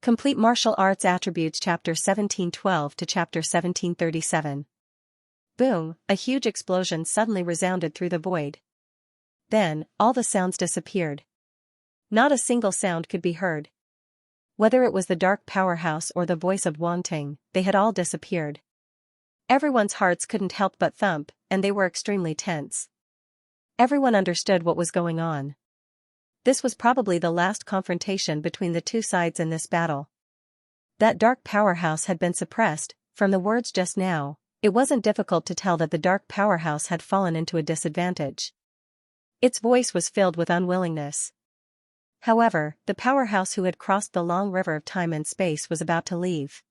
Complete Martial Arts Attributes Chapter 1712 to Chapter 1737. Boom, a huge explosion suddenly resounded through the void. Then, all the sounds disappeared. Not a single sound could be heard. Whether it was the dark powerhouse or the voice of Wangting, they had all disappeared. Everyone's hearts couldn't help but thump, and they were extremely tense. Everyone understood what was going on. This was probably the last confrontation between the two sides in this battle. That dark powerhouse had been suppressed. From the words just now, it wasn't difficult to tell that the dark powerhouse had fallen into a disadvantage. Its voice was filled with unwillingness. However, the powerhouse who had crossed the long river of time and space was about to leave.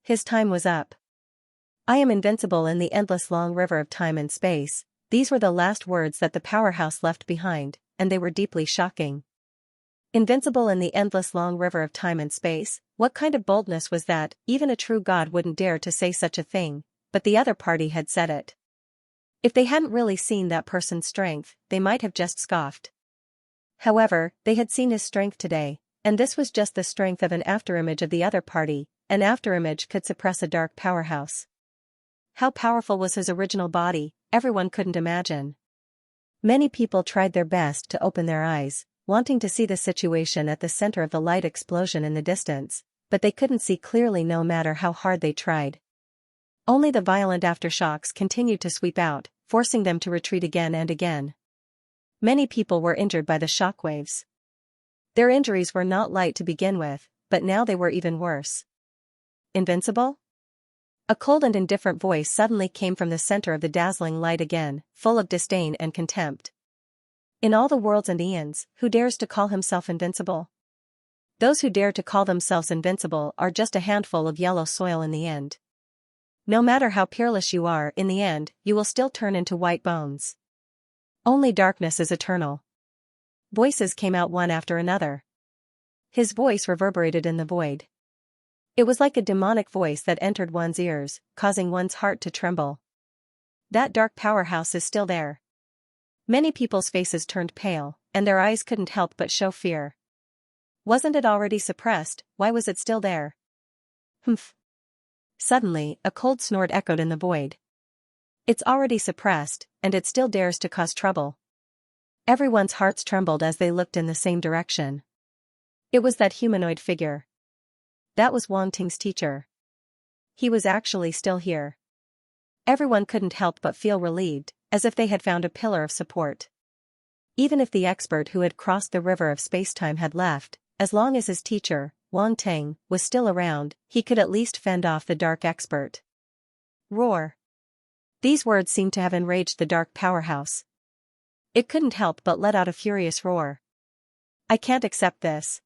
His time was up. I am invincible in the endless long river of time and space. These were the last words that the powerhouse left behind, and they were deeply shocking. Invincible in the endless long river of time and space? What kind of boldness was that? Even a true god wouldn't dare to say such a thing, but the other party had said it. If they hadn't really seen that person's strength, they might have just scoffed. However, they had seen his strength today, and this was just the strength of an afterimage of the other party. An afterimage could suppress a dark powerhouse. How powerful was his original body? Everyone couldn't imagine. Many people tried their best to open their eyes, wanting to see the situation at the center of the light explosion in the distance, but they couldn't see clearly no matter how hard they tried. Only the violent aftershocks continued to sweep out, forcing them to retreat again and again. Many people were injured by the shockwaves. Their injuries were not light to begin with, but now they were even worse. Invincible? A cold and indifferent voice suddenly came from the center of the dazzling light again, full of disdain and contempt. In all the worlds and eons, who dares to call himself invincible? Those who dare to call themselves invincible are just a handful of yellow soil in the end. No matter how peerless you are, in the end, you will still turn into white bones. Only darkness is eternal. Voices came out one after another. His voice reverberated in the void. It was like a demonic voice that entered one's ears, causing one's heart to tremble. That dark powerhouse is still there. Many people's faces turned pale, and their eyes couldn't help but show fear. Wasn't it already suppressed? Why was it still there? Humph. Suddenly, a cold snort echoed in the void. It's already suppressed, and it still dares to cause trouble. Everyone's hearts trembled as they looked in the same direction. It was that humanoid figure. That was Wangting's teacher. He was actually still here. Everyone couldn't help but feel relieved, as if they had found a pillar of support. Even if the expert who had crossed the river of spacetime had left, as long as his teacher, Wangting, was still around, he could at least fend off the dark expert. Roar. These words seemed to have enraged the dark powerhouse. It couldn't help but let out a furious roar. I can't accept this.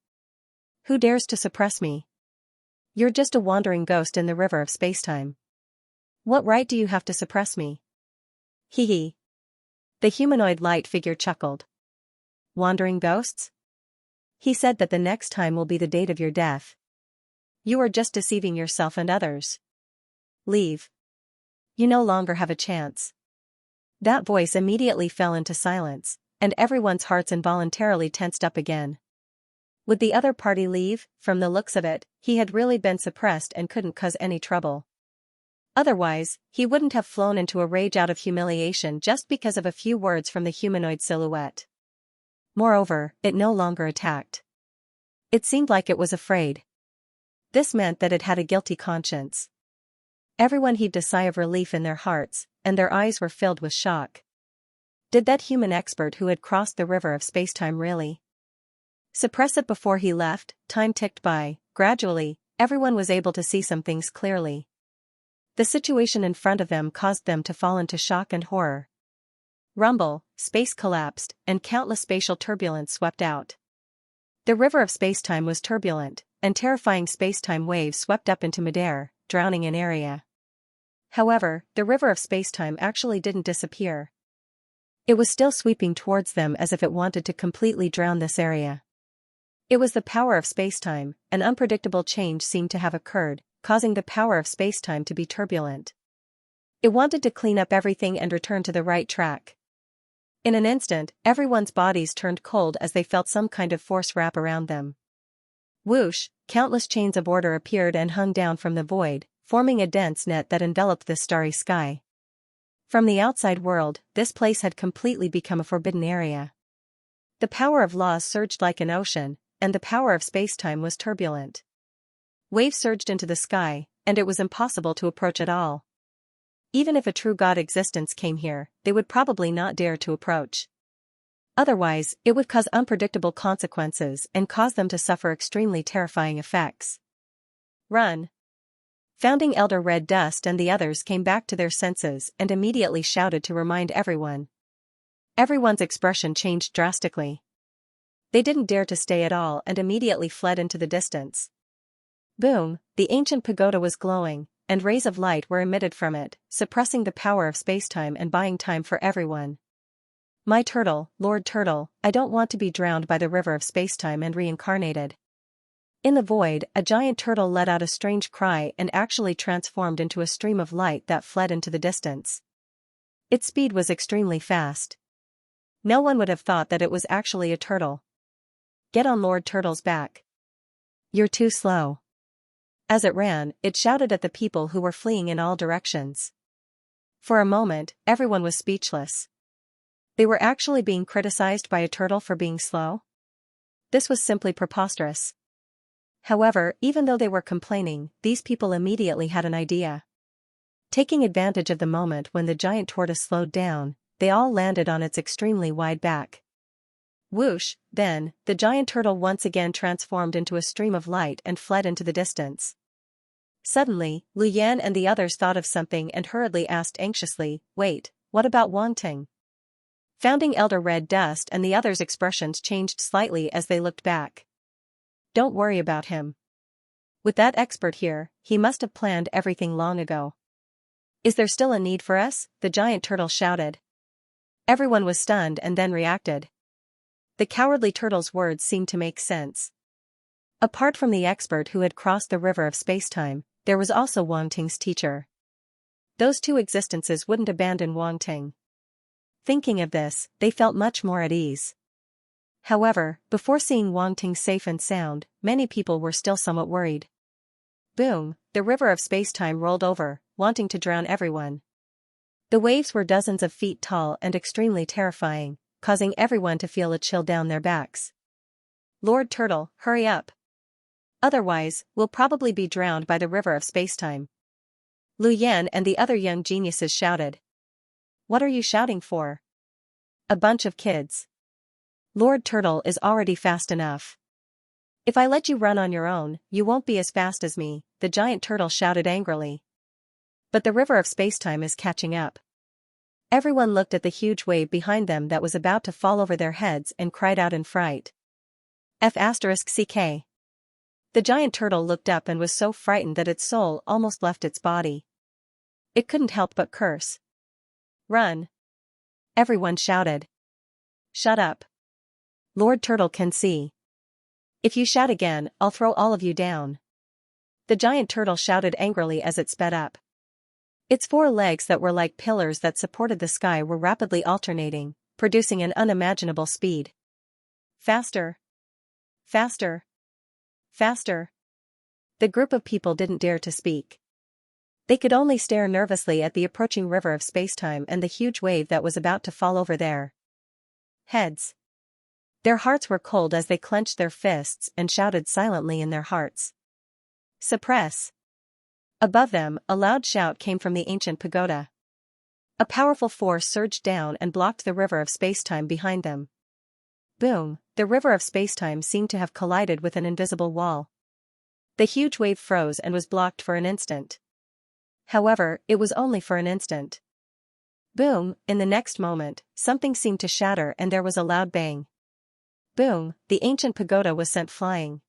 Who dares to suppress me? You're just a wandering ghost in the river of spacetime. What right do you have to suppress me? Hee hee. The humanoid light figure chuckled. Wandering ghosts? He said that the next time will be the date of your death. You are just deceiving yourself and others. Leave. You no longer have a chance. That voice immediately fell into silence, and everyone's hearts involuntarily tensed up again. Would the other party leave? From the looks of it, he had really been suppressed and couldn't cause any trouble. Otherwise, he wouldn't have flown into a rage out of humiliation just because of a few words from the humanoid silhouette. Moreover, it no longer attacked. It seemed like it was afraid. This meant that it had a guilty conscience. Everyone heaved a sigh of relief in their hearts, and their eyes were filled with shock. Did that human expert who had crossed the river of spacetime really suppress it before he left? Time ticked by. Gradually, everyone was able to see some things clearly. The situation in front of them caused them to fall into shock and horror. Rumble, space collapsed, and countless spatial turbulence swept out. The river of spacetime was turbulent, and terrifying spacetime waves swept up into midair, drowning an area. However, the river of spacetime actually didn't disappear. It was still sweeping towards them as if it wanted to completely drown this area. It was the power of spacetime. An unpredictable change seemed to have occurred, causing the power of spacetime to be turbulent. It wanted to clean up everything and return to the right track. In an instant, everyone's bodies turned cold as they felt some kind of force wrap around them. Whoosh, countless chains of order appeared and hung down from the void, forming a dense net that enveloped the starry sky. From the outside world, this place had completely become a forbidden area. The power of laws surged like an ocean, and the power of space-time was turbulent. Waves surged into the sky, and it was impossible to approach at all. Even if a true god existence came here, they would probably not dare to approach. Otherwise, it would cause unpredictable consequences and cause them to suffer extremely terrifying effects. Run! Founding Elder Red Dust and the others came back to their senses and immediately shouted to remind everyone. Everyone's expression changed drastically. They didn't dare to stay at all and immediately fled into the distance. Boom, the ancient pagoda was glowing, and rays of light were emitted from it, suppressing the power of spacetime and buying time for everyone. My turtle, Lord Turtle, I don't want to be drowned by the river of spacetime and reincarnated. In the void, a giant turtle let out a strange cry and actually transformed into a stream of light that fled into the distance. Its speed was extremely fast. No one would have thought that it was actually a turtle. Get on Lord Turtle's back. You're too slow. As it ran, it shouted at the people who were fleeing in all directions. For a moment, everyone was speechless. They were actually being criticized by a turtle for being slow? This was simply preposterous. However, even though they were complaining, these people immediately had an idea. Taking advantage of the moment when the giant tortoise slowed down, they all landed on its extremely wide back. Whoosh, then, the giant turtle once again transformed into a stream of light and fled into the distance. Suddenly, Lu Yan and the others thought of something and hurriedly asked anxiously, wait, what about Wang Ting? Founding Elder Red Dust and the others' expressions changed slightly as they looked back. Don't worry about him. With that expert here, he must have planned everything long ago. Is there still a need for us? The giant turtle shouted. Everyone was stunned and then reacted. The cowardly turtle's words seemed to make sense. Apart from the expert who had crossed the river of spacetime, there was also Wang Ting's teacher. Those two existences wouldn't abandon Wang Ting. Thinking of this, they felt much more at ease. However, before seeing Wang Ting safe and sound, many people were still somewhat worried. Boom, the river of spacetime rolled over, wanting to drown everyone. The waves were dozens of feet tall and extremely terrifying, causing everyone to feel a chill down their backs. Lord Turtle, hurry up. Otherwise, we'll probably be drowned by the river of spacetime. Lu Yan and the other young geniuses shouted. What are you shouting for? A bunch of kids. Lord Turtle is already fast enough. If I let you run on your own, you won't be as fast as me, the giant turtle shouted angrily. But the river of spacetime is catching up. Everyone looked at the huge wave behind them that was about to fall over their heads and cried out in fright. F***ck. The giant turtle looked up and was so frightened that its soul almost left its body. It couldn't help but curse. Run! Everyone shouted. Shut up. Lord Turtle can see. If you shout again, I'll throw all of you down. The giant turtle shouted angrily as it sped up. Its four legs that were like pillars that supported the sky were rapidly alternating, producing an unimaginable speed. Faster! Faster! Faster! The group of people didn't dare to speak. They could only stare nervously at the approaching river of spacetime and the huge wave that was about to fall over their heads. Their hearts were cold as they clenched their fists and shouted silently in their hearts. Suppress! Above them, a loud shout came from the ancient pagoda. A powerful force surged down and blocked the river of spacetime behind them. Boom, the river of spacetime seemed to have collided with an invisible wall. The huge wave froze and was blocked for an instant. However, it was only for an instant. Boom, in the next moment, something seemed to shatter and there was a loud bang. Boom, the ancient pagoda was sent flying.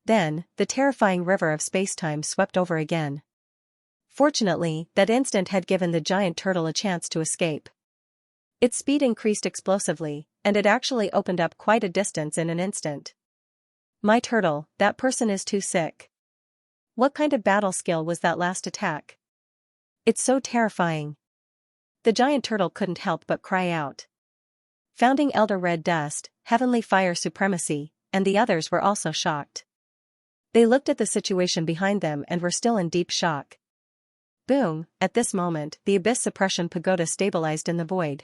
Then, the terrifying river of spacetime swept over again. Fortunately, that instant had given the giant turtle a chance to escape. Its speed increased explosively, and it actually opened up quite a distance in an instant. My turtle, that person is too sick. What kind of battle skill was that last attack? It's so terrifying. The giant turtle couldn't help but cry out. Founding Elder Red Dust, Heavenly Fire Supremacy, and the others were also shocked. They looked at the situation behind them and were still in deep shock. Boom! At this moment, the Abyss Suppression Pagoda stabilized in the void.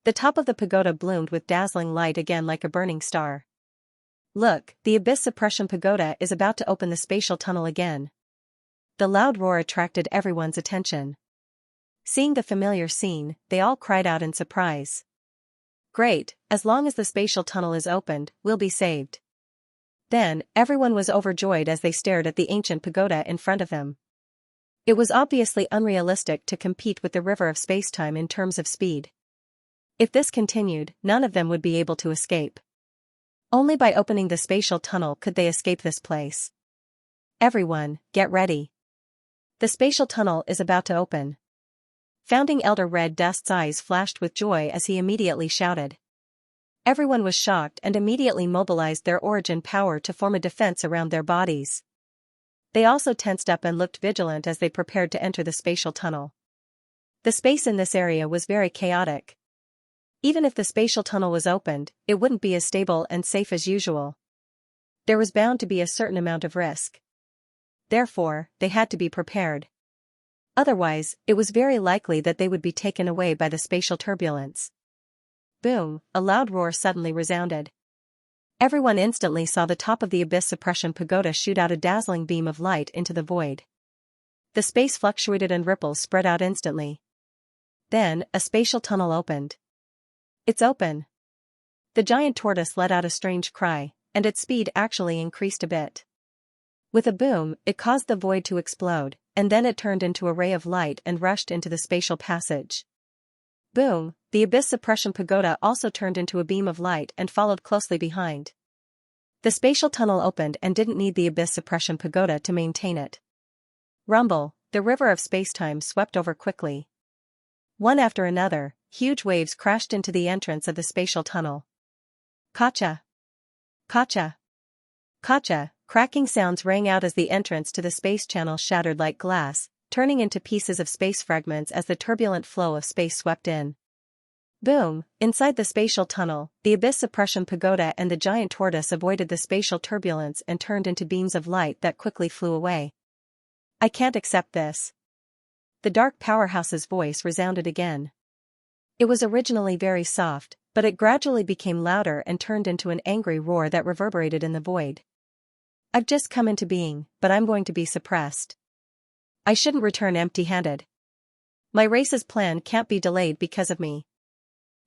The top of the pagoda bloomed with dazzling light again like a burning star. Look, the Abyss Suppression Pagoda is about to open the spatial tunnel again. The loud roar attracted everyone's attention. Seeing the familiar scene, they all cried out in surprise. Great, as long as the spatial tunnel is opened, we'll be saved. Then, everyone was overjoyed as they stared at the ancient pagoda in front of them. It was obviously unrealistic to compete with the river of spacetime in terms of speed. If this continued, none of them would be able to escape. Only by opening the spatial tunnel could they escape this place. Everyone, get ready. The spatial tunnel is about to open. Founding Elder Red Dust's eyes flashed with joy as he immediately shouted. Everyone was shocked and immediately mobilized their origin power to form a defense around their bodies. They also tensed up and looked vigilant as they prepared to enter the spatial tunnel. The space in this area was very chaotic. Even if the spatial tunnel was opened, it wouldn't be as stable and safe as usual. There was bound to be a certain amount of risk. Therefore, they had to be prepared. Otherwise, it was very likely that they would be taken away by the spatial turbulence. Boom! A loud roar suddenly resounded. Everyone instantly saw the top of the Abyss Suppression Pagoda shoot out a dazzling beam of light into the void. The space fluctuated and ripples spread out instantly. Then, a spatial tunnel opened. It's open! The giant tortoise let out a strange cry, and its speed actually increased a bit. With a boom, it caused the void to explode, and then it turned into a ray of light and rushed into the spatial passage. Boom! The Abyss Suppression Pagoda also turned into a beam of light and followed closely behind. The spatial tunnel opened and didn't need the Abyss Suppression Pagoda to maintain it. Rumble! The river of spacetime swept over quickly. One after another, huge waves crashed into the entrance of the spatial tunnel. Kacha! Kacha! Kacha! Cracking sounds rang out as the entrance to the space channel shattered like glass, turning into pieces of space fragments as the turbulent flow of space swept in. Boom! Inside the spatial tunnel, the Abyss Suppression Pagoda and the giant tortoise avoided the spatial turbulence and turned into beams of light that quickly flew away. I can't accept this. The dark powerhouse's voice resounded again. It was originally very soft, but it gradually became louder and turned into an angry roar that reverberated in the void. I've just come into being, but I'm going to be suppressed. I shouldn't return empty-handed. My race's plan can't be delayed because of me.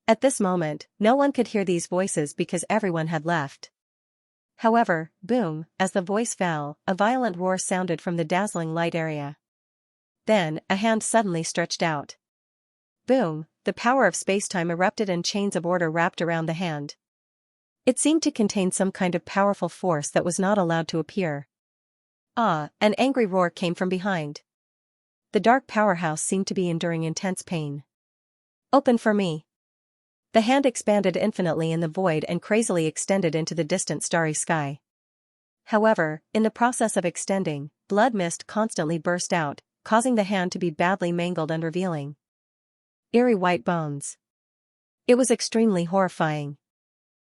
At this moment, no one could hear these voices because everyone had left. However, boom, as the voice fell, a violent roar sounded from the dazzling light area. Then, a hand suddenly stretched out. Boom, the power of spacetime erupted and chains of order wrapped around the hand. It seemed to contain some kind of powerful force that was not allowed to appear. Ah, an angry roar came from behind. The dark powerhouse seemed to be enduring intense pain. Open for me. The hand expanded infinitely in the void and crazily extended into the distant starry sky. However, in the process of extending, blood mist constantly burst out, causing the hand to be badly mangled and revealing eerie white bones. It was extremely horrifying.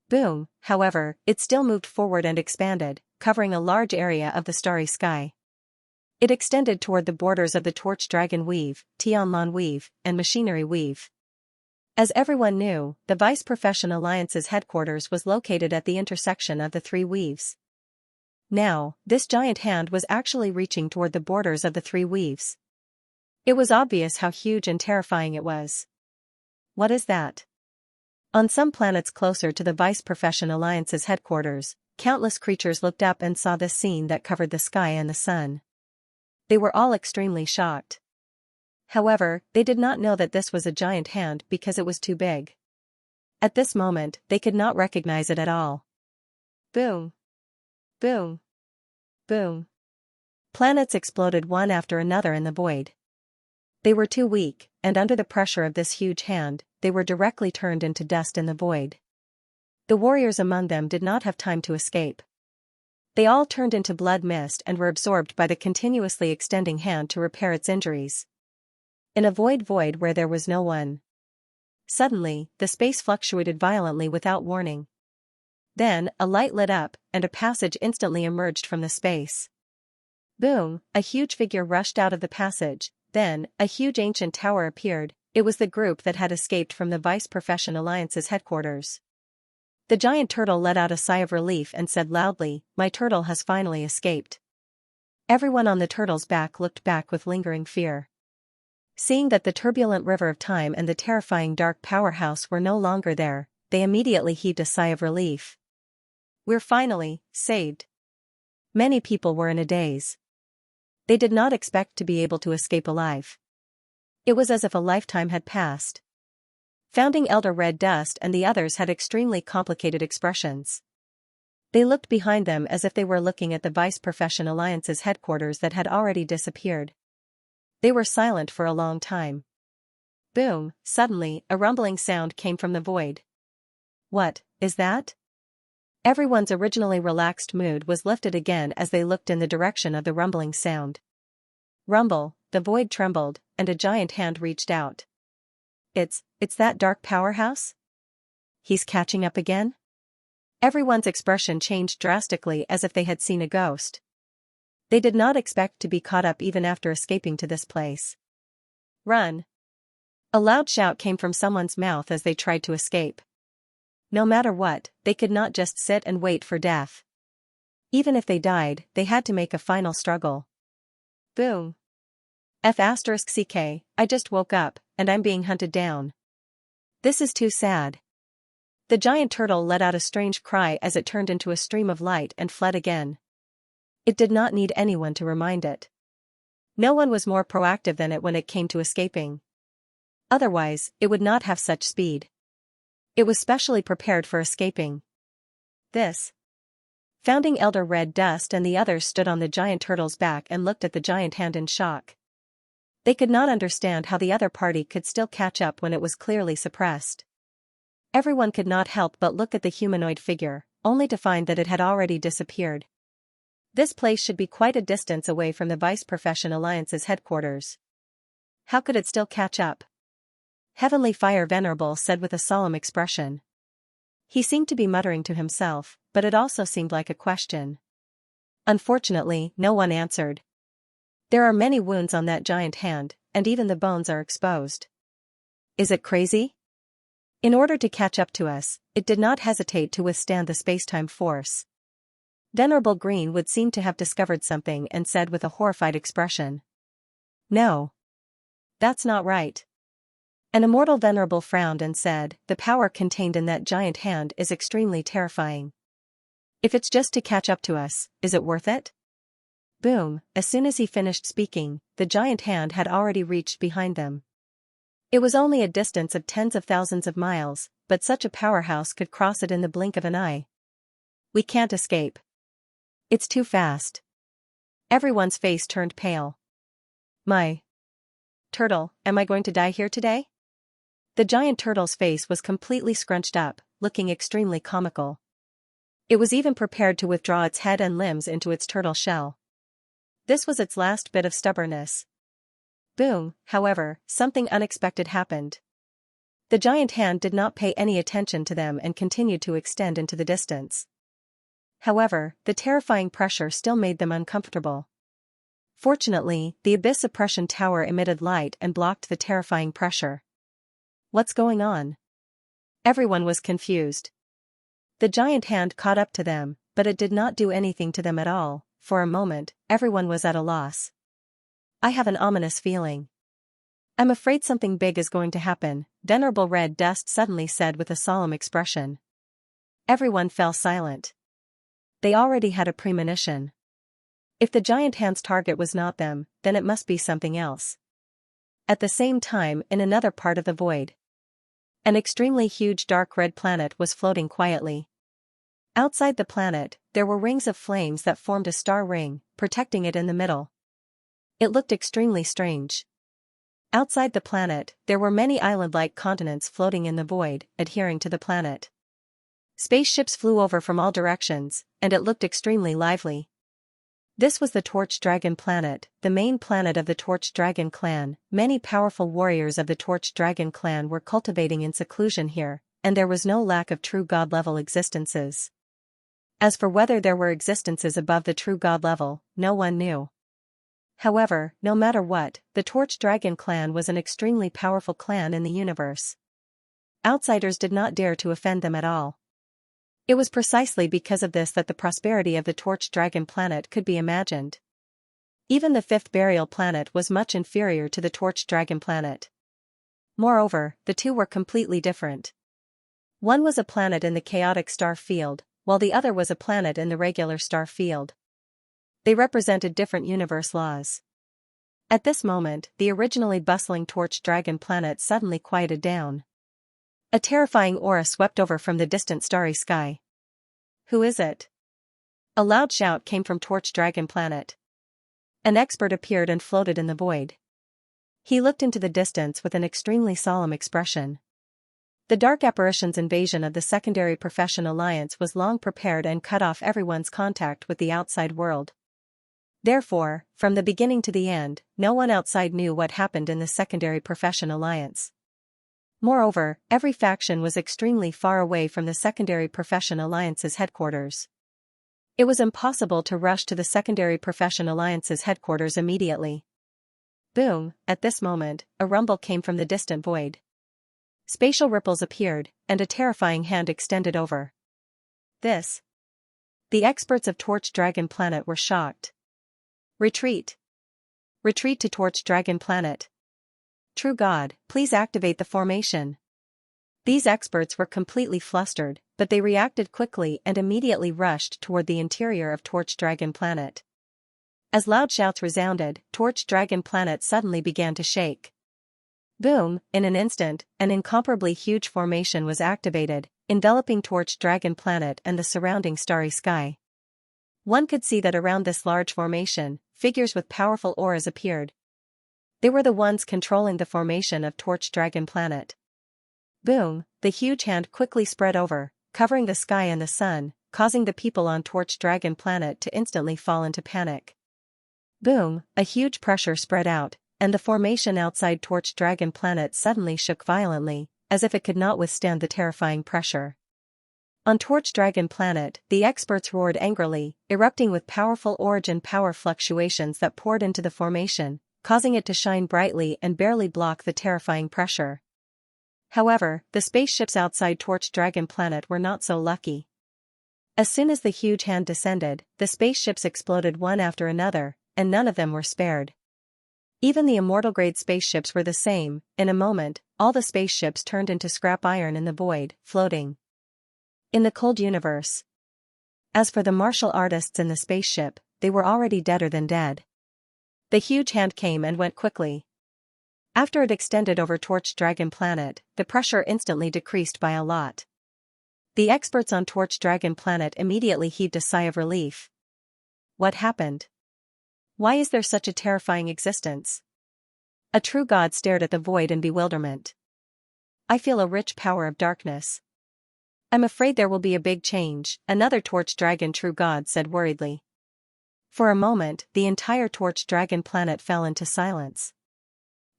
Boom, however, it still moved forward and expanded, covering a large area of the starry sky. It extended toward the borders of the Torch Dragon Weave, Tianlan Weave, and Machinery Weave. As everyone knew, the Vice Profession Alliance's headquarters was located at the intersection of the three weaves. Now, this giant hand was actually reaching toward the borders of the three weaves. It was obvious how huge and terrifying it was. What is that? On some planets closer to the Vice Profession Alliance's headquarters, countless creatures looked up and saw this scene that covered the sky and the sun. They were all extremely shocked. However, they did not know that this was a giant hand because it was too big. At this moment, they could not recognize it at all. Boom! Boom! Boom! Planets exploded one after another in the void. They were too weak, and under the pressure of this huge hand, they were directly turned into dust in the void. The warriors among them did not have time to escape. They all turned into blood mist and were absorbed by the continuously extending hand to repair its injuries. In a void where there was no one. Suddenly, the space fluctuated violently without warning. Then, a light lit up, and a passage instantly emerged from the space. Boom, a huge figure rushed out of the passage, then, a huge ancient tower appeared. It was the group that had escaped from the Vice Profession Alliance's headquarters. The giant turtle let out a sigh of relief and said loudly, "My turtle has finally escaped." Everyone on the turtle's back looked back with lingering fear. Seeing that the turbulent river of time and the terrifying dark powerhouse were no longer there, they immediately heaved a sigh of relief. "We're finally saved." Many people were in a daze. They did not expect to be able to escape alive. It was as if a lifetime had passed. Founding Elder Red Dust and the others had extremely complicated expressions. They looked behind them as if they were looking at the Vice Profession Alliance's headquarters that had already disappeared. They were silent for a long time. Boom, suddenly, a rumbling sound came from the void. "What is that?" Everyone's originally relaxed mood was lifted again as they looked in the direction of the rumbling sound. Rumble, the void trembled, and a giant hand reached out. It's that dark powerhouse? He's catching up again?" Everyone's expression changed drastically as if they had seen a ghost. They did not expect to be caught up even after escaping to this place. "Run!" A loud shout came from someone's mouth as they tried to escape. No matter what, they could not just sit and wait for death. Even if they died, they had to make a final struggle. Boom. F***ck, I just woke up, and I'm being hunted down. This is too sad. The giant turtle let out a strange cry as it turned into a stream of light and fled again. It did not need anyone to remind it. No one was more proactive than it when it came to escaping. Otherwise, it would not have such speed. It was specially prepared for escaping. This. Founding Elder Red Dust and the others stood on the giant turtle's back and looked at the giant hand in shock. They could not understand how the other party could still catch up when it was clearly suppressed. Everyone could not help but look at the humanoid figure, only to find that it had already disappeared. This place should be quite a distance away from the Vice Profession Alliance's headquarters. How could it still catch up? Heavenly Fire Venerable said with a solemn expression. He seemed to be muttering to himself, but it also seemed like a question. Unfortunately, no one answered. There are many wounds on that giant hand, and even the bones are exposed. Is it crazy? In order to catch up to us, it did not hesitate to withstand the space-time force. Venerable Green would seem to have discovered something and said with a horrified expression. No. That's not right. An immortal Venerable frowned and said, the power contained in that giant hand is extremely terrifying. If it's just to catch up to us, is it worth it? Boom, as soon as he finished speaking, the giant hand had already reached behind them. It was only a distance of tens of thousands of miles, but such a powerhouse could cross it in the blink of an eye. We can't escape. It's too fast. Everyone's face turned pale. My turtle, am I going to die here today? The giant turtle's face was completely scrunched up, looking extremely comical. It was even prepared to withdraw its head and limbs into its turtle shell. This was its last bit of stubbornness. Boom, however, something unexpected happened. The giant hand did not pay any attention to them and continued to extend into the distance. However, the terrifying pressure still made them uncomfortable. Fortunately, the Abyss Suppression Tower emitted light and blocked the terrifying pressure. What's going on? Everyone was confused. The giant hand caught up to them, but it did not do anything to them at all. For a moment, everyone was at a loss. I have an ominous feeling. I'm afraid something big is going to happen, Venerable Red Dust suddenly said with a solemn expression. Everyone fell silent. They already had a premonition. If the giant hand's target was not them, then it must be something else. At the same time, in another part of the void, an extremely huge dark red planet was floating quietly. Outside the planet, there were rings of flames that formed a star ring, protecting it in the middle. It looked extremely strange. Outside the planet, there were many island-like continents floating in the void, adhering to the planet. Spaceships flew over from all directions, and it looked extremely lively. This was the Torch Dragon planet, the main planet of the Torch Dragon clan. Many powerful warriors of the Torch Dragon clan were cultivating in seclusion here, and there was no lack of true god-level existences. As for whether there were existences above the true god level, no one knew. However, no matter what, the Torch Dragon clan was an extremely powerful clan in the universe. Outsiders did not dare to offend them at all. It was precisely because of this that the prosperity of the Torch Dragon planet could be imagined. Even the fifth burial planet was much inferior to the Torch Dragon planet. Moreover, the two were completely different. One was a planet in the chaotic star field, while the other was a planet in the regular star field. They represented different universe laws. At this moment, the originally bustling Torch Dragon planet suddenly quieted down. A terrifying aura swept over from the distant starry sky. "Who is it?" A loud shout came from Torch Dragon planet. An expert appeared and floated in the void. He looked into the distance with an extremely solemn expression. The Dark Apparition's invasion of the Secondary Profession Alliance was long prepared and cut off everyone's contact with the outside world. Therefore, from the beginning to the end, no one outside knew what happened in the Secondary Profession Alliance. Moreover, every faction was extremely far away from the Secondary Profession Alliance's headquarters. It was impossible to rush to the Secondary Profession Alliance's headquarters immediately. Boom! At this moment, a rumble came from the distant void. Spatial ripples appeared, and a terrifying hand extended over. This. The experts of Torch Dragon Planet were shocked. Retreat! Retreat to Torch Dragon Planet. True God, please activate the formation. These experts were completely flustered, but they reacted quickly and immediately rushed toward the interior of Torch Dragon Planet. As loud shouts resounded, Torch Dragon Planet suddenly began to shake. Boom! In an instant, an incomparably huge formation was activated, enveloping Torch Dragon Planet and the surrounding starry sky. One could see that around this large formation, figures with powerful auras appeared. They were the ones controlling the formation of Torch Dragon Planet. Boom! The huge hand quickly spread over, covering the sky and the sun, causing the people on Torch Dragon Planet to instantly fall into panic. Boom! A huge pressure spread out, and the formation outside Torch Dragon Planet suddenly shook violently, as if it could not withstand the terrifying pressure. On Torch Dragon Planet, the experts roared angrily, erupting with powerful origin power fluctuations that poured into the formation, causing it to shine brightly and barely block the terrifying pressure. However, the spaceships outside Torch Dragon Planet were not so lucky. As soon as the huge hand descended, the spaceships exploded one after another, and none of them were spared. Even the immortal-grade spaceships were the same. In a moment, all the spaceships turned into scrap iron in the void, floating in the cold universe. As for the martial artists in the spaceship, they were already deader than dead. The huge hand came and went quickly. After it extended over Torch Dragon Planet, the pressure instantly decreased by a lot. The experts on Torch Dragon Planet immediately heaved a sigh of relief. What happened? Why is there such a terrifying existence? A true god stared at the void in bewilderment. I feel a rich power of darkness. I'm afraid there will be a big change, another Torch Dragon true god said worriedly. For a moment, the entire Torch Dragon Planet fell into silence.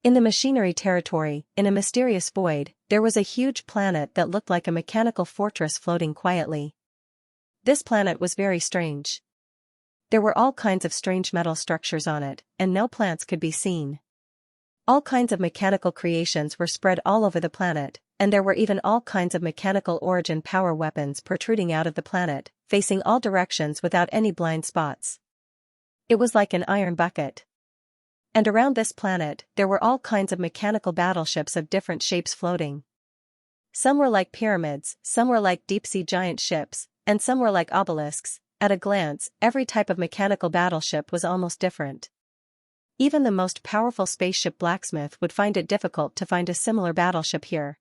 In the machinery territory, in a mysterious void, there was a huge planet that looked like a mechanical fortress floating quietly. This planet was very strange. There were all kinds of strange metal structures on it, and no plants could be seen. All kinds of mechanical creations were spread all over the planet, and there were even all kinds of mechanical origin power weapons protruding out of the planet, facing all directions without any blind spots. It was like an iron bucket. And around this planet, there were all kinds of mechanical battleships of different shapes floating. Some were like pyramids, some were like deep-sea giant ships, and some were like obelisks. At a glance, every type of mechanical battleship was almost different. Even the most powerful spaceship blacksmith would find it difficult to find a similar battleship here.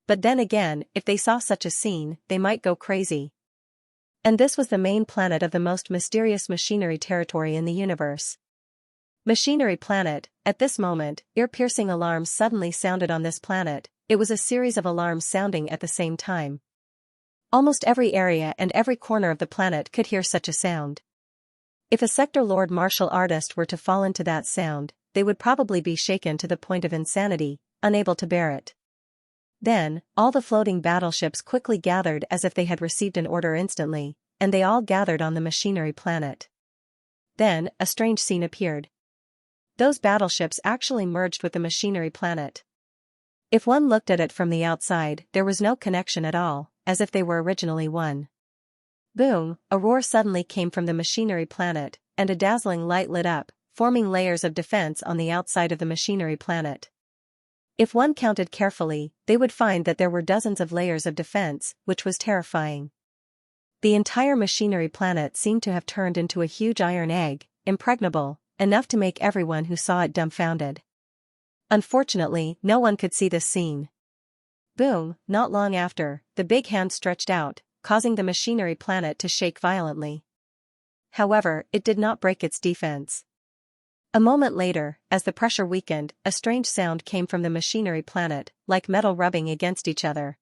But then again, if they saw such a scene, they might go crazy. And this was the main planet of the most mysterious machinery territory in the universe. Machinery Planet. At this moment, ear-piercing alarms suddenly sounded on this planet. It was a series of alarms sounding at the same time. Almost every area and every corner of the planet could hear such a sound. If a Sector Lord martial artist were to fall into that sound, they would probably be shaken to the point of insanity, unable to bear it. Then, all the floating battleships quickly gathered as if they had received an order instantly, and they all gathered on the machinery planet. Then, a strange scene appeared. Those battleships actually merged with the machinery planet. If one looked at it from the outside, there was no connection at all, as if they were originally one. Boom, a roar suddenly came from the machinery planet, and a dazzling light lit up, forming layers of defense on the outside of the machinery planet. If one counted carefully, they would find that there were dozens of layers of defense, which was terrifying. The entire machinery planet seemed to have turned into a huge iron egg, impregnable, enough to make everyone who saw it dumbfounded. Unfortunately, no one could see this scene. Boom, not long after, the big hand stretched out, causing the machinery planet to shake violently. However, it did not break its defense. A moment later, as the pressure weakened, a strange sound came from the machinery planet, like metal rubbing against each other.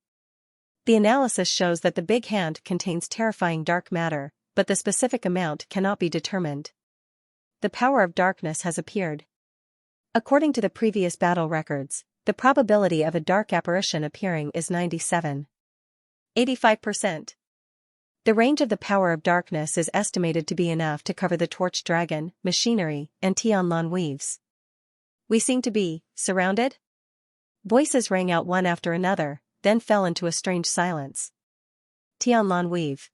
The analysis shows that the big hand contains terrifying dark matter, but the specific amount cannot be determined. The power of darkness has appeared. According to the previous battle records, the probability of a dark apparition appearing is 97.85%. The range of the power of darkness is estimated to be enough to cover the torch dragon, machinery, and Tianlan weaves. We seem to be surrounded? Voices rang out one after another, then fell into a strange silence. Tianlan weave.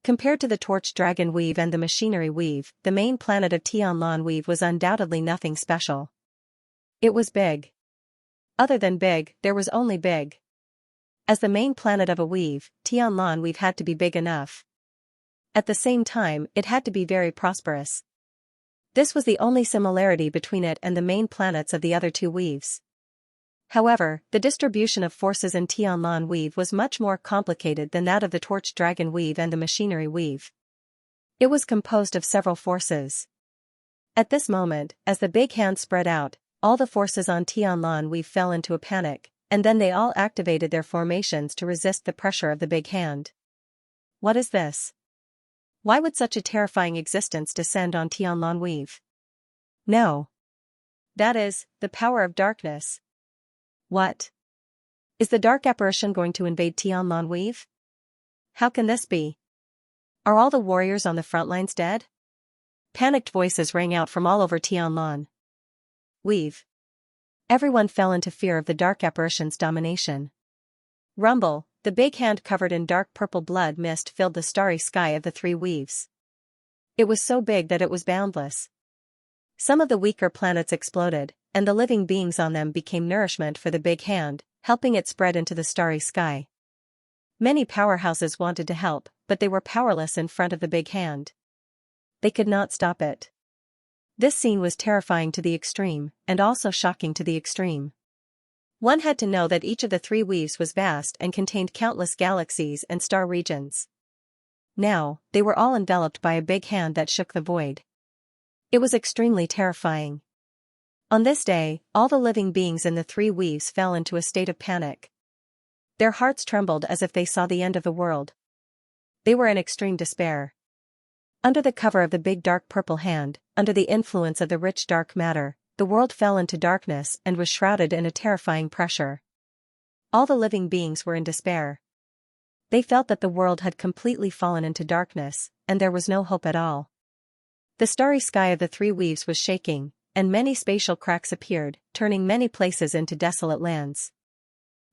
Compared to the torch dragon weave and the machinery weave, the main planet of Tianlan weave was undoubtedly nothing special. It was big. Other than big, there was only big. As the main planet of a weave, Tianlan weave had to be big enough. At the same time, it had to be very prosperous. This was the only similarity between it and the main planets of the other two weaves. However, the distribution of forces in Tianlan weave was much more complicated than that of the torch dragon weave and the machinery weave. It was composed of several forces. At this moment, as the big hand spread out, all the forces on Tianlan weave fell into a panic, and then they all activated their formations to resist the pressure of the big hand. What is this? Why would such a terrifying existence descend on Tianlan weave? No. That is, the power of darkness. What? Is the dark apparition going to invade Tianlan weave? How can this be? Are all the warriors on the front lines dead? Panicked voices rang out from all over Tianlan weave. Everyone fell into fear of the dark apparition's domination. Rumble, the big hand covered in dark purple blood mist filled the starry sky of the three weaves. It was so big that it was boundless. Some of the weaker planets exploded, and the living beings on them became nourishment for the big hand, helping it spread into the starry sky. Many powerhouses wanted to help, but they were powerless in front of the big hand. They could not stop it. This scene was terrifying to the extreme, and also shocking to the extreme. One had to know that each of the three weaves was vast and contained countless galaxies and star regions. Now, they were all enveloped by a big hand that shook the void. It was extremely terrifying. On this day, all the living beings in the three weaves fell into a state of panic. Their hearts trembled as if they saw the end of the world. They were in extreme despair. Under the cover of the big dark purple hand, under the influence of the rich dark matter, the world fell into darkness and was shrouded in a terrifying pressure. All the living beings were in despair. They felt that the world had completely fallen into darkness, and there was no hope at all. The starry sky of the three weaves was shaking, and many spatial cracks appeared, turning many places into desolate lands.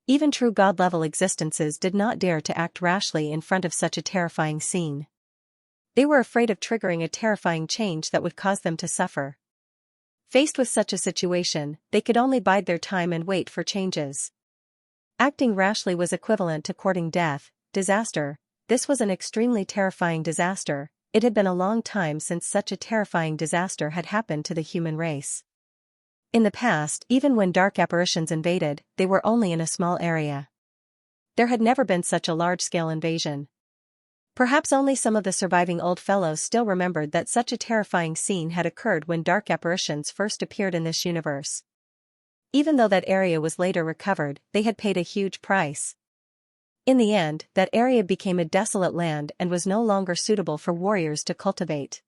Even true god-level existences did not dare to act rashly in front of such a terrifying scene. They were afraid of triggering a terrifying change that would cause them to suffer. Faced with such a situation, they could only bide their time and wait for changes. Acting rashly was equivalent to courting death, disaster. This was an extremely terrifying disaster. It had been a long time since such a terrifying disaster had happened to the human race. In the past, even when dark apparitions invaded, they were only in a small area. There had never been such a large-scale invasion. Perhaps only some of the surviving old fellows still remembered that such a terrifying scene had occurred when dark apparitions first appeared in this universe. Even though that area was later recovered, they had paid a huge price. In the end, that area became a desolate land and was no longer suitable for warriors to cultivate.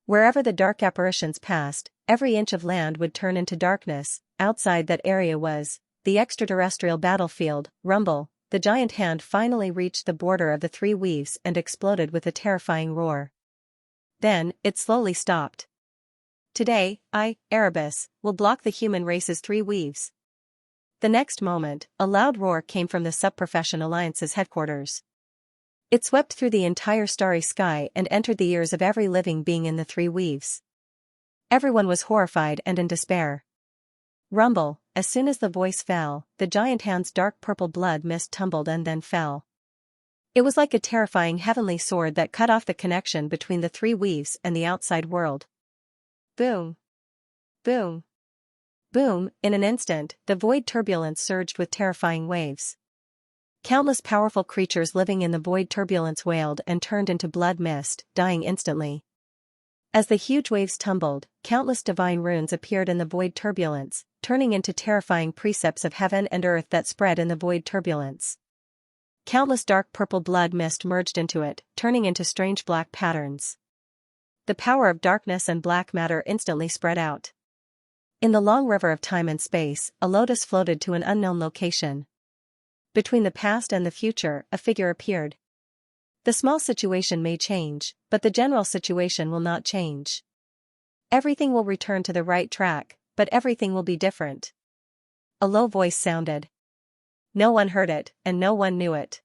Wherever the dark apparitions passed, every inch of land would turn into darkness. Outside that area was the extraterrestrial battlefield. Rumble, the giant hand finally reached the border of the three weaves and exploded with a terrifying roar. Then, it slowly stopped. Today, I, Erebus, will block the human race's three weaves. The next moment, a loud roar came from the Subprofession Alliance's headquarters. It swept through the entire starry sky and entered the ears of every living being in the three weaves. Everyone was horrified and in despair. Rumble, as soon as the voice fell, the giant hand's dark purple blood mist tumbled and then fell. It was like a terrifying heavenly sword that cut off the connection between the three weaves and the outside world. Boom! Boom! Boom! In an instant, the void turbulence surged with terrifying waves. Countless powerful creatures living in the void turbulence wailed and turned into blood mist, dying instantly. As the huge waves tumbled, countless divine runes appeared in the void turbulence, turning into terrifying precepts of heaven and earth that spread in the void turbulence. Countless dark purple blood mist merged into it, turning into strange black patterns. The power of darkness and black matter instantly spread out. In the long river of time and space, a lotus floated to an unknown location. Between the past and the future, a figure appeared. The small situation may change, but the general situation will not change. Everything will return to the right track, but everything will be different. A low voice sounded. No one heard it, and no one knew it.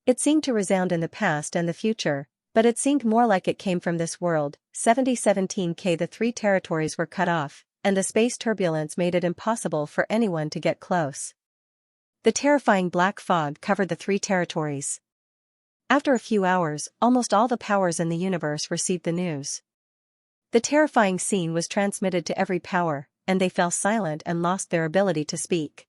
It seemed to resound in the past and the future, but it seemed more like it came from this world. 7017K. The three territories were cut off, and the space turbulence made it impossible for anyone to get close. The terrifying black fog covered the three territories. After a few hours, almost all the powers in the universe received the news. The terrifying scene was transmitted to every power, and they fell silent and lost their ability to speak.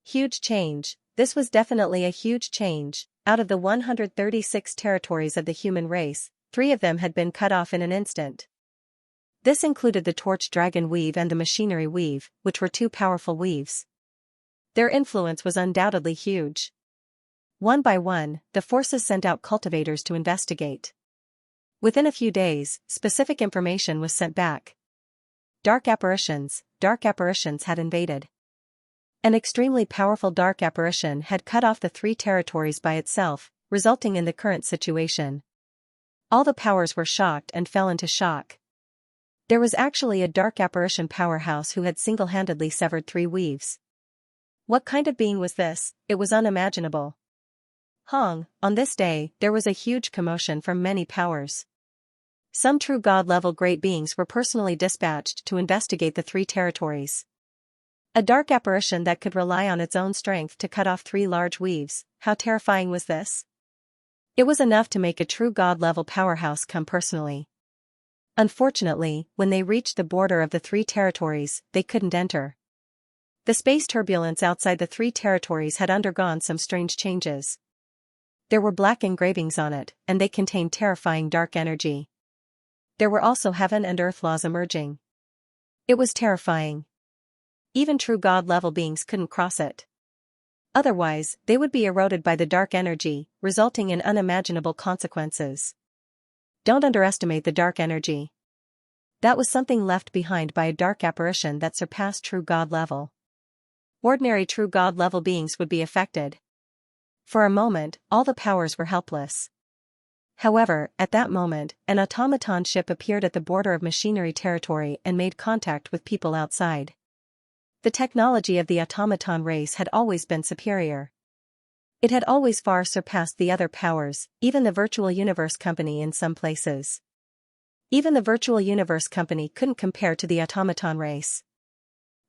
Huge change. This was definitely a huge change. Out of the 136 territories of the human race, 3 of them had been cut off in an instant. This included the Torch Dragon Weave and the Machinery Weave, which were 2 powerful weaves. Their influence was undoubtedly huge. One by one, the forces sent out cultivators to investigate. Within a few days, specific information was sent back. Dark apparitions had invaded. An extremely powerful dark apparition had cut off the 3 territories by itself, resulting in the current situation. All the powers were shocked and fell into shock. There was actually a dark apparition powerhouse who had single-handedly severed 3 weaves. What kind of being was this? It was unimaginable. On this day, there was a huge commotion from many powers. Some true god-level great beings were personally dispatched to investigate the 3 territories. A dark apparition that could rely on its own strength to cut off 3 large weaves. How terrifying was this? It was enough to make a true god-level powerhouse come personally. Unfortunately, when they reached the border of the 3 territories, they couldn't enter. The space turbulence outside the 3 territories had undergone some strange changes. There were black engravings on it, and they contained terrifying dark energy. There were also heaven and earth laws emerging. It was terrifying. Even true god-level beings couldn't cross it. Otherwise, they would be eroded by the dark energy, resulting in unimaginable consequences. Don't underestimate the dark energy. That was something left behind by a dark apparition that surpassed true god level. Ordinary true god level beings would be affected. For a moment, all the powers were helpless. However, at that moment, an automaton ship appeared at the border of machinery territory and made contact with people outside. The technology of the automaton race had always been superior. It had always far surpassed the other powers, even the Virtual Universe Company in some places. Even the Virtual Universe Company couldn't compare to the automaton race.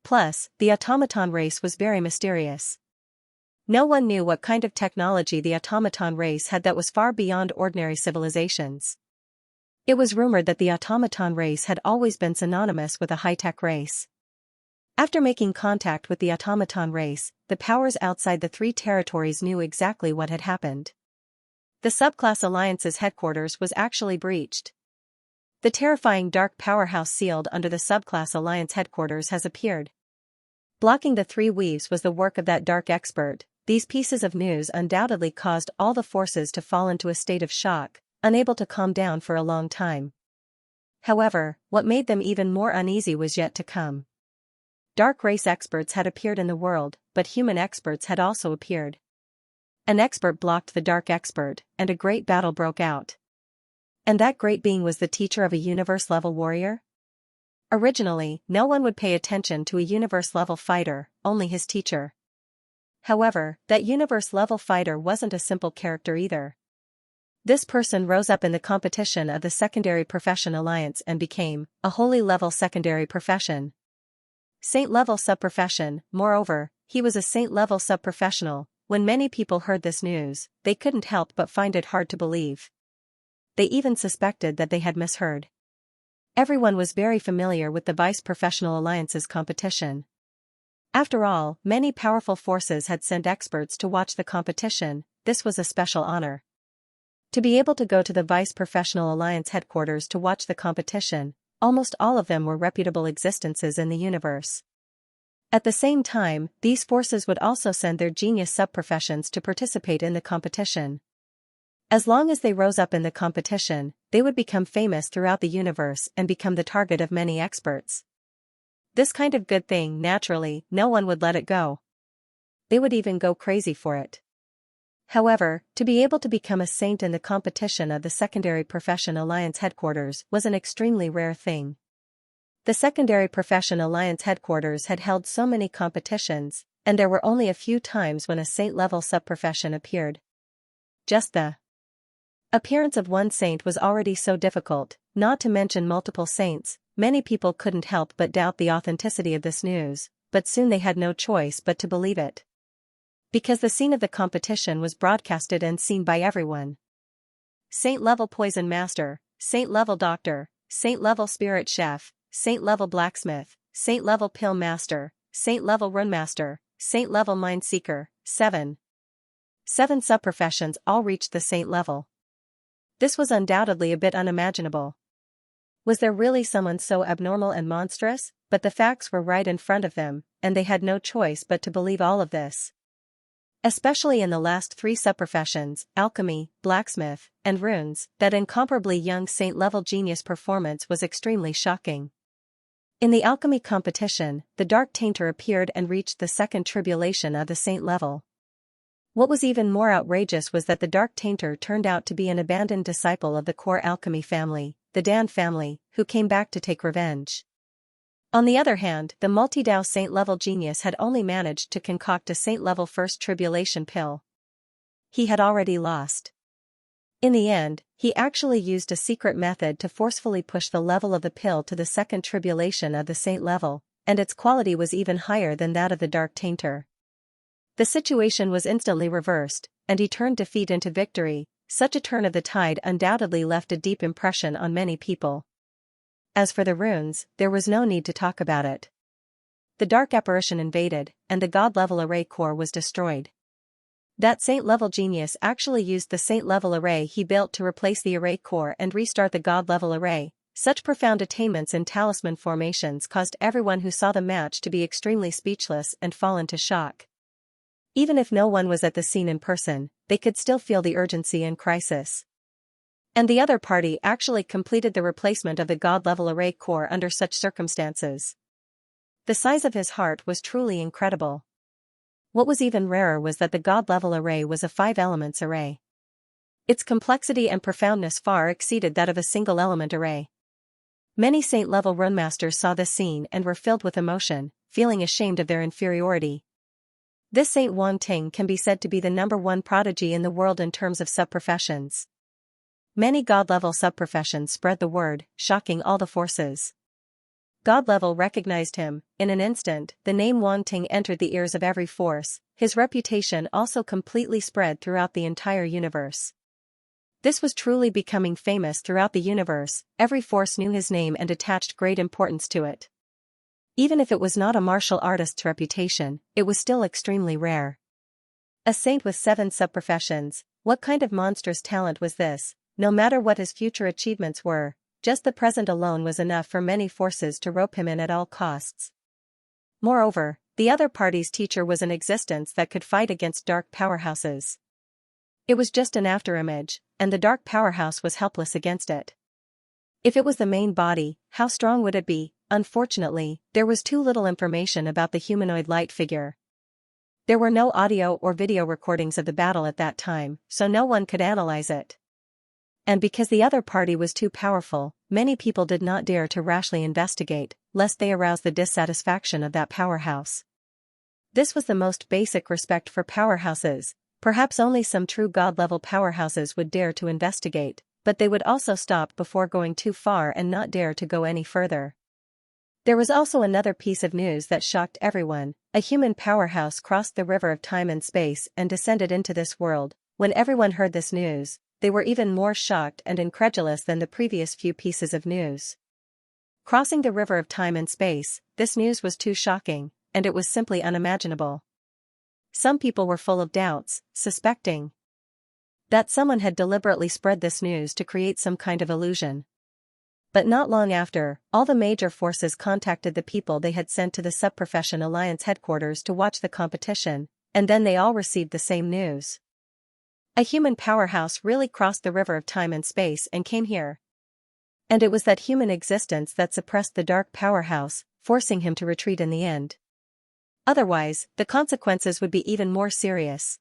Plus, the automaton race was very mysterious. No one knew what kind of technology the automaton race had that was far beyond ordinary civilizations. It was rumored that the automaton race had always been synonymous with a high-tech race. After making contact with the automaton race, the powers outside the 3 territories knew exactly what had happened. The subclass alliance's headquarters was actually breached. The terrifying dark powerhouse sealed under the subclass alliance headquarters has appeared. Blocking the 3 weaves was the work of that dark expert. These pieces of news undoubtedly caused all the forces to fall into a state of shock, unable to calm down for a long time. However, what made them even more uneasy was yet to come. Dark race experts had appeared in the world, but human experts had also appeared. An expert blocked the dark expert, and a great battle broke out. And that great being was the teacher of a universe-level warrior? Originally, no one would pay attention to a universe-level fighter, only his teacher. However, that universe-level fighter wasn't a simple character either. This person rose up in the competition of the Secondary Profession Alliance and became a holy level secondary profession. Saint-level sub-profession. Moreover, he was a saint-level sub-professional. When many people heard this news, they couldn't help but find it hard to believe. They even suspected that they had misheard. Everyone was very familiar with the Vice Professional Alliance's competition. After all, many powerful forces had sent experts to watch the competition. This was a special honor. To be able to go to the Vice Professional Alliance headquarters to watch the competition, almost all of them were reputable existences in the universe. At the same time, these forces would also send their genius sub-professions to participate in the competition. As long as they rose up in the competition, they would become famous throughout the universe and become the target of many experts. This kind of good thing, naturally, no one would let it go. They would even go crazy for it. However, to be able to become a saint in the competition of the Secondary Profession Alliance headquarters was an extremely rare thing. The Secondary Profession Alliance headquarters had held so many competitions, and there were only a few times when a saint-level sub-profession appeared. Just the appearance of one saint was already so difficult, not to mention multiple saints. Many people couldn't help but doubt the authenticity of this news, but soon they had no choice but to believe it. Because the scene of the competition was broadcasted and seen by everyone. Saint-level poison master, saint-level doctor, saint-level spirit chef, saint-level blacksmith, saint-level pill master, saint-level rune master, saint-level mind seeker, 7 sub-professions all reached the saint level. This was undoubtedly a bit unimaginable. Was there really someone so abnormal and monstrous? But the facts were right in front of them, and they had no choice but to believe all of this. Especially in the last 3 sub-professions, alchemy, blacksmith, and runes, that incomparably young saint-level genius performance was extremely shocking. In the alchemy competition, the Dark Tainter appeared and reached the second tribulation of the saint level. What was even more outrageous was that the Dark Tainter turned out to be an abandoned disciple of the core alchemy family, the Dan family, who came back to take revenge. On the other hand, the multi-Dao saint-level genius had only managed to concoct a saint-level first tribulation pill. He had already lost. In the end, he actually used a secret method to forcefully push the level of the pill to the second tribulation of the saint level, and its quality was even higher than that of the Dark Tainter. The situation was instantly reversed, and he turned defeat into victory. Such a turn of the tide undoubtedly left a deep impression on many people. As for the runes, there was no need to talk about it. The dark apparition invaded, and the god-level array core was destroyed. That saint-level genius actually used the saint-level array he built to replace the array core and restart the god-level array. Such profound attainments in talisman formations caused everyone who saw the match to be extremely speechless and fall into shock. Even if no one was at the scene in person, they could still feel the urgency and crisis. And the other party actually completed the replacement of the god-level array core under such circumstances. The size of his heart was truly incredible. What was even rarer was that the god-level array was a 5-elements array. Its complexity and profoundness far exceeded that of a single-element array. Many saint-level runemasters saw this scene and were filled with emotion, feeling ashamed of their inferiority. This Saint Wang Ting can be said to be the #1 prodigy in the world in terms of sub-professions. Many god-level sub-professions spread the word, shocking all the forces. God-level recognized him. In an instant, the name Wang Ting entered the ears of every force. His reputation also completely spread throughout the entire universe. This was truly becoming famous throughout the universe. Every force knew his name and attached great importance to it. Even if it was not a martial artist's reputation, it was still extremely rare. A saint with 7 sub-professions, what kind of monstrous talent was this? No matter what his future achievements were, just the present alone was enough for many forces to rope him in at all costs. Moreover, the other party's teacher was an existence that could fight against dark powerhouses. It was just an afterimage, and the dark powerhouse was helpless against it. If it was the main body, how strong would it be? Unfortunately, there was too little information about the humanoid light figure. There were no audio or video recordings of the battle at that time, so no one could analyze it. And because the other party was too powerful, many people did not dare to rashly investigate, lest they arouse the dissatisfaction of that powerhouse. This was the most basic respect for powerhouses. Perhaps only some true god-level powerhouses would dare to investigate, but they would also stop before going too far and not dare to go any further. There was also another piece of news that shocked everyone. A human powerhouse crossed the river of time and space and descended into this world. When everyone heard this news, they were even more shocked and incredulous than the previous few pieces of news. Crossing the river of time and space, this news was too shocking, and it was simply unimaginable. Some people were full of doubts, suspecting that someone had deliberately spread this news to create some kind of illusion. But not long after, all the major forces contacted the people they had sent to the Subprofession Alliance headquarters to watch the competition, and then they all received the same news. A human powerhouse really crossed the river of time and space and came here. And it was that human existence that suppressed the dark powerhouse, forcing him to retreat in the end. Otherwise, the consequences would be even more serious.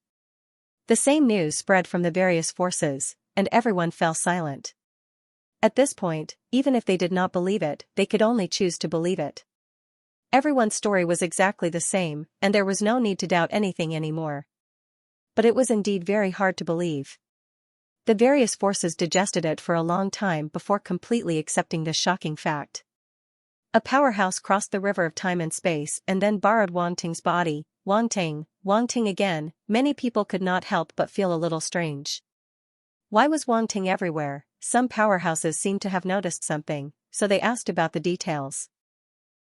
The same news spread from the various forces, and everyone fell silent. At this point, even if they did not believe it, they could only choose to believe it. Everyone's story was exactly the same, and there was no need to doubt anything anymore. But it was indeed very hard to believe. The various forces digested it for a long time before completely accepting this shocking fact. A powerhouse crossed the river of time and space and then borrowed Wang Ting's body. Wang Ting again. Many people could not help but feel a little strange. Why was Wang Ting everywhere? Some powerhouses seemed to have noticed something, so they asked about the details.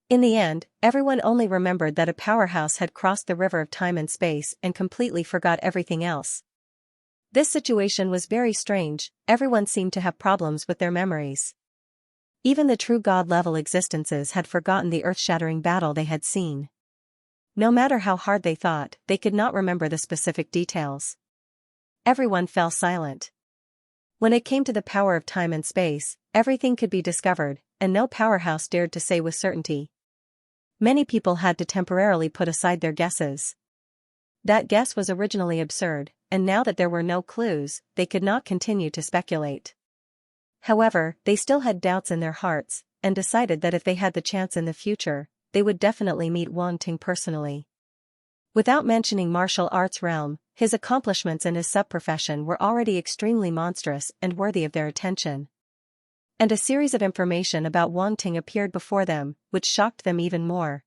In the end, everyone only remembered that a powerhouse had crossed the river of time and space and completely forgot everything else. This situation was very strange. Everyone seemed to have problems with their memories. Even the true god-level existences had forgotten the earth-shattering battle they had seen. No matter how hard they thought, they could not remember the specific details. Everyone fell silent. When it came to the power of time and space, everything could be discovered, and no powerhouse dared to say with certainty. Many people had to temporarily put aside their guesses. That guess was originally absurd, and now that there were no clues, they could not continue to speculate. However, they still had doubts in their hearts, and decided that if they had the chance in the future, they would definitely meet Wang Ting personally. Without mentioning martial arts realm, his accomplishments in his subprofession were already extremely monstrous and worthy of their attention. And a series of information about Wang Ting appeared before them, which shocked them even more.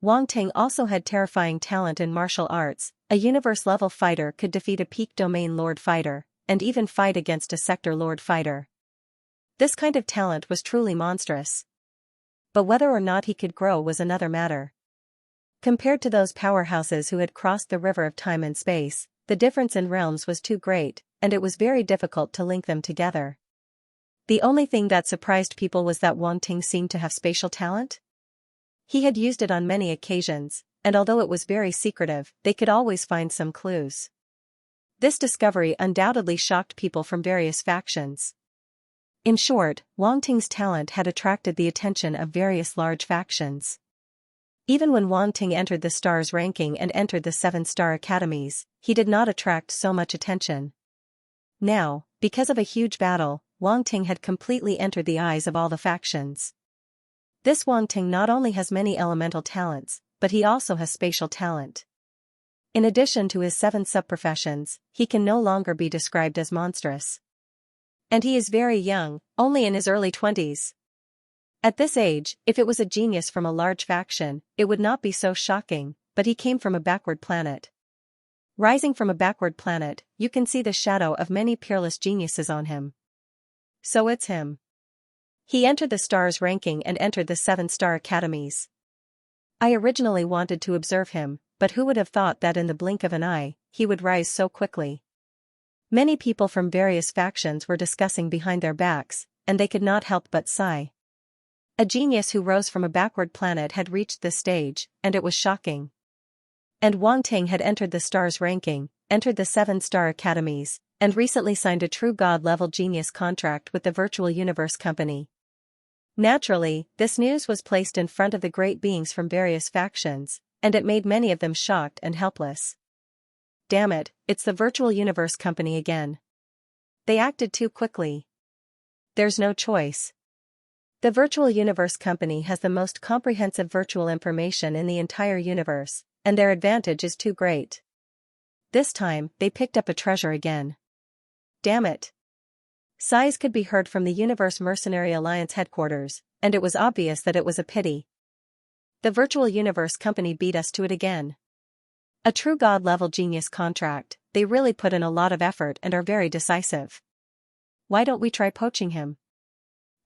Wang Ting also had terrifying talent in martial arts. A universe-level fighter could defeat a peak domain lord fighter, and even fight against a sector lord fighter. This kind of talent was truly monstrous. But whether or not he could grow was another matter. Compared to those powerhouses who had crossed the river of time and space, the difference in realms was too great, and it was very difficult to link them together. The only thing that surprised people was that Wang Ting seemed to have spatial talent. He had used it on many occasions, and although it was very secretive, they could always find some clues. This discovery undoubtedly shocked people from various factions. In short, Wang Ting's talent had attracted the attention of various large factions. Even when Wang Ting entered the stars ranking and entered the 7-star academies, he did not attract so much attention. Now, because of a huge battle, Wang Ting had completely entered the eyes of all the factions. This Wang Ting not only has many elemental talents, but he also has spatial talent. In addition to his 7 subprofessions, he can no longer be described as monstrous. And he is very young, only in his early 20s. At this age, if it was a genius from a large faction, it would not be so shocking, but he came from a backward planet. Rising from a backward planet, you can see the shadow of many peerless geniuses on him. So it's him. He entered the stars ranking and entered the 7-star academies. I originally wanted to observe him, but who would have thought that in the blink of an eye, he would rise so quickly? Many people from various factions were discussing behind their backs, and they could not help but sigh. A genius who rose from a backward planet had reached this stage, and it was shocking. And Wang Ting had entered the stars ranking, entered the 7-star academies, and recently signed a true god-level genius contract with the Virtual Universe Company. Naturally, this news was placed in front of the great beings from various factions, and it made many of them shocked and helpless. Damn it, it's the Virtual Universe Company again. They acted too quickly. There's no choice. The Virtual Universe Company has the most comprehensive virtual information in the entire universe, and their advantage is too great. This time, they picked up a treasure again. Damn it. Sighs could be heard from the Universe Mercenary Alliance headquarters, and it was obvious that it was a pity. The Virtual Universe Company beat us to it again. A true god-level genius contract, they really put in a lot of effort and are very decisive. Why don't we try poaching him?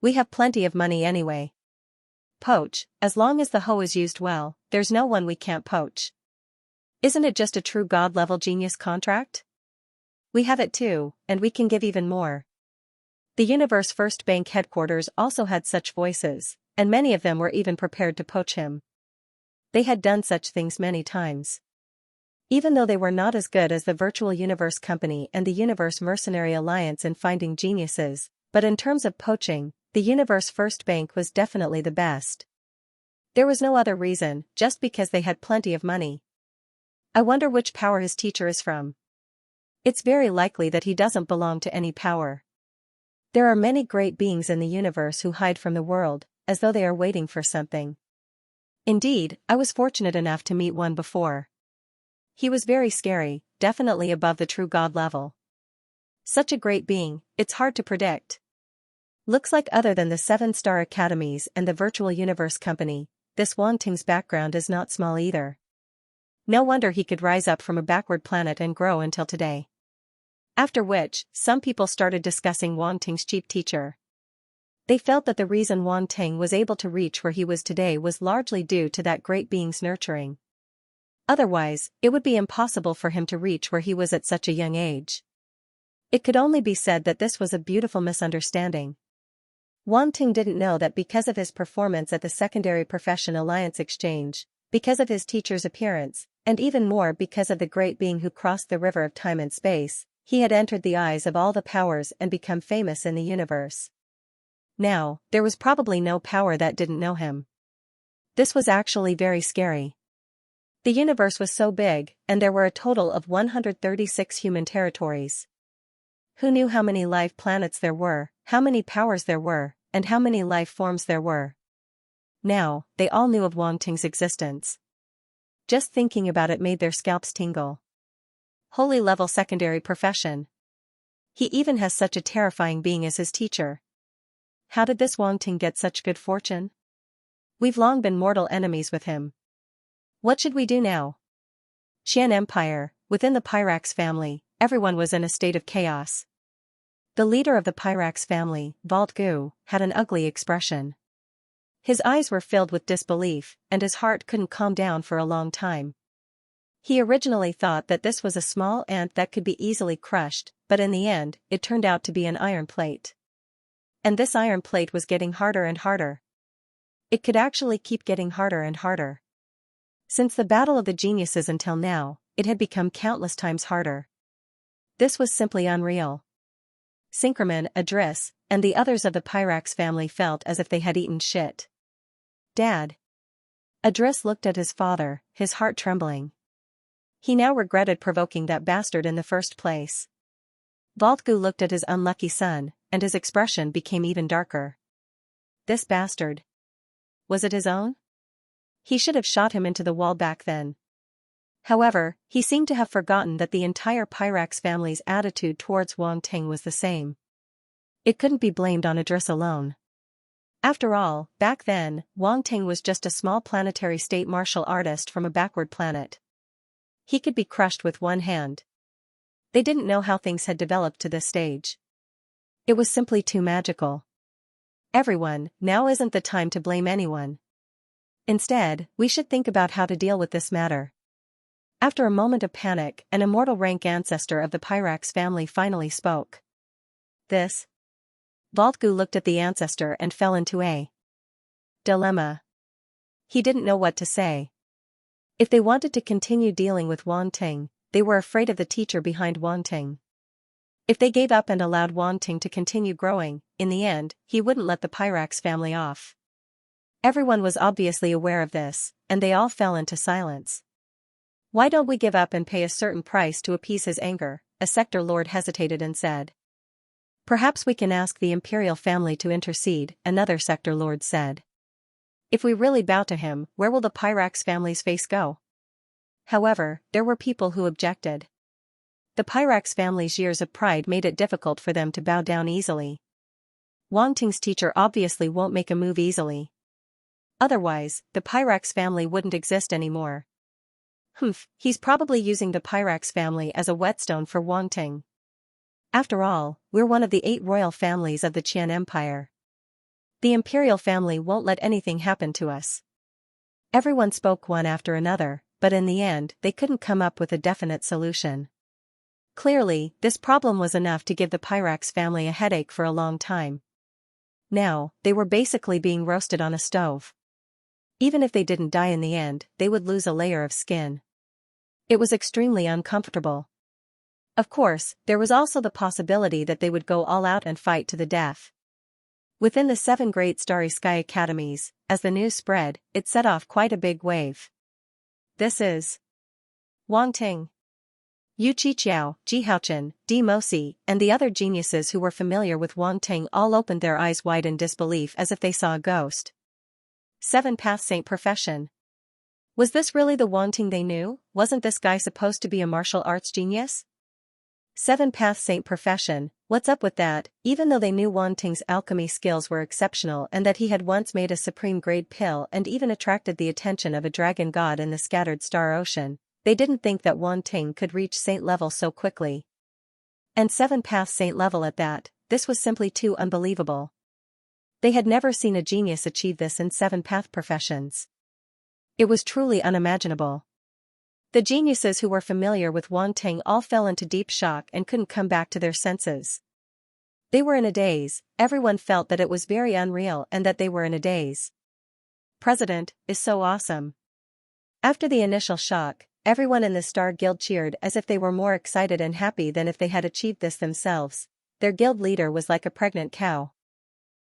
We have plenty of money anyway. Poach, as long as the hoe is used well, there's no one we can't poach. Isn't it just a true god-level genius contract? We have it too, and we can give even more. The Universe First Bank headquarters also had such voices, and many of them were even prepared to poach him. They had done such things many times. Even though they were not as good as the Virtual Universe Company and the Universe Mercenary Alliance in finding geniuses, but in terms of poaching, the Universe First Bank was definitely the best. There was no other reason, just because they had plenty of money. I wonder which power his teacher is from. It's very likely that he doesn't belong to any power. There are many great beings in the universe who hide from the world, as though they are waiting for something. Indeed, I was fortunate enough to meet one before. He was very scary, definitely above the true god level. Such a great being, it's hard to predict. Looks like other than the 7-star academies and the Virtual Universe Company, this Wanting's background is not small either. No wonder he could rise up from a backward planet and grow until today. After which, some people started discussing Wanting's chief teacher. They felt that the reason Wanting was able to reach where he was today was largely due to that great being's nurturing. Otherwise, it would be impossible for him to reach where he was at such a young age. It could only be said that this was a beautiful misunderstanding. Wanting didn't know that because of his performance at the Secondary Profession Alliance Exchange, because of his teacher's appearance, and even more because of the great being who crossed the river of time and space, he had entered the eyes of all the powers and become famous in the universe. Now, there was probably no power that didn't know him. This was actually very scary. The universe was so big, and there were a total of 136 human territories. Who knew how many life planets there were, how many powers there were, and how many life forms there were? Now, they all knew of Wanting's existence. Just thinking about it made their scalps tingle. Holy level secondary profession. He even has such a terrifying being as his teacher. How did this Wanting get such good fortune? We've long been mortal enemies with him. What should we do now? Xian Empire, within the Pyrax family, everyone was in a state of chaos. The leader of the Pyrax family, Vault Gu, had an ugly expression. His eyes were filled with disbelief, and his heart couldn't calm down for a long time. He originally thought that this was a small ant that could be easily crushed, but in the end, it turned out to be an iron plate. And this iron plate was getting harder and harder. It could actually keep getting harder and harder. Since the Battle of the Geniuses until now, it had become countless times harder. This was simply unreal. Synchroman, Adris, and the others of the Pyrax family felt as if they had eaten shit. Dad. Adris looked at his father, his heart trembling. He now regretted provoking that bastard in the first place. Valtgu looked at his unlucky son, and his expression became even darker. This bastard. Was it his own? He should have shot him into the wall back then. However, he seemed to have forgotten that the entire Pyrax family's attitude towards Wanting was the same. It couldn't be blamed on Adris alone. After all, back then, Wanting was just a small planetary state martial artist from a backward planet. He could be crushed with one hand. They didn't know how things had developed to this stage. It was simply too magical. Everyone, now isn't the time to blame anyone. Instead, we should think about how to deal with this matter. After a moment of panic, an immortal rank ancestor of the Pyrax family finally spoke. This? Valtgu looked at the ancestor and fell into a dilemma. He didn't know what to say. If they wanted to continue dealing with Wanting, they were afraid of the teacher behind Wanting. If they gave up and allowed Wanting to continue growing, in the end, he wouldn't let the Pyrax family off. Everyone was obviously aware of this, and they all fell into silence. Why don't we give up and pay a certain price to appease his anger? A sector lord hesitated and said. Perhaps we can ask the imperial family to intercede, another sector lord said. If we really bow to him, where will the Pyrax family's face go? However, there were people who objected. The Pyrax family's years of pride made it difficult for them to bow down easily. Wang Ting's teacher obviously won't make a move easily. Otherwise, the Pyrax family wouldn't exist anymore. He's probably using the Pyrax family as a whetstone for Wang Ting. After all, we're one of the 8 royal families of the Qian Empire. The imperial family won't let anything happen to us. Everyone spoke one after another, but in the end they couldn't come up with a definite solution. Clearly, this problem was enough to give the Pyrax family a headache for a long time. Now, they were basically being roasted on a stove. Even if they didn't die in the end, they would lose a layer of skin. It was extremely uncomfortable. Of course, there was also the possibility that they would go all out and fight to the death. Within the 7 great Starry Sky Academies, as the news spread, it set off quite a big wave. This is Wang Ting. Yu Qiqiao, Ji Haochen, Di Mosi, and the other geniuses who were familiar with Wang Ting all opened their eyes wide in disbelief as if they saw a ghost. 7 Path Saint Profession. Was this really the Wang Ting they knew? Wasn't this guy supposed to be a martial arts genius? 7 Path Saint Profession, what's up with that? Even though they knew Wang Ting's alchemy skills were exceptional and that he had once made a supreme grade pill and even attracted the attention of a dragon god in the scattered star ocean, they didn't think that Wang Ting could reach saint level so quickly. And 7 Path Saint level at that, this was simply too unbelievable. They had never seen a genius achieve this in 7 path professions. It was truly unimaginable. The geniuses who were familiar with Wang Ting all fell into deep shock and couldn't come back to their senses. They were in a daze, everyone felt that it was very unreal and that they were in a daze. President is so awesome. After the initial shock, everyone in the Star Guild cheered as if they were more excited and happy than if they had achieved this themselves. Their guild leader was like a pregnant cow.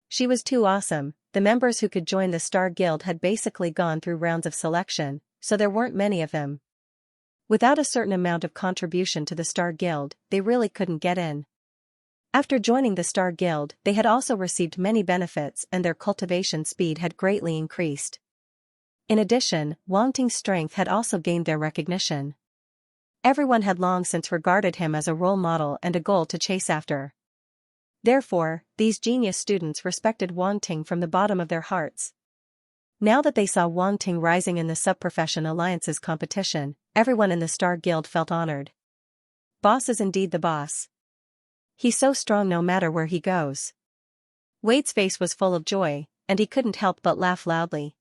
She was too awesome. The members who could join the Star Guild had basically gone through rounds of selection, so there weren't many of them. Without a certain amount of contribution to the Star Guild, they really couldn't get in. After joining the Star Guild, they had also received many benefits and their cultivation speed had greatly increased. In addition, Wang Ting's strength had also gained their recognition. Everyone had long since regarded him as a role model and a goal to chase after. Therefore, these genius students respected Wang Ting from the bottom of their hearts. Now that they saw Wang Ting rising in the Sub-Profession Alliance's competition, everyone in the Star Guild felt honored. Boss is indeed the boss. He's so strong no matter where he goes. Wade's face was full of joy, and he couldn't help but laugh loudly.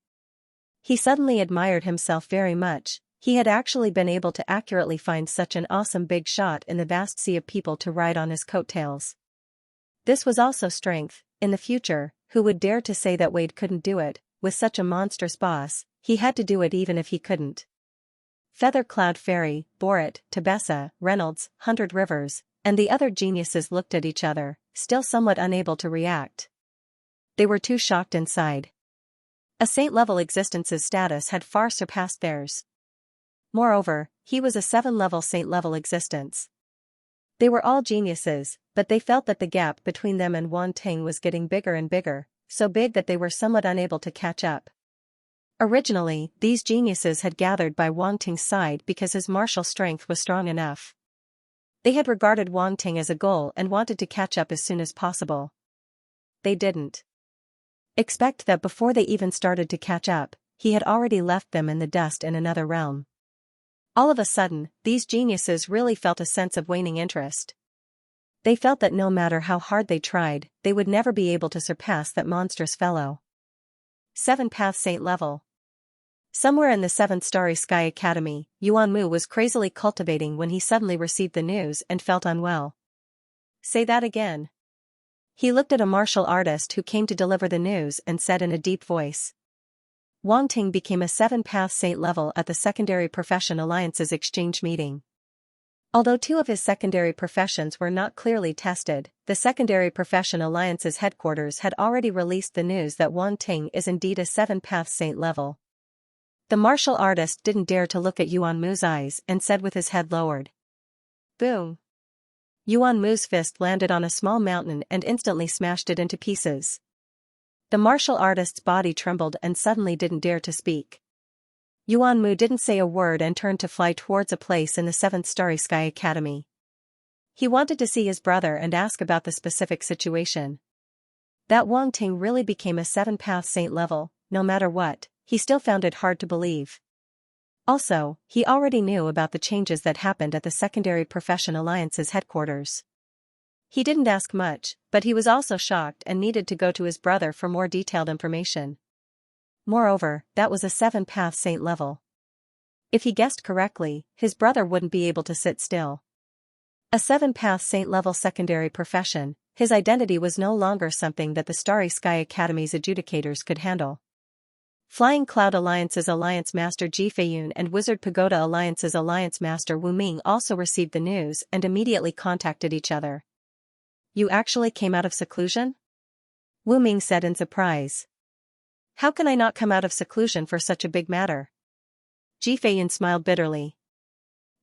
He suddenly admired himself very much. He had actually been able to accurately find such an awesome big shot in the vast sea of people to ride on his coattails. This was also strength. In the future, who would dare to say that Wade couldn't do it? With such a monstrous boss, he had to do it even if he couldn't. Feather Cloud Fairy, Borit, Tabessa, Reynolds, 100 Rivers, and the other geniuses looked at each other, still somewhat unable to react. They were too shocked inside. A saint-level existence's status had far surpassed theirs. Moreover, he was a 7-level saint-level existence. They were all geniuses, but they felt that the gap between them and Wang Ting was getting bigger and bigger, so big that they were somewhat unable to catch up. Originally, these geniuses had gathered by Wang Ting's side because his martial strength was strong enough. They had regarded Wang Ting as a goal and wanted to catch up as soon as possible. They didn't expect that before they even started to catch up, he had already left them in the dust in another realm. All of a sudden, these geniuses really felt a sense of waning interest. They felt that no matter how hard they tried, they would never be able to surpass that monstrous fellow. 7 Path Saint level. Somewhere in the 7th Starry Sky Academy, Yuan Mu was crazily cultivating when he suddenly received the news and felt unwell. Say that again. He looked at a martial artist who came to deliver the news and said in a deep voice. Wang Ting became a 7 Path Saint level at the Secondary Profession Alliance's exchange meeting. Although two of his secondary professions were not clearly tested, the Secondary Profession Alliance's headquarters had already released the news that Wang Ting is indeed a seven-path saint level. The martial artist didn't dare to look at Yuan Mu's eyes and said with his head lowered. Boom! Yuan Mu's fist landed on a small mountain and instantly smashed it into pieces. The martial artist's body trembled and suddenly didn't dare to speak. Yuan Mu didn't say a word and turned to fly towards a place in the 7th Starry Sky Academy. He wanted to see his brother and ask about the specific situation. That Wang Ting really became a 7-path saint level, no matter what, he still found it hard to believe. Also, he already knew about the changes that happened at the Secondary Profession Alliance's headquarters. He didn't ask much, but he was also shocked and needed to go to his brother for more detailed information. Moreover, that was a 7-path saint level. If he guessed correctly, his brother wouldn't be able to sit still. A 7-path saint level secondary profession, his identity was no longer something that the Starry Sky Academy's adjudicators could handle. Flying Cloud Alliance's Alliance Master Ji Feiyun and Wizard Pagoda Alliance's Alliance Master Wu Ming also received the news and immediately contacted each other. You actually came out of seclusion? Wu Ming said in surprise. How can I not come out of seclusion for such a big matter? Ji Feiyun smiled bitterly.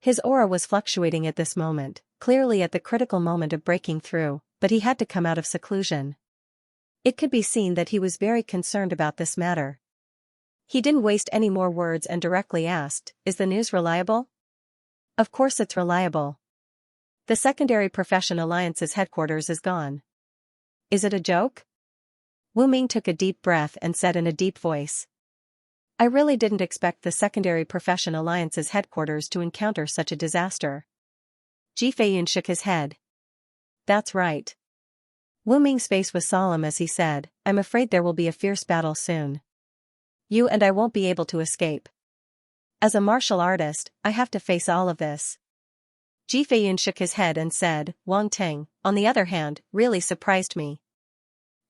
His aura was fluctuating at this moment, clearly at the critical moment of breaking through, but he had to come out of seclusion. It could be seen that he was very concerned about this matter. He didn't waste any more words and directly asked, Is the news reliable? Of course it's reliable. The Secondary Profession Alliance's headquarters is gone. Is it a joke? Wu Ming took a deep breath and said in a deep voice. I really didn't expect the Secondary Profession Alliance's headquarters to encounter such a disaster. Ji Feiyun shook his head. That's right. Wu Ming's face was solemn as he said, I'm afraid there will be a fierce battle soon. You and I won't be able to escape. As a martial artist, I have to face all of this. Ji Feiyun shook his head and said, Wang Ting, on the other hand, really surprised me.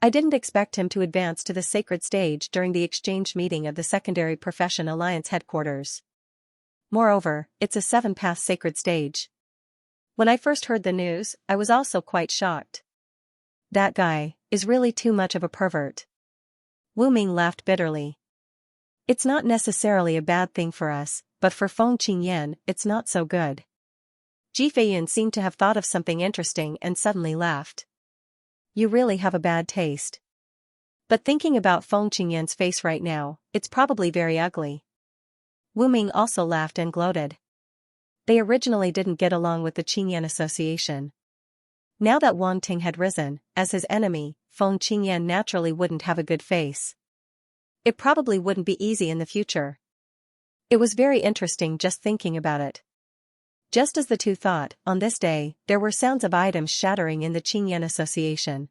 I didn't expect him to advance to the sacred stage during the exchange meeting of the Secondary Profession Alliance headquarters. Moreover, it's a 7-path sacred stage. When I first heard the news, I was also quite shocked. That guy is really too much of a pervert. Wu Ming laughed bitterly. It's not necessarily a bad thing for us, but for Feng Qingyan, it's not so good. Ji Feiyun seemed to have thought of something interesting and suddenly laughed. You really have a bad taste. But thinking about Feng Qingyan's face right now, it's probably very ugly. Wu Ming also laughed and gloated. They originally didn't get along with the Qingyan Association. Now that Wang Ting had risen, as his enemy, Feng Qingyan naturally wouldn't have a good face. It probably wouldn't be easy in the future. It was very interesting just thinking about it. Just as the two thought, on this day, there were sounds of items shattering in the Qingyan Association.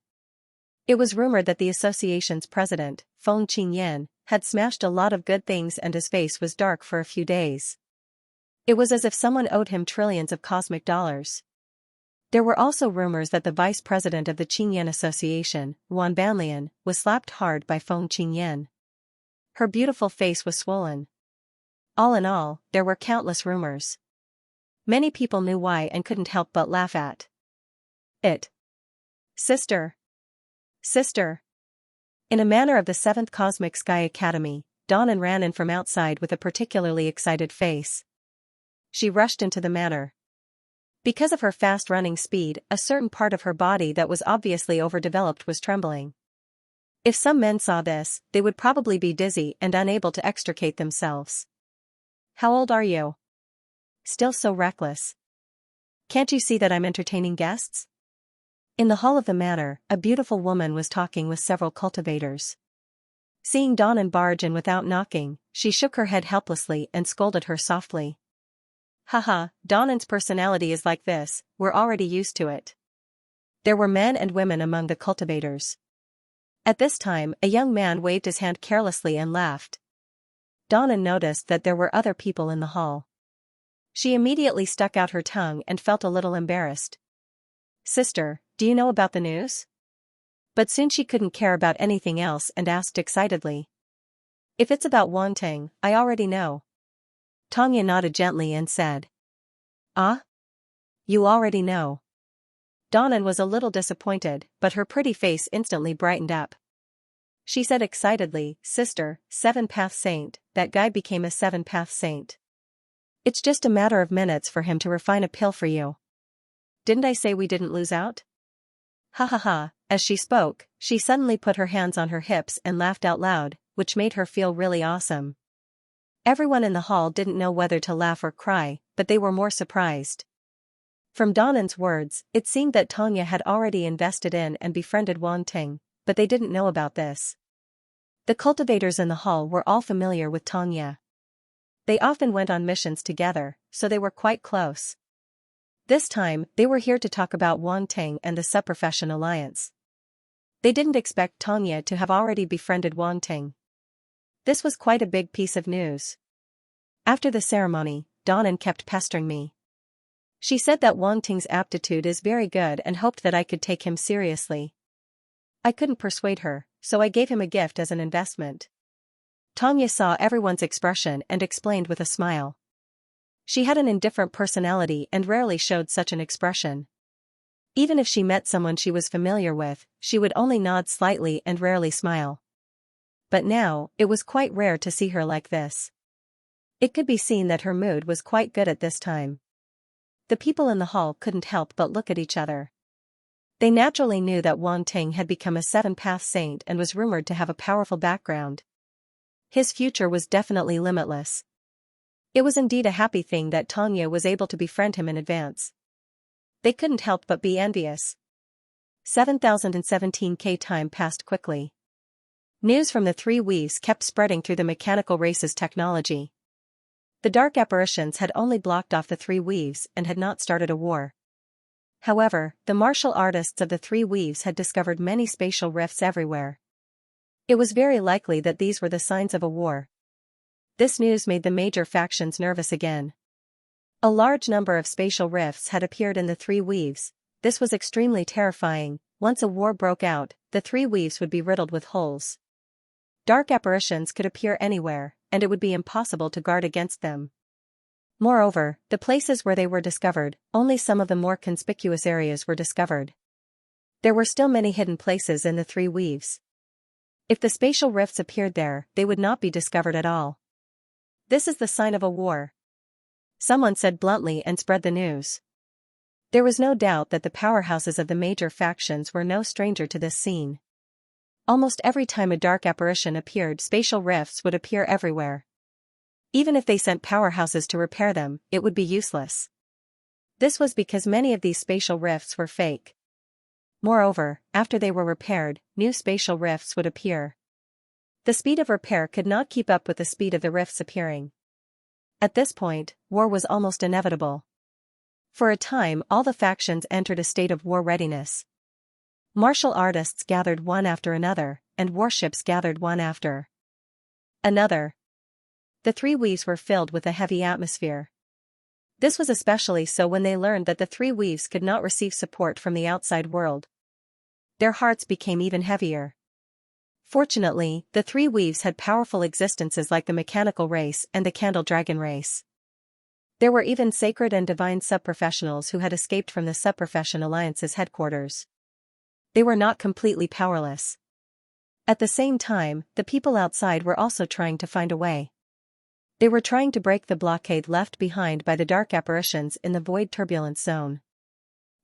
It was rumored that the association's president, Feng Qingyan, had smashed a lot of good things and his face was dark for a few days. It was as if someone owed him trillions of cosmic dollars. There were also rumors that the vice president of the Qingyan Association, Wan Banlian, was slapped hard by Feng Qingyan. Her beautiful face was swollen. All in all, there were countless rumors. Many people knew why and couldn't help but laugh at it. Sister! Sister! In a manner of the 7th Cosmic Sky Academy, Dawnan ran in from outside with a particularly excited face. She rushed into the manor. Because of her fast-running speed, a certain part of her body that was obviously overdeveloped was trembling. If some men saw this, they would probably be dizzy and unable to extricate themselves. How old are you? Still so reckless. Can't you see that I'm entertaining guests? In the hall of the manor, a beautiful woman was talking with several cultivators. Seeing Dawnan barge in without knocking, she shook her head helplessly and scolded her softly. Haha, Dawnan's personality is like this, we're already used to it. There were men and women among the cultivators. At this time, a young man waved his hand carelessly and laughed. Dawnan noticed that there were other people in the hall. She immediately stuck out her tongue and felt a little embarrassed. Sister, do you know about the news? But soon she couldn't care about anything else and asked excitedly. If it's about Wang Ting, I already know. Tongya nodded gently and said. Ah? You already know. Donnan was a little disappointed, but her pretty face instantly brightened up. She said excitedly, "Sister, 7-path saint, that guy became a 7-path saint. It's just a matter of minutes for him to refine a pill for you. Didn't I say we didn't lose out?" Ha ha ha. As she spoke, she suddenly put her hands on her hips and laughed out loud, which made her feel really awesome. Everyone in the hall didn't know whether to laugh or cry, but they were more surprised. From Donnan's words, it seemed that Tanya had already invested in and befriended Wang Ting, but they didn't know about this. The cultivators in the hall were all familiar with Tanya. They often went on missions together, so they were quite close. This time, they were here to talk about Wang Ting and the Subprofession Alliance. They didn't expect Tanya to have already befriended Wang Ting. This was quite a big piece of news. After the ceremony, Donnan kept pestering me. She said that Wang Ting's aptitude is very good and hoped that I could take him seriously. I couldn't persuade her, so I gave him a gift as an investment. Tanya saw everyone's expression and explained with a smile. She had an indifferent personality and rarely showed such an expression. Even if she met someone she was familiar with, she would only nod slightly and rarely smile. But now, it was quite rare to see her like this. It could be seen that her mood was quite good at this time. The people in the hall couldn't help but look at each other. They naturally knew that Wang Ting had become a 7-path saint and was rumored to have a powerful background. His future was definitely limitless. It was indeed a happy thing that Tanya was able to befriend him in advance. They couldn't help but be envious. 7017K time passed quickly. News from the three weaves kept spreading through the mechanical race's technology. The dark apparitions had only blocked off the three weaves and had not started a war. However, the martial artists of the three weaves had discovered many spatial rifts everywhere. It was very likely that these were the signs of a war. This news made the major factions nervous again. A large number of spatial rifts had appeared in the three weaves. This was extremely terrifying. Once a war broke out, the three weaves would be riddled with holes. Dark apparitions could appear anywhere, and it would be impossible to guard against them. Moreover, the places where they were discovered, only some of the more conspicuous areas were discovered. There were still many hidden places in the three weaves. If the spatial rifts appeared there, they would not be discovered at all. This is the sign of a war. Someone said bluntly and spread the news. There was no doubt that the powerhouses of the major factions were no stranger to this scene. Almost every time a dark apparition appeared, spatial rifts would appear everywhere. Even if they sent powerhouses to repair them, it would be useless. This was because many of these spatial rifts were fake. Moreover, after they were repaired, new spatial rifts would appear. The speed of repair could not keep up with the speed of the rifts appearing. At this point, war was almost inevitable. For a time, all the factions entered a state of war readiness. Martial artists gathered one after another, and warships gathered one after another. The three weaves were filled with a heavy atmosphere. This was especially so when they learned that the three weaves could not receive support from the outside world. Their hearts became even heavier. Fortunately, the three weaves had powerful existences like the mechanical race and the candle dragon race. There were even sacred and divine subprofessionals who had escaped from the Subprofession Alliance's headquarters. They were not completely powerless. At the same time, the people outside were also trying to find a way. They were trying to break the blockade left behind by the dark apparitions in the void turbulence zone.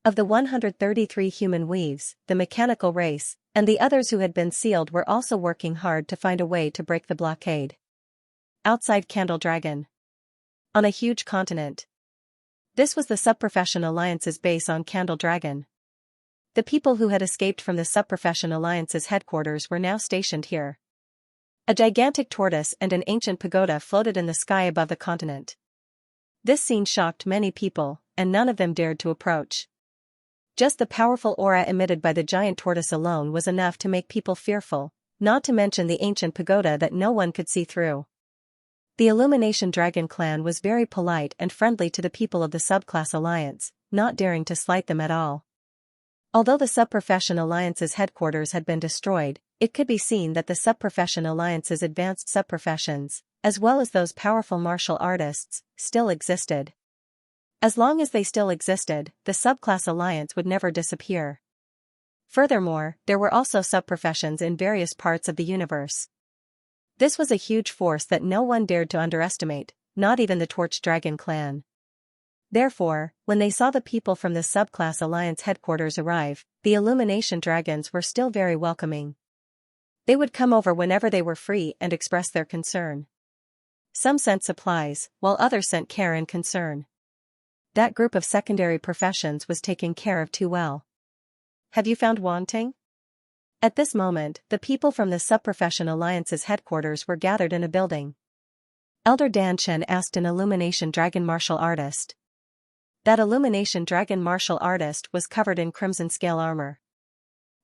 Of the 133 human weaves, the mechanical race, and the others who had been sealed were also working hard to find a way to break the blockade. Outside Candle Dragon. On a huge continent. This was the Subprofession Alliance's base on Candle Dragon. The people who had escaped from the Subprofession Alliance's headquarters were now stationed here. A gigantic tortoise and an ancient pagoda floated in the sky above the continent. This scene shocked many people, and none of them dared to approach. Just the powerful aura emitted by the giant tortoise alone was enough to make people fearful, not to mention the ancient pagoda that no one could see through. The Illumination Dragon clan was very polite and friendly to the people of the Subclass Alliance, not daring to slight them at all. Although the Subprofession Alliance's headquarters had been destroyed, it could be seen that the Subprofession Alliance's advanced subprofessions, as well as those powerful martial artists, still existed. As long as they still existed, the subclass alliance would never disappear. Furthermore, there were also subprofessions in various parts of the universe. This was a huge force that no one dared to underestimate, not even the Torch Dragon clan. Therefore, when they saw the people from the subclass alliance headquarters arrive, the Illumination Dragons were still very welcoming. They would come over whenever they were free and express their concern. Some sent supplies, while others sent care and concern. That group of secondary professions was taken care of too well. Have you found Wanting? At this moment, the people from the Subprofession Alliance's headquarters were gathered in a building. Elder Dan Shen asked an Illumination Dragon martial artist. That Illumination Dragon martial artist was covered in crimson scale armor.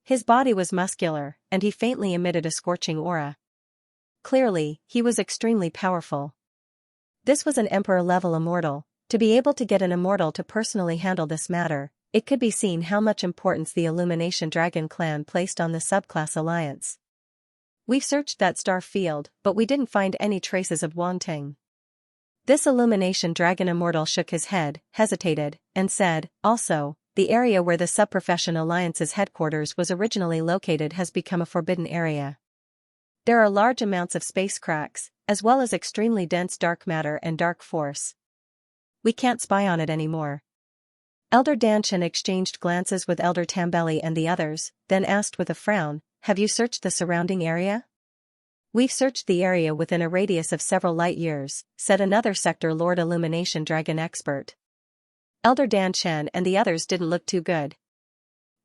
His body was muscular, and he faintly emitted a scorching aura. Clearly, he was extremely powerful. This was an Emperor-level immortal. To be able to get an immortal to personally handle this matter, it could be seen how much importance the Illumination Dragon clan placed on the subclass alliance. We've searched that star field, but we didn't find any traces of Wanting. This Illumination Dragon immortal shook his head, hesitated, and said, also, the area where the Subprofession Alliance's headquarters was originally located has become a forbidden area. There are large amounts of space cracks, as well as extremely dense dark matter and dark force. We can't spy on it anymore. Elder Danshan exchanged glances with Elder Tambeli and the others, then asked with a frown, have you searched the surrounding area? We've searched the area within a radius of several light years, said another Sector Lord Illumination Dragon expert. Elder Danshan and the others didn't look too good.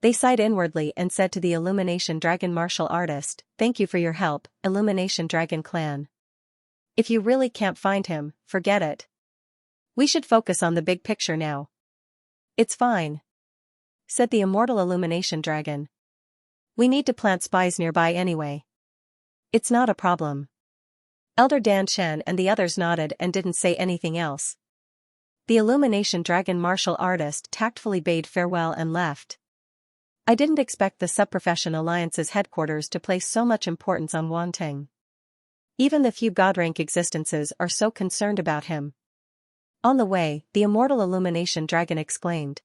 They sighed inwardly and said to the Illumination Dragon martial artist, thank you for your help, Illumination Dragon clan. If you really can't find him, forget it. We should focus on the big picture now. It's fine, said the immortal Illumination Dragon. We need to plant spies nearby anyway. It's not a problem. Elder Dan Shen and the others nodded and didn't say anything else. The Illumination Dragon martial artist tactfully bade farewell and left. I didn't expect the Subprofession Alliance's headquarters to place so much importance on Wanting. Even the few god-rank existences are so concerned about him. On the way, the immortal Illumination Dragon exclaimed.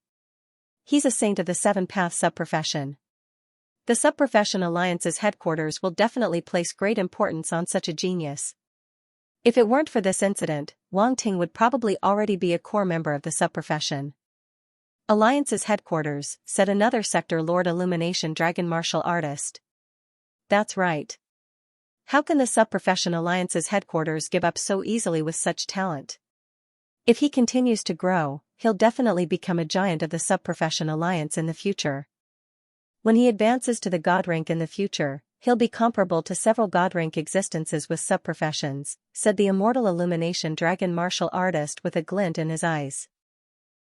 He's a saint of the seven-path subprofession. The Subprofession Alliance's headquarters will definitely place great importance on such a genius. If it weren't for this incident, Wang Ting would probably already be a core member of the subprofession. Alliance's headquarters, said another Sector Lord Illumination Dragon martial artist. That's right. How can the Subprofession Alliance's headquarters give up so easily with such talent? If he continues to grow, he'll definitely become a giant of the Subprofession Alliance in the future. When he advances to the god rank in the future, he'll be comparable to several god rank existences with subprofessions, said the immortal Illumination Dragon martial artist with a glint in his eyes.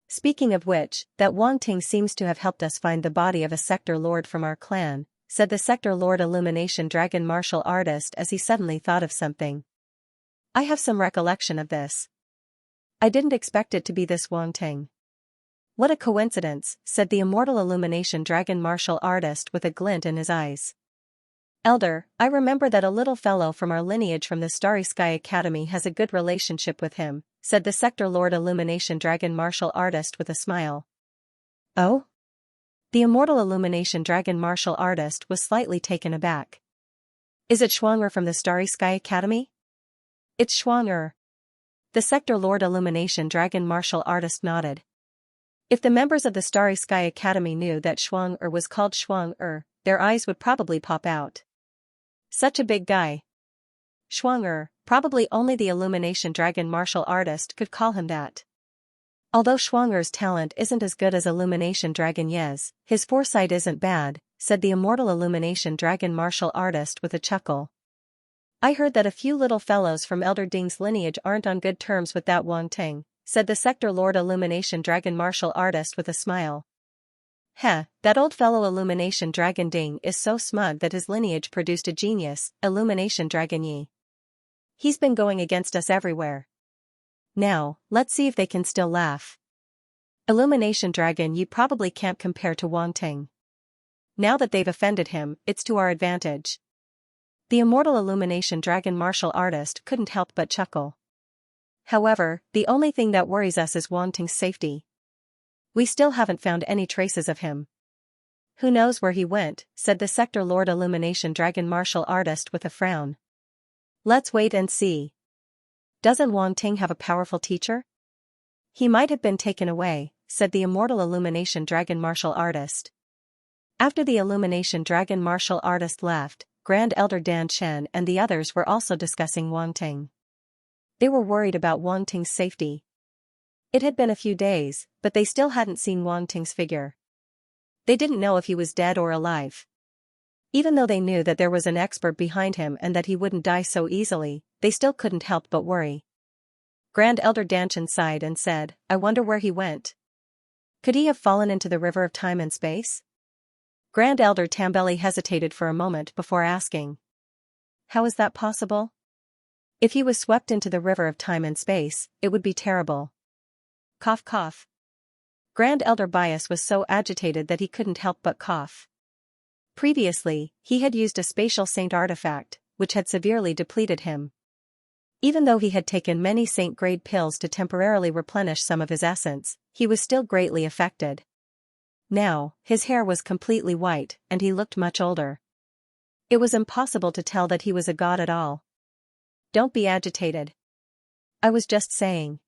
Speaking of which, that Wang Ting seems to have helped us find the body of a Sector Lord from our clan, said the Sector Lord Illumination Dragon martial artist as he suddenly thought of something. I have some recollection of this. I didn't expect it to be this Wang Ting. What a coincidence, said the immortal Illumination Dragon martial artist with a glint in his eyes. Elder, I remember that a little fellow from our lineage from the Starry Sky Academy has a good relationship with him, said the Sector Lord Illumination Dragon martial artist with a smile. Oh? The immortal Illumination Dragon martial artist was slightly taken aback. Is it Xuan'er from the Starry Sky Academy? It's Xuan'er. The Sector Lord Illumination Dragon martial artist nodded. If the members of the Starry Sky Academy knew that Xuan'er was called Xuan'er, their eyes would probably pop out. Such a big guy. Xuan'er, probably only the Illumination Dragon martial artist could call him that. Although Xuan'er's talent isn't as good as Illumination Dragon Ye's, his foresight isn't bad, said the immortal Illumination Dragon martial artist with a chuckle. I heard that a few little fellows from Elder Ding's lineage aren't on good terms with that Wang Ting, said the Sector Lord Illumination Dragon martial artist with a smile. Heh, that old fellow Illumination Dragon Ding is so smug that his lineage produced a genius, Illumination Dragon Yi. He's been going against us everywhere. Now, let's see if they can still laugh. Illumination Dragon Yi probably can't compare to Wang Ting. Now that they've offended him, it's to our advantage. The immortal Illumination Dragon martial artist couldn't help but chuckle. However, the only thing that worries us is Wang Ting's safety. We still haven't found any traces of him. Who knows where he went, said the Sector Lord Illumination Dragon Martial Artist with a frown. Let's wait and see. Doesn't Wang Ting have a powerful teacher? He might have been taken away, said the Immortal Illumination Dragon Martial Artist. After the Illumination Dragon Martial Artist left, Grand Elder Dan Chen and the others were also discussing Wang Ting. They were worried about Wang Ting's safety. It had been a few days, but they still hadn't seen Wang Ting's figure. They didn't know if he was dead or alive. Even though they knew that there was an expert behind him and that he wouldn't die so easily, they still couldn't help but worry. Grand Elder Danchen sighed and said, I wonder where he went. Could he have fallen into the river of time and space? Grand Elder Tambeli hesitated for a moment before asking. How is that possible? If he was swept into the river of time and space, it would be terrible. Cough cough. Grand Elder Bias was so agitated that he couldn't help but cough. Previously, he had used a spatial saint artifact, which had severely depleted him. Even though he had taken many saint-grade pills to temporarily replenish some of his essence, he was still greatly affected. Now, his hair was completely white, and he looked much older. It was impossible to tell that he was a god at all. Don't be agitated. I was just saying.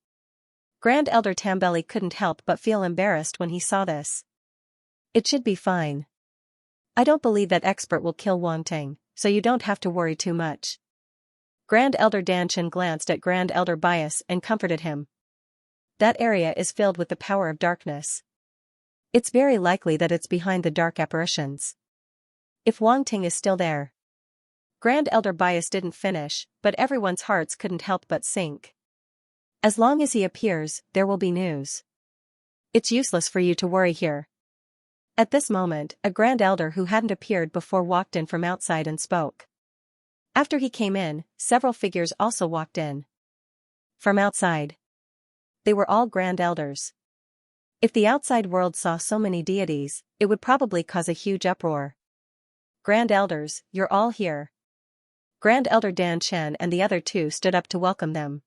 Grand Elder Tambeli couldn't help but feel embarrassed when he saw this. It should be fine. I don't believe that expert will kill Wang Ting, so you don't have to worry too much. Grand Elder Danchen glanced at Grand Elder Bias and comforted him. That area is filled with the power of darkness. It's very likely that it's behind the dark apparitions. If Wang Ting is still there. Grand Elder Bias didn't finish, but everyone's hearts couldn't help but sink. As long as he appears, there will be news. It's useless for you to worry here. At this moment, a Grand Elder who hadn't appeared before walked in from outside and spoke. After he came in, several figures also walked in. From outside. They were all Grand Elders. If the outside world saw so many deities, it would probably cause a huge uproar. Grand Elders, you're all here. Grand Elder Dan Chen and the other two stood up to welcome them.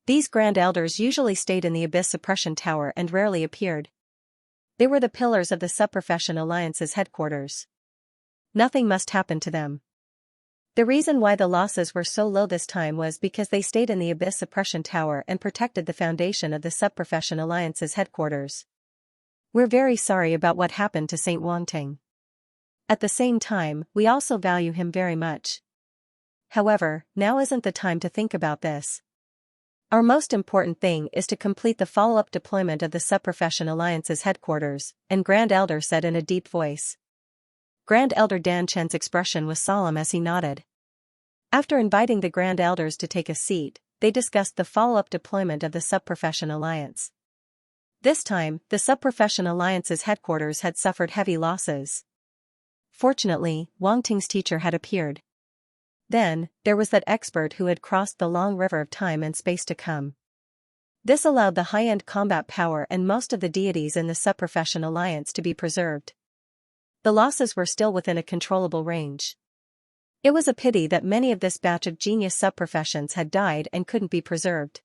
These Grand Elders usually stayed in the Abyss Suppression Tower and rarely appeared. They were the pillars of the Subprofession Alliance's headquarters. Nothing must happen to them. The reason why the losses were so low this time was because they stayed in the Abyss Suppression Tower and protected the foundation of the Subprofession Alliance's headquarters. We're very sorry about what happened to Saint Wang Ting. At the same time, we also value him very much. However, now isn't the time to think about this. Our most important thing is to complete the follow-up deployment of the Subprofession Alliance's headquarters, and Grand Elder said in a deep voice. Grand Elder Dan Chen's expression was solemn as he nodded. After inviting the Grand Elders to take a seat, they discussed the follow-up deployment of the Subprofession Alliance. This time, the Subprofession Alliance's headquarters had suffered heavy losses. Fortunately, Wang Ting's teacher had appeared. Then, there was that expert who had crossed the long river of time and space to come. This allowed the high-end combat power and most of the deities in the Subprofession Alliance to be preserved. The losses were still within a controllable range. It was a pity that many of this batch of genius subprofessions had died and couldn't be preserved.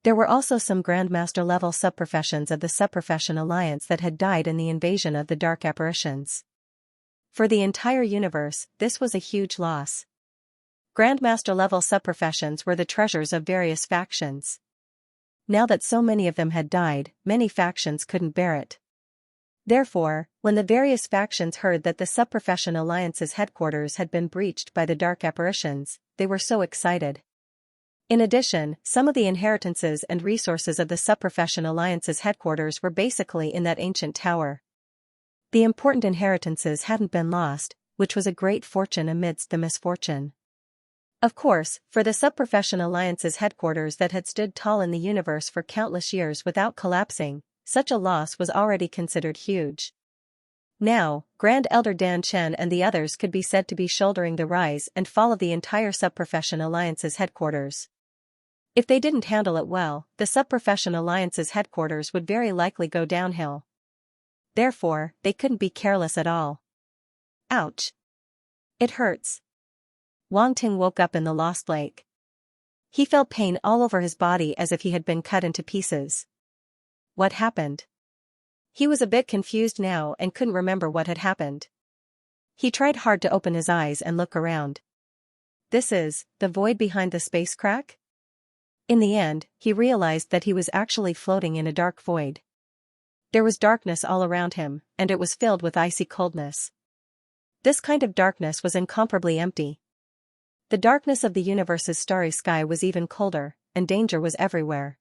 There were also some Grandmaster-level subprofessions of the Subprofession Alliance that had died in the invasion of the Dark Apparitions. For the entire universe, this was a huge loss. Grandmaster-level subprofessions were the treasures of various factions. Now that so many of them had died, many factions couldn't bear it. Therefore, when the various factions heard that the Subprofession Alliance's headquarters had been breached by the Dark Apparitions, they were so excited. In addition, some of the inheritances and resources of the Subprofession Alliance's headquarters were basically in that ancient tower. The important inheritances hadn't been lost, which was a great fortune amidst the misfortune. Of course, for the Subprofession Alliance's headquarters that had stood tall in the universe for countless years without collapsing, such a loss was already considered huge. Now, Grand Elder Dan Chen and the others could be said to be shouldering the rise and fall of the entire Subprofession Alliance's headquarters. If they didn't handle it well, the Subprofession Alliance's headquarters would very likely go downhill. Therefore, they couldn't be careless at all. Ouch! It hurts. Wang Ting woke up in the Lost Lake. He felt pain all over his body as if he had been cut into pieces. What happened? He was a bit confused now and couldn't remember what had happened. He tried hard to open his eyes and look around. This is the void behind the space crack? In the end, he realized that he was actually floating in a dark void. There was darkness all around him, and it was filled with icy coldness. This kind of darkness was incomparably empty. The darkness of the universe's starry sky was even colder, and danger was everywhere.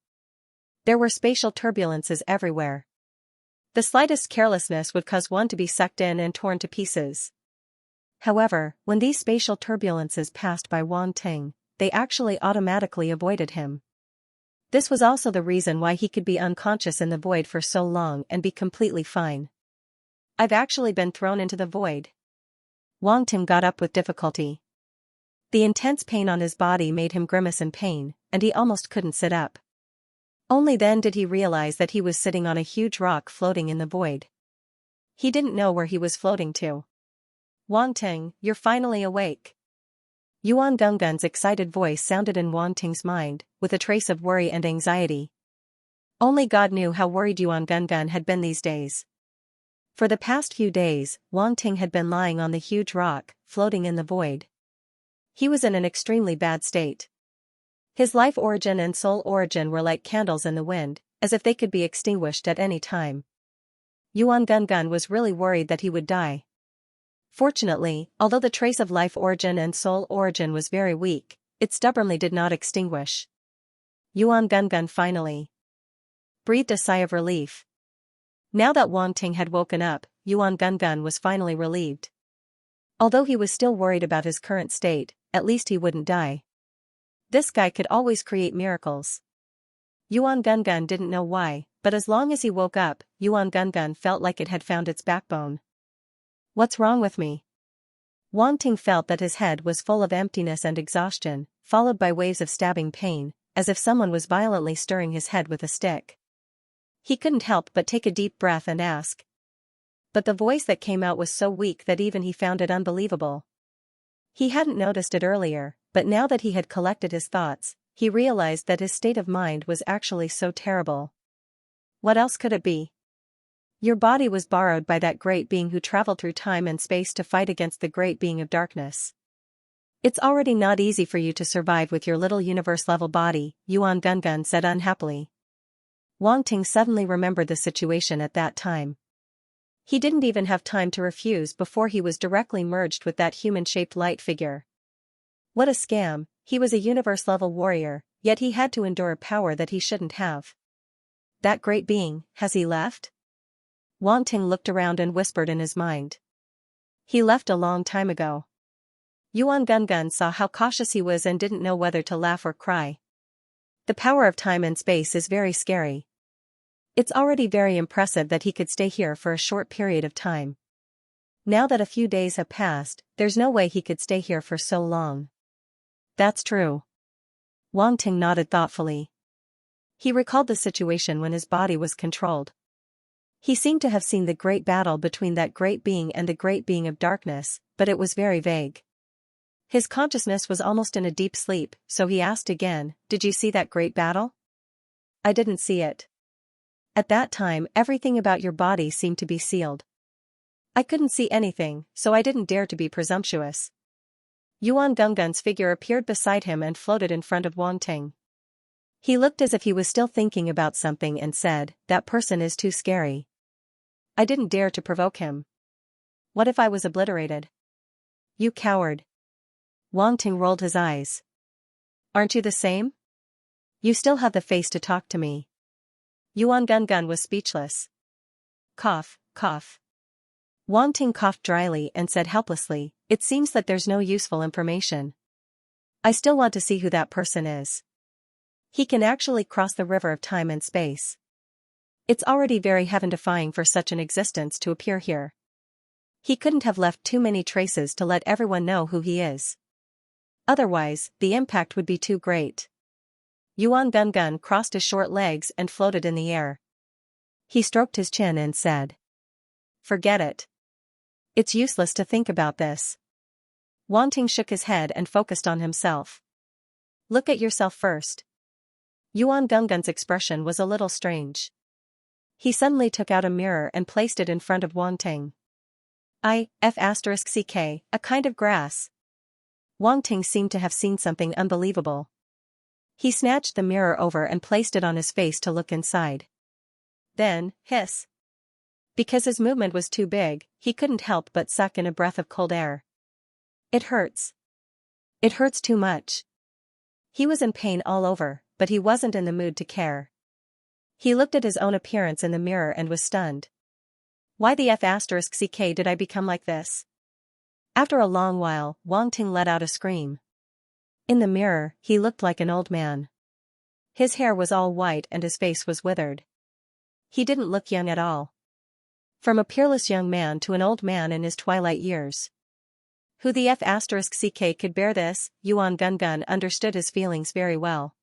There were spatial turbulences everywhere. The slightest carelessness would cause one to be sucked in and torn to pieces. However, when these spatial turbulences passed by Wang Ting, they actually automatically avoided him. This was also the reason why he could be unconscious in the void for so long and be completely fine. I've actually been thrown into the void. Wang Ting got up with difficulty. The intense pain on his body made him grimace in pain, and he almost couldn't sit up. Only then did he realize that he was sitting on a huge rock floating in the void. He didn't know where he was floating to. Wang Ting, you're finally awake. Yuan Genggen's excited voice sounded in Wang Ting's mind, with a trace of worry and anxiety. Only God knew how worried Yuan Genggen had been these days. For the past few days, Wang Ting had been lying on the huge rock, floating in the void. He was in an extremely bad state. His life origin and soul origin were like candles in the wind, as if they could be extinguished at any time. Yuan Genggen was really worried that he would die. Fortunately, although the trace of life origin and soul origin was very weak, it stubbornly did not extinguish. Yuan Genggen finally breathed a sigh of relief. Now that Wang Ting had woken up, Yuan Genggen was finally relieved. Although he was still worried about his current state, at least he wouldn't die. This guy could always create miracles. Yuan Genggen didn't know why, but as long as he woke up, Yuan Genggen felt like it had found its backbone. What's wrong with me? Wang Ting felt that his head was full of emptiness and exhaustion, followed by waves of stabbing pain, as if someone was violently stirring his head with a stick. He couldn't help but take a deep breath and ask. But the voice that came out was so weak that even he found it unbelievable. He hadn't noticed it earlier, but now that he had collected his thoughts, he realized that his state of mind was actually so terrible. What else could it be? Your body was borrowed by that great being who traveled through time and space to fight against the great being of darkness. It's already not easy for you to survive with your little universe-level body, Yuan Genggen said unhappily. Wang Ting suddenly remembered the situation at that time. He didn't even have time to refuse before he was directly merged with that human-shaped light figure. What a scam, he was a universe-level warrior, yet he had to endure a power that he shouldn't have. That great being, has he left? Wang Ting looked around and whispered in his mind. He left a long time ago. Yuan Genggen saw how cautious he was and didn't know whether to laugh or cry. The power of time and space is very scary. It's already very impressive that he could stay here for a short period of time. Now that a few days have passed, there's no way he could stay here for so long. That's true. Wang Ting nodded thoughtfully. He recalled the situation when his body was controlled. He seemed to have seen the great battle between that great being and the great being of darkness, but it was very vague. His consciousness was almost in a deep sleep, so he asked again, "Did you see that great battle?" "I didn't see it. At that time, everything about your body seemed to be sealed. I couldn't see anything, so I didn't dare to be presumptuous." Yuan Genggen's figure appeared beside him and floated in front of Wang Ting. He looked as if he was still thinking about something and said, "That person is too scary. I didn't dare to provoke him. What if I was obliterated?" "You coward." Wang Ting rolled his eyes. "Aren't you the same? You still have the face to talk to me." Yuan Genggen was speechless. Cough, cough. Wang Ting coughed dryly and said helplessly, "It seems that there's no useful information. I still want to see who that person is. He can actually cross the river of time and space. It's already very heaven-defying for such an existence to appear here. He couldn't have left too many traces to let everyone know who he is. Otherwise, the impact would be too great." Yuan Genggen crossed his short legs and floated in the air. He stroked his chin and said, "Forget it. It's useless to think about this." Wang Ting shook his head and focused on himself. Look at yourself first. Yuan Genggen's expression was a little strange. He suddenly took out a mirror and placed it in front of Wang Ting. F***ck, a kind of grass. Wang Ting seemed to have seen something unbelievable. He snatched the mirror over and placed it on his face to look inside. Then, hiss. Because his movement was too big, he couldn't help but suck in a breath of cold air. It hurts. It hurts too much. He was in pain all over, but he wasn't in the mood to care. He looked at his own appearance in the mirror and was stunned. Why the f***ck did I become like this? After a long while, Wang Ting let out a scream. In the mirror, he looked like an old man. His hair was all white and his face was withered. He didn't look young at all. From a peerless young man to an old man in his twilight years. Who the f***ck could bear this? Yuan Genggen understood his feelings very well.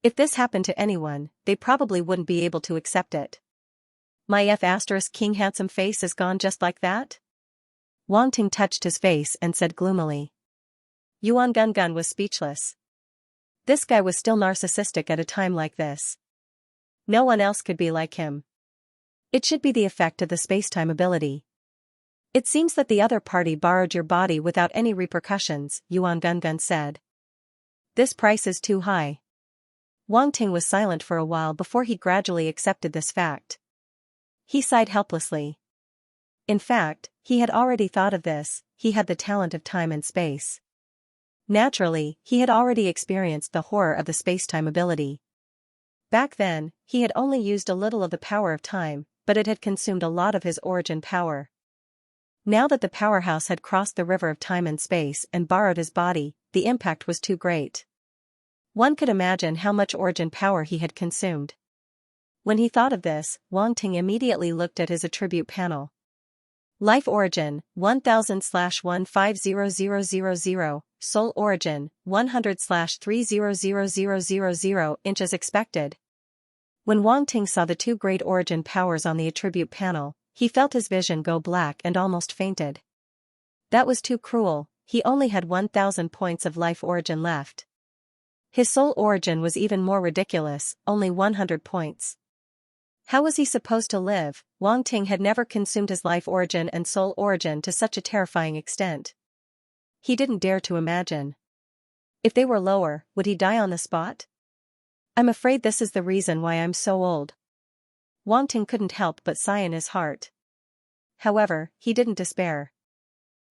If this happened to anyone, they probably wouldn't be able to accept it. My f***king handsome face is gone just like that? Wang Ting touched his face and said gloomily. Yuan Genggen was speechless. This guy was still narcissistic at a time like this. No one else could be like him. It should be the effect of the space-time ability. It seems that the other party borrowed your body without any repercussions, Yuan Genggen said. This price is too high. Wang Ting was silent for a while before he gradually accepted this fact. He sighed helplessly. In fact, he had already thought of this. He had the talent of time and space. Naturally, he had already experienced the horror of the space-time ability. Back then, he had only used a little of the power of time, but it had consumed a lot of his origin power. Now that the powerhouse had crossed the river of time and space and borrowed his body, the impact was too great. One could imagine how much origin power he had consumed. When he thought of this, Wang Ting immediately looked at his attribute panel. Life origin, 1000/1500000, soul origin, 100/300000 inches expected. When Wang Ting saw the two great origin powers on the attribute panel, he felt his vision go black and almost fainted. That was too cruel. He only had 1000 points of life origin left. His soul origin was even more ridiculous, only 100 points. How was he supposed to live? Wang Ting had never consumed his life origin and soul origin to such a terrifying extent. He didn't dare to imagine. If they were lower, would he die on the spot? I'm afraid this is the reason why I'm so old. Wang Ting couldn't help but sigh in his heart. However, he didn't despair.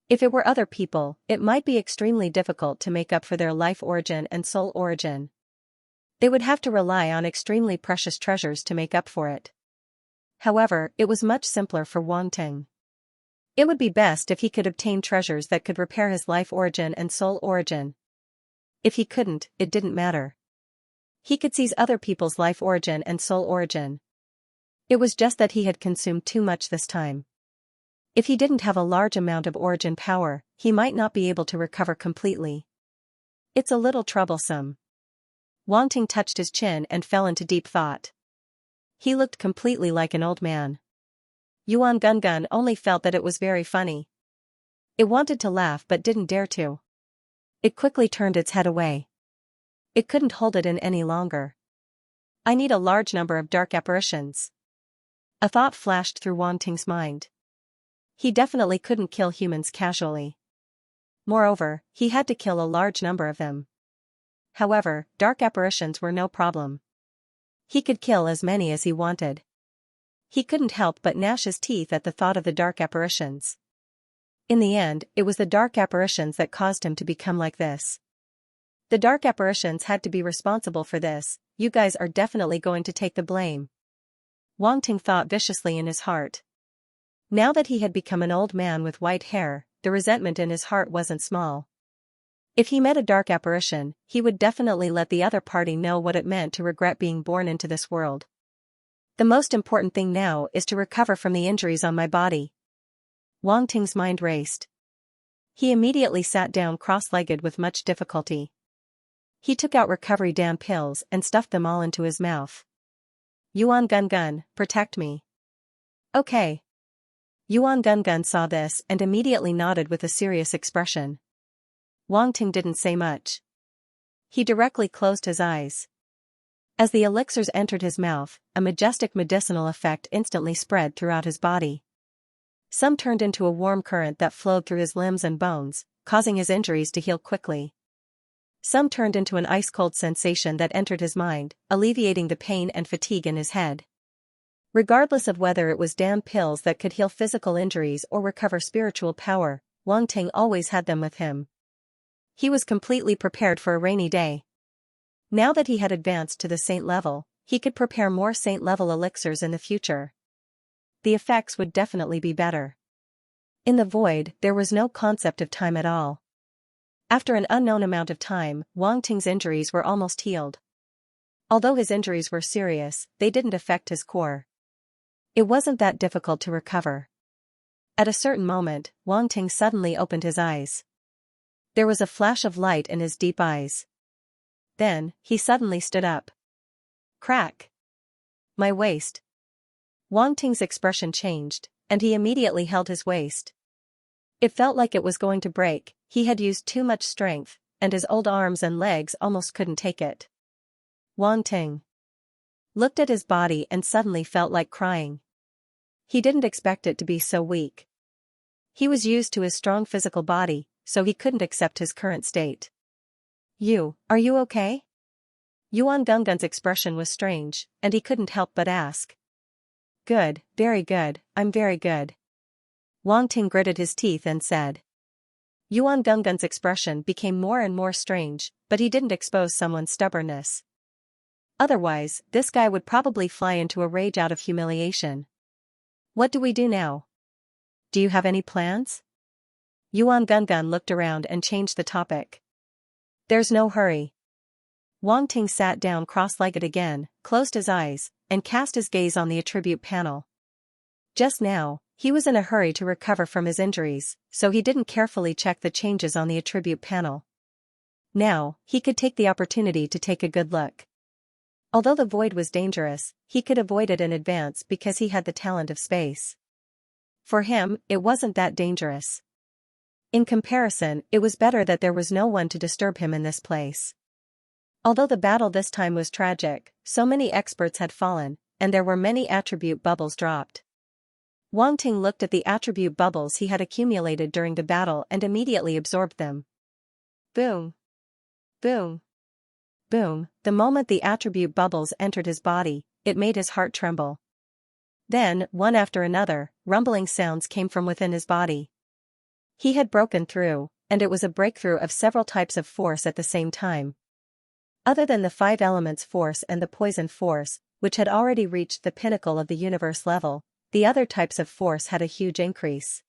If it were other people, it might be extremely difficult to make up for their life origin and soul origin. They would have to rely on extremely precious treasures to make up for it. However, it was much simpler for Wang Ting. It would be best if he could obtain treasures that could repair his life origin and soul origin. If he couldn't, it didn't matter. He could seize other people's life origin and soul origin. It was just that he had consumed too much this time. If he didn't have a large amount of origin power, he might not be able to recover completely. It's a little troublesome. Wang Ting touched his chin and fell into deep thought. He looked completely like an old man. Yuan Genggen only felt that it was very funny. It wanted to laugh but didn't dare to. It quickly turned its head away. It couldn't hold it in any longer. I need a large number of dark apparitions. A thought flashed through Wang Ting's mind. He definitely couldn't kill humans casually. Moreover, he had to kill a large number of them. However, dark apparitions were no problem. He could kill as many as he wanted. He couldn't help but gnash his teeth at the thought of the dark apparitions. In the end, it was the dark apparitions that caused him to become like this. The dark apparitions had to be responsible for this. You guys are definitely going to take the blame. Wang Ting thought viciously in his heart. Now that he had become an old man with white hair, the resentment in his heart wasn't small. If he met a dark apparition, he would definitely let the other party know what it meant to regret being born into this world. The most important thing now is to recover from the injuries on my body. Wang Ting's mind raced. He immediately sat down cross-legged with much difficulty. He took out recovery down pills and stuffed them all into his mouth. Yuan Genggen, protect me. Okay. Yuan Genggen saw this and immediately nodded with a serious expression. Wang Ting didn't say much. He directly closed his eyes. As the elixirs entered his mouth, a majestic medicinal effect instantly spread throughout his body. Some turned into a warm current that flowed through his limbs and bones, causing his injuries to heal quickly. Some turned into an ice-cold sensation that entered his mind, alleviating the pain and fatigue in his head. Regardless of whether it was damn pills that could heal physical injuries or recover spiritual power, Wang Ting always had them with him. He was completely prepared for a rainy day. Now that he had advanced to the saint level, he could prepare more saint-level elixirs in the future. The effects would definitely be better. In the void, there was no concept of time at all. After an unknown amount of time, Wang Ting's injuries were almost healed. Although his injuries were serious, they didn't affect his core. It wasn't that difficult to recover. At a certain moment, Wang Ting suddenly opened his eyes. There was a flash of light in his deep eyes. Then, he suddenly stood up. Crack! My waist. Wang Ting's expression changed, and he immediately held his waist. It felt like it was going to break. He had used too much strength, and his old arms and legs almost couldn't take it. Wang Ting looked at his body and suddenly felt like crying. He didn't expect it to be so weak. He was used to his strong physical body, so he couldn't accept his current state. Are you okay? Yuan Gunggun's expression was strange, and he couldn't help but ask. Good, very good, I'm very good. Wang Ting gritted his teeth and said. Yuan Gunggun's expression became more and more strange, but he didn't expose someone's stubbornness. Otherwise, this guy would probably fly into a rage out of humiliation. What do we do now? Do you have any plans? Yuan Gunggun looked around and changed the topic. There's no hurry. Wang Ting sat down cross-legged again, closed his eyes, and cast his gaze on the attribute panel. Just now, he was in a hurry to recover from his injuries, so he didn't carefully check the changes on the attribute panel. Now, he could take the opportunity to take a good look. Although the void was dangerous, he could avoid it in advance because he had the talent of space. For him, it wasn't that dangerous. In comparison, it was better that there was no one to disturb him in this place. Although the battle this time was tragic, so many experts had fallen, and there were many attribute bubbles dropped. Wang Ting looked at the attribute bubbles he had accumulated during the battle and immediately absorbed them. Boom! Boom! Boom! The moment the attribute bubbles entered his body, it made his heart tremble. Then, one after another, rumbling sounds came from within his body. He had broken through, and it was a breakthrough of several types of force at the same time. Other than the 5 elements force and the poison force, which had already reached the pinnacle of the universe level, the other types of force had a huge increase.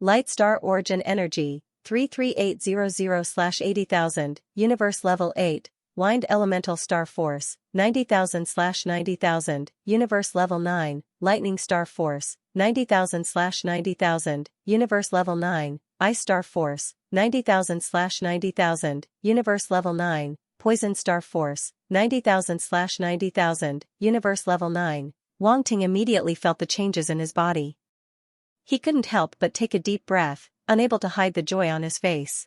Light Star Origin Energy, 33800/80,000, Universe Level 8, Wind Elemental Star Force, 90,000/90,000, Universe Level 9, Lightning Star Force, 90,000/90,000, Universe Level 9, Ice Star Force, 90,000/90,000, Universe Level 9, Poison Star Force, 90,000/90,000, Universe Level 9. Wang Ting immediately felt the changes in his body. He couldn't help but take a deep breath, unable to hide the joy on his face.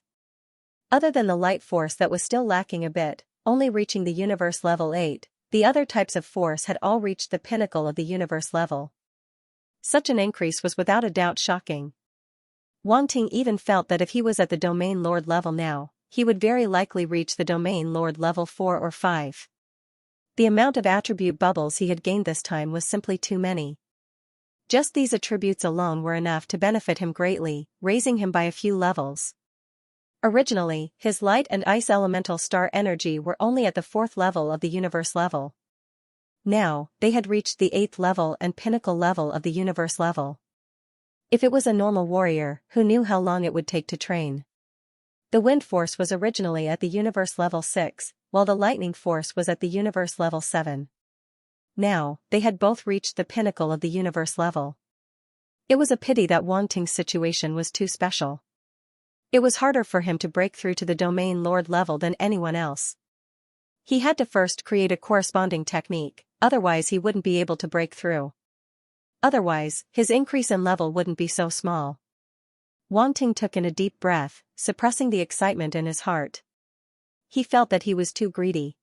Other than the light force that was still lacking a bit, only reaching the Universe Level 8, the other types of force had all reached the pinnacle of the universe level. Such an increase was without a doubt shocking. Wang Ting even felt that if he was at the Domain Lord level now, he would very likely reach the Domain Lord level 4 or 5. The amount of attribute bubbles he had gained this time was simply too many. Just these attributes alone were enough to benefit him greatly, raising him by a few levels. Originally, his light and ice elemental star energy were only at the 4th level of the universe level. Now, they had reached the 8th level and pinnacle level of the universe level. If it was a normal warrior, who knew how long it would take to train? The wind force was originally at the universe level 6, while the lightning force was at the universe level 7. Now, they had both reached the pinnacle of the universe level. It was a pity that Wang Ting's situation was too special. It was harder for him to break through to the Domain Lord level than anyone else. He had to first create a corresponding technique, otherwise he wouldn't be able to break through. Otherwise, his increase in level wouldn't be so small. Wang Ting took in a deep breath, suppressing the excitement in his heart. he felt that he was too greedy.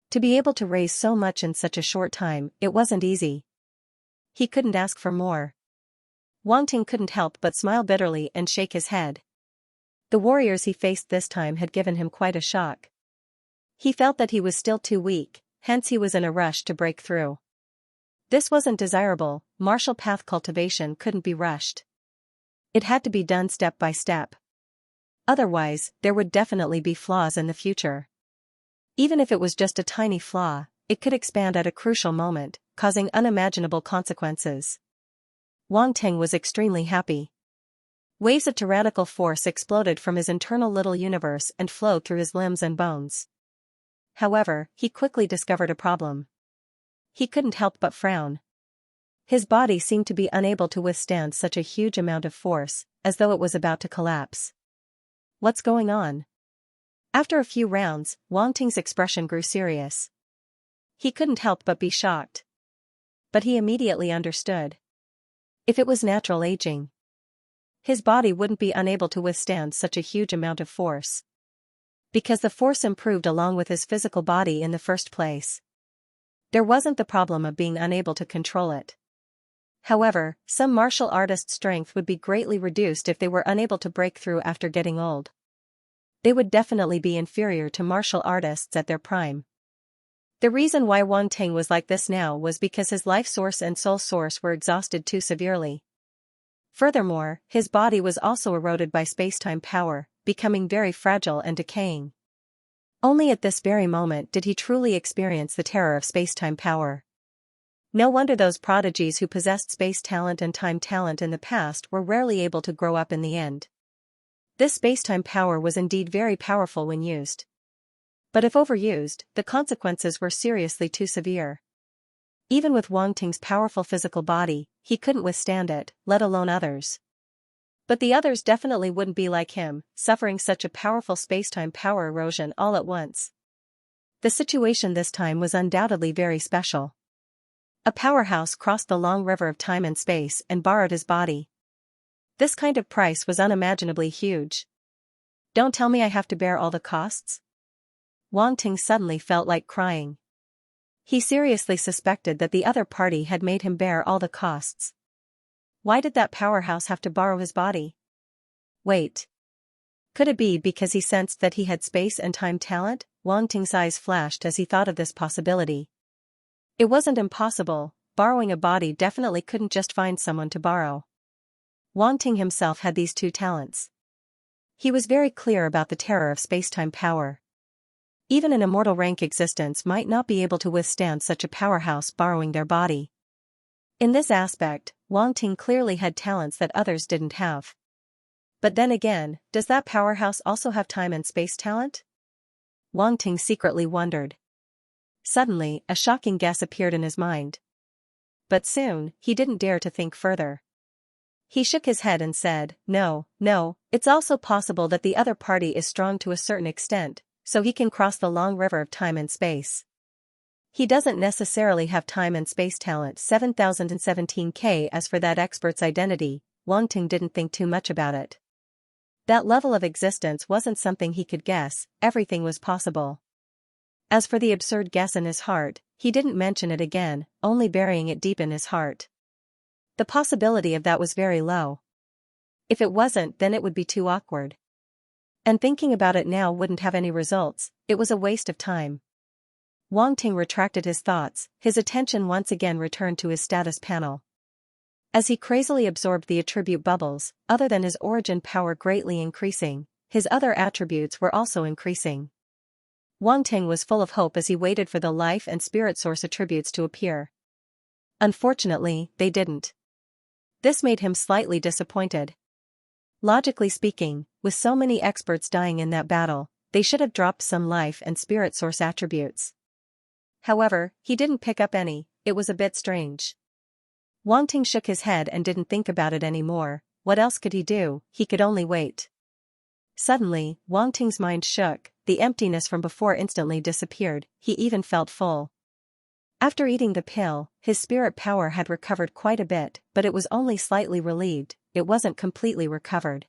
To be able to raise so much in such a short time, it wasn't easy. He couldn't ask for more. Wang Ting couldn't help but smile bitterly and shake his head. The warriors he faced this time had given him quite a shock. He felt that he was still too weak, hence he was in a rush to break through. This wasn't desirable. Martial path cultivation couldn't be rushed. It had to be done step by step. Otherwise, there would definitely be flaws in the future. Even if it was just a tiny flaw, it could expand at a crucial moment, causing unimaginable consequences. Wang Ting was extremely happy. Waves of tyrannical force exploded from his internal little universe and flowed through his limbs and bones. However, he quickly discovered a problem. He couldn't help but frown. His body seemed to be unable to withstand such a huge amount of force, as though it was about to collapse. What's going on? After a few rounds, Wang Ting's expression grew serious. He couldn't help but be shocked. But he immediately understood. If it was natural aging, his body wouldn't be unable to withstand such a huge amount of force. Because the force improved along with his physical body in the first place. There wasn't the problem of being unable to control it. However, some martial artists' strength would be greatly reduced if they were unable to break through after getting old. They would definitely be inferior to martial artists at their prime. The reason why Wang Ting was like this now was because his life source and soul source were exhausted too severely. Furthermore, his body was also eroded by space-time power, becoming very fragile and decaying. Only at this very moment did he truly experience the terror of space-time power. No wonder those prodigies who possessed space talent and time talent in the past were rarely able to grow up in the end. This space-time power was indeed very powerful when used. But if overused, the consequences were seriously too severe. Even with Wang Ting's powerful physical body, he couldn't withstand it, let alone others. But the others definitely wouldn't be like him, suffering such a powerful space-time power erosion all at once. The situation this time was undoubtedly very special. A powerhouse crossed the long river of time and space and borrowed his body. This kind of price was unimaginably huge. Don't tell me I have to bear all the costs? Wang Ting suddenly felt like crying. He seriously suspected that the other party had made him bear all the costs. Why did that powerhouse have to borrow his body? Wait. Could it be because he sensed that he had space and time talent? Wang Ting's eyes flashed as he thought of this possibility. It wasn't impossible. Borrowing a body definitely couldn't just find someone to borrow. Wang Ting himself had these two talents. He was very clear about the terror of space-time power. Even an immortal rank existence might not be able to withstand such a powerhouse borrowing their body. In this aspect, Wang Ting clearly had talents that others didn't have. But then again, does that powerhouse also have time and space talent? Wang Ting secretly wondered. Suddenly, a shocking guess appeared in his mind. But soon, he didn't dare to think further. He shook his head and said, No, it's also possible that the other party is strong to a certain extent, so he can cross the long river of time and space. He doesn't necessarily have time and space talent 7017K. As for that expert's identity, Wang Ting didn't think too much about it. That level of existence wasn't something he could guess, everything was possible. As for the absurd guess in his heart, he didn't mention it again, only burying it deep in his heart. The possibility of that was very low. If it wasn't, then it would be too awkward. And thinking about it now wouldn't have any results, it was a waste of time. Wang Ting retracted his thoughts, his attention once again returned to his status panel. As he crazily absorbed the attribute bubbles, other than his origin power greatly increasing, his other attributes were also increasing. Wang Ting was full of hope as he waited for the life and spirit source attributes to appear. Unfortunately, they didn't. This made him slightly disappointed. Logically speaking, with so many experts dying in that battle, they should have dropped some life and spirit source attributes. However, he didn't pick up any. It was a bit strange. Wang Ting shook his head and didn't think about it anymore. What else could he do? He could only wait. Suddenly, Wang Ting's mind shook, the emptiness from before instantly disappeared, he even felt full. After eating the pill, his spirit power had recovered quite a bit, but it was only slightly relieved, it wasn't completely recovered.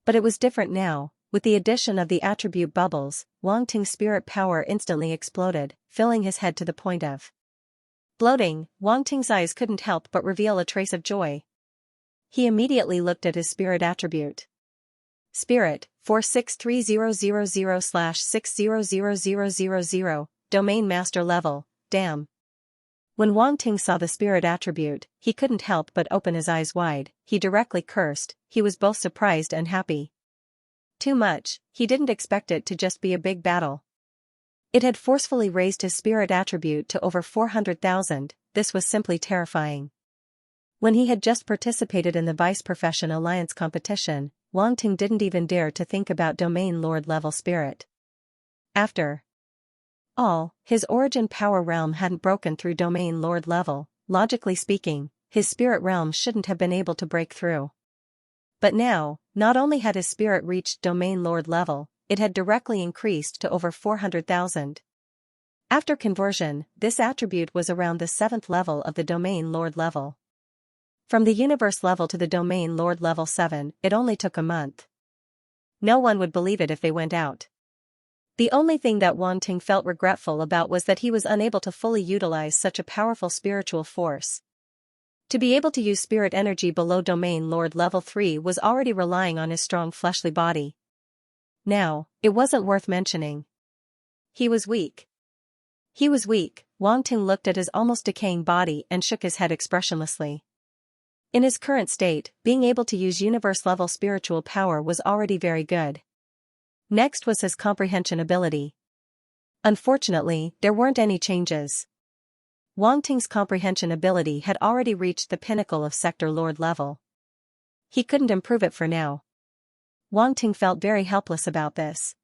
But it was different now. with the addition of the attribute bubbles, Wang Ting's spirit power instantly exploded, filling his head to the point of bloating. Wang Ting's eyes couldn't help but reveal a trace of joy. He immediately looked at his spirit attribute. Spirit, 463000/600000, Domain Master Level, damn. When Wang Ting saw the spirit attribute, he couldn't help but open his eyes wide. He directly cursed. He was both surprised and happy. Too much, he didn't expect it to just be a big battle. It had forcefully raised his spirit attribute to over 400,000, this was simply terrifying. When he had just participated in the Vice Profession Alliance competition, Wang Ting didn't even dare to think about Domain Lord level spirit. After all, his origin power realm hadn't broken through Domain Lord level. Logically speaking, his spirit realm shouldn't have been able to break through. But now, not only had his spirit reached Domain Lord level, it had directly increased to over 400,000. After conversion, this attribute was around the 7th level of the Domain Lord level. From the universe level to the Domain Lord level 7, it only took a month. No one would believe it if they went out. The only thing that Wang Ting felt regretful about was that he was unable to fully utilize such a powerful spiritual force. To be able to use spirit energy below Domain Lord level 3 was already relying on his strong fleshly body. Now, it wasn't worth mentioning. He was weak. He was weak. Wang Ting looked at his almost decaying body and shook his head expressionlessly. In his current state, being able to use universe-level spiritual power was already very good. Next was his comprehension ability. Unfortunately, there weren't any changes. Wang Ting's comprehension ability had already reached the pinnacle of Sector Lord level. He couldn't improve it for now. Wang Ting felt very helpless about this.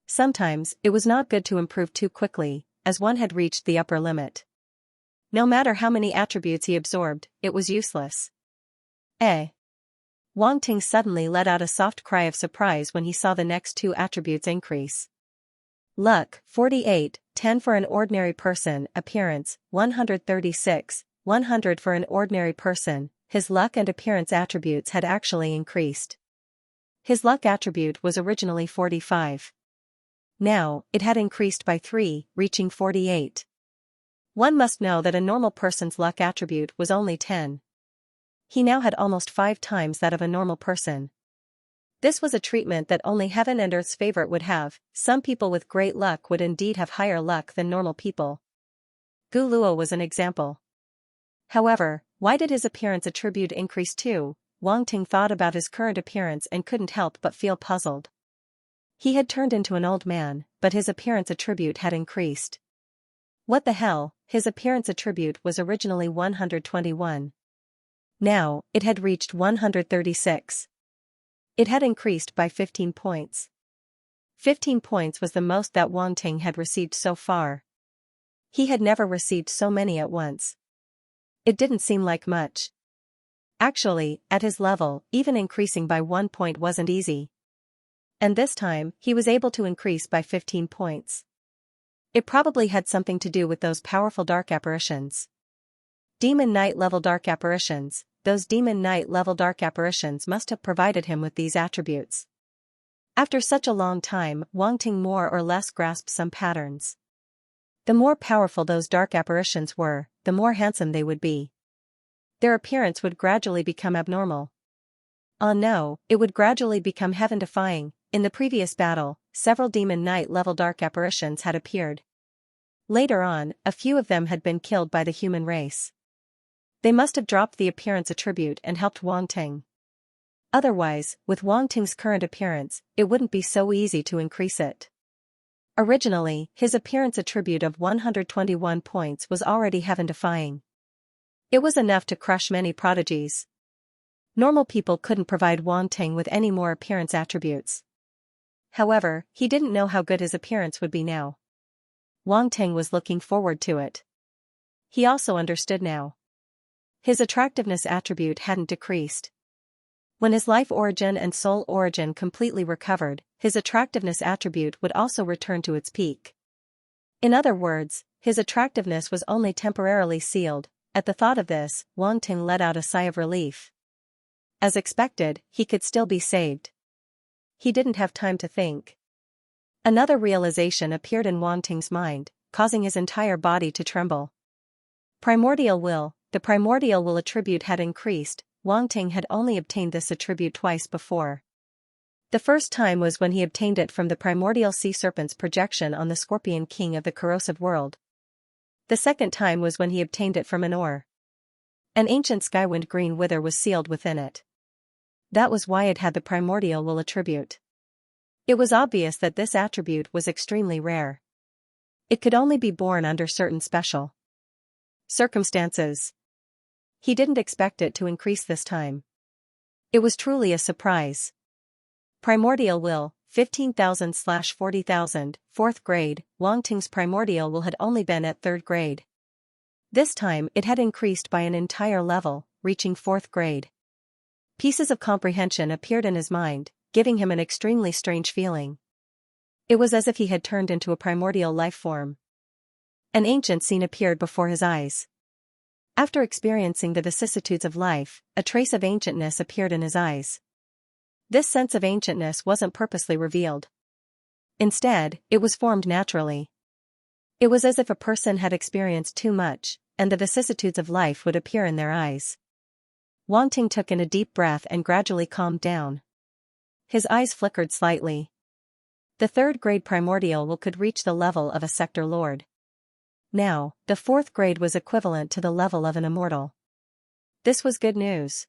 Sometimes, it was not good to improve too quickly, as one had reached the upper limit. No matter how many attributes he absorbed, it was useless. Wang Ting suddenly let out a soft cry of surprise when he saw the next 2 attributes increase. Luck, 48, 10 for an ordinary person. Appearance, 136, 100 for an ordinary person. His luck and appearance attributes had actually increased. His luck attribute was originally 45. Now, it had increased by 3, reaching 48. One must know that a normal person's luck attribute was only 10. He now had almost 5 times that of a normal person. This was a treatment that only heaven and earth's favorite would have. Some people with great luck would indeed have higher luck than normal people. Gu Luo was an example. However, why did his appearance attribute increase too? Wang Ting thought about his current appearance and couldn't help but feel puzzled. He had turned into an old man, but his appearance attribute had increased. What the hell? His appearance attribute was originally 121. Now, it had reached 136. It had increased by 15 points. 15 points was the most that Wang Ting had received so far. He had never received so many at once. It didn't seem like much. Actually, at his level, even increasing by 1 point wasn't easy. And this time, he was able to increase by 15 points. It probably had something to do with those powerful dark apparitions. Demon Knight level dark apparitions. Those Demon Knight level dark apparitions must have provided him with these attributes. After such a long time, Wang Ting more or less grasped some patterns. The more powerful those dark apparitions were, the more handsome they would be. Their appearance would gradually become abnormal. Oh no, it would gradually become heaven-defying. In the previous battle, several Demon Knight level dark apparitions had appeared. Later on, a few of them had been killed by the human race. They must have dropped the appearance attribute and helped Wang Ting. Otherwise, with Wang Ting's current appearance, it wouldn't be so easy to increase it. Originally, his appearance attribute of 121 points was already heaven-defying. It was enough to crush many prodigies. Normal people couldn't provide Wang Ting with any more appearance attributes. However, he didn't know how good his appearance would be now. Wang Ting was looking forward to it. He also understood now. His attractiveness attribute hadn't decreased. When his life origin and soul origin completely recovered, his attractiveness attribute would also return to its peak. In other words, his attractiveness was only temporarily sealed. At the thought of this, Wang Ting let out a sigh of relief. As expected, he could still be saved. He didn't have time to think. Another realization appeared in Wang Ting's mind, causing his entire body to tremble. Primordial will. The primordial will attribute had increased. Wang Ting had only obtained this attribute twice before. The first time was when he obtained it from the primordial sea serpent's projection on the Scorpion King of the corrosive world. The second time was when he obtained it from an ore. An ancient skywind green wither was sealed within it. That was why it had the primordial will attribute. It was obvious that this attribute was extremely rare. It could only be born under certain special circumstances. He didn't expect it to increase this time. It was truly a surprise. Primordial will, 15,000/40,000, 4th grade. Wang Ting's primordial will had only been at 3rd grade. This time it had increased by an entire level, reaching 4th grade. Pieces of comprehension appeared in his mind, giving him an extremely strange feeling. It was as if he had turned into a primordial life form. An ancient scene appeared before his eyes. After experiencing the vicissitudes of life, a trace of ancientness appeared in his eyes. This sense of ancientness wasn't purposely revealed. Instead, it was formed naturally. It was as if a person had experienced too much, and the vicissitudes of life would appear in their eyes. Wang Ting took in a deep breath and gradually calmed down. His eyes flickered slightly. The 3rd grade primordial will could reach the level of a sector lord. Now, the 4th grade was equivalent to the level of an immortal. This was good news.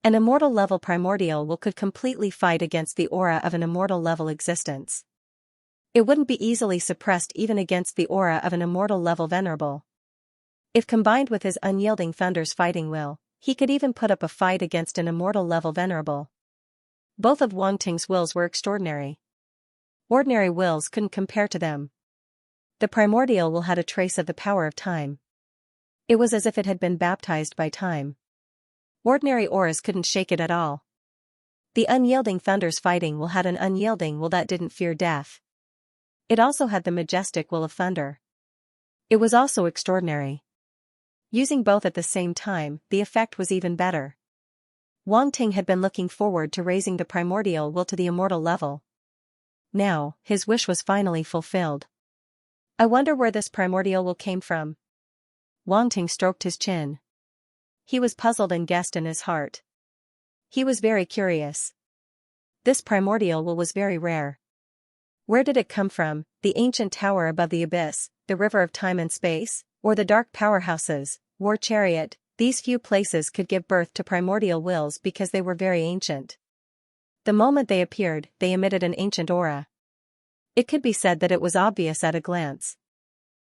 An immortal level primordial will could completely fight against the aura of an immortal level existence. It wouldn't be easily suppressed even against the aura of an immortal level venerable. If combined with his unyielding thunder's fighting will, he could even put up a fight against an immortal level venerable. Both of Wang Ting's wills were extraordinary. Ordinary wills couldn't compare to them. The primordial will had a trace of the power of time. It was as if it had been baptized by time. Ordinary auras couldn't shake it at all. The unyielding thunder's fighting will had an unyielding will that didn't fear death. It also had the majestic will of thunder. It was also extraordinary. Using both at the same time, the effect was even better. Wang Ting had been looking forward to raising the primordial will to the immortal level. Now, his wish was finally fulfilled. I wonder where this primordial will came from. Wang Ting stroked his chin. He was puzzled and guessed in his heart. He was very curious. This primordial will was very rare. Where did it come from, the ancient tower above the abyss, the river of time and space, or the dark powerhouses, war chariot? These few places could give birth to primordial wills because they were very ancient. The moment they appeared, they emitted an ancient aura. It could be said that it was obvious at a glance.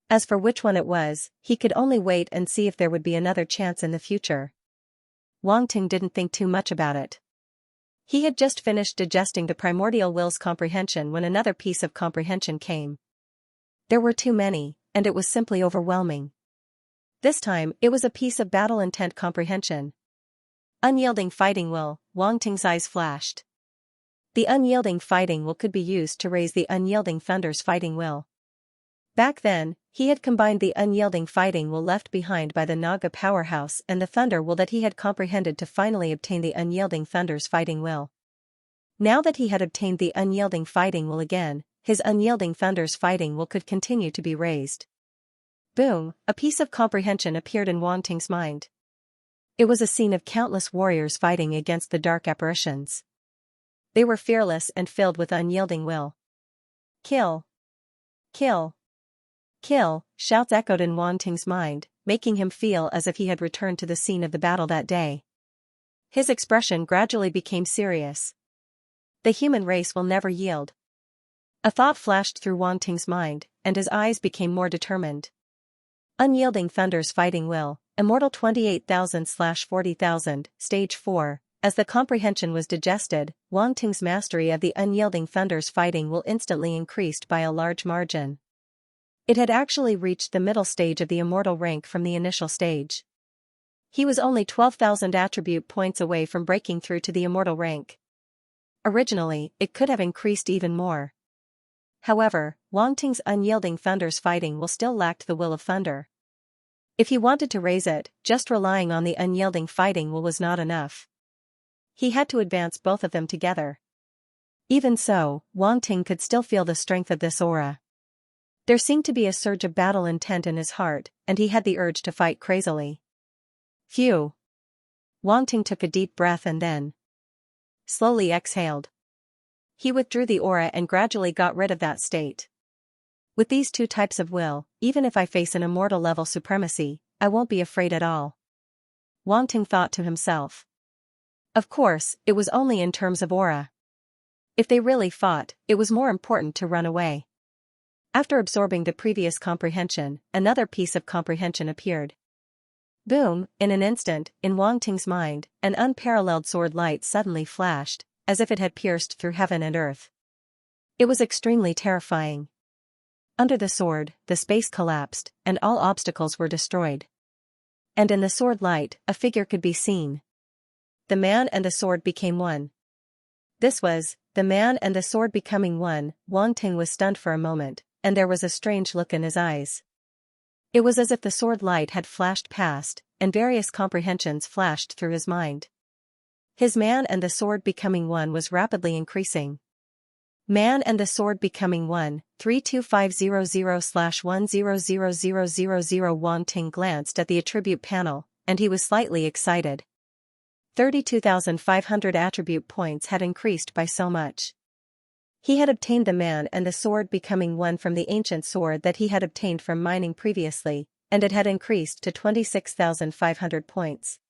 As for which one it was, he could only wait and see if there would be another chance in the future. Wang Ting didn't think too much about it. He had just finished digesting the primordial will's comprehension when another piece of comprehension came. There were too many, and it was simply overwhelming. This time, it was a piece of battle intent comprehension. Unyielding fighting will. Wang Ting's eyes flashed. The unyielding fighting will could be used to raise the unyielding thunder's fighting will. Back then, he had combined the unyielding fighting will left behind by the Naga powerhouse and the thunder will that he had comprehended to finally obtain the unyielding thunder's fighting will. Now that he had obtained the unyielding fighting will again, his unyielding thunder's fighting will could continue to be raised. Boom, a piece of comprehension appeared in Wang Ting's mind. It was a scene of countless warriors fighting against the dark apparitions. They were fearless and filled with unyielding will. Kill! Kill! Kill! Shouts echoed in Wang Ting's mind, making him feel as if he had returned to the scene of the battle that day. His expression gradually became serious. The human race will never yield. A thought flashed through Wang Ting's mind, and his eyes became more determined. Unyielding thunder's fighting will, immortal 28,000/40,000, stage 4. As the comprehension was digested, Wang Ting's mastery of the unyielding thunder's fighting will instantly increased by a large margin. It had actually reached the middle stage of the immortal rank from the initial stage. He was only 12,000 attribute points away from breaking through to the immortal rank. Originally, it could have increased even more. However, Wang Ting's unyielding thunder's fighting will still lacked the will of thunder. If he wanted to raise it, just relying on the unyielding fighting will was not enough. He had to advance both of them together. Even so, Wang Ting could still feel the strength of this aura. There seemed to be a surge of battle intent in his heart, and he had the urge to fight crazily. Phew! Wang Ting took a deep breath and then slowly exhaled. He withdrew the aura and gradually got rid of that state. With these two types of will, even if I face an immortal level supremacy, I won't be afraid at all. Wang Ting thought to himself. Of course, it was only in terms of aura. If they really fought, it was more important to run away. After absorbing the previous comprehension, another piece of comprehension appeared. Boom, in an instant, in Wang Ting's mind, an unparalleled sword light suddenly flashed, as if it had pierced through heaven and earth. It was extremely terrifying. Under the sword, the space collapsed, and all obstacles were destroyed. And in the sword light, a figure could be seen. The man and the sword became one. This was, the man and the sword becoming one. Wang Ting was stunned for a moment, and there was a strange look in his eyes. It was as if the sword light had flashed past, and various comprehensions flashed through his mind. His man and the sword becoming one was rapidly increasing. Man and the sword becoming one, 32500/100000. Wang Ting glanced at the attribute panel, and he was slightly excited. 32,500 attribute points had increased by so much. He had obtained the man and the sword becoming one from the ancient sword that he had obtained from mining previously, and it had increased to 26,500 points.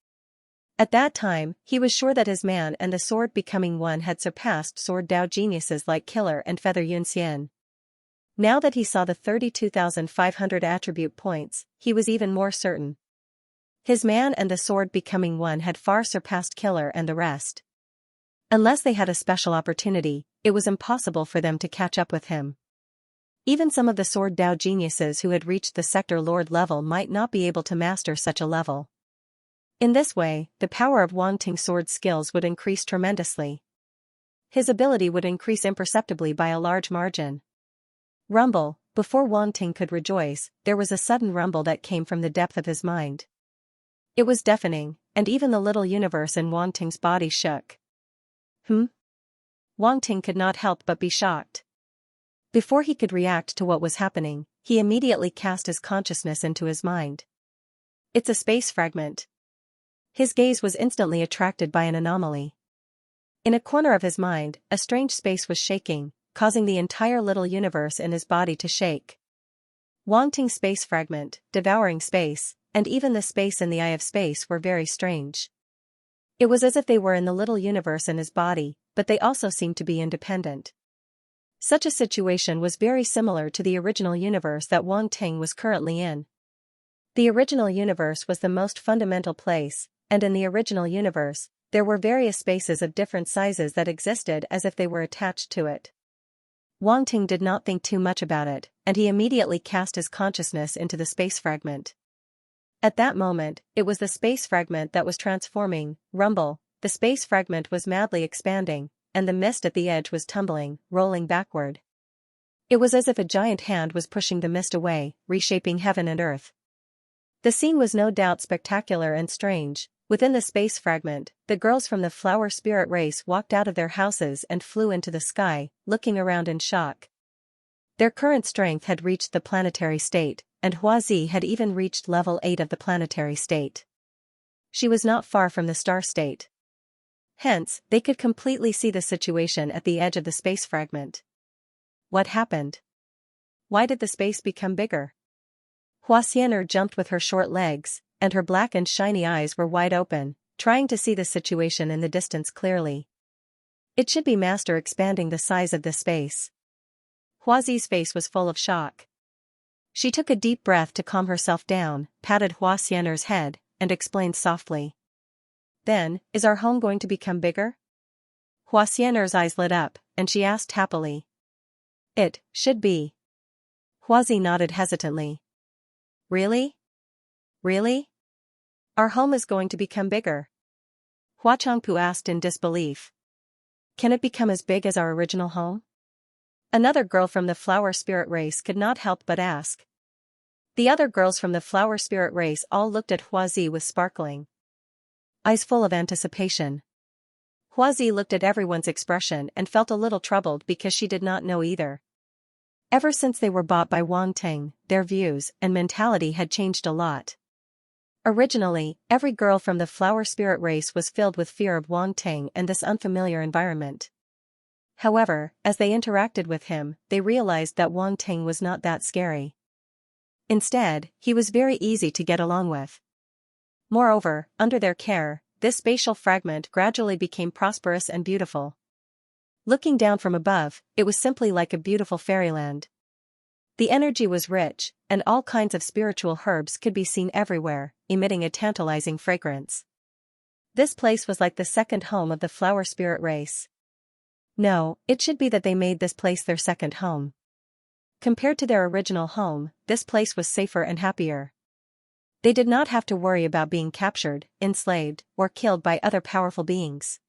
At that time, he was sure that his man and the sword becoming one had surpassed sword Dao geniuses like Killer and Feather Yunxian. Now that he saw the 32,500 attribute points, he was even more certain. His man and the sword becoming one had far surpassed Killer and the rest. Unless they had a special opportunity, it was impossible for them to catch up with him. Even some of the sword Dao geniuses who had reached the sector lord level might not be able to master such a level. In this way, the power of Wang Ting's sword skills would increase tremendously. His ability would increase imperceptibly by a large margin. Rumble, before Wang Ting could rejoice, there was a sudden rumble that came from the depth of his mind. It was deafening, and even the little universe in Wang Ting's body shook. Wang Ting could not help but be shocked. Before he could react to what was happening, he immediately cast his consciousness into his mind. It's a space fragment. His gaze was instantly attracted by an anomaly. In a corner of his mind, a strange space was shaking, causing the entire little universe in his body to shake. Wang Ting's space fragment, devouring space, and even the space in the eye of space were very strange. It was as if they were in the little universe in his body, but they also seemed to be independent. Such a situation was very similar to the original universe that Wang Ting was currently in. The original universe was the most fundamental place, and in the original universe, there were various spaces of different sizes that existed as if they were attached to it. Wang Ting did not think too much about it, and he immediately cast his consciousness into the space fragment. At that moment, it was the space fragment that was transforming. Rumble, the space fragment was madly expanding, and the mist at the edge was tumbling, rolling backward. It was as if a giant hand was pushing the mist away, reshaping heaven and earth. The scene was no doubt spectacular and strange. Within the space fragment, the girls from the flower spirit race walked out of their houses and flew into the sky, looking around in shock. Their current strength had reached the planetary state, and Huazi had even reached level 8 of the planetary state. She was not far from the star state. Hence, they could completely see the situation at the edge of the space fragment. What happened? Why did the space become bigger? Huaxianer jumped with her short legs, and her black and shiny eyes were wide open, trying to see the situation in the distance clearly. It should be master expanding the size of this space. Huazi's face was full of shock. She took a deep breath to calm herself down, patted Huaxianer's head, and explained softly. Then, is our home going to become bigger? Huaxianer's eyes lit up, and she asked happily. It should be. Huazi nodded hesitantly. Really? Really? Our home is going to become bigger? Hua Changpu asked in disbelief. Can it become as big as our original home? Another girl from the flower spirit race could not help but ask. The other girls from the flower spirit race all looked at Huazi with sparkling eyes full of anticipation. Huazi looked at everyone's expression and felt a little troubled because she did not know either. Ever since they were bought by Wang Ting, their views and mentality had changed a lot. Originally, every girl from the flower spirit race was filled with fear of Wang Ting and this unfamiliar environment. However, as they interacted with him, they realized that Wang Ting was not that scary. Instead, he was very easy to get along with. Moreover, under their care, this spatial fragment gradually became prosperous and beautiful. Looking down from above, it was simply like a beautiful fairyland. The energy was rich, and all kinds of spiritual herbs could be seen everywhere, emitting a tantalizing fragrance. This place was like the second home of the flower spirit race. No, it should be that they made this place their second home. Compared to their original home, this place was safer and happier. They did not have to worry about being captured, enslaved, or killed by other powerful beings.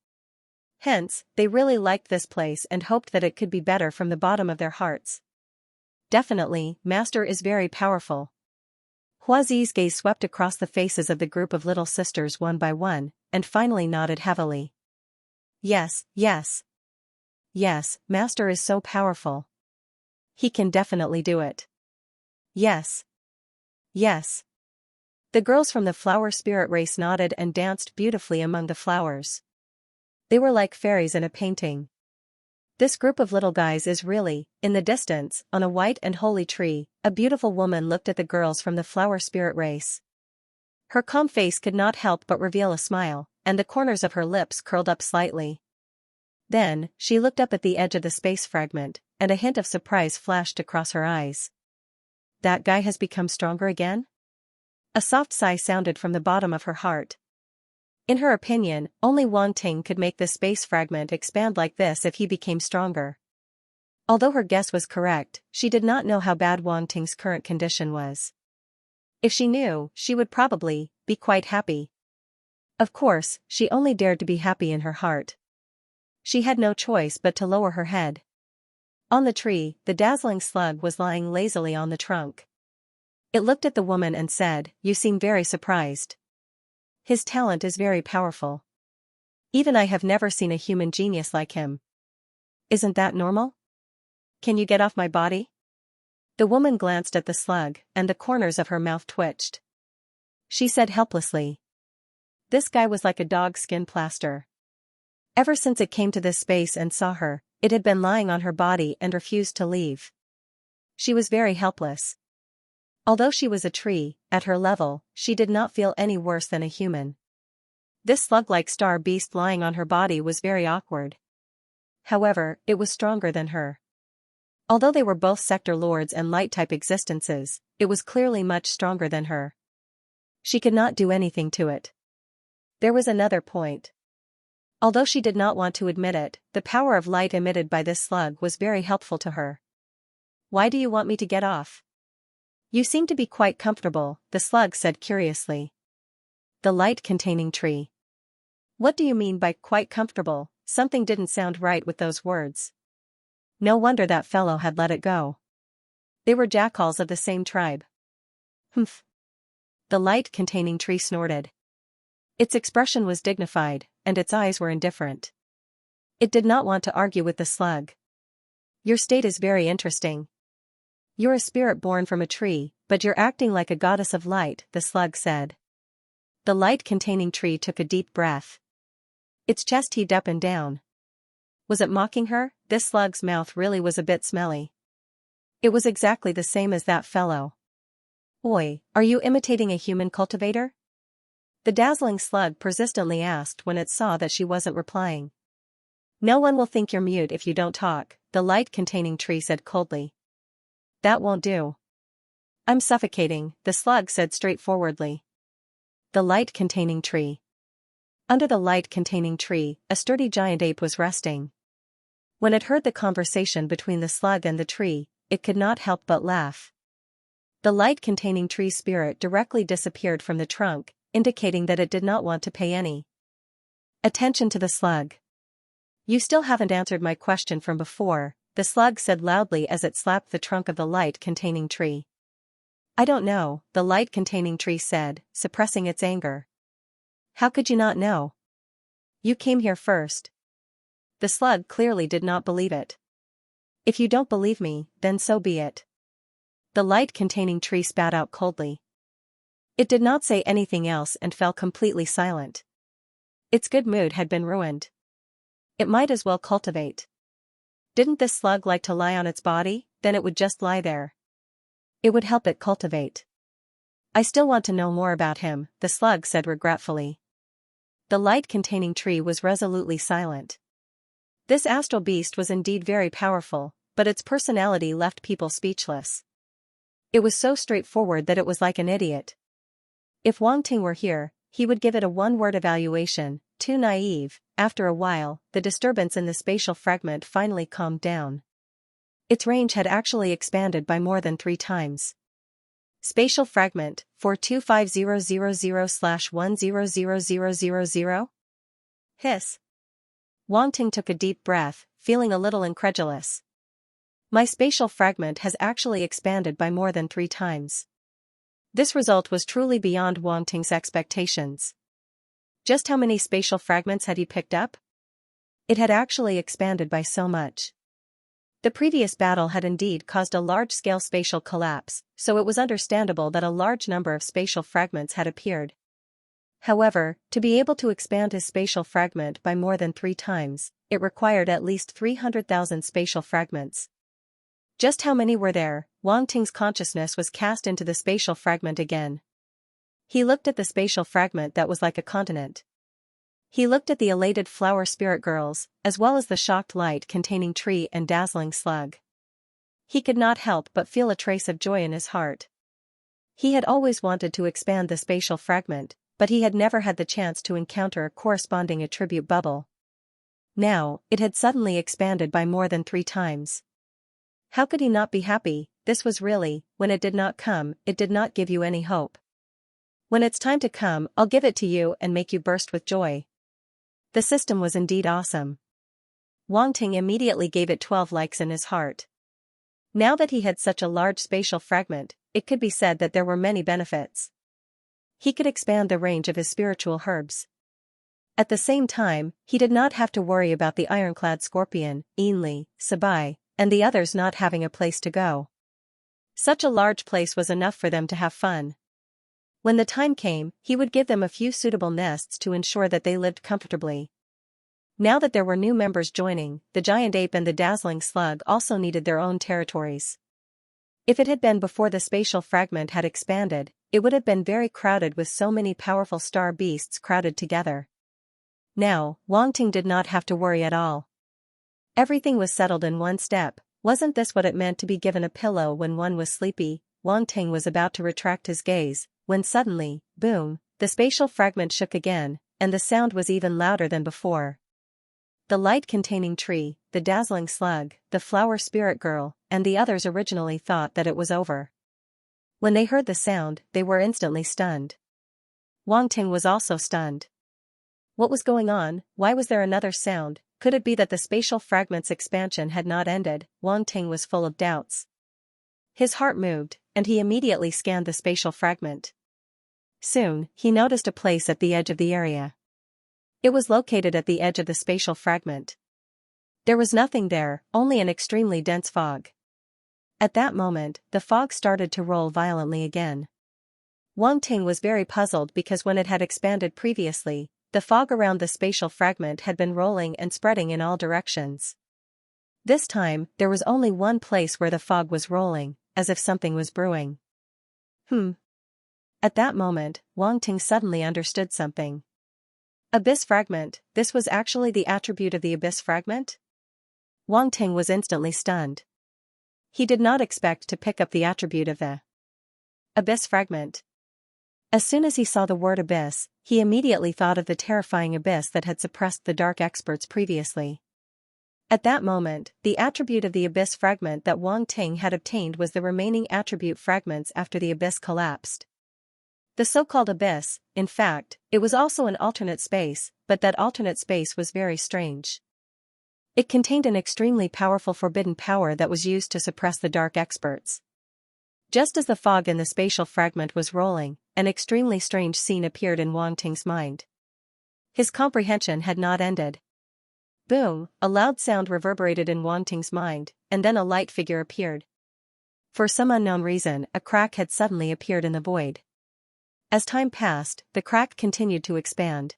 Hence, they really liked this place and hoped that it could be better from the bottom of their hearts. Definitely, Master is very powerful. Huazi's gaze swept across the faces of the group of little sisters one by one, and finally nodded heavily. Yes, yes. Yes, Master is so powerful. He can definitely do it. Yes. Yes. The girls from the flower spirit race nodded and danced beautifully among the flowers. They were like fairies in a painting. This group of little guys is really, in the distance, on a white and holy tree. A beautiful woman looked at the girls from the flower spirit race. Her calm face could not help but reveal a smile, and the corners of her lips curled up slightly. Then, she looked up at the edge of the space fragment, and a hint of surprise flashed across her eyes. That guy has become stronger again? A soft sigh sounded from the bottom of her heart. In her opinion, only Wang Ting could make this space fragment expand like this if he became stronger. Although her guess was correct, she did not know how bad Wang Ting's current condition was. If she knew, she would probably be quite happy. Of course, she only dared to be happy in her heart. She had no choice but to lower her head. On the tree, the dazzling slug was lying lazily on the trunk. It looked at the woman and said, "You seem very surprised. His talent is very powerful. Even I have never seen a human genius like him. Isn't that normal? Can you get off my body?" The woman glanced at the slug, and the corners of her mouth twitched. She said helplessly. This guy was like a dog's skin plaster. Ever since it came to this space and saw her, it had been lying on her body and refused to leave. She was very helpless. Although she was a tree, at her level, she did not feel any worse than a human. This slug-like star beast lying on her body was very awkward. However, it was stronger than her. Although they were both sector lords and light-type existences, it was clearly much stronger than her. She could not do anything to it. There was another point. Although she did not want to admit it, the power of light emitted by this slug was very helpful to her. Why do you want me to get off? You seem to be quite comfortable, the slug said curiously. The light-containing tree. What do you mean by quite comfortable? Something didn't sound right with those words. No wonder that fellow had let it go. They were jackals of the same tribe. Humph. The light-containing tree snorted. Its expression was dignified, and its eyes were indifferent. It did not want to argue with the slug. Your state is very interesting. You're a spirit born from a tree, but you're acting like a goddess of light, the slug said. The light-containing tree took a deep breath. Its chest heaved up and down. Was it mocking her? This slug's mouth really was a bit smelly. It was exactly the same as that fellow. Oi, are you imitating a human cultivator? The dazzling slug persistently asked when it saw that she wasn't replying. No one will think you're mute if you don't talk, the light-containing tree said coldly. That won't do. I'm suffocating, the slug said straightforwardly. The light-containing tree. Under the light-containing tree, a sturdy giant ape was resting. When it heard the conversation between the slug and the tree, it could not help but laugh. The light-containing tree spirit directly disappeared from the trunk, indicating that it did not want to pay any attention to the slug. You still haven't answered my question from before, the slug said loudly as it slapped the trunk of the light-containing tree. I don't know, the light-containing tree said, suppressing its anger. How could you not know? You came here first. The slug clearly did not believe it. If you don't believe me, then so be it. The light-containing tree spat out coldly. It did not say anything else and fell completely silent. Its good mood had been ruined. It might as well cultivate. Didn't this slug like to lie on its body? Then it would just lie there. It would help it cultivate. I still want to know more about him, the slug said regretfully. The light-containing tree was resolutely silent. This astral beast was indeed very powerful, but its personality left people speechless. It was so straightforward that it was like an idiot. If Wang Ting were here, he would give it a one-word evaluation: too naive. After a while, the disturbance in the spatial fragment finally calmed down. Its range had actually expanded by more than 3 times. Spatial fragment 425000/100000. Hiss. Wang Ting took a deep breath, feeling a little incredulous. My spatial fragment has actually expanded by more than 3 times. This result was truly beyond Wang Ting's expectations. Just how many spatial fragments had he picked up? It had actually expanded by so much. The previous battle had indeed caused a large-scale spatial collapse, so it was understandable that a large number of spatial fragments had appeared. However, to be able to expand his spatial fragment by more than 3 times, it required at least 300,000 spatial fragments. Just how many were there? Wang Ting's consciousness was cast into the spatial fragment again. He looked at the spatial fragment that was like a continent. He looked at the elated flower spirit girls, as well as the shocked light-containing tree and dazzling slug. He could not help but feel a trace of joy in his heart. He had always wanted to expand the spatial fragment, but he had never had the chance to encounter a corresponding attribute bubble. Now, it had suddenly expanded by more than 3 times. How could he not be happy? This was really, when it did not come, it did not give you any hope. When it's time to come, I'll give it to you and make you burst with joy. The system was indeed awesome. Wang Ting immediately gave it 12 likes in his heart. Now that he had such a large spatial fragment, it could be said that there were many benefits. He could expand the range of his spiritual herbs. At the same time, he did not have to worry about the ironclad scorpion, Ainli, Sabai, and the others not having a place to go. Such a large place was enough for them to have fun. When the time came, he would give them a few suitable nests to ensure that they lived comfortably. Now that there were new members joining, the giant ape and the dazzling slug also needed their own territories. If it had been before the spatial fragment had expanded, it would have been very crowded with so many powerful star beasts crowded together. Now, Wang Ting did not have to worry at all. Everything was settled in one step. Wasn't this what it meant to be given a pillow when one was sleepy? Wang Ting was about to retract his gaze, when suddenly, boom, the spatial fragment shook again, and the sound was even louder than before. The light-containing tree, the dazzling slug, the flower spirit girl, and the others originally thought that it was over. When they heard the sound, they were instantly stunned. Wang Ting was also stunned. What was going on? Why was there another sound? Could it be that the spatial fragment's expansion had not ended? Wang Ting was full of doubts. His heart moved, and he immediately scanned the spatial fragment. Soon, he noticed a place at the edge of the area. It was located at the edge of the spatial fragment. There was nothing there, only an extremely dense fog. At that moment, the fog started to roll violently again. Wang Ting was very puzzled because when it had expanded previously, the fog around the spatial fragment had been rolling and spreading in all directions. This time, there was only one place where the fog was rolling, as if something was brewing. At that moment, Wang Ting suddenly understood something. Abyss fragment, this was actually the attribute of the abyss fragment? Wang Ting was instantly stunned. He did not expect to pick up the attribute of the abyss fragment. As soon as he saw the word abyss, he immediately thought of the terrifying abyss that had suppressed the dark experts previously. At that moment, the attribute of the abyss fragment that Wang Ting had obtained was the remaining attribute fragments after the abyss collapsed. The so-called abyss, in fact, it was also an alternate space, but that alternate space was very strange. It contained an extremely powerful forbidden power that was used to suppress the dark experts. Just as the fog in the spatial fragment was rolling, an extremely strange scene appeared in Wang Ting's mind. His comprehension had not ended. Boom, a loud sound reverberated in Wanting's mind, and then a light figure appeared. For some unknown reason, a crack had suddenly appeared in the void. As time passed, the crack continued to expand.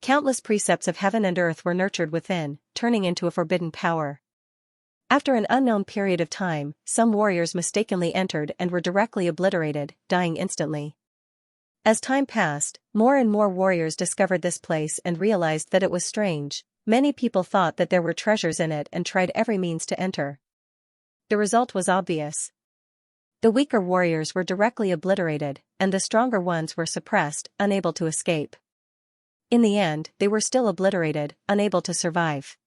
Countless precepts of heaven and earth were nurtured within, turning into a forbidden power. After an unknown period of time, some warriors mistakenly entered and were directly obliterated, dying instantly. As time passed, more and more warriors discovered this place and realized that it was strange. Many people thought that there were treasures in it and tried every means to enter. The result was obvious. The weaker warriors were directly obliterated, and the stronger ones were suppressed, unable to escape. In the end, they were still obliterated, unable to survive.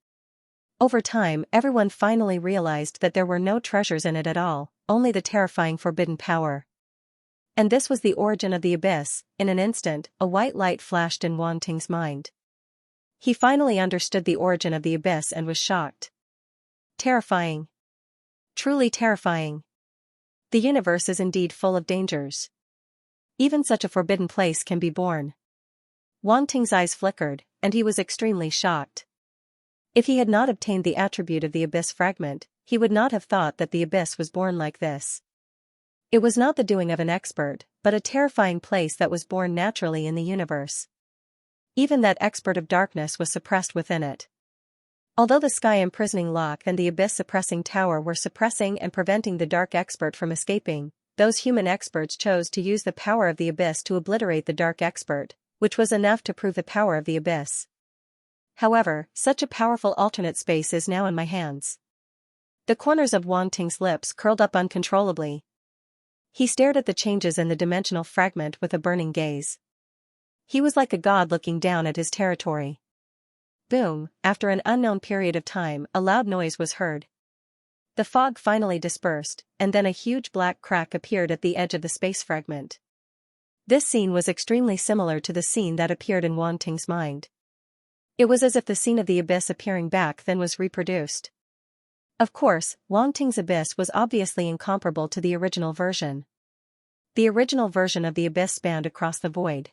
Over time, everyone finally realized that there were no treasures in it at all, only the terrifying forbidden power. And this was the origin of the abyss. In an instant, a white light flashed in Wanting's mind. He finally understood the origin of the abyss and was shocked. Terrifying. Truly terrifying. The universe is indeed full of dangers. Even such a forbidden place can be born. Wanting's eyes flickered, and he was extremely shocked. If he had not obtained the attribute of the abyss fragment, he would not have thought that the abyss was born like this. It was not the doing of an expert, but a terrifying place that was born naturally in the universe. Even that expert of darkness was suppressed within it. Although the sky imprisoning lock and the abyss suppressing tower were suppressing and preventing the dark expert from escaping, those human experts chose to use the power of the abyss to obliterate the dark expert, which was enough to prove the power of the abyss. However, such a powerful alternate space is now in my hands. The corners of Wanting's lips curled up uncontrollably. He stared at the changes in the dimensional fragment with a burning gaze. He was like a god looking down at his territory. Boom, after an unknown period of time, a loud noise was heard. The fog finally dispersed, and then a huge black crack appeared at the edge of the space fragment. This scene was extremely similar to the scene that appeared in Wanting's mind. It was as if the scene of the abyss appearing back then was reproduced. Of course, Wanting's abyss was obviously incomparable to the original version. The original version of the abyss spanned across the void.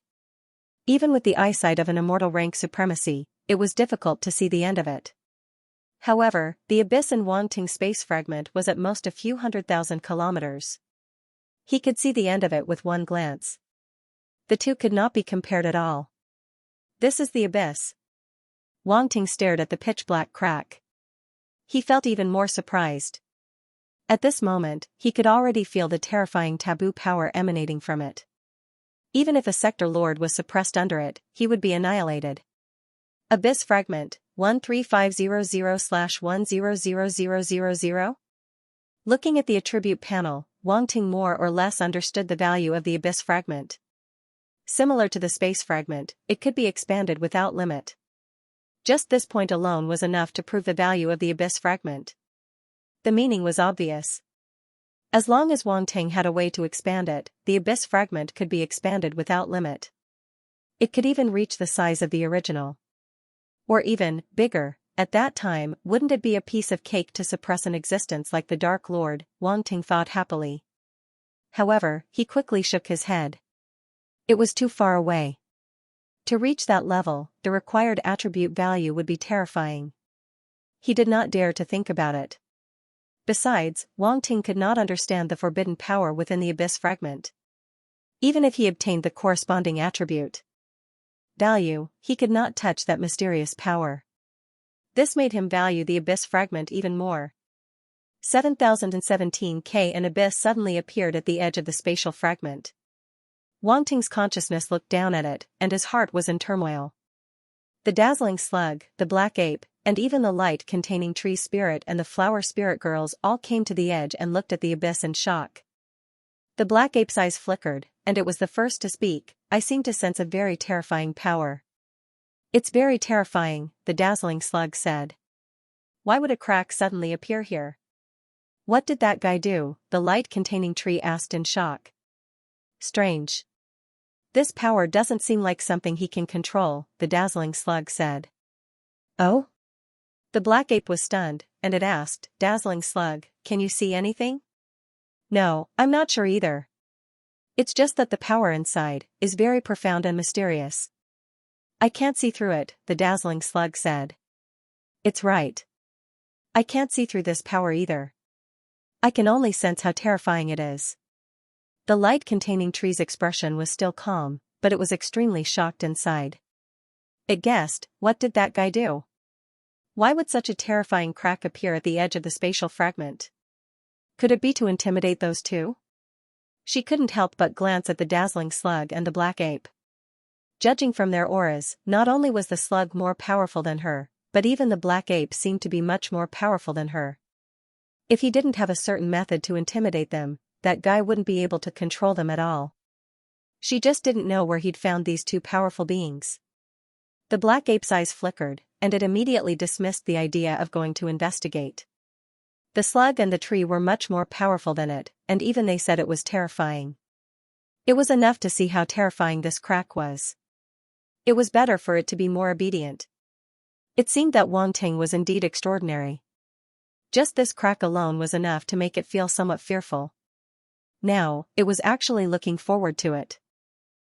Even with the eyesight of an immortal rank supremacy, it was difficult to see the end of it. However, the abyss in Wanting's space fragment was at most a few 100,000 kilometers. He could see the end of it with one glance. The two could not be compared at all. This is the abyss. Wanting stared at the pitch-black crack. He felt even more surprised. At this moment, he could already feel the terrifying taboo power emanating from it. Even if a sector lord was suppressed under it, he would be annihilated. Abyss fragment, 13500/100000. Looking at the attribute panel, Wanting more or less understood the value of the abyss fragment. Similar to the space fragment, it could be expanded without limit. Just this point alone was enough to prove the value of the abyss fragment. The meaning was obvious. As long as Wanting had a way to expand it, the abyss fragment could be expanded without limit. It could even reach the size of the original. Or even bigger. At that time, wouldn't it be a piece of cake to suppress an existence like the Dark Lord, Wanting thought happily. However, he quickly shook his head. It was too far away. To reach that level, the required attribute value would be terrifying. He did not dare to think about it. Besides, Wanting could not understand the forbidden power within the abyss fragment. Even if he obtained the corresponding attribute value, he could not touch that mysterious power. This made him value the abyss fragment even more. 7017K. An abyss suddenly appeared at the edge of the spatial fragment. Wanting's consciousness looked down at it, and his heart was in turmoil. The dazzling slug, the black ape, and even the light-containing tree spirit and the flower spirit girls all came to the edge and looked at the abyss in shock. The black ape's eyes flickered, and it was the first to speak. I seem to sense a very terrifying power. It's very terrifying, the dazzling slug said. Why would a crack suddenly appear here? What did that guy do? The light-containing tree asked in shock. Strange. This power doesn't seem like something he can control, the dazzling slug said. Oh? The black ape was stunned, and it asked, Dazzling slug, can you see anything? No, I'm not sure either. It's just that the power inside is very profound and mysterious. I can't see through it, the dazzling slug said. It's right. I can't see through this power either. I can only sense how terrifying it is. The light-containing tree's expression was still calm, but it was extremely shocked inside. It guessed, what did that guy do? Why would such a terrifying crack appear at the edge of the spatial fragment? Could it be to intimidate those two? She couldn't help but glance at the dazzling slug and the black ape. Judging from their auras, not only was the slug more powerful than her, but even the black ape seemed to be much more powerful than her. If he didn't have a certain method to intimidate them, that guy wouldn't be able to control them at all. She just didn't know where he'd found these two powerful beings. The black ape's eyes flickered, and it immediately dismissed the idea of going to investigate. The slug and the tree were much more powerful than it, and even they said it was terrifying. It was enough to see how terrifying this crack was. It was better for it to be more obedient. It seemed that Wang Ting was indeed extraordinary. Just this crack alone was enough to make it feel somewhat fearful. Now, it was actually looking forward to it.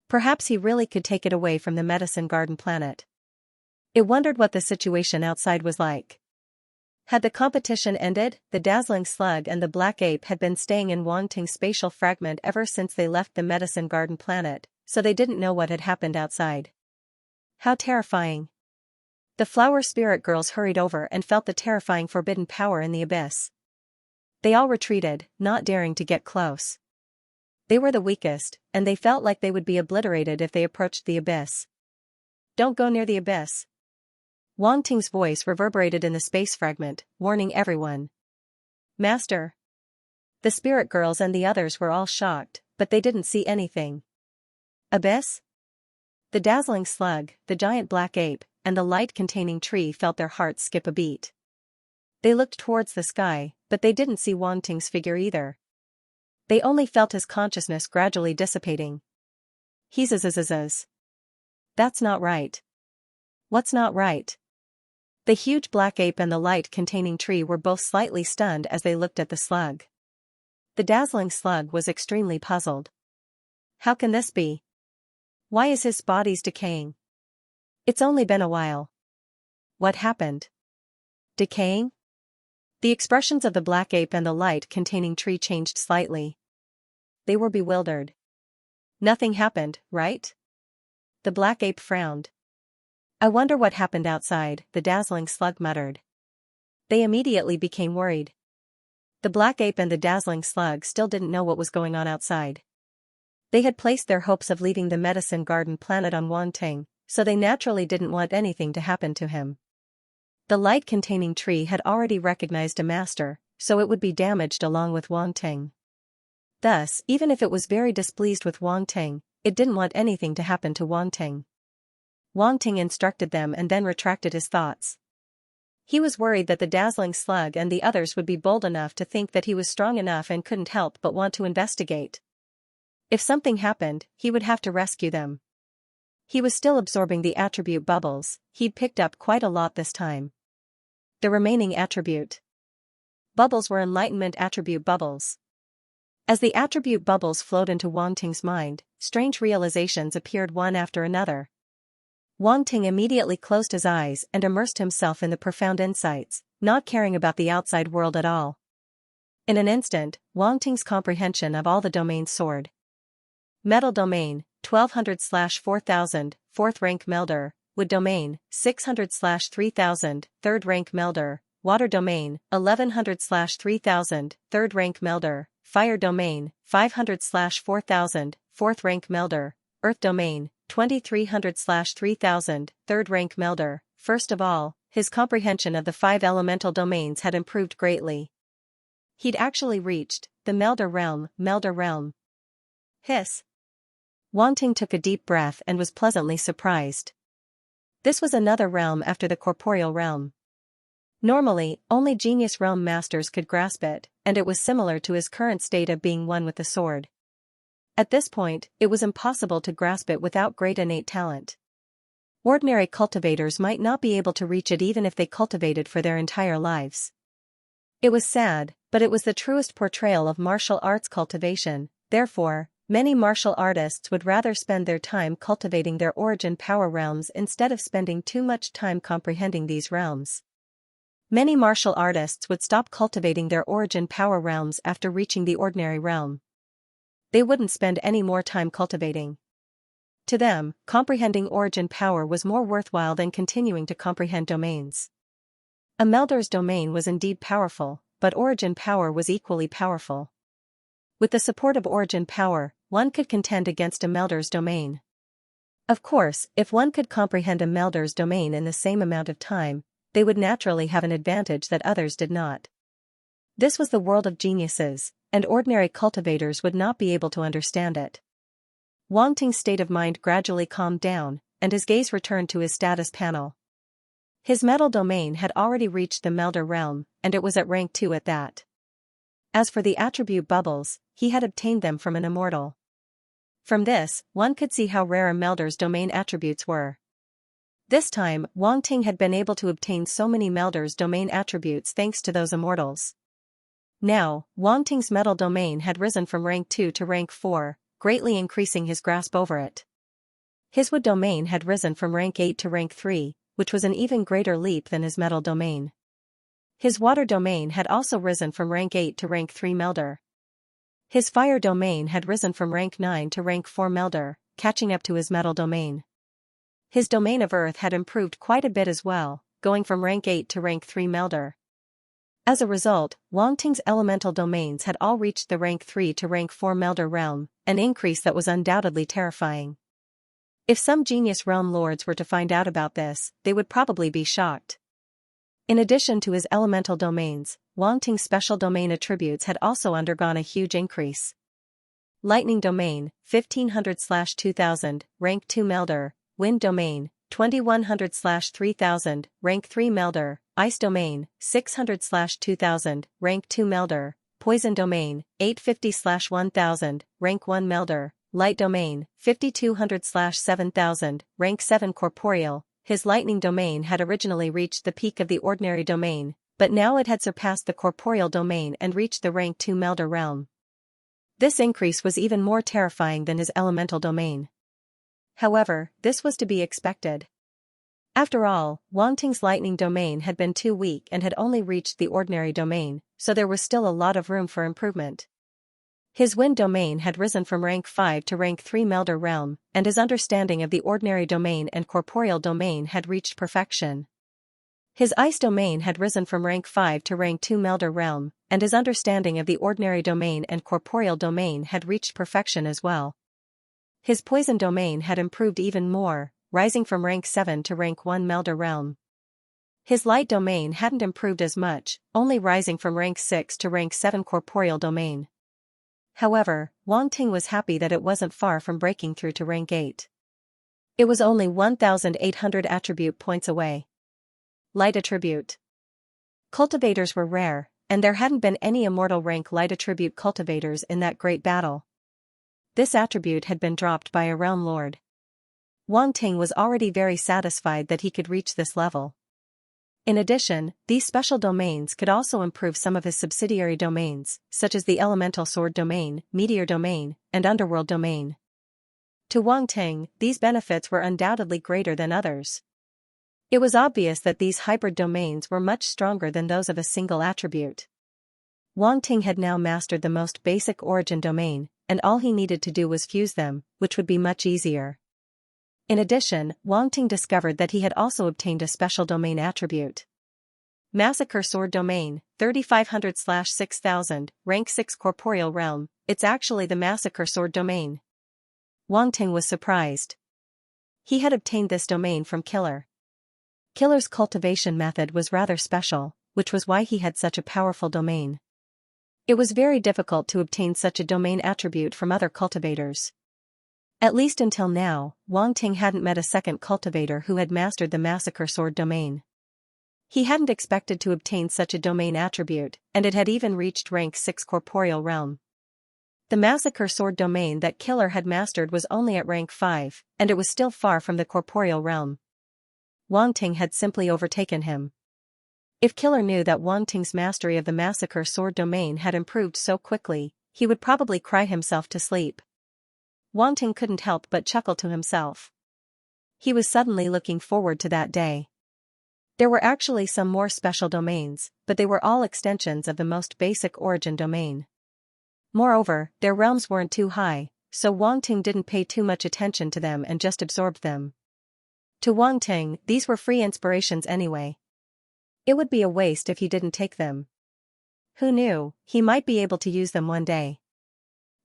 Perhaps he really could take it away from the medicine garden planet. It wondered what the situation outside was like. Had the competition ended, the dazzling slug and the black ape had been staying in Wang Ting's spatial fragment ever since they left the medicine garden planet, so they didn't know what had happened outside. How terrifying. The flower spirit girls hurried over and felt the terrifying forbidden power in the abyss. They all retreated, not daring to get close. They were the weakest, and they felt like they would be obliterated if they approached the abyss. Don't go near the abyss. Wang Ting's voice reverberated in the space fragment, warning everyone. Master. The spirit girls and the others were all shocked, but they didn't see anything. Abyss? The dazzling slug, the giant black ape, and the light-containing tree felt their hearts skip a beat. They looked towards the sky, but they didn't see Wang Ting's figure either. They only felt his consciousness gradually dissipating. He's. That's not right. What's not right? The huge black ape and the light-containing tree were both slightly stunned as they looked at the slug. The dazzling slug was extremely puzzled. How can this be? Why is his body's decaying? It's only been a while. What happened? Decaying? The expressions of the black ape and the light-containing tree changed slightly. They were bewildered. Nothing happened, right? The black ape frowned. I wonder what happened outside, the dazzling slug muttered. They immediately became worried. The black ape and the dazzling slug still didn't know what was going on outside. They had placed their hopes of leaving the medicine garden planet on Wang Ting, so they naturally didn't want anything to happen to him. The light-containing tree had already recognized a master, so it would be damaged along with Wang Ting. Thus, even if it was very displeased with Wang Ting, it didn't want anything to happen to Wang Ting. Wang Ting instructed them and then retracted his thoughts. He was worried that the dazzling slug and the others would be bold enough to think that he was strong enough and couldn't help but want to investigate. If something happened, he would have to rescue them. He was still absorbing the attribute bubbles. He'd picked up quite a lot this time. The remaining attribute bubbles were enlightenment attribute bubbles. As the attribute bubbles flowed into Wang Ting's mind, strange realizations appeared one after another. Wang Ting immediately closed his eyes and immersed himself in the profound insights, not caring about the outside world at all. In an instant, Wang Ting's comprehension of all the domains soared. Metal domain, 1200/4000, 4th rank melder. Wood domain, 600/3000, 3rd rank melder. Water domain, 1100/3000, 3rd rank melder. Fire domain, 500/4000, 4th rank melder. Earth domain, 2300/3000, 3rd rank melder. First of all, his comprehension of the 5 elemental domains had improved greatly. He'd actually reached the melder realm. Hiss. Wang Ting took a deep breath and was pleasantly surprised. This was another realm after the corporeal realm. Normally, only genius realm masters could grasp it, and it was similar to his current state of being one with the sword. At this point, it was impossible to grasp it without great innate talent. Ordinary cultivators might not be able to reach it even if they cultivated for their entire lives. It was sad, but it was the truest portrayal of martial arts cultivation. Therefore, Many martial artists would rather spend their time cultivating their origin power realms instead of spending too much time comprehending these realms. Many martial artists would stop cultivating their origin power realms after reaching the ordinary realm. They wouldn't spend any more time cultivating. To them, comprehending origin power was more worthwhile than continuing to comprehend domains. A melder's domain was indeed powerful, but origin power was equally powerful. With the support of origin power, one could contend against a melder's domain. Of course, if one could comprehend a melder's domain in the same amount of time, they would naturally have an advantage that others did not. This was the world of geniuses, and ordinary cultivators would not be able to understand it. Wang Ting's state of mind gradually calmed down, and his gaze returned to his status panel. His metal domain had already reached the melder realm, and it was at rank 2 at that. As for the attribute bubbles, he had obtained them from an immortal. From this, one could see how rare a melder's domain attributes were. This time, Wang Ting had been able to obtain so many melder's domain attributes thanks to those immortals. Now, Wang Ting's metal domain had risen from rank 2 to rank 4, greatly increasing his grasp over it. His wood domain had risen from rank 8 to rank 3, which was an even greater leap than his metal domain. His water domain had also risen from rank 8 to rank 3 melder. His fire domain had risen from rank 9 to rank 4 melder, catching up to his metal domain. His domain of earth had improved quite a bit as well, going from rank 8 to rank 3 melder. As a result, Wang Ting's elemental domains had all reached the rank 3 to rank 4 melder realm, an increase that was undoubtedly terrifying. If some genius realm lords were to find out about this, they would probably be shocked. In addition to his elemental domains, Wang Ting's special domain attributes had also undergone a huge increase. Lightning domain, 1500/2000, rank 2 melder, wind domain, 2100/3000, rank 3 melder, ice domain, 600/2000, rank 2 melder, poison domain, 850/1000, rank 1 melder, light domain, 5200/7000, rank 7 corporeal. His lightning domain had originally reached the peak of the ordinary domain, but now it had surpassed the corporeal domain and reached the rank 2 melder realm. This increase was even more terrifying than his elemental domain. However, this was to be expected. After all, Wang Ting's lightning domain had been too weak and had only reached the ordinary domain, so there was still a lot of room for improvement. His wind domain had risen from rank 5 to rank 3 melder realm, and his understanding of the ordinary domain and corporeal domain had reached perfection. His ice domain had risen from rank 5 to rank 2 melder realm, and his understanding of the ordinary domain and corporeal domain had reached perfection as well. His poison domain had improved even more, rising from rank 7 to rank 1 melder realm. His light domain hadn't improved as much, only rising from rank 6 to rank 7 corporeal domain. However, Wang Ting was happy that it wasn't far from breaking through to rank 8. It was only 1,800 attribute points away. Light attribute. Cultivators were rare, and there hadn't been any immortal rank light attribute cultivators in that great battle. This attribute had been dropped by a realm lord. Wang Ting was already very satisfied that he could reach this level. In addition, these special domains could also improve some of his subsidiary domains, such as the elemental sword domain, meteor domain, and underworld domain. To Wang Ting, these benefits were undoubtedly greater than others. It was obvious that these hybrid domains were much stronger than those of a single attribute. Wang Ting had now mastered the most basic origin domain, and all he needed to do was fuse them, which would be much easier. In addition, Wang Ting discovered that he had also obtained a special domain attribute. Massacre Sword Domain, 3500/6000, rank 6 corporeal realm, it's actually the Massacre Sword Domain. Wang Ting was surprised. He had obtained this domain from Killer. Killer's cultivation method was rather special, which was why he had such a powerful domain. It was very difficult to obtain such a domain attribute from other cultivators. At least until now, Wang Ting hadn't met a second cultivator who had mastered the Massacre Sword domain. He hadn't expected to obtain such a domain attribute, and it had even reached rank 6 corporeal realm. The Massacre Sword domain that Killer had mastered was only at rank 5, and it was still far from the corporeal realm. Wang Ting had simply overtaken him. If Killer knew that Wang Ting's mastery of the Massacre Sword domain had improved so quickly, he would probably cry himself to sleep. Wang Ting couldn't help but chuckle to himself. He was suddenly looking forward to that day. There were actually some more special domains, but they were all extensions of the most basic origin domain. Moreover, their realms weren't too high, so Wang Ting didn't pay too much attention to them and just absorbed them. To Wang Ting, these were free inspirations anyway. It would be a waste if he didn't take them. Who knew, he might be able to use them one day.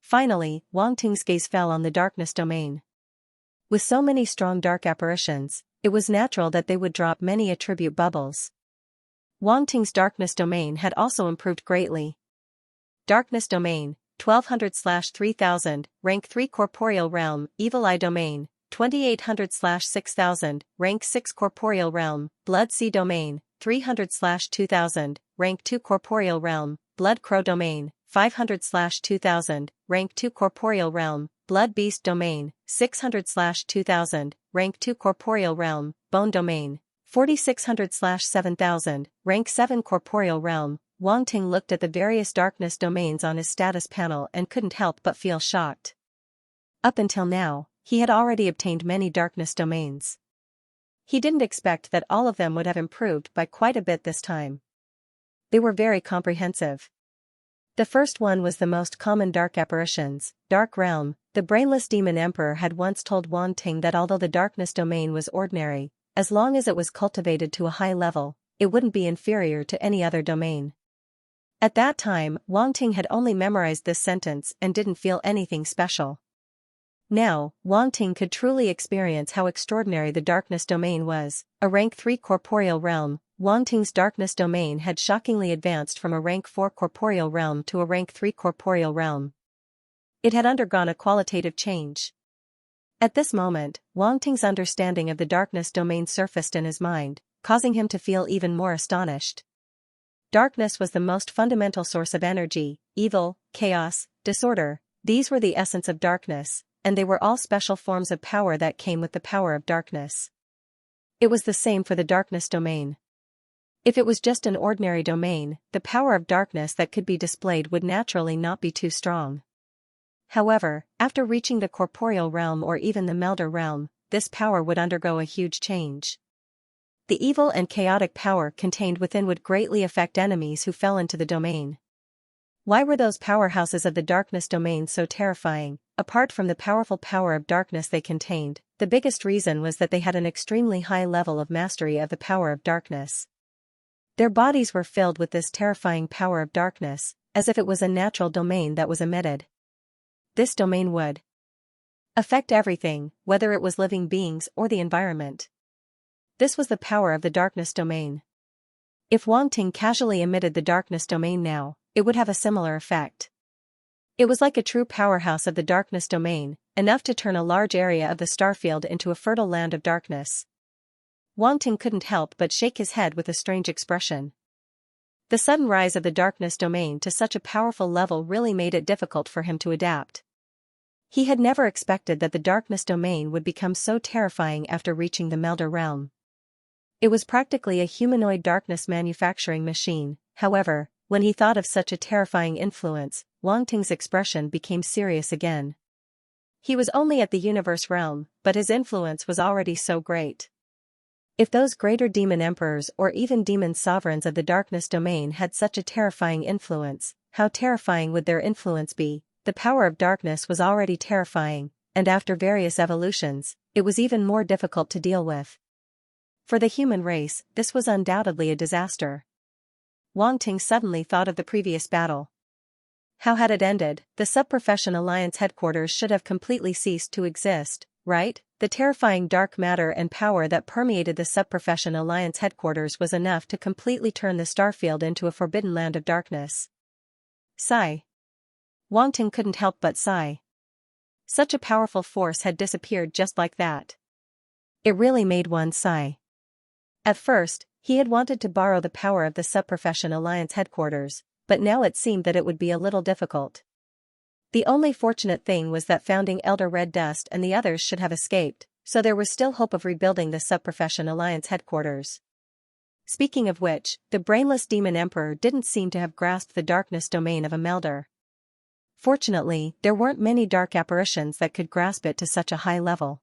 Finally, Wang Ting's gaze fell on the darkness domain. With so many strong dark apparitions, it was natural that they would drop many attribute bubbles. Wang Ting's darkness domain had also improved greatly. Darkness domain, 1200/3000, rank 3 corporeal realm, evil eye domain, 2800/6000, rank 6 corporeal realm, blood sea domain, 300/2000, rank 2 corporeal realm, blood crow domain, 500/2000, rank 2 corporeal realm, blood beast domain, 600/2000, rank 2 corporeal realm, bone domain, 4600/7000, rank 7 corporeal realm. Wang Ting looked at the various darkness domains on his status panel and couldn't help but feel shocked. Up until now, he had already obtained many darkness domains. He didn't expect that all of them would have improved by quite a bit this time. They were very comprehensive. The first one was the most common dark apparitions, Dark Realm. The brainless demon emperor had once told Wang Ting that although the darkness domain was ordinary, as long as it was cultivated to a high level, it wouldn't be inferior to any other domain. At that time, Wang Ting had only memorized this sentence and didn't feel anything special. Now, Wang Ting could truly experience how extraordinary the darkness domain was. A rank 3 corporeal realm, Wang Ting's darkness domain had shockingly advanced from a rank 4 corporeal realm to a rank 3 corporeal realm. It had undergone a qualitative change. At this moment, Wang Ting's understanding of the darkness domain surfaced in his mind, causing him to feel even more astonished. Darkness was the most fundamental source of energy, evil, chaos, disorder. These were the essence of darkness, and they were all special forms of power that came with the power of darkness. It was the same for the darkness domain. If it was just an ordinary domain, the power of darkness that could be displayed would naturally not be too strong. However, after reaching the corporeal realm or even the melder realm, this power would undergo a huge change. The evil and chaotic power contained within would greatly affect enemies who fell into the domain. Why were those powerhouses of the darkness domain so terrifying? Apart from the powerful power of darkness they contained, the biggest reason was that they had an extremely high level of mastery of the power of darkness. Their bodies were filled with this terrifying power of darkness, as if it was a natural domain that was emitted. This domain would affect everything, whether it was living beings or the environment. This was the power of the darkness domain. If Wang Ting casually emitted the darkness domain now, it would have a similar effect. It was like a true powerhouse of the darkness domain, enough to turn a large area of the starfield into a fertile land of darkness. Wang Ting couldn't help but shake his head with a strange expression. The sudden rise of the darkness domain to such a powerful level really made it difficult for him to adapt. He had never expected that the darkness domain would become so terrifying after reaching the melder realm. It was practically a humanoid darkness manufacturing machine. However, when he thought of such a terrifying influence, Wang Ting's expression became serious again. He was only at the universe realm, but his influence was already so great. If those greater demon emperors or even demon sovereigns of the darkness domain had such a terrifying influence, how terrifying would their influence be? The power of darkness was already terrifying, and after various evolutions, it was even more difficult to deal with. For the human race, this was undoubtedly a disaster. Wang Ting suddenly thought of the previous battle. How had it ended? The Sub-Profession Alliance headquarters should have completely ceased to exist, right? The terrifying dark matter and power that permeated the Sub-Profession Alliance headquarters was enough to completely turn the starfield into a forbidden land of darkness. Sigh. Wang Ting couldn't help but sigh. Such a powerful force had disappeared just like that. It really made one sigh. At first, he had wanted to borrow the power of the Sub-Profession Alliance headquarters, but now it seemed that it would be a little difficult. The only fortunate thing was that founding Elder Red Dust and the others should have escaped, so there was still hope of rebuilding the Sub-Profession Alliance headquarters. Speaking of which, the brainless demon emperor didn't seem to have grasped the darkness domain of a melder. Fortunately, there weren't many dark apparitions that could grasp it to such a high level.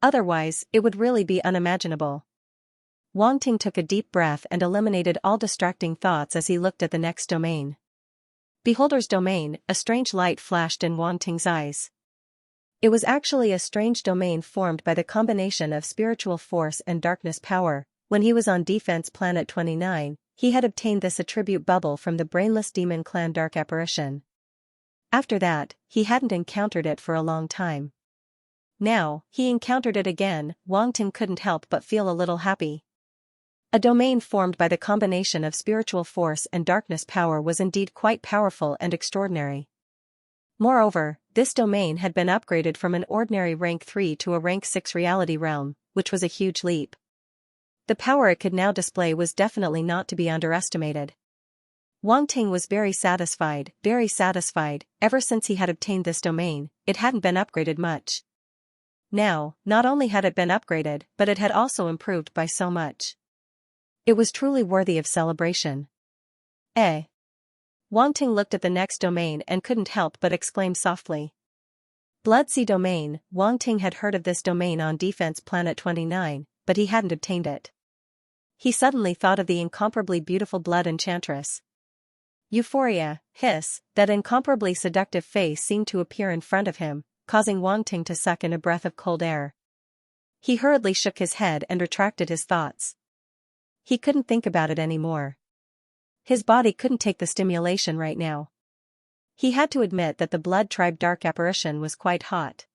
Otherwise, it would really be unimaginable. Wang Ting took a deep breath and eliminated all distracting thoughts as he looked at the next domain. Beholder's domain, a strange light flashed in Wang Ting's eyes. It was actually a strange domain formed by the combination of spiritual force and darkness power. When he was on Defense Planet 29, he had obtained this attribute bubble from the brainless demon clan Dark Apparition. After that, he hadn't encountered it for a long time. Now, he encountered it again. Wang Ting couldn't help but feel a little happy. A domain formed by the combination of spiritual force and darkness power was indeed quite powerful and extraordinary. Moreover, this domain had been upgraded from an ordinary rank 3 to a rank 6 reality realm, which was a huge leap. The power it could now display was definitely not to be underestimated. Wang Ting was very satisfied. Ever since he had obtained this domain, it hadn't been upgraded much. Now, not only had it been upgraded, but it had also improved by so much. It was truly worthy of celebration. Wang Ting looked at the next domain and couldn't help but exclaim softly. Blood Sea Domain. Wang Ting had heard of this domain on Defense Planet 29, but he hadn't obtained it. He suddenly thought of the incomparably beautiful Blood Enchantress. Euphoria, hiss, that incomparably seductive face seemed to appear in front of him, causing Wang Ting to suck in a breath of cold air. He hurriedly shook his head and retracted his thoughts. He couldn't think about it anymore. His body couldn't take the stimulation right now. He had to admit that the Blood Tribe Dark Apparition was quite hot.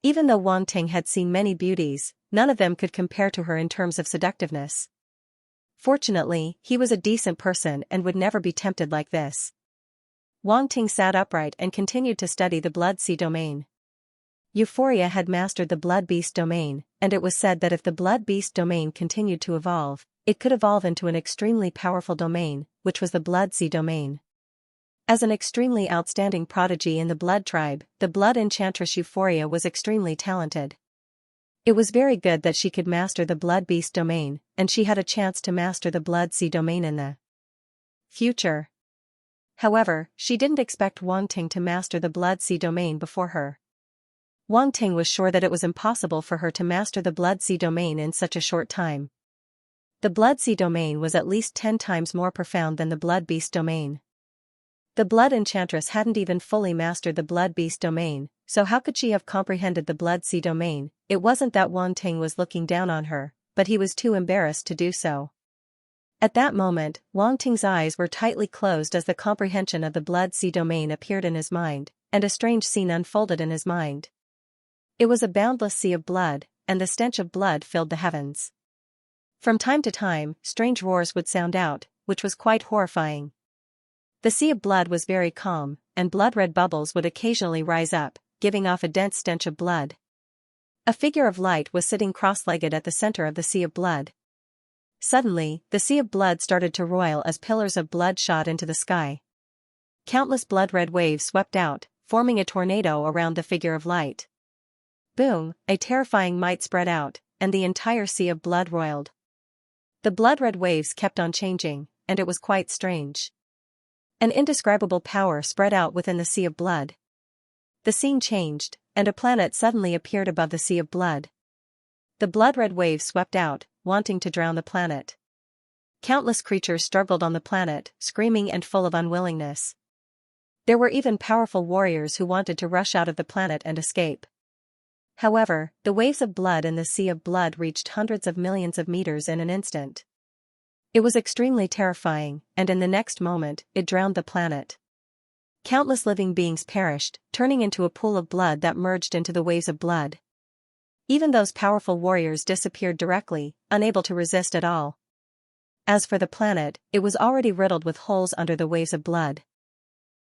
Even though Wang Ting had seen many beauties, none of them could compare to her in terms of seductiveness. Fortunately, he was a decent person and would never be tempted like this. Wang Ting sat upright and continued to study the Blood Sea Domain. Euphoria had mastered the Blood Beast Domain, and it was said that if the Blood Beast Domain continued to evolve, it could evolve into an extremely powerful domain, which was the Blood Sea Domain. As an extremely outstanding prodigy in the Blood Tribe, the Blood Enchantress Euphoria was extremely talented. It was very good that she could master the Blood Beast Domain, and she had a chance to master the Blood Sea Domain in the future. However, she didn't expect Wang Ting to master the Blood Sea Domain before her. Wang Ting was sure that it was impossible for her to master the Blood Sea Domain in such a short time. The Blood Sea Domain was at least 10 times more profound than the Blood Beast Domain. The Blood Enchantress hadn't even fully mastered the Blood Beast Domain, so how could she have comprehended the Blood Sea Domain? It wasn't that Wang Ting was looking down on her, but he was too embarrassed to do so. At that moment, Wang Ting's eyes were tightly closed as the comprehension of the Blood Sea Domain appeared in his mind, and a strange scene unfolded in his mind. It was a boundless sea of blood, and the stench of blood filled the heavens. From time to time, strange roars would sound out, which was quite horrifying. The sea of blood was very calm, and blood-red bubbles would occasionally rise up, giving off a dense stench of blood. A figure of light was sitting cross-legged at the center of the sea of blood. Suddenly, the sea of blood started to roil as pillars of blood shot into the sky. Countless blood-red waves swept out, forming a tornado around the figure of light. Boom, a terrifying might spread out, and the entire sea of blood roiled. The blood-red waves kept on changing, and it was quite strange. An indescribable power spread out within the sea of blood. The scene changed, and a planet suddenly appeared above the sea of blood. The blood-red waves swept out, wanting to drown the planet. Countless creatures struggled on the planet, screaming and full of unwillingness. There were even powerful warriors who wanted to rush out of the planet and escape. However, the waves of blood in the sea of blood reached hundreds of millions of meters in an instant. It was extremely terrifying, and in the next moment, it drowned the planet. Countless living beings perished, turning into a pool of blood that merged into the waves of blood. Even those powerful warriors disappeared directly, unable to resist at all. As for the planet, it was already riddled with holes under the waves of blood.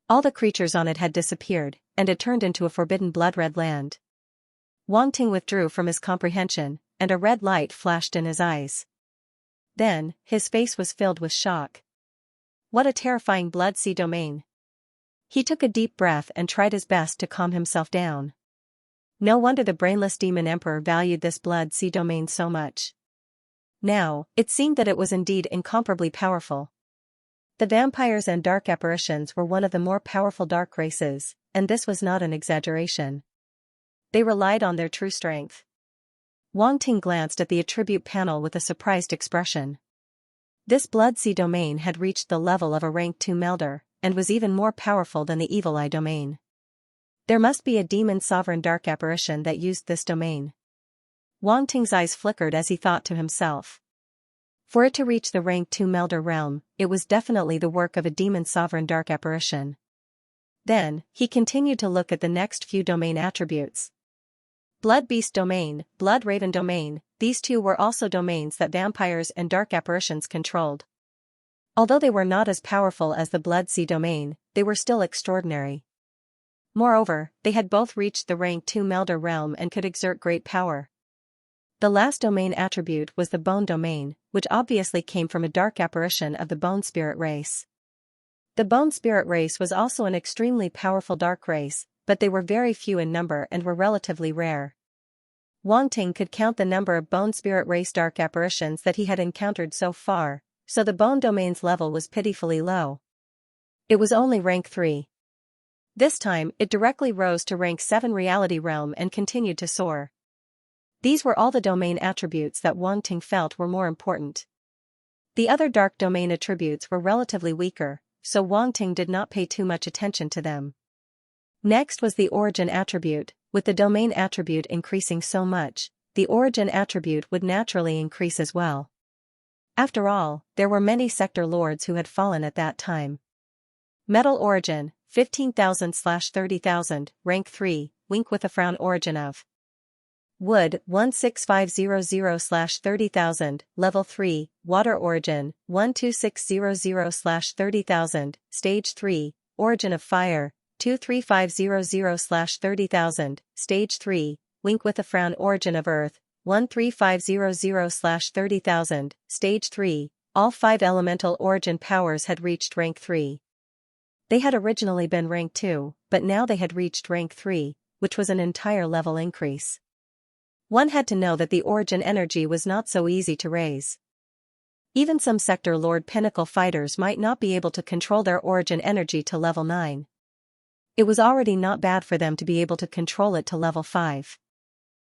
All the creatures on it had disappeared, and it turned into a forbidden blood-red land. Wang Ting withdrew from his comprehension, and a red light flashed in his eyes. Then, his face was filled with shock. What a terrifying Blood Sea Domain! He took a deep breath and tried his best to calm himself down. No wonder the brainless demon emperor valued this Blood Sea Domain so much. Now, it seemed that it was indeed incomparably powerful. The vampires and dark apparitions were one of the more powerful dark races, and this was not an exaggeration. They relied on their true strength. Wang Ting glanced at the attribute panel with a surprised expression. This Blood Sea domain had reached the level of a rank 2 melder, and was even more powerful than the Evil Eye domain. There must be a demon sovereign dark apparition that used this domain. Wang Ting's eyes flickered as he thought to himself. For it to reach the rank 2 melder realm, it was definitely the work of a demon sovereign dark apparition. Then, he continued to look at the next few domain attributes. Blood Beast domain, Blood Raven domain, these two were also domains that vampires and dark apparitions controlled. Although they were not as powerful as the Blood Sea domain, they were still extraordinary. Moreover, they had both reached the rank 2 melder realm and could exert great power. The last domain attribute was the Bone domain, which obviously came from a dark apparition of the Bone Spirit race. The Bone Spirit race was also an extremely powerful dark race, but they were very few in number and were relatively rare. Wang Ting could count the number of Bone Spirit race dark apparitions that he had encountered so far, so the Bone domain's level was pitifully low. It was only rank 3. This time, it directly rose to rank 7 reality realm and continued to soar. These were all the domain attributes that Wang Ting felt were more important. The other dark domain attributes were relatively weaker, so Wang Ting did not pay too much attention to them. Next was the origin attribute. With the domain attribute increasing so much, the origin attribute would naturally increase as well. After all, there were many sector lords who had fallen at that time. Metal origin, 15,000/30,000, rank 3, wink with a frown origin of. Wood, 16500/30,000, level 3, water origin, 12600/30,000, stage 3, origin of fire, 23500/30,000, stage 3, wink with a frown origin of earth, 13500/30,000, stage 3, all 5 elemental origin powers had reached rank 3. They had originally been rank 2, but now they had reached rank 3, which was an entire level increase. One had to know that the origin energy was not so easy to raise. Even some sector lord pinnacle fighters might not be able to control their origin energy to level 9. It was already not bad for them to be able to control it to level 5.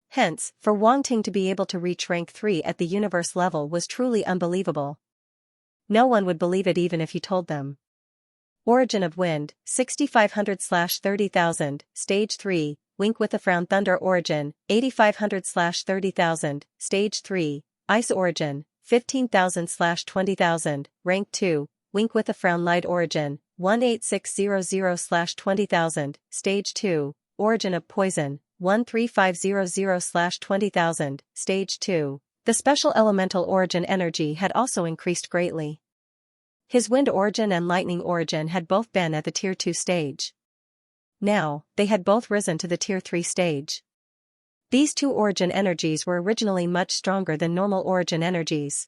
Hence, for Wang Ting to be able to reach rank 3 at the universe level was truly unbelievable. No one would believe it even if you told them. Origin of wind, 6500/30,000, stage 3, wink with a frown thunder origin, 8500/30,000, stage 3, ice origin, 15,000/20,000, rank 2, wink with a frown light origin, 18600/20,000, stage 2, origin of poison, 13500/20,000, stage 2. The special elemental origin energy had also increased greatly. His wind origin and lightning origin had both been at the tier 2 stage. Now, they had both risen to the tier 3 stage. These two origin energies were originally much stronger than normal origin energies.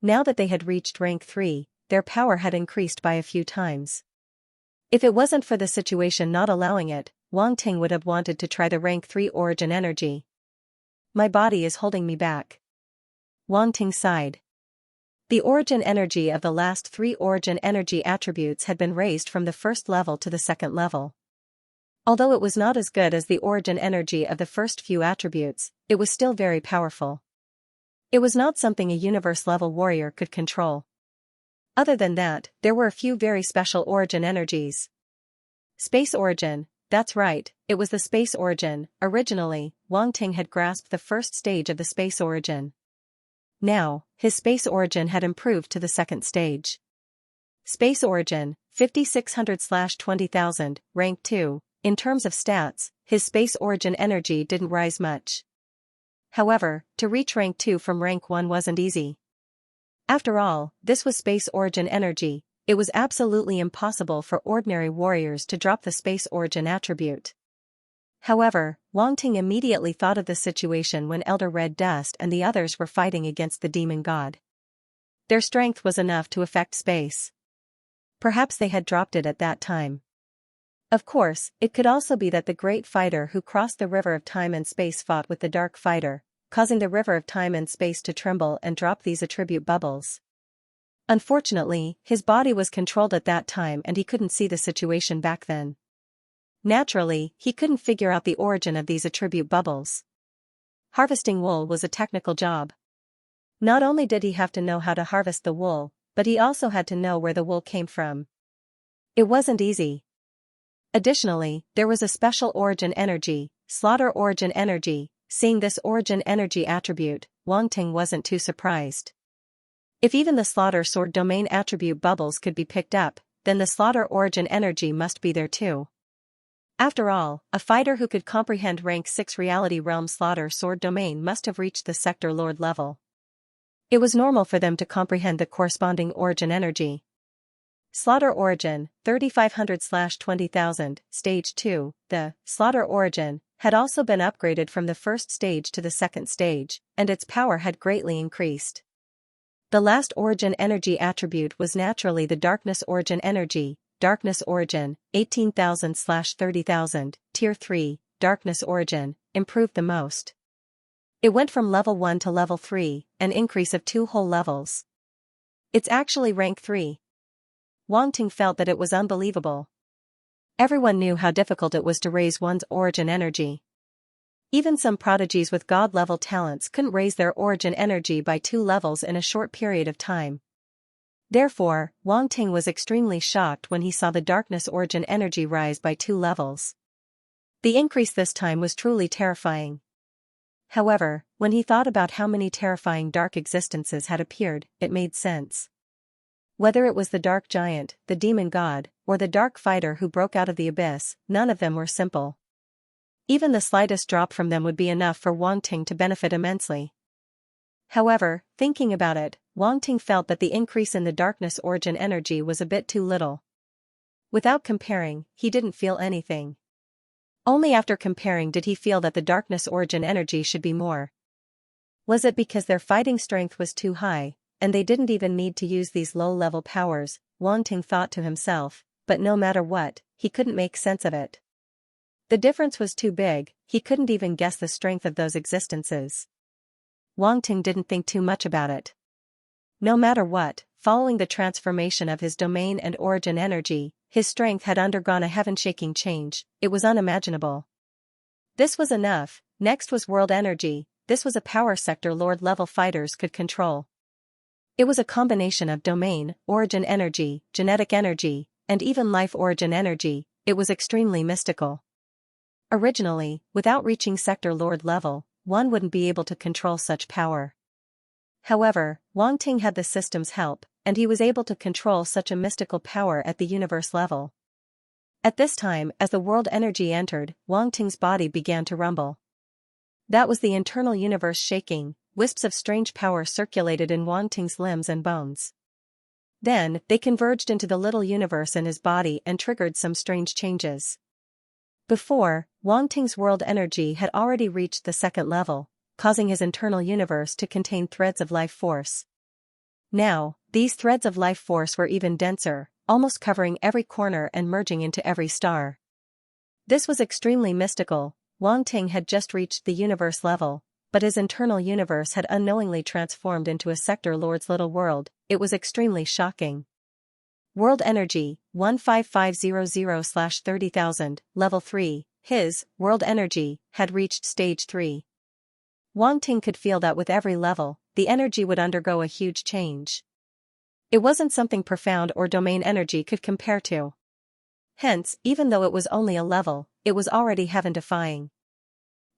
Now that they had reached rank 3, their power had increased by a few times. If it wasn't for the situation not allowing it, Wang Ting would have wanted to try the rank 3 origin energy. My body is holding me back. Wang Ting sighed. The origin energy of the last 3 origin energy attributes had been raised from the first level to the second level. Although it was not as good as the origin energy of the first few attributes, it was still very powerful. It was not something a universe-level warrior could control. Other than that, there were a few very special origin energies. Space origin, that's right, it was the space origin. Originally, Wang Ting had grasped the first stage of the space origin. Now, his space origin had improved to the second stage. Space origin, 5600/20,000, rank 2. In terms of stats, his space origin energy didn't rise much. However, to reach rank 2 from rank 1 wasn't easy. After all, this was space origin energy. It was absolutely impossible for ordinary warriors to drop the space origin attribute. However, Wang Ting immediately thought of the situation when Elder Red Dust and the others were fighting against the demon god. Their strength was enough to affect space. Perhaps they had dropped it at that time. Of course, it could also be that the great fighter who crossed the river of time and space fought with the dark fighter, causing the river of time and space to tremble and drop these attribute bubbles. Unfortunately, his body was controlled at that time and he couldn't see the situation back then. Naturally, he couldn't figure out the origin of these attribute bubbles. Harvesting wool was a technical job. Not only did he have to know how to harvest the wool, but he also had to know where the wool came from. It wasn't easy. Additionally, there was a special origin energy, slaughter origin energy. Seeing this origin energy attribute, Wang Ting wasn't too surprised. If even the slaughter sword domain attribute bubbles could be picked up, then the slaughter origin energy must be there too. After all, a fighter who could comprehend rank 6 reality realm slaughter sword domain must have reached the sector lord level. It was normal for them to comprehend the corresponding origin energy. Slaughter origin, 3500/20,000, stage 2, the slaughter origin, had also been upgraded from the first stage to the second stage, and its power had greatly increased. The last origin energy attribute was naturally the darkness origin energy, darkness origin, 18,000/30,000, tier 3, darkness origin, improved the most. It went from level 1 to level 3, an increase of 2 whole levels. It's actually rank 3. Wang Ting felt that it was unbelievable. Everyone knew how difficult it was to raise one's origin energy. Even some prodigies with god-level talents couldn't raise their origin energy by 2 levels in a short period of time. Therefore, Wang Ting was extremely shocked when he saw the darkness origin energy rise by 2 levels. The increase this time was truly terrifying. However, when he thought about how many terrifying dark existences had appeared, it made sense. Whether it was the dark giant, the demon god, or the dark fighter who broke out of the abyss, none of them were simple. Even the slightest drop from them would be enough for Wang Ting to benefit immensely. However, thinking about it, Wang Ting felt that the increase in the darkness origin energy was a bit too little. Without comparing, he didn't feel anything. Only after comparing did he feel that the darkness origin energy should be more. Was it because their fighting strength was too high, and they didn't even need to use these low-level powers? Wang Ting thought to himself, but no matter what, he couldn't make sense of it. The difference was too big, he couldn't even guess the strength of those existences. Wang Ting didn't think too much about it. No matter what, following the transformation of his domain and origin energy, his strength had undergone a heaven-shaking change. It was unimaginable. This was enough. Next was world energy. This was a power sector lord-level fighters could control. It was a combination of domain, origin energy, genetic energy, and even life origin energy. It was extremely mystical. Originally, without reaching sector lord level, one wouldn't be able to control such power. However, Wang Ting had the system's help, and he was able to control such a mystical power at the universe level. At this time, as the world energy entered, Wang Ting's body began to rumble. That was the internal universe shaking. Wisps of strange power circulated in Wang Ting's limbs and bones. Then, they converged into the little universe in his body and triggered some strange changes. Before, Wang Ting's world energy had already reached the second level, causing his internal universe to contain threads of life force. Now, these threads of life force were even denser, almost covering every corner and merging into every star. This was extremely mystical. Wang Ting had just reached the universe level, but his internal universe had unknowingly transformed into a sector lord's little world. It was extremely shocking. World energy, 15500/30,000, level 3, his, world energy, had reached stage 3. Wang Ting could feel that with every level, the energy would undergo a huge change. It wasn't something profound or domain energy could compare to. Hence, even though it was only a level, it was already heaven-defying.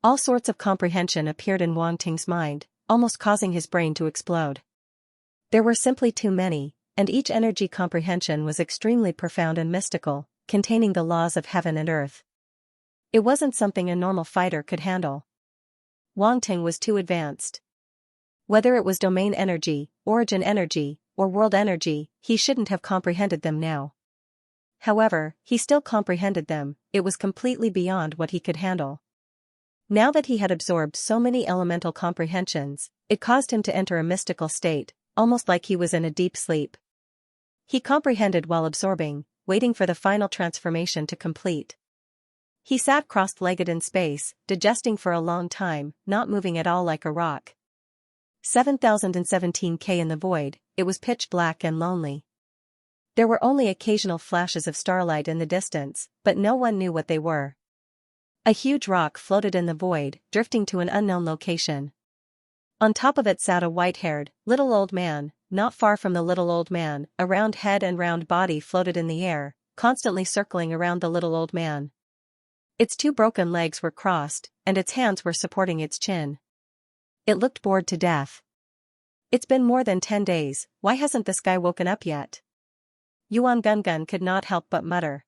All sorts of comprehension appeared in Wang Ting's mind, almost causing his brain to explode. There were simply too many, and each energy comprehension was extremely profound and mystical, containing the laws of heaven and earth. It wasn't something a normal fighter could handle. Wang Ting was too advanced. Whether it was domain energy, origin energy, or world energy, he shouldn't have comprehended them now. However, he still comprehended them. It was completely beyond what he could handle. Now that he had absorbed so many elemental comprehensions, it caused him to enter a mystical state, almost like he was in a deep sleep. He comprehended while absorbing, waiting for the final transformation to complete. He sat crossed-legged in space, digesting for a long time, not moving at all like a rock. 7017K in the void, it was pitch black and lonely. There were only occasional flashes of starlight in the distance, but no one knew what they were. A huge rock floated in the void, drifting to an unknown location. On top of it sat a white-haired, little old man. Not far from the little old man, a round head and round body floated in the air, constantly circling around the little old man. Its two broken legs were crossed, and its hands were supporting its chin. It looked bored to death. It's been more than 10 days, why hasn't this guy woken up yet? Yuan Gungun could not help but mutter.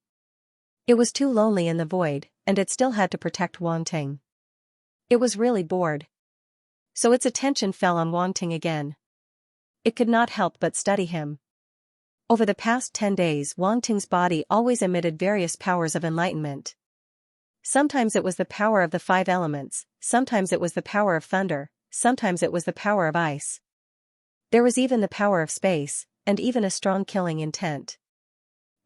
It was too lonely in the void, and it still had to protect Wang Ting. It was really bored. So its attention fell on Wang Ting again. It could not help but study him. Over the past 10 days, Wang Ting's body always emitted various powers of enlightenment. Sometimes it was the power of the 5 elements, sometimes it was the power of thunder, sometimes it was the power of ice. There was even the power of space, and even a strong killing intent.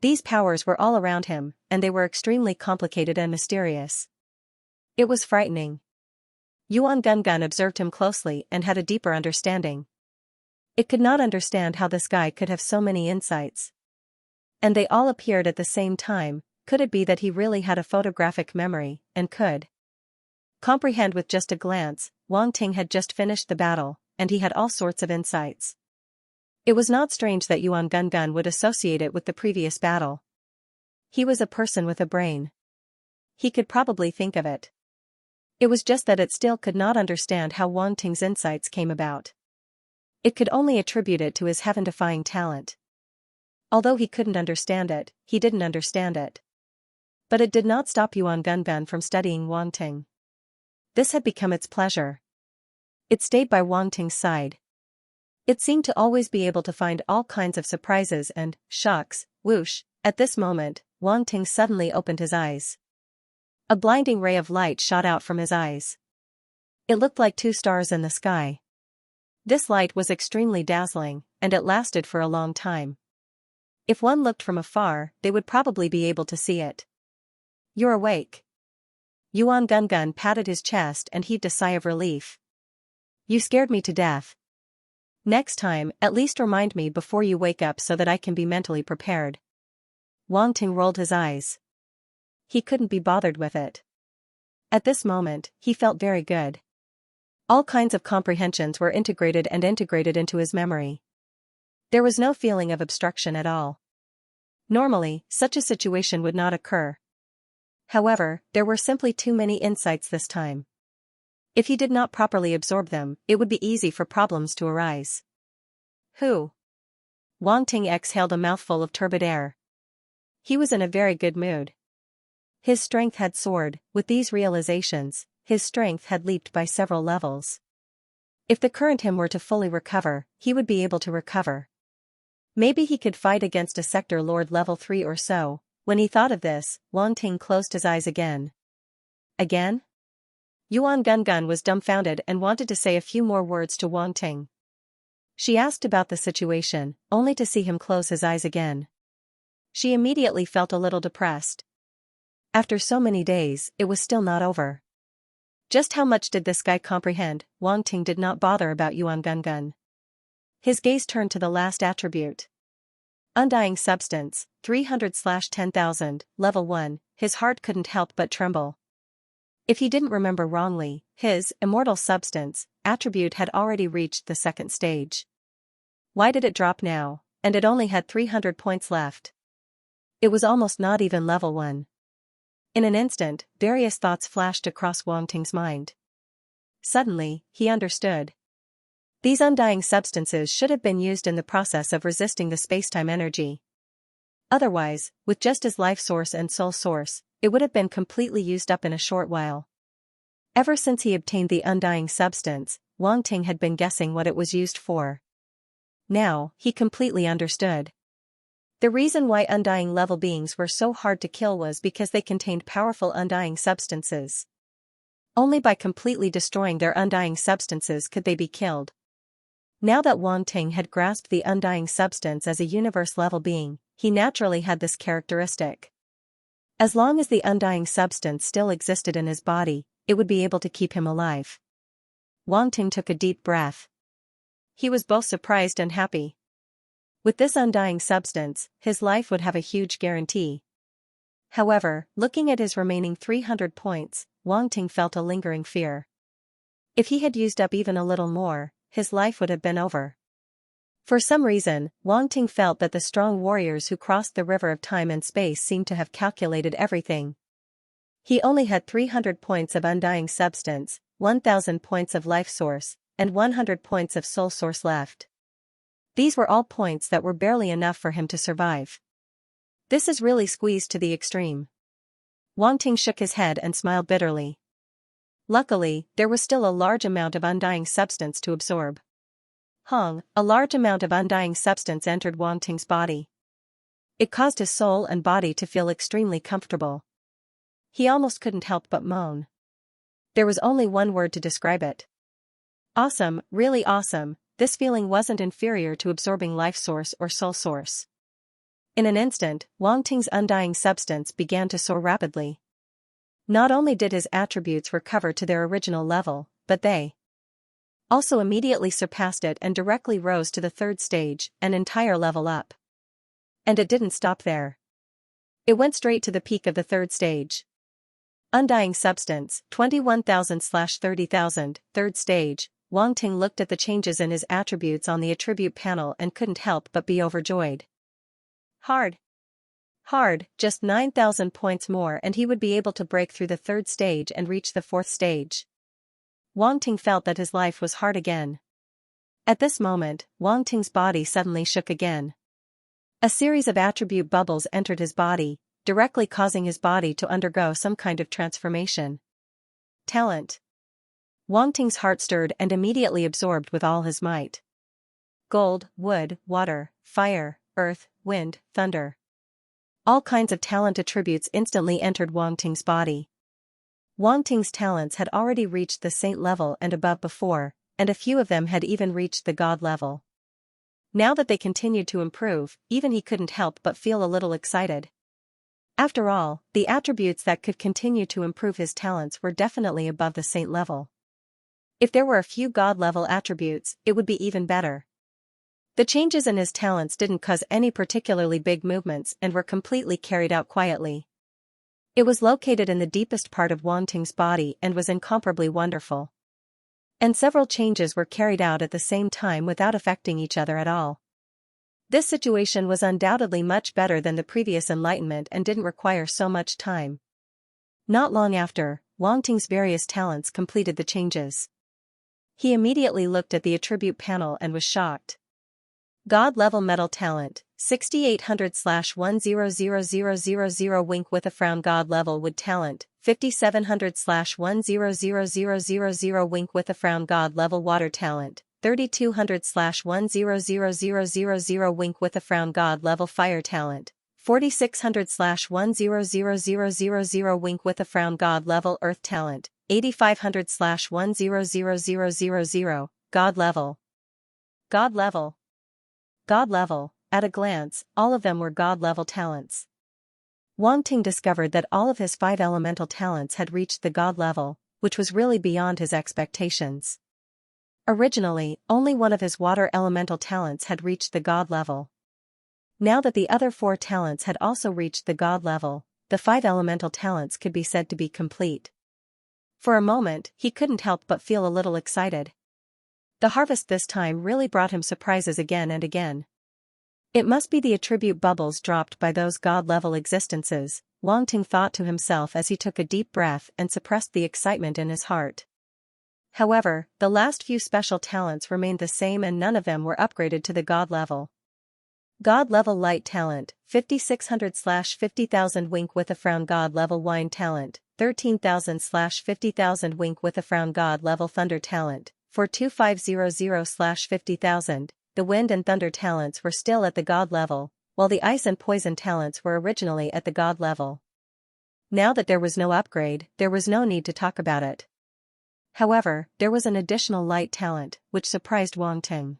These powers were all around him, and they were extremely complicated and mysterious. It was frightening. Yuan Gungun observed him closely and had a deeper understanding. It could not understand how this guy could have so many insights. And they all appeared at the same time. Could it be that he really had a photographic memory, and could comprehend with just a glance? Wang Ting had just finished the battle, and he had all sorts of insights. It was not strange that Yuan Gungun would associate it with the previous battle. He was a person with a brain. He could probably think of it. It was just that it still could not understand how Wang Ting's insights came about. It could only attribute it to his heaven-defying talent. Although he couldn't understand it, he didn't understand it. But it did not stop Yuan Gungun from studying Wang Ting. This had become its pleasure. It stayed by Wang Ting's side. It seemed to always be able to find all kinds of surprises and shocks. Whoosh! At this moment, Wang Ting suddenly opened his eyes. A blinding ray of light shot out from his eyes. It looked like 2 stars in the sky. This light was extremely dazzling, and it lasted for a long time. If one looked from afar, they would probably be able to see it. You're awake. Yuan Gungun patted his chest and heaved a sigh of relief. You scared me to death. Next time, at least remind me before you wake up so that I can be mentally prepared. Wang Ting rolled his eyes. He couldn't be bothered with it. At this moment, he felt very good. All kinds of comprehensions were integrated into his memory. There was no feeling of obstruction at all. Normally, such a situation would not occur. However, there were simply too many insights this time. If he did not properly absorb them, it would be easy for problems to arise. Who? Wang Ting exhaled a mouthful of turbid air. He was in a very good mood. His strength had soared. With these realizations, his strength had leaped by several levels. If the current him were to fully recover, he would be able to recover. Maybe he could fight against a sector lord level 3 or so. When he thought of this, Wang Ting closed his eyes again. Again? Yuan Gungun was dumbfounded and wanted to say a few more words to Wang Ting. She asked about the situation, only to see him close his eyes again. She immediately felt a little depressed. After so many days, it was still not over. Just how much did this guy comprehend? Wang Ting did not bother about Yuan Gungun. His gaze turned to the last attribute. Undying Substance, 300/10,000, Level 1, his heart couldn't help but tremble. If he didn't remember wrongly, his Immortal Substance attribute had already reached the 2nd stage. Why did it drop now, and it only had 300 points left? It was almost not even Level 1. In an instant, various thoughts flashed across Wang Ting's mind. Suddenly, he understood. These undying substances should have been used in the process of resisting the spacetime energy. Otherwise, with just his life source and soul source, it would have been completely used up in a short while. Ever since he obtained the undying substance, Wang Ting had been guessing what it was used for. Now, he completely understood. The reason why undying level beings were so hard to kill was because they contained powerful undying substances. Only by completely destroying their undying substances could they be killed. Now that Wang Ting had grasped the undying substance as a universe-level being, he naturally had this characteristic. As long as the undying substance still existed in his body, it would be able to keep him alive. Wang Ting took a deep breath. He was both surprised and happy. With this undying substance, his life would have a huge guarantee. However, looking at his remaining 300 points, Wang Ting felt a lingering fear. If he had used up even a little more, his life would have been over. For some reason, Wang Ting felt that the strong warriors who crossed the river of time and space seemed to have calculated everything. He only had 300 points of undying substance, 1,000 points of life source, and 100 points of soul source left. These were all points that were barely enough for him to survive. This is really squeezed to the extreme. Wang Ting shook his head and smiled bitterly. Luckily, there was still a large amount of undying substance to absorb. A large amount of undying substance entered Wang Ting's body. It caused his soul and body to feel extremely comfortable. He almost couldn't help but moan. There was only one word to describe it. Awesome, really awesome. This feeling wasn't inferior to absorbing life source or soul source. In an instant, Wang Ting's undying substance began to soar rapidly. Not only did his attributes recover to their original level, but they also immediately surpassed it and directly rose to the third stage, an entire level up. And it didn't stop there. It went straight to the peak of the third stage. Undying substance, 21,000/30,000, third stage. Wang Ting looked at the changes in his attributes on the attribute panel and couldn't help but be overjoyed. Hard, just 9,000 points more and he would be able to break through the third stage and reach the fourth stage. Wang Ting felt that his life was hard again. At this moment, Wang Ting's body suddenly shook again. A series of attribute bubbles entered his body, directly causing his body to undergo some kind of transformation. Talent. Wang Ting's heart stirred and immediately absorbed with all his might. Gold, wood, water, fire, earth, wind, thunder. All kinds of talent attributes instantly entered Wang Ting's body. Wang Ting's talents had already reached the saint level and above before, and a few of them had even reached the god level. Now that they continued to improve, even he couldn't help but feel a little excited. After all, the attributes that could continue to improve his talents were definitely above the saint level. If there were a few god-level attributes, it would be even better. The changes in his talents didn't cause any particularly big movements and were completely carried out quietly. It was located in the deepest part of Wang Ting's body and was incomparably wonderful. And several changes were carried out at the same time without affecting each other at all. This situation was undoubtedly much better than the previous enlightenment and didn't require so much time. Not long after, Wang Ting's various talents completed the changes. He immediately looked at the attribute panel and was shocked. God-level metal talent, 6800/100000 wink with a frown. God-level wood talent, 5700/100000 wink with a frown. God-level water talent, 3200/100000 wink with a frown. God-level fire talent, 4600/100000 wink with a frown. God-level earth talent, 8500/100000 God level. God level. God level. At a glance, all of them were God-level talents. Wang Ting discovered that all of his 5 elemental talents had reached the God level, which was really beyond his expectations. Originally, only one of his water elemental talents had reached the God level. Now that the other 4 talents had also reached the God level, the 5 elemental talents could be said to be complete. For a moment, he couldn't help but feel a little excited. The harvest this time really brought him surprises again and again. It must be the attribute bubbles dropped by those god-level existences, Wang Ting thought to himself as he took a deep breath and suppressed the excitement in his heart. However, the last few special talents remained the same and none of them were upgraded to the god level. God level light talent, 5600/50,000 wink with a frown. God level wine talent, 13,000/50,000 wink with a frown. God level thunder talent, 42500/50,000. The wind and thunder talents were still at the god level, while the ice and poison talents were originally at the god level. Now that there was no upgrade, there was no need to talk about it. However, there was an additional light talent, which surprised Wang Ting.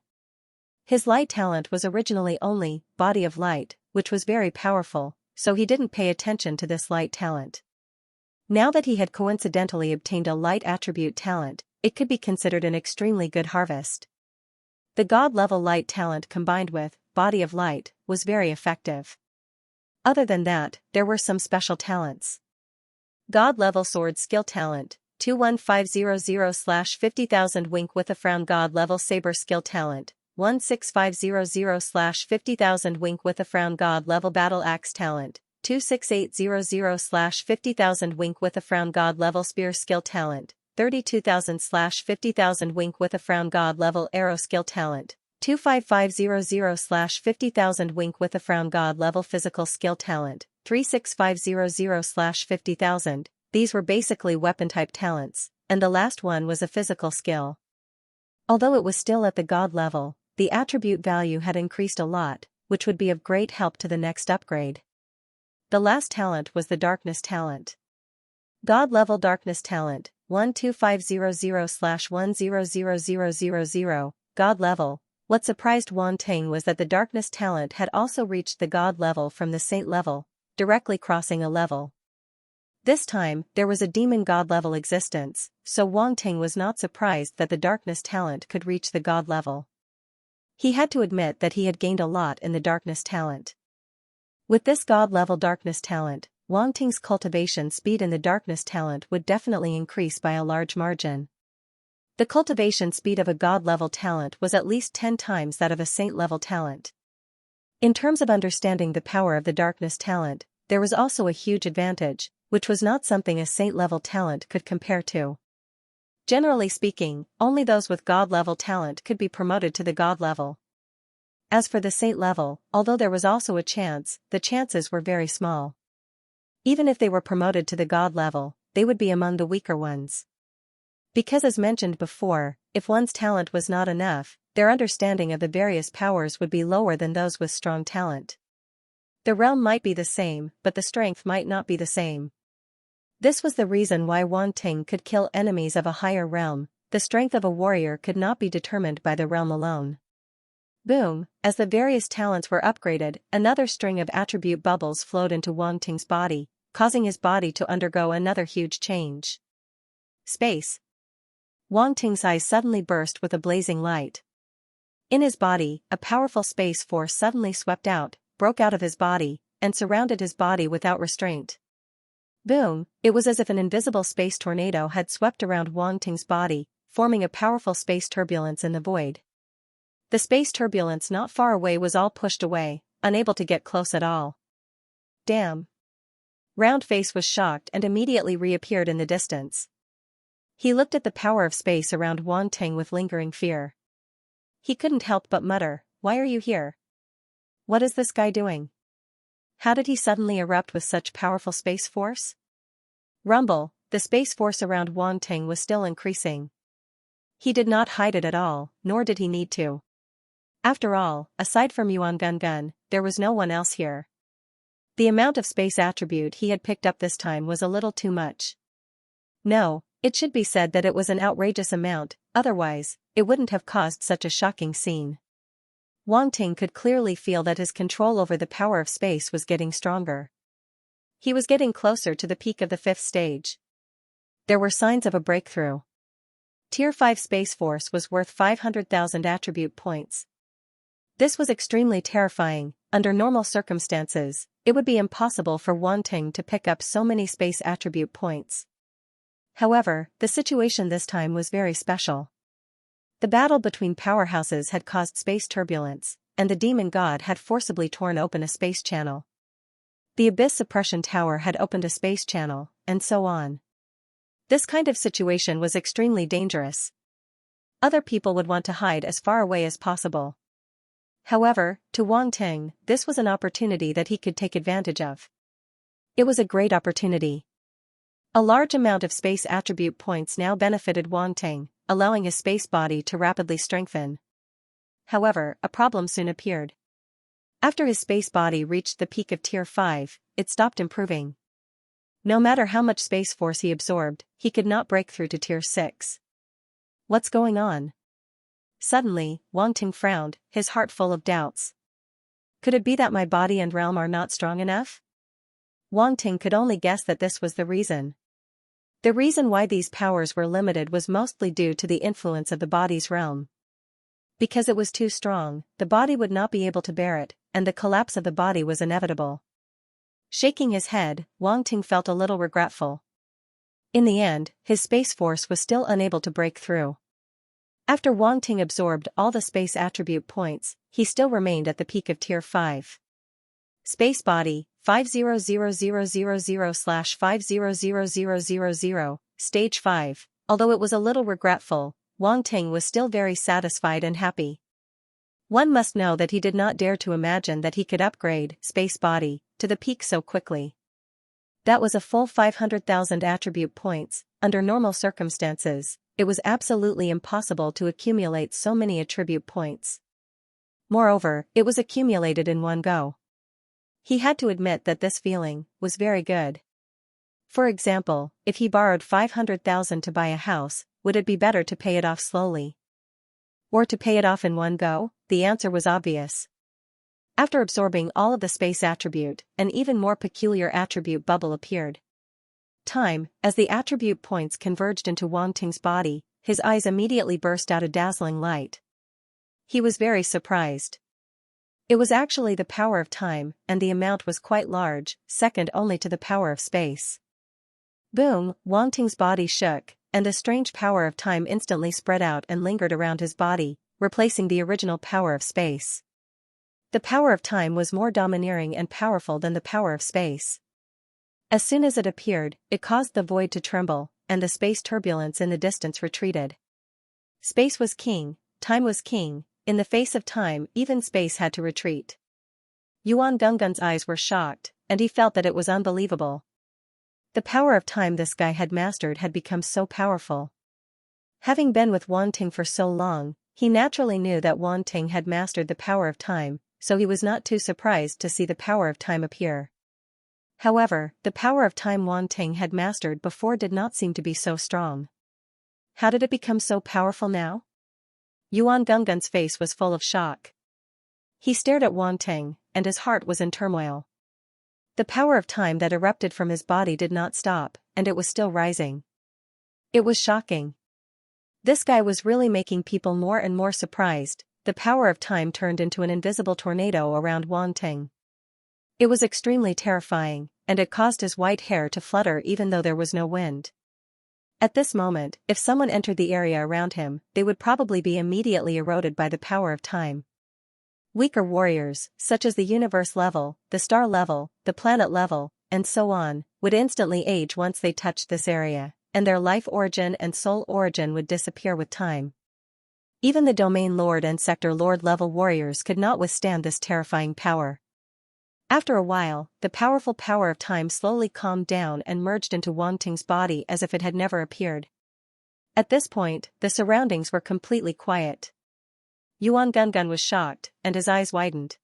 His light talent was originally only body of light, which was very powerful, so he didn't pay attention to this light talent. Now that he had coincidentally obtained a light attribute talent, it could be considered an extremely good harvest. The god-level light talent combined with body of light, was very effective. Other than that, there were some special talents. God-level sword skill talent, 21500/50,000 wink with a frown. God-level saber skill talent, 16500/50,000 wink with a frown. God-level battle axe talent, 26800/50,000 wink with a frown. God-level spear skill talent, 32,000/50,000 wink with a frown. God-level arrow skill talent, 25500/50,000 wink with a frown. God-level physical skill talent, 36500/50,000. These were basically weapon-type talents, and the last one was a physical skill. Although it was still at the god level, the attribute value had increased a lot, which would be of great help to the next upgrade. The last talent was the darkness talent. God-level darkness talent, 12500/100000. God level. What surprised Wang Ting was that the darkness talent had also reached the god level from the saint level, directly crossing a level. This time, there was a demon god level existence, so Wang Ting was not surprised that the darkness talent could reach the god level. He had to admit that he had gained a lot in the darkness talent. With this god level darkness talent, Wang Ting's cultivation speed in the darkness talent would definitely increase by a large margin. The cultivation speed of a god level talent was at least 10 times that of a saint level talent. In terms of understanding the power of the darkness talent, there was also a huge advantage, which was not something a saint-level talent could compare to. Generally speaking, only those with god-level talent could be promoted to the god level. As for the saint level, although there was also a chance, the chances were very small. Even if they were promoted to the god level, they would be among the weaker ones. Because as mentioned before, if one's talent was not enough, their understanding of the various powers would be lower than those with strong talent. The realm might be the same, but the strength might not be the same. This was the reason why Wang Ting could kill enemies of a higher realm. The strength of a warrior could not be determined by the realm alone. Boom, as the various talents were upgraded, another string of attribute bubbles flowed into Wang Ting's body, causing his body to undergo another huge change. Space. Wang Ting's eyes suddenly burst with a blazing light. In his body, a powerful space force suddenly swept out, broke out of his body, and surrounded his body without restraint. Boom, it was as if an invisible space tornado had swept around Wang Ting's body, forming a powerful space turbulence in the void. The space turbulence not far away was all pushed away, unable to get close at all. Damn. Round Face was shocked and immediately reappeared in the distance. He looked at the power of space around Wang Ting with lingering fear. He couldn't help but mutter, "Why are you here? What is this guy doing? How did he suddenly erupt with such powerful space force?" Rumble, the space force around Wang Ting was still increasing. He did not hide it at all, nor did he need to. After all, aside from Yuan Gun, there was no one else here. The amount of space attribute he had picked up this time was a little too much. No, it should be said that it was an outrageous amount, otherwise, it wouldn't have caused such a shocking scene. Wang Ting could clearly feel that his control over the power of space was getting stronger. He was getting closer to the peak of the 5th stage. There were signs of a breakthrough. Tier 5 Space Force was worth 500,000 attribute points. This was extremely terrifying. Under normal circumstances, it would be impossible for Wang Ting to pick up so many space attribute points. However, the situation this time was very special. The battle between powerhouses had caused space turbulence, and the demon god had forcibly torn open a space channel. The Abyss Suppression Tower had opened a space channel, and so on. This kind of situation was extremely dangerous. Other people would want to hide as far away as possible. However, to Wang Ting, this was an opportunity that he could take advantage of. It was a great opportunity. A large amount of space attribute points now benefited Wang Ting, allowing his space body to rapidly strengthen. However, a problem soon appeared. After his space body reached the peak of Tier 5, it stopped improving. No matter how much space force he absorbed, he could not break through to Tier 6. What's going on? Suddenly, Wang Ting frowned, his heart full of doubts. Could it be that my body and realm are not strong enough? Wang Ting could only guess that this was the reason. The reason why these powers were limited was mostly due to the influence of the body's realm. Because it was too strong, the body would not be able to bear it, and the collapse of the body was inevitable. Shaking his head, Wang Ting felt a little regretful. In the end, his space force was still unable to break through. After Wang Ting absorbed all the space attribute points, he still remained at the peak of Tier 5. Space Body, 500000/500000, Stage 5. Although it was a little regretful, Wang Ting was still very satisfied and happy. One must know that he did not dare to imagine that he could upgrade Space Body to the peak so quickly. That was a full 500,000 attribute points. Under normal circumstances, it was absolutely impossible to accumulate so many attribute points. Moreover, it was accumulated in one go. He had to admit that this feeling was very good. For example, if he borrowed 500,000 to buy a house, would it be better to pay it off slowly? Or to pay it off in one go? The answer was obvious. After absorbing all of the space attribute, an even more peculiar attribute bubble appeared. Time. As the attribute points converged into Wang Ting's body, his eyes immediately burst out a dazzling light. He was very surprised. It was actually the power of time, and the amount was quite large, second only to the power of space. Boom! Wang Ting's body shook, and the strange power of time instantly spread out and lingered around his body, replacing the original power of space. The power of time was more domineering and powerful than the power of space. As soon as it appeared, it caused the void to tremble, and the space turbulence in the distance retreated. Space was king, time was king. In the face of time, even space had to retreat. Yuan Gonggun's eyes were shocked, and he felt that it was unbelievable. The power of time this guy had mastered had become so powerful. Having been with Wang Ting for so long, he naturally knew that Wang Ting had mastered the power of time, so he was not too surprised to see the power of time appear. However, the power of time Wang Ting had mastered before did not seem to be so strong. How did it become so powerful now? Yuan Gonggun's face was full of shock. He stared at Wang Ting, and his heart was in turmoil. The power of time that erupted from his body did not stop, and it was still rising. It was shocking. This guy was really making people more and more surprised. The power of time turned into an invisible tornado around Wang Ting. It was extremely terrifying, and it caused his white hair to flutter even though there was no wind. At this moment, if someone entered the area around him, they would probably be immediately eroded by the power of time. Weaker warriors, such as the universe level, the star level, the planet level, and so on, would instantly age once they touched this area, and their life origin and soul origin would disappear with time. Even the Domain Lord and Sector Lord level warriors could not withstand this terrifying power. After a while, the powerful power of time slowly calmed down and merged into Wang Ting's body as if it had never appeared. At this point, the surroundings were completely quiet. Yuan Gonggun was shocked, and his eyes widened.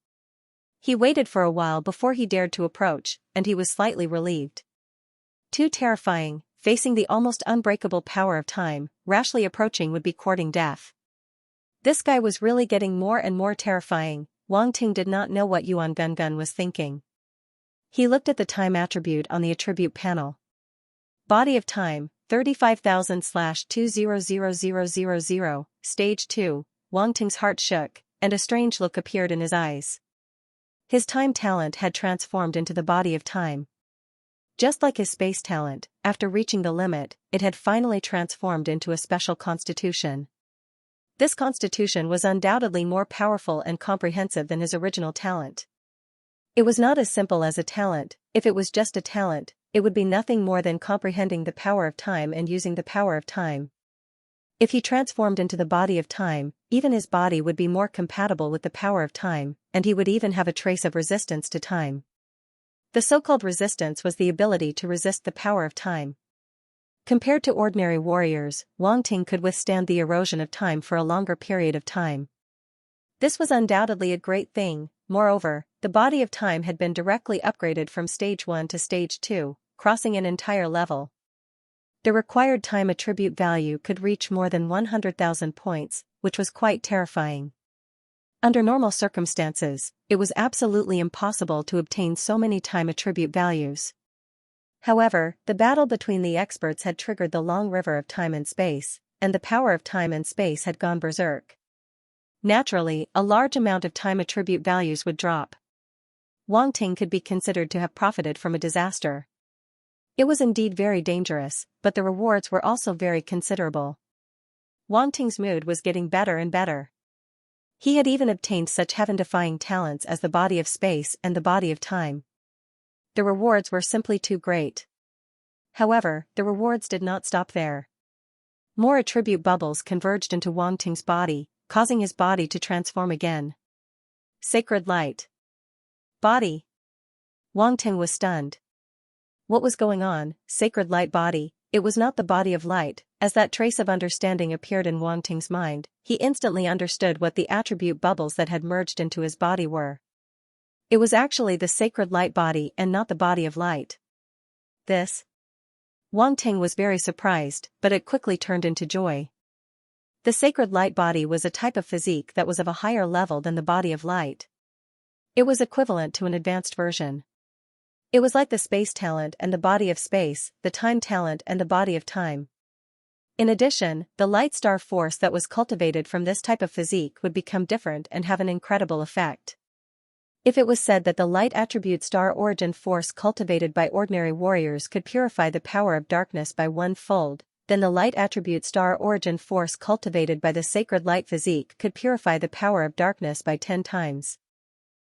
He waited for a while before he dared to approach, and he was slightly relieved. Too terrifying, facing the almost unbreakable power of time, rashly approaching would be courting death. This guy was really getting more and more terrifying. Wang Ting did not know what Yuan Gonggun was thinking. He looked at the time attribute on the attribute panel. Body of time, 35,000/200000, Stage 2. Wang Ting's heart shook, and a strange look appeared in his eyes. His time talent had transformed into the body of time. Just like his space talent, after reaching the limit, it had finally transformed into a special constitution. This constitution was undoubtedly more powerful and comprehensive than his original talent. It was not as simple as a talent. If it was just a talent, it would be nothing more than comprehending the power of time and using the power of time. If he transformed into the body of time, even his body would be more compatible with the power of time, and he would even have a trace of resistance to time. The so-called resistance was the ability to resist the power of time. Compared to ordinary warriors, Wang Ting could withstand the erosion of time for a longer period of time. This was undoubtedly a great thing. Moreover, the body of time had been directly upgraded from Stage 1 to Stage 2, crossing an entire level. The required time attribute value could reach more than 100,000 points, which was quite terrifying. Under normal circumstances, it was absolutely impossible to obtain so many time attribute values. However, the battle between the experts had triggered the long river of time and space, and the power of time and space had gone berserk. Naturally, a large amount of time attribute values would drop. Wang Ting could be considered to have profited from a disaster. It was indeed very dangerous, but the rewards were also very considerable. Wang Ting's mood was getting better and better. He had even obtained such heaven-defying talents as the body of space and the body of time. The rewards were simply too great. However, the rewards did not stop there. More attribute bubbles converged into Wang Ting's body, causing his body to transform again. Sacred light. Body. Wang Ting was stunned. What was going on? Sacred light body? It was not the body of light. As that trace of understanding appeared in Wang Ting's mind, he instantly understood what the attribute bubbles that had merged into his body were. It was actually the sacred light body and not the body of light. This? Wang Ting was very surprised, but it quickly turned into joy. The sacred light body was a type of physique that was of a higher level than the body of light. It was equivalent to an advanced version. It was like the space talent and the body of space, the time talent and the body of time. In addition, the light star force that was cultivated from this type of physique would become different and have an incredible effect. If it was said that the light attribute star origin force cultivated by ordinary warriors could purify the power of darkness by 1-fold, then the light attribute star origin force cultivated by the sacred light physique could purify the power of darkness by 10 times.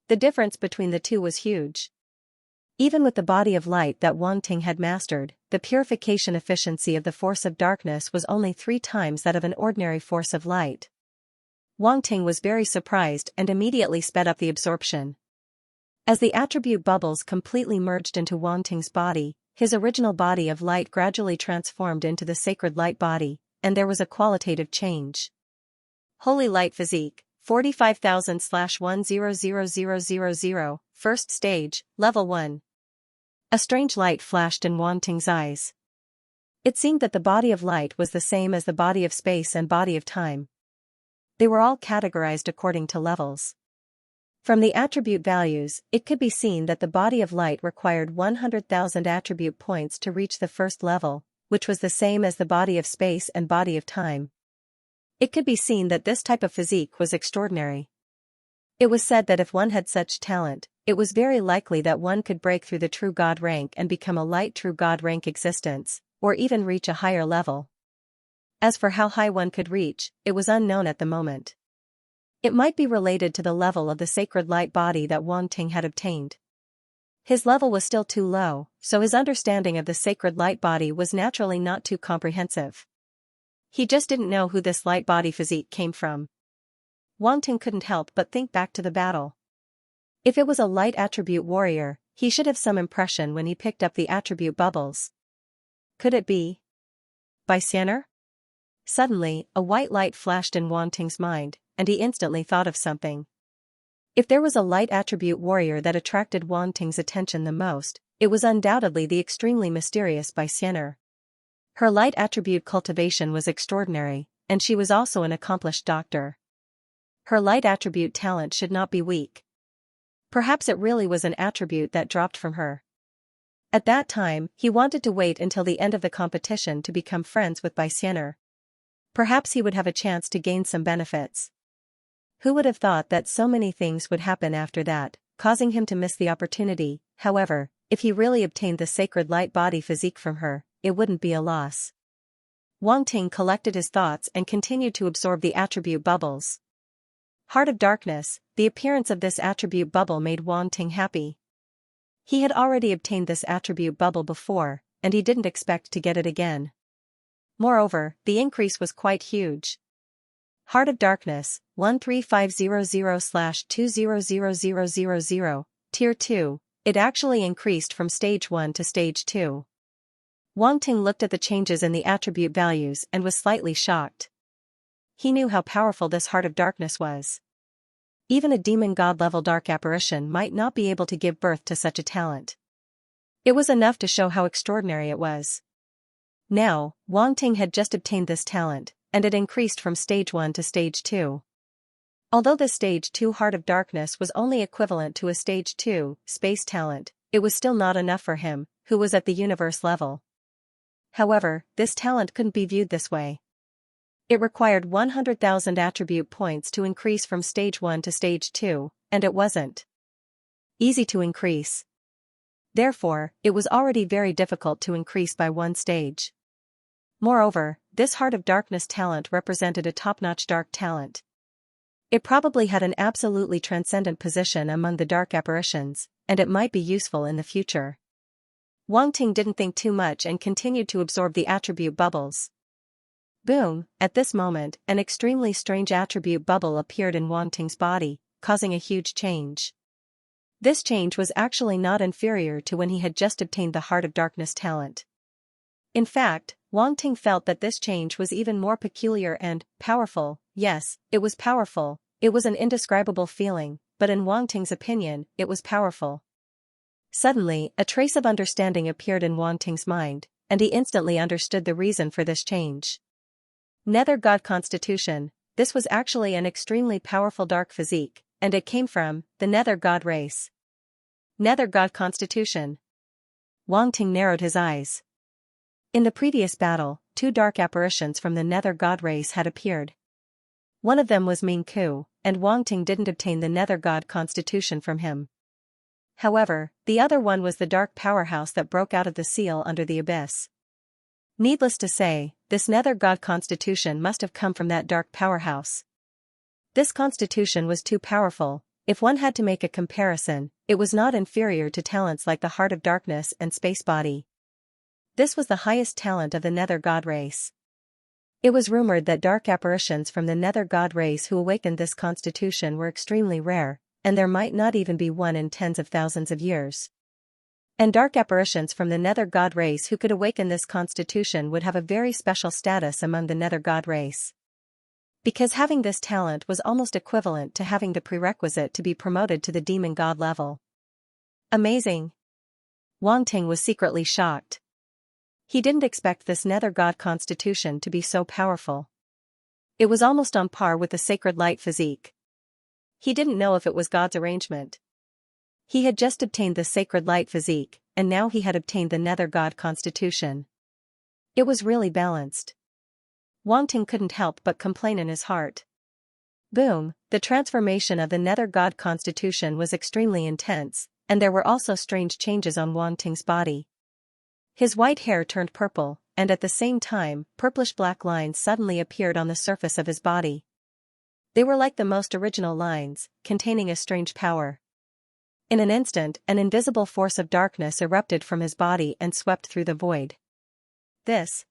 The difference between the two was huge. Even with the body of light that Wang Ting had mastered, the purification efficiency of the force of darkness was only 3 times that of an ordinary force of light. Wang Ting was very surprised and immediately sped up the absorption. As the attribute bubbles completely merged into Wang Ting's body, his original body of light gradually transformed into the sacred light body, and there was a qualitative change. Holy light physique, 45,000/100000, first stage, level 1. A strange light flashed in Wang Ting's eyes. It seemed that the body of light was the same as the body of space and body of time. They were all categorized according to levels. From the attribute values, it could be seen that the body of light required 100,000 attribute points to reach the first level, which was the same as the body of space and body of time. It could be seen that this type of physique was extraordinary. It was said that if one had such talent, it was very likely that one could break through the true God rank and become a light true God rank existence, or even reach a higher level. As for how high one could reach, it was unknown at the moment. It might be related to the level of the sacred light body that Wang Ting had obtained. His level was still too low, so his understanding of the sacred light body was naturally not too comprehensive. He just didn't know who this light body physique came from. Wang Ting couldn't help but think back to the battle. If it was a light attribute warrior, he should have some impression when he picked up the attribute bubbles. Could it be Xianxia? Suddenly, a white light flashed in Wang Ting's mind, and he instantly thought of something. If there was a light attribute warrior that attracted Wang Ting's attention the most, it was undoubtedly the extremely mysterious Xianxia. Her light attribute cultivation was extraordinary, and she was also an accomplished doctor. Her light attribute talent should not be weak. Perhaps it really was an attribute that dropped from her. At that time, he wanted to wait until the end of the competition to become friends with Xianxia. Perhaps he would have a chance to gain some benefits. Who would have thought that so many things would happen after that, causing him to miss the opportunity? However, if he really obtained the sacred light body physique from her, it wouldn't be a loss. Wang Ting collected his thoughts and continued to absorb the attribute bubbles. Heart of Darkness, the appearance of this attribute bubble made Wang Ting happy. He had already obtained this attribute bubble before, and he didn't expect to get it again. Moreover, the increase was quite huge. Heart of Darkness, 13500/200000, Tier 2, it actually increased from Stage 1 to Stage 2. Wang Ting looked at the changes in the attribute values and was slightly shocked. He knew how powerful this Heart of Darkness was. Even a demon god-level dark apparition might not be able to give birth to such a talent. It was enough to show how extraordinary it was. Now, Wang Ting had just obtained this talent, and it increased from Stage 1 to Stage 2. Although the Stage 2 Heart of Darkness was only equivalent to a Stage 2 space talent, it was still not enough for him, who was at the universe level. However, this talent couldn't be viewed this way. It required 100,000 attribute points to increase from stage 1 to stage 2, and it wasn't easy to increase. Therefore, it was already very difficult to increase by one stage. Moreover, this Heart of Darkness talent represented a top-notch dark talent. It probably had an absolutely transcendent position among the dark apparitions, and it might be useful in the future. Wang Ting didn't think too much and continued to absorb the attribute bubbles. Boom! At this moment, an extremely strange attribute bubble appeared in Wang Ting's body, causing a huge change. This change was actually not inferior to when he had just obtained the Heart of Darkness talent. In fact, Wang Ting felt that this change was even more peculiar and powerful. Yes, it was powerful. It was an indescribable feeling, but in Wang Ting's opinion, it was powerful. Suddenly, a trace of understanding appeared in Wang Ting's mind, and he instantly understood the reason for this change. Nether God Constitution. This was actually an extremely powerful dark physique, and it came from the Nether God race. Nether God Constitution. Wang Ting narrowed his eyes. In the previous battle, 2 dark apparitions from the Nether God race had appeared. One of them was Ming Ku, and Wang Ting didn't obtain the Nether God Constitution from him. However, the other one was the dark powerhouse that broke out of the seal under the abyss. Needless to say, this Nether God Constitution must have come from that dark powerhouse. This constitution was too powerful. If one had to make a comparison, it was not inferior to talents like the Heart of Darkness and Space Body. This was the highest talent of the Nether God race. It was rumored that dark apparitions from the Nether God race who awakened this constitution were extremely rare, and there might not even be one in tens of thousands of years. And dark apparitions from the Nether God race who could awaken this constitution would have a very special status among the Nether God race. Because having this talent was almost equivalent to having the prerequisite to be promoted to the demon god level. Amazing! Wang Ting was secretly shocked. He didn't expect this Nether God constitution to be so powerful. It was almost on par with the Sacred Light physique. He didn't know if it was God's arrangement. He had just obtained the Sacred Light physique, and now he had obtained the Nether God constitution. It was really balanced. Wang Ting couldn't help but complain in his heart. Boom! The transformation of the Nether God constitution was extremely intense, and there were also strange changes on Wang Ting's body. His white hair turned purple, and at the same time, purplish-black lines suddenly appeared on the surface of his body. They were like the most original lines, containing a strange power. In an instant, an invisible force of darkness erupted from his body and swept through the void. This.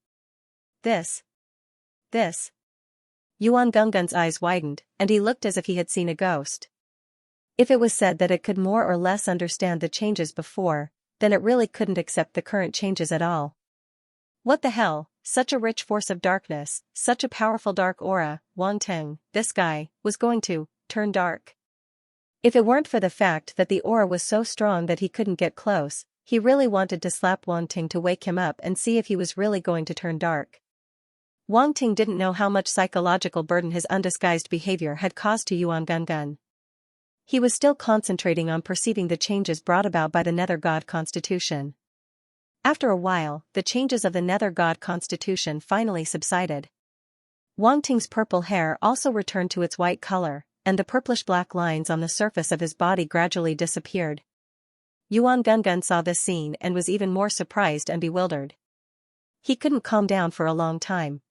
Yuan Gunggun's eyes widened, and he looked as if he had seen a ghost. If it was said that it could more or less understand the changes before, then it really couldn't accept the current changes at all. What the hell? Such a rich force of darkness, such a powerful dark aura. Wang Ting, this guy, was going to turn dark. If it weren't for the fact that the aura was so strong that he couldn't get close, he really wanted to slap Wang Ting to wake him up and see if he was really going to turn dark. Wang Ting didn't know how much psychological burden his undisguised behavior had caused to Yuan Gunggun. He was still concentrating on perceiving the changes brought about by the Nether God constitution. After a while, the changes of the Nether God constitution finally subsided. Wang Ting's purple hair also returned to its white color, and the purplish-black lines on the surface of his body gradually disappeared. Yuan Gunggun saw this scene and was even more surprised and bewildered. He couldn't calm down for a long time.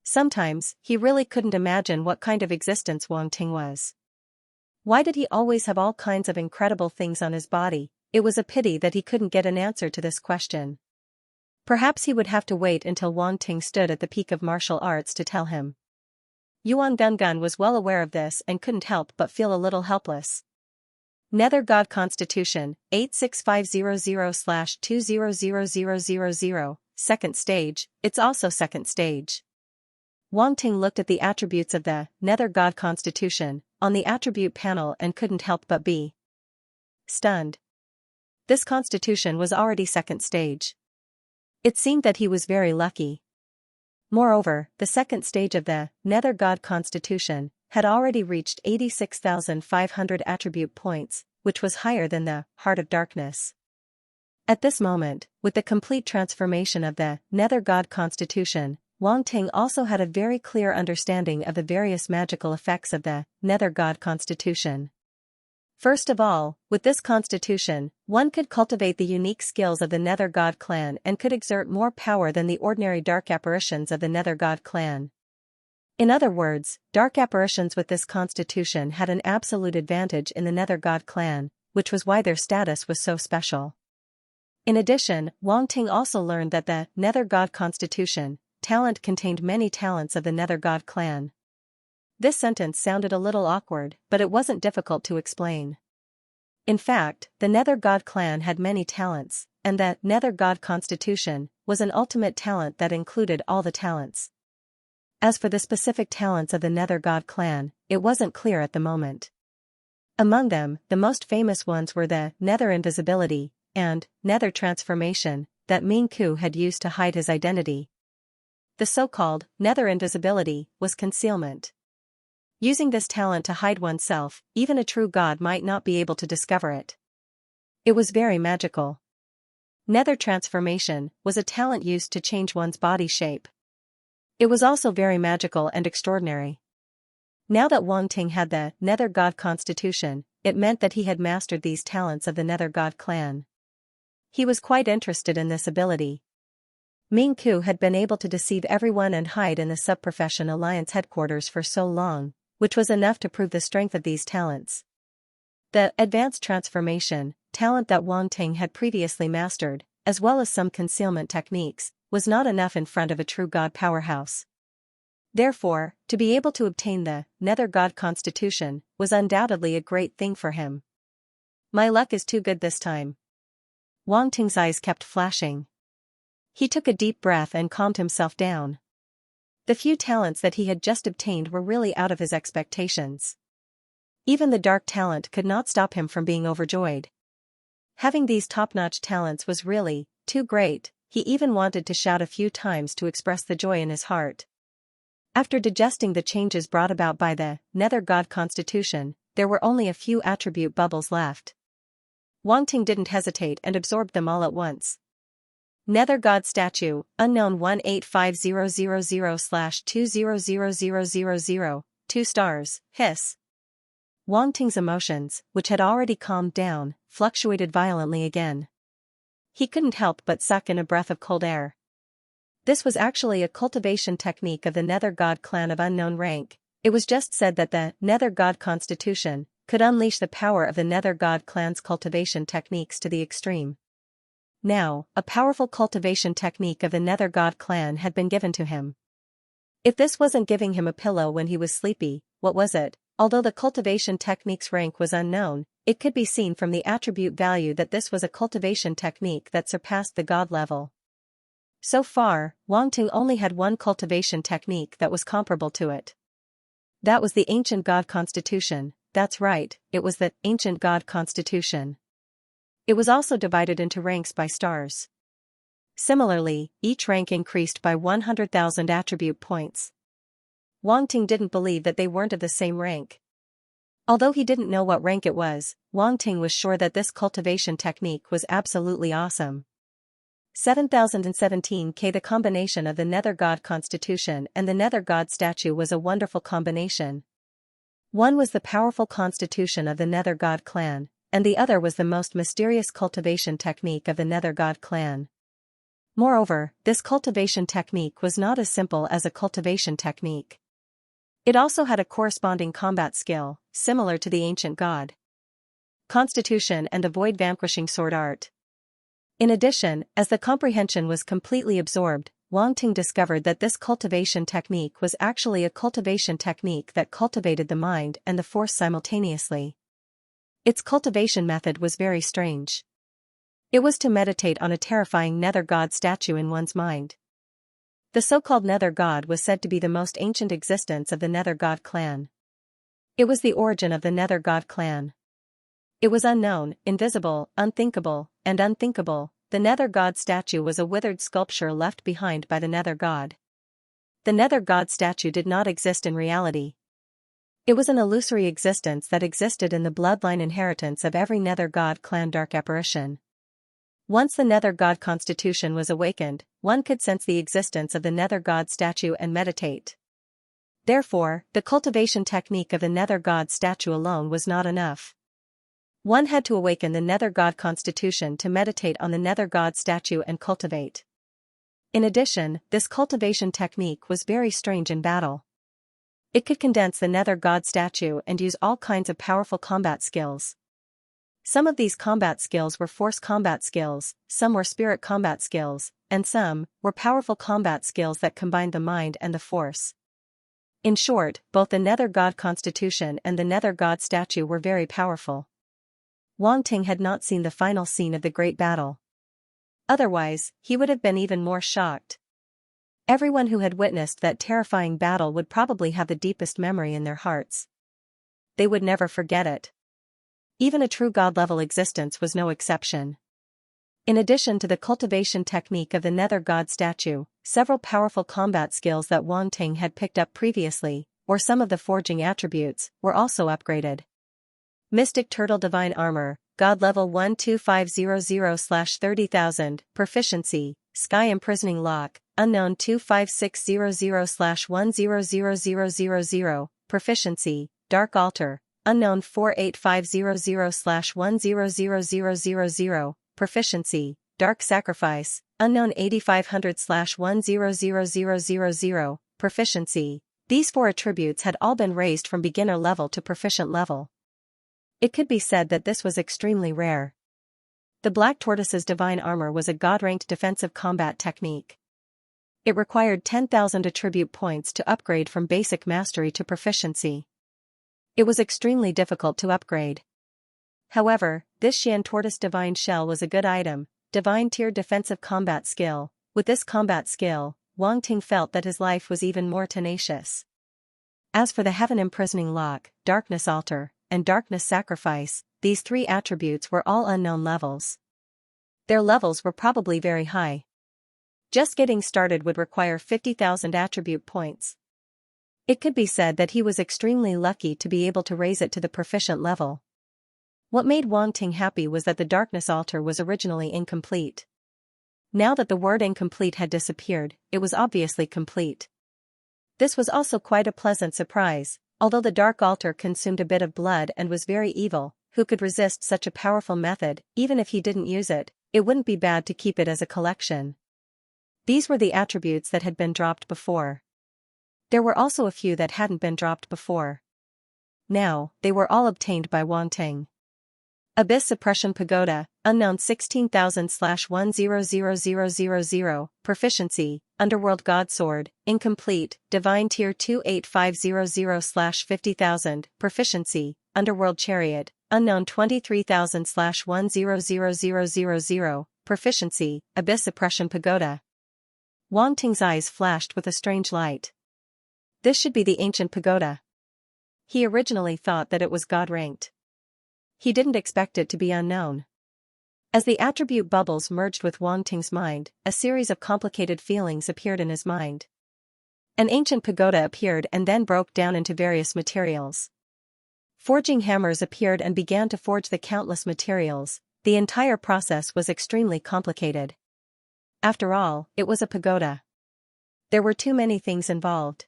Sometimes, he really couldn't imagine what kind of existence Wang Ting was. Why did he always have all kinds of incredible things on his body? It was a pity that he couldn't get an answer to this question. Perhaps he would have to wait until Wang Ting stood at the peak of martial arts to tell him. Yuan Gunggun was well aware of this and couldn't help but feel a little helpless. Nether God Constitution, 86500/200000, second stage, it's also second stage. Wang Ting looked at the attributes of the Nether God Constitution on the attribute panel and couldn't help but be stunned. This constitution was already second stage. It seemed that he was very lucky. Moreover, the second stage of the Nether God Constitution had already reached 86,500 attribute points, which was higher than the Heart of Darkness. At this moment, with the complete transformation of the Nether God Constitution, Wang Ting also had a very clear understanding of the various magical effects of the Nether God Constitution. First of all, with this constitution, one could cultivate the unique skills of the Nether God clan and could exert more power than the ordinary dark apparitions of the Nether God clan. In other words, dark apparitions with this constitution had an absolute advantage in the Nether God clan, which was why their status was so special. In addition, Wang Ting also learned that the Nether God Constitution talent contained many talents of the Nether God clan. This sentence sounded a little awkward, but it wasn't difficult to explain. In fact, the Nether God clan had many talents, and the Nether God Constitution was an ultimate talent that included all the talents. As for the specific talents of the Nether God clan, it wasn't clear at the moment. Among them, the most famous ones were the Nether Invisibility and Nether Transformation that Ming Ku had used to hide his identity. The so-called Nether Invisibility was concealment. Using this talent to hide oneself, even a true god might not be able to discover it. It was very magical. Nether Transformation was a talent used to change one's body shape. It was also very magical and extraordinary. Now that Wang Ting had the Nether God Constitution, it meant that he had mastered these talents of the Nether God clan. He was quite interested in this ability. Ming Ku had been able to deceive everyone and hide in the Subprofession Alliance headquarters for so long, which was enough to prove the strength of these talents. The Advanced Transformation talent that Wang Ting had previously mastered, as well as some concealment techniques, was not enough in front of a true god powerhouse. Therefore, to be able to obtain the Nether God Constitution was undoubtedly a great thing for him. My luck is too good this time. Wang Ting's eyes kept flashing. He took a deep breath and calmed himself down. The few talents that he had just obtained were really out of his expectations. Even the dark talent could not stop him from being overjoyed. Having these top-notch talents was really too great. He even wanted to shout a few times to express the joy in his heart. After digesting the changes brought about by the Nether God Constitution, there were only a few attribute bubbles left. Wang Ting didn't hesitate and absorbed them all at once. Nether God Statue, unknown 185000/200000, 2 stars, hiss. Wang Ting's emotions, which had already calmed down, fluctuated violently again. He couldn't help but suck in a breath of cold air. This was actually a cultivation technique of the Nether God clan of unknown rank. It was just said that the Nether God Constitution could unleash the power of the Nether God clan's cultivation techniques to the extreme. Now, a powerful cultivation technique of the Nether God clan had been given to him. If this wasn't giving him a pillow when he was sleepy, what was it? Although the cultivation technique's rank was unknown, it could be seen from the attribute value that this was a cultivation technique that surpassed the god level. So far, Wang Ting only had one cultivation technique that was comparable to it. That was the Ancient God Constitution. That's right, it was the Ancient God Constitution. It was also divided into ranks by stars. Similarly, each rank increased by 100,000 attribute points. Wang Ting didn't believe that they weren't of the same rank. Although he didn't know what rank it was, Wang Ting was sure that this cultivation technique was absolutely awesome. 7017K. The combination of the Nether God Constitution and the Nether God Statue was a wonderful combination. One was the powerful constitution of the Nether God clan, and the other was the most mysterious cultivation technique of the Nether God clan. Moreover, this cultivation technique was not as simple as a cultivation technique. It also had a corresponding combat skill, similar to the ancient god Constitution and avoid vanquishing sword art. In addition, as the comprehension was completely absorbed, Wang Ting discovered that this cultivation technique was actually a cultivation technique that cultivated the mind and the force simultaneously. Its cultivation method was very strange. It was to meditate on a terrifying Nether God statue in one's mind. The so-called Nether God was said to be the most ancient existence of the Nether God clan. It was the origin of the Nether God clan. It was unknown, invisible, unthinkable, and unthinkable. The Nether God statue was a withered sculpture left behind by the Nether God. The Nether God statue did not exist in reality. It was an illusory existence that existed in the bloodline inheritance of every Nether God clan dark apparition. Once the Nether God constitution was awakened, one could sense the existence of the Nether God statue and meditate. Therefore, the cultivation technique of the Nether God statue alone was not enough. One had to awaken the Nether God constitution to meditate on the Nether God statue and cultivate. In addition, this cultivation technique was very strange in battle. It could condense the Nether God statue and use all kinds of powerful combat skills. Some of these combat skills were force combat skills, some were spirit combat skills, and some were powerful combat skills that combined the mind and the force. In short, both the Nether God constitution and the Nether God statue were very powerful. Wang Ting had not seen the final scene of the great battle. Otherwise, he would have been even more shocked. Everyone who had witnessed that terrifying battle would probably have the deepest memory in their hearts. They would never forget it. Even a true God-level existence was no exception. In addition to the cultivation technique of the Nether God statue, several powerful combat skills that Wang Ting had picked up previously, or some of the forging attributes, were also upgraded. Mystic Turtle Divine Armor, God Level 12500/30,000, Proficiency, Sky Imprisoning Lock, Unknown 25600/100000, Proficiency, Dark Altar, Unknown 48500/100000, Proficiency, Dark Sacrifice, Unknown 8500/100000, Proficiency. These 4 attributes had all been raised from beginner level to proficient level. It could be said that this was extremely rare. The Black Tortoise's Divine Armor was a God-ranked defensive combat technique. It required 10,000 attribute points to upgrade from basic mastery to proficiency. It was extremely difficult to upgrade. However, this Xian Tortoise Divine Shell was a good item, Divine Tier Defensive Combat Skill. With this combat skill, Wang Ting felt that his life was even more tenacious. As for the Heaven Imprisoning Lock, Darkness Altar, and Darkness Sacrifice, these 3 attributes were all unknown levels. Their levels were probably very high. Just getting started would require 50,000 attribute points. It could be said that he was extremely lucky to be able to raise it to the proficient level. What made Wang Ting happy was that the Darkness Altar was originally incomplete. Now that the word incomplete had disappeared, it was obviously complete. This was also quite a pleasant surprise. Although the Dark Altar consumed a bit of blood and was very evil, who could resist such a powerful method? Even if he didn't use it, it wouldn't be bad to keep it as a collection. These were the attributes that had been dropped before. There were also a few that hadn't been dropped before. Now, they were all obtained by Wang Ting. Abyss Suppression Pagoda, Unknown 16,000/100000, Proficiency, Underworld God Sword, Incomplete, Divine Tier 28500/50,000, Proficiency, Underworld Chariot, Unknown 23,000/100000, Proficiency, Abyss Suppression Pagoda. Wang Ting's eyes flashed with a strange light. This should be the ancient pagoda. He originally thought that it was God-ranked. He didn't expect it to be unknown. As the attribute bubbles merged with Wang Ting's mind, a series of complicated feelings appeared in his mind. An ancient pagoda appeared and then broke down into various materials. Forging hammers appeared and began to forge the countless materials. The entire process was extremely complicated. After all, it was a pagoda. There were too many things involved.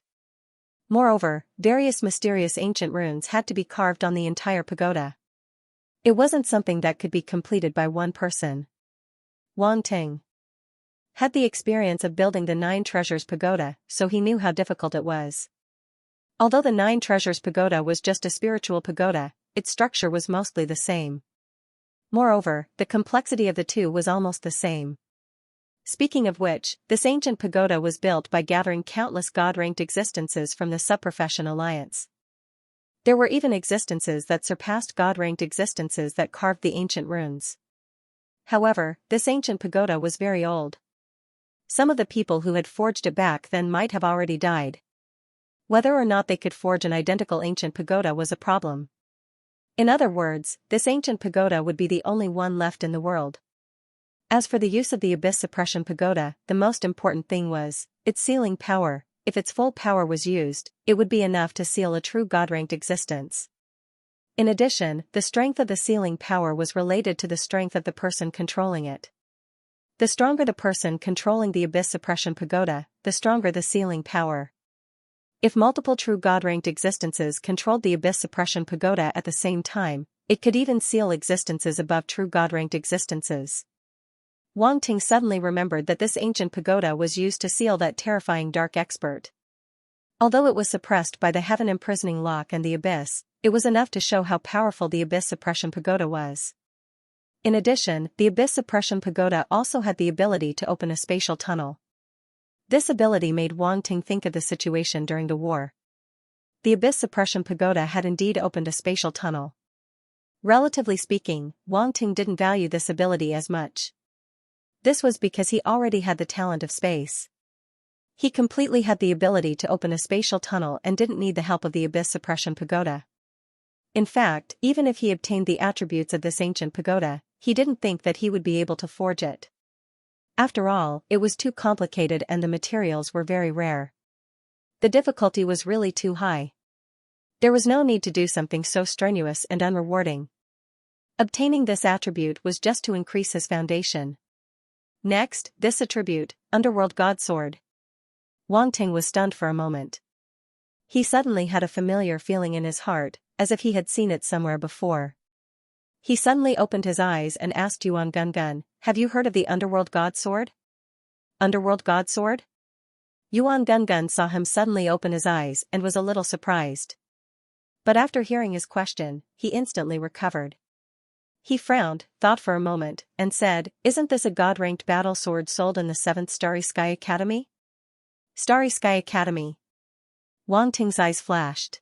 Moreover, various mysterious ancient runes had to be carved on the entire pagoda. It wasn't something that could be completed by one person. Wang Ting had the experience of building the 9 Treasures Pagoda, so he knew how difficult it was. Although the 9 Treasures Pagoda was just a spiritual pagoda, its structure was mostly the same. Moreover, the complexity of the two was almost the same. Speaking of which, this ancient pagoda was built by gathering countless God-ranked existences from the Subprofession Alliance. There were even existences that surpassed God-ranked existences that carved the ancient runes. However, this ancient pagoda was very old. Some of the people who had forged it back then might have already died. Whether or not they could forge an identical ancient pagoda was a problem. In other words, this ancient pagoda would be the only one left in the world. As for the use of the Abyss Suppression Pagoda, the most important thing was its sealing power. If its full power was used, it would be enough to seal a true God-ranked existence. In addition, the strength of the sealing power was related to the strength of the person controlling it. The stronger the person controlling the Abyss Suppression Pagoda, the stronger the sealing power. If multiple true God-ranked existences controlled the Abyss Suppression Pagoda at the same time, it could even seal existences above true God-ranked existences. Wang Ting suddenly remembered that this ancient pagoda was used to seal that terrifying dark expert. Although it was suppressed by the heaven-imprisoning lock and the abyss, it was enough to show how powerful the Abyss Suppression Pagoda was. In addition, the Abyss Suppression Pagoda also had the ability to open a spatial tunnel. This ability made Wang Ting think of the situation during the war. The Abyss Suppression Pagoda had indeed opened a spatial tunnel. Relatively speaking, Wang Ting didn't value this ability as much. This was because he already had the talent of space. He completely had the ability to open a spatial tunnel and didn't need the help of the Abyss Suppression Pagoda. In fact, even if he obtained the attributes of this ancient pagoda, he didn't think that he would be able to forge it. After all, it was too complicated and the materials were very rare. The difficulty was really too high. There was no need to do something so strenuous and unrewarding. Obtaining this attribute was just to increase his foundation. Next, this attribute, Underworld God Sword. Wang Ting was stunned for a moment. He suddenly had a familiar feeling in his heart, as if he had seen it somewhere before. He suddenly opened his eyes and asked Yuan Gungun, "Have you heard of the Underworld God Sword?" Underworld God Sword? Yuan Gungun saw him suddenly open his eyes and was a little surprised. But after hearing his question, he instantly recovered. He frowned, thought for a moment, and said, "Isn't this a God-ranked battle sword sold in the 7th Starry Sky Academy?" Starry Sky Academy. Wang Ting's eyes flashed.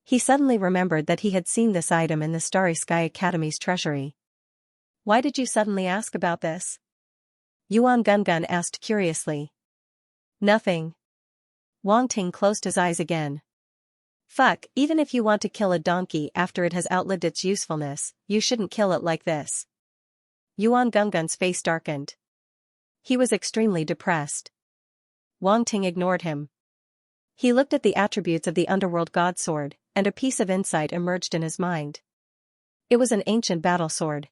He suddenly remembered that he had seen this item in the Starry Sky Academy's treasury. "Why did you suddenly ask about this?" Yuan Gungun asked curiously. "Nothing." Wang Ting closed his eyes again. "Fuck, even if you want to kill a donkey after it has outlived its usefulness, you shouldn't kill it like this." Yuan Gungun's face darkened. He was extremely depressed. Wang Ting ignored him. He looked at the attributes of the Underworld God Sword, and a piece of insight emerged in his mind. It was an ancient battle sword.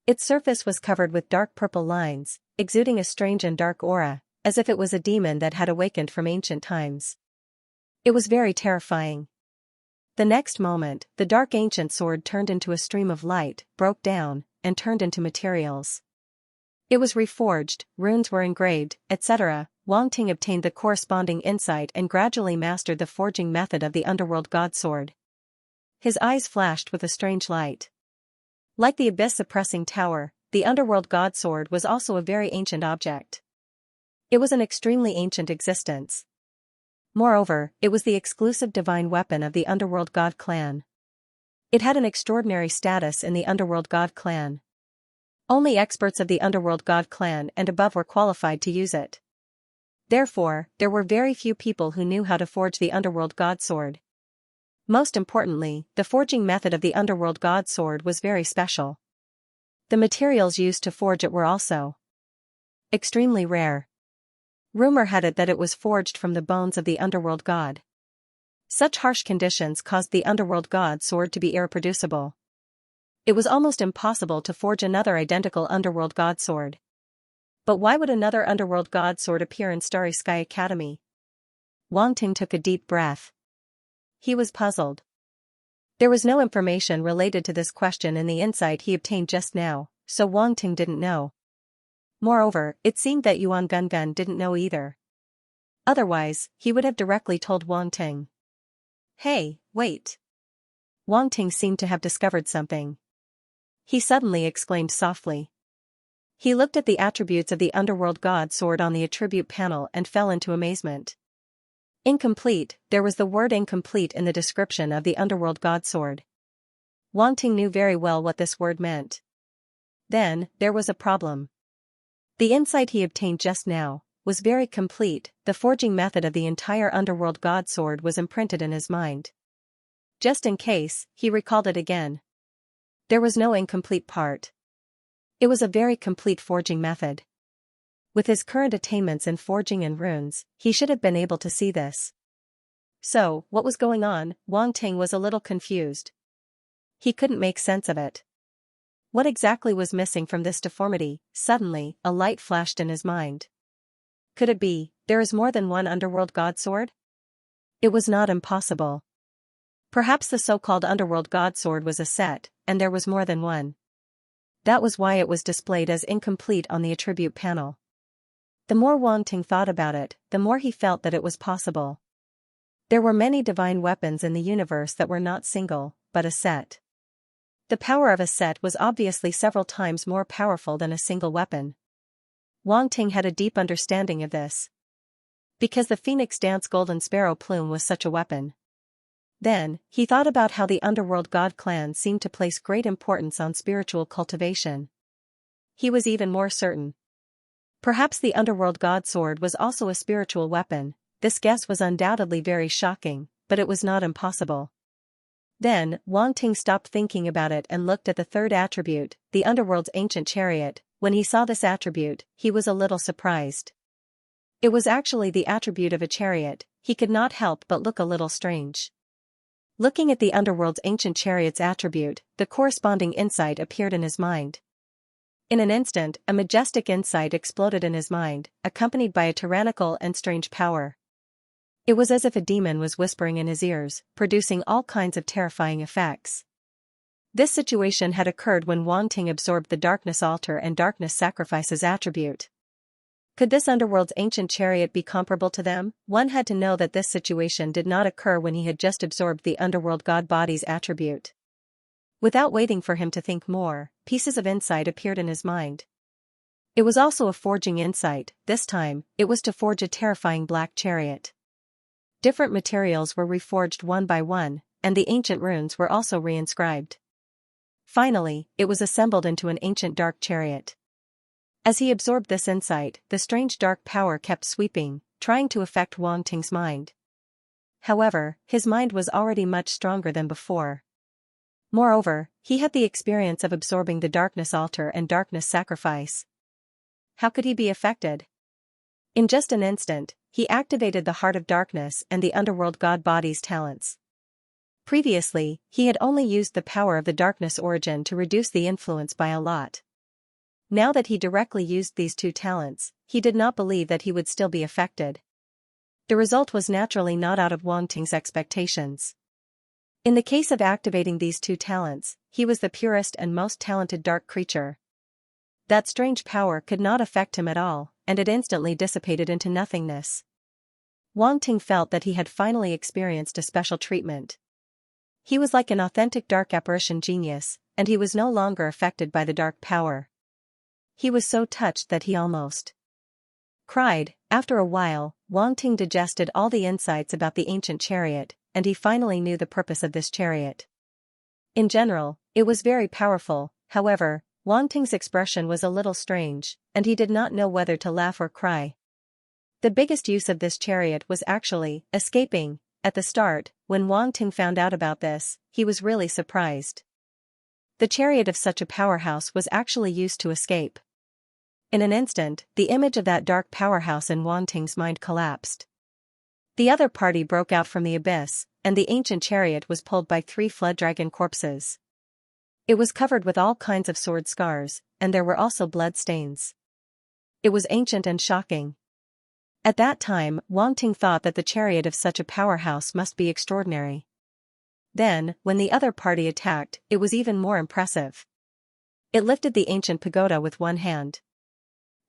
Its surface was covered with dark purple lines, exuding a strange and dark aura, as if it was a demon that had awakened from ancient times. It was very terrifying. The next moment, the dark ancient sword turned into a stream of light, broke down, and turned into materials. It was reforged, runes were engraved, etc. Wang Ting obtained the corresponding insight and gradually mastered the forging method of the Underworld God Sword. His eyes flashed with a strange light. Like the abyss-suppressing tower, the Underworld God Sword was also a very ancient object. It was an extremely ancient existence. Moreover, it was the exclusive divine weapon of the Underworld God clan. It had an extraordinary status in the Underworld God clan. Only experts of the Underworld God clan and above were qualified to use it. Therefore, there were very few people who knew how to forge the Underworld God Sword. Most importantly, the forging method of the Underworld God Sword was very special. The materials used to forge it were also extremely rare. Rumor had it that it was forged from the bones of the Underworld God. Such harsh conditions caused the Underworld God Sword to be irreproducible. It was almost impossible to forge another identical Underworld God Sword. But why would another Underworld God Sword appear in Starry Sky Academy? Wang Ting took a deep breath. He was puzzled. There was no information related to this question in the insight he obtained just now, so Wang Ting didn't know. Moreover, it seemed that Yuan Gungun didn't know either. Otherwise, he would have directly told Wang Ting. "Hey, wait." Wang Ting seemed to have discovered something. He suddenly exclaimed softly. He looked at the attributes of the Underworld God Sword on the attribute panel and fell into amazement. Incomplete, there was the word incomplete in the description of the Underworld God Sword. Wang Ting knew very well what this word meant. Then, there was a problem. The insight he obtained just now was very complete. The forging method of the entire Underworld God Sword was imprinted in his mind. Just in case, he recalled it again. There was no incomplete part. It was a very complete forging method. With his current attainments in forging and runes, he should have been able to see this. So, what was going on? Wang Ting was a little confused. He couldn't make sense of it. What exactly was missing from this deformity? Suddenly, a light flashed in his mind. Could it be, there is more than one underworld god sword? It was not impossible. Perhaps the so-called underworld god sword was a set, and there was more than one. That was why it was displayed as incomplete on the attribute panel. The more Wang Ting thought about it, the more he felt that it was possible. There were many divine weapons in the universe that were not single, but a set. The power of a set was obviously several times more powerful than a single weapon. Wang Ting had a deep understanding of this. Because the Phoenix Dance Golden Sparrow plume was such a weapon. Then, he thought about how the underworld god clan seemed to place great importance on spiritual cultivation. He was even more certain. Perhaps the underworld god sword was also a spiritual weapon. This guess was undoubtedly very shocking, but it was not impossible. Then, Wang Ting stopped thinking about it and looked at the third attribute, the underworld's ancient chariot. When he saw this attribute, he was a little surprised. It was actually the attribute of a chariot. He could not help but look a little strange. Looking at the underworld's ancient chariot's attribute, the corresponding insight appeared in his mind. In an instant, a majestic insight exploded in his mind, accompanied by a tyrannical and strange power. It was as if a demon was whispering in his ears, producing all kinds of terrifying effects. This situation had occurred when Wang Ting absorbed the Darkness Altar and Darkness Sacrifice's attribute. Could this underworld's ancient chariot be comparable to them? One had to know that this situation did not occur when he had just absorbed the underworld god body's attribute. Without waiting for him to think more, pieces of insight appeared in his mind. It was also a forging insight. This time, it was to forge a terrifying black chariot. Different materials were reforged one by one, and the ancient runes were also reinscribed. Finally, it was assembled into an ancient dark chariot. As he absorbed this insight, the strange dark power kept sweeping, trying to affect Wang Ting's mind. However, his mind was already much stronger than before. Moreover, he had the experience of absorbing the Darkness Altar and Darkness Sacrifice. How could he be affected? In just an instant, he activated the Heart of Darkness and the underworld god body's talents. Previously, he had only used the power of the darkness origin to reduce the influence by a lot. Now that he directly used these two talents, he did not believe that he would still be affected. The result was naturally not out of Wang Ting's expectations. In the case of activating these two talents, he was the purest and most talented dark creature. That strange power could not affect him at all, and it instantly dissipated into nothingness. Wang Ting felt that he had finally experienced a special treatment. He was like an authentic dark apparition genius, and he was no longer affected by the dark power. He was so touched that he almost cried. After a while, Wang Ting digested all the insights about the ancient chariot, and he finally knew the purpose of this chariot. In general, it was very powerful. However, Wang Ting's expression was a little strange, and he did not know whether to laugh or cry. The biggest use of this chariot was actually escaping. At the start, when Wang Ting found out about this, he was really surprised. The chariot of such a powerhouse was actually used to escape. In an instant, the image of that dark powerhouse in Wang Ting's mind collapsed. The other party broke out from the abyss, and the ancient chariot was pulled by 3 flood dragon corpses. It was covered with all kinds of sword scars, and there were also blood stains. It was ancient and shocking. At that time, Wang Ting thought that the chariot of such a powerhouse must be extraordinary. Then, when the other party attacked, it was even more impressive. It lifted the ancient pagoda with one hand.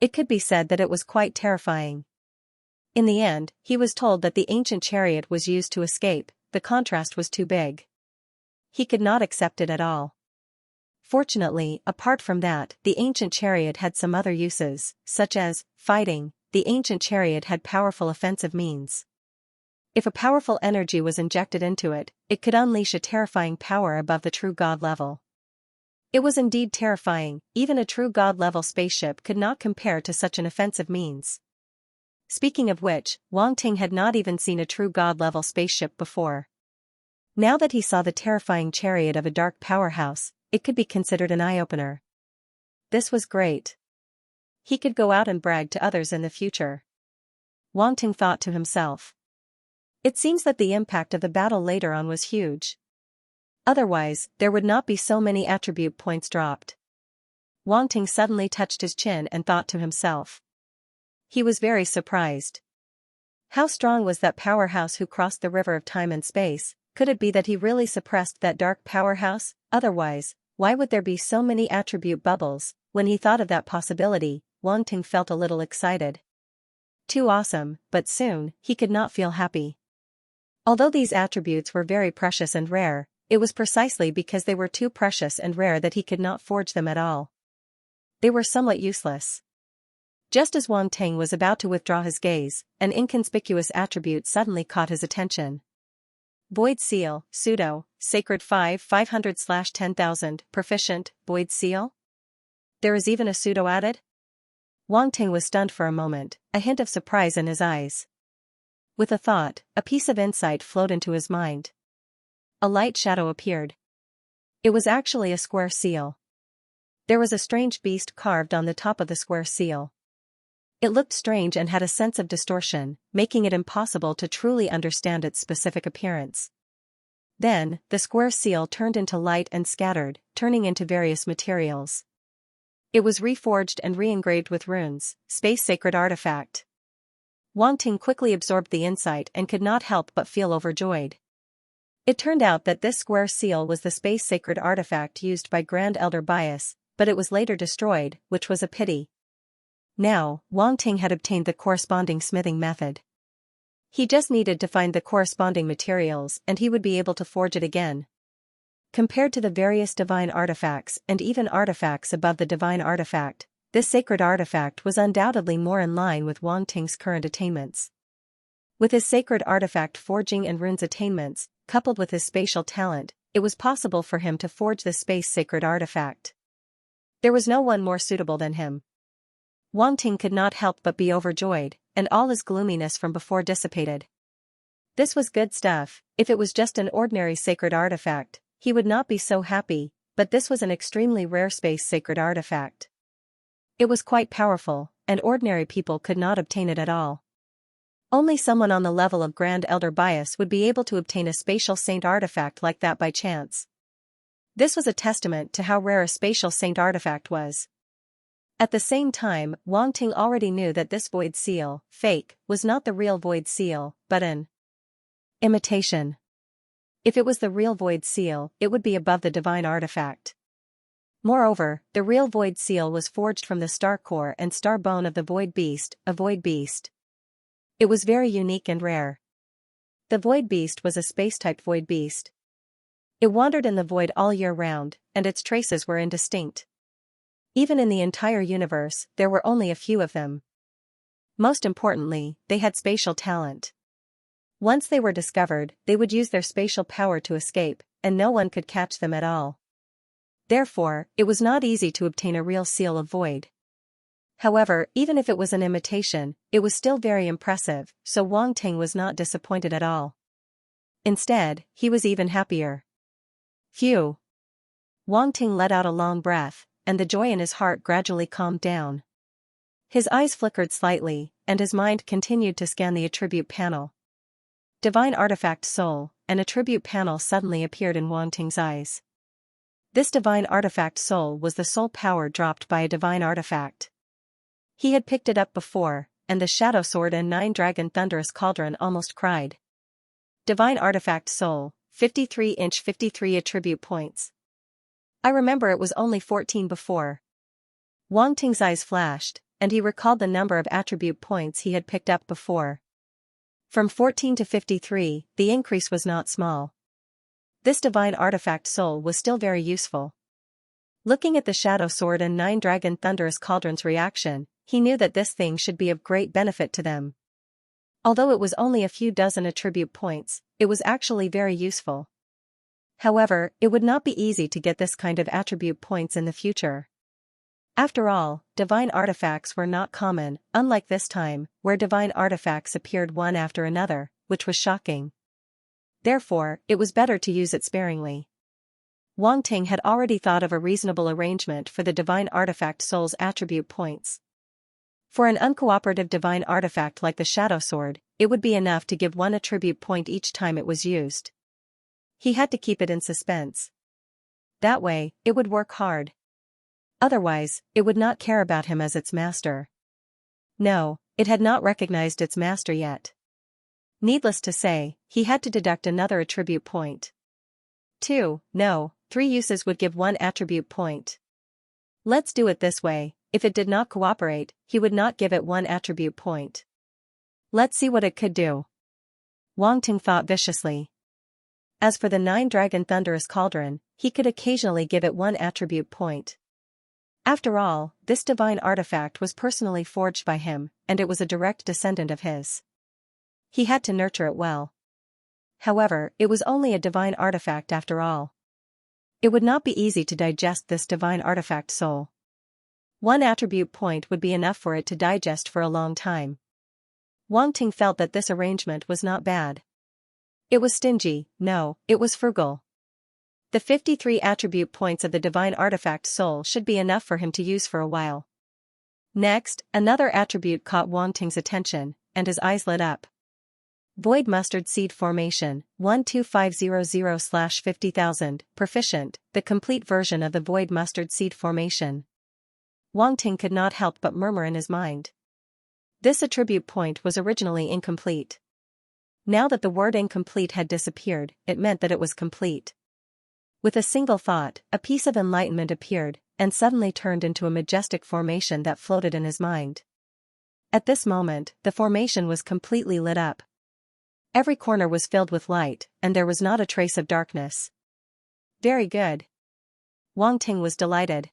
It could be said that it was quite terrifying. In the end, he was told that the ancient chariot was used to escape. The contrast was too big. He could not accept it at all. Fortunately, apart from that, the ancient chariot had some other uses, such as fighting. The ancient chariot had powerful offensive means. If a powerful energy was injected into it, it could unleash a terrifying power above the true god level. It was indeed terrifying. Even a true god-level spaceship could not compare to such an offensive means. Speaking of which, Wang Ting had not even seen a true god-level spaceship before. Now that he saw the terrifying chariot of a dark powerhouse, it could be considered an eye-opener. This was great. He could go out and brag to others in the future. Wang Ting thought to himself. It seems that the impact of the battle later on was huge. Otherwise, there would not be so many attribute points dropped. Wang Ting suddenly touched his chin and thought to himself. He was very surprised. How strong was that powerhouse who crossed the river of time and space? Could it be that he really suppressed that dark powerhouse? Otherwise, why would there be so many attribute bubbles? When he thought of that possibility, Wang Ting felt a little excited. Too awesome, but soon, he could not feel happy. Although these attributes were very precious and rare, it was precisely because they were too precious and rare that he could not forge them at all. They were somewhat useless. Just as Wang Ting was about to withdraw his gaze, an inconspicuous attribute suddenly caught his attention. Void Seal, Pseudo, Sacred 500/10,000, Proficient, Void Seal? There is even a pseudo added? Wang Ting was stunned for a moment, a hint of surprise in his eyes. With a thought, a piece of insight flowed into his mind. A light shadow appeared. It was actually a square seal. There was a strange beast carved on the top of the square seal. It looked strange and had a sense of distortion, making it impossible to truly understand its specific appearance. Then, the square seal turned into light and scattered, turning into various materials. It was reforged and re-engraved with runes, space sacred artifact. Wang Ting quickly absorbed the insight and could not help but feel overjoyed. It turned out that this square seal was the space sacred artifact used by Grand Elder Bias, but it was later destroyed, which was a pity. Now, Wang Ting had obtained the corresponding smithing method. He just needed to find the corresponding materials and he would be able to forge it again. Compared to the various divine artifacts and even artifacts above the divine artifact, this sacred artifact was undoubtedly more in line with Wang Ting's current attainments. With his sacred artifact forging and runes attainments, coupled with his spatial talent, it was possible for him to forge the space sacred artifact. There was no one more suitable than him. Wang Ting could not help but be overjoyed, and all his gloominess from before dissipated. This was good stuff. If it was just an ordinary sacred artifact, he would not be so happy, but this was an extremely rare space sacred artifact. It was quite powerful, and ordinary people could not obtain it at all. Only someone on the level of Grand Elder Bias would be able to obtain a spatial saint artifact like that by chance. This was a testament to how rare a spatial saint artifact was. At the same time, Wang Ting already knew that this void seal, fake, was not the real void seal, but an imitation. If it was the real void seal, it would be above the divine artifact. Moreover, the real void seal was forged from the star core and star bone of the void beast, a void beast. It was very unique and rare. The void beast was a space-type void beast. It wandered in the void all year round, and its traces were indistinct. Even in the entire universe, there were only a few of them. Most importantly, they had spatial talent. Once they were discovered, they would use their spatial power to escape, and no one could catch them at all. Therefore, it was not easy to obtain a real seal of void. However, even if it was an imitation, it was still very impressive, so Wang Ting was not disappointed at all. Instead, he was even happier. Phew! Wang Ting let out a long breath, and the joy in his heart gradually calmed down. His eyes flickered slightly, and his mind continued to scan the attribute panel. Divine Artifact Soul, an attribute panel suddenly appeared in Wang Ting's eyes. This divine artifact soul was the soul power dropped by a divine artifact. He had picked it up before, and the Shadow Sword and 9-Dragon Thunderous Cauldron almost cried. Divine Artifact Soul, 53-inch 53 attribute points. I remember it was only 14 before. Wang Ting's eyes flashed, and he recalled the number of attribute points he had picked up before. From 14 to 53, the increase was not small. This divine artifact soul was still very useful. Looking at the Shadow Sword and 9-Dragon Thunderous Cauldron's reaction, he knew that this thing should be of great benefit to them. Although it was only a few dozen attribute points, it was actually very useful. However, it would not be easy to get this kind of attribute points in the future. After all, divine artifacts were not common, unlike this time, where divine artifacts appeared one after another, which was shocking. Therefore, it was better to use it sparingly. Wang Ting had already thought of a reasonable arrangement for the divine artifact soul's attribute points. For an uncooperative divine artifact like the Shadow Sword, it would be enough to give one attribute point each time it was used. He had to keep it in suspense. That way, it would work hard. Otherwise, it would not care about him as its master. No, it had not recognized its master yet. Needless to say, he had to deduct another attribute point. 2, no, 3 uses would give 1 attribute point. Let's do it this way. If it did not cooperate, he would not give it 1 attribute point. Let's see what it could do. Wang Ting thought viciously. As for the 9-dragon thunderous cauldron, he could occasionally give it 1 attribute point. After all, this divine artifact was personally forged by him, and it was a direct descendant of his. He had to nurture it well. However, it was only a divine artifact after all. It would not be easy to digest this divine artifact soul. 1 attribute point would be enough for it to digest for a long time. Wang Ting felt that this arrangement was not bad. It was stingy, no, it was frugal. The 53 attribute points of the divine artifact soul should be enough for him to use for a while. Next, another attribute caught Wang Ting's attention, and his eyes lit up. Void Mustard Seed Formation, 12500/50,000, Proficient, the complete version of the Void Mustard Seed Formation. Wang Ting could not help but murmur in his mind. This attribute point was originally incomplete. Now that the word incomplete had disappeared, it meant that it was complete. With a single thought, a piece of enlightenment appeared, and suddenly turned into a majestic formation that floated in his mind. At this moment, the formation was completely lit up. Every corner was filled with light, and there was not a trace of darkness. Very good. Wang Ting was delighted.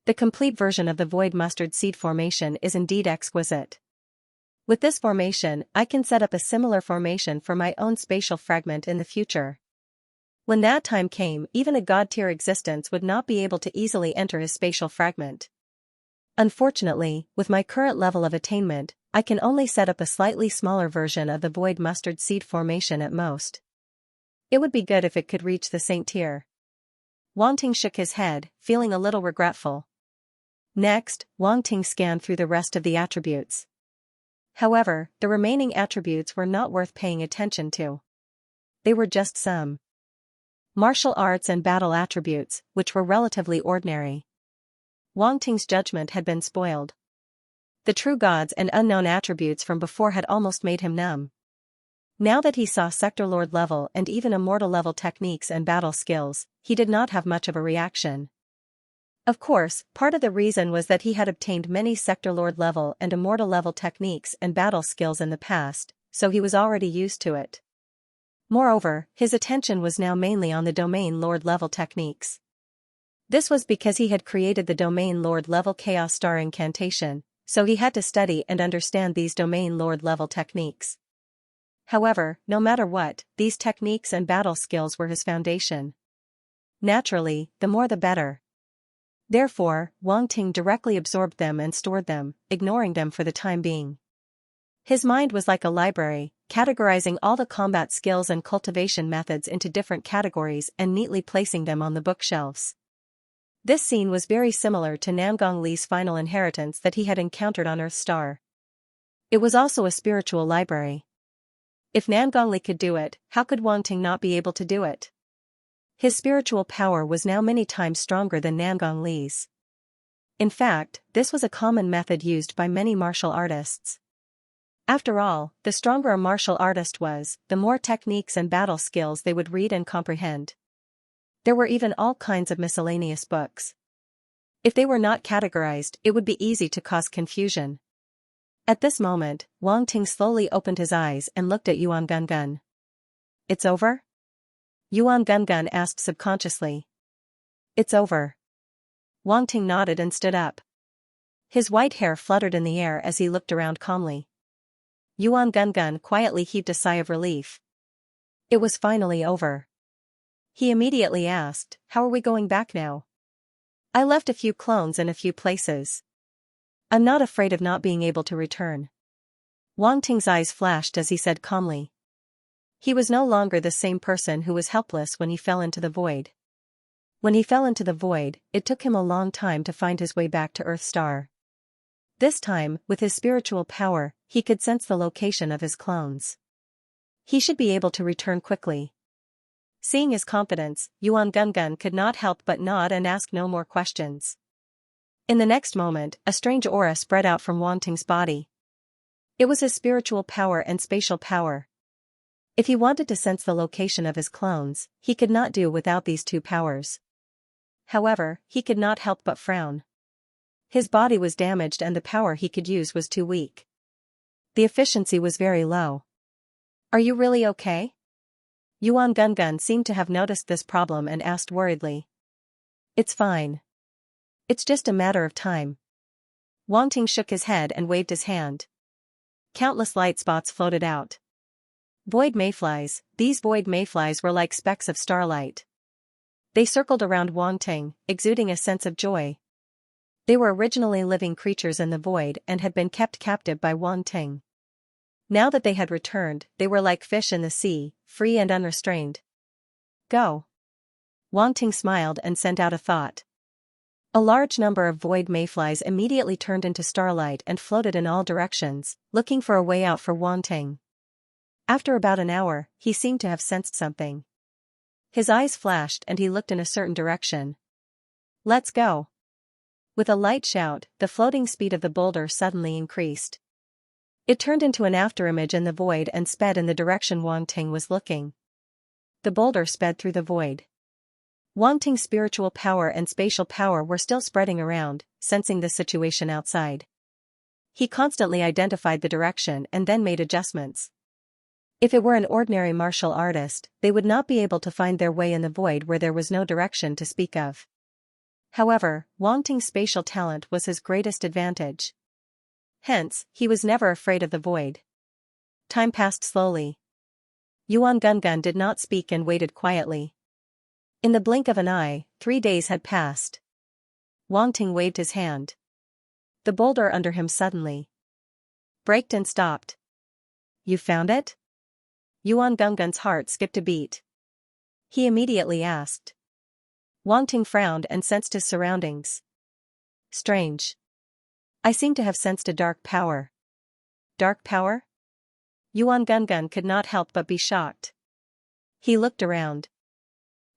The complete version of the Void Mustard Seed Formation is indeed exquisite. With this formation, I can set up a similar formation for my own spatial fragment in the future. When that time came, even a god-tier existence would not be able to easily enter his spatial fragment. Unfortunately, with my current level of attainment, I can only set up a slightly smaller version of the Void Mustard Seed Formation at most. It would be good if it could reach the Saint tier. Wang Ting shook his head, feeling a little regretful. Next, Wang Ting scanned through the rest of the attributes. However, the remaining attributes were not worth paying attention to. They were just some martial arts and battle attributes, which were relatively ordinary. Wang Ting's judgment had been spoiled. The true gods and unknown attributes from before had almost made him numb. Now that he saw Sector Lord level and even Immortal level techniques and battle skills, he did not have much of a reaction. Of course, part of the reason was that he had obtained many Sector Lord level and Immortal level techniques and battle skills in the past, so he was already used to it. Moreover, his attention was now mainly on the Domain Lord level techniques. This was because he had created the Domain Lord level Chaos Star incantation, so he had to study and understand these Domain Lord level techniques. However, no matter what, these techniques and battle skills were his foundation. Naturally, the more the better. Therefore, Wang Ting directly absorbed them and stored them, ignoring them for the time being. His mind was like a library, categorizing all the combat skills and cultivation methods into different categories and neatly placing them on the bookshelves. This scene was very similar to Namgong Li's final inheritance that he had encountered on Earth Star. It was also a spiritual library. If Namgong Li could do it, how could Wang Ting not be able to do it? His spiritual power was now many times stronger than Namgong Li's. In fact, this was a common method used by many martial artists. After all, the stronger a martial artist was, the more techniques and battle skills they would read and comprehend. There were even all kinds of miscellaneous books. If they were not categorized, it would be easy to cause confusion. At this moment, Wang Ting slowly opened his eyes and looked at Yuan Gungun. "It's over?" Yuan Gungun asked subconsciously. "It's over." Wang Ting nodded and stood up. His white hair fluttered in the air as he looked around calmly. Yuan Gungun quietly heaved a sigh of relief. It was finally over. He immediately asked, "How are we going back now?" "I left a few clones in a few places. I'm not afraid of not being able to return." Wang Ting's eyes flashed as he said calmly. He was no longer the same person who was helpless when he fell into the void. When he fell into the void, it took him a long time to find his way back to Earth Star. This time, with his spiritual power, he could sense the location of his clones. He should be able to return quickly. Seeing his confidence, Yuan Gungun could not help but nod and ask no more questions. In the next moment, a strange aura spread out from Wang Ting's body. It was his spiritual power and spatial power. If he wanted to sense the location of his clones, he could not do without these two powers. However, he could not help but frown. His body was damaged and the power he could use was too weak. The efficiency was very low. "Are you really okay?" Yuan Gungun seemed to have noticed this problem and asked worriedly. "It's fine. It's just a matter of time." Wang Ting shook his head and waved his hand. Countless light spots floated out. Void mayflies. These void mayflies were like specks of starlight. They circled around Wang Ting, exuding a sense of joy. They were originally living creatures in the void and had been kept captive by Wang Ting. Now that they had returned, they were like fish in the sea, free and unrestrained. "Go." Wang Ting smiled and sent out a thought. A large number of void mayflies immediately turned into starlight and floated in all directions, looking for a way out for Wang Ting. After about an hour, he seemed to have sensed something. His eyes flashed and he looked in a certain direction. "Let's go." With a light shout, the floating speed of the boulder suddenly increased. It turned into an afterimage in the void and sped in the direction Wang Ting was looking. The boulder sped through the void. Wang Ting's spiritual power and spatial power were still spreading around, sensing the situation outside. He constantly identified the direction and then made adjustments. If it were an ordinary martial artist, they would not be able to find their way in the void where there was no direction to speak of. However, Wang Ting's spatial talent was his greatest advantage. Hence, he was never afraid of the void. Time passed slowly. Yuan Gungun did not speak and waited quietly. In the blink of an eye, 3 days had passed. Wang Ting waved his hand. The boulder under him suddenly braked and stopped. "You found it?" Yuan Gungun's heart skipped a beat. He immediately asked. Wang Ting frowned and sensed his surroundings. "Strange. I seem to have sensed a dark power." "Dark power?" Yuan Gungun could not help but be shocked. He looked around.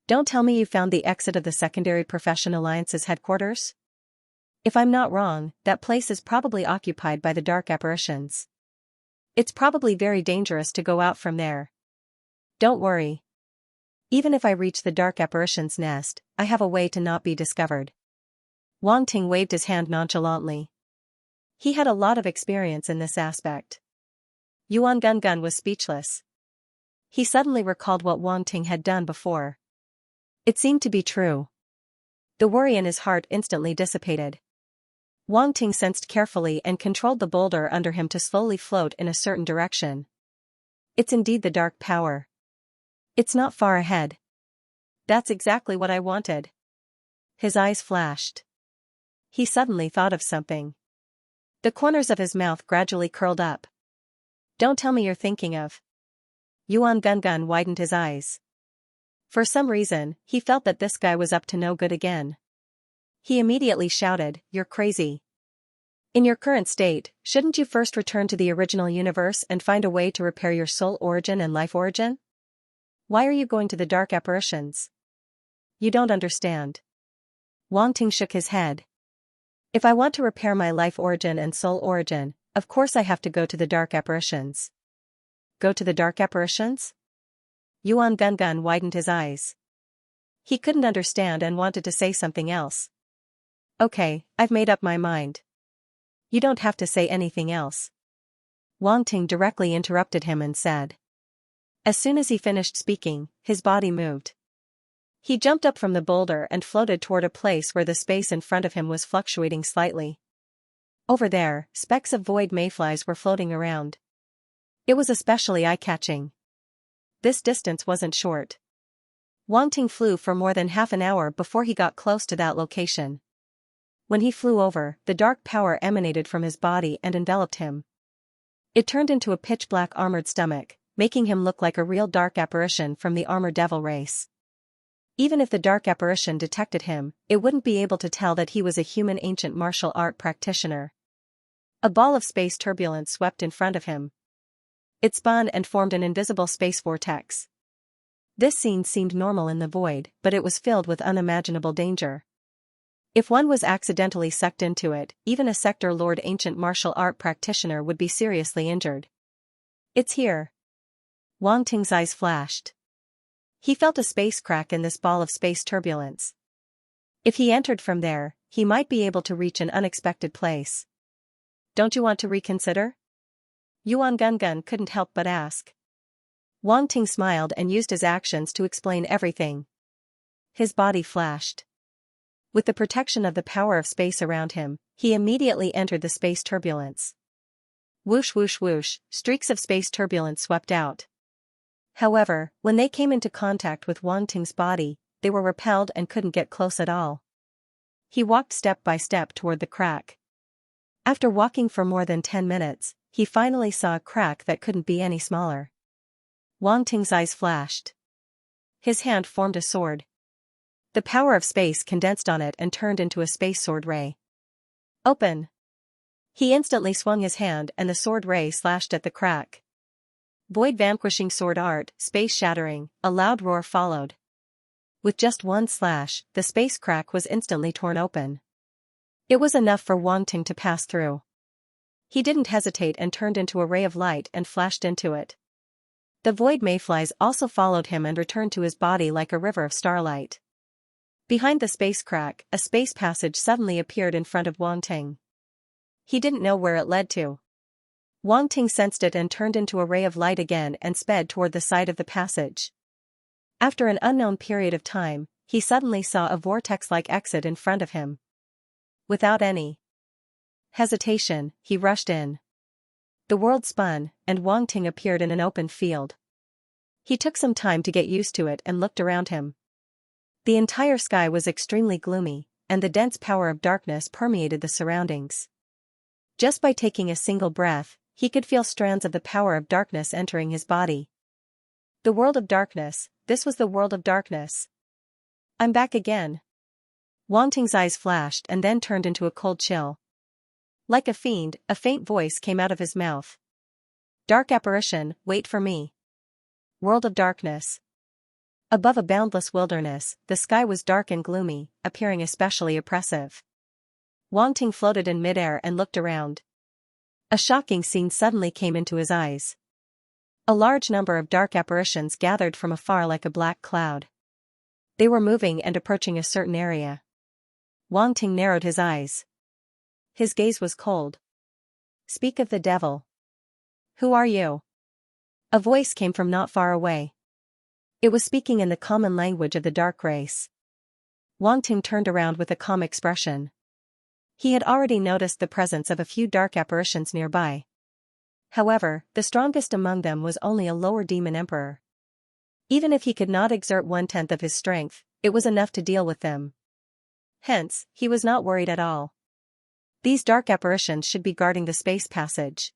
"Don't tell me you found the exit of the Secondary Profession Alliance's headquarters? If I'm not wrong, that place is probably occupied by the dark apparitions. It's probably very dangerous to go out from there." "Don't worry. Even if I reach the dark apparition's nest, I have a way to not be discovered." Wang Ting waved his hand nonchalantly. He had a lot of experience in this aspect. Yuan Gungun was speechless. He suddenly recalled what Wang Ting had done before. It seemed to be true. The worry in his heart instantly dissipated. Wang Ting sensed carefully and controlled the boulder under him to slowly float in a certain direction. It's indeed the dark power. It's not far ahead. That's exactly what I wanted. His eyes flashed. He suddenly thought of something. The corners of his mouth gradually curled up. "Don't tell me you're thinking of..." Yuan Gungun widened his eyes. For some reason, he felt that this guy was up to no good again. He immediately shouted, "You're crazy. In your current state, shouldn't you first return to the original universe and find a way to repair your soul origin and life origin? Why are you going to the dark apparitions? You don't understand." Wang Ting shook his head. "If I want to repair my life origin and soul origin, of course I have to go to the dark apparitions." "Go to the dark apparitions?" Yuan Gungun widened his eyes. He couldn't understand and wanted to say something else. "Okay, I've made up my mind. You don't have to say anything else." Wang Ting directly interrupted him and said. As soon as he finished speaking, his body moved. He jumped up from the boulder and floated toward a place where the space in front of him was fluctuating slightly. Over there, specks of void mayflies were floating around. It was especially eye-catching. This distance wasn't short. Wang Ting flew for more than half an hour before he got close to that location. When he flew over, the dark power emanated from his body and enveloped him. It turned into a pitch-black armored stomach, making him look like a real dark apparition from the armor devil race. Even if the dark apparition detected him, it wouldn't be able to tell that he was a human ancient martial art practitioner. A ball of space turbulence swept in front of him. It spun and formed an invisible space vortex. This scene seemed normal in the void, but it was filled with unimaginable danger. If one was accidentally sucked into it, even a Sector Lord ancient martial art practitioner would be seriously injured. It's here. Wang Ting's eyes flashed. He felt a space crack in this ball of space turbulence. If he entered from there, he might be able to reach an unexpected place. Don't you want to reconsider? Yuan Gungun couldn't help but ask. Wang Ting smiled and used his actions to explain everything. His body flashed. With the protection of the power of space around him, he immediately entered the space turbulence. Whoosh whoosh whoosh, streaks of space turbulence swept out. However, when they came into contact with Wang Ting's body, they were repelled and couldn't get close at all. He walked step by step toward the crack. After walking for more than 10 minutes, he finally saw a crack that couldn't be any smaller. Wang Ting's eyes flashed. His hand formed a sword. The power of space condensed on it and turned into a space sword ray. Open! He instantly swung his hand and the sword ray slashed at the crack. Void vanquishing sword art, space shattering, a loud roar followed. With just one slash, the space crack was instantly torn open. It was enough for Wang Ting to pass through. He didn't hesitate and turned into a ray of light and flashed into it. The void mayflies also followed him and returned to his body like a river of starlight. Behind the space crack, a space passage suddenly appeared in front of Wang Ting. He didn't know where it led to. Wang Ting sensed it and turned into a ray of light again and sped toward the side of the passage. After an unknown period of time, he suddenly saw a vortex-like exit in front of him. Without any hesitation, he rushed in. The world spun, and Wang Ting appeared in an open field. He took some time to get used to it and looked around him. The entire sky was extremely gloomy, and the dense power of darkness permeated the surroundings. Just by taking a single breath, he could feel strands of the power of darkness entering his body. The world of darkness, this was the world of darkness. I'm back again. Wang Ting's eyes flashed and then turned into a cold chill. Like a fiend, a faint voice came out of his mouth. Dark apparition, wait for me. World of darkness. Above a boundless wilderness, the sky was dark and gloomy, appearing especially oppressive. Wang Ting floated in midair and looked around. A shocking scene suddenly came into his eyes. A large number of dark apparitions gathered from afar like a black cloud. They were moving and approaching a certain area. Wang Ting narrowed his eyes. His gaze was cold. Speak of the devil. Who are you? A voice came from not far away. It was speaking in the common language of the dark race. Wang Ting turned around with a calm expression. He had already noticed the presence of a few dark apparitions nearby. However, the strongest among them was only a lower demon emperor. Even if he could not exert 1/10 of his strength, it was enough to deal with them. Hence, he was not worried at all. These dark apparitions should be guarding the space passage.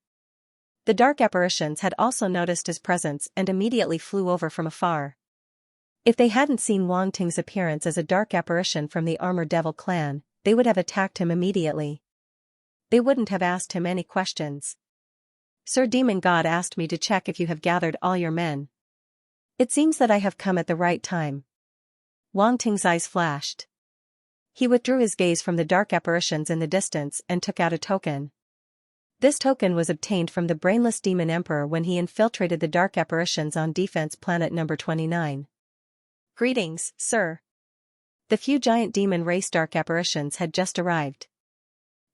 The dark apparitions had also noticed his presence and immediately flew over from afar. If they hadn't seen Wang Ting's appearance as a dark apparition from the Armored Devil clan, they would have attacked him immediately. They wouldn't have asked him any questions. Sir Demon God asked me to check if you have gathered all your men. It seems that I have come at the right time. Wang Ting's eyes flashed. He withdrew his gaze from the dark apparitions in the distance and took out a token. This token was obtained from the brainless demon emperor when he infiltrated the dark apparitions on defense planet number 29. Greetings, sir. The few giant demon race dark apparitions had just arrived.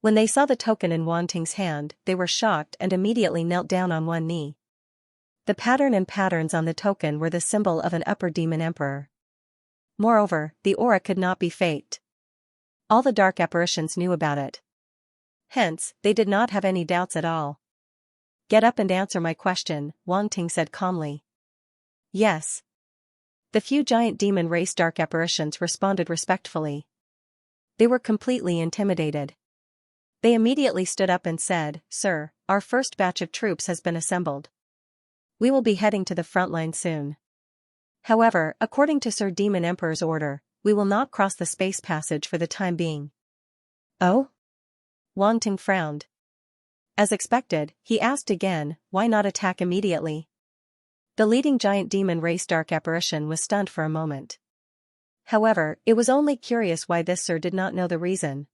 When they saw the token in Wang Ting's hand, they were shocked and immediately knelt down on one knee. The pattern and patterns on the token were the symbol of an upper demon emperor. Moreover, the aura could not be faked. All the dark apparitions knew about it. Hence, they did not have any doubts at all. Get up and answer my question, Wang Ting said calmly. Yes. The few giant demon race dark apparitions responded respectfully. They were completely intimidated. They immediately stood up and said, Sir, our first batch of troops has been assembled. We will be heading to the front line soon. However, according to Sir Demon Emperor's order, we will not cross the space passage for the time being. Oh? Wang Ting frowned. As expected, he asked again, why not attack immediately? The leading giant demon race dark apparition was stunned for a moment. However, it was only curious why this Sir did not know the reason.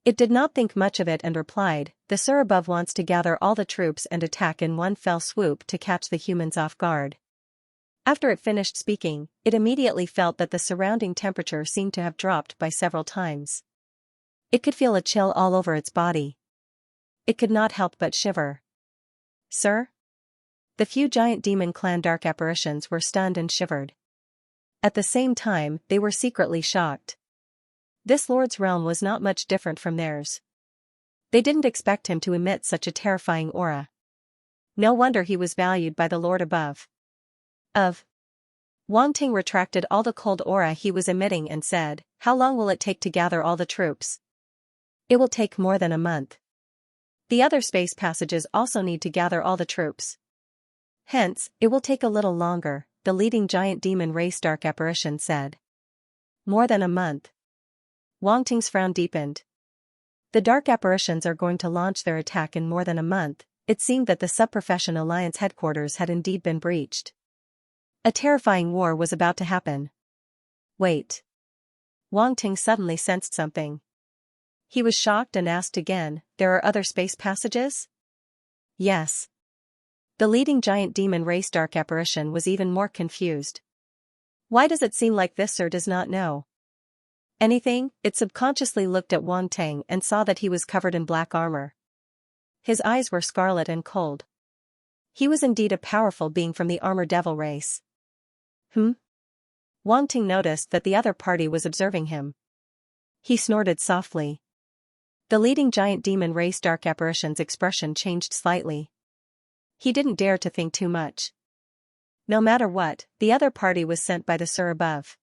It did not think much of it and replied, "The Sir above wants to gather all the troops and attack in one fell swoop to catch the humans off guard." After it finished speaking, it immediately felt that the surrounding temperature seemed to have dropped by several times. It could feel a chill all over its body. It could not help but shiver. "Sir?" The few giant demon clan dark apparitions were stunned and shivered. At the same time, they were secretly shocked. This lord's realm was not much different from theirs. They didn't expect him to emit such a terrifying aura. No wonder he was valued by the lord above. Wang Ting retracted all the cold aura he was emitting and said, "How long will it take to gather all the troops?" "It will take more than a month. The other space passages also need to gather all the troops. Hence, it will take a little longer," the leading giant demon race dark apparition said. "More than a month." Wang Ting's frown deepened. The dark apparitions are going to launch their attack in more than a month. It seemed that the Sub-Profession Alliance headquarters had indeed been breached. A terrifying war was about to happen. Wait. Wang Ting suddenly sensed something. He was shocked and asked again, "There are other space passages?" "Yes." The leading giant demon race dark apparition was even more confused. "Why does it seem like this Sir does not know anything?" It subconsciously looked at Wang Ting and saw that he was covered in black armor. His eyes were scarlet and cold. He was indeed a powerful being from the armor devil race. Wang Ting noticed that the other party was observing him. He snorted softly. The leading giant demon race dark apparition's expression changed slightly. He didn't dare to think too much. No matter what, the other party was sent by the Sir above.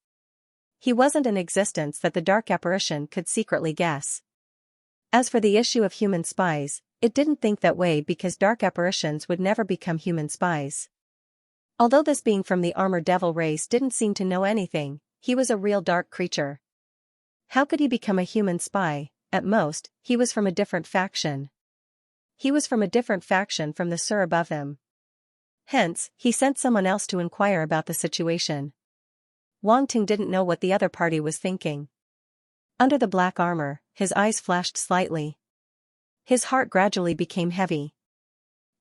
He wasn't an existence that the dark apparition could secretly guess. As for the issue of human spies, it didn't think that way because dark apparitions would never become human spies. Although this being from the armor devil race didn't seem to know anything, he was a real dark creature. How could he become a human spy? At most, he was from a different faction. He was from a different faction from the Sir above him. Hence, he sent someone else to inquire about the situation. Wang Ting didn't know what the other party was thinking. Under the black armor, his eyes flashed slightly. His heart gradually became heavy.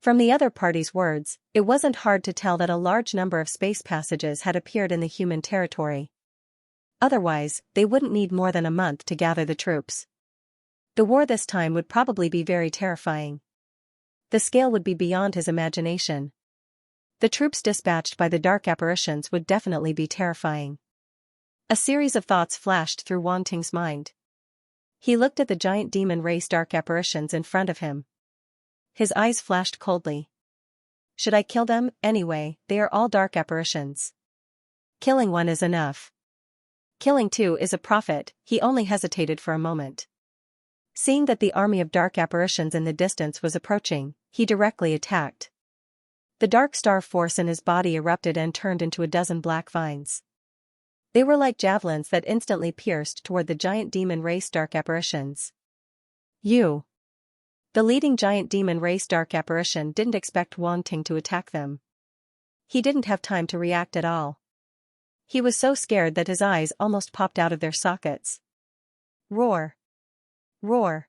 From the other party's words, it wasn't hard to tell that a large number of space passages had appeared in the human territory. Otherwise, they wouldn't need more than a month to gather the troops. The war this time would probably be very terrifying. The scale would be beyond his imagination. The troops dispatched by the dark apparitions would definitely be terrifying. A series of thoughts flashed through Wang Ting's mind. He looked at the giant demon race dark apparitions in front of him. His eyes flashed coldly. Should I kill them? Anyway, they are all dark apparitions. Killing one is enough. Killing two is a profit. He only hesitated for a moment. Seeing that the army of dark apparitions in the distance was approaching, he directly attacked. The dark star force in his body erupted and turned into a dozen black vines. They were like javelins that instantly pierced toward the giant demon race dark apparitions. "You." The leading giant demon race dark apparition didn't expect Wang Ting to attack them. He didn't have time to react at all. He was so scared that his eyes almost popped out of their sockets. Roar! Roar!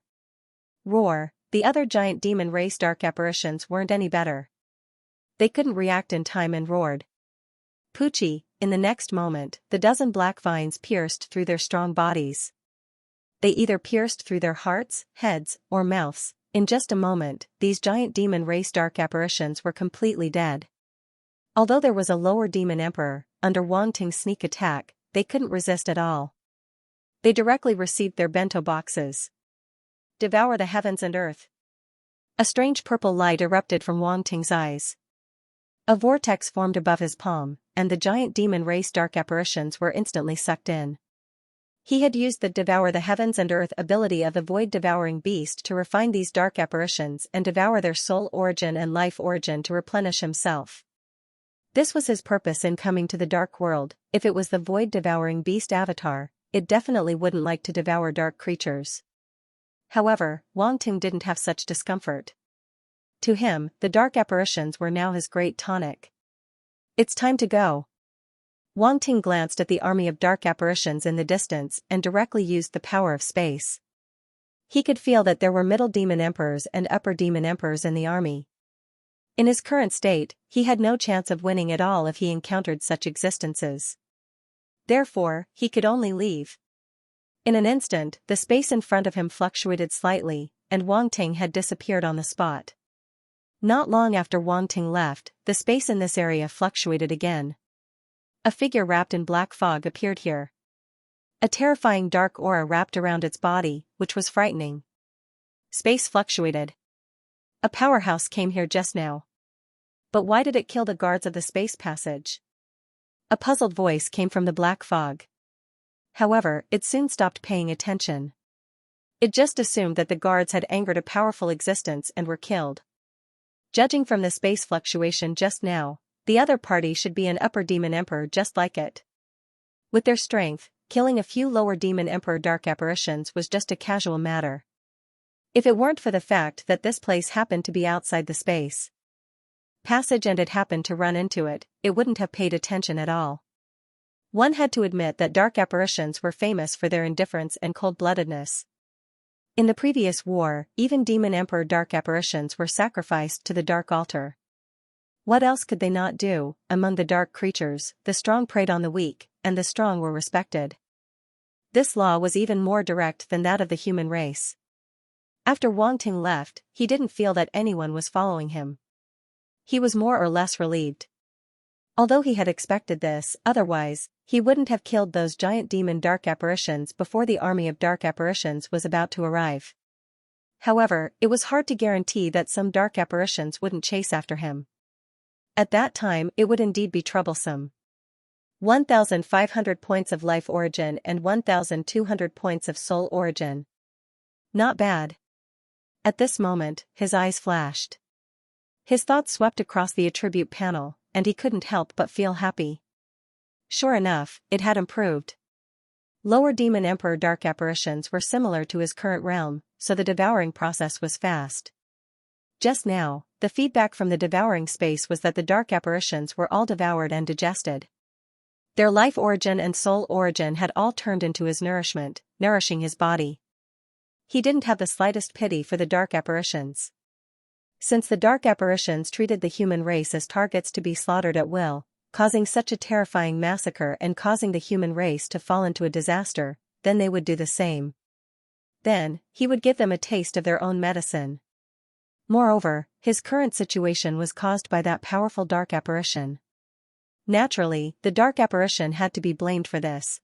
Roar! The other giant demon race dark apparitions weren't any better. They couldn't react in time and roared. Poochie! In the next moment, the dozen black vines pierced through their strong bodies. They either pierced through their hearts, heads, or mouths. In just a moment, these giant demon race dark apparitions were completely dead. Although there was a lower demon emperor, under Wang Ting's sneak attack, they couldn't resist at all. They directly received their bento boxes. Devour the heavens and earth. A strange purple light erupted from Wang Ting's eyes. A vortex formed above his palm, and the giant demon race dark apparitions were instantly sucked in. He had used the Devour the Heavens and Earth ability of the void-devouring beast to refine these dark apparitions and devour their soul origin and life origin to replenish himself. This was his purpose in coming to the dark world. If it was the void-devouring beast avatar, it definitely wouldn't like to devour dark creatures. However, Wang Ting didn't have such discomfort. To him, the dark apparitions were now his great tonic. "It's time to go." Wang Ting glanced at the army of dark apparitions in the distance and directly used the power of space. He could feel that there were middle demon emperors and upper demon emperors in the army. In his current state, he had no chance of winning at all if he encountered such existences. Therefore, he could only leave. In an instant, the space in front of him fluctuated slightly, and Wang Ting had disappeared on the spot. Not long after Wang Ting left, the space in this area fluctuated again. A figure wrapped in black fog appeared here. A terrifying dark aura wrapped around its body, which was frightening. Space fluctuated. A powerhouse came here just now. But why did it kill the guards of the space passage? A puzzled voice came from the black fog. However, it soon stopped paying attention. It just assumed that the guards had angered a powerful existence and were killed. Judging from the space fluctuation just now, the other party should be an upper demon emperor just like it. With their strength, killing a few lower demon emperor dark apparitions was just a casual matter. If it weren't for the fact that this place happened to be outside the space passage and it happened to run into it, it wouldn't have paid attention at all. One had to admit that dark apparitions were famous for their indifference and cold-bloodedness. In the previous war, even demon emperor dark apparitions were sacrificed to the dark altar. What else could they not do? Among the dark creatures, the strong preyed on the weak, and the strong were respected. This law was even more direct than that of the human race. After Wang Ting left, he didn't feel that anyone was following him. He was more or less relieved. Although he had expected this, otherwise, he wouldn't have killed those giant demon dark apparitions before the army of dark apparitions was about to arrive. However, it was hard to guarantee that some dark apparitions wouldn't chase after him. At that time, it would indeed be troublesome. 1,500 points of life origin and 1,200 points of soul origin. Not bad. At this moment, his eyes flashed. His thoughts swept across the attribute panel, and he couldn't help but feel happy. Sure enough, it had improved. Lower demon emperor dark apparitions were similar to his current realm, so the devouring process was fast. Just now, the feedback from the devouring space was that the dark apparitions were all devoured and digested. Their life origin and soul origin had all turned into his nourishment, nourishing his body. He didn't have the slightest pity for the dark apparitions. Since the dark apparitions treated the human race as targets to be slaughtered at will, causing such a terrifying massacre and causing the human race to fall into a disaster, then they would do the same. Then, he would give them a taste of their own medicine. Moreover, his current situation was caused by that powerful dark apparition. Naturally, the dark apparition had to be blamed for this.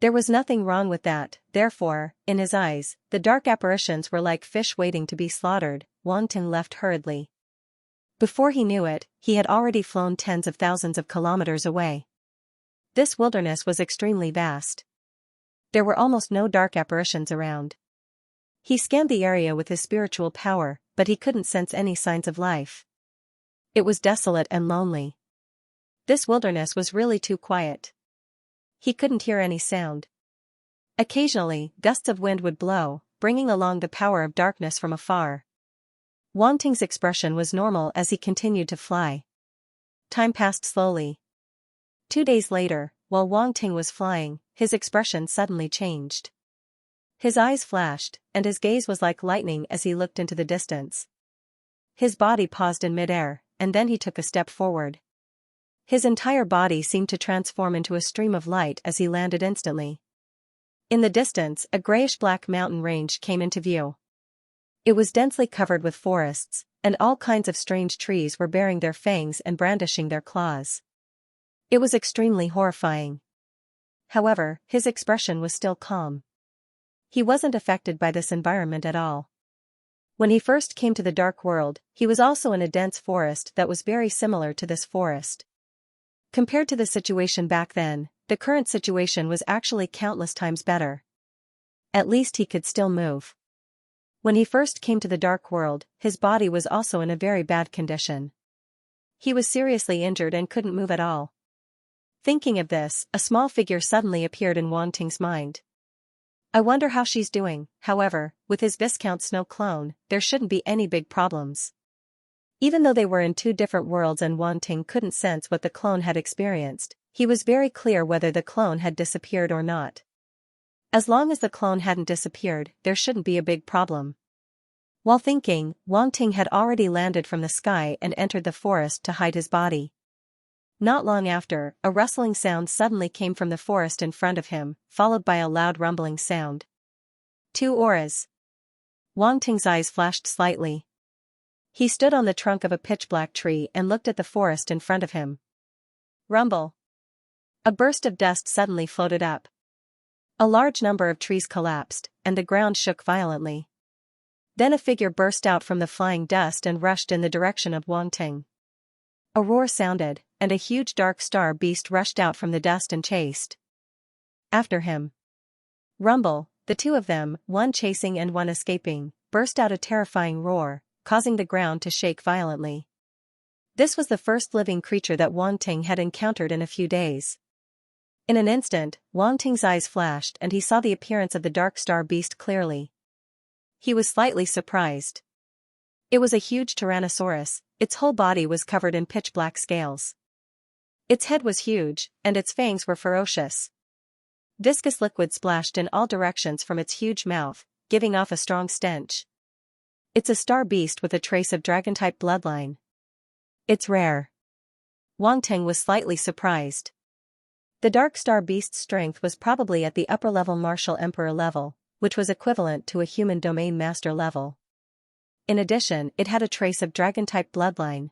There was nothing wrong with that, therefore, in his eyes, the dark apparitions were like fish waiting to be slaughtered. Wang Ting left hurriedly. Before he knew it, he had already flown tens of thousands of kilometers away. This wilderness was extremely vast. There were almost no dark apparitions around. He scanned the area with his spiritual power, but he couldn't sense any signs of life. It was desolate and lonely. This wilderness was really too quiet. He couldn't hear any sound. Occasionally, gusts of wind would blow, bringing along the power of darkness from afar. Wang Ting's expression was normal as he continued to fly. Time passed slowly. 2 days later, while Wang Ting was flying, his expression suddenly changed. His eyes flashed, and his gaze was like lightning as he looked into the distance. His body paused in midair, and then he took a step forward. His entire body seemed to transform into a stream of light as he landed instantly. In the distance, a grayish-black mountain range came into view. It was densely covered with forests, and all kinds of strange trees were baring their fangs and brandishing their claws. It was extremely horrifying. However, his expression was still calm. He wasn't affected by this environment at all. When he first came to the dark world, he was also in a dense forest that was very similar to this forest. Compared to the situation back then, the current situation was actually countless times better. At least he could still move. When he first came to the dark world, his body was also in a very bad condition. He was seriously injured and couldn't move at all. Thinking of this, a small figure suddenly appeared in Wang Ting's mind. I wonder how she's doing. However, with his Viscount Snow clone, there shouldn't be any big problems. Even though they were in two different worlds and Wang Ting couldn't sense what the clone had experienced, He was very clear whether the clone had disappeared or not. As long as the clone hadn't disappeared, there shouldn't be a big problem. While thinking, Wang Ting had already landed from the sky and entered the forest to hide his body. Not long after, a rustling sound suddenly came from the forest in front of him, followed by a loud rumbling sound. 2 auras. Wang Ting's eyes flashed slightly. He stood on the trunk of a pitch-black tree and looked at the forest in front of him. Rumble. A burst of dust suddenly floated up. A large number of trees collapsed, and the ground shook violently. Then a figure burst out from the flying dust and rushed in the direction of Wang Ting. A roar sounded, and a huge dark star beast rushed out from the dust and chased after him. Rumble, the two of them, one chasing and one escaping, burst out a terrifying roar, causing the ground to shake violently. This was the first living creature that Wang Ting had encountered in a few days. In an instant, Wang Ting's eyes flashed and he saw the appearance of the dark star beast clearly. He was slightly surprised. It was a huge Tyrannosaurus. Its whole body was covered in pitch-black scales. Its head was huge, and its fangs were ferocious. Viscous liquid splashed in all directions from its huge mouth, giving off a strong stench. It's a star beast with a trace of dragon-type bloodline. It's rare. Wang Ting was slightly surprised. The dark star beast's strength was probably at the upper-level martial emperor level, which was equivalent to a human domain master level. In addition, it had a trace of dragon-type bloodline.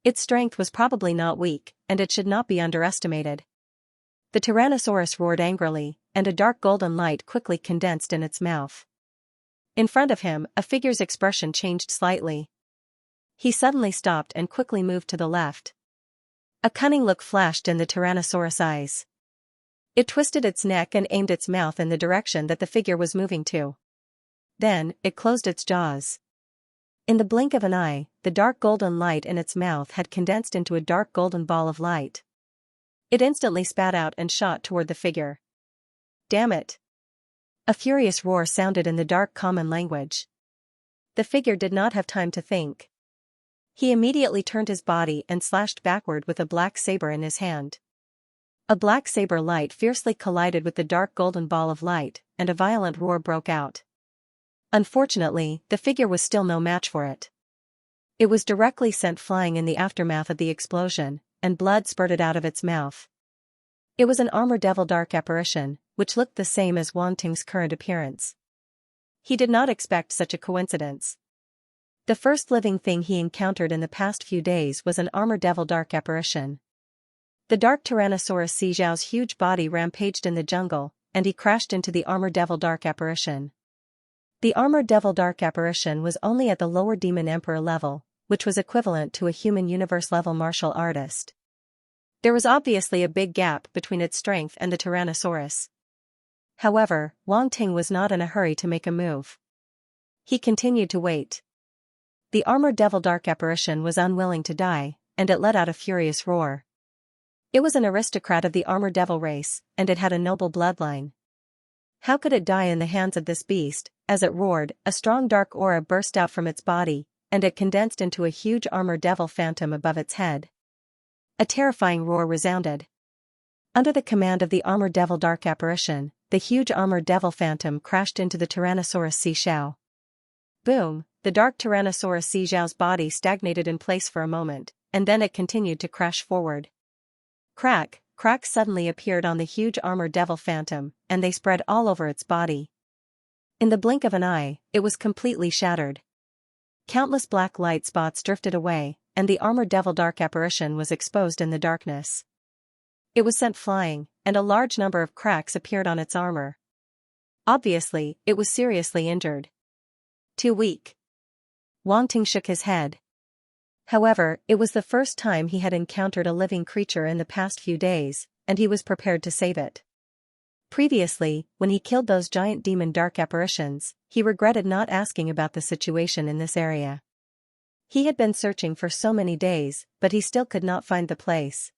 Its strength was probably not weak, and it should not be underestimated. The Tyrannosaurus roared angrily, and a dark golden light quickly condensed in its mouth. In front of him, a figure's expression changed slightly. He suddenly stopped and quickly moved to the left. A cunning look flashed in the Tyrannosaurus' eyes. It twisted its neck and aimed its mouth in the direction that the figure was moving to. Then, it closed its jaws. In the blink of an eye, the dark golden light in its mouth had condensed into a dark golden ball of light. It instantly spat out and shot toward the figure. Damn it! A furious roar sounded in the dark common language. The figure did not have time to think. He immediately turned his body and slashed backward with a black saber in his hand. A black saber light fiercely collided with the dark golden ball of light, and a violent roar broke out. Unfortunately, the figure was still no match for it. It was directly sent flying in the aftermath of the explosion, and blood spurted out of its mouth. It was an armor devil dark apparition, which looked the same as Wang Ting's current appearance. He did not expect such a coincidence. The first living thing he encountered in the past few days was an armor devil dark apparition. The dark Tyrannosaurus Xiao's huge body rampaged in the jungle, and he crashed into the armor devil dark apparition. The armored devil dark apparition was only at the lower demon emperor level, which was equivalent to a human universe level martial artist. There was obviously a big gap between its strength and the Tyrannosaurus. However, Wang Ting was not in a hurry to make a move. He continued to wait. The armored devil dark apparition was unwilling to die, and it let out a furious roar. It was an aristocrat of the armored devil race, and it had a noble bloodline. How could it die in the hands of this beast? As it roared, a strong dark aura burst out from its body, and it condensed into a huge armored devil phantom above its head. A terrifying roar resounded. Under the command of the armored devil dark apparition, the huge armored devil phantom crashed into the Tyrannosaurus Xiao. Boom! The dark Tyrannosaurus Xiao's body stagnated in place for a moment, and then it continued to crash forward. Crack! Cracks suddenly appeared on the huge armored devil phantom, and they spread all over its body. In the blink of an eye, it was completely shattered. Countless black light spots drifted away, and the armored devil dark apparition was exposed in the darkness. It was sent flying, and a large number of cracks appeared on its armor. Obviously, it was seriously injured. Too weak. Wang Ting shook his head. However, it was the first time he had encountered a living creature in the past few days, and he was prepared to save it. Previously, when he killed those giant demon dark apparitions, he regretted not asking about the situation in this area. He had been searching for so many days, but he still could not find the place.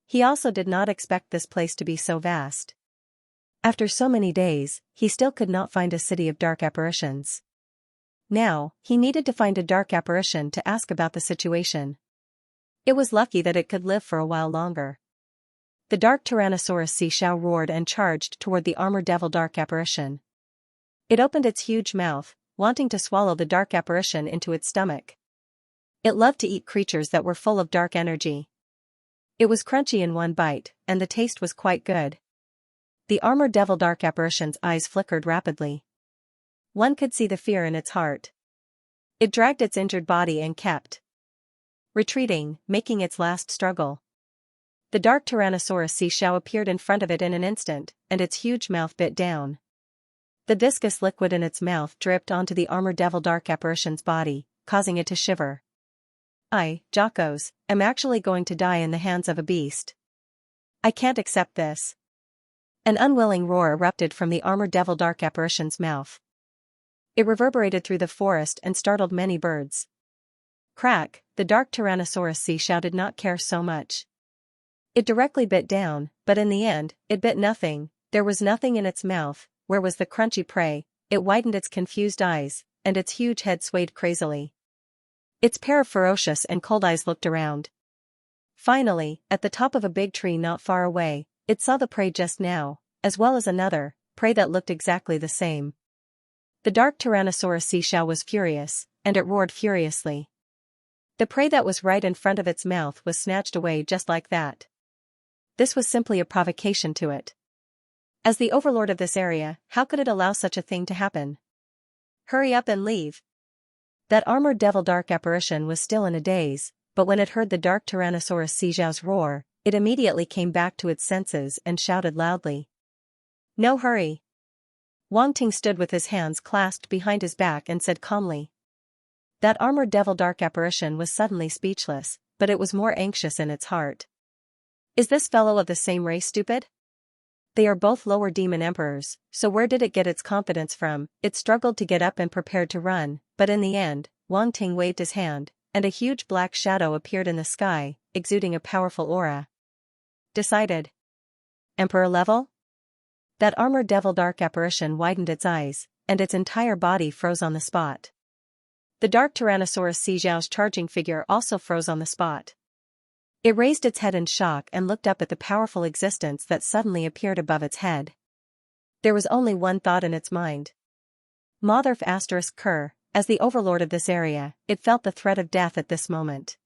He also did not expect this place to be so vast. After so many days, he still could not find a city of dark apparitions. Now, he needed to find a dark apparition to ask about the situation. It was lucky that it could live for a while longer. The dark Tyrannosaurus Xianxia roared and charged toward the armored devil dark apparition. It opened its huge mouth, wanting to swallow the dark apparition into its stomach. It loved to eat creatures that were full of dark energy. It was crunchy in one bite, and the taste was quite good. The armored devil dark apparition's eyes flickered rapidly. One could see the fear in its heart. It dragged its injured body and kept retreating, making its last struggle. The dark Tyrannosaurus Xianxia appeared in front of it in an instant, and its huge mouth bit down. The viscous liquid in its mouth dripped onto the armored devil dark apparition's body, causing it to shiver. I, Jocos, am actually going to die in the hands of a beast. I can't accept this. An unwilling roar erupted from the armored devil dark apparition's mouth. It reverberated through the forest and startled many birds. Crack, the dark Tyrannosaurus Xianxia did not care so much. It directly bit down, but in the end, it bit nothing. There was nothing in its mouth. Where was the crunchy prey? It widened its confused eyes, and its huge head swayed crazily. Its pair of ferocious and cold eyes looked around. Finally, at the top of a big tree not far away, it saw the prey just now, as well as another prey that looked exactly the same. The dark Tyrannosaurus Xianxia was furious, and it roared furiously. The prey that was right in front of its mouth was snatched away just like that. This was simply a provocation to it. As the overlord of this area, how could it allow such a thing to happen? Hurry up and leave. That armored devil dark apparition was still in a daze, but when it heard the dark Tyrannosaurus Xianxia's roar, it immediately came back to its senses and shouted loudly. No hurry. Wang Ting stood with his hands clasped behind his back and said calmly. That armored devil dark apparition was suddenly speechless, but it was more anxious in its heart. Is this fellow of the same race stupid? They are both lower demon emperors, so where did it get its confidence from? It struggled to get up and prepared to run, but in the end, Wang Ting waved his hand, and a huge black shadow appeared in the sky, exuding a powerful aura. Decided. Emperor level? That armored devil dark apparition widened its eyes, and its entire body froze on the spot. The dark Tyrannosaurus Xianxia's charging figure also froze on the spot. It raised its head in shock and looked up at the powerful existence that suddenly appeared above its head. There was only one thought in its mind. Motherf ****, as the overlord of this area, it felt the threat of death at this moment.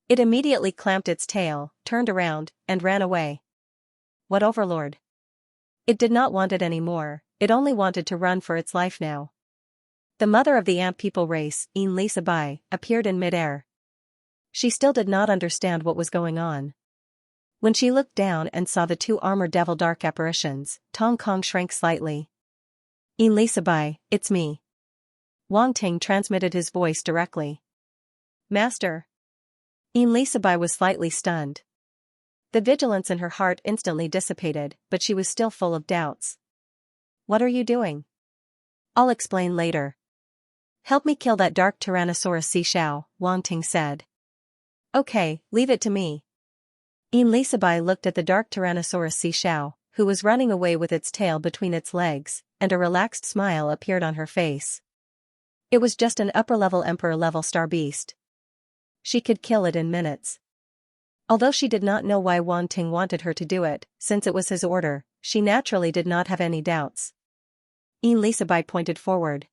It immediately clamped its tail, turned around, and ran away. What overlord? It did not want it anymore, it only wanted to run for its life now. The mother of the ant people race, Xianxia, appeared in midair. She still did not understand what was going on. When she looked down and saw the two armored devil dark apparitions, Tong Kong shrank slightly. Xianxia, it's me. Wang Ting transmitted his voice directly. Master. Xianxia was slightly stunned. The vigilance in her heart instantly dissipated, but she was still full of doubts. What are you doing? I'll explain later. Help me kill that dark Tyrannosaurus Xianxia, Wang Ting said. Okay, leave it to me. Xianxia looked at the dark Tyrannosaurus Xianxia, who was running away with its tail between its legs, and a relaxed smile appeared on her face. It was just an upper-level emperor-level star beast. She could kill it in minutes. Although she did not know why Wang Ting wanted her to do it, since it was his order, she naturally did not have any doubts. Xianxia pointed forward.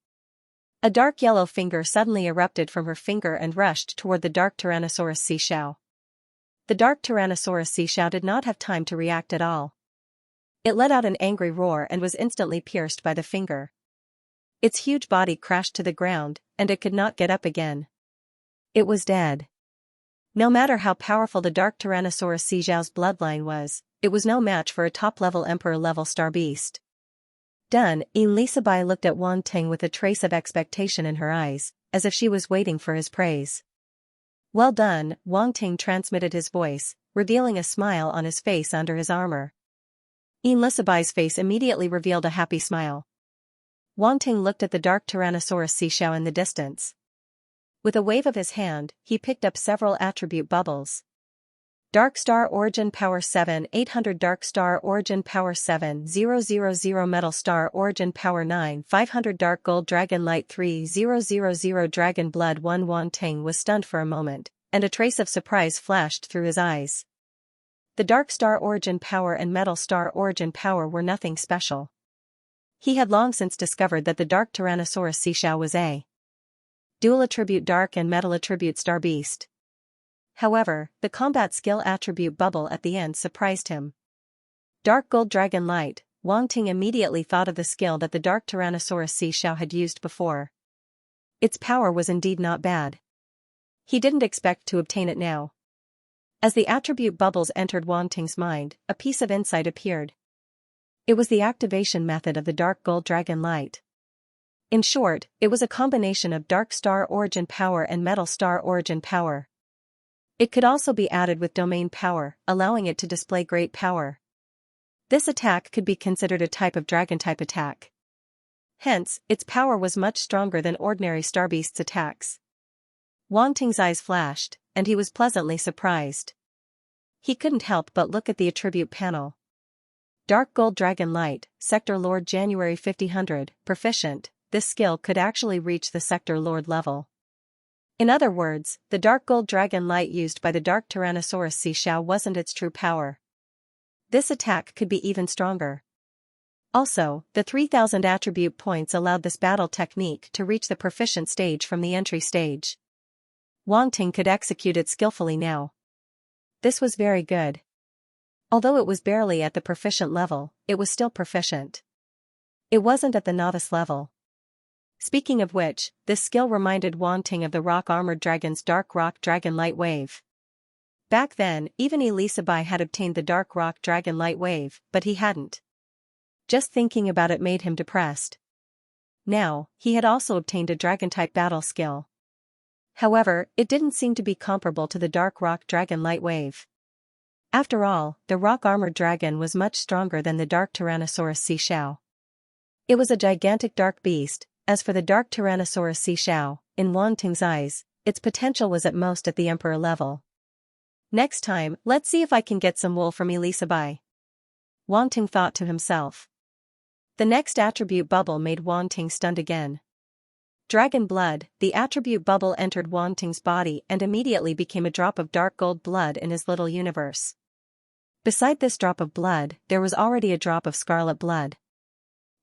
A dark yellow finger suddenly erupted from her finger and rushed toward the dark Tyrannosaurus Xianxia. The dark Tyrannosaurus Xianxia did not have time to react at all. It let out an angry roar and was instantly pierced by the finger. Its huge body crashed to the ground, and it could not get up again. It was dead. No matter how powerful the dark Tyrannosaurus Xianxia's bloodline was, it was no match for a top-level emperor-level star beast. Done, Xianxia looked at Wang Ting with a trace of expectation in her eyes, as if she was waiting for his praise. Well done, Wang Ting transmitted his voice, revealing a smile on his face under his armor. Xianxia's face immediately revealed a happy smile. Wang Ting looked at the dark Tyrannosaurus Xianxia in the distance. With a wave of his hand, he picked up several attribute bubbles. Dark Star Origin Power 7 800 Dark Star Origin Power 7 000 Metal Star Origin Power 9 500 Dark Gold Dragon Light 3000 Dragon Blood 1 Wang Ting was stunned for a moment, and a trace of surprise flashed through his eyes. The Dark Star Origin Power and Metal Star Origin Power were nothing special. He had long since discovered that the Dark Tyrannosaurus Xianxia was a dual attribute Dark and Metal attribute Star Beast. However, the combat skill attribute bubble at the end surprised him. Dark Gold Dragon Light. Wang Ting immediately thought of the skill that the Dark Tyrannosaurus Xianxia had used before. Its power was indeed not bad. He didn't expect to obtain it now. As the attribute bubbles entered Wang Ting's mind, a piece of insight appeared. It was the activation method of the Dark Gold Dragon Light. In short, it was a combination of Dark Star Origin Power and Metal Star Origin Power. It could also be added with Domain Power, allowing it to display great power. This attack could be considered a type of Dragon-type attack. Hence, its power was much stronger than ordinary Starbeast's attacks. Wang Ting's eyes flashed, and he was pleasantly surprised. He couldn't help but look at the attribute panel. Dark Gold Dragon Light, Sector Lord January 5000, Proficient. This skill could actually reach the Sector Lord level. In other words, the Dark Gold Dragon Light used by the Dark Tyrannosaurus Xianxia wasn't its true power. This attack could be even stronger. Also, the 3000 attribute points allowed this battle technique to reach the proficient stage from the entry stage. Wang Ting could execute it skillfully now. This was very good. Although it was barely at the proficient level, it was still proficient. It wasn't at the novice level. Speaking of which, this skill reminded Wang Ting of the Rock-Armored Dragon's Dark Rock Dragon Light Wave. Back then, even Elisabai had obtained the Dark Rock Dragon Light Wave, but he hadn't. Just thinking about it made him depressed. Now, he had also obtained a Dragon-type battle skill. However, it didn't seem to be comparable to the Dark Rock Dragon Light Wave. After all, the Rock-Armored Dragon was much stronger than the Dark Tyrannosaurus Xianxia. It was a gigantic dark beast. As for the Dark Tyrannosaurus Xianxia, in Wang Ting's eyes, its potential was at most at the Emperor level. Next time, let's see if I can get some wool from Elisabai. Wang Ting thought to himself. The next attribute bubble made Wang Ting stunned again. Dragon Blood. The attribute bubble entered Wang Ting's body and immediately became a drop of dark gold blood in his little universe. Beside this drop of blood, there was already a drop of scarlet blood.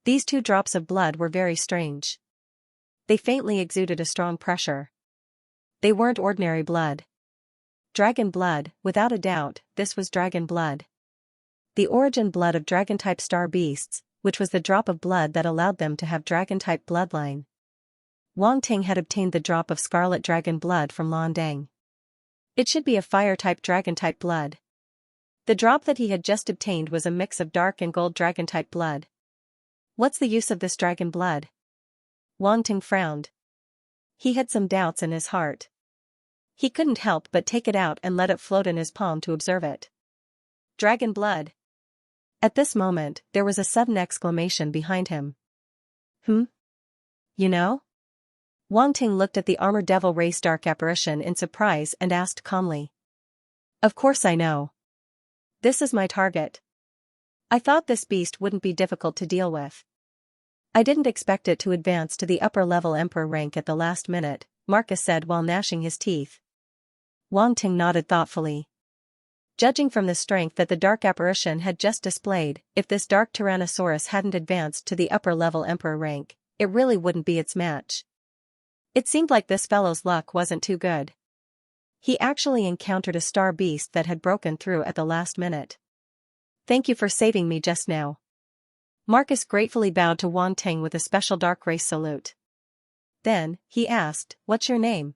These two drops of blood were very strange. They faintly exuded a strong pressure. They weren't ordinary blood. Dragon blood, without a doubt, this was dragon blood. The origin blood of dragon-type star beasts, which was the drop of blood that allowed them to have dragon-type bloodline. Wang Ting had obtained the drop of scarlet dragon blood from Lan Dang. It should be a fire-type dragon-type blood. The drop that he had just obtained was a mix of dark and gold dragon-type blood. What's the use of this dragon blood? Wang Ting frowned. He had some doubts in his heart. He couldn't help but take it out and let it float in his palm to observe it. Dragon blood. At this moment, there was a sudden exclamation behind him. You know? Wang Ting looked at the armored devil race dark apparition in surprise and asked calmly. Of course I know. This is my target. I thought this beast wouldn't be difficult to deal with. I didn't expect it to advance to the upper-level emperor rank at the last minute, Marcus said while gnashing his teeth. Wang Ting nodded thoughtfully. Judging from the strength that the dark apparition had just displayed, if this dark Tyrannosaurus hadn't advanced to the upper-level emperor rank, it really wouldn't be its match. It seemed like this fellow's luck wasn't too good. He actually encountered a star beast that had broken through at the last minute. Thank you for saving me just now. Marcus gratefully bowed to Wang Ting with a special dark race salute. Then, he asked, what's your name?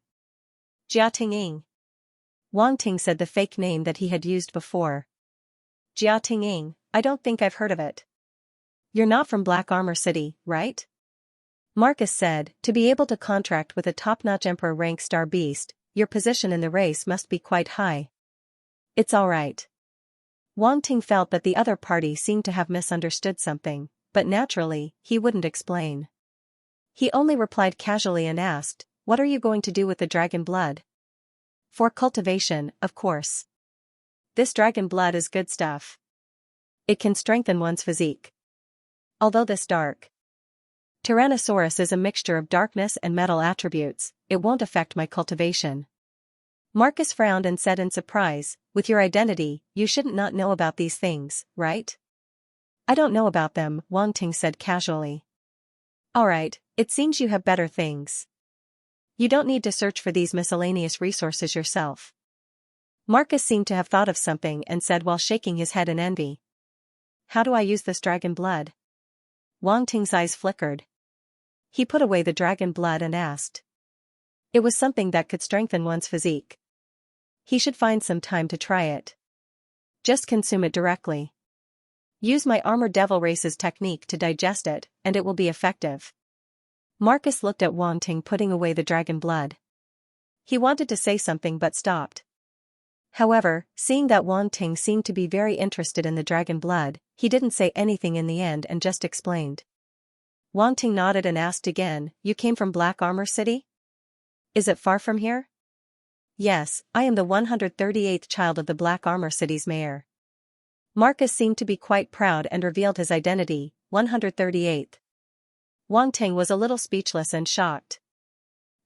Jia Tingying. Wang Ting said the fake name that he had used before. Jia Tingying, I don't think I've heard of it. You're not from Black Armor City, right? Marcus said, to be able to contract with a top-notch emperor rank star beast, your position in the race must be quite high. It's alright. Wang Ting felt that the other party seemed to have misunderstood something, but naturally, he wouldn't explain. He only replied casually and asked, what are you going to do with the dragon blood? For cultivation, of course. This dragon blood is good stuff. It can strengthen one's physique. Although this dark Tyrannosaurus is a mixture of darkness and metal attributes, it won't affect my cultivation. Marcus frowned and said in surprise, with your identity, you shouldn't not know about these things, right? I don't know about them, Wang Ting said casually. Alright, it seems you have better things. You don't need to search for these miscellaneous resources yourself. Marcus seemed to have thought of something and said while shaking his head in envy. How do I use this dragon blood? Wang Ting's eyes flickered. He put away the dragon blood and asked. It was something that could strengthen one's physique. He should find some time to try it. Just consume it directly. Use my armored devil race's technique to digest it, and it will be effective. Marcus looked at Wang Ting putting away the dragon blood. He wanted to say something but stopped. However, seeing that Wang Ting seemed to be very interested in the dragon blood, he didn't say anything in the end and just explained. Wang Ting nodded and asked again, you came from Black Armor City? Is it far from here? Yes, I am the 138th child of the Black Armor City's mayor. Marcus seemed to be quite proud and revealed his identity, 138th. Wang Ting was a little speechless and shocked.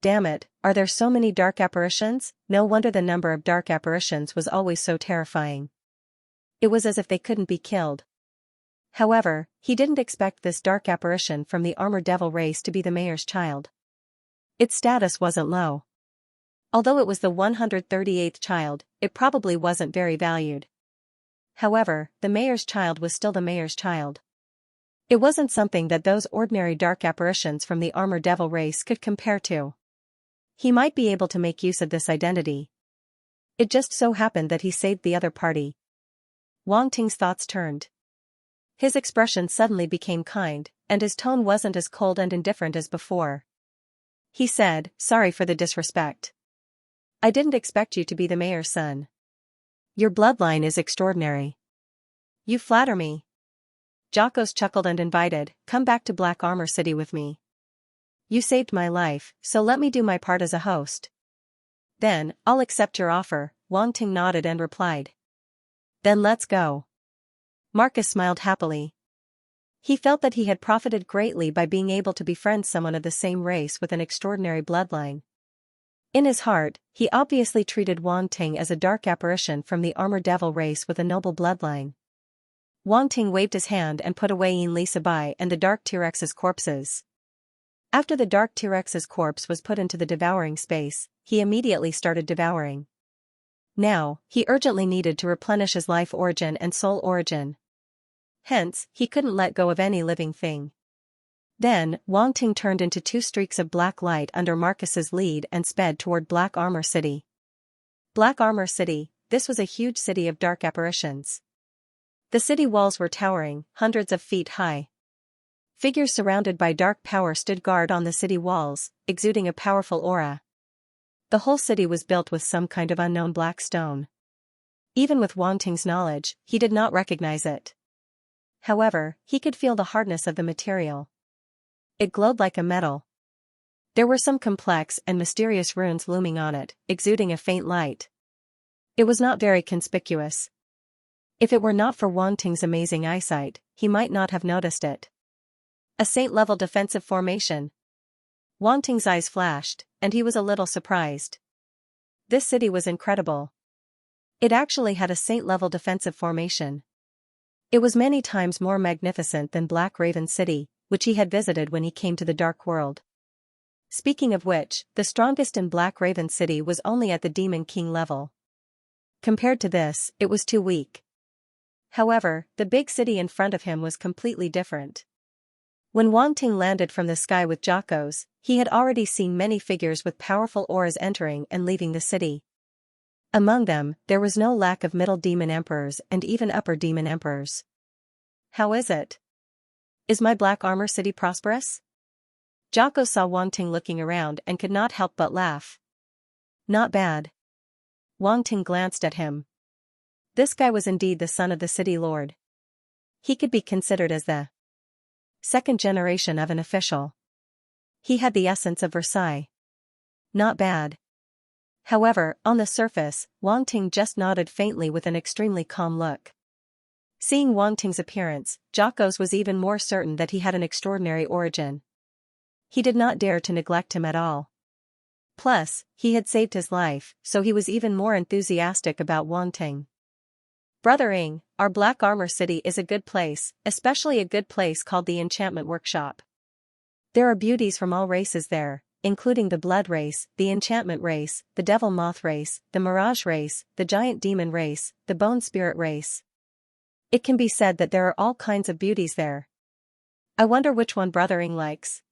Damn it, are there so many dark apparitions? No wonder the number of dark apparitions was always so terrifying. It was as if they couldn't be killed. However, he didn't expect this dark apparition from the armored devil race to be the mayor's child. Its status wasn't low. Although it was the 138th child, it probably wasn't very valued. However, the mayor's child was still the mayor's child. It wasn't something that those ordinary dark apparitions from the armored devil race could compare to. He might be able to make use of this identity. It just so happened that he saved the other party. Wang Ting's thoughts turned. His expression suddenly became kind, and his tone wasn't as cold and indifferent as before. He said, sorry for the disrespect. I didn't expect you to be the mayor's son. Your bloodline is extraordinary. You flatter me. Jocos chuckled and invited, come back to Black Armor City with me. You saved my life, so let me do my part as a host. Then, I'll accept your offer, Wang Ting nodded and replied. Then let's go. Marcus smiled happily. He felt that he had profited greatly by being able to befriend someone of the same race with an extraordinary bloodline. In his heart, he obviously treated Wang Ting as a dark apparition from the armored devil race with a noble bloodline. Wang Ting waved his hand and put away Yin Li Sabai and the dark T-Rex's corpses. After the dark T-Rex's corpse was put into the devouring space, he immediately started devouring. Now, he urgently needed to replenish his life origin and soul origin. Hence, he couldn't let go of any living thing. Then, Wang Ting turned into two streaks of black light under Marcus's lead and sped toward Black Armor City. Black Armor City, this was a huge city of dark apparitions. The city walls were towering, hundreds of feet high. Figures surrounded by dark power stood guard on the city walls, exuding a powerful aura. The whole city was built with some kind of unknown black stone. Even with Wang Ting's knowledge, he did not recognize it. However, he could feel the hardness of the material. It glowed like a metal. There were some complex and mysterious runes looming on it, exuding a faint light. It was not very conspicuous. If it were not for Wang Ting's amazing eyesight, he might not have noticed it. A saint-level defensive formation. Wang Ting's eyes flashed, and he was a little surprised. This city was incredible. It actually had a saint-level defensive formation. It was many times more magnificent than Black Raven City, which he had visited when he came to the Dark World. Speaking of which, the strongest in Black Raven City was only at the Demon King level. Compared to this, it was too weak. However, the big city in front of him was completely different. When Wang Ting landed from the sky with Jocos, he had already seen many figures with powerful auras entering and leaving the city. Among them, there was no lack of middle demon emperors and even upper demon emperors. How is it? Is my Black Armor City prosperous? Jocos saw Wang Ting looking around and could not help but laugh. Not bad. Wang Ting glanced at him. This guy was indeed the son of the city lord. He could be considered as the second generation of an official. He had the essence of Versailles. Not bad. However, on the surface, Wang Ting just nodded faintly with an extremely calm look. Seeing Wang Ting's appearance, Jocos was even more certain that he had an extraordinary origin. He did not dare to neglect him at all. Plus, he had saved his life, so he was even more enthusiastic about wanting. Brother Ing, our Black Armor City is a good place, especially a good place called the Enchantment Workshop. There are beauties from all races there, including the Blood race, the Enchantment race, the Devil Moth race, the Mirage race, the Giant Demon race, the Bone Spirit race. It can be said that there are all kinds of beauties there. I wonder which one Brother Ing likes.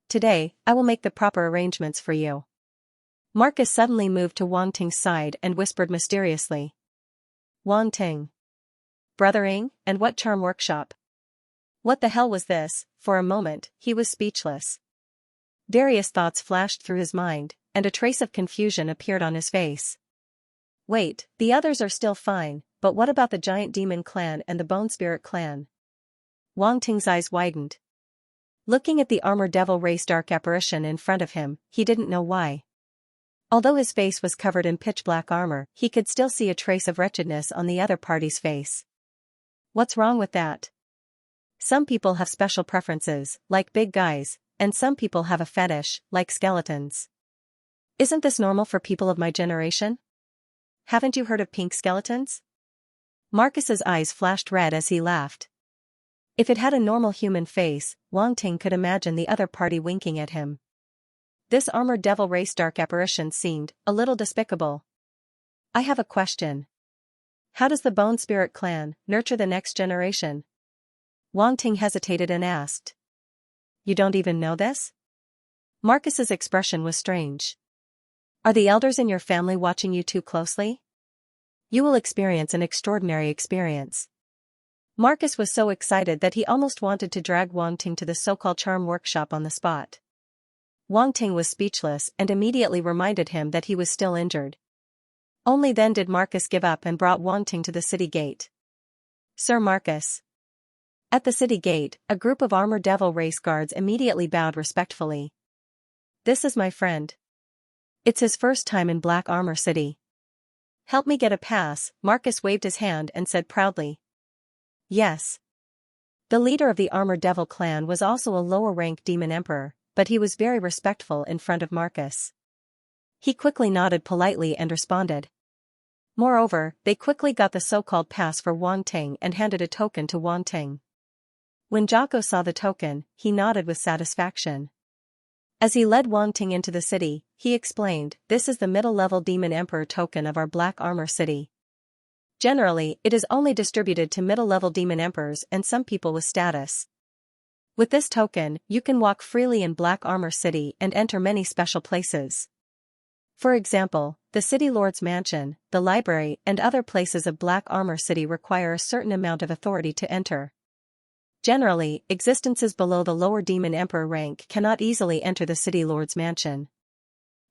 Today, I will make the proper arrangements for you. Marcus suddenly moved to Wang Ting's side and whispered mysteriously. Wang Ting. Brother Ing, and what charm workshop? What the hell was this? For a moment, he was speechless. Various thoughts flashed through his mind, and a trace of confusion appeared on his face. Wait, the others are still fine, but what about the Giant Demon clan and the Bone Spirit clan? Wang Ting's eyes widened. Looking at the Armor Devil race dark apparition in front of him, he didn't know why. Although his face was covered in pitch-black armor, he could still see a trace of wretchedness on the other party's face. What's wrong with that? Some people have special preferences, like big guys, and some people have a fetish, like skeletons. Isn't this normal for people of my generation? Haven't you heard of pink skeletons? Marcus's eyes flashed red as he laughed. If it had a normal human face, Wang Ting could imagine the other party winking at him. This Armored Devil race dark apparition seemed a little despicable. I have a question. How does the Bone Spirit clan nurture the next generation? Wang Ting hesitated and asked. You don't even know this? Marcus's expression was strange. Are the elders in your family watching you too closely? You will experience an extraordinary experience. Marcus was so excited that he almost wanted to drag Wang Ting to the so-called charm workshop on the spot. Wang Ting was speechless and immediately reminded him that he was still injured. Only then did Marcus give up and brought Wang Ting to the city gate. Sir Marcus. At the city gate, a group of Armor Devil race guards immediately bowed respectfully. This is my friend. It's his first time in Black Armor City. Help me get a pass, Marcus waved his hand and said proudly. Yes. The leader of the Armor Devil clan was also a lower-rank demon emperor, but he was very respectful in front of Marcus. He quickly nodded politely and responded. Moreover, they quickly got the so-called pass for Wang Ting and handed a token to Wang Ting. When Jocko saw the token, he nodded with satisfaction. As he led Wang Ting into the city, he explained, this is the middle-level demon emperor token of our Black Armor City. Generally, it is only distributed to middle-level demon emperors and some people with status. With this token, you can walk freely in Black Armor City and enter many special places. For example, the City Lord's Mansion, the library and other places of Black Armor City require a certain amount of authority to enter. Generally, existences below the lower Demon Emperor rank cannot easily enter the City Lord's Mansion.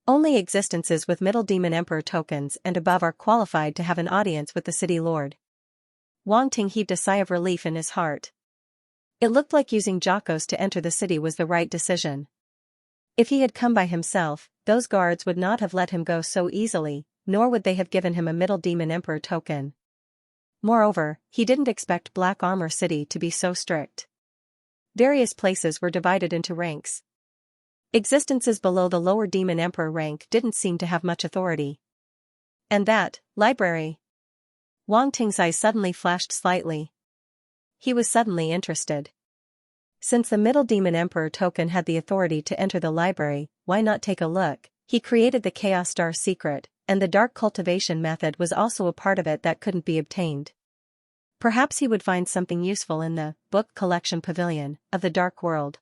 Only existences with middle Demon Emperor tokens and above are qualified to have an audience with the City Lord. Wang Ting heaved a sigh of relief in his heart. It looked like using Jocko's to enter the city was the right decision. If he had come by himself, those guards would not have let him go so easily, nor would they have given him a middle Demon Emperor token. Moreover, he didn't expect Black Armor City to be so strict. Various places were divided into ranks. Existences below the lower Demon Emperor rank didn't seem to have much authority. And that, library. Wang Ting's eyes suddenly flashed slightly. He was suddenly interested. Since the middle Demon Emperor token had the authority to enter the library, why not take a look? He created the Chaos Star secret, and the dark cultivation method was also a part of it that couldn't be obtained. Perhaps he would find something useful in the book collection pavilion of the Dark World.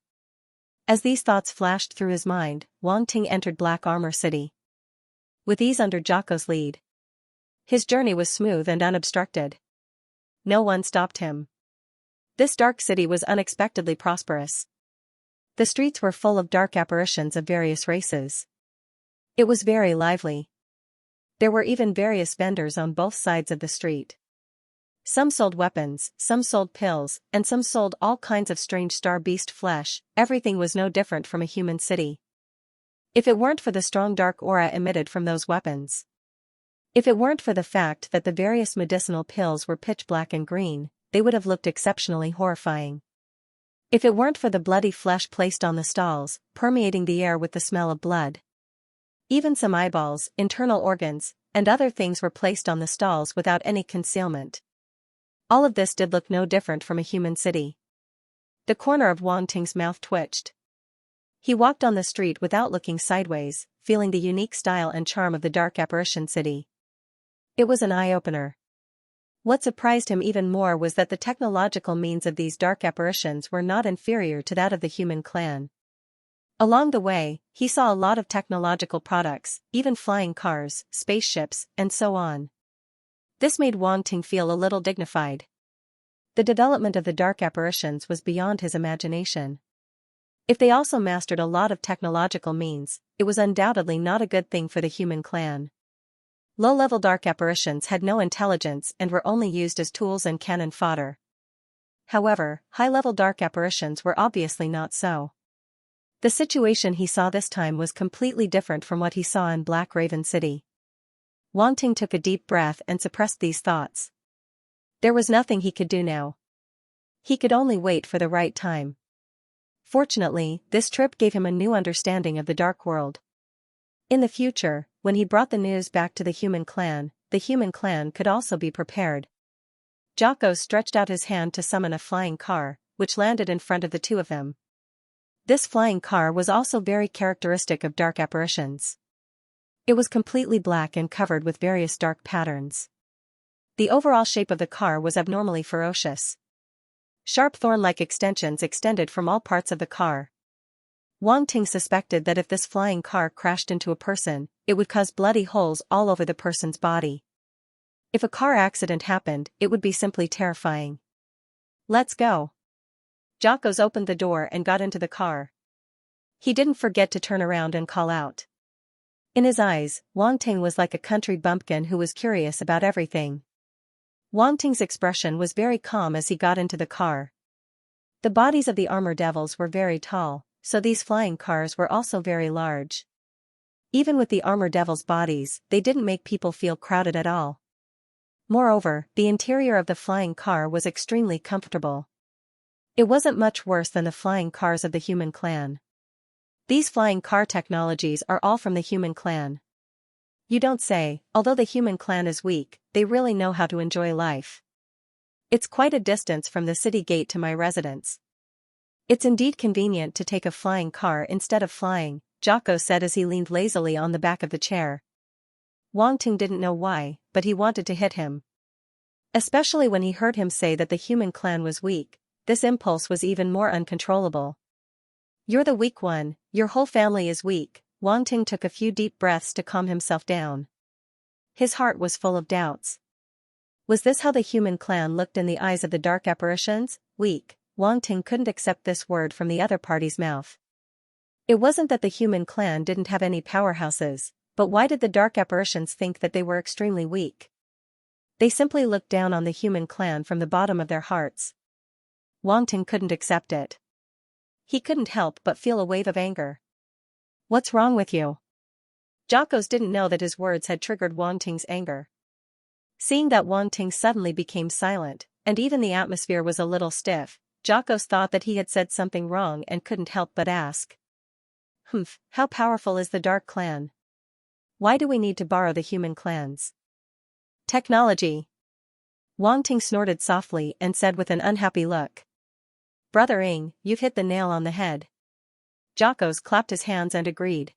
As these thoughts flashed through his mind, Wang Ting entered Black Armor City. With ease under Jocko's lead. His journey was smooth and unobstructed. No one stopped him. This dark city was unexpectedly prosperous. The streets were full of dark apparitions of various races. It was very lively. There were even various vendors on both sides of the street. Some sold weapons, some sold pills, and some sold all kinds of strange star beast flesh. Everything was no different from a human city. If it weren't for the strong dark aura emitted from those weapons. If it weren't for the fact that the various medicinal pills were pitch black and green, they would have looked exceptionally horrifying. If it weren't for the bloody flesh placed on the stalls, permeating the air with the smell of blood. Even some eyeballs, internal organs, and other things were placed on the stalls without any concealment. All of this did look no different from a human city. The corner of Wang Ting's mouth twitched. He walked on the street without looking sideways, feeling the unique style and charm of the dark apparition city. It was an eye-opener. What surprised him even more was that the technological means of these dark apparitions were not inferior to that of the human clan. Along the way, he saw a lot of technological products, even flying cars, spaceships, and so on. This made Wang Ting feel a little dignified. The development of the dark apparitions was beyond his imagination. If they also mastered a lot of technological means, it was undoubtedly not a good thing for the human clan. Low-level dark apparitions had no intelligence and were only used as tools and cannon fodder. However, high-level dark apparitions were obviously not so. The situation he saw this time was completely different from what he saw in Black Raven City. Wang Ting took a deep breath and suppressed these thoughts. There was nothing he could do now. He could only wait for the right time. Fortunately, this trip gave him a new understanding of the dark world. In the future, when he brought the news back to the human clan could also be prepared. Jocko stretched out his hand to summon a flying car, which landed in front of the two of them. This flying car was also very characteristic of dark apparitions. It was completely black and covered with various dark patterns. The overall shape of the car was abnormally ferocious. Sharp thorn-like extensions extended from all parts of the car. Wang Ting suspected that if this flying car crashed into a person, it would cause bloody holes all over the person's body. If a car accident happened, it would be simply terrifying. Let's go. Jocko opened the door and got into the car. He didn't forget to turn around and call out. In his eyes, Wang Ting was like a country bumpkin who was curious about everything. Wang Ting's expression was very calm as he got into the car. The bodies of the armor devils were very tall, so these flying cars were also very large. Even with the armor devils' bodies, they didn't make people feel crowded at all. Moreover, the interior of the flying car was extremely comfortable. It wasn't much worse than the flying cars of the human clan. These flying car technologies are all from the human clan. You don't say. Although the human clan is weak, they really know how to enjoy life. It's quite a distance from the city gate to my residence. It's indeed convenient to take a flying car instead of flying, Jocko said as he leaned lazily on the back of the chair. Wang Ting didn't know why, but he wanted to hit him. Especially when he heard him say that the human clan was weak, this impulse was even more uncontrollable. You're the weak one, your whole family is weak. Wang Ting took a few deep breaths to calm himself down. His heart was full of doubts. Was this how the human clan looked in the eyes of the dark apparitions? Weak. Wang Ting couldn't accept this word from the other party's mouth. It wasn't that the human clan didn't have any powerhouses, but why did the dark apparitions think that they were extremely weak? They simply looked down on the human clan from the bottom of their hearts. Wang Ting couldn't accept it. He couldn't help but feel a wave of anger. What's wrong with you? Jocko didn't know that his words had triggered Wang Ting's anger. Seeing that Wang Ting suddenly became silent, and even the atmosphere was a little stiff, Jocko thought that he had said something wrong and couldn't help but ask. How powerful is the Dark Clan? Why do we need to borrow the human clans? Technology. Wang Ting snorted softly and said with an unhappy look. Brother Ing, you've hit the nail on the head. Jocko clapped his hands and agreed.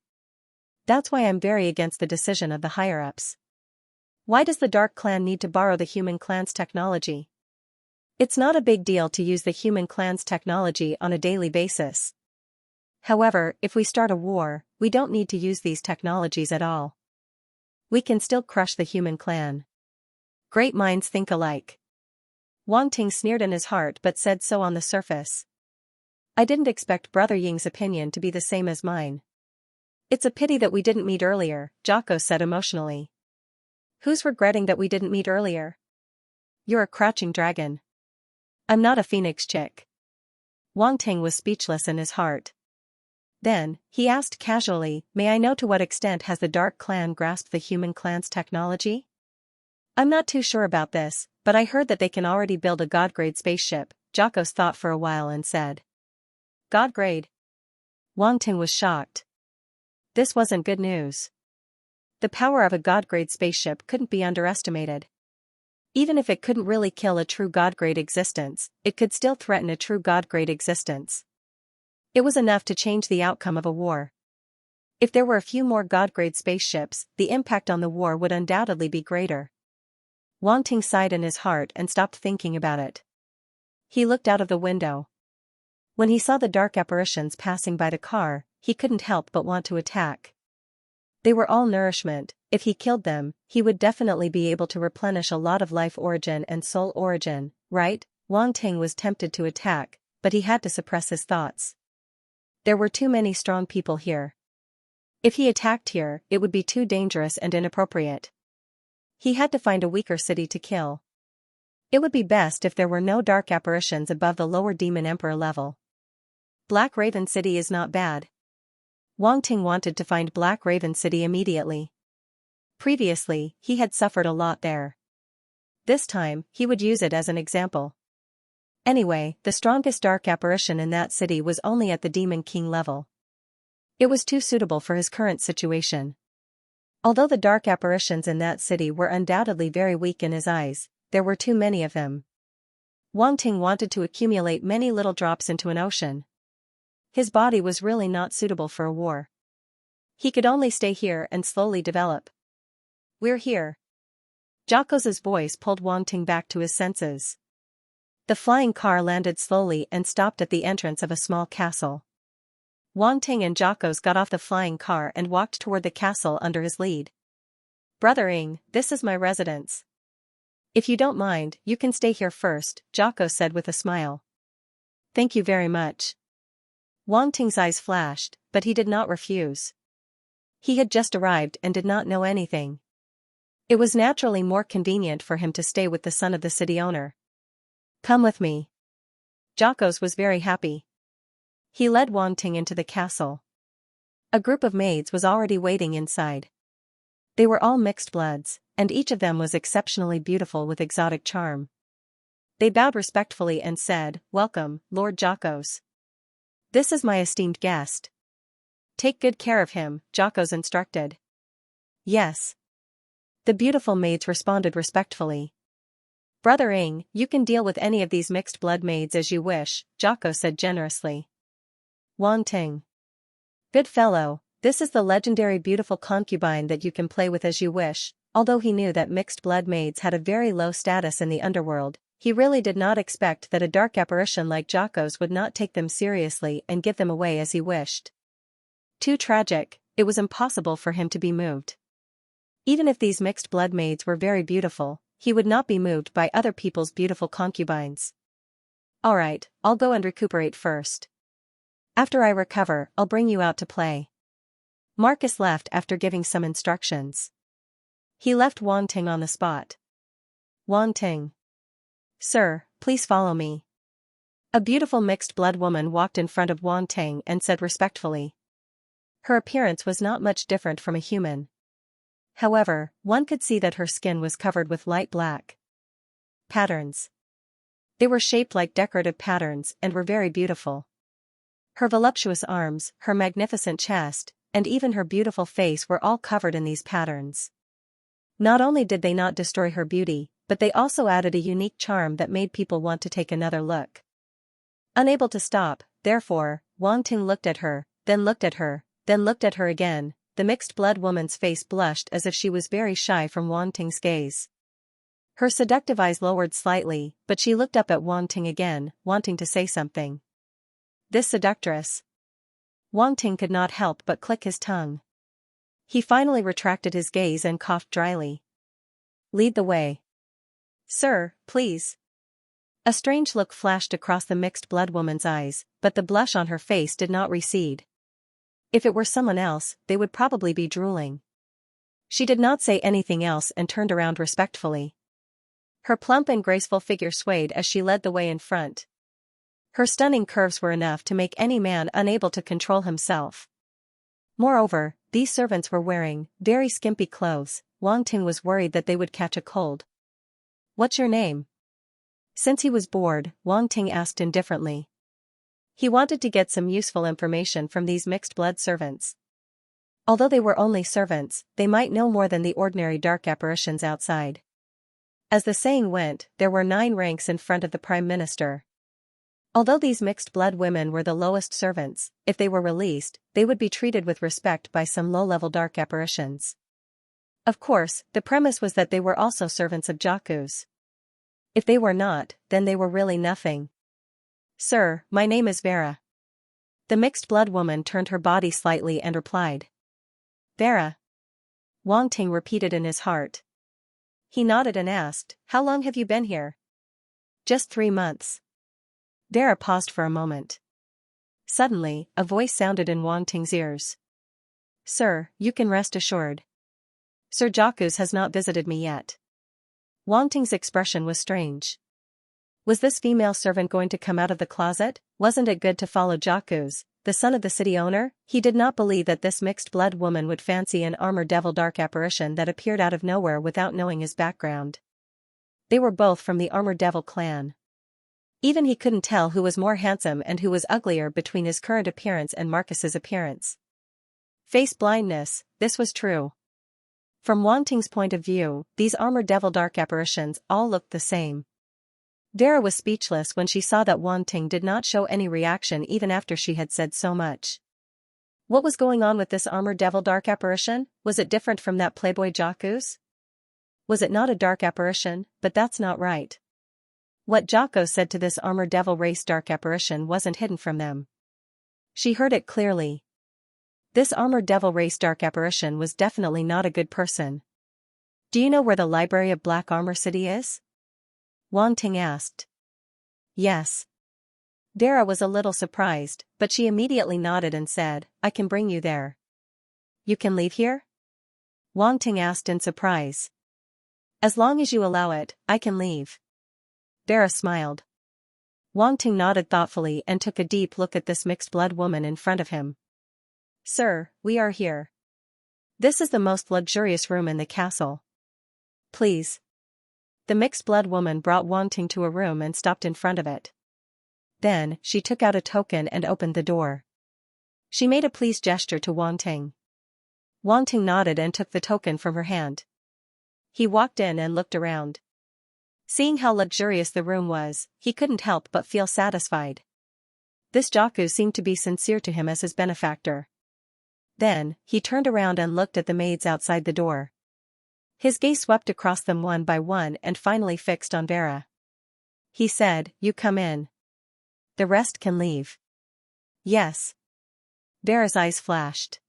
That's why I'm very against the decision of the higher-ups. Why does the Dark Clan need to borrow the human clan's technology? It's not a big deal to use the human clan's technology on a daily basis. However, if we start a war, we don't need to use these technologies at all. We can still crush the human clan. Great minds think alike. Wang Ting sneered in his heart but said so on the surface. I didn't expect Brother Ying's opinion to be the same as mine. It's a pity that we didn't meet earlier, Jocko said emotionally. Who's regretting that we didn't meet earlier? You're a crouching dragon. I'm not a phoenix chick. Wang Ting was speechless in his heart. Then, he asked casually, may I know to what extent has the Dark Clan grasped the human clan's technology? I'm not too sure about this, but I heard that they can already build a God-grade spaceship. Jocko thought for a while and said. God-grade? Wang Ting was shocked. This wasn't good news. The power of a god-grade spaceship couldn't be underestimated. Even if it couldn't really kill a true god-grade existence, it could still threaten a true god-grade existence. It was enough to change the outcome of a war. If there were a few more god-grade spaceships, the impact on the war would undoubtedly be greater. Wang Ting sighed in his heart and stopped thinking about it. He looked out of the window. When he saw the dark apparitions passing by the car, he couldn't help but want to attack. They were all nourishment. If he killed them, he would definitely be able to replenish a lot of life origin and soul origin, right? Wang Ting was tempted to attack, but he had to suppress his thoughts. There were too many strong people here. If he attacked here, it would be too dangerous and inappropriate. He had to find a weaker city to kill. It would be best if there were no dark apparitions above the lower Demon Emperor level. Black Raven City is not bad. Wang Ting wanted to find Black Raven City immediately. Previously, he had suffered a lot there. This time, he would use it as an example. Anyway, the strongest dark apparition in that city was only at the Demon King level. It was too suitable for his current situation. Although the dark apparitions in that city were undoubtedly very weak in his eyes, there were too many of them. Wang Ting wanted to accumulate many little drops into an ocean. His body was really not suitable for a war. He could only stay here and slowly develop. We're here. Jocko's voice pulled Wang Ting back to his senses. The flying car landed slowly and stopped at the entrance of a small castle. Wang Ting and Jocko's got off the flying car and walked toward the castle under his lead. Brother Ing, this is my residence. If you don't mind, you can stay here first, Jocko said with a smile. Thank you very much. Wang Ting's eyes flashed, but he did not refuse. He had just arrived and did not know anything. It was naturally more convenient for him to stay with the son of the city owner. Come with me. Jocko's was very happy. He led Wang Ting into the castle. A group of maids was already waiting inside. They were all mixed bloods, and each of them was exceptionally beautiful with exotic charm. They bowed respectfully and said, "Welcome, Lord Jocko's. This is my esteemed guest. Take good care of him," Jocko's instructed. Yes. The beautiful maids responded respectfully. Brother Ing, you can deal with any of these mixed blood maids as you wish, Jocko said generously. Wang Ting. Good fellow, this is the legendary beautiful concubine that you can play with as you wish. Although he knew that mixed blood maids had a very low status in the underworld, he really did not expect that a dark apparition like Jocko's would not take them seriously and give them away as he wished. Too tragic, it was impossible for him to be moved. Even if these mixed blood maids were very beautiful, he would not be moved by other people's beautiful concubines. Alright, I'll go and recuperate first. After I recover, I'll bring you out to play. Marcus left after giving some instructions. He left Wang Ting on the spot. Wang Ting. Sir, please follow me. A beautiful mixed blood woman walked in front of Wang Ting and said respectfully. Her appearance was not much different from a human. However, one could see that her skin was covered with light black patterns. They were shaped like decorative patterns and were very beautiful. Her voluptuous arms, her magnificent chest, and even her beautiful face were all covered in these patterns. Not only did they not destroy her beauty, but they also added a unique charm that made people want to take another look. Unable to stop, therefore, Wang Ting looked at her, then looked at her, then looked at her again. The mixed blood woman's face blushed as if she was very shy from Wang Ting's gaze. Her seductive eyes lowered slightly, but she looked up at Wang Ting again, wanting to say something. This seductress. Wang Ting could not help but click his tongue. He finally retracted his gaze and coughed dryly. Lead the way. Sir, please. A strange look flashed across the mixed blood woman's eyes, but the blush on her face did not recede. If it were someone else, they would probably be drooling. She did not say anything else and turned around respectfully. Her plump and graceful figure swayed as she led the way in front. Her stunning curves were enough to make any man unable to control himself. Moreover, these servants were wearing very skimpy clothes. Wang Ting was worried that they would catch a cold. What's your name? Since he was bored, Wang Ting asked indifferently. He wanted to get some useful information from these mixed blood servants. Although they were only servants, they might know more than the ordinary dark apparitions outside. As the saying went, there were 9 ranks in front of the Prime Minister. Although these mixed-blood women were the lowest servants, if they were released, they would be treated with respect by some low-level dark apparitions. Of course, the premise was that they were also servants of Jaku's. If they were not, then they were really nothing. "Sir, my name is Vera." The mixed-blood woman turned her body slightly and replied. "Vera?" Wang Ting repeated in his heart. He nodded and asked, "How long have you been here?" "Just 3 months." Vera paused for a moment. Suddenly, a voice sounded in Wang Ting's ears. "Sir, you can rest assured. Sir Jaku's has not visited me yet." Wang Ting's expression was strange. Was this female servant going to come out of the closet? Wasn't it good to follow Jaku's, the son of the city owner? He did not believe that this mixed-blood woman would fancy an armored devil dark apparition that appeared out of nowhere without knowing his background. They were both from the armored devil clan. Even he couldn't tell who was more handsome and who was uglier between his current appearance and Marcus's appearance. Face blindness, this was true. From Wang Ting's point of view, these armored devil dark apparitions all looked the same. Vera was speechless when she saw that Wang Ting did not show any reaction even after she had said so much. What was going on with this armored devil dark apparition? Was it different from that playboy Jaku's? Was it not a dark apparition? But that's not right. What Jaco said to this armored devil race dark apparition wasn't hidden from them. She heard it clearly. This armored devil race dark apparition was definitely not a good person. "Do you know where the Library of Black Armor City is?" Wang Ting asked. "Yes." Vera was a little surprised, but she immediately nodded and said, "I can bring you there." "You can leave here?" Wang Ting asked in surprise. "As long as you allow it, I can leave." Vera smiled. Wang Ting nodded thoughtfully and took a deep look at this mixed-blood woman in front of him. "Sir, we are here. This is the most luxurious room in the castle. Please." The mixed-blood woman brought Wang Ting to a room and stopped in front of it. Then, she took out a token and opened the door. She made a pleased gesture to Wang Ting. Wang Ting nodded and took the token from her hand. He walked in and looked around. Seeing how luxurious the room was, he couldn't help but feel satisfied. This Jaku seemed to be sincere to him as his benefactor. Then, he turned around and looked at the maids outside the door. His gaze swept across them one by one and finally fixed on Vera. He said, "You come in. The rest can leave." "Yes." Vera's eyes flashed.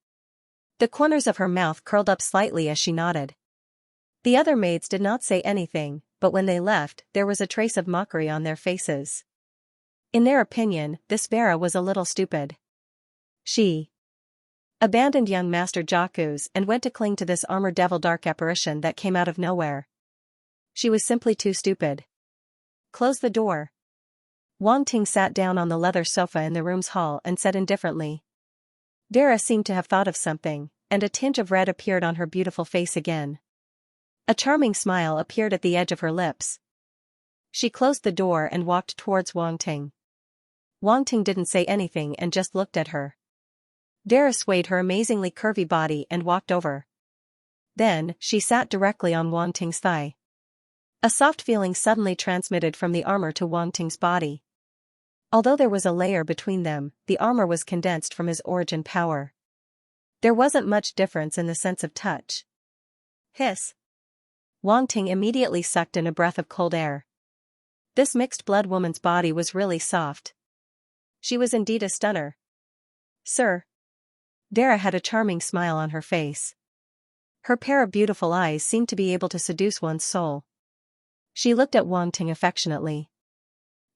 The corners of her mouth curled up slightly as she nodded. The other maids did not say anything, but when they left, there was a trace of mockery on their faces. In their opinion, this Vera was a little stupid. She abandoned young Master Jaku's and went to cling to this armored devil dark apparition that came out of nowhere. She was simply too stupid. "Close the door." Wang Ting sat down on the leather sofa in the room's hall and said indifferently. Vera seemed to have thought of something, and a tinge of red appeared on her beautiful face again. A charming smile appeared at the edge of her lips. She closed the door and walked towards Wang Ting. Wang Ting didn't say anything and just looked at her. Vera swayed her amazingly curvy body and walked over. Then, she sat directly on Wang Ting's thigh. A soft feeling suddenly transmitted from the armor to Wang Ting's body. Although there was a layer between them, the armor was condensed from his origin power. There wasn't much difference in the sense of touch. Hiss. Wang Ting immediately sucked in a breath of cold air. This mixed-blood woman's body was really soft. She was indeed a stunner. "Sir." Vera had a charming smile on her face. Her pair of beautiful eyes seemed to be able to seduce one's soul. She looked at Wang Ting affectionately.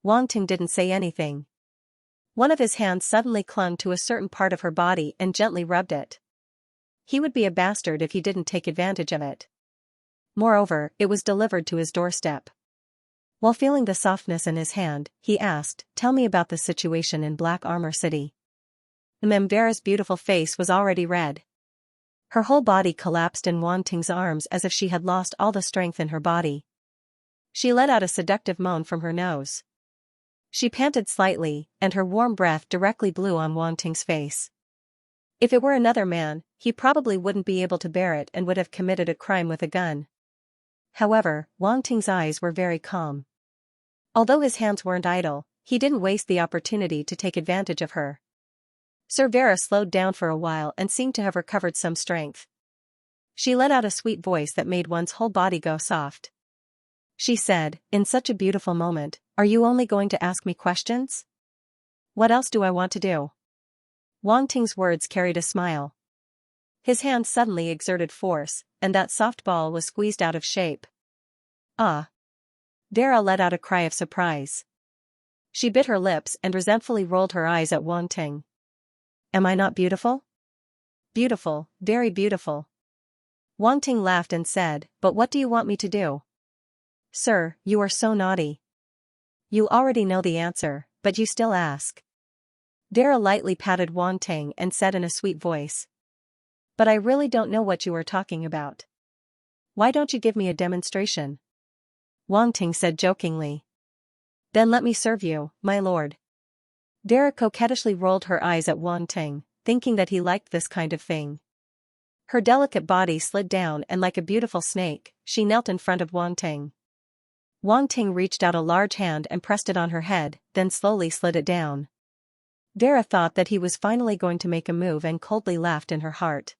Wang Ting didn't say anything. One of his hands suddenly clung to a certain part of her body and gently rubbed it. He would be a bastard if he didn't take advantage of it. Moreover, it was delivered to his doorstep. While feeling the softness in his hand, he asked, "Tell me about the situation in Black Armor City." Vera's beautiful face was already red. Her whole body collapsed in Wang Ting's arms as if she had lost all the strength in her body. She let out a seductive moan from her nose. She panted slightly, and her warm breath directly blew on Wang Ting's face. If it were another man, he probably wouldn't be able to bear it and would have committed a crime with a gun. However, Wang Ting's eyes were very calm. Although his hands weren't idle, he didn't waste the opportunity to take advantage of her. Sir Vera slowed down for a while and seemed to have recovered some strength. She let out a sweet voice that made one's whole body go soft. She said, in such a beautiful moment, "Are you only going to ask me questions? What else do I want to do?" Wang Ting's words carried a smile. His hand suddenly exerted force, and that soft ball was squeezed out of shape. Ah! Vera let out a cry of surprise. She bit her lips and resentfully rolled her eyes at Wang Ting. Am I not beautiful? Beautiful, very beautiful. Wang Ting laughed and said, but what do you want me to do? Sir, you are so naughty. You already know the answer, but you still ask. Vera lightly patted Wang Ting and said in a sweet voice. But I really don't know what you are talking about. Why don't you give me a demonstration? Wang Ting said jokingly. Then let me serve you, my lord. Vera coquettishly rolled her eyes at Wang Ting, thinking that he liked this kind of thing. Her delicate body slid down and like a beautiful snake, she knelt in front of Wang Ting. Wang Ting reached out a large hand and pressed it on her head, then slowly slid it down. Vera thought that he was finally going to make a move and coldly laughed in her heart.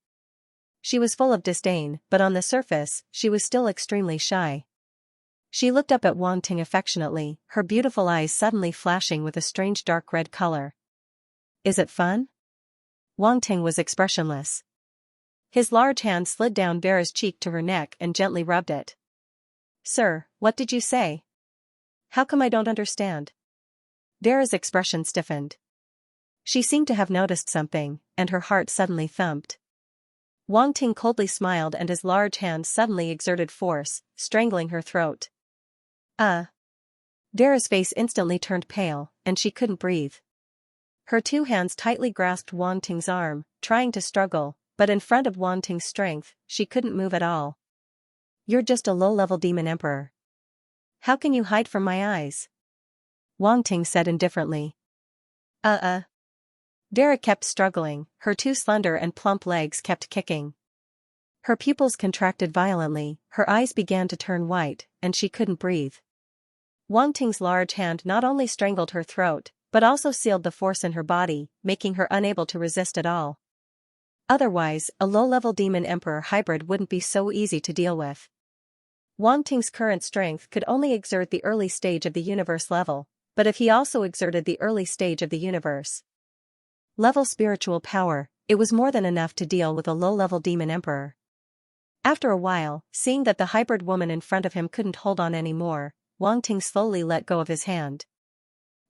She was full of disdain, but on the surface, she was still extremely shy. She looked up at Wang Ting affectionately, her beautiful eyes suddenly flashing with a strange dark red color. Is it fun? Wang Ting was expressionless. His large hand slid down Vera's cheek to her neck and gently rubbed it. Sir, what did you say? How come I don't understand? Vera's expression stiffened. She seemed to have noticed something, and her heart suddenly thumped. Wang Ting coldly smiled and his large hand suddenly exerted force, strangling her throat. Vera's face instantly turned pale, and she couldn't breathe. Her two hands tightly grasped Wang Ting's arm, trying to struggle, but in front of Wang Ting's strength, she couldn't move at all. You're just a low-level demon emperor. How can you hide from my eyes? Wang Ting said indifferently. Vera kept struggling, her two slender and plump legs kept kicking. Her pupils contracted violently, her eyes began to turn white, and she couldn't breathe. Wang Ting's large hand not only strangled her throat, but also sealed the force in her body, making her unable to resist at all. Otherwise, a low-level demon emperor hybrid wouldn't be so easy to deal with. Wang Ting's current strength could only exert the early stage of the universe level, but if he also exerted the early stage of the universe level spiritual power, it was more than enough to deal with a low-level demon emperor. After a while, seeing that the hybrid woman in front of him couldn't hold on anymore, Wang Ting slowly let go of his hand.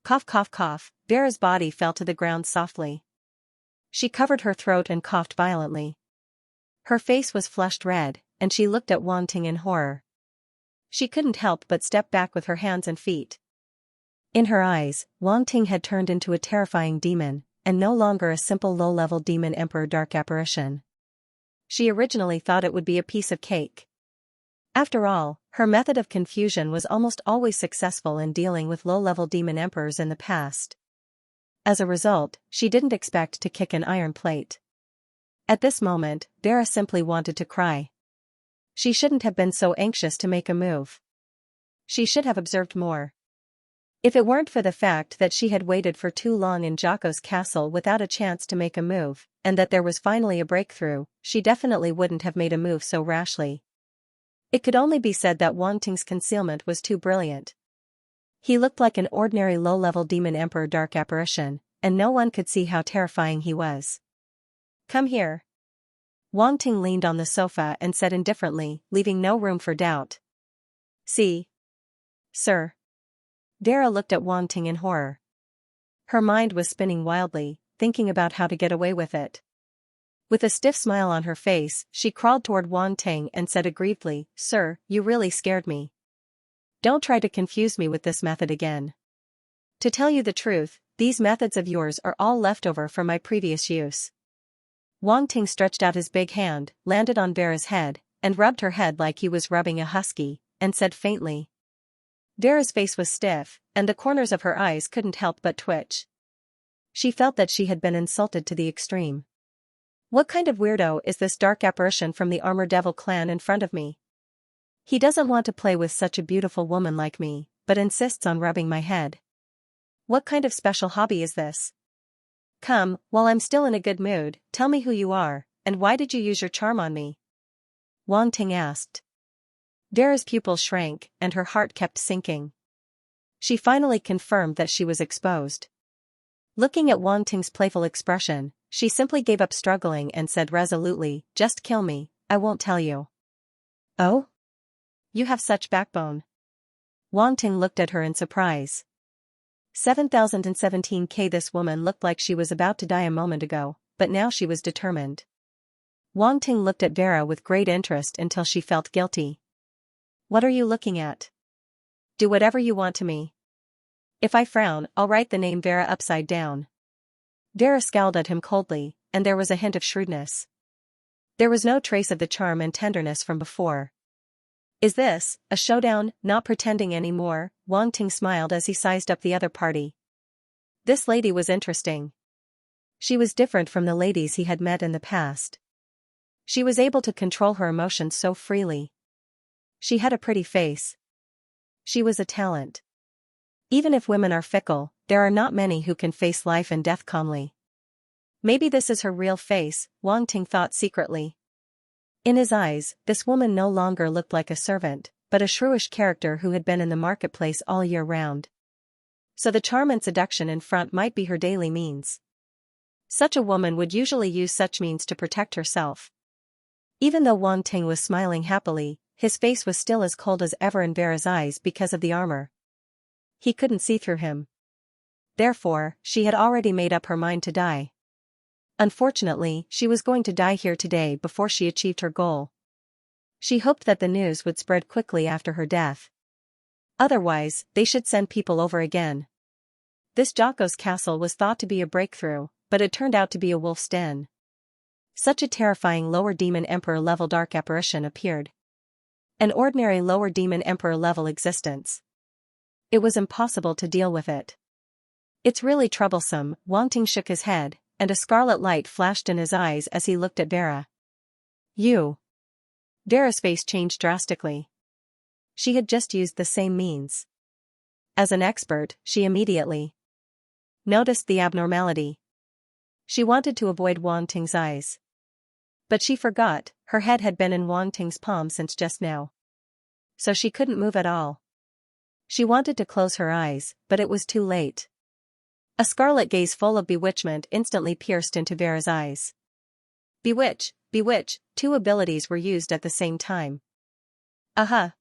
Cough cough cough, Vera's body fell to the ground softly. She covered her throat and coughed violently. Her face was flushed red, and she looked at Wang Ting in horror. She couldn't help but step back with her hands and feet. In her eyes, Wang Ting had turned into a terrifying demon, and no longer a simple low-level demon emperor dark apparition. She originally thought it would be a piece of cake. After all, her method of confusion was almost always successful in dealing with low-level demon emperors in the past. As a result, she didn't expect to kick an iron plate. At this moment, Vera simply wanted to cry. She shouldn't have been so anxious to make a move. She should have observed more. If it weren't for the fact that she had waited for too long in Jocko's castle without a chance to make a move, and that there was finally a breakthrough, she definitely wouldn't have made a move so rashly. It could only be said that Wang Ting's concealment was too brilliant. He looked like an ordinary low-level demon emperor dark apparition, and no one could see how terrifying he was. Come here. Wang Ting leaned on the sofa and said indifferently, leaving no room for doubt. See? Sir. Vera looked at Wang Ting in horror. Her mind was spinning wildly, thinking about how to get away with it. With a stiff smile on her face, she crawled toward Wang Ting and said aggrievedly, Sir, you really scared me. Don't try to confuse me with this method again. To tell you the truth, these methods of yours are all leftover from my previous use. Wang Ting stretched out his big hand, landed on Vera's head, and rubbed her head like he was rubbing a husky, and said faintly. Vera's face was stiff, and the corners of her eyes couldn't help but twitch. She felt that she had been insulted to the extreme. What kind of weirdo is this dark apparition from the Armor Devil clan in front of me? He doesn't want to play with such a beautiful woman like me, but insists on rubbing my head. What kind of special hobby is this? Come, while I'm still in a good mood, tell me who you are, and why did you use your charm on me? Wang Ting asked. Vera's pupils shrank, and her heart kept sinking. She finally confirmed that she was exposed. Looking at Wang Ting's playful expression, she simply gave up struggling and said resolutely, "Just kill me, I won't tell you." Oh? You have such backbone. Wang Ting looked at her in surprise. 7017K. This woman looked like she was about to die a moment ago, but now she was determined. Wang Ting looked at Vera with great interest until she felt guilty. What are you looking at? Do whatever you want to me. If I frown, I'll write the name Vera upside down. Vera scowled at him coldly, and there was a hint of shrewdness. There was no trace of the charm and tenderness from before. Is this a showdown? Not pretending anymore, Wang Ting smiled as he sized up the other party. This lady was interesting. She was different from the ladies he had met in the past. She was able to control her emotions so freely. She had a pretty face. She was a talent. Even if women are fickle, there are not many who can face life and death calmly. Maybe this is her real face, Wang Ting thought secretly. In his eyes, this woman no longer looked like a servant, but a shrewish character who had been in the marketplace all year round. So the charm and seduction in front might be her daily means. Such a woman would usually use such means to protect herself. Even though Wang Ting was smiling happily, his face was still as cold as ever in Vera's eyes because of the armor. He couldn't see through him. Therefore, she had already made up her mind to die. Unfortunately, she was going to die here today before she achieved her goal. She hoped that the news would spread quickly after her death. Otherwise, they should send people over again. This Jocko's castle was thought to be a breakthrough, but it turned out to be a wolf's den. Such a terrifying lower demon emperor level dark apparition appeared. An ordinary lower demon emperor level existence. It was impossible to deal with it. It's really troublesome, Wang Ting shook his head, and a scarlet light flashed in his eyes as he looked at Vera. You. Vera's face changed drastically. She had just used the same means. As an expert, she immediately noticed the abnormality. She wanted to avoid Wang Ting's eyes. But she forgot, her head had been in Wang Ting's palm since just now. So she couldn't move at all. She wanted to close her eyes, but it was too late. A scarlet gaze full of bewitchment instantly pierced into Vera's eyes. Bewitch, bewitch, two abilities were used at the same time. Aha!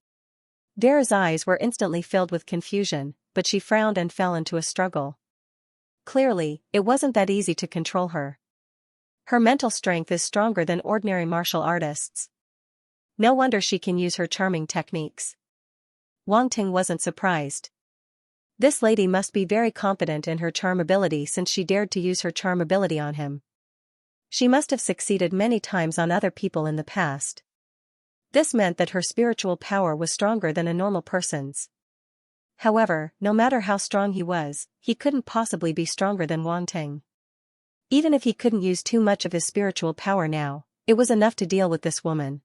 Vera's eyes were instantly filled with confusion, but she frowned and fell into a struggle. Clearly, it wasn't that easy to control her. Her mental strength is stronger than ordinary martial artists. No wonder she can use her charming techniques. Wang Ting wasn't surprised. This lady must be very competent in her charm ability since she dared to use her charm ability on him. She must have succeeded many times on other people in the past. This meant that her spiritual power was stronger than a normal person's. However, no matter how strong he was, he couldn't possibly be stronger than Wang Ting. Even if he couldn't use too much of his spiritual power now, it was enough to deal with this woman.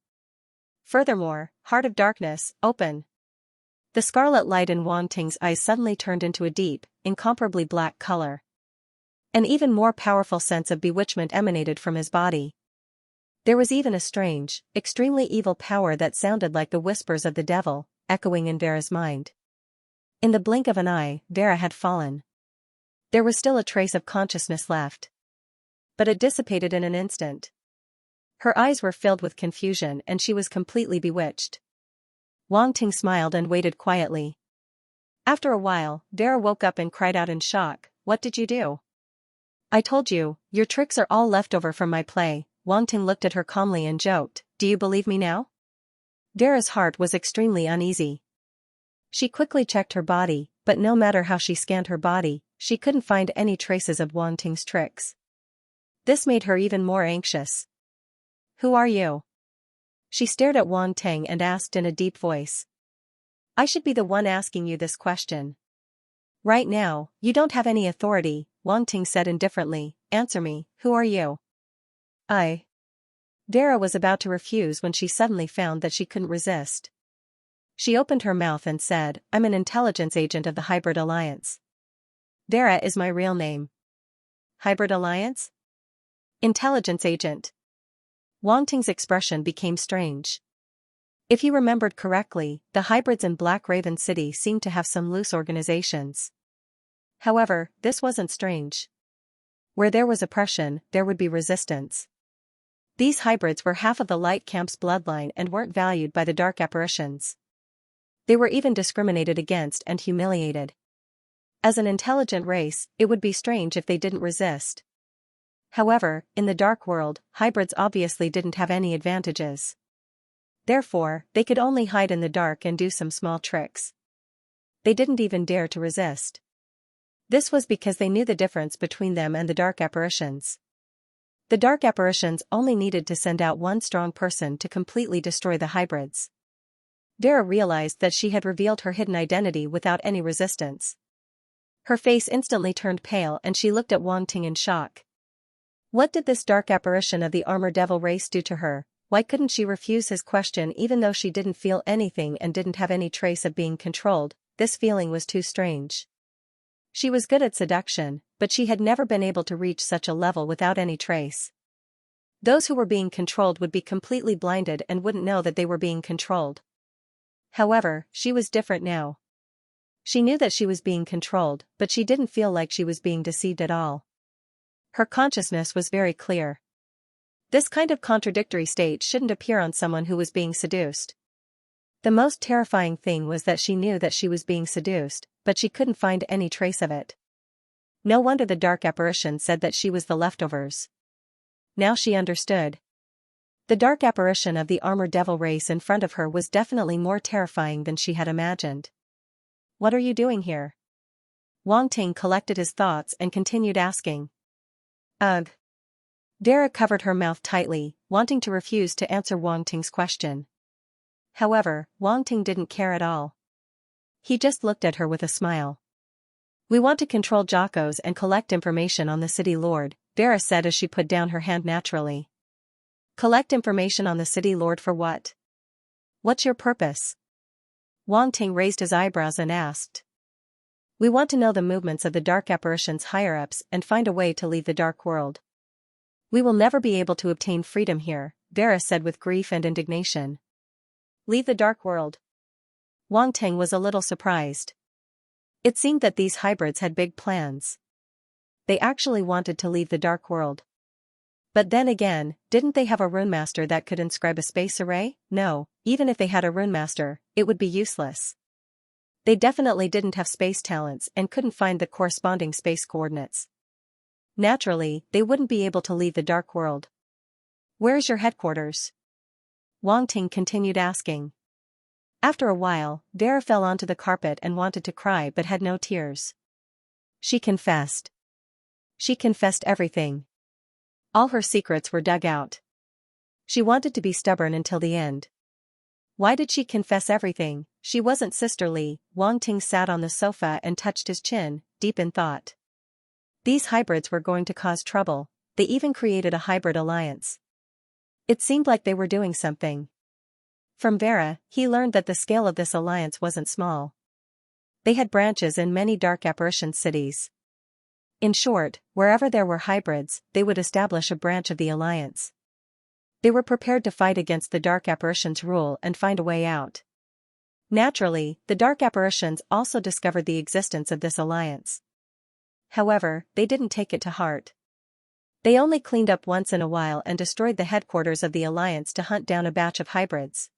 Furthermore, Heart of Darkness, open. The scarlet light in Wang Ting's eyes suddenly turned into a deep, incomparably black color. An even more powerful sense of bewitchment emanated from his body. There was even a strange, extremely evil power that sounded like the whispers of the devil, echoing in Vera's mind. In the blink of an eye, Vera had fallen. There was still a trace of consciousness left. But it dissipated in an instant. Her eyes were filled with confusion and she was completely bewitched. Wang Ting smiled and waited quietly. After a while, Vera woke up and cried out in shock, "What did you do?" "I told you, your tricks are all leftover from my play." Wang Ting looked at her calmly and joked, "Do you believe me now?" Vera's heart was extremely uneasy. She quickly checked her body, but no matter how she scanned her body, she couldn't find any traces of Wang Ting's tricks. This made her even more anxious. "Who are you?" She stared at Wang Ting and asked in a deep voice. "I should be the one asking you this question. Right now, you don't have any authority," Wang Ting said indifferently. "Answer me, who are you?" I. Vera was about to refuse when she suddenly found that she couldn't resist. She opened her mouth and said, "I'm an intelligence agent of the Hybrid Alliance." "Vera is my real name." "Hybrid Alliance?" "Intelligence agent." Wang Ting's expression became strange. If he remembered correctly, the hybrids in Black Raven City seemed to have some loose organizations. However, this wasn't strange. Where there was oppression, there would be resistance. These hybrids were half of the Light Camp's bloodline and weren't valued by the dark apparitions. They were even discriminated against and humiliated. As an intelligent race, it would be strange if they didn't resist. However, in the dark world, hybrids obviously didn't have any advantages. Therefore, they could only hide in the dark and do some small tricks. They didn't even dare to resist. This was because they knew the difference between them and the dark apparitions. The dark apparitions only needed to send out one strong person to completely destroy the hybrids. Vera realized that she had revealed her hidden identity without any resistance. Her face instantly turned pale and she looked at Wang Ting in shock. What did this dark apparition of the armor devil race do to her? Why couldn't she refuse his question even though she didn't feel anything and didn't have any trace of being controlled? This feeling was too strange. She was good at seduction, but she had never been able to reach such a level without any trace. Those who were being controlled would be completely blinded and wouldn't know that they were being controlled. However, she was different now. She knew that she was being controlled, but she didn't feel like she was being deceived at all. Her consciousness was very clear. This kind of contradictory state shouldn't appear on someone who was being seduced. The most terrifying thing was that she knew that she was being seduced, but she couldn't find any trace of it. No wonder the dark apparition said that she was the leftovers. Now she understood. The dark apparition of the armor devil race in front of her was definitely more terrifying than she had imagined. "What are you doing here?" Wang Ting collected his thoughts and continued asking. "Ugh." Vera covered her mouth tightly, wanting to refuse to answer Wang Ting's question. However, Wang Ting didn't care at all. He just looked at her with a smile. "We want to control Jocos and collect information on the city lord," Vera said as she put down her hand naturally. "Collect information on the city lord for what? What's your purpose?" Wang Ting raised his eyebrows and asked. "We want to know the movements of the dark apparitions higher-ups and find a way to leave the dark world." "We will never be able to obtain freedom here," Vera said with grief and indignation. "Leave the dark world?" Wang Ting was a little surprised. It seemed that these hybrids had big plans. They actually wanted to leave the dark world. But then again, didn't they have a runemaster that could inscribe a space array? No, even if they had a runemaster, it would be useless. They definitely didn't have space talents and couldn't find the corresponding space coordinates. Naturally, they wouldn't be able to leave the dark world. "Where is your headquarters?" Wang Ting continued asking. After a while, Vera fell onto the carpet and wanted to cry but had no tears. She confessed. She confessed everything. All her secrets were dug out. She wanted to be stubborn until the end. Why did she confess everything? She wasn't sisterly. Wang Ting sat on the sofa and touched his chin, deep in thought. These hybrids were going to cause trouble. They even created a hybrid alliance. It seemed like they were doing something. From Vera, he learned that the scale of this alliance wasn't small. They had branches in many dark apparition cities. In short, wherever there were hybrids, they would establish a branch of the alliance. They were prepared to fight against the dark apparitions' rule and find a way out. Naturally, the dark apparitions also discovered the existence of this alliance. However, they didn't take it to heart. They only cleaned up once in a while and destroyed the headquarters of the alliance to hunt down a batch of hybrids.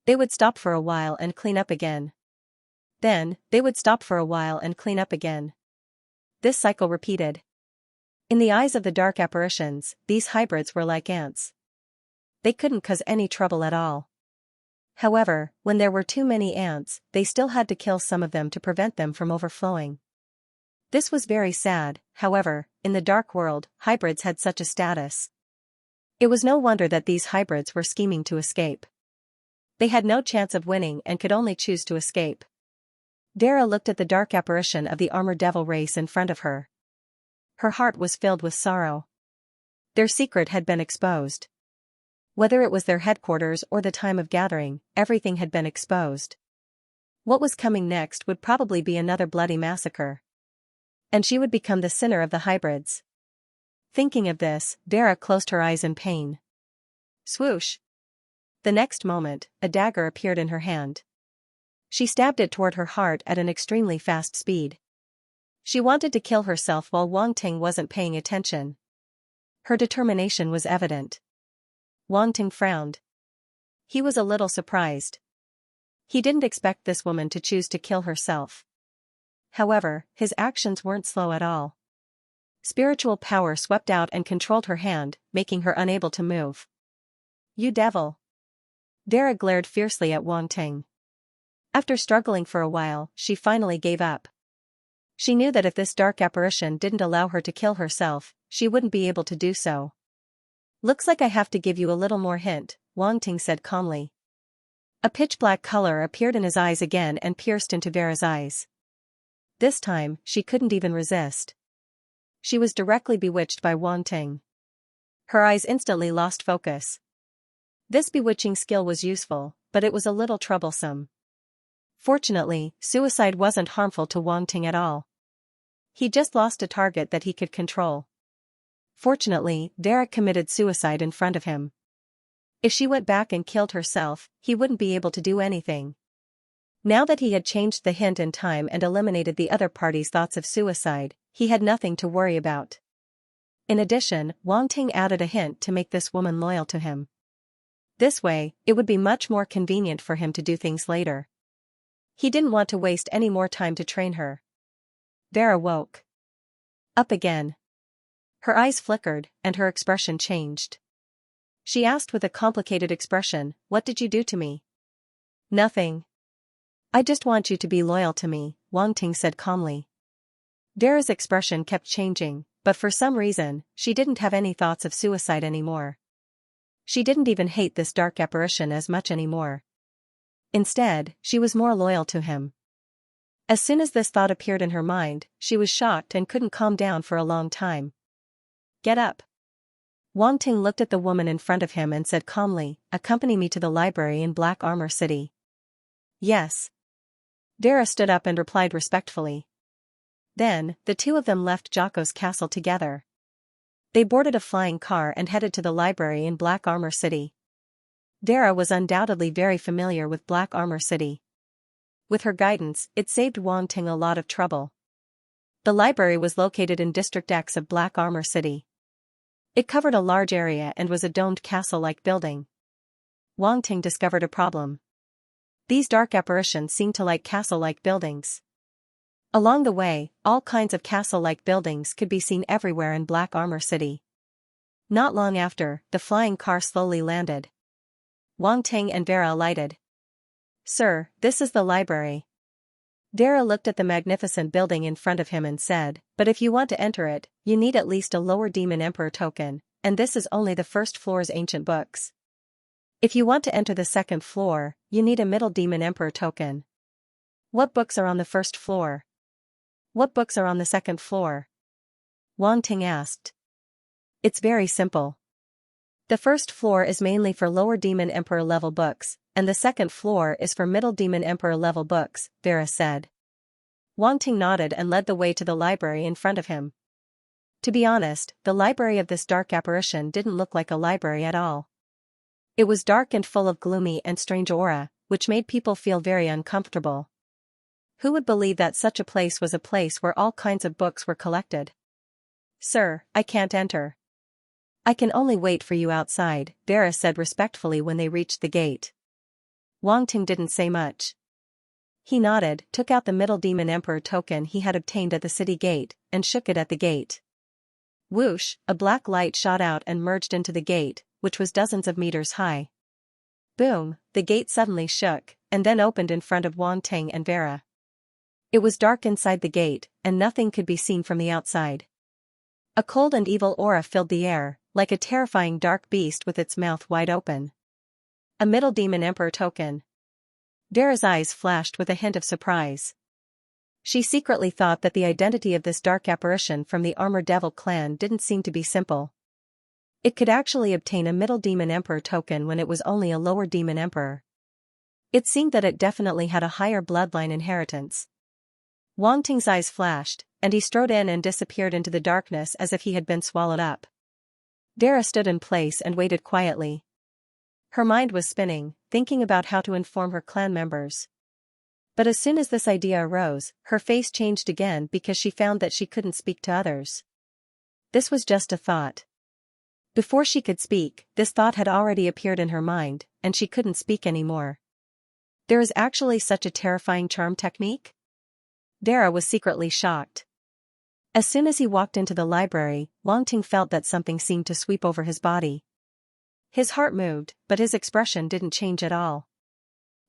They would stop for a while and clean up again. Then, they would stop for a while and clean up again. This cycle repeated. In the eyes of the dark apparitions, these hybrids were like ants. They couldn't cause any trouble at all. However, when there were too many ants, they still had to kill some of them to prevent them from overflowing. This was very sad. However, in the dark world, hybrids had such a status. It was no wonder that these hybrids were scheming to escape. They had no chance of winning and could only choose to escape. Vera looked at the dark apparition of the armored devil race in front of her. Her heart was filled with sorrow. Their secret had been exposed. Whether it was their headquarters or the time of gathering, everything had been exposed. What was coming next would probably be another bloody massacre. And she would become the sinner of the hybrids. Thinking of this, Vera closed her eyes in pain. Swoosh! The next moment, a dagger appeared in her hand. She stabbed it toward her heart at an extremely fast speed. She wanted to kill herself while Wang Ting wasn't paying attention. Her determination was evident. Wang Ting frowned. He was a little surprised. He didn't expect this woman to choose to kill herself. However, his actions weren't slow at all. Spiritual power swept out and controlled her hand, making her unable to move. You devil! Vera glared fiercely at Wang Ting. After struggling for a while, she finally gave up. She knew that if this dark apparition didn't allow her to kill herself, she wouldn't be able to do so. Looks like I have to give you a little more hint, Wang Ting said calmly. A pitch-black color appeared in his eyes again and pierced into Vera's eyes. This time, she couldn't even resist. She was directly bewitched by Wang Ting. Her eyes instantly lost focus. This bewitching skill was useful, but it was a little troublesome. Fortunately, suicide wasn't harmful to Wang Ting at all. He just lost a target that he could control. Fortunately, Vera committed suicide in front of him. If she went back and killed herself, he wouldn't be able to do anything. Now that he had changed the hint in time and eliminated the other party's thoughts of suicide, he had nothing to worry about. In addition, Wang Ting added a hint to make this woman loyal to him. This way, it would be much more convenient for him to do things later. He didn't want to waste any more time to train her. Vera woke up again. Her eyes flickered, and her expression changed. She asked with a complicated expression, "What did you do to me?" "Nothing. I just want you to be loyal to me," Wang Ting said calmly. Vera's expression kept changing, but for some reason, she didn't have any thoughts of suicide anymore. She didn't even hate this dark apparition as much anymore. Instead, she was more loyal to him. As soon as this thought appeared in her mind, she was shocked and couldn't calm down for a long time. "Get up." Wang Ting looked at the woman in front of him and said calmly, "Accompany me to the library in Black Armor City." "Yes." Vera stood up and replied respectfully. Then, the two of them left Jocko's castle together. They boarded a flying car and headed to the library in Black Armor City. Vera was undoubtedly very familiar with Black Armor City. With her guidance, it saved Wang Ting a lot of trouble. The library was located in District X of Black Armor City. It covered a large area and was a domed castle-like building. Wang Ting discovered a problem. These dark apparitions seemed to like castle-like buildings. Along the way, all kinds of castle-like buildings could be seen everywhere in Black Armor City. Not long after, the flying car slowly landed. Wang Ting and Vera alighted. "Sir, this is the library." Vera looked at the magnificent building in front of him and said, "But if you want to enter it, you need at least a lower Demon Emperor token, and this is only the first floor's ancient books. If you want to enter the second floor, you need a middle Demon Emperor token." "What books are on the first floor? What books are on the second floor?" Wang Ting asked. "It's very simple. The first floor is mainly for lower Demon Emperor level books, and the second floor is for middle Demon Emperor level books," Vera said. Wang Ting nodded and led the way to the library in front of him. To be honest, the library of this dark apparition didn't look like a library at all. It was dark and full of gloomy and strange aura, which made people feel very uncomfortable. Who would believe that such a place was a place where all kinds of books were collected? "Sir, I can't enter." "I can only wait for you outside," Vera said respectfully when they reached the gate. Wang Ting didn't say much. He nodded, took out the middle Demon Emperor token he had obtained at the city gate, and shook it at the gate. Whoosh, a black light shot out and merged into the gate, which was dozens of meters high. Boom, the gate suddenly shook, and then opened in front of Wang Ting and Vera. It was dark inside the gate, and nothing could be seen from the outside. A cold and evil aura filled the air, like a terrifying dark beast with its mouth wide open. A middle Demon Emperor token. Vera's eyes flashed with a hint of surprise. She secretly thought that the identity of this dark apparition from the Armored Devil clan didn't seem to be simple. It could actually obtain a middle demon emperor token when it was only a lower demon emperor. It seemed that it definitely had a higher bloodline inheritance. Wang Ting's eyes flashed, and he strode in and disappeared into the darkness as if he had been swallowed up. Dara stood in place and waited quietly. Her mind was spinning, thinking about how to inform her clan members. But as soon as this idea arose, her face changed again because she found that she couldn't speak to others. This was just a thought. Before she could speak, this thought had already appeared in her mind, and she couldn't speak anymore. There is actually such a terrifying charm technique? Dara was secretly shocked. As soon as he walked into the library, Wang Ting felt that something seemed to sweep over his body. His heart moved, but his expression didn't change at all.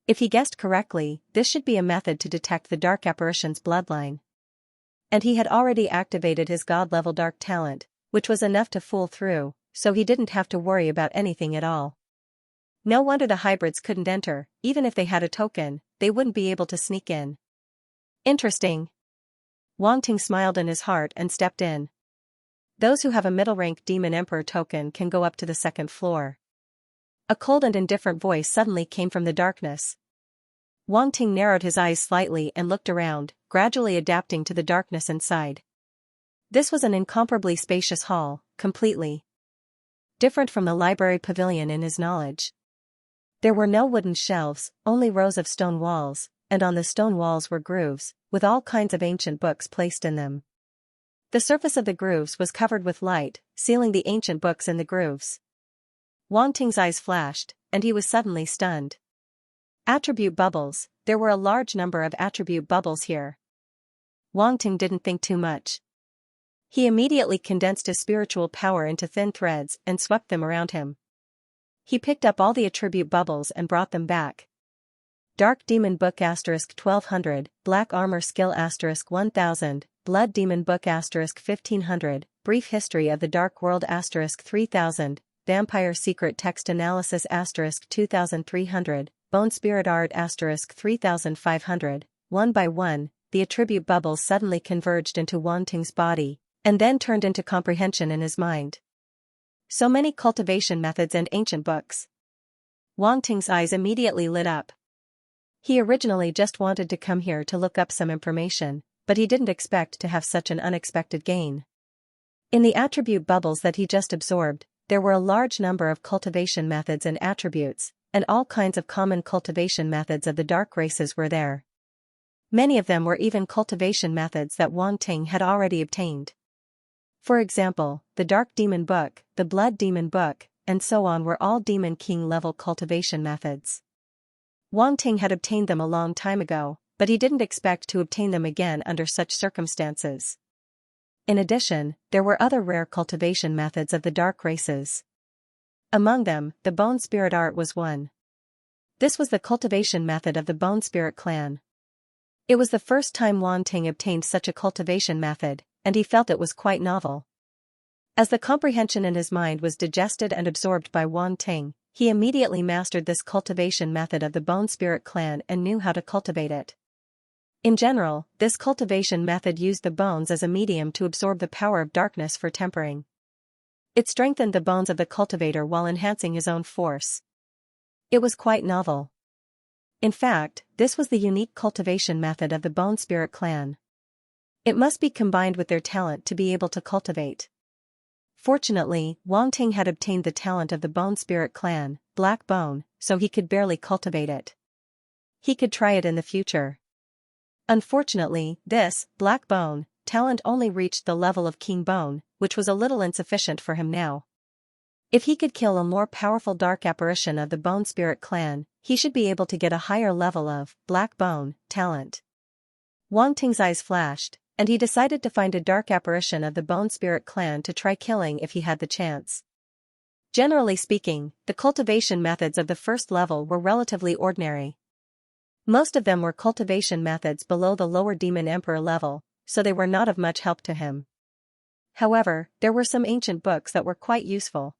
If he guessed correctly, this should be a method to detect the dark apparition's bloodline. And he had already activated his god-level dark talent, which was enough to fool through, so he didn't have to worry about anything at all. No wonder the hybrids couldn't enter. Even if they had a token, they wouldn't be able to sneak in. Interesting. Wang Ting smiled in his heart and stepped in. Those who have a middle-rank Demon Emperor token can go up to the second floor. A cold and indifferent voice suddenly came from the darkness. Wang Ting narrowed his eyes slightly and looked around, gradually adapting to the darkness inside. This was an incomparably spacious hall, completely different from the library pavilion in his knowledge. There were no wooden shelves, only rows of stone walls, and on the stone walls were grooves, with all kinds of ancient books placed in them. The surface of the grooves was covered with light, sealing the ancient books in the grooves. Wang Ting's eyes flashed, and he was suddenly stunned. Attribute bubbles. There were a large number of attribute bubbles here. Wang Ting didn't think too much. He immediately condensed his spiritual power into thin threads and swept them around him. He picked up all the attribute bubbles and brought them back. Dark Demon Book *1200, Black Armor Skill *1000, Blood Demon Book *1500, Brief History of the Dark World *3000, Vampire Secret Text Analysis *2300, Bone Spirit Art *3500. One by one, the attribute bubbles suddenly converged into Wang Ting's body, and then turned into comprehension in his mind. So many cultivation methods and ancient books. Wang Ting's eyes immediately lit up. He originally just wanted to come here to look up some information, but he didn't expect to have such an unexpected gain. In the attribute bubbles that he just absorbed, there were a large number of cultivation methods and attributes, and all kinds of common cultivation methods of the dark races were there. Many of them were even cultivation methods that Wang Ting had already obtained. For example, the Dark Demon Book, the Blood Demon Book, and so on were all Demon King level cultivation methods. Wang Ting had obtained them a long time ago, but he didn't expect to obtain them again under such circumstances. In addition, there were other rare cultivation methods of the dark races. Among them, the Bone Spirit Art was one. This was the cultivation method of the Bone Spirit clan. It was the first time Wang Ting obtained such a cultivation method, and he felt it was quite novel. As the comprehension in his mind was digested and absorbed by Wang Ting, he immediately mastered this cultivation method of the Bone Spirit clan and knew how to cultivate it. In general, this cultivation method used the bones as a medium to absorb the power of darkness for tempering. It strengthened the bones of the cultivator while enhancing his own force. It was quite novel. In fact, this was the unique cultivation method of the Bone Spirit clan. It must be combined with their talent to be able to cultivate. Fortunately, Wang Ting had obtained the talent of the Bone Spirit clan, Black Bone, so he could barely cultivate it. He could try it in the future. Unfortunately, this, Black Bone, talent only reached the level of King Bone, which was a little insufficient for him now. If he could kill a more powerful dark apparition of the Bone Spirit clan, he should be able to get a higher level of Black Bone talent. Wang Ting's eyes flashed, and he decided to find a dark apparition of the Bone Spirit clan to try killing if he had the chance. Generally speaking, the cultivation methods of the first level were relatively ordinary. Most of them were cultivation methods below the lower Demon Emperor level, so they were not of much help to him. However, there were some ancient books that were quite useful.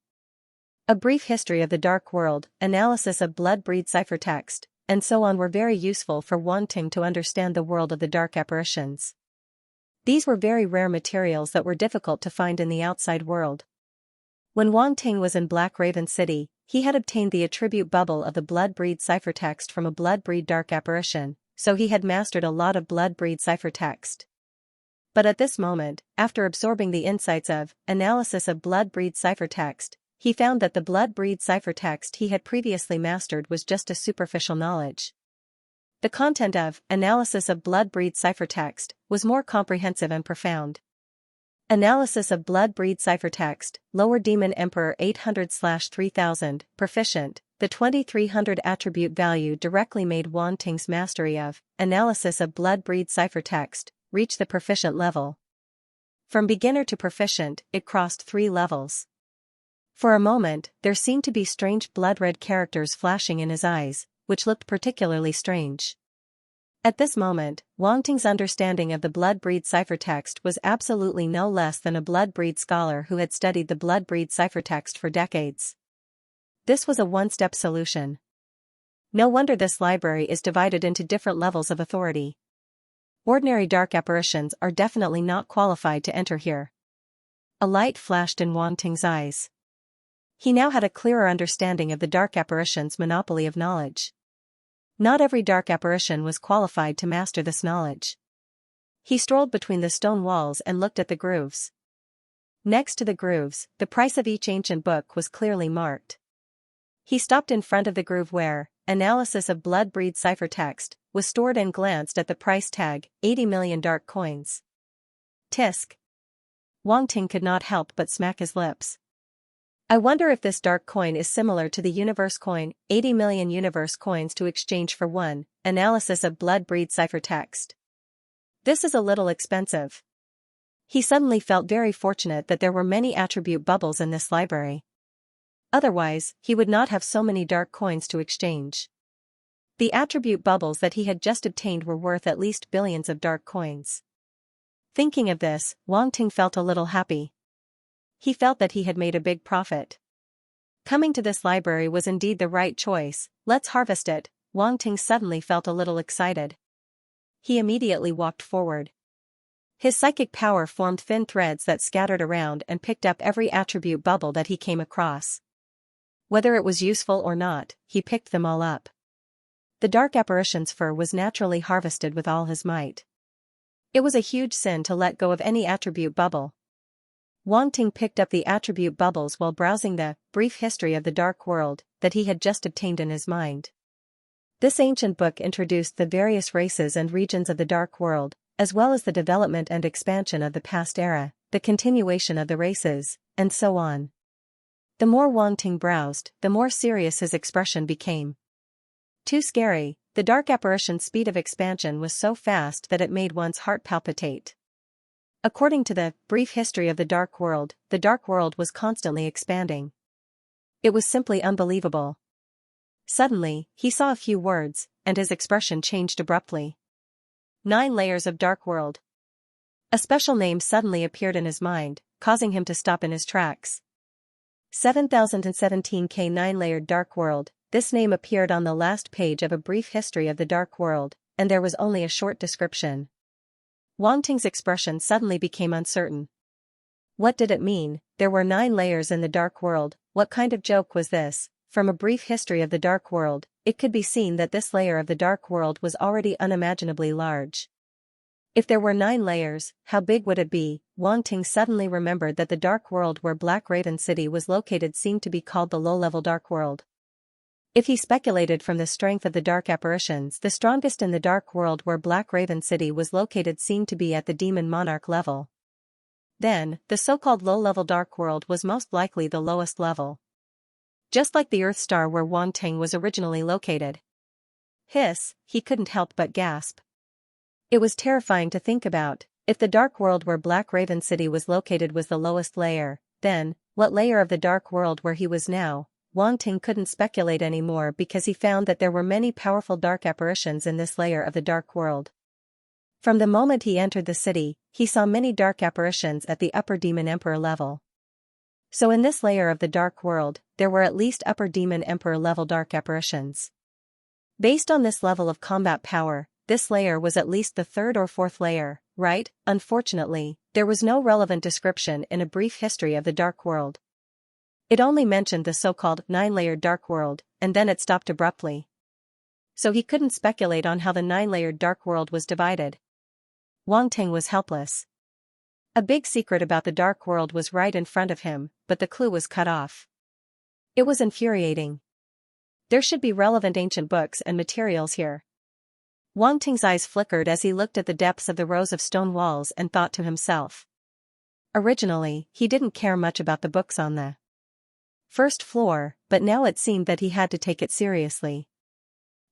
A Brief History of the Dark World, Analysis of Blood Breed Ciphertext, and so on were very useful for Wang Ting to understand the world of the dark apparitions. These were very rare materials that were difficult to find in the outside world. When Wang Ting was in Black Raven City, he had obtained the attribute bubble of the Bloodbreed ciphertext from a Bloodbreed dark apparition, so he had mastered a lot of Bloodbreed ciphertext. But at this moment, after absorbing the insights of analysis of Bloodbreed ciphertext, he found that the Bloodbreed ciphertext he had previously mastered was just a superficial knowledge. The content of analysis of Bloodbreed ciphertext was more comprehensive and profound. Analysis of Bloodbreed ciphertext, Lower Demon Emperor 800/3000, proficient. The 2300 attribute value directly made Wang Ting's mastery of analysis of Bloodbreed ciphertext reach the proficient level. From beginner to proficient, it crossed 3 levels. For a moment, there seemed to be strange blood-red characters flashing in his eyes, which looked particularly strange. At this moment, Wang Ting's understanding of the Bloodbreed ciphertext was absolutely no less than a Bloodbreed scholar who had studied the Bloodbreed ciphertext for decades. This was a one-step solution. No wonder this library is divided into different levels of authority. Ordinary dark apparitions are definitely not qualified to enter here. A light flashed in Wang Ting's eyes. He now had a clearer understanding of the dark apparition's monopoly of knowledge. Not every dark apparition was qualified to master this knowledge. He strolled between the stone walls and looked at the grooves. Next to the grooves, the price of each ancient book was clearly marked. He stopped in front of the groove where analysis of Bloodbreed ciphertext was stored and glanced at the price tag, 80 million dark coins. Tisk. Wang Ting could not help but smack his lips. I wonder if this dark coin is similar to the universe coin, 80 million universe coins to exchange for one, analysis of Bloodbreed ciphertext. This is a little expensive. He suddenly felt very fortunate that there were many attribute bubbles in this library. Otherwise, he would not have so many dark coins to exchange. The attribute bubbles that he had just obtained were worth at least billions of dark coins. Thinking of this, Wang Ting felt a little happy. He felt that he had made a big profit. Coming to this library was indeed the right choice. Let's harvest it. Wang Ting suddenly felt a little excited. He immediately walked forward. His psychic power formed thin threads that scattered around and picked up every attribute bubble that he came across. Whether it was useful or not, he picked them all up. The dark apparition's fur was naturally harvested with all his might. It was a huge sin to let go of any attribute bubble. Wang Ting picked up the attribute bubbles while browsing the brief history of the dark world that he had just obtained in his mind. This ancient book introduced the various races and regions of the dark world, as well as the development and expansion of the past era, the continuation of the races, and so on. The more Wang Ting browsed, the more serious his expression became. Too scary, the dark apparition's speed of expansion was so fast that it made one's heart palpitate. According to the brief history of the dark world was constantly expanding. It was simply unbelievable. Suddenly, he saw a few words, and his expression changed abruptly. 9 layers of dark world. A special name suddenly appeared in his mind, causing him to stop in his tracks. 7017K 9-layered dark world. This name appeared on the last page of a brief history of the dark world, and there was only a short description. Wang Ting's expression suddenly became uncertain. What did it mean? There were 9 layers in the dark world. What kind of joke was this? From a brief history of the dark world, it could be seen that this layer of the dark world was already unimaginably large. If there were 9 layers, how big would it be? Wang Ting suddenly remembered that the dark world where Black Raven City was located seemed to be called the low-level dark world. If he speculated from the strength of the dark apparitions, the strongest in the dark world where Black Raven City was located seemed to be at the Demon Monarch level. Then, the so-called low-level dark world was most likely the lowest level. Just like the Earth star where Wang Ting was originally located. Hiss, he couldn't help but gasp. It was terrifying to think about. If the dark world where Black Raven City was located was the lowest layer, then, what layer of the dark world where he was now? Wang Ting couldn't speculate anymore because he found that there were many powerful dark apparitions in this layer of the dark world. From the moment he entered the city, he saw many dark apparitions at the Upper Demon Emperor level. So in this layer of the dark world, there were at least Upper Demon Emperor level dark apparitions. Based on this level of combat power, this layer was at least the 3rd or 4th layer, right? Unfortunately, there was no relevant description in a brief history of the dark world. It only mentioned the so-called nine-layered dark world, and then it stopped abruptly. So he couldn't speculate on how the nine-layered dark world was divided. Wang Ting was helpless. A big secret about the dark world was right in front of him, but the clue was cut off. It was infuriating. There should be relevant ancient books and materials here. Wang Ting's eyes flickered as he looked at the depths of the rows of stone walls and thought to himself. Originally, he didn't care much about the books on the first floor, but now it seemed that he had to take it seriously.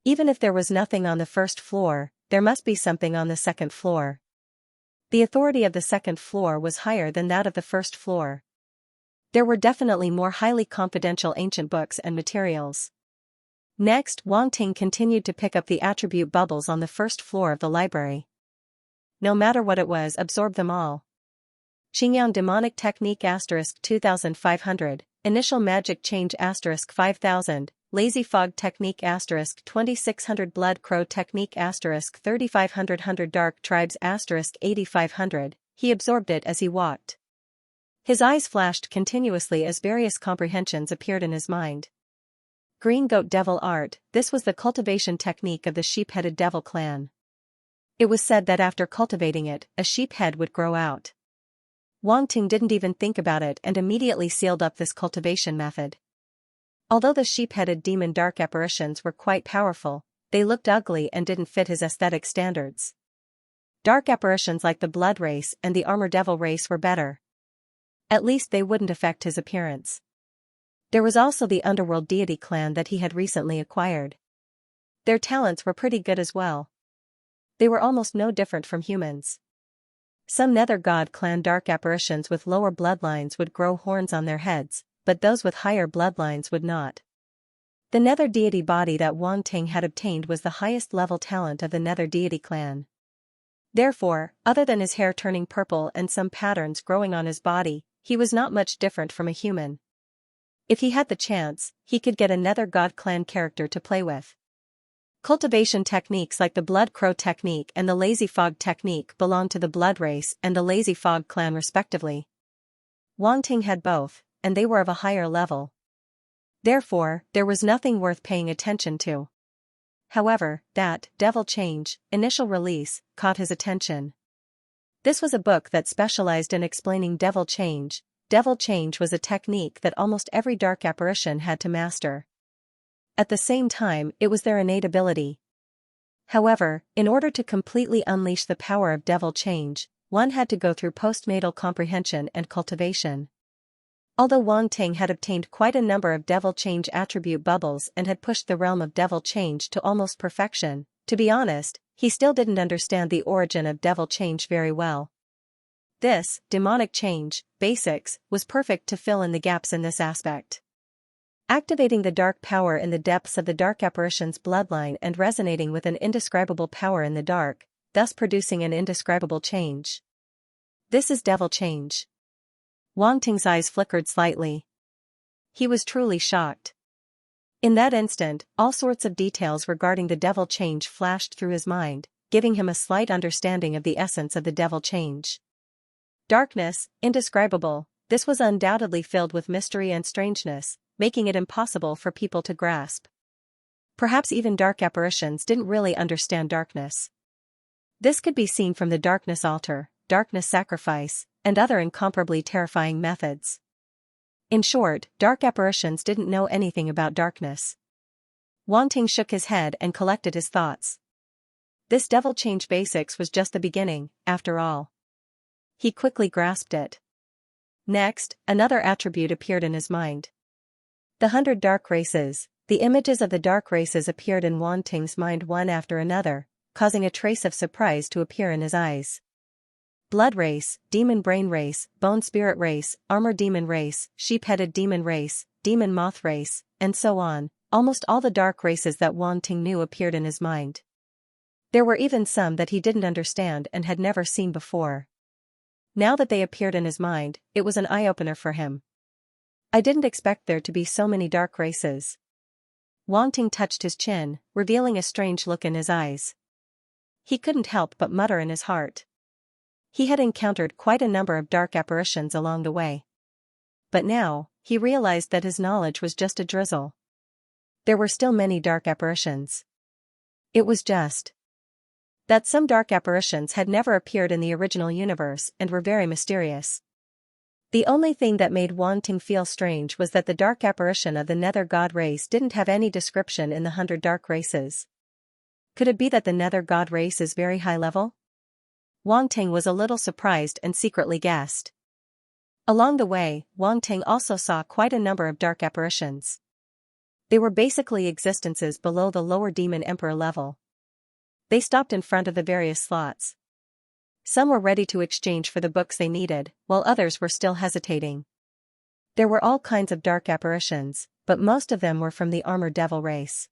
Even if there was nothing on the first floor, there must be something on the second floor. The authority of the second floor was higher than that of the first floor. There were definitely more highly confidential ancient books and materials. Next, Wang Ting continued to pick up the attribute bubbles on the first floor of the library. No matter what it was, absorb them all. Xingyang Demonic Technique * 2500, Initial Magic Change * 5000, Lazy Fog Technique * 2600, Blood Crow Technique * 3500, 100 Dark Tribes * 8500, he absorbed it as he walked. His eyes flashed continuously as various comprehensions appeared in his mind. Green Goat Devil Art, this was the cultivation technique of the sheep-headed devil clan. It was said that after cultivating it, a sheep head would grow out. Wang Ting didn't even think about it and immediately sealed up this cultivation method. Although the sheep-headed demon dark apparitions were quite powerful, they looked ugly and didn't fit his aesthetic standards. Dark apparitions like the Blood race and the Armor Devil race were better. At least they wouldn't affect his appearance. There was also the Underworld Deity clan that he had recently acquired. Their talents were pretty good as well. They were almost no different from humans. Some Nether God clan dark apparitions with lower bloodlines would grow horns on their heads, but those with higher bloodlines would not. The Nether Deity body that Wang Ting had obtained was the highest level talent of the Nether Deity clan. Therefore, other than his hair turning purple and some patterns growing on his body, he was not much different from a human. If he had the chance, he could get a Nether God clan character to play with. Cultivation techniques like the Blood Crow technique and the Lazy Fog technique belonged to the Blood race and the Lazy Fog clan respectively. Wang Ting had both, and they were of a higher level. Therefore, there was nothing worth paying attention to. However, that Devil Change, initial release, caught his attention. This was a book that specialized in explaining Devil Change. Devil Change was a technique that almost every dark apparition had to master. At the same time, it was their innate ability. However, in order to completely unleash the power of Devil Change, one had to go through postnatal comprehension and cultivation. Although Wang Ting had obtained quite a number of Devil Change attribute bubbles and had pushed the realm of Devil Change to almost perfection, to be honest, he still didn't understand the origin of Devil Change very well. This, Demonic Change, basics, was perfect to fill in the gaps in this aspect. Activating the dark power in the depths of the dark apparition's bloodline and resonating with an indescribable power in the dark, thus producing an indescribable change. This is Devil Change. Wang Ting's eyes flickered slightly. He was truly shocked. In that instant, all sorts of details regarding the Devil Change flashed through his mind, giving him a slight understanding of the essence of the Devil Change. Darkness, indescribable, this was undoubtedly filled with mystery and strangeness, making it impossible for people to grasp. Perhaps even dark apparitions didn't really understand darkness. This could be seen from the darkness altar, darkness sacrifice, and other incomparably terrifying methods. In short, dark apparitions didn't know anything about darkness. Wang Ting shook his head and collected his thoughts. This Devil Change basics was just the beginning, after all. He quickly grasped it. Next, another attribute appeared in his mind. The 100 Dark Races. The images of the dark races appeared in Wang Ting's mind one after another, causing a trace of surprise to appear in his eyes. Blood race, Demon Brain race, Bone Spirit race, Armor Demon race, Sheep-headed Demon race, Demon Moth race, and so on. Almost all the dark races that Wang Ting knew appeared in his mind. There were even some that he didn't understand and had never seen before. Now that they appeared in his mind, it was an eye-opener for him. I didn't expect there to be so many dark races. Wang Ting touched his chin, revealing a strange look in his eyes. He couldn't help but mutter in his heart. He had encountered quite a number of dark apparitions along the way. But now, he realized that his knowledge was just a drizzle. There were still many dark apparitions. It was just that some dark apparitions had never appeared in the original universe and were very mysterious. The only thing that made Wang Ting feel strange was that the dark apparition of the Nether God race didn't have any description in the 100 dark races. Could it be that the Nether God race is very high level? Wang Ting was a little surprised and secretly guessed. Along the way, Wang Ting also saw quite a number of dark apparitions. They were basically existences below the lower Demon Emperor level. They stopped in front of the various slots. Some were ready to exchange for the books they needed, while others were still hesitating. There were all kinds of dark apparitions, but most of them were from the Armor Devil race.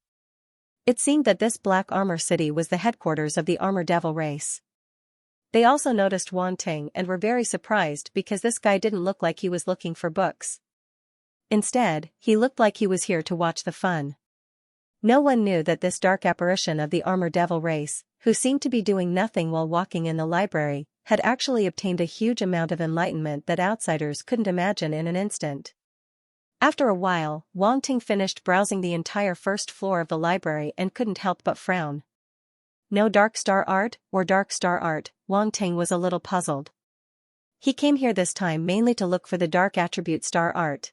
It seemed that this Black Armor City was the headquarters of the Armor Devil race. They also noticed Wang Ting and were very surprised because this guy didn't look like he was looking for books. Instead, he looked like he was here to watch the fun. No one knew that this dark apparition of the Armor Devil race, who seemed to be doing nothing while walking in the library, had actually obtained a huge amount of enlightenment that outsiders couldn't imagine in an instant. After a while, Wang Ting finished browsing the entire first floor of the library and couldn't help but frown. No dark star art, Wang Ting was a little puzzled. He came here this time mainly to look for the dark attribute star art.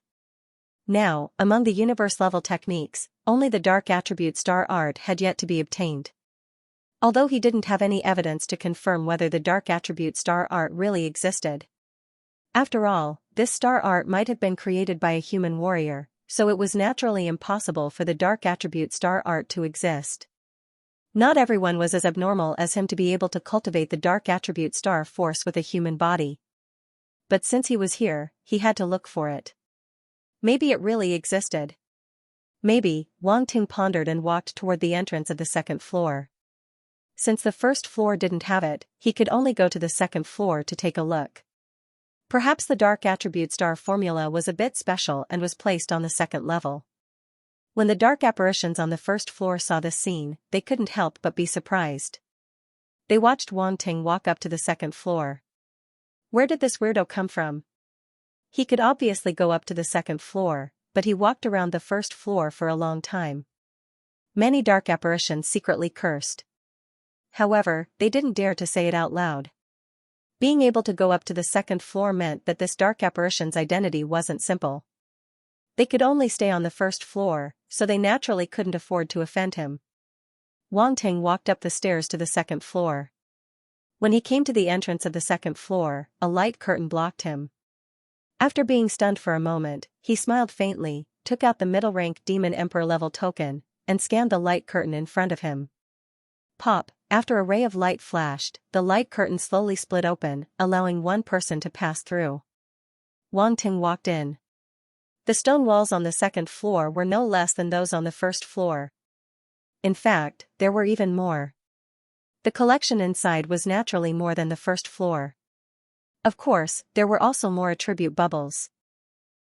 Now, among the universe-level techniques, only the dark attribute star art had yet to be obtained. Although he didn't have any evidence to confirm whether the dark attribute star art really existed. After all, this star art might have been created by a human warrior, so it was naturally impossible for the dark attribute star art to exist. Not everyone was as abnormal as him to be able to cultivate the dark attribute star force with a human body. But since he was here, he had to look for it. Maybe it really existed. Maybe, Wang Ting pondered and walked toward the entrance of the second floor. Since the first floor didn't have it, he could only go to the second floor to take a look. Perhaps the dark attribute star formula was a bit special and was placed on the second level. When the dark apparitions on the first floor saw this scene, they couldn't help but be surprised. They watched Wang Ting walk up to the second floor. Where did this weirdo come from? He could obviously go up to the second floor, but he walked around the first floor for a long time. Many dark apparitions secretly cursed. However, they didn't dare to say it out loud. Being able to go up to the second floor meant that this dark apparition's identity wasn't simple. They could only stay on the first floor, so they naturally couldn't afford to offend him. Wang Ting walked up the stairs to the second floor. When he came to the entrance of the second floor, a light curtain blocked him. After being stunned for a moment, he smiled faintly, took out the middle-rank Demon Emperor level token, and scanned the light curtain in front of him. Pop, after a ray of light flashed, the light curtain slowly split open, allowing one person to pass through. Wang Ting walked in. The stone walls on the second floor were no less than those on the first floor. In fact, there were even more. The collection inside was naturally more than the first floor. Of course, there were also more attribute bubbles.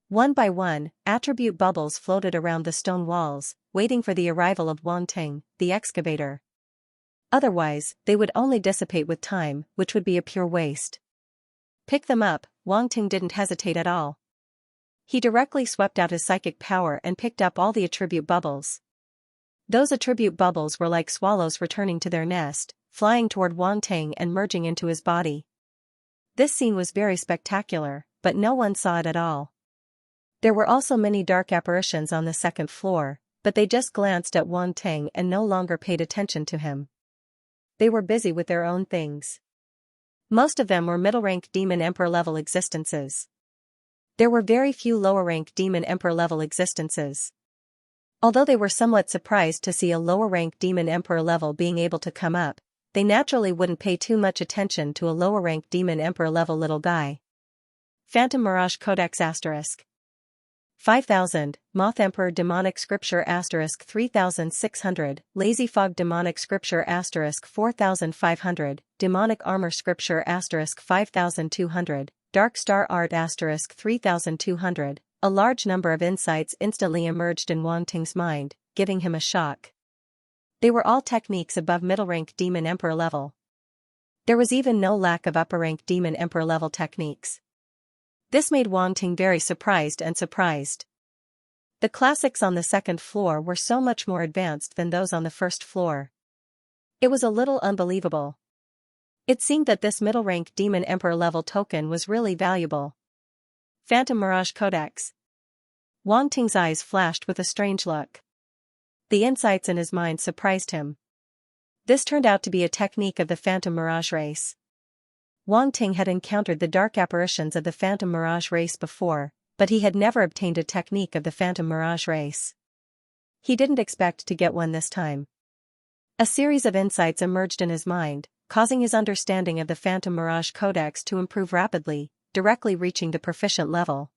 One by one, attribute bubbles floated around the stone walls, waiting for the arrival of Wang Ting, the excavator. Otherwise, they would only dissipate with time, which would be a pure waste. Pick them up, Wang Ting didn't hesitate at all. He directly swept out his psychic power and picked up all the attribute bubbles. Those attribute bubbles were like swallows returning to their nest, flying toward Wang Ting and merging into his body. This scene was very spectacular, but no one saw it at all. There were also many dark apparitions on the second floor, but they just glanced at Wang Ting and no longer paid attention to him. They were busy with their own things. Most of them were middle-rank Demon Emperor level existences. There were very few lower-rank Demon Emperor level existences. Although they were somewhat surprised to see a lower-rank Demon Emperor level being able to come up, they naturally wouldn't pay too much attention to a lower-rank Demon Emperor level little guy. Phantom Mirage Codex * 5000, Moth Emperor Demonic Scripture * 3600, Lazy Fog Demonic Scripture * 4500, Demonic Armor Scripture * 5200, Dark Star Art * 3200. A large number of insights instantly emerged in Wang Ting's mind, giving him a shock. They were all techniques above middle-rank Demon Emperor level. There was even no lack of upper-rank Demon Emperor level techniques. This made Wang Ting very surprised. The classics on the second floor were so much more advanced than those on the first floor. It was a little unbelievable. It seemed that this middle-rank Demon Emperor level token was really valuable. Phantom Mirage Codex. Wang Ting's eyes flashed with a strange look. The insights in his mind surprised him. This turned out to be a technique of the Phantom Mirage race. Wang Ting had encountered the dark apparitions of the Phantom Mirage race before, but he had never obtained a technique of the Phantom Mirage race. He didn't expect to get one this time. A series of insights emerged in his mind, causing his understanding of the Phantom Mirage Codex to improve rapidly, directly reaching the proficient level.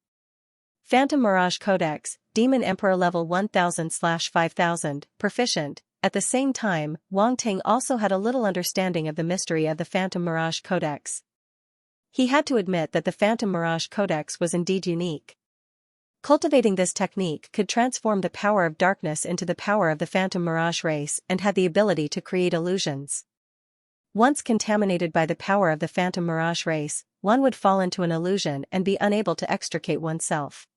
Phantom Mirage Codex, Demon Emperor level 1000/5000, proficient. At the same time, Wang Ting also had a little understanding of the mystery of the Phantom Mirage Codex. He had to admit that the Phantom Mirage Codex was indeed unique. Cultivating this technique could transform the power of darkness into the power of the Phantom Mirage race and had the ability to create illusions. Once contaminated by the power of the Phantom Mirage race, one would fall into an illusion and be unable to extricate oneself.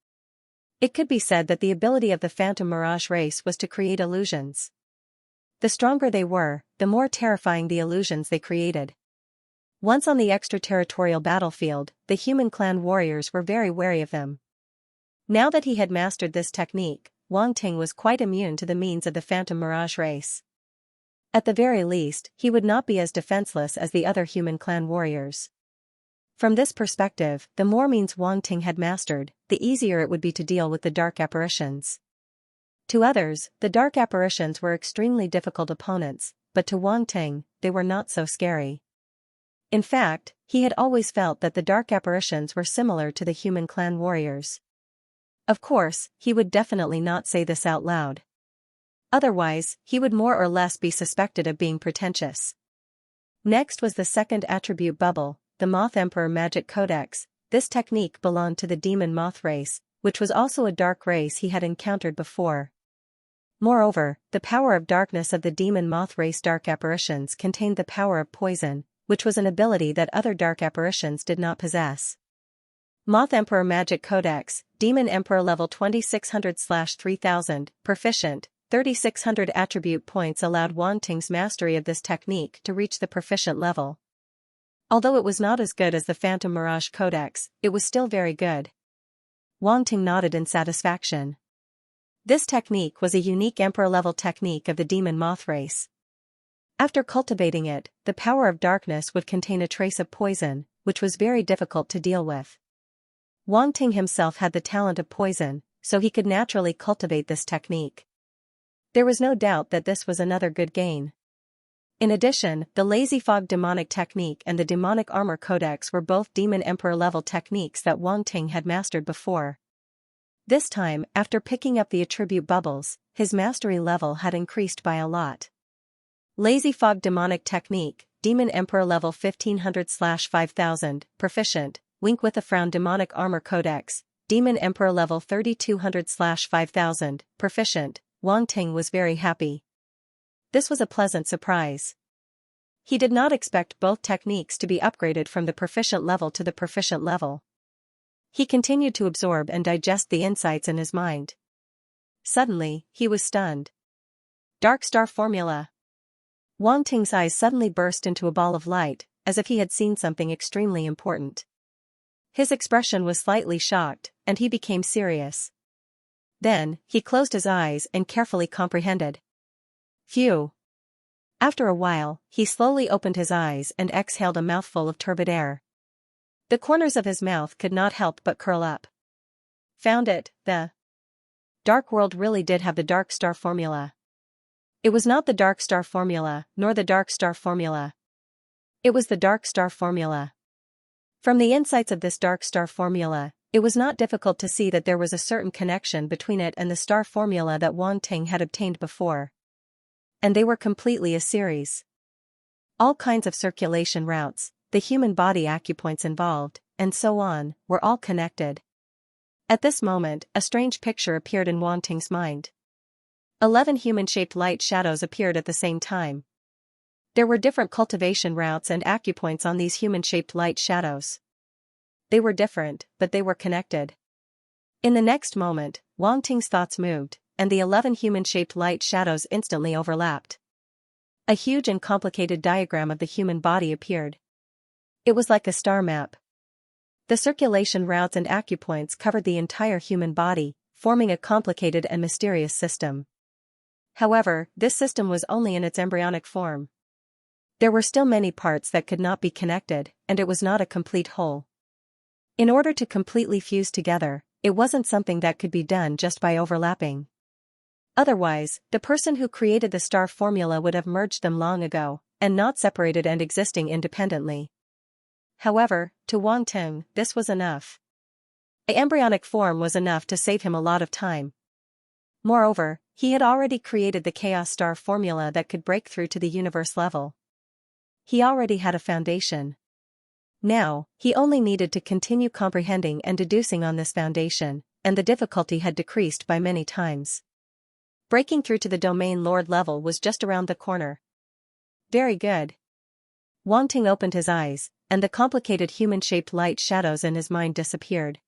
It could be said that the ability of the Phantom Mirage race was to create illusions. The stronger they were, the more terrifying the illusions they created. Once on the extraterritorial battlefield, the human clan warriors were very wary of them. Now that he had mastered this technique, Wang Ting was quite immune to the means of the Phantom Mirage race. At the very least, he would not be as defenseless as the other human clan warriors. From this perspective, the more means Wang Ting had mastered, the easier it would be to deal with the dark apparitions. To others, the dark apparitions were extremely difficult opponents, but to Wang Ting, they were not so scary. In fact, he had always felt that the dark apparitions were similar to the human clan warriors. Of course, he would definitely not say this out loud. Otherwise, he would more or less be suspected of being pretentious. Next was the second attribute bubble, the Moth Emperor Magic Codex. This technique belonged to the Demon Moth race, which was also a dark race he had encountered before. Moreover, the power of darkness of the Demon Moth race dark apparitions contained the power of poison, which was an ability that other dark apparitions did not possess. Moth Emperor Magic Codex, Demon Emperor level 2600/3000, proficient. 3600 attribute points allowed Wang Ting's mastery of this technique to reach the proficient level. Although it was not as good as the Phantom Mirage Codex, it was still very good. Wang Ting nodded in satisfaction. This technique was a unique Emperor-level technique of the Demon Moth race. After cultivating it, the power of darkness would contain a trace of poison, which was very difficult to deal with. Wang Ting himself had the talent of poison, so he could naturally cultivate this technique. There was no doubt that this was another good gain. In addition, the Lazy Fog Demonic Technique and the Demonic Armor Codex were both Demon Emperor level techniques that Wang Ting had mastered before. This time, after picking up the attribute bubbles, his mastery level had increased by a lot. Lazy Fog Demonic Technique, Demon Emperor level 1500/5000, proficient. Wink with a Frown Demonic Armor Codex, Demon Emperor level 3200/5000, proficient. Wang Ting was very happy. This was a pleasant surprise. He did not expect both techniques to be upgraded from the proficient level to the proficient level. He continued to absorb and digest the insights in his mind. Suddenly, he was stunned. Dark Star Formula. Wang Ting's eyes suddenly burst into a ball of light, as if he had seen something extremely important. His expression was slightly shocked, and he became serious. Then, he closed his eyes and carefully comprehended. Phew. After a while, he slowly opened his eyes and exhaled a mouthful of turbid air. The corners of his mouth could not help but curl up. Found it, the Dark World really did have the Dark Star Formula. It was not the Dark Star Formula, nor the Dark Star Formula. It was the Dark Star Formula. From the insights of this Dark Star Formula, it was not difficult to see that there was a certain connection between it and the star formula that Wang Ting had obtained before. And they were completely a series. All kinds of circulation routes, the human body acupoints involved, and so on, were all connected. At this moment, a strange picture appeared in Wang Ting's mind. 11 human-shaped light shadows appeared at the same time. There were different cultivation routes and acupoints on these human-shaped light shadows. They were different, but they were connected. In the next moment, Wang Ting's thoughts moved, and the 11 human-shaped light shadows instantly overlapped. A huge and complicated diagram of the human body appeared. It was like a star map. The circulation routes and acupoints covered the entire human body, forming a complicated and mysterious system. However, this system was only in its embryonic form. There were still many parts that could not be connected, and it was not a complete whole. In order to completely fuse together, it wasn't something that could be done just by overlapping. Otherwise, the person who created the star formula would have merged them long ago, and not separated and existing independently. However, to Wang Ting, this was enough. The embryonic form was enough to save him a lot of time. Moreover, he had already created the chaos star formula that could break through to the universe level. He already had a foundation. Now, he only needed to continue comprehending and deducing on this foundation, and the difficulty had decreased by many times. Breaking through to the domain lord level was just around the corner. Very good. Wang Ting opened his eyes, and the complicated human-shaped light shadows in his mind disappeared.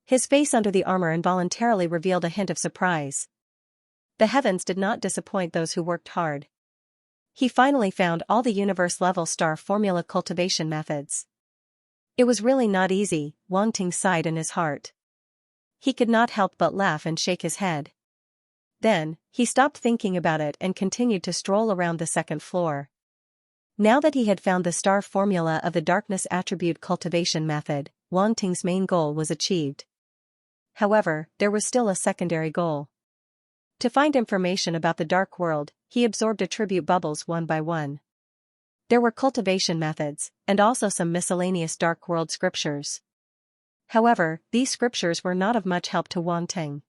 His face under the armor involuntarily revealed a hint of surprise. The heavens did not disappoint those who worked hard. He finally found all the universe-level star formula cultivation methods. It was really not easy, Wang Ting sighed in his heart. He could not help but laugh and shake his head. Then, he stopped thinking about it and continued to stroll around the second floor. Now that he had found the star formula of the darkness attribute cultivation method, Wang Ting's main goal was achieved. However, there was still a secondary goal. To find information about the dark world, he absorbed attribute bubbles one by one. There were cultivation methods, and also some miscellaneous dark world scriptures. However, these scriptures were not of much help to Wang Ting.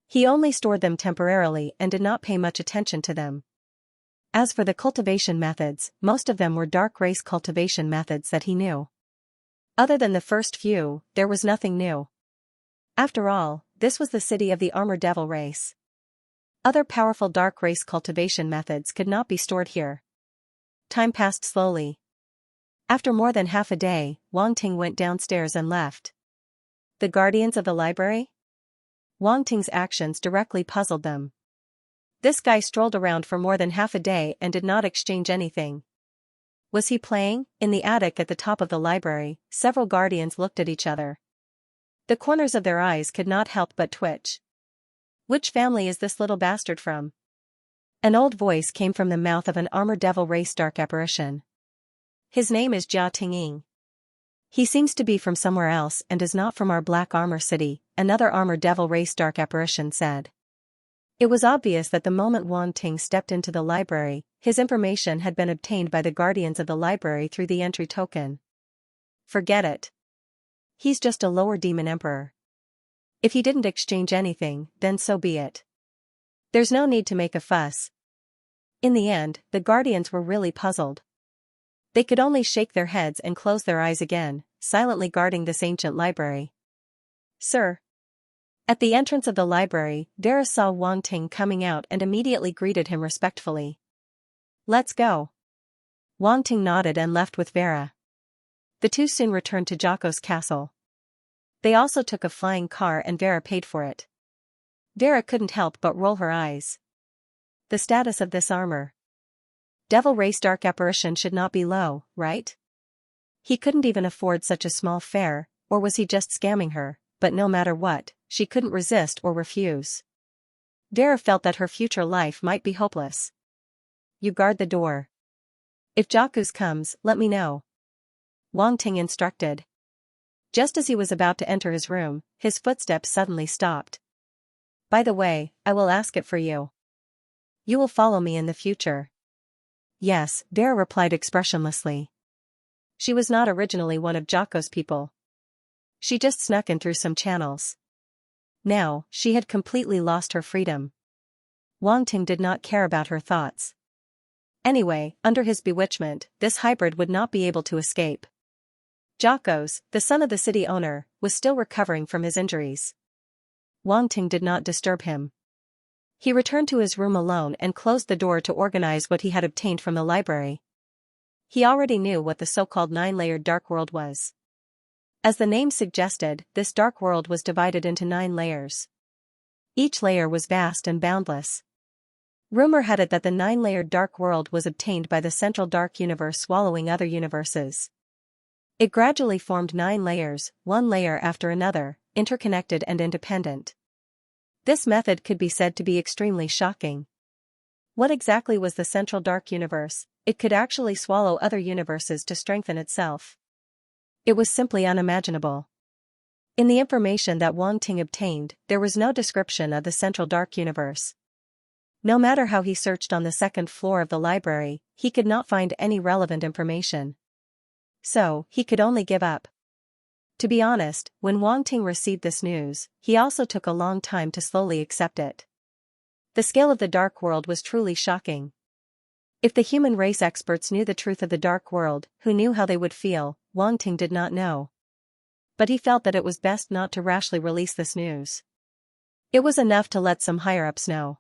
He only stored them temporarily and did not pay much attention to them. As for the cultivation methods, most of them were dark race cultivation methods that he knew. Other than the first few, there was nothing new. After all, this was the city of the armored devil race. Other powerful dark race cultivation methods could not be stored here. Time passed slowly. After more than half a day, Wang Ting went downstairs and left. The guardians of the library? Wang Ting's actions directly puzzled them. This guy strolled around for more than half a day and did not exchange anything. Was he playing? In the attic at the top of the library, several guardians looked at each other. The corners of their eyes could not help but twitch. Which family is this little bastard from? An old voice came from the mouth of an armored devil race dark apparition. His name is Jia Tingying. He seems to be from somewhere else and is not from our black armor city, another armored devil race dark apparition said. It was obvious that the moment Wang Ting stepped into the library, his information had been obtained by the guardians of the library through the entry token. Forget it. He's just a lower demon emperor. If he didn't exchange anything, then so be it. There's no need to make a fuss. In the end, the guardians were really puzzled. They could only shake their heads and close their eyes again, silently guarding this ancient library. Sir. At the entrance of the library, Vera saw Wang Ting coming out and immediately greeted him respectfully. Let's go. Wang Ting nodded and left with Vera. The two soon returned to Jocko's castle. They also took a flying car and Vera paid for it. Vera couldn't help but roll her eyes. The status of this armor. Devil race dark apparition should not be low, right? He couldn't even afford such a small fare, or was he just scamming her? But no matter what, she couldn't resist or refuse. Vera felt that her future life might be hopeless. You guard the door. If Jocko's comes, let me know. Wang Ting instructed. Just as he was about to enter his room, his footsteps suddenly stopped. By the way, I will ask it for you. You will follow me in the future. Yes, Vera replied expressionlessly. She was not originally one of Jocko's people. She just snuck in through some channels. Now, she had completely lost her freedom. Wang Ting did not care about her thoughts. Anyway, under his bewitchment, this hybrid would not be able to escape. Jocko's, the son of the city owner, was still recovering from his injuries. Wang Ting did not disturb him. He returned to his room alone and closed the door to organize what he had obtained from the library. He already knew what the so-called 9-layered dark world was. As the name suggested, this dark world was divided into 9 layers. Each layer was vast and boundless. Rumor had it that the 9-layered dark world was obtained by the central dark universe swallowing other universes. It gradually formed 9 layers, one layer after another, interconnected and independent. This method could be said to be extremely shocking. What exactly was the central dark universe? It could actually swallow other universes to strengthen itself. It was simply unimaginable. In the information that Wang Ting obtained, there was no description of the central dark universe. No matter how he searched on the 2nd floor of the library, he could not find any relevant information. So, he could only give up. To be honest, when Wang Ting received this news, he also took a long time to slowly accept it. The scale of the dark world was truly shocking. If the human race experts knew the truth of the dark world, who knew how they would feel, Wang Ting did not know. But he felt that it was best not to rashly release this news. It was enough to let some higher-ups know.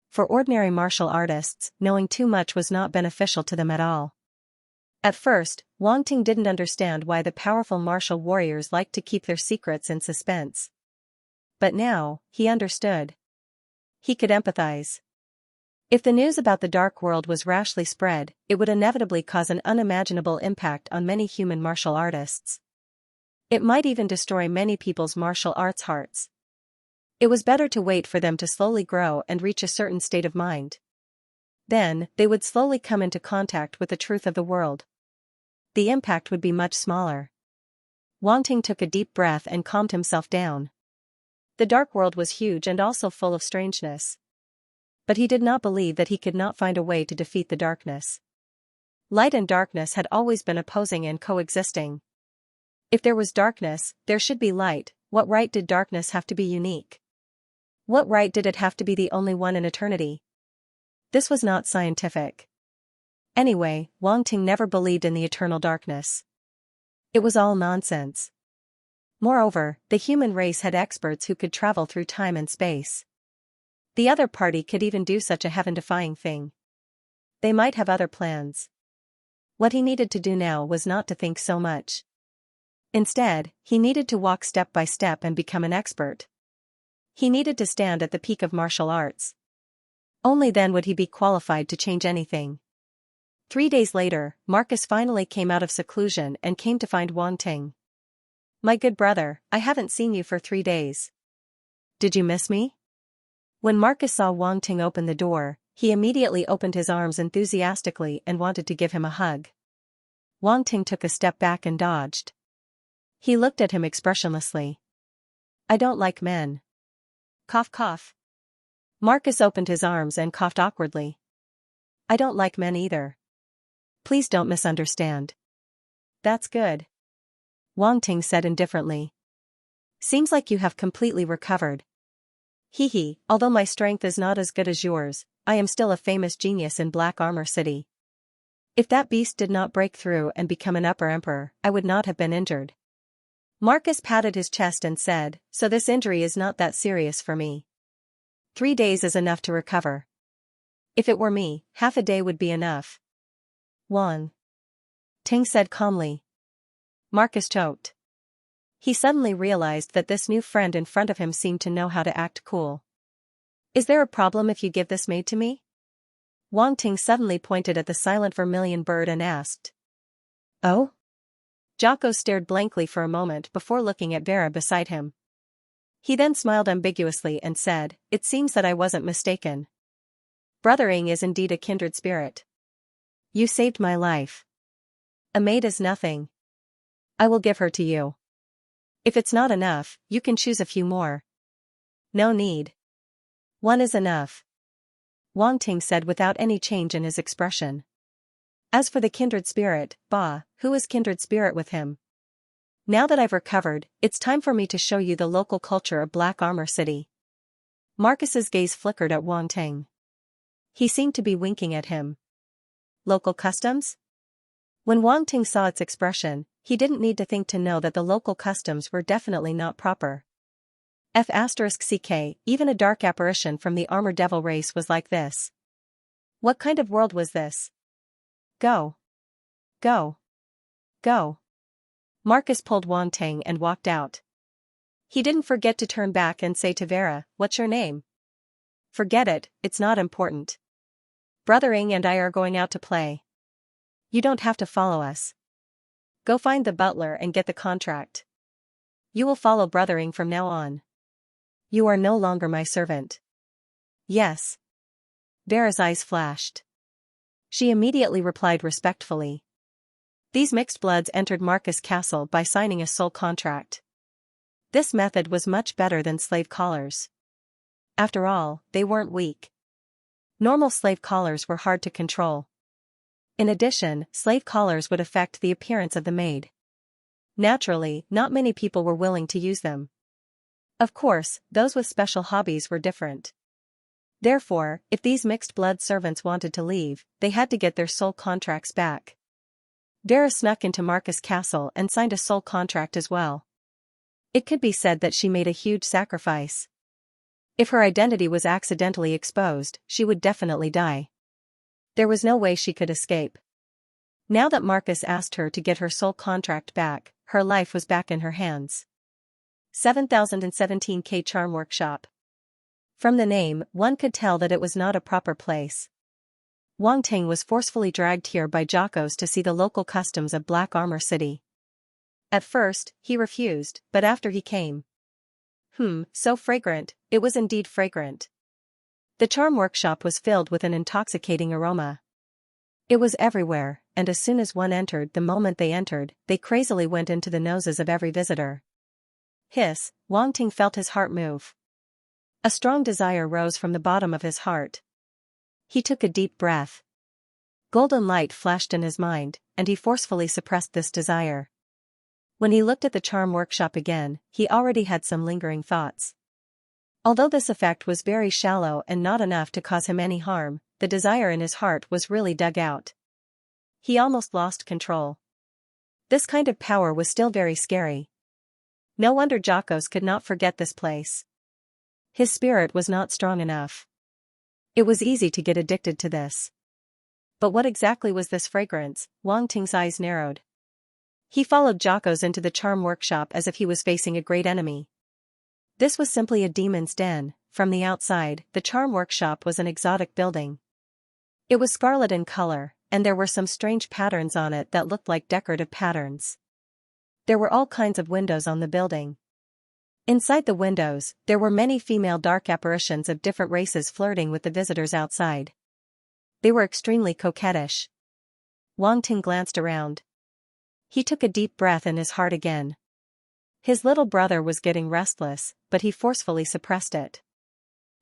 For ordinary martial artists, knowing too much was not beneficial to them at all. At first, Wang Ting didn't understand why the powerful martial warriors liked to keep their secrets in suspense. But now, he understood. He could empathize. If the news about the dark world was rashly spread, it would inevitably cause an unimaginable impact on many human martial artists. It might even destroy many people's martial arts hearts. It was better to wait for them to slowly grow and reach a certain state of mind. Then, they would slowly come into contact with the truth of the world. The impact would be much smaller. Wang Ting took a deep breath and calmed himself down. The dark world was huge and also full of strangeness. But he did not believe that he could not find a way to defeat the darkness. Light and darkness had always been opposing and coexisting. If there was darkness, there should be light. What right did darkness have to be unique? What right did it have to be the only one in eternity? This was not scientific. Anyway, Wang Ting never believed in the eternal darkness. It was all nonsense. Moreover, the human race had experts who could travel through time and space. The other party could even do such a heaven-defying thing. They might have other plans. What he needed to do now was not to think so much. Instead, he needed to walk step by step and become an expert. He needed to stand at the peak of martial arts. Only then would he be qualified to change anything. 3 days later, Marcus finally came out of seclusion and came to find Wang Ting. "My good brother, I haven't seen you for 3 days. Did you miss me?" When Marcus saw Wang Ting open the door, he immediately opened his arms enthusiastically and wanted to give him a hug. Wang Ting took a step back and dodged. He looked at him expressionlessly. "I don't like men." Cough cough. Marcus opened his arms and coughed awkwardly. "I don't like men either. Please don't misunderstand." "That's good," Wang Ting said indifferently. "Seems like you have completely recovered." "Hee, although my strength is not as good as yours, I am still a famous genius in Black Armor City. If that beast did not break through and become an upper emperor, I would not have been injured." Marcus patted his chest and said, "So this injury is not that serious for me. 3 days is enough to recover. If it were me, half a day would be enough." Wang Ting said calmly. Marcus choked. He suddenly realized that this new friend in front of him seemed to know how to act cool. "Is there a problem if you give this maid to me?" Wang Ting suddenly pointed at the silent vermilion bird and asked. "Oh?" Jocko stared blankly for a moment before looking at Vera beside him. He then smiled ambiguously and said, "It seems that I wasn't mistaken. Brothering is indeed a kindred spirit. You saved my life. A maid is nothing. I will give her to you. If it's not enough, you can choose a few more." "No need. One is enough," Wang Ting said without any change in his expression. "As for the kindred spirit, who is kindred spirit with him? Now that I've recovered, it's time for me to show you the local culture of Black Armor City." Marcus's gaze flickered at Wang Ting. He seemed to be winking at him. Local customs? When Wang Ting saw its expression, he didn't need to think to know that the local customs were definitely not proper. F***ck, even a dark apparition from the armor devil race was like this. What kind of world was this? Go. Go. Go. Marcus pulled Wang Tang and walked out. He didn't forget to turn back and say to Vera, "What's your name?" "Forget it, it's not important. Brothering and I are going out to play. You don't have to follow us. Go find the butler and get the contract. You will follow Brothering from now on. You are no longer my servant." "Yes." Vera's eyes flashed. She immediately replied respectfully. These mixed bloods entered Marcus' castle by signing a soul contract. This method was much better than slave collars. After all, they weren't weak. Normal slave collars were hard to control. In addition, slave collars would affect the appearance of the maid. Naturally, not many people were willing to use them. Of course, those with special hobbies were different. Therefore, if these mixed-blood servants wanted to leave, they had to get their soul contracts back. Vera snuck into Marcus' castle and signed a soul contract as well. It could be said that she made a huge sacrifice. If her identity was accidentally exposed, she would definitely die. There was no way she could escape. Now that Marcus asked her to get her soul contract back, her life was back in her hands. 7017K Charm Workshop. From the name, one could tell that it was not a proper place. Wang Tang was forcefully dragged here by Jocos to see the local customs of Black Armor City. At first, he refused, but after he came. So fragrant, it was indeed fragrant. The charm workshop was filled with an intoxicating aroma. It was everywhere, and as soon as one entered, the moment they entered, they crazily went into the noses of every visitor. Hiss, Wang Ting felt his heart move. A strong desire rose from the bottom of his heart. He took a deep breath. Golden light flashed in his mind, and he forcefully suppressed this desire. When he looked at the charm workshop again, he already had some lingering thoughts. Although this effect was very shallow and not enough to cause him any harm, the desire in his heart was really dug out. He almost lost control. This kind of power was still very scary. No wonder Jocos could not forget this place. His spirit was not strong enough. It was easy to get addicted to this. But what exactly was this fragrance? Wang Ting's eyes narrowed. He followed Jocos into the charm workshop as if he was facing a great enemy. This was simply a demon's den. From the outside, the charm workshop was an exotic building. It was scarlet in color, and there were some strange patterns on it that looked like decorative patterns. There were all kinds of windows on the building. Inside the windows, there were many female dark apparitions of different races flirting with the visitors outside. They were extremely coquettish. Wang Ting glanced around. He took a deep breath in his heart again. His little brother was getting restless, but he forcefully suppressed it.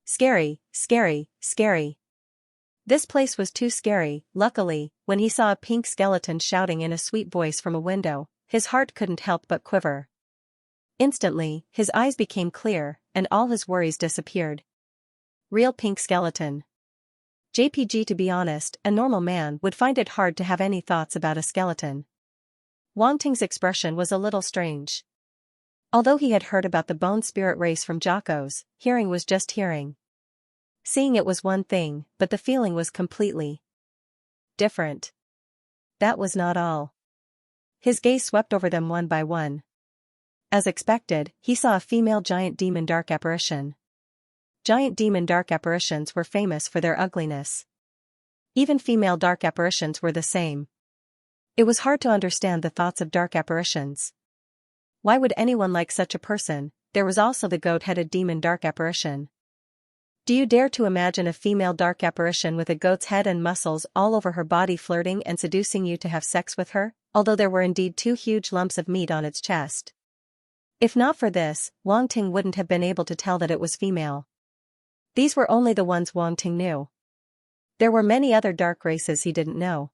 Scary, scary, scary. This place was too scary. Luckily, when he saw a pink skeleton shouting in a sweet voice from a window, his heart couldn't help but quiver. Instantly, his eyes became clear, and all his worries disappeared. Real pink skeleton. JPG. To be honest, a normal man would find it hard to have any thoughts about a skeleton. Wang Ting's expression was a little strange. Although he had heard about the bone spirit race from Jocos, hearing was just hearing. Seeing it was one thing, but the feeling was completely different. That was not all. His gaze swept over them one by one. As expected, he saw a female giant demon dark apparition. Giant demon dark apparitions were famous for their ugliness. Even female dark apparitions were the same. It was hard to understand the thoughts of dark apparitions. Why would anyone like such a person? There was also the goat-headed demon dark apparition. Do you dare to imagine a female dark apparition with a goat's head and muscles all over her body flirting and seducing you to have sex with her, although there were indeed 2 huge lumps of meat on its chest? If not for this, Wang Ting wouldn't have been able to tell that it was female. These were only the ones Wang Ting knew. There were many other dark races he didn't know.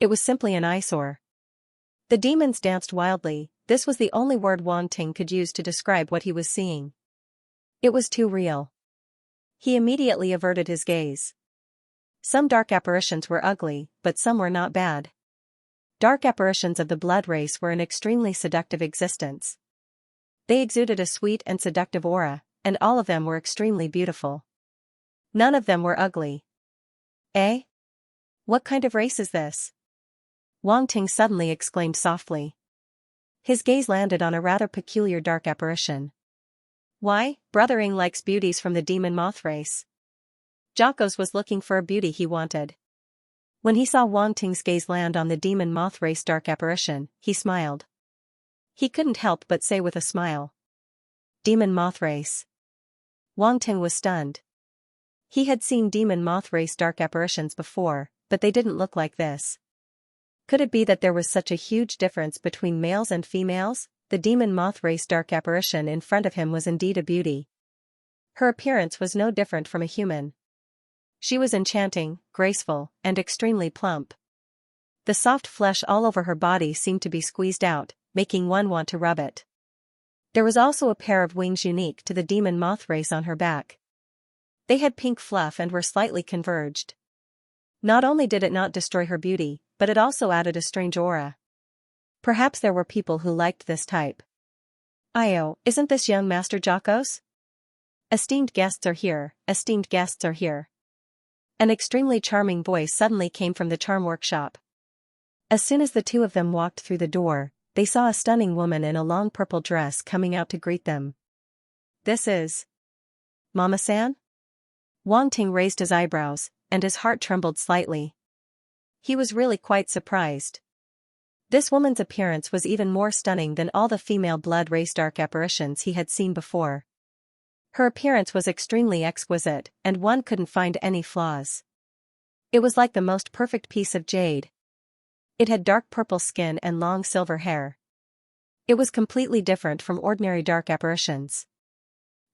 It was simply an eyesore. The demons danced wildly. This was the only word Wang Ting could use to describe what he was seeing. It was too real. He immediately averted his gaze. Some dark apparitions were ugly, but some were not bad. Dark apparitions of the blood race were an extremely seductive existence. They exuded a sweet and seductive aura, and all of them were extremely beautiful. None of them were ugly. Eh? What kind of race is this? Wang Ting suddenly exclaimed softly. His gaze landed on a rather peculiar dark apparition. Why, Brother Ing likes beauties from the demon moth race. Jocko's was looking for a beauty he wanted. When he saw Wang Ting's gaze land on the demon moth race dark apparition, he smiled. He couldn't help but say with a smile. Demon moth race. Wang Ting was stunned. He had seen demon moth race dark apparitions before, but they didn't look like this. Could it be that there was such a huge difference between males and females? The demon moth race dark apparition in front of him was indeed a beauty. Her appearance was no different from a human. She was enchanting, graceful, and extremely plump. The soft flesh all over her body seemed to be squeezed out, making one want to rub it. There was also a pair of wings unique to the demon moth race on her back. They had pink fluff and were slightly converged. Not only did it not destroy her beauty, but it also added a strange aura. Perhaps there were people who liked this type. Io, isn't this young Master Jocko's? Esteemed guests are here, esteemed guests are here. An extremely charming voice suddenly came from the charm workshop. As soon as the two of them walked through the door, they saw a stunning woman in a long purple dress coming out to greet them. This is Mama-san? Wang Ting raised his eyebrows, and his heart trembled slightly. He was really quite surprised. This woman's appearance was even more stunning than all the female blood race dark apparitions he had seen before. Her appearance was extremely exquisite, and one couldn't find any flaws. It was like the most perfect piece of jade. It had dark purple skin and long silver hair. It was completely different from ordinary dark apparitions.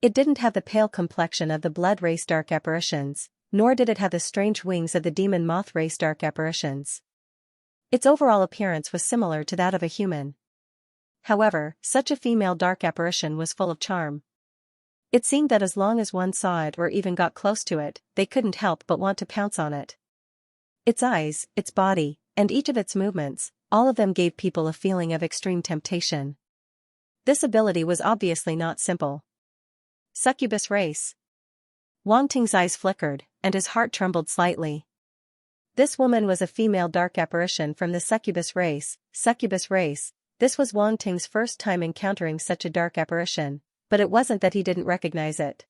It didn't have the pale complexion of the blood race dark apparitions, nor did it have the strange wings of the demon moth race dark apparitions. Its overall appearance was similar to that of a human. However, such a female dark apparition was full of charm. It seemed that as long as one saw it or even got close to it, they couldn't help but want to pounce on it. Its eyes, its body, and each of its movements, all of them gave people a feeling of extreme temptation. This ability was obviously not simple. Succubus race. Wang Ting's eyes flickered, and his heart trembled slightly. This woman was a female dark apparition from the succubus race. Succubus race. This was Wang Ting's first time encountering such a dark apparition, but it wasn't that he didn't recognize it.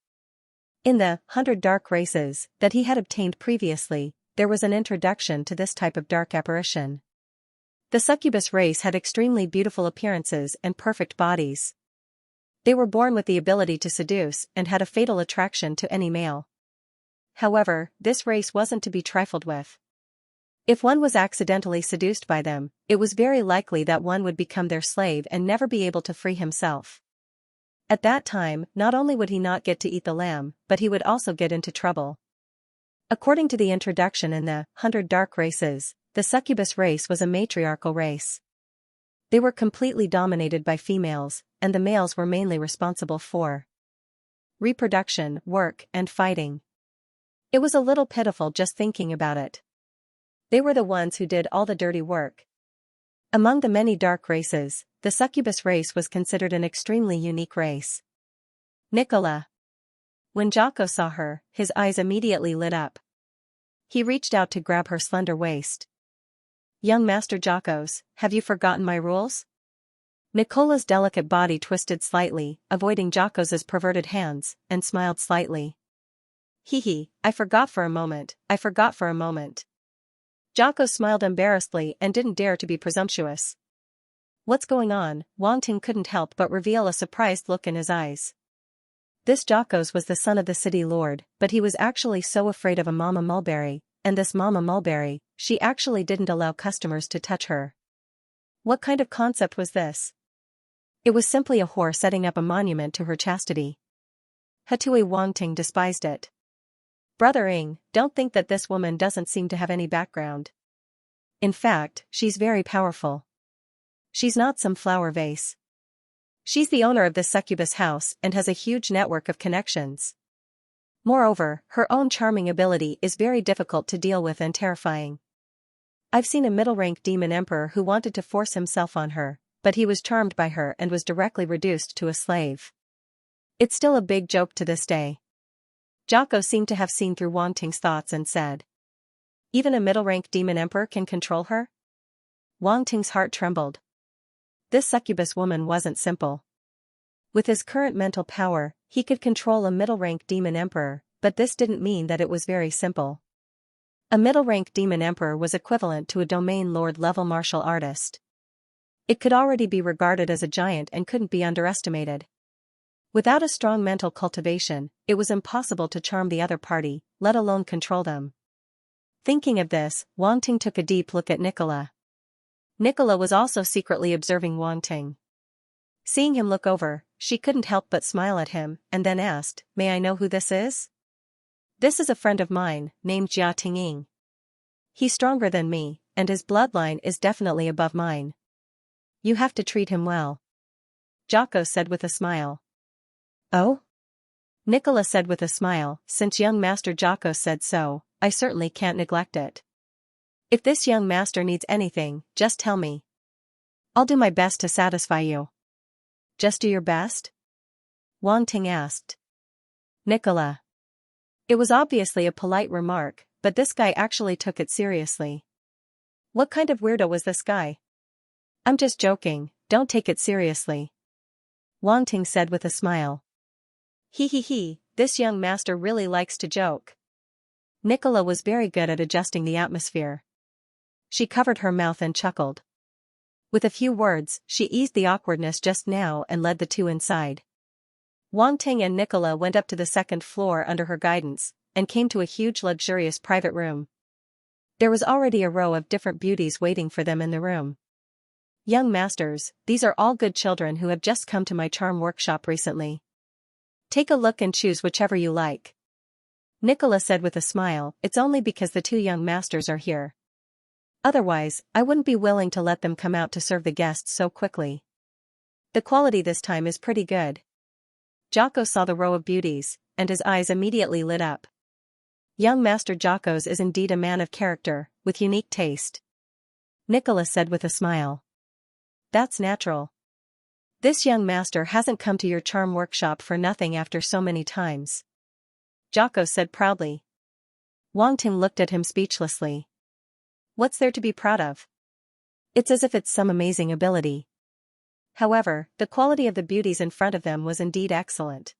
In the 100 dark races that he had obtained previously, there was an introduction to this type of dark apparition. The succubus race had extremely beautiful appearances and perfect bodies. They were born with the ability to seduce and had a fatal attraction to any male. However, this race wasn't to be trifled with. If one was accidentally seduced by them, it was very likely that one would become their slave and never be able to free himself. At that time, not only would he not get to eat the lamb, but he would also get into trouble. According to the introduction in the 100 dark races, the succubus race was a matriarchal race. They were completely dominated by females, and the males were mainly responsible for reproduction, work, and fighting. It was a little pitiful just thinking about it. They were the ones who did all the dirty work. Among the many dark races, the succubus race was considered an extremely unique race. Nicola. When Jocko saw her, his eyes immediately lit up. He reached out to grab her slender waist. Young Master Jocko's, have you forgotten my rules? Nicola's delicate body twisted slightly, avoiding Jocko's perverted hands, and smiled slightly. Hee, I forgot for a moment. Jocko smiled embarrassedly and didn't dare to be presumptuous. What's going on? Wang Ting couldn't help but reveal a surprised look in his eyes. This Jocko's was the son of the city lord, but he was actually so afraid of a Mama Mulberry, and this Mama Mulberry, she actually didn't allow customers to touch her. What kind of concept was this? It was simply a whore setting up a monument to her chastity. Hatui Wang Ting despised it. Brother Ing, don't think that this woman doesn't seem to have any background. In fact, she's very powerful. She's not some flower vase. She's the owner of this succubus house and has a huge network of connections. Moreover, her own charming ability is very difficult to deal with and terrifying. I've seen a middle-rank demon emperor who wanted to force himself on her, but he was charmed by her and was directly reduced to a slave. It's still a big joke to this day. Jocko seemed to have seen through Wang Ting's thoughts and said, even a middle-rank demon emperor can control her? Wang Ting's heart trembled. this succubus woman wasn't simple. With his current mental power, he could control a middle-rank demon emperor, but this didn't mean that it was very simple. A middle-rank demon emperor was equivalent to a domain lord-level martial artist. It could already be regarded as a giant and couldn't be underestimated. Without a strong mental cultivation, it was impossible to charm the other party, let alone control them. Thinking of this, Wang Ting took a deep look at Nicola. Nicola was also secretly observing Wang Ting. Seeing him look over, she couldn't help but smile at him, and then asked, "May I know who this is?" "This is a friend of mine, named Jia Tingying. He's stronger than me, and his bloodline is definitely above mine. You have to treat him well," Jocko said with a smile. "Oh?" Nicola said with a smile, "Since young Master Jocko said so, I certainly can't neglect it. If this young master needs anything, just tell me. I'll do my best to satisfy you." "Just do your best?" Wang Ting asked. Nicola. It was obviously a polite remark, but this guy actually took it seriously. What kind of weirdo was this guy? "I'm just joking, don't take it seriously," Wang Ting said with a smile. He, this young master really likes to joke." Nicola was very good at adjusting the atmosphere. She covered her mouth and chuckled. With a few words, she eased the awkwardness just now and led the two inside. Wang Ting and Nicola went up to the second floor under her guidance, and came to a huge luxurious private room. There was already a row of different beauties waiting for them in the room. "Young masters, these are all good children who have just come to my charm workshop recently. Take a look and choose whichever you like," Nicola said with a smile. "It's only because the two young masters are here. Otherwise, I wouldn't be willing to let them come out to serve the guests so quickly. The quality this time is pretty good." Jocko saw the row of beauties, and his eyes immediately lit up. Young Master Jocko's is indeed a man of character, with unique taste, Nicola said with a smile. "That's natural. This young master hasn't come to your charm workshop for nothing after so many times," Jocko said proudly. Wang Ting looked at him speechlessly. What's there to be proud of? It's as if it's some amazing ability. However, the quality of the beauties in front of them was indeed excellent.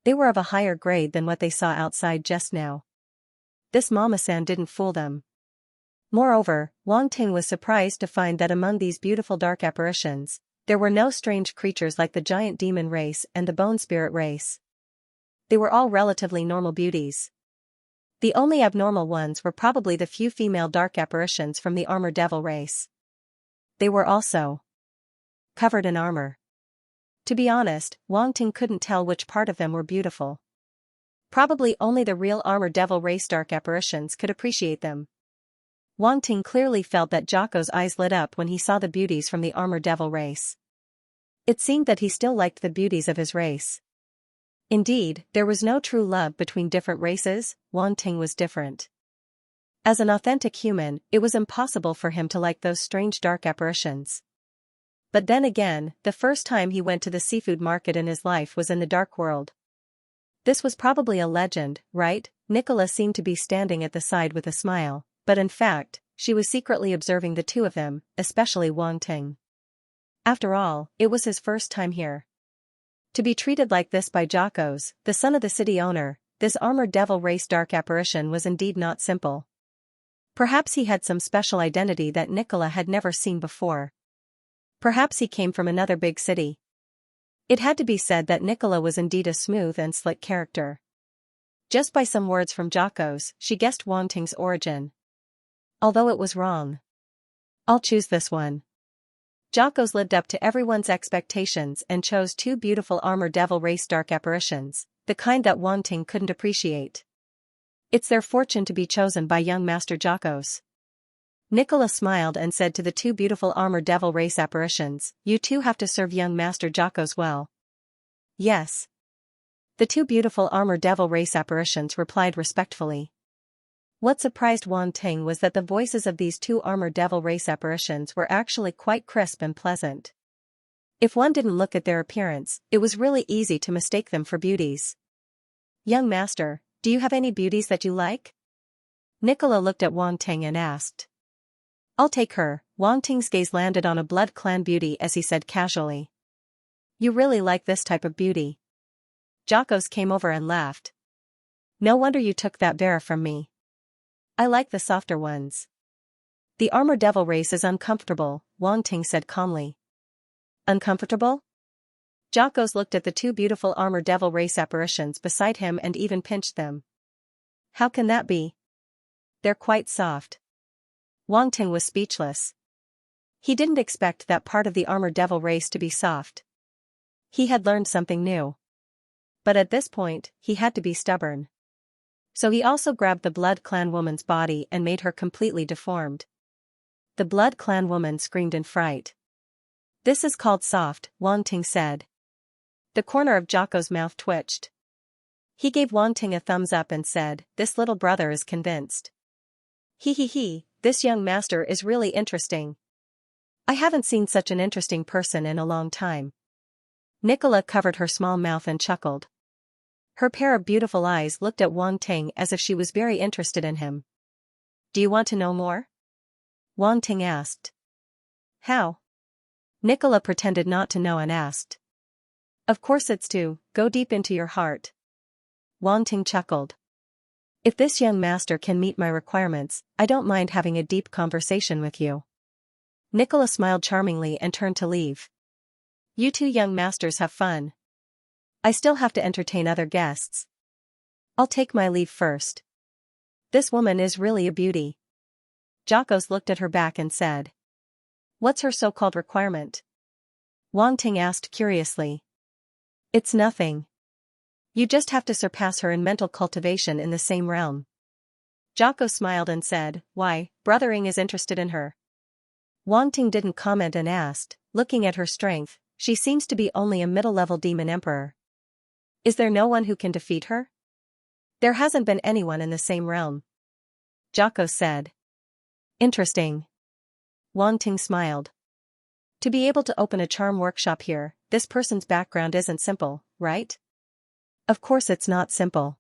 They were of a higher grade than what they saw outside just now. This Mama-san didn't fool them. Moreover, Wang Ting was surprised to find that among these beautiful dark apparitions, there were no strange creatures like the giant demon race and the bone spirit race. They were all relatively normal beauties. The only abnormal ones were probably the few female dark apparitions from the armor devil race. They were also covered in armor. To be honest, Wang Ting couldn't tell which part of them were beautiful. Probably only the real armor devil race dark apparitions could appreciate them. Wang Ting clearly felt that Jocko's eyes lit up when he saw the beauties from the armor devil race. It seemed that he still liked the beauties of his race. Indeed, there was no true love between different races. Wang Ting was different. As an authentic human, it was impossible for him to like those strange dark apparitions. But then again, the first time he went to the seafood market in his life was in the dark world. This was probably a legend, right? Nicola seemed to be standing at the side with a smile, but in fact, she was secretly observing the two of them, especially Wang Ting. After all, it was his first time here. To be treated like this by Jocko's, the son of the city owner, this armored devil race dark apparition was indeed not simple. Perhaps he had some special identity that Nicola had never seen before. Perhaps he came from another big city. It had to be said that Nicola was indeed a smooth and slick character. Just by some words from Jocko's, she guessed Wang Ting's origin. Although it was wrong. "I'll choose this one." Jocko's lived up to everyone's expectations and chose two beautiful armor devil race dark apparitions, the kind that Wang Ting couldn't appreciate. It's their fortune to be chosen by young Master Jocko's. Nicola smiled and said to the two beautiful armor devil race apparitions, "You two have to serve young Master Jocko's well." "Yes." The two beautiful armor devil race apparitions replied respectfully. What surprised Wang Ting was that the voices of these two armor devil race apparitions were actually quite crisp and pleasant. If one didn't look at their appearance, it was really easy to mistake them for beauties. "Young master, do you have any beauties that you like?" Nicola looked at Wang Ting and asked. "I'll take her," Wang Ting's gaze landed on a blood clan beauty as he said casually. You really like this type of beauty. Jocko's came over and laughed. No wonder you took that Vera from me. I like the softer ones. The armor devil race is uncomfortable, Wang Ting said calmly. Uncomfortable? Jocko's looked at the two beautiful armor devil race apparitions beside him and even pinched them. How can that be? They're quite soft. Wang Ting was speechless. He didn't expect that part of the armor devil race to be soft. He had learned something new. But at this point, he had to be stubborn. So he also grabbed the blood clan woman's body and made her completely deformed. The blood clan woman screamed in fright. This is called soft, Wang Ting said. The corner of Jocko's mouth twitched. He gave Wang Ting a thumbs up and said, this little brother is convinced. He, this young master is really interesting. I haven't seen such an interesting person in a long time. Nicola covered her small mouth and chuckled. Her pair of beautiful eyes looked at Wang Ting as if she was very interested in him. Do you want to know more? Wang Ting asked. How? Nicola pretended not to know and asked. Of course it's to go deep into your heart. Wang Ting chuckled. If this young master can meet my requirements, I don't mind having a deep conversation with you. Nicola smiled charmingly and turned to leave. You two young masters have fun. I still have to entertain other guests. I'll take my leave first. This woman is really a beauty. Jocko's looked at her back and said. What's her so-called requirement? Wang Ting asked curiously. It's nothing. You just have to surpass her in mental cultivation in the same realm. Jocko smiled and said, why, Brothering is interested in her. Wang Ting didn't comment and asked, looking at her strength, she seems to be only a middle-level demon emperor. Is there no one who can defeat her? There hasn't been anyone in the same realm. Jocko said. Interesting. Wang Ting smiled. To be able to open a charm workshop here, this person's background isn't simple, right? Of course it's not simple.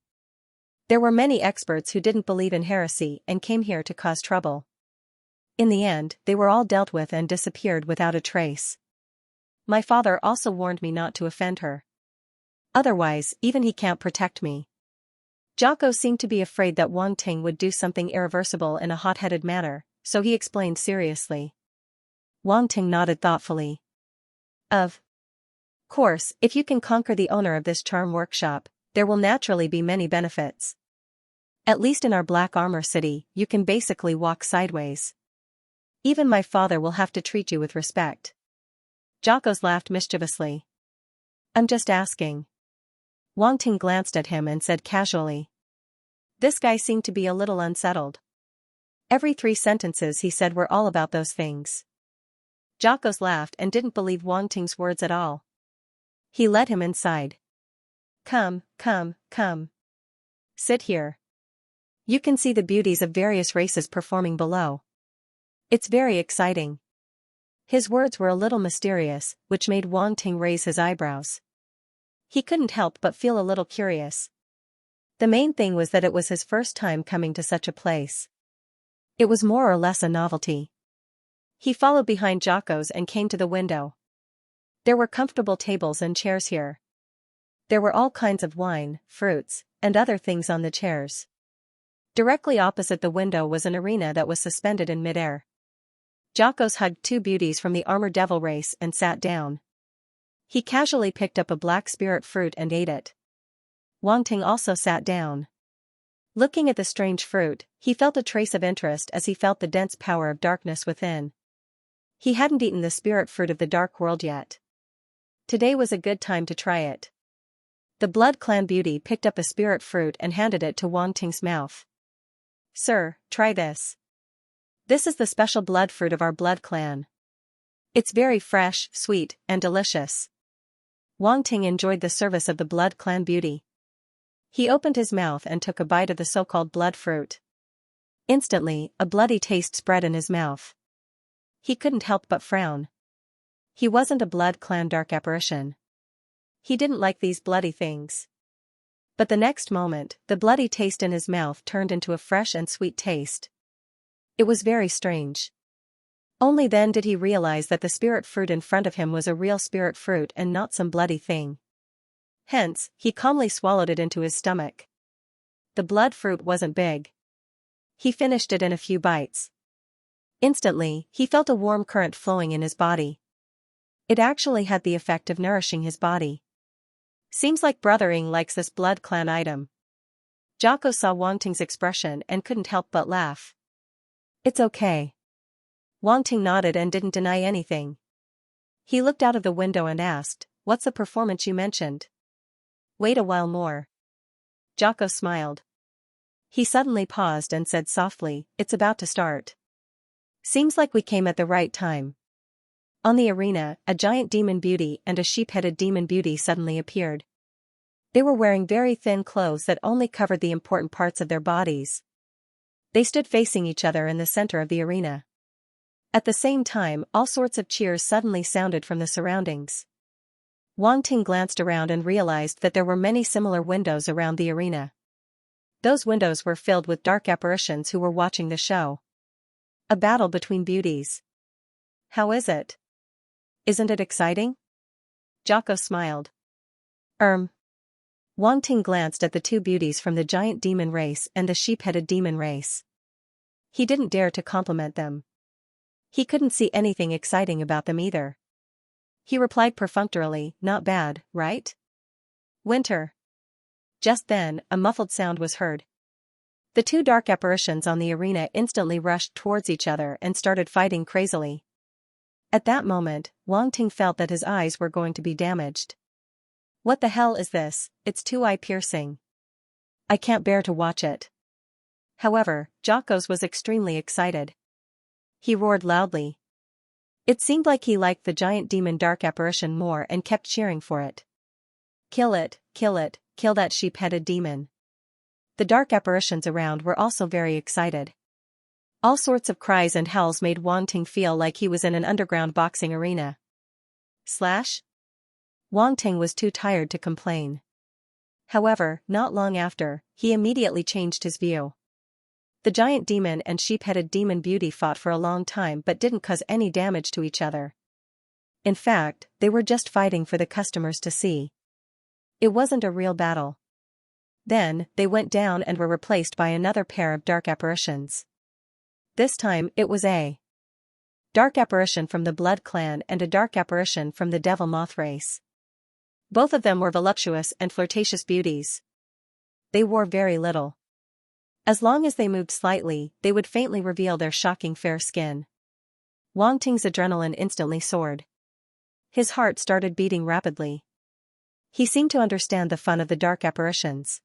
There were many experts who didn't believe in heresy and came here to cause trouble. In the end, they were all dealt with and disappeared without a trace. My father also warned me not to offend her. Otherwise, even he can't protect me. Jocko seemed to be afraid that Wang Ting would do something irreversible in a hot-headed manner, so he explained seriously. Wang Ting nodded thoughtfully. Of course, if you can conquer the owner of this charm workshop, there will naturally be many benefits. At least in our black armor city, you can basically walk sideways. Even my father will have to treat you with respect. Jocko's laughed mischievously. I'm just asking. Wang Ting glanced at him and said casually. This guy seemed to be a little unsettled. Every 3 sentences he said were all about those things. Jocko's laughed and didn't believe Wang Ting's words at all. He led him inside. Come. Sit here. You can see the beauties of various races performing below. It's very exciting. His words were a little mysterious, which made Wang Ting raise his eyebrows. He couldn't help but feel a little curious. The main thing was that it was his first time coming to such a place. It was more or less a novelty. He followed behind Jocko's and came to the window. There were comfortable tables and chairs here. There were all kinds of wine, fruits, and other things on the chairs. Directly opposite the window was an arena that was suspended in midair. Jocko's hugged 2 beauties from the armor devil race and sat down. He casually picked up a black spirit fruit and ate it. Wang Ting also sat down. Looking at the strange fruit, he felt a trace of interest as he felt the dense power of darkness within. He hadn't eaten the spirit fruit of the dark world yet. Today was a good time to try it. The blood clan beauty picked up a spirit fruit and handed it to Wang Ting's mouth. Sir, try this. This is the special blood fruit of our blood clan. It's very fresh, sweet, and delicious. Wang Ting enjoyed the service of the blood clan beauty. He opened his mouth and took a bite of the so-called blood fruit. Instantly, a bloody taste spread in his mouth. He couldn't help but frown. He wasn't a blood clan dark apparition. He didn't like these bloody things. But the next moment, the bloody taste in his mouth turned into a fresh and sweet taste. It was very strange. Only then did he realize that the spirit fruit in front of him was a real spirit fruit and not some bloody thing. Hence, he calmly swallowed it into his stomach. The blood fruit wasn't big. He finished it in a few bites. Instantly, he felt a warm current flowing in his body. It actually had the effect of nourishing his body. Seems like Brother Ing likes this blood clan item. Jocko saw Wang Ting's expression and couldn't help but laugh. It's okay. Wang Ting nodded and didn't deny anything. He looked out of the window and asked, "What's the performance you mentioned?" "Wait a while more." Jocko smiled. He suddenly paused and said softly, "It's about to start. Seems like we came at the right time." On the arena, a giant demon beauty and a sheep-headed demon beauty suddenly appeared. They were wearing very thin clothes that only covered the important parts of their bodies. They stood facing each other in the center of the arena. At the same time, all sorts of cheers suddenly sounded from the surroundings. Wang Ting glanced around and realized that there were many similar windows around the arena. Those windows were filled with dark apparitions who were watching the show. A battle between beauties. How is it? Isn't it exciting? Jocko smiled. Wang Ting glanced at the two beauties from the giant demon race and the sheep-headed demon race. He didn't dare to compliment them. He couldn't see anything exciting about them either. He replied perfunctorily, "Not bad, right? Winter." Just then, a muffled sound was heard. The two dark apparitions on the arena instantly rushed towards each other and started fighting crazily. At that moment, Wang Ting felt that his eyes were going to be damaged. What the hell is this? It's too eye-piercing. I can't bear to watch it. However, Jocko's was extremely excited. He roared loudly. It seemed like he liked the giant demon dark apparition more and kept cheering for it. Kill it, kill it, kill that sheep-headed demon. The dark apparitions around were also very excited. All sorts of cries and howls made Wang Ting feel like he was in an underground boxing arena. Slash? Wang Ting was too tired to complain. However, not long after, he immediately changed his view. The giant demon and sheep-headed demon beauty fought for a long time but didn't cause any damage to each other. In fact, they were just fighting for the customers to see. It wasn't a real battle. Then, they went down and were replaced by another pair of dark apparitions. This time, it was a dark apparition from the Blood Clan and a dark apparition from the Devil Moth race. Both of them were voluptuous and flirtatious beauties. They wore very little. As long as they moved slightly, they would faintly reveal their shocking fair skin. Wang Ting's adrenaline instantly soared. His heart started beating rapidly. He seemed to understand the fun of the dark apparitions.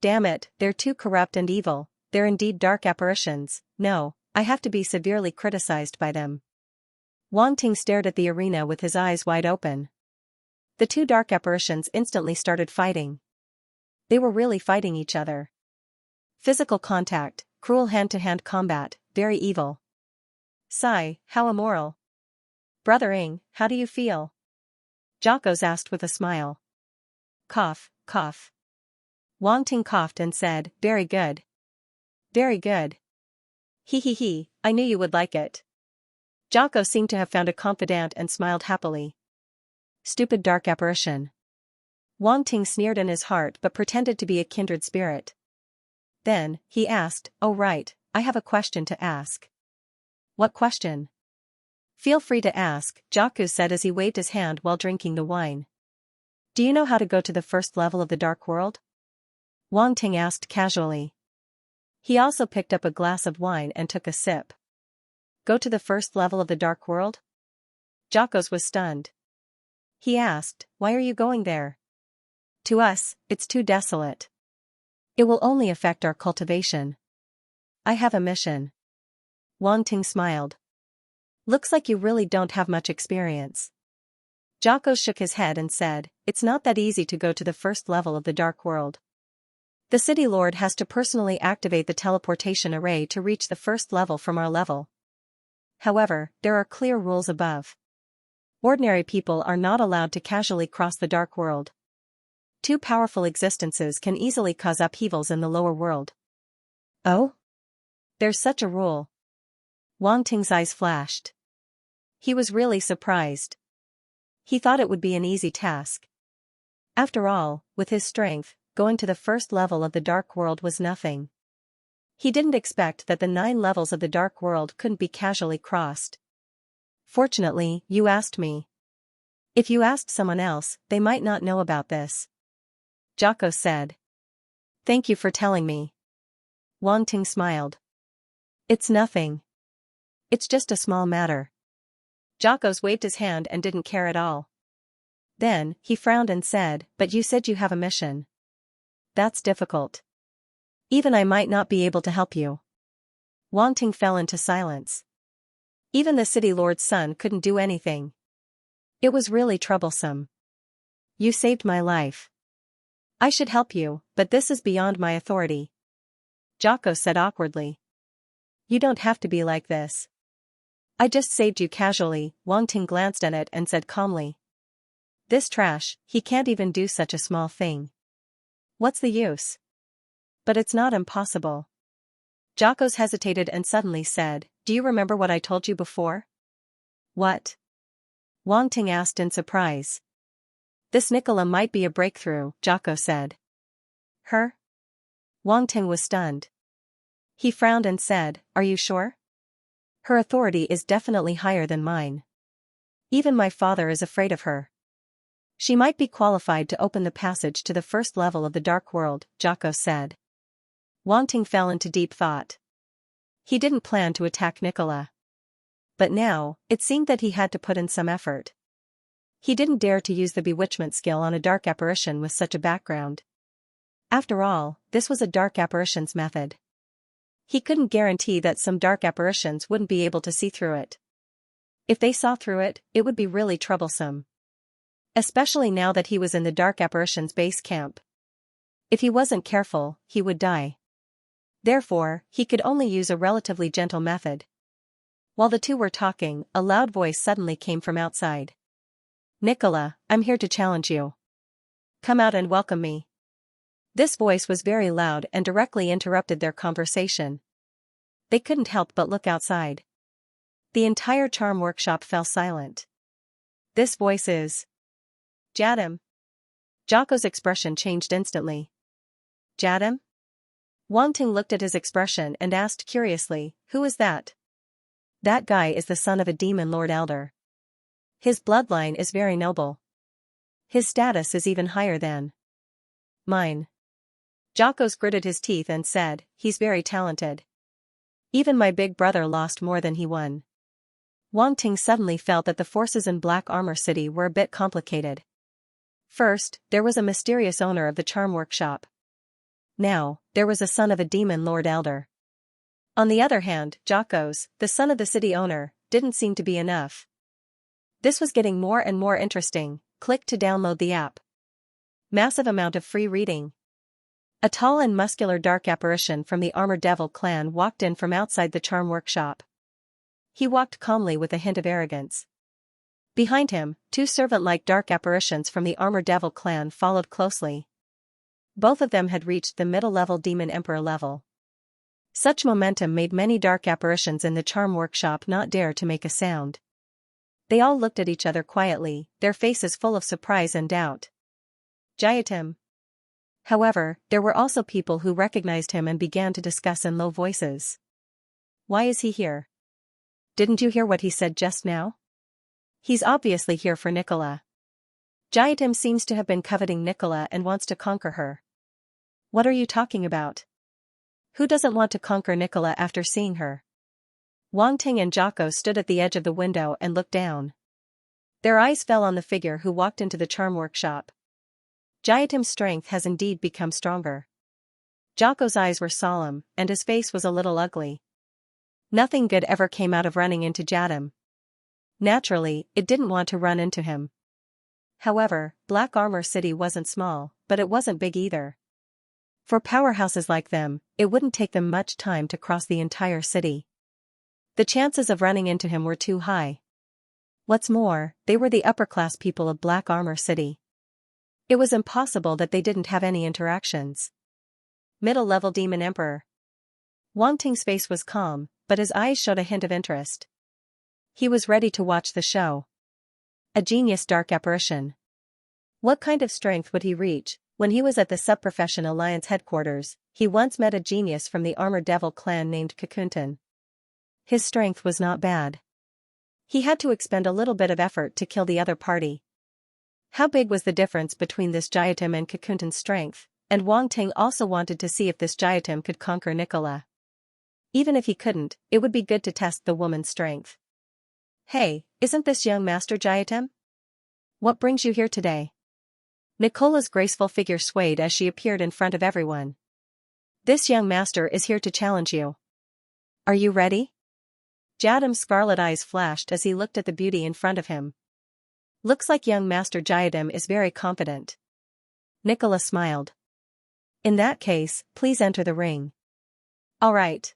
Damn it, they're too corrupt and evil, they're indeed dark apparitions. No, I have to be severely criticized by them. Wang Ting stared at the arena with his eyes wide open. The two dark apparitions instantly started fighting. They were really fighting each other. Physical contact, cruel hand-to-hand combat, very evil. Sigh, how immoral. Brother Ing, how do you feel? Jocko's asked with a smile. Cough, cough. Wang Ting coughed and said, very good. Very good. He, I knew you would like it. Jocko seemed to have found a confidant and smiled happily. Stupid dark apparition. Wang Ting sneered in his heart but pretended to be a kindred spirit. Then, he asked, oh right, I have a question to ask. What question? Feel free to ask, Jocko said as he waved his hand while drinking the wine. Do you know how to go to the first level of the dark world? Wang Ting asked casually. He also picked up a glass of wine and took a sip. Go to the first level of the dark world? Jocko's was stunned. He asked, why are you going there? To us, it's too desolate. It will only affect our cultivation. I have a mission. Wang Ting smiled. Looks like you really don't have much experience. Jocko shook his head and said, it's not that easy to go to the first level of the dark world. The city lord has to personally activate the teleportation array to reach the first level from our level. However, there are clear rules above. Ordinary people are not allowed to casually cross the dark world. Two powerful existences can easily cause upheavals in the lower world. Oh? There's such a rule. Wang Ting's eyes flashed. He was really surprised. He thought it would be an easy task. After all, with his strength, going to the first level of the dark world was nothing. He didn't expect that the 9 levels of the dark world couldn't be casually crossed. Fortunately, you asked me. If you asked someone else, they might not know about this. Jocko said. Thank you for telling me. Wang Ting smiled. It's nothing. It's just a small matter. Jocko's waved his hand and didn't care at all. Then, he frowned and said, but you said you have a mission. That's difficult. Even I might not be able to help you. Wang Ting fell into silence. Even the city lord's son couldn't do anything. It was really troublesome. You saved my life. I should help you, but this is beyond my authority. Jocko said awkwardly. You don't have to be like this. I just saved you casually. Wang Ting glanced at it and said calmly. This trash, he can't even do such a small thing. What's the use? But it's not impossible. Jocko's hesitated and suddenly said, do you remember what I told you before? What? Wang Ting asked in surprise. This Nicola might be a breakthrough, Jocko said. Her? Wang Ting was stunned. He frowned and said, are you sure? Her authority is definitely higher than mine. Even my father is afraid of her. She might be qualified to open the passage to the first level of the dark world, Jocko said. Wang Ting fell into deep thought. He didn't plan to attack Nicola. But now, it seemed that he had to put in some effort. He didn't dare to use the bewitchment skill on a dark apparition with such a background. After all, this was a dark apparition's method. He couldn't guarantee that some dark apparitions wouldn't be able to see through it. If they saw through it, it would be really troublesome. Especially now that he was in the dark apparition's base camp. If he wasn't careful, he would die. Therefore, he could only use a relatively gentle method. While the two were talking, a loud voice suddenly came from outside. Nicola, I'm here to challenge you. Come out and welcome me. This voice was very loud and directly interrupted their conversation. They couldn't help but look outside. The entire charm workshop fell silent. This voice is... Jadam. Jocko's expression changed instantly. Jadam? Wang Ting looked at his expression and asked curiously, who is that? That guy is the son of a demon lord elder. His bloodline is very noble. His status is even higher than mine. Jocko's gritted his teeth and said, he's very talented. Even my big brother lost more than he won. Wang Ting suddenly felt that the forces in Black Armor City were a bit complicated. First, there was a mysterious owner of the charm workshop. Now, there was a son of a demon lord elder. On the other hand, Jocko's, the son of the city owner, didn't seem to be enough. This was getting more and more interesting. Click to download the app. Massive amount of free reading. A tall and muscular dark apparition from the Armored Devil clan walked in from outside the charm workshop. He walked calmly with a hint of arrogance. Behind him, 2 servant-like dark apparitions from the Armored Devil clan followed closely. Both of them had reached the middle-level Demon Emperor level. Such momentum made many dark apparitions in the charm workshop not dare to make a sound. They all looked at each other quietly, their faces full of surprise and doubt. Jayatim. However, there were also people who recognized him and began to discuss in low voices. Why is he here? Didn't you hear what he said just now? He's obviously here for Nicola. Jayatim seems to have been coveting Nicola and wants to conquer her. What are you talking about? Who doesn't want to conquer Nicola after seeing her? Wang Ting and Jocko stood at the edge of the window and looked down. Their eyes fell on the figure who walked into the charm workshop. Jayatim's strength has indeed become stronger. Jocko's eyes were solemn, and his face was a little ugly. Nothing good ever came out of running into Jayatim. Naturally, it didn't want to run into him. However, Black Armor City wasn't small, but it wasn't big either. For powerhouses like them, it wouldn't take them much time to cross the entire city. The chances of running into him were too high. What's more, they were the upper-class people of Black Armor City. It was impossible that they didn't have any interactions. Middle-level Demon Emperor. Wang Ting's face was calm, but his eyes showed a hint of interest. He was ready to watch the show. A genius dark apparition. What kind of strength would he reach? When he was at the Subprofession Alliance headquarters, he once met a genius from the Armored Devil clan named Kakuntan. His strength was not bad. He had to expend a little bit of effort to kill the other party. How big was the difference between this Jiatim and Kakuntan's strength? And Wang Ting also wanted to see if this Jiatim could conquer Nicola. Even if he couldn't, it would be good to test the woman's strength. Hey, isn't this young Master Jiatim? What brings you here today? Nicola's graceful figure swayed as she appeared in front of everyone. This young master is here to challenge you. Are you ready? Jiatim's scarlet eyes flashed as he looked at the beauty in front of him. Looks like young Master Jiatim is very confident. Nicola smiled. In that case, please enter the ring. All right.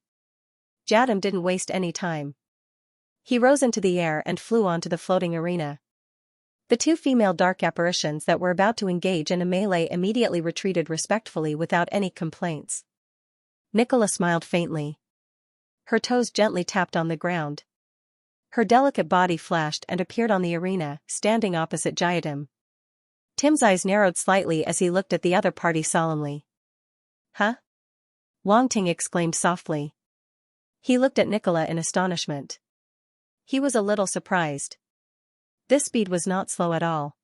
Jiatim didn't waste any time. He rose into the air and flew onto the floating arena. The two female dark apparitions that were about to engage in a melee immediately retreated respectfully without any complaints. Nicola smiled faintly. Her toes gently tapped on the ground. Her delicate body flashed and appeared on the arena, standing opposite Jiatim. Tim's eyes narrowed slightly as he looked at the other party solemnly. Huh? Wang Ting exclaimed softly. He looked at Nicola in astonishment. He was a little surprised. This speed was not slow at all.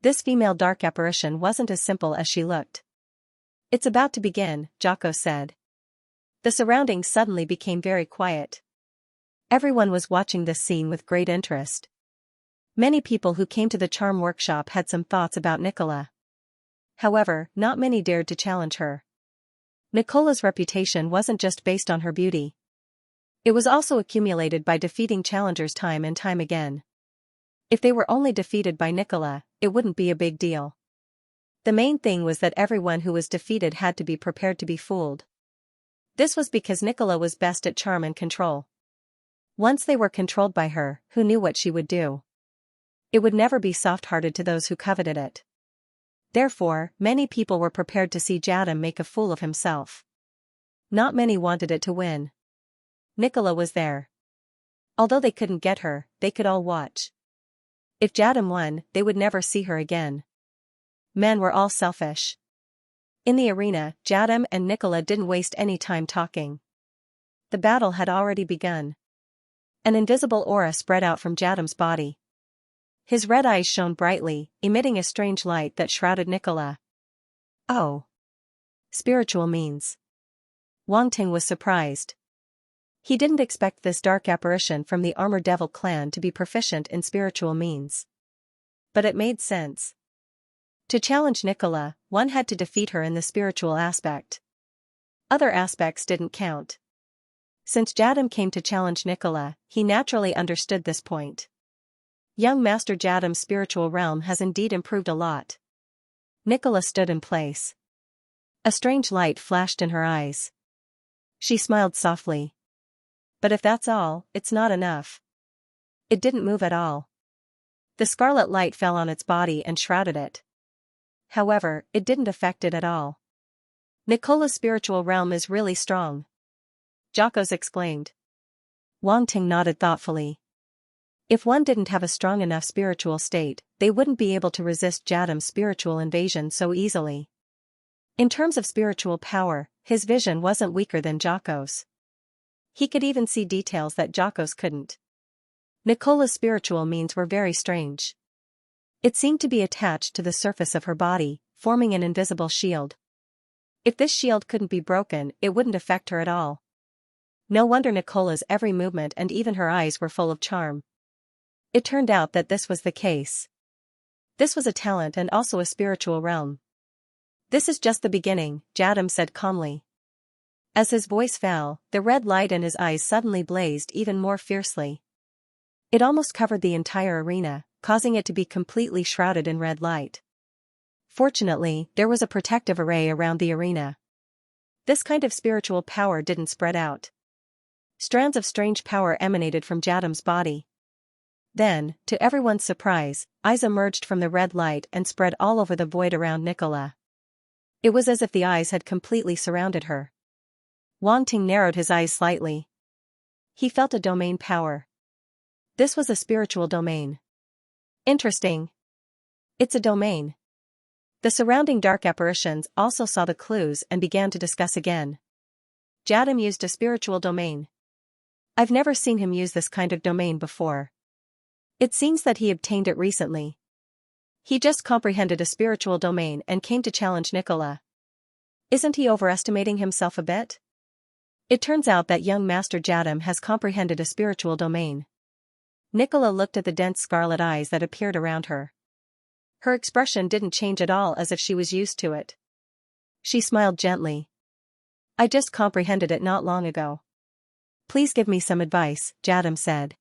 This female dark apparition wasn't as simple as she looked. It's about to begin, Jocko said. The surroundings suddenly became very quiet. Everyone was watching this scene with great interest. Many people who came to the charm workshop had some thoughts about Nicola. However, not many dared to challenge her. Nicola's reputation wasn't just based on her beauty. It was also accumulated by defeating challengers time and time again. If they were only defeated by Nicola, it wouldn't be a big deal. The main thing was that everyone who was defeated had to be prepared to be fooled. This was because Nicola was best at charm and control. Once they were controlled by her, who knew what she would do? It would never be soft-hearted to those who coveted it. Therefore, many people were prepared to see Jiatim make a fool of himself. Not many wanted it to win. Nicola was there. Although they couldn't get her, they could all watch. If Jiatim won, they would never see her again. Men were all selfish. In the arena, Jiatim and Nicola didn't waste any time talking. The battle had already begun. An invisible aura spread out from Jiatim's body. His red eyes shone brightly, emitting a strange light that shrouded Nicola. Oh. Spiritual means. Wang Ting was surprised. He didn't expect this dark apparition from the Armored Devil clan to be proficient in spiritual means. But it made sense. To challenge Nicola, one had to defeat her in the spiritual aspect. Other aspects didn't count. Since Jiatim came to challenge Nicola, he naturally understood this point. Young Master Jiatim's spiritual realm has indeed improved a lot. Nicola stood in place. A strange light flashed in her eyes. She smiled softly. But if that's all, it's not enough. It didn't move at all. The scarlet light fell on its body and shrouded it. However, it didn't affect it at all. Nicola's spiritual realm is really strong. Jocko's exclaimed. Wang Ting nodded thoughtfully. If one didn't have a strong enough spiritual state, they wouldn't be able to resist Jiatim's spiritual invasion so easily. In terms of spiritual power, his vision wasn't weaker than Jocko's. He could even see details that Jocko's couldn't. Nicola's spiritual means were very strange. It seemed to be attached to the surface of her body, forming an invisible shield. If this shield couldn't be broken, it wouldn't affect her at all. No wonder Nicola's every movement and even her eyes were full of charm. It turned out that this was the case. This was a talent and also a spiritual realm. This is just the beginning, Jiatim said calmly. As his voice fell, the red light in his eyes suddenly blazed even more fiercely. It almost covered the entire arena, causing it to be completely shrouded in red light. Fortunately, there was a protective array around the arena. This kind of spiritual power didn't spread out. Strands of strange power emanated from Jiatim's body. Then, to everyone's surprise, eyes emerged from the red light and spread all over the void around Nicola. It was as if the eyes had completely surrounded her. Wang Ting narrowed his eyes slightly. He felt a domain power. This was a spiritual domain. Interesting. It's a domain. The surrounding dark apparitions also saw the clues and began to discuss again. Jadam used a spiritual domain. I've never seen him use this kind of domain before. It seems that he obtained it recently. He just comprehended a spiritual domain and came to challenge Nicola. Isn't he overestimating himself a bit? It turns out that young Master Jadam has comprehended a spiritual domain. Nicola looked at the dense scarlet eyes that appeared around her. Her expression didn't change at all, as if she was used to it. She smiled gently. I just comprehended it not long ago. Please give me some advice, Jadam said.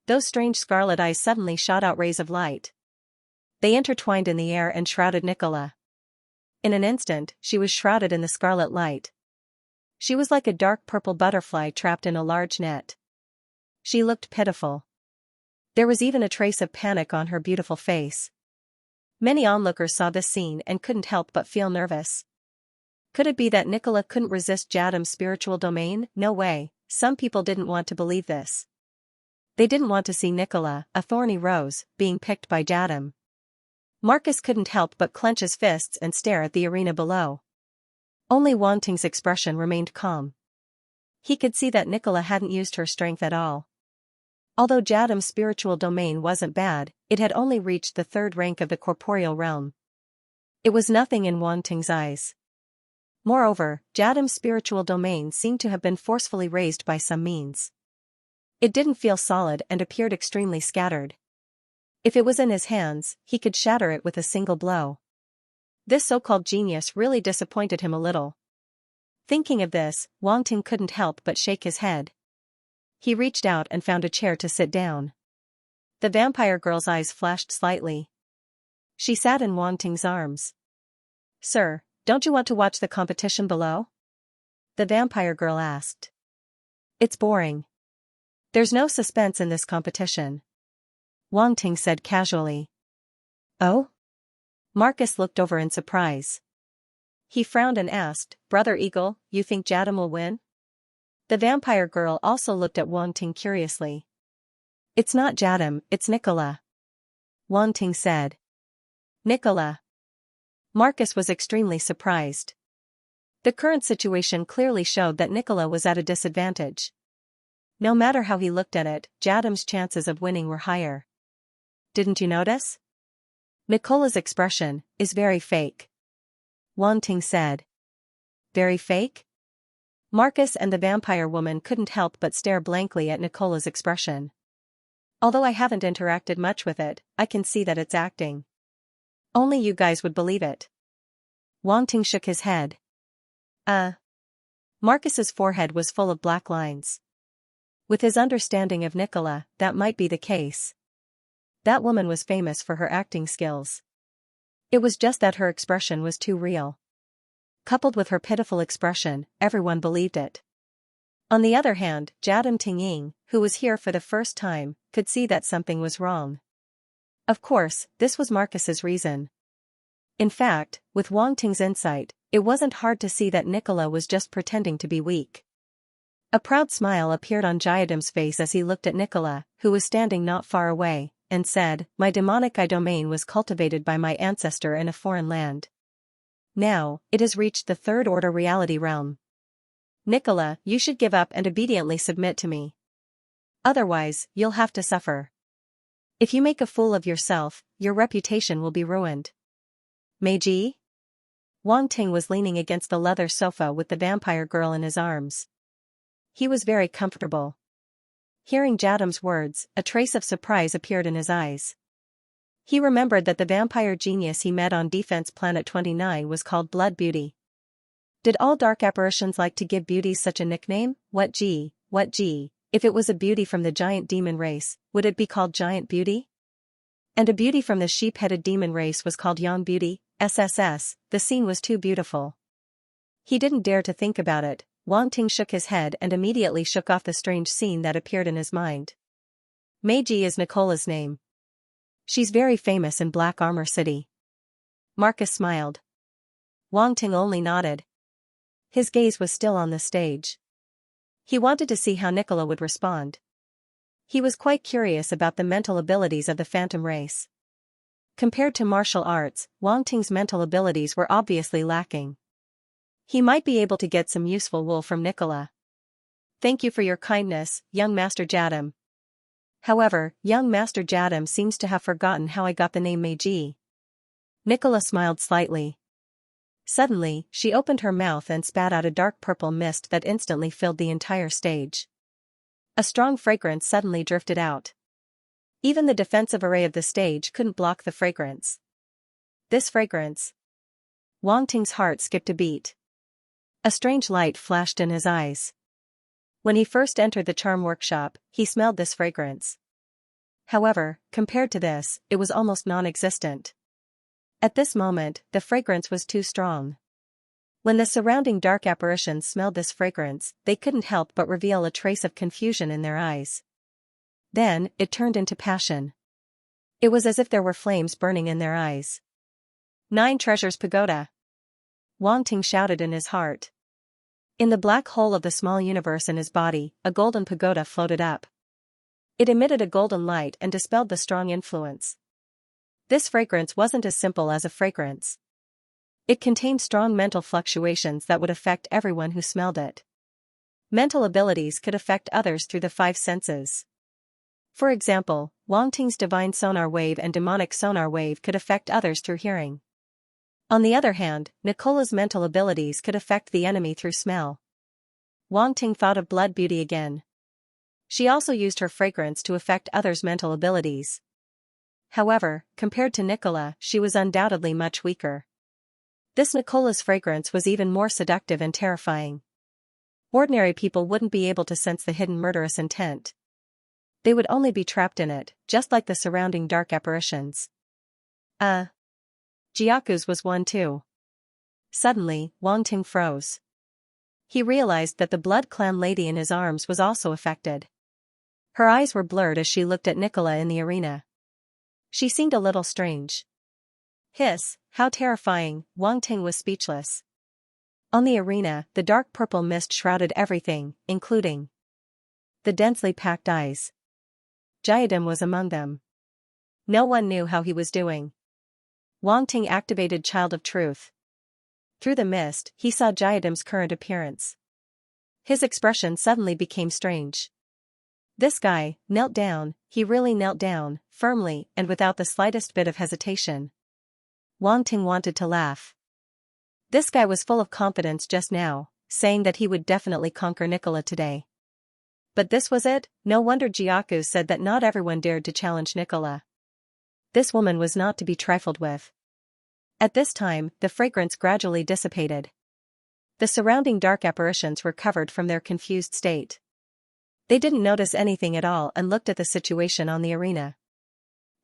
Those strange scarlet eyes suddenly shot out rays of light. They intertwined in the air and shrouded Nicola. In an instant, she was shrouded in the scarlet light. She was like a dark purple butterfly trapped in a large net. She looked pitiful. There was even a trace of panic on her beautiful face. Many onlookers saw this scene and couldn't help but feel nervous. Could it be that Nicola couldn't resist Jadam's spiritual domain? No way, some people didn't want to believe this. They didn't want to see Nicola, a thorny rose, being picked by Jadam. Marcus couldn't help but clench his fists and stare at the arena below. Only Wanting's expression remained calm. He could see that Nicola hadn't used her strength at all. Although Jadam's spiritual domain wasn't bad, it had only reached the third rank of the corporeal realm. It was nothing in Wanting's eyes. Moreover, Jadam's spiritual domain seemed to have been forcefully raised by some means. It didn't feel solid and appeared extremely scattered. If it was in his hands, he could shatter it with a single blow. This so-called genius really disappointed him a little. Thinking of this, Wanting couldn't help but shake his head. He reached out and found a chair to sit down. The vampire girl's eyes flashed slightly. She sat in Wanting's arms. Sir, don't you want to watch the competition below? The vampire girl asked. It's boring. There's no suspense in this competition. Wanting said casually. Oh? Marcus looked over in surprise. He frowned and asked, Brother Eagle, you think Jadam will win? The vampire girl also looked at Wanting curiously. It's not Jadam, it's Nicola. Wanting said. Nicola. Marcus was extremely surprised. The current situation clearly showed that Nicola was at a disadvantage. No matter how he looked at it, Jadam's chances of winning were higher. Didn't you notice? Nicola's expression is very fake. Wanting said. Very fake? Marcus and the vampire woman couldn't help but stare blankly at Nicola's expression. Although I haven't interacted much with it, I can see that it's acting. Only you guys would believe it. Wanting shook his head. Marcus's forehead was full of black lines. With his understanding of Nicola, that might be the case. That woman was famous for her acting skills. It was just that her expression was too real. Coupled with her pitiful expression, everyone believed it. On the other hand, Jadam Tingying, who was here for the first time, could see that something was wrong. Of course, this was Marcus's reason. In fact, with Wanting's insight, it wasn't hard to see that Nicola was just pretending to be weak. A proud smile appeared on Jadam's face as he looked at Nicola, who was standing not far away, and said, My demonic eye domain was cultivated by my ancestor in a foreign land. Now, it has reached the third-order reality realm. Nicola, you should give up and obediently submit to me. Otherwise, you'll have to suffer. If you make a fool of yourself, your reputation will be ruined. Meiji? Wanting was leaning against the leather sofa with the vampire girl in his arms. He was very comfortable. Hearing Jadam's words, a trace of surprise appeared in his eyes. He remembered that the vampire genius he met on Defense Planet 29 was called Blood Beauty. Did all dark apparitions like to give beauties such a nickname? What gee, if it was a beauty from the giant demon race, would it be called Giant Beauty? And a beauty from the sheep-headed demon race was called Yang Beauty, SSS, the scene was too beautiful. He didn't dare to think about it. Wanting shook his head and immediately shook off the strange scene that appeared in his mind. Meiji is Nicola's name. She's very famous in Black Armor City. Marcus smiled. Wanting only nodded. His gaze was still on the stage. He wanted to see how Nicola would respond. He was quite curious about the mental abilities of the phantom race. Compared to martial arts, Wang Ting's mental abilities were obviously lacking. He might be able to get some useful wool from Nicola. Thank you for your kindness, young Master Jadam. However, young Master Jadam seems to have forgotten how I got the name Meiji. Nicola smiled slightly. Suddenly, she opened her mouth and spat out a dark purple mist that instantly filled the entire stage. A strong fragrance suddenly drifted out. Even the defensive array of the stage couldn't block the fragrance. This fragrance. Wang Ting's heart skipped a beat. A strange light flashed in his eyes. When he first entered the charm workshop, he smelled this fragrance. However, compared to this, it was almost non-existent. At this moment, the fragrance was too strong. When the surrounding dark apparitions smelled this fragrance, they couldn't help but reveal a trace of confusion in their eyes. Then, it turned into passion. It was as if there were flames burning in their eyes. 9 Treasures Pagoda! Wang Ting shouted in his heart. In the black hole of the small universe in his body, a golden pagoda floated up. It emitted a golden light and dispelled the strong influence. This fragrance wasn't as simple as a fragrance. It contained strong mental fluctuations that would affect everyone who smelled it. Mental abilities could affect others through the 5 senses. For example, Wang Ting's divine sonar wave and demonic sonar wave could affect others through hearing. On the other hand, Nicola's mental abilities could affect the enemy through smell. Wang Ting thought of Blood Beauty again. She also used her fragrance to affect others' mental abilities. However, compared to Nicola, she was undoubtedly much weaker. This Nicola's fragrance was even more seductive and terrifying. Ordinary people wouldn't be able to sense the hidden murderous intent. They would only be trapped in it, just like the surrounding dark apparitions. Jiaku's was one too. Suddenly, Wang Ting froze. He realized that the Blood Clan lady in his arms was also affected. Her eyes were blurred as she looked at Nicola in the arena. She seemed a little strange. Hiss, how terrifying, Wang Ting was speechless. On the arena, the dark purple mist shrouded everything, including the densely packed eyes. Jiadam was among them. No one knew how he was doing. Wang Ting activated Child of Truth. Through the mist, he saw Jiadam's current appearance. His expression suddenly became strange. This guy knelt down, he really knelt down, firmly and without the slightest bit of hesitation. Wang Ting wanted to laugh. This guy was full of confidence just now, saying that he would definitely conquer Nicola today. But this was it? No wonder Jiaku said that not everyone dared to challenge Nicola. This woman was not to be trifled with. At this time, the fragrance gradually dissipated. The surrounding dark apparitions recovered from their confused state. They didn't notice anything at all and looked at the situation on the arena.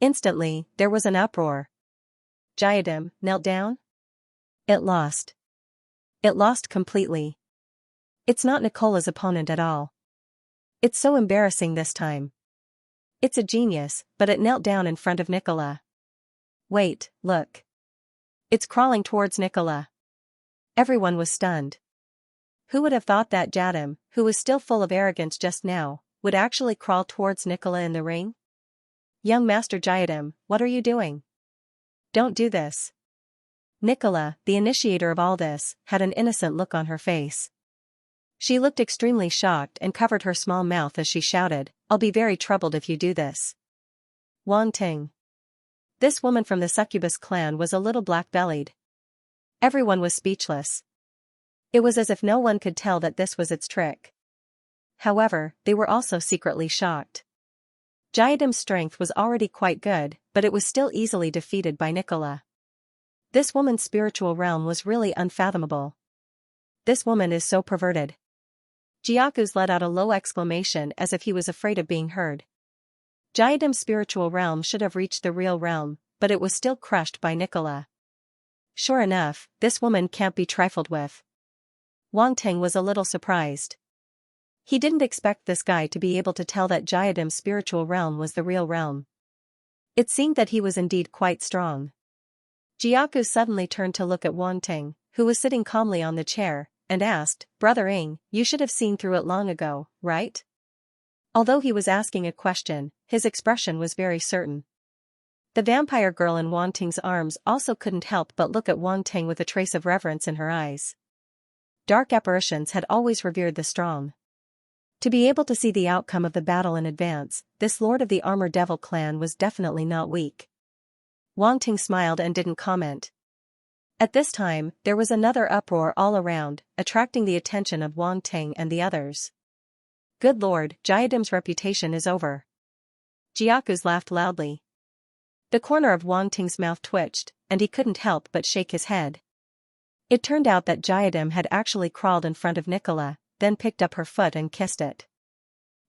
Instantly, there was an uproar. Jiadam knelt down? It lost. It lost completely. It's not Nicola's opponent at all. It's so embarrassing this time. It's a genius, but it knelt down in front of Nicola. Wait, look. It's crawling towards Nicola. Everyone was stunned. Who would have thought that Jadam, who was still full of arrogance just now, would actually crawl towards Nicola in the ring? Young Master Jiadam, what are you doing? Don't do this. Nicola, the initiator of all this, had an innocent look on her face. She looked extremely shocked and covered her small mouth as she shouted, I'll be very troubled if you do this. Wang Ting. This woman from the succubus clan was a little black-bellied. Everyone was speechless. It was as if no one could tell that this was its trick. However, they were also secretly shocked. Jiadam's strength was already quite good, but it was still easily defeated by Nicola. This woman's spiritual realm was really unfathomable. This woman is so perverted. Jiaku's let out a low exclamation as if he was afraid of being heard. Jiadam's spiritual realm should have reached the real realm, but it was still crushed by Nicola. Sure enough, this woman can't be trifled with. Wang Ting was a little surprised. He didn't expect this guy to be able to tell that Jiadam's spiritual realm was the real realm. It seemed that he was indeed quite strong. Jiaku suddenly turned to look at Wang Ting, who was sitting calmly on the chair, and asked, "Brother Ing, you should have seen through it long ago, right?" Although he was asking a question, his expression was very certain. The vampire girl in Wang Ting's arms also couldn't help but look at Wang Ting with a trace of reverence in her eyes. Dark apparitions had always revered the strong. To be able to see the outcome of the battle in advance, this lord of the Armor Devil clan was definitely not weak. Wang Ting smiled and didn't comment. At this time, there was another uproar all around, attracting the attention of Wang Ting and the others. "Good lord, Jiadim's reputation is over." Jiaku's laughed loudly. The corner of Wang Ting's mouth twitched, and he couldn't help but shake his head. It turned out that Jiadim had actually crawled in front of Nicola, then picked up her foot and kissed it.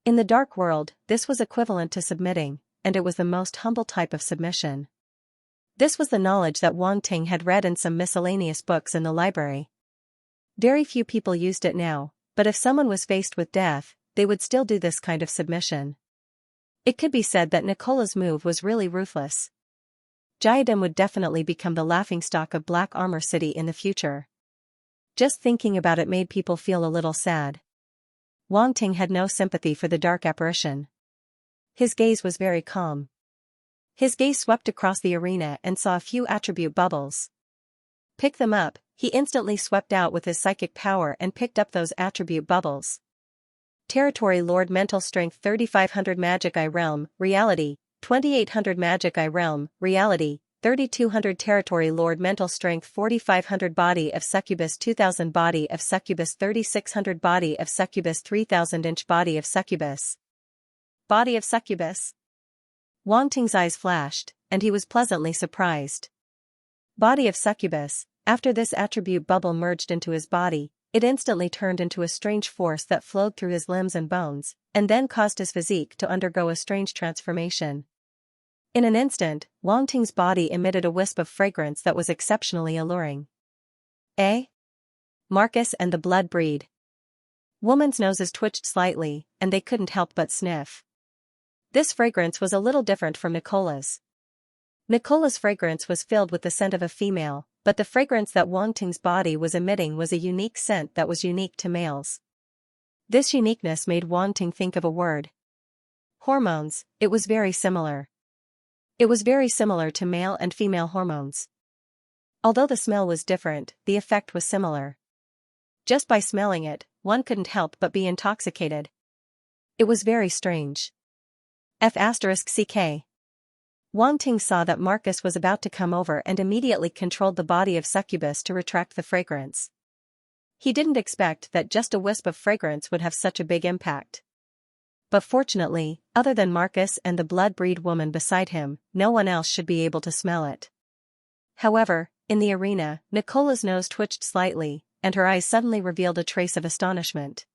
In the dark world, this was equivalent to submitting, and it was the most humble type of submission. This was the knowledge that Wang Ting had read in some miscellaneous books in the library. Very few people used it now, but if someone was faced with death, they would still do this kind of submission. It could be said that Nicola's move was really ruthless. Jiadim would definitely become the laughingstock of Black Armor City in the future. Just thinking about it made people feel a little sad. Wang Ting had no sympathy for the dark apparition. His gaze was very calm. His gaze swept across the arena and saw a few attribute bubbles. "Pick them up," he instantly swept out with his psychic power and picked up those attribute bubbles. Territory Lord Mental Strength 3500 Magic Eye Realm, Reality, 2800 Magic Eye Realm, Reality, 3200 Territory Lord Mental Strength 4500 Body of Succubus 2000 Body of Succubus 3600 Body of Succubus 3000 Inch Body of Succubus. Body of Succubus. Wang Ting's eyes flashed, and he was pleasantly surprised. Body of Succubus. After this attribute bubble merged into his body, it instantly turned into a strange force that flowed through his limbs and bones, and then caused his physique to undergo a strange transformation. In an instant, Wang Ting's body emitted a wisp of fragrance that was exceptionally alluring. Eh? Marcus and the blood breed. Women's noses twitched slightly, and they couldn't help but sniff. This fragrance was a little different from Nicola's. Nicola's fragrance was filled with the scent of a female, but the fragrance that Wang Ting's body was emitting was a unique scent that was unique to males. This uniqueness made Wang Ting think of a word. Hormones. It was very similar. It was very similar to male and female hormones. Although the smell was different, the effect was similar. Just by smelling it, one couldn't help but be intoxicated. It was very strange. F***ck. Wang Ting saw that Marcus was about to come over and immediately controlled the body of Succubus to retract the fragrance. He didn't expect that just a wisp of fragrance would have such a big impact. But fortunately, other than Marcus and the blood breed woman beside him, no one else should be able to smell it. However, in the arena, Nicola's nose twitched slightly, and her eyes suddenly revealed a trace of astonishment.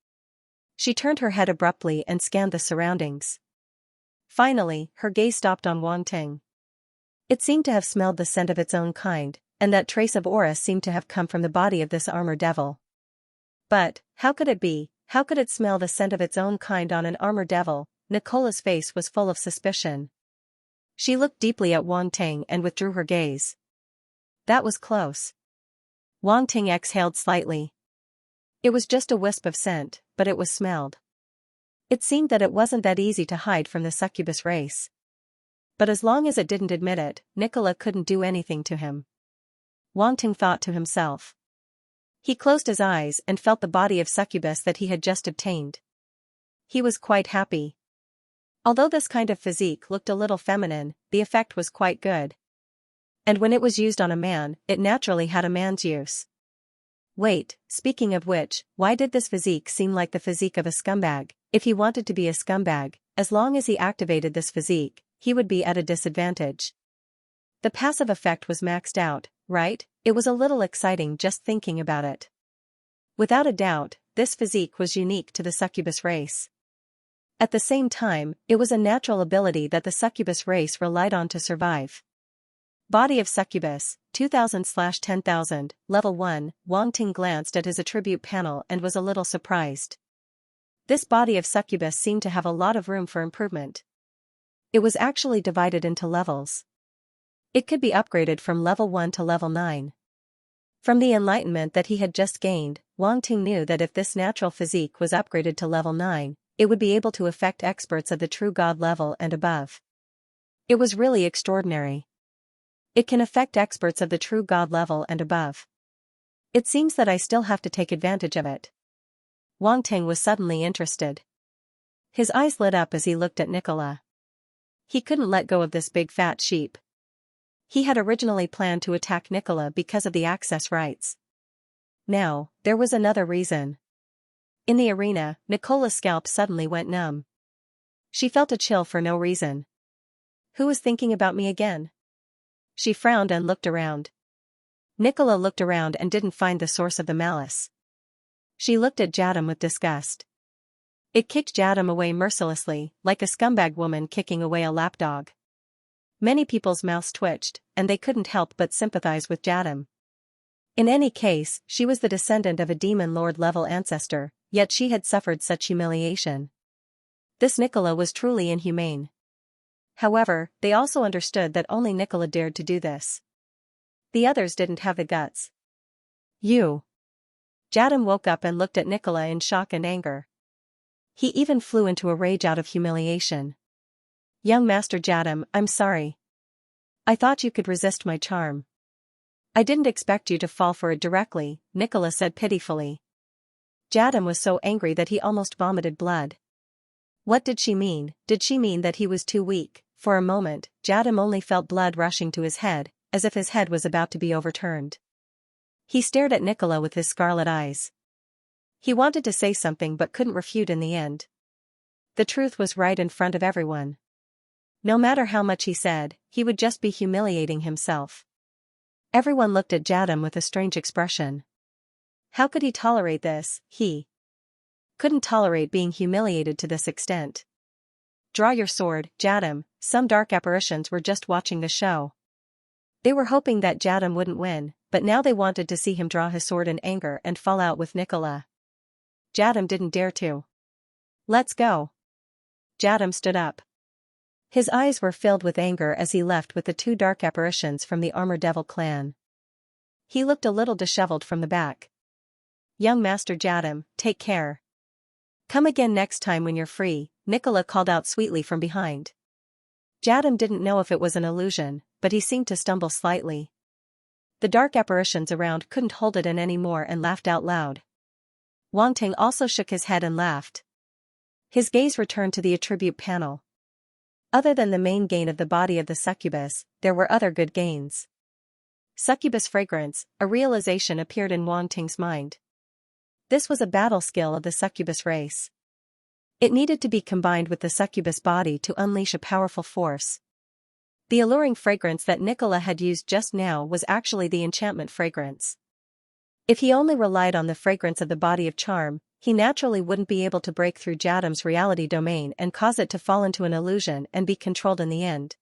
She turned her head abruptly and scanned the surroundings. Finally, her gaze stopped on Wang Ting. It seemed to have smelled the scent of its own kind, and that trace of aura seemed to have come from the body of this armor devil. But, how could it be? How could it smell the scent of its own kind on an armor devil? Nicola's face was full of suspicion. She looked deeply at Wang Ting and withdrew her gaze. That was close. Wang Ting exhaled slightly. It was just a wisp of scent, but it was smelled. It seemed that it wasn't that easy to hide from the succubus race. But as long as it didn't admit it, Nicola couldn't do anything to him. Wang Ting thought to himself. He closed his eyes and felt the body of succubus that he had just obtained. He was quite happy. Although this kind of physique looked a little feminine, the effect was quite good. And when it was used on a man, it naturally had a man's use. Wait, speaking of which, why did this physique seem like the physique of a scumbag? If he wanted to be a scumbag, as long as he activated this physique, he would be at a disadvantage. The passive effect was maxed out, right? It was a little exciting just thinking about it. Without a doubt, this physique was unique to the succubus race. At the same time, it was a natural ability that the succubus race relied on to survive. Body of Succubus, 2000/10,000, Level 1, Wang Ting glanced at his attribute panel and was a little surprised. This body of Succubus seemed to have a lot of room for improvement. It was actually divided into levels. It could be upgraded from level 1 to level 9. From the enlightenment that he had just gained, Wang Ting knew that if this natural physique was upgraded to level 9, it would be able to affect experts of the true god level and above. It was really extraordinary. It can affect experts of the true god level and above. It seems that I still have to take advantage of it. Wang Ting was suddenly interested. His eyes lit up as he looked at Nicola. He couldn't let go of this big fat sheep. He had originally planned to attack Nicola because of the access rights. Now, there was another reason. In the arena, Nicola's scalp suddenly went numb. She felt a chill for no reason. Who was thinking about me again? She frowned and looked around. Nicola looked around and didn't find the source of the malice. She looked at Jadam with disgust. It kicked Jadam away mercilessly, like a scumbag woman kicking away a lapdog. Many people's mouths twitched, and they couldn't help but sympathize with Jadam. In any case, she was the descendant of a demon lord-level ancestor, yet she had suffered such humiliation. This Nicola was truly inhumane. However, they also understood that only Nicola dared to do this. The others didn't have the guts. You. Jadam woke up and looked at Nicola in shock and anger. He even flew into a rage out of humiliation. Young Master Jadam, I'm sorry. I thought you could resist my charm. I didn't expect you to fall for it directly, Nicola said pitifully. Jadam was so angry that he almost vomited blood. What did she mean? Did she mean that he was too weak? For a moment, Jadam only felt blood rushing to his head, as if his head was about to be overturned. He stared at Nicola with his scarlet eyes. He wanted to say something but couldn't refute in the end. The truth was right in front of everyone. No matter how much he said, he would just be humiliating himself. Everyone looked at Jadam with a strange expression. How could he tolerate this? He couldn't tolerate being humiliated to this extent. Draw your sword, Jadam. Some dark apparitions were just watching the show. They were hoping that Jadam wouldn't win, but now they wanted to see him draw his sword in anger and fall out with Nicola. Jadam didn't dare to. Let's go. Jadam stood up. His eyes were filled with anger as he left with the two dark apparitions from the Armor Devil clan. He looked a little disheveled from the back. Young Master Jadam, take care. Come again next time when you're free, Nicola called out sweetly from behind. Jadam didn't know if it was an illusion, but he seemed to stumble slightly. The dark apparitions around couldn't hold it in anymore and laughed out loud. Wang Ting also shook his head and laughed. His gaze returned to the attribute panel. Other than the main gain of the body of the succubus, there were other good gains. Succubus fragrance, a realization appeared in Wang Ting's mind. This was a battle skill of the succubus race. It needed to be combined with the succubus body to unleash a powerful force. The alluring fragrance that Nicola had used just now was actually the enchantment fragrance. If he only relied on the fragrance of the body of charm, he naturally wouldn't be able to break through Jadam's reality domain and cause it to fall into an illusion and be controlled in the end.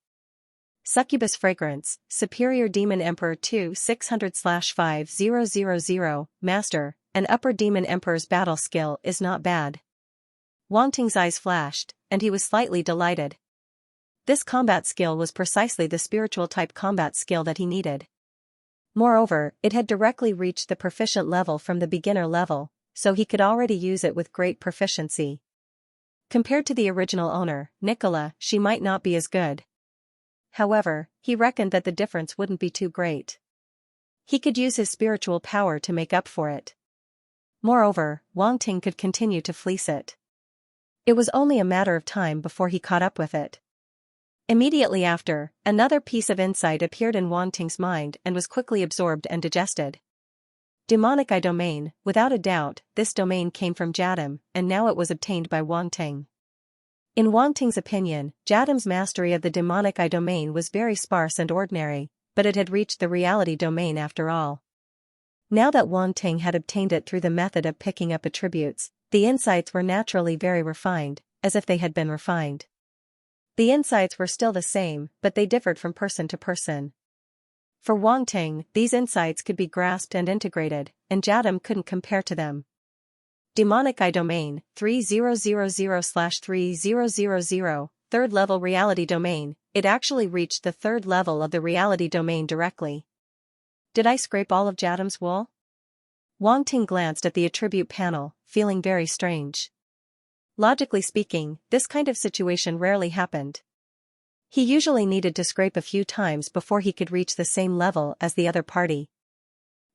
Succubus fragrance, Superior Demon Emperor 2 600/5000, Master, an Upper Demon Emperor's battle skill is not bad. Wang Ting's eyes flashed, and he was slightly delighted. This combat skill was precisely the spiritual type combat skill that he needed. Moreover, it had directly reached the proficient level from the beginner level, so he could already use it with great proficiency. Compared to the original owner, Nicola, she might not be as good. However, he reckoned that the difference wouldn't be too great. He could use his spiritual power to make up for it. Moreover, Wang Ting could continue to fleece it. It was only a matter of time before he caught up with it. Immediately after, another piece of insight appeared in Wang Ting's mind and was quickly absorbed and digested. Demonic Eye Domain, without a doubt, this domain came from Jadam, and now it was obtained by Wang Ting. In Wang Ting's opinion, Jadam's mastery of the Demonic Eye Domain was very sparse and ordinary, but it had reached the reality domain after all. Now that Wang Ting had obtained it through the method of picking up attributes, the insights were naturally very refined, as if they had been refined. The insights were still the same, but they differed from person to person. For Wang Ting, these insights could be grasped and integrated, and Jadam couldn't compare to them. Demonic Eye Domain, 3000/3000, third level reality domain, it actually reached the third level of the reality domain directly. Did I scrape all of Jadam's wool? Wang Ting glanced at the attribute panel, feeling very strange. Logically speaking, this kind of situation rarely happened. He usually needed to scrape a few times before he could reach the same level as the other party.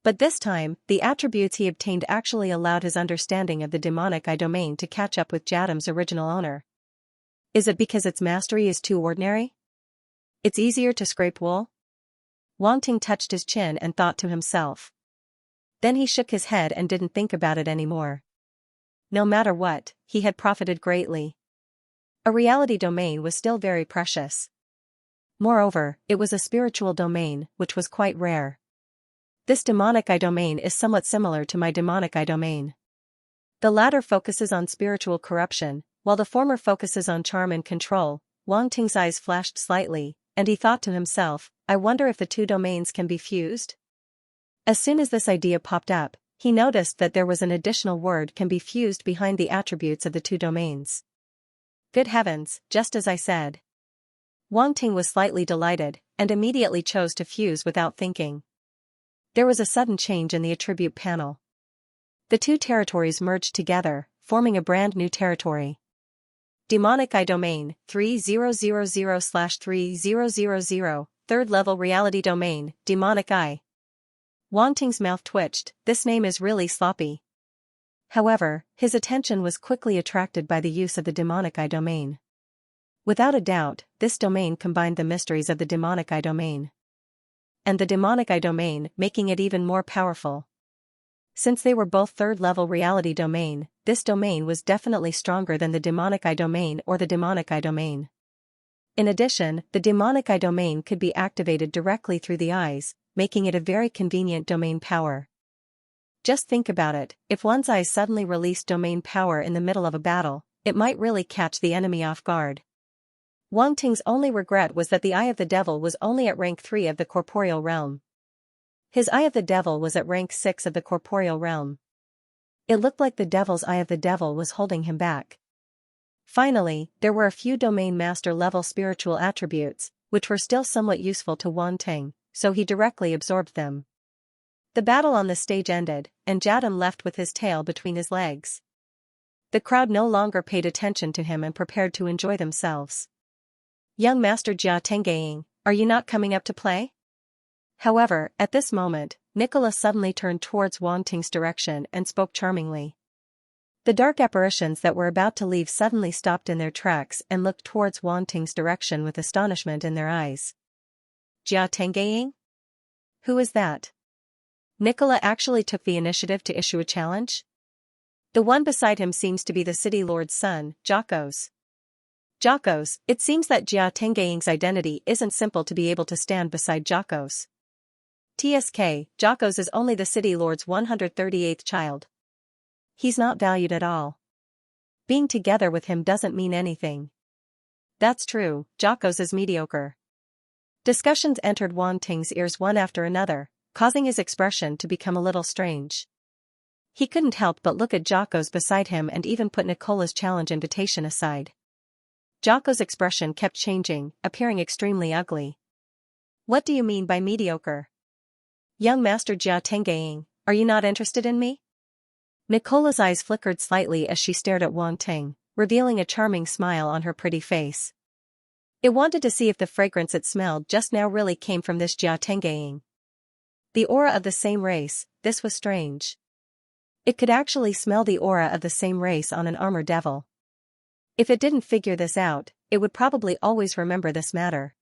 But this time, the attributes he obtained actually allowed his understanding of the demonic eye domain to catch up with Jadam's original owner. Is it because its mastery is too ordinary? It's easier to scrape wool? Wang Ting touched his chin and thought to himself. Then he shook his head and didn't think about it anymore. No matter what, he had profited greatly. A reality domain was still very precious. Moreover, it was a spiritual domain, which was quite rare. This demonic eye domain is somewhat similar to my demonic eye domain. The latter focuses on spiritual corruption, while the former focuses on charm and control. Wang Ting's eyes flashed slightly, and he thought to himself, I wonder if the two domains can be fused? As soon as this idea popped up, he noticed that there was an additional word can be fused behind the attributes of the two domains. Good heavens, just as I said. Wang Ting was slightly delighted, and immediately chose to fuse without thinking. There was a sudden change in the attribute panel. The two territories merged together, forming a brand new territory. Demonic Eye Domain, 3000/3000, third level reality domain, Demonic Eye. Wang Ting's mouth twitched, this name is really sloppy. However, his attention was quickly attracted by the use of the Demonic Eye Domain. Without a doubt, this domain combined the mysteries of the Demonic Eye Domain and the demonic eye domain, making it even more powerful. Since they were both third-level reality domain, this domain was definitely stronger than the demonic eye domain or the demonic eye domain. In addition, the demonic eye domain could be activated directly through the eyes, making it a very convenient domain power. Just think about it, if one's eyes suddenly released domain power in the middle of a battle, it might really catch the enemy off guard. Wang Ting's only regret was that the Eye of the Devil was only at rank 3 of the corporeal realm. His Eye of the Devil was at rank 6 of the corporeal realm. It looked like the Devil's Eye of the Devil was holding him back. Finally, there were a few domain master level spiritual attributes, which were still somewhat useful to Wang Ting, so he directly absorbed them. The battle on the stage ended, and Jadam left with his tail between his legs. The crowd no longer paid attention to him and prepared to enjoy themselves. Young Master Jia Tengying, are you not coming up to play? However, at this moment, Nicholas suddenly turned towards Wang Ting's direction and spoke charmingly. The dark apparitions that were about to leave suddenly stopped in their tracks and looked towards Wang Ting's direction with astonishment in their eyes. Jia Tengying? Who is that? Nicola actually took the initiative to issue a challenge? The one beside him seems to be the city lord's son, Jocko's. Jocko's, it seems that Jia Tengying's identity isn't simple to be able to stand beside Jocko's. TSK, Jocko's is only the city lord's 138th child. He's not valued at all. Being together with him doesn't mean anything. That's true, Jocko's is mediocre. Discussions entered Wang Ting's ears one after another, causing his expression to become a little strange. He couldn't help but look at Jocko's beside him and even put Nicola's challenge invitation aside. Jocko's expression kept changing, appearing extremely ugly. What do you mean by mediocre? Young Master Jia Tengying, are you not interested in me? Nicola's eyes flickered slightly as she stared at Wang Ting, revealing a charming smile on her pretty face. It wanted to see if the fragrance it smelled just now really came from this Jia Tengying. The aura of the same race, this was strange. It could actually smell the aura of the same race on an armored devil. If it didn't figure this out, it would probably always remember this matter.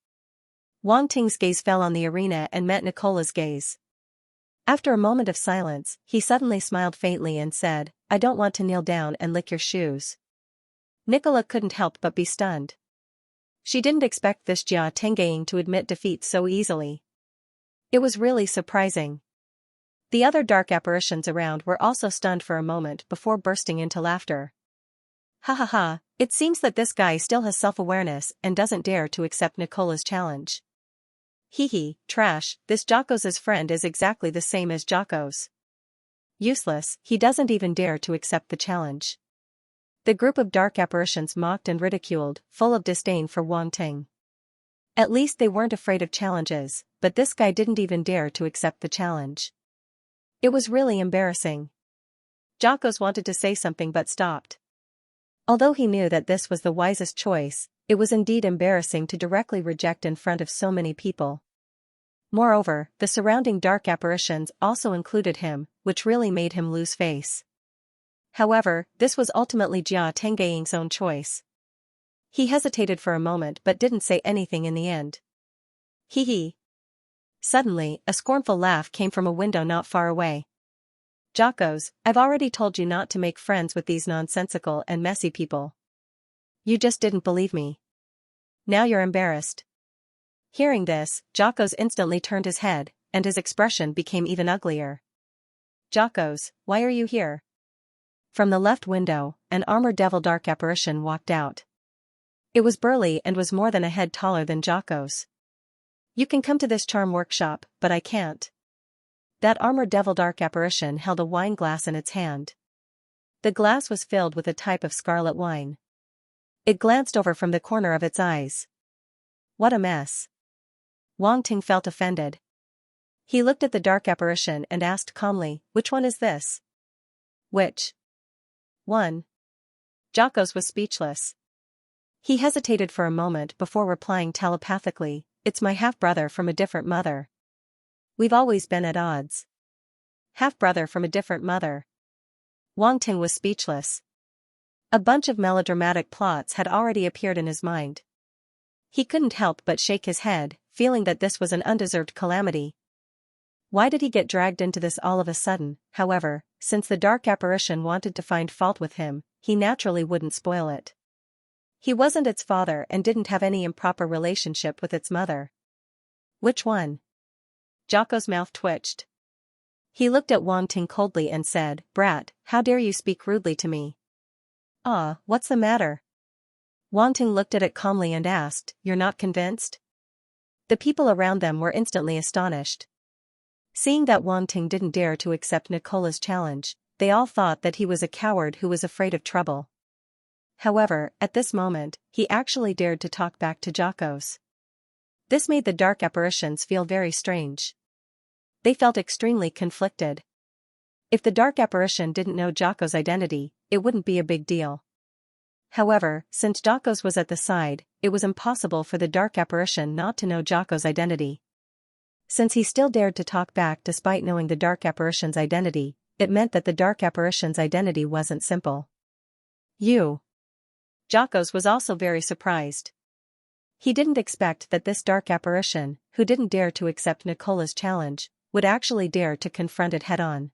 Wang Ting's gaze fell on the arena and met Nicola's gaze. After a moment of silence, he suddenly smiled faintly and said, I don't want to kneel down and lick your shoes. Nicola couldn't help but be stunned. She didn't expect this Jia Tengying to admit defeat so easily. It was really surprising. The other dark apparitions around were also stunned for a moment before bursting into laughter. Ha ha ha, it seems that this guy still has self-awareness and doesn't dare to accept Nicola's challenge. Hee hee, trash, this Jocko's friend is exactly the same as Jocko's. Useless, he doesn't even dare to accept the challenge. The group of dark apparitions mocked and ridiculed, full of disdain for Wang Ting. At least they weren't afraid of challenges, but this guy didn't even dare to accept the challenge. It was really embarrassing. Jocos wanted to say something but stopped. Although he knew that this was the wisest choice, it was indeed embarrassing to directly reject in front of so many people. Moreover, the surrounding dark apparitions also included him, which really made him lose face. However, this was ultimately Jia Tengying's own choice. He hesitated for a moment but didn't say anything in the end. Hee hee. Suddenly, a scornful laugh came from a window not far away. Jocos, I've already told you not to make friends with these nonsensical and messy people. You just didn't believe me. Now you're embarrassed. Hearing this, Jocos instantly turned his head, and his expression became even uglier. Jocos, why are you here? From the left window, an armored devil dark apparition walked out. It was burly and was more than a head taller than Jocos. You can come to this charm workshop, but I can't. That armored devil dark apparition held a wine glass in its hand. The glass was filled with a type of scarlet wine. It glanced over from the corner of its eyes. What a mess. Wang Ting felt offended. He looked at the dark apparition and asked calmly, which one is this? Which one? Jocos was speechless. He hesitated for a moment before replying telepathically, it's my half-brother from a different mother. We've always been at odds. Half-brother from a different mother. Wang Ting was speechless. A bunch of melodramatic plots had already appeared in his mind. He couldn't help but shake his head, feeling that this was an undeserved calamity. Why did he get dragged into this all of a sudden? However, since the dark apparition wanted to find fault with him, he naturally wouldn't spoil it. He wasn't its father and didn't have any improper relationship with its mother. Which one? Jocko's mouth twitched. He looked at Wang Ting coldly and said, Brat, how dare you speak rudely to me? Ah, what's the matter? Wang Ting looked at it calmly and asked, you're not convinced? The people around them were instantly astonished. Seeing that Wang Ting didn't dare to accept Nicola's challenge, they all thought that he was a coward who was afraid of trouble. However, at this moment, he actually dared to talk back to Jocos. This made the dark apparitions feel very strange. They felt extremely conflicted. If the dark apparition didn't know Jocos' identity, it wouldn't be a big deal. However, since Jocos was at the side, it was impossible for the dark apparition not to know Jocos' identity. Since he still dared to talk back despite knowing the dark apparition's identity, it meant that the dark apparition's identity wasn't simple. You. Jocos was also very surprised. He didn't expect that this dark apparition, who didn't dare to accept Nicola's challenge, would actually dare to confront it head-on.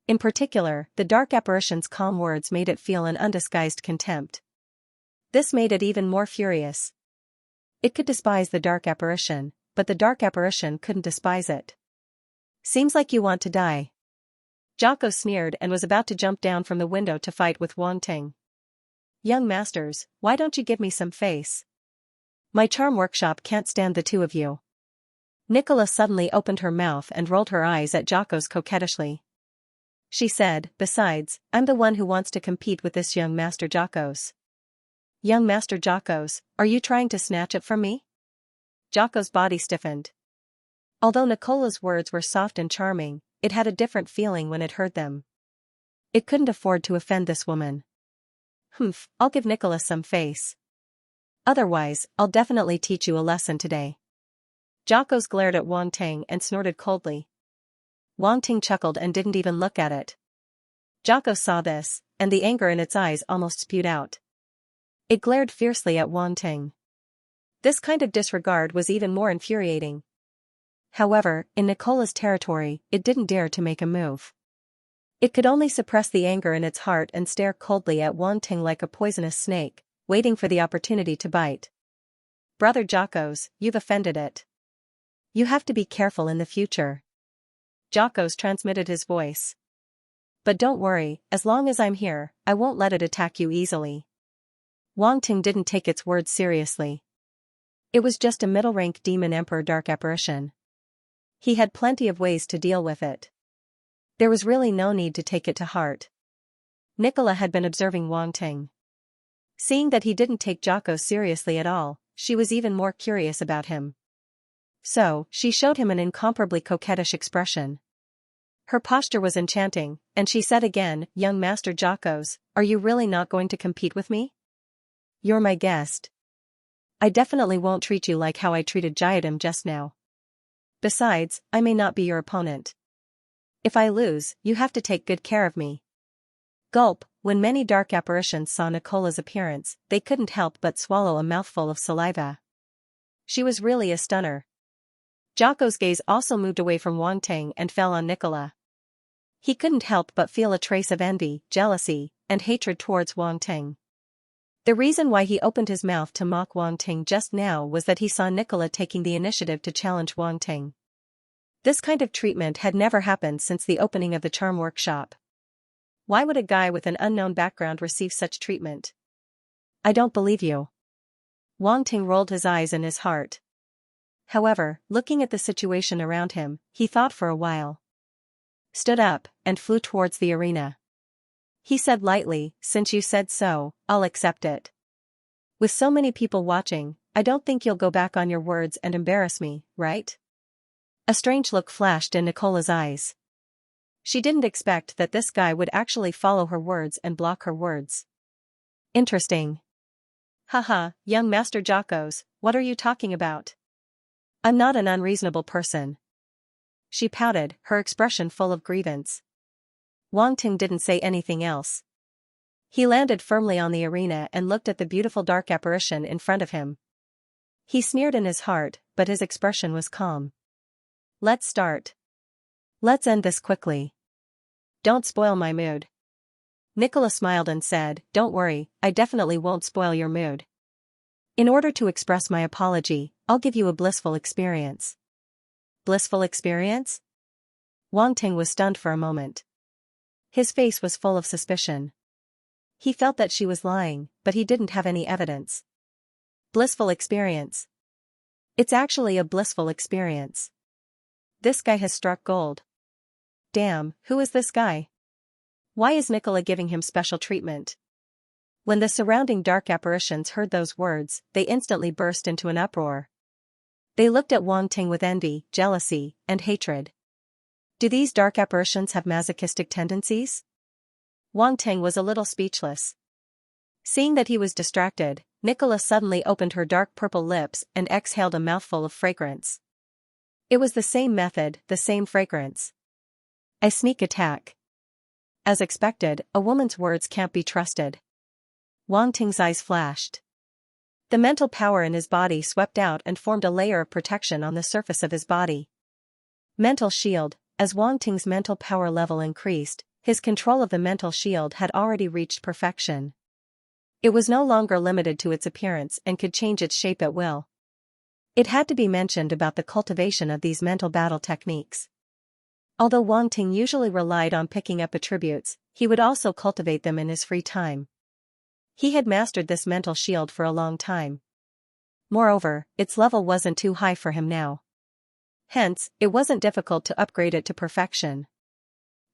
In particular, the dark apparition's calm words made it feel an undisguised contempt. This made it even more furious. It could despise the dark apparition, but the dark apparition couldn't despise it. Seems like you want to die. Jocko sneered and was about to jump down from the window to fight with Wang Ting. Young masters, why don't you give me some face? My charm workshop can't stand the two of you. Nicola suddenly opened her mouth and rolled her eyes at Jocos coquettishly. She said, besides, I'm the one who wants to compete with this young Master Jocos. Young Master Jocos, are you trying to snatch it from me? Jocos' body stiffened. Although Nicola's words were soft and charming, it had a different feeling when it heard them. It couldn't afford to offend this woman. Humph, I'll give Nicola some face. Otherwise, I'll definitely teach you a lesson today. Jocos glared at Wang Ting and snorted coldly. Wang Ting chuckled and didn't even look at it. Jocos saw this, and the anger in its eyes almost spewed out. It glared fiercely at Wang Ting. This kind of disregard was even more infuriating. However, in Nicola's territory, it didn't dare to make a move. It could only suppress the anger in its heart and stare coldly at Wang Ting like a poisonous snake, waiting for the opportunity to bite. Brother Jocos, you've offended it. You have to be careful in the future. Jocos transmitted his voice. But don't worry, as long as I'm here, I won't let it attack you easily. Wang Ting didn't take its words seriously. It was just a middle-rank demon emperor dark apparition. He had plenty of ways to deal with it. There was really no need to take it to heart. Nicola had been observing Wang Ting. Seeing that he didn't take Jocos seriously at all, she was even more curious about him. So, she showed him an incomparably coquettish expression. Her posture was enchanting, and she said again, "Young Master Jocos, are you really not going to compete with me? You're my guest. I definitely won't treat you like how I treated Jayadam just now. Besides, I may not be your opponent. If I lose, you have to take good care of me." Gulp, when many dark apparitions saw Nicola's appearance, they couldn't help but swallow a mouthful of saliva. She was really a stunner. Jocko's gaze also moved away from Wang Ting and fell on Nicola. He couldn't help but feel a trace of envy, jealousy, and hatred towards Wang Ting. The reason why he opened his mouth to mock Wang Ting just now was that he saw Nicola taking the initiative to challenge Wang Ting. This kind of treatment had never happened since the opening of the charm workshop. Why would a guy with an unknown background receive such treatment? I don't believe you. Wang Ting rolled his eyes in his heart. However, looking at the situation around him, he thought for a while. Stood up, and flew towards the arena. He said lightly, "Since you said so, I'll accept it. With so many people watching, I don't think you'll go back on your words and embarrass me, right?" A strange look flashed in Nicola's eyes. She didn't expect that this guy would actually follow her words and block her words. Interesting. Haha, young Master Jocos, what are you talking about? I'm not an unreasonable person. She pouted, her expression full of grievance. Wang Ting didn't say anything else. He landed firmly on the arena and looked at the beautiful dark apparition in front of him. He sneered in his heart, but his expression was calm. Let's start. Let's end this quickly. Don't spoil my mood. Nicola smiled and said, "Don't worry, I definitely won't spoil your mood. In order to express my apology, I'll give you a blissful experience." Blissful experience? Wang Ting was stunned for a moment. His face was full of suspicion. He felt that she was lying, but he didn't have any evidence. Blissful experience. It's actually a blissful experience. This guy has struck gold. Damn, who is this guy? Why is Nicola giving him special treatment? When the surrounding dark apparitions heard those words, they instantly burst into an uproar. They looked at Wang Ting with envy, jealousy, and hatred. Do these dark apparitions have masochistic tendencies? Wang Ting was a little speechless. Seeing that he was distracted, Nicola suddenly opened her dark purple lips and exhaled a mouthful of fragrance. It was the same method, the same fragrance. A sneak attack. As expected, a woman's words can't be trusted. Wang Ting's eyes flashed. The mental power in his body swept out and formed a layer of protection on the surface of his body. Mental shield. As Wang Ting's mental power level increased, his control of the mental shield had already reached perfection. It was no longer limited to its appearance and could change its shape at will. It had to be mentioned about the cultivation of these mental battle techniques. Although Wang Ting usually relied on picking up attributes, he would also cultivate them in his free time. He had mastered this mental shield for a long time. Moreover, its level wasn't too high for him now. Hence, it wasn't difficult to upgrade it to perfection.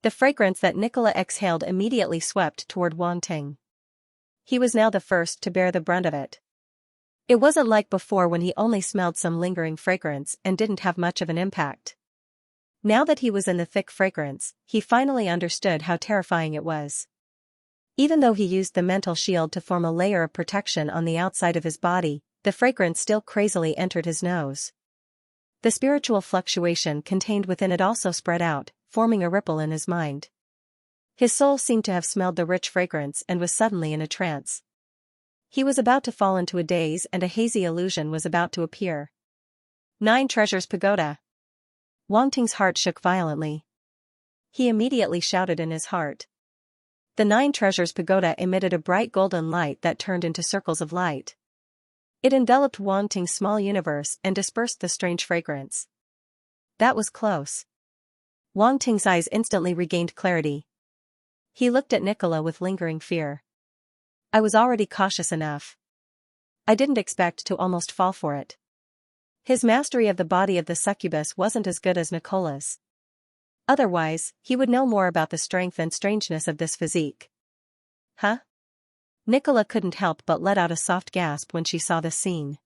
The fragrance that Nicola exhaled immediately swept toward Wang Ting. He was now the first to bear the brunt of it. It wasn't like before when he only smelled some lingering fragrance and didn't have much of an impact. Now that he was in the thick fragrance, he finally understood how terrifying it was. Even though he used the mental shield to form a layer of protection on the outside of his body, the fragrance still crazily entered his nose. The spiritual fluctuation contained within it also spread out, forming a ripple in his mind. His soul seemed to have smelled the rich fragrance and was suddenly in a trance. He was about to fall into a daze and a hazy illusion was about to appear. 9 Treasures Pagoda. Wang Ting's heart shook violently. He immediately shouted in his heart. The 9 Treasures Pagoda emitted a bright golden light that turned into circles of light. It enveloped Wang Ting's small universe and dispersed the strange fragrance. That was close. Wang Ting's eyes instantly regained clarity. He looked at Nicola with lingering fear. I was already cautious enough. I didn't expect to almost fall for it. His mastery of the body of the succubus wasn't as good as Nicola's. Otherwise, he would know more about the strength and strangeness of this physique. Huh? Nicola couldn't help but let out a soft gasp when she saw the scene.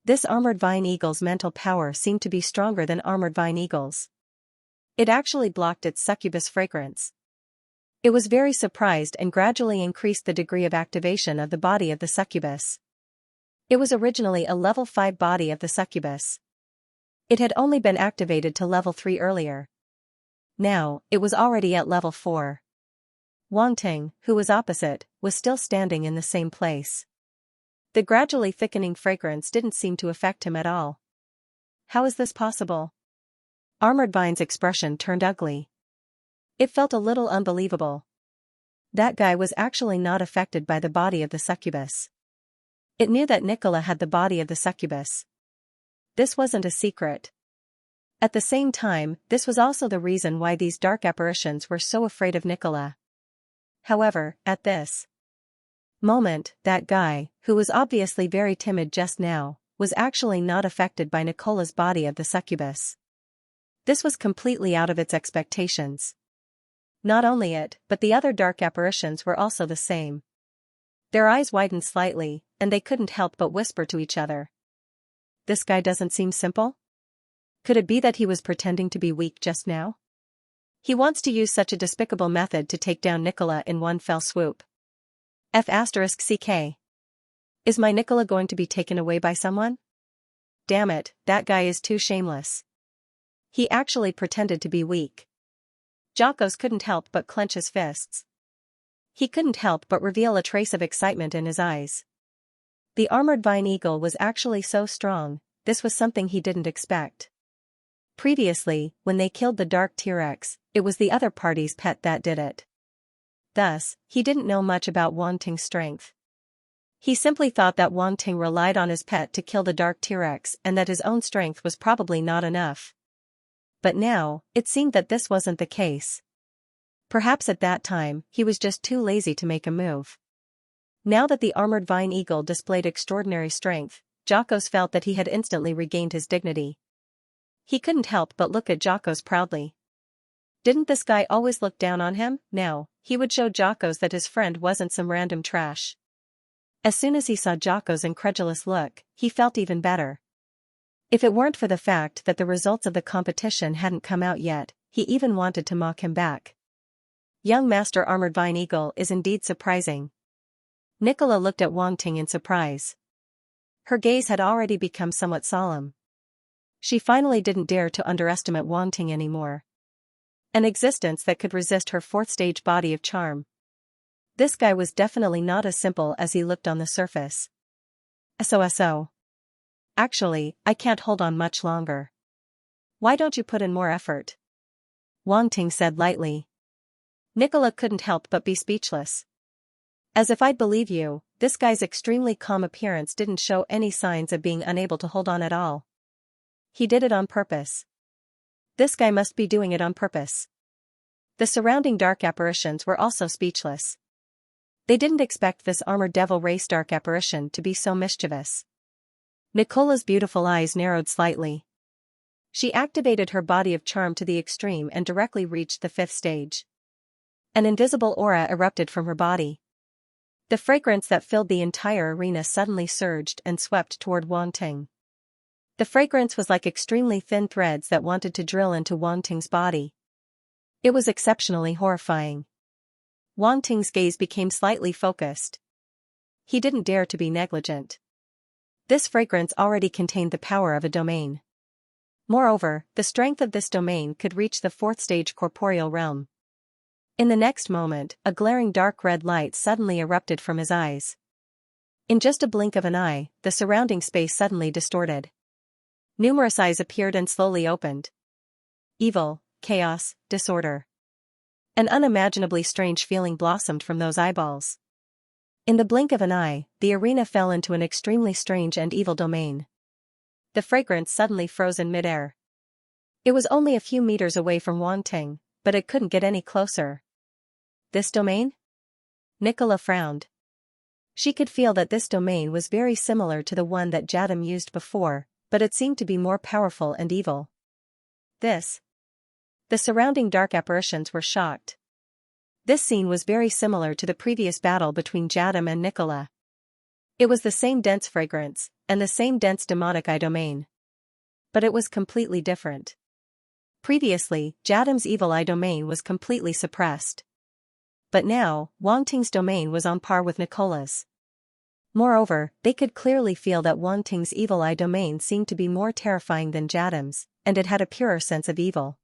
This armored vine eagle's mental power seemed to be stronger than armored vine eagle's. It actually blocked its succubus fragrance. It was very surprised and gradually increased the degree of activation of the body of the succubus. It was originally a level 5 body of the succubus. It had only been activated to level 3 earlier. Now, it was already at level 4. Wang Ting, who was opposite, was still standing in the same place. The gradually thickening fragrance didn't seem to affect him at all. How is this possible? Armored Vine's expression turned ugly. It felt a little unbelievable. That guy was actually not affected by the body of the succubus. It knew that Nicola had the body of the succubus. This wasn't a secret. At the same time, this was also the reason why these dark apparitions were so afraid of Nicola. However, at this moment, that guy, who was obviously very timid just now, was actually not affected by Nicola's body of the succubus. This was completely out of its expectations. Not only it, but the other dark apparitions were also the same. Their eyes widened slightly, and they couldn't help but whisper to each other. This guy doesn't seem simple? Could it be that he was pretending to be weak just now? He wants to use such a despicable method to take down Nicola in one fell swoop. F***ck. Is my Nicola going to be taken away by someone? Damn it, that guy is too shameless. He actually pretended to be weak. Jocos couldn't help but clench his fists. He couldn't help but reveal a trace of excitement in his eyes. The armored vine eagle was actually so strong, this was something he didn't expect. Previously, when they killed the dark T-Rex, it was the other party's pet that did it. Thus, he didn't know much about Wang Ting's strength. He simply thought that Wang Ting relied on his pet to kill the dark T-Rex and that his own strength was probably not enough. But now, it seemed that this wasn't the case. Perhaps at that time, he was just too lazy to make a move. Now that the armored vine eagle displayed extraordinary strength, Jocos felt that he had instantly regained his dignity. He couldn't help but look at Jocos proudly. Didn't this guy always look down on him? Now, he would show Jocos that his friend wasn't some random trash. As soon as he saw Jocos' incredulous look, he felt even better. If it weren't for the fact that the results of the competition hadn't come out yet, he even wanted to mock him back. Young Master Armored Vine Eagle is indeed surprising. Nicola looked at Wang Ting in surprise. Her gaze had already become somewhat solemn. She finally didn't dare to underestimate Wang Ting anymore. An existence that could resist her fourth-stage body of charm. This guy was definitely not as simple as he looked on the surface. SOSO. Actually, I can't hold on much longer. Why don't you put in more effort? Wang Ting said lightly. Nicola couldn't help but be speechless. As if I'd believe you, this guy's extremely calm appearance didn't show any signs of being unable to hold on at all. He did it on purpose. This guy must be doing it on purpose. The surrounding dark apparitions were also speechless. They didn't expect this armored devil race dark apparition to be so mischievous. Nicola's beautiful eyes narrowed slightly. She activated her body of charm to the extreme and directly reached the 5th stage. An invisible aura erupted from her body. The fragrance that filled the entire arena suddenly surged and swept toward Wang Ting. The fragrance was like extremely thin threads that wanted to drill into Wang Ting's body. It was exceptionally horrifying. Wang Ting's gaze became slightly focused. He didn't dare to be negligent. This fragrance already contained the power of a domain. Moreover, the strength of this domain could reach the 4th stage corporeal realm. In the next moment, a glaring dark red light suddenly erupted from his eyes. In just a blink of an eye, the surrounding space suddenly distorted. Numerous eyes appeared and slowly opened. Evil, chaos, disorder. An unimaginably strange feeling blossomed from those eyeballs. In the blink of an eye, the arena fell into an extremely strange and evil domain. The fragrance suddenly froze in midair. It was only a few meters away from Wang Ting, but it couldn't get any closer. This domain? Nicola frowned. She could feel that this domain was very similar to the one that Jadam used before, but it seemed to be more powerful and evil. This? The surrounding dark apparitions were shocked. This scene was very similar to the previous battle between Jadam and Nicola. It was the same dense fragrance, and the same dense demonic eye domain. But it was completely different. Previously, Jadam's evil eye domain was completely suppressed. But now, Wang Ting's domain was on par with Nicola's. Moreover, they could clearly feel that Wang Ting's evil eye domain seemed to be more terrifying than Jadam's, and it had a purer sense of evil.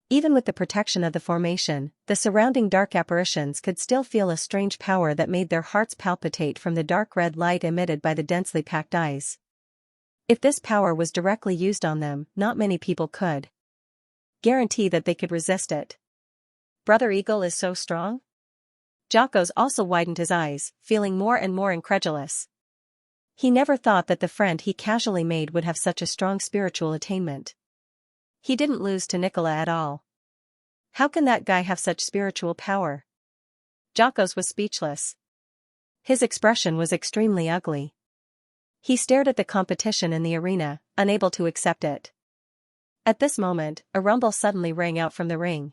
Even with the protection of the formation, the surrounding dark apparitions could still feel a strange power that made their hearts palpitate from the dark red light emitted by the densely packed eyes. If this power was directly used on them, not many people could guarantee that they could resist it. Brother Eagle is so strong? Jocko's also widened his eyes, feeling more and more incredulous. He never thought that the friend he casually made would have such a strong spiritual attainment. He didn't lose to Nicola at all. How can that guy have such spiritual power? Jocko's was speechless. His expression was extremely ugly. He stared at the competition in the arena, unable to accept it. At this moment, a rumble suddenly rang out from the ring.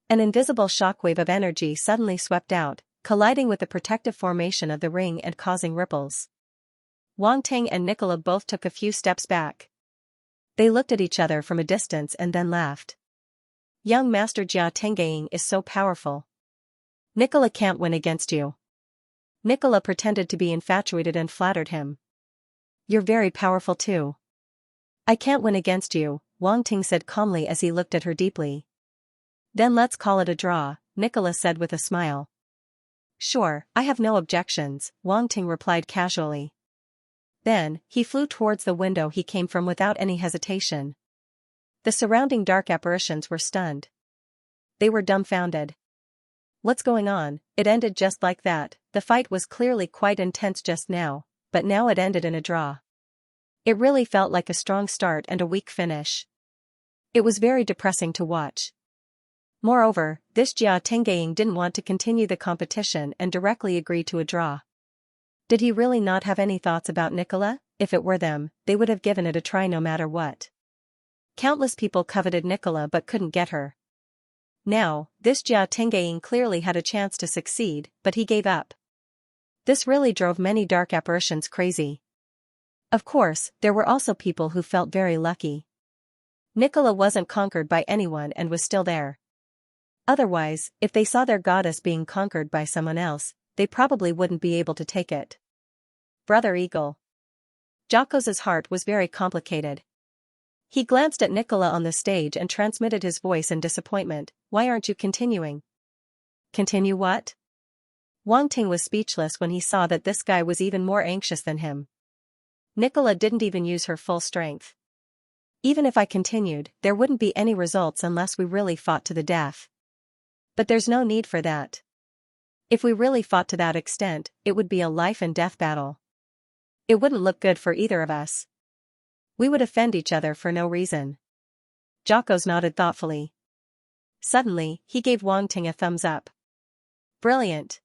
An invisible shockwave of energy suddenly swept out, colliding with the protective formation of the ring and causing ripples. Wang Ting and Nicola both took a few steps back. They looked at each other from a distance and then laughed. Young Master Jia Tengying is so powerful. Nicola can't win against you. Nicola pretended to be infatuated and flattered him. You're very powerful too. I can't win against you, Wang Ting said calmly as he looked at her deeply. Then let's call it a draw, Nicola said with a smile. Sure, I have no objections, Wang Ting replied casually. Then, he flew towards the window he came from without any hesitation. The surrounding dark apparitions were stunned. They were dumbfounded. What's going on? It ended just like that. The fight was clearly quite intense just now, but now it ended in a draw. It really felt like a strong start and a weak finish. It was very depressing to watch. Moreover, this Jia Tengying didn't want to continue the competition and directly agreed to a draw. Did he really not have any thoughts about Nicola? If it were them, they would have given it a try no matter what. Countless people coveted Nicola but couldn't get her. Now, this Jia Tengying clearly had a chance to succeed, but he gave up. This really drove many dark apparitions crazy. Of course, there were also people who felt very lucky. Nicola wasn't conquered by anyone and was still there. Otherwise, if they saw their goddess being conquered by someone else, they probably wouldn't be able to take it. Brother Eagle. Jocko's heart was very complicated. He glanced at Nicola on the stage and transmitted his voice in disappointment. Why aren't you continuing? Continue what? Wang Ting was speechless when he saw that this guy was even more anxious than him. Nicola didn't even use her full strength. Even if I continued, there wouldn't be any results unless we really fought to the death. But there's no need for that. If we really fought to that extent, it would be a life and death battle. It wouldn't look good for either of us. We would offend each other for no reason. Jocko's nodded thoughtfully. Suddenly, he gave Wang Ting a thumbs up. Brilliant.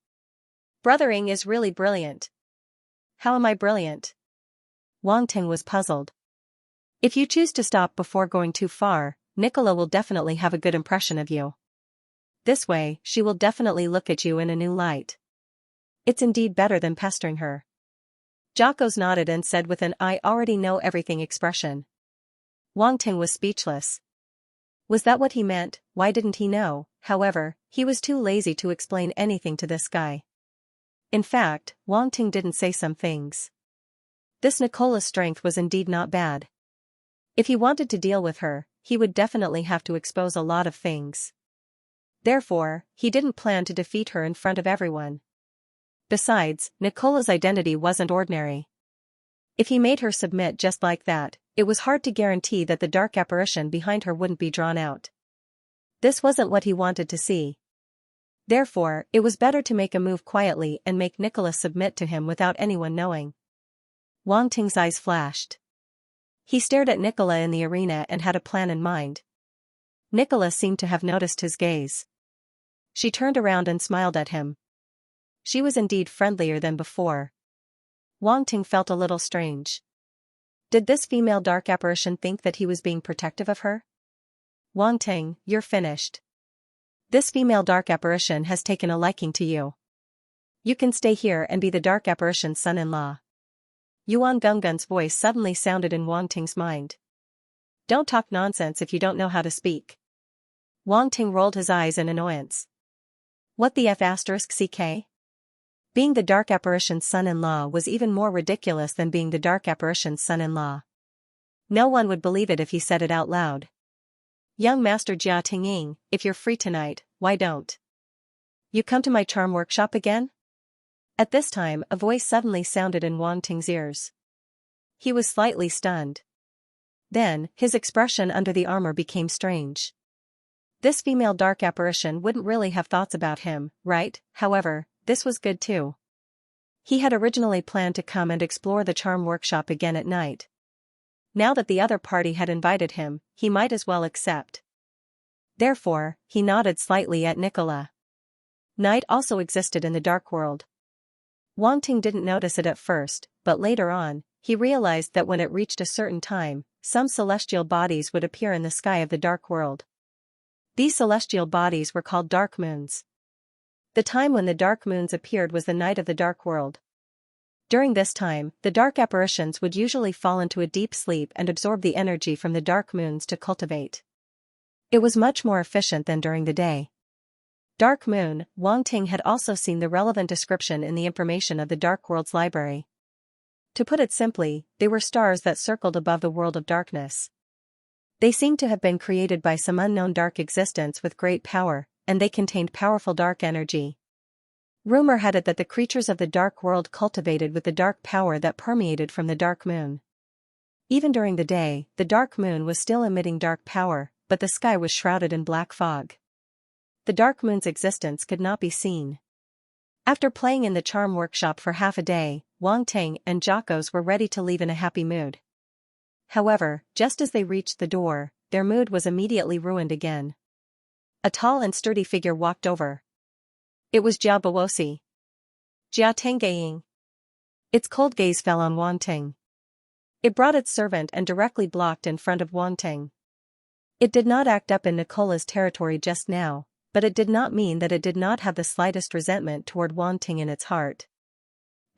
Brothering is really brilliant. How am I brilliant? Wang Ting was puzzled. If you choose to stop before going too far, Nicola will definitely have a good impression of you. This way, she will definitely look at you in a new light. It's indeed better than pestering her. Jocko's nodded and said with an "I already know everything" expression. Wang Ting was speechless. Was that what he meant? Why didn't he know? However, he was too lazy to explain anything to this guy. In fact, Wang Ting didn't say some things. This Nicola's strength was indeed not bad. If he wanted to deal with her, he would definitely have to expose a lot of things. Therefore, he didn't plan to defeat her in front of everyone. Besides, Nicola's identity wasn't ordinary. If he made her submit just like that, it was hard to guarantee that the dark apparition behind her wouldn't be drawn out. This wasn't what he wanted to see. Therefore, it was better to make a move quietly and make Nicola submit to him without anyone knowing. Wang Ting's eyes flashed. He stared at Nicola in the arena and had a plan in mind. Nicola seemed to have noticed his gaze. She turned around and smiled at him. She was indeed friendlier than before. Wang Ting felt a little strange. Did this female dark apparition think that he was being protective of her? Wang Ting, you're finished. This female dark apparition has taken a liking to you. You can stay here and be the dark apparition's son-in-law. Yuan Gunggun's voice suddenly sounded in Wang Ting's mind. Don't talk nonsense if you don't know how to speak. Wang Ting rolled his eyes in annoyance. What the f***ck? Being the dark apparition's son-in-law was even more ridiculous than being the dark apparition's son-in-law. No one would believe it if he said it out loud. Young Master Jia Tingying, if you're free tonight, why don't you come to my charm workshop again? At this time, a voice suddenly sounded in Wang Ting's ears. He was slightly stunned. Then, his expression under the armor became strange. This female dark apparition wouldn't really have thoughts about him, right? However, this was good too. He had originally planned to come and explore the charm workshop again at night. Now that the other party had invited him, he might as well accept. Therefore, he nodded slightly at Nicola. Night also existed in the dark world. Wang Ting didn't notice it at first, but later on, he realized that when it reached a certain time, some celestial bodies would appear in the sky of the dark world. These celestial bodies were called dark moons. The time when the dark moons appeared was the night of the dark world. During this time, the dark apparitions would usually fall into a deep sleep and absorb the energy from the dark moons to cultivate. It was much more efficient than during the day. Dark moon, Wang Ting had also seen the relevant description in the information of the dark world's library. To put it simply, they were stars that circled above the world of darkness. They seemed to have been created by some unknown dark existence with great power, and they contained powerful dark energy. Rumor had it that the creatures of the dark world cultivated with the dark power that permeated from the dark moon. Even during the day, the dark moon was still emitting dark power, but the sky was shrouded in black fog. The dark moon's existence could not be seen. After playing in the charm workshop for half a day, Wang Ting and Jocos were ready to leave in a happy mood. However, just as they reached the door, their mood was immediately ruined again. A tall and sturdy figure walked over. It was Jia Bawosi. Jia Tengying. Its cold gaze fell on Wang Ting. It brought its servant and directly blocked in front of Wang Ting. It did not act up in Nicola's territory just now, but it did not mean that it did not have the slightest resentment toward Wang Ting in its heart.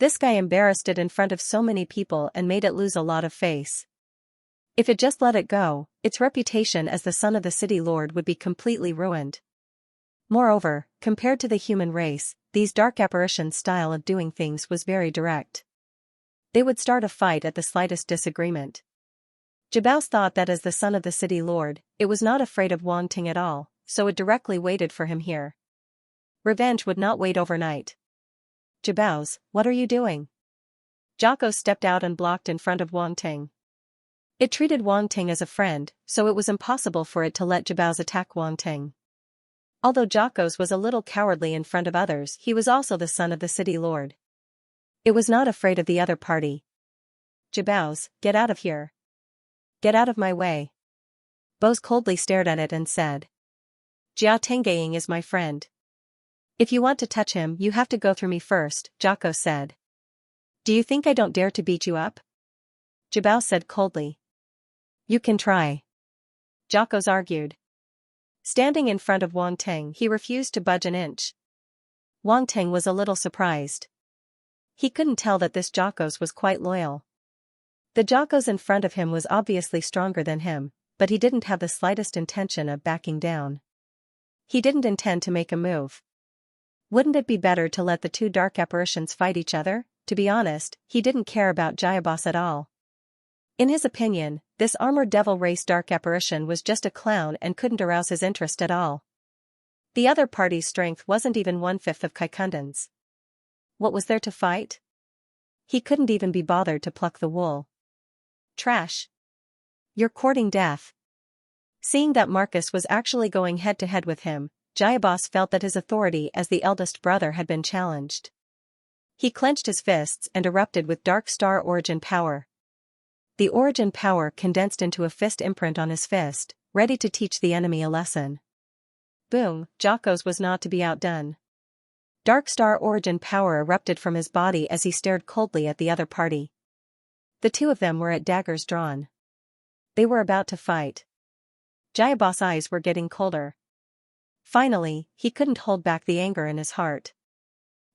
This guy embarrassed it in front of so many people and made it lose a lot of face. If it just let it go, its reputation as the son of the city lord would be completely ruined. Moreover, compared to the human race, these dark apparitions' style of doing things was very direct. They would start a fight at the slightest disagreement. Jibao's thought that as the son of the city lord, it was not afraid of Wang Ting at all, so it directly waited for him here. Revenge would not wait overnight. Jibao's, what are you doing? Jocko stepped out and blocked in front of Wang Ting. It treated Wang Ting as a friend, so it was impossible for it to let Jibao's attack Wang Ting. Although Jocko's was a little cowardly in front of others, he was also the son of the city lord. It was not afraid of the other party. Jibao's, get out of here. Get out of my way. Bose coldly stared at it and said. Jia Tengying is my friend. If you want to touch him, you have to go through me first, Jocko said. Do you think I don't dare to beat you up? Jibao said coldly. You can try. Jocko's argued. Standing in front of Wang Ting, he refused to budge an inch. Wang Ting was a little surprised. He couldn't tell that this Jocko's was quite loyal. The Jocko's in front of him was obviously stronger than him, but he didn't have the slightest intention of backing down. He didn't intend to make a move. Wouldn't it be better to let the two dark apparitions fight each other? To be honest, he didn't care about Jayabos at all. In his opinion, this armored devil race dark apparition was just a clown and couldn't arouse his interest at all. The other party's strength wasn't even 1/5 of Kaikundan's. What was there to fight? He couldn't even be bothered to pluck the wool. Trash. You're courting death. Seeing that Marcus was actually going head-to-head with him, Jayabos felt that his authority as the eldest brother had been challenged. He clenched his fists and erupted with Dark Star Origin power. The Origin power condensed into a fist imprint on his fist, ready to teach the enemy a lesson. Boom, Jocko's was not to be outdone. Dark Star Origin power erupted from his body as he stared coldly at the other party. The two of them were at daggers drawn. They were about to fight. Jayabos' eyes were getting colder. Finally, he couldn't hold back the anger in his heart.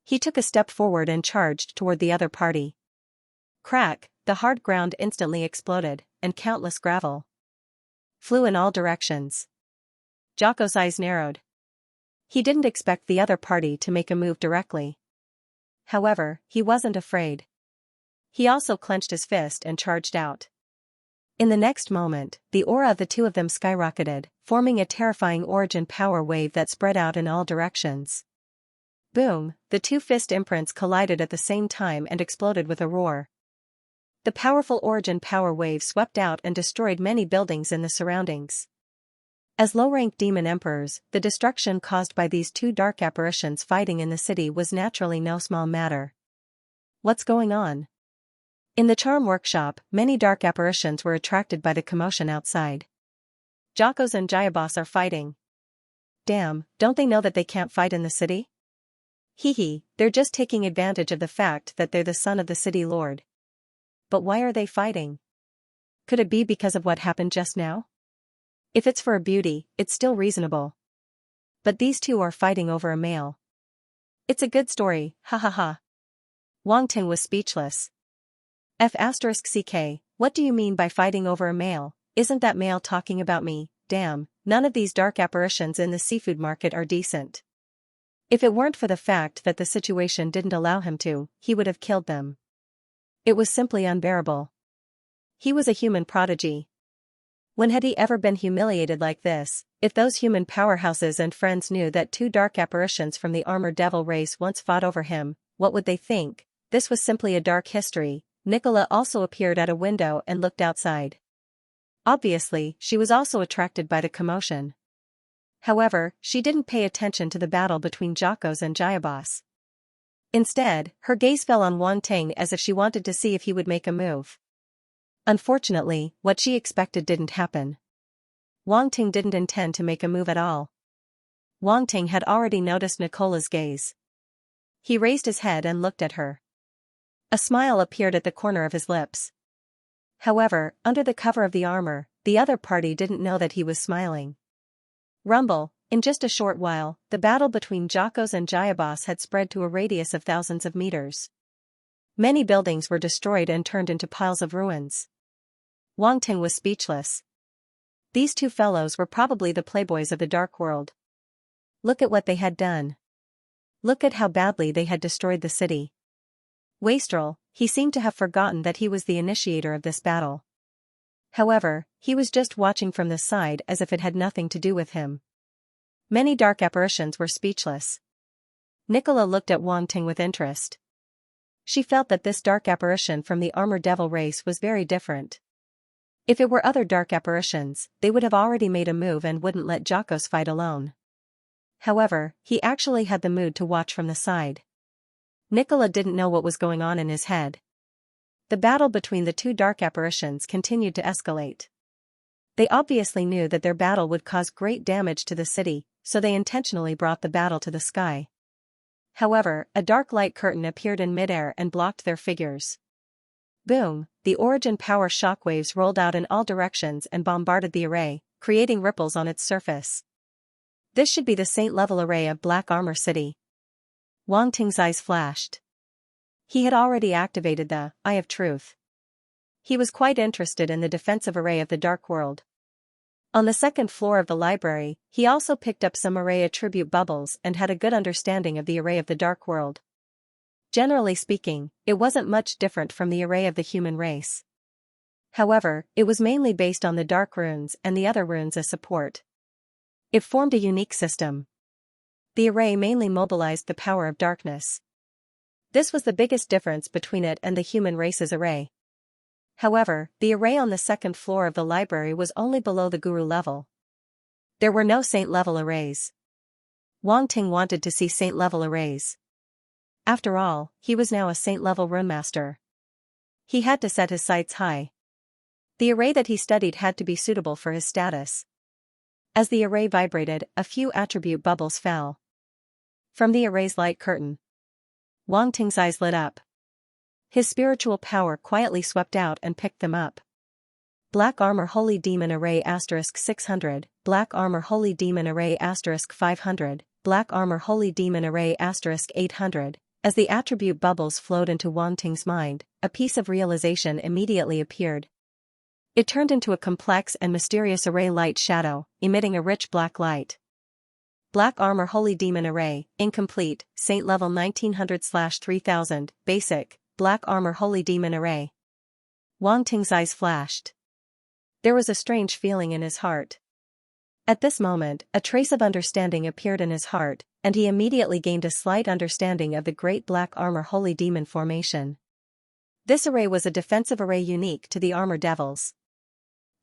He took a step forward and charged toward the other party. Crack, the hard ground instantly exploded, and countless gravel flew in all directions. Jocko's eyes narrowed. He didn't expect the other party to make a move directly. However, he wasn't afraid. He also clenched his fist and charged out. In the next moment, the aura of the two of them skyrocketed, forming a terrifying origin power wave that spread out in all directions. Boom, the two fist imprints collided at the same time and exploded with a roar. The powerful origin power wave swept out and destroyed many buildings in the surroundings. As low-rank demon emperors, the destruction caused by these two dark apparitions fighting in the city was naturally no small matter. What's going on? In the charm workshop, many dark apparitions were attracted by the commotion outside. Jocko's and Xiaobas are fighting. Damn, don't they know that they can't fight in the city? Hee, they're just taking advantage of the fact that they're the son of the city lord. But why are they fighting? Could it be because of what happened just now? If it's for a beauty, it's still reasonable. But these two are fighting over a male. It's a good story, ha ha ha. Wang Ting was speechless. F***ck, what do you mean by fighting over a male? Isn't that male talking about me? Damn, none of these dark apparitions in the seafood market are decent. If it weren't for the fact that the situation didn't allow him to, he would have killed them. It was simply unbearable. He was a human prodigy. When had he ever been humiliated like this? If those human powerhouses and friends knew that two dark apparitions from the armored devil race once fought over him, what would they think? This was simply a dark history. Nicola also appeared at a window and looked outside. Obviously, she was also attracted by the commotion. However, she didn't pay attention to the battle between Jocko's and Xiaobas. Instead, her gaze fell on Wang Ting as if she wanted to see if he would make a move. Unfortunately, what she expected didn't happen. Wang Ting didn't intend to make a move at all. Wang Ting had already noticed Nicola's gaze. He raised his head and looked at her. A smile appeared at the corner of his lips. However, under the cover of the armor, the other party didn't know that he was smiling. Rumble, in just a short while, the battle between Jocko's and Xiaobas had spread to a radius of thousands of meters. Many buildings were destroyed and turned into piles of ruins. Wang Ting was speechless. These two fellows were probably the playboys of the dark world. Look at what they had done. Look at how badly they had destroyed the city. Wastrel, he seemed to have forgotten that he was the initiator of this battle. However, he was just watching from the side as if it had nothing to do with him. Many dark apparitions were speechless. Nicola looked at Wang Ting with interest. She felt that this dark apparition from the armored devil race was very different. If it were other dark apparitions, they would have already made a move and wouldn't let Jocko's fight alone. However, he actually had the mood to watch from the side. Nicola didn't know what was going on in his head. The battle between the two dark apparitions continued to escalate. They obviously knew that their battle would cause great damage to the city, so they intentionally brought the battle to the sky. However, a dark light curtain appeared in midair and blocked their figures. Boom, the origin power shockwaves rolled out in all directions and bombarded the array, creating ripples on its surface. This should be the saint-level array of Black Armor City. Wang Ting's eyes flashed. He had already activated the Eye of Truth. He was quite interested in the defensive array of the Dark World. On the second floor of the library, he also picked up some array attribute bubbles and had a good understanding of the array of the Dark World. Generally speaking, it wasn't much different from the array of the human race. However, it was mainly based on the dark runes and the other runes as support. It formed a unique system. The array mainly mobilized the power of darkness. This was the biggest difference between it and the human race's array. However, the array on the second floor of the library was only below the guru level. There were no saint-level arrays. Wang Ting wanted to see saint-level arrays. After all, he was now a saint-level runemaster. He had to set his sights high. The array that he studied had to be suitable for his status. As the array vibrated, a few attribute bubbles fell from the array's light curtain. Wang Ting's eyes lit up. His spiritual power quietly swept out and picked them up. Black Armor Holy Demon Array *600, Black Armor Holy Demon Array *500, Black Armor Holy Demon Array *800, As the attribute bubbles flowed into Wang Ting's mind, a piece of realization immediately appeared. It turned into a complex and mysterious array light shadow, emitting a rich black light. Black Armor Holy Demon Array, Incomplete, Saint Level 1900/3000, Basic, Black Armor Holy Demon Array. Wang Ting's eyes flashed. There was a strange feeling in his heart. At this moment, a trace of understanding appeared in his heart, and he immediately gained a slight understanding of the Great Black Armor Holy Demon formation. This array was a defensive array unique to the Armor Devils.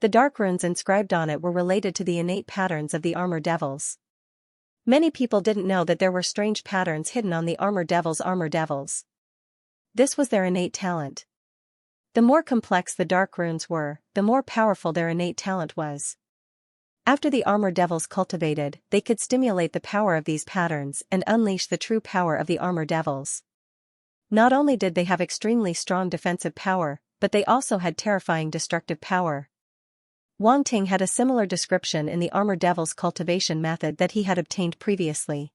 The dark runes inscribed on it were related to the innate patterns of the Armor Devils. Many people didn't know that there were strange patterns hidden on the Armor Devils. This was their innate talent. The more complex the dark runes were, the more powerful their innate talent was. After the Armor Devils cultivated, they could stimulate the power of these patterns and unleash the true power of the Armor Devils. Not only did they have extremely strong defensive power, but they also had terrifying destructive power. Wang Ting had a similar description in the Armor Devils cultivation method that he had obtained previously.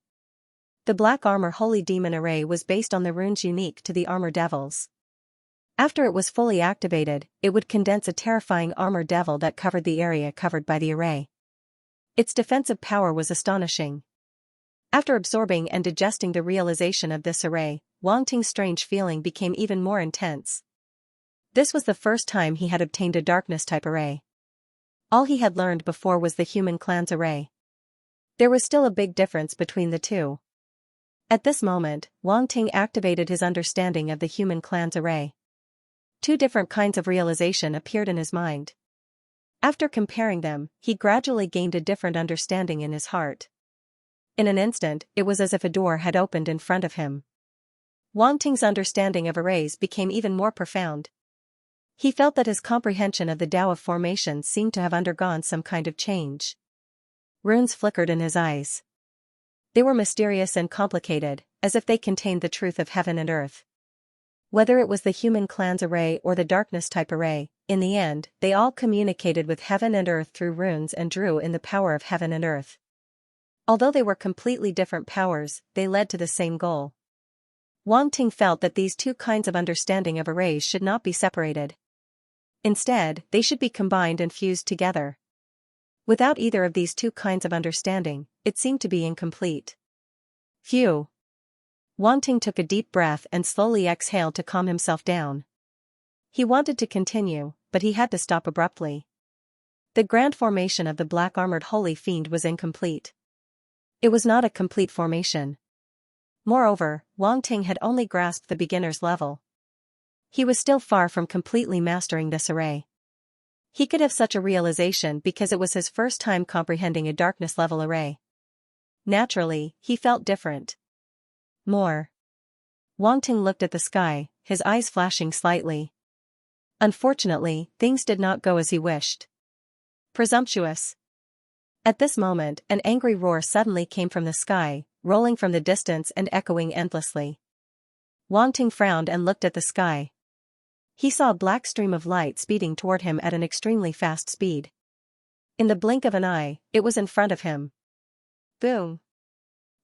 The Black Armor Holy Demon Array was based on the runes unique to the Armor Devils. After it was fully activated, it would condense a terrifying Armor Devil that covered the area covered by the array. Its defensive power was astonishing. After absorbing and digesting the realization of this array, Wang Ting's strange feeling became even more intense. This was the first time he had obtained a darkness-type array. All he had learned before was the human clan's array. There was still a big difference between the two. At this moment, Wang Ting activated his understanding of the human clan's array. Two different kinds of realization appeared in his mind. After comparing them, he gradually gained a different understanding in his heart. In an instant, it was as if a door had opened in front of him. Wang Ting's understanding of arrays became even more profound. He felt that his comprehension of the Tao of formation seemed to have undergone some kind of change. Runes flickered in his eyes. They were mysterious and complicated, as if they contained the truth of heaven and earth. Whether it was the human clan's array or the darkness-type array, in the end, they all communicated with heaven and earth through runes and drew in the power of heaven and earth. Although they were completely different powers, they led to the same goal. Wang Ting felt that these two kinds of understanding of arrays should not be separated. Instead, they should be combined and fused together. Without either of these two kinds of understanding, it seemed to be incomplete. Phew! Wang Ting took a deep breath and slowly exhaled to calm himself down. He wanted to continue, but he had to stop abruptly. The grand formation of the black-armored holy fiend was incomplete. It was not a complete formation. Moreover, Wang Ting had only grasped the beginner's level. He was still far from completely mastering this array. He could have such a realization because it was his first time comprehending a darkness-level array. Naturally, he felt different. More. Wang Ting looked at the sky, his eyes flashing slightly. Unfortunately, things did not go as he wished. Presumptuous. At this moment, an angry roar suddenly came from the sky, rolling from the distance and echoing endlessly. Wang Ting frowned and looked at the sky. He saw a black stream of light speeding toward him at an extremely fast speed. In the blink of an eye, it was in front of him. Boom!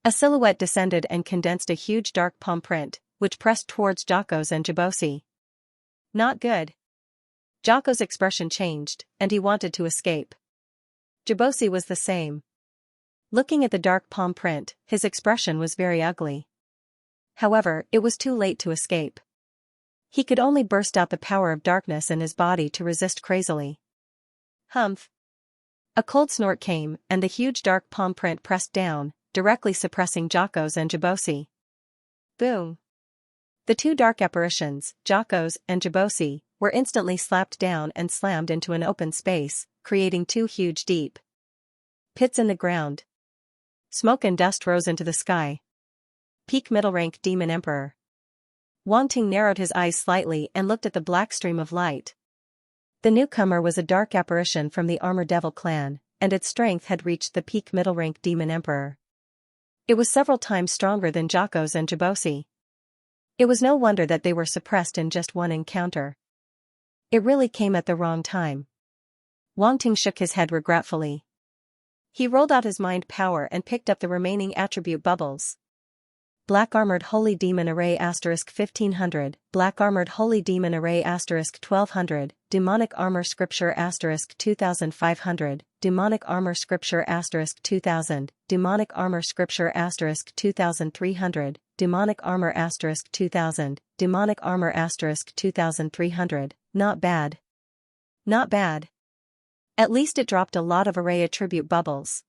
A silhouette descended and condensed a huge dark palm print, which pressed towards Jocko's and Jibosi. Not good. Jocko's expression changed, and he wanted to escape. Jibosi was the same. Looking at the dark palm print, his expression was very ugly. However, it was too late to escape. He could only burst out the power of darkness in his body to resist crazily. Humph! A cold snort came, and the huge dark palm print pressed down, directly suppressing Jocko's and Jibosi. Boom! The two dark apparitions, Jocko's and Jibosi, were instantly slapped down and slammed into an open space, creating two huge deep pits in the ground. Smoke and dust rose into the sky. Peak middle rank Demon Emperor. Wang Ting narrowed his eyes slightly and looked at the black stream of light. The newcomer was a dark apparition from the Armor Devil clan, and its strength had reached the peak middle rank Demon Emperor. It was several times stronger than Jocko's and Jibosi. It was no wonder that they were suppressed in just one encounter. It really came at the wrong time. Wang Ting shook his head regretfully. He rolled out his mind power and picked up the remaining attribute bubbles. Black Armored Holy Demon Array * 1500, Black Armored Holy Demon Array * 1200, Demonic Armor Scripture * 2500, Demonic Armor Scripture * 2000, Demonic Armor Scripture * 2300, Demonic Armor * 2000, Demonic Armor * 2300, not bad. Not bad. At least it dropped a lot of array attribute bubbles.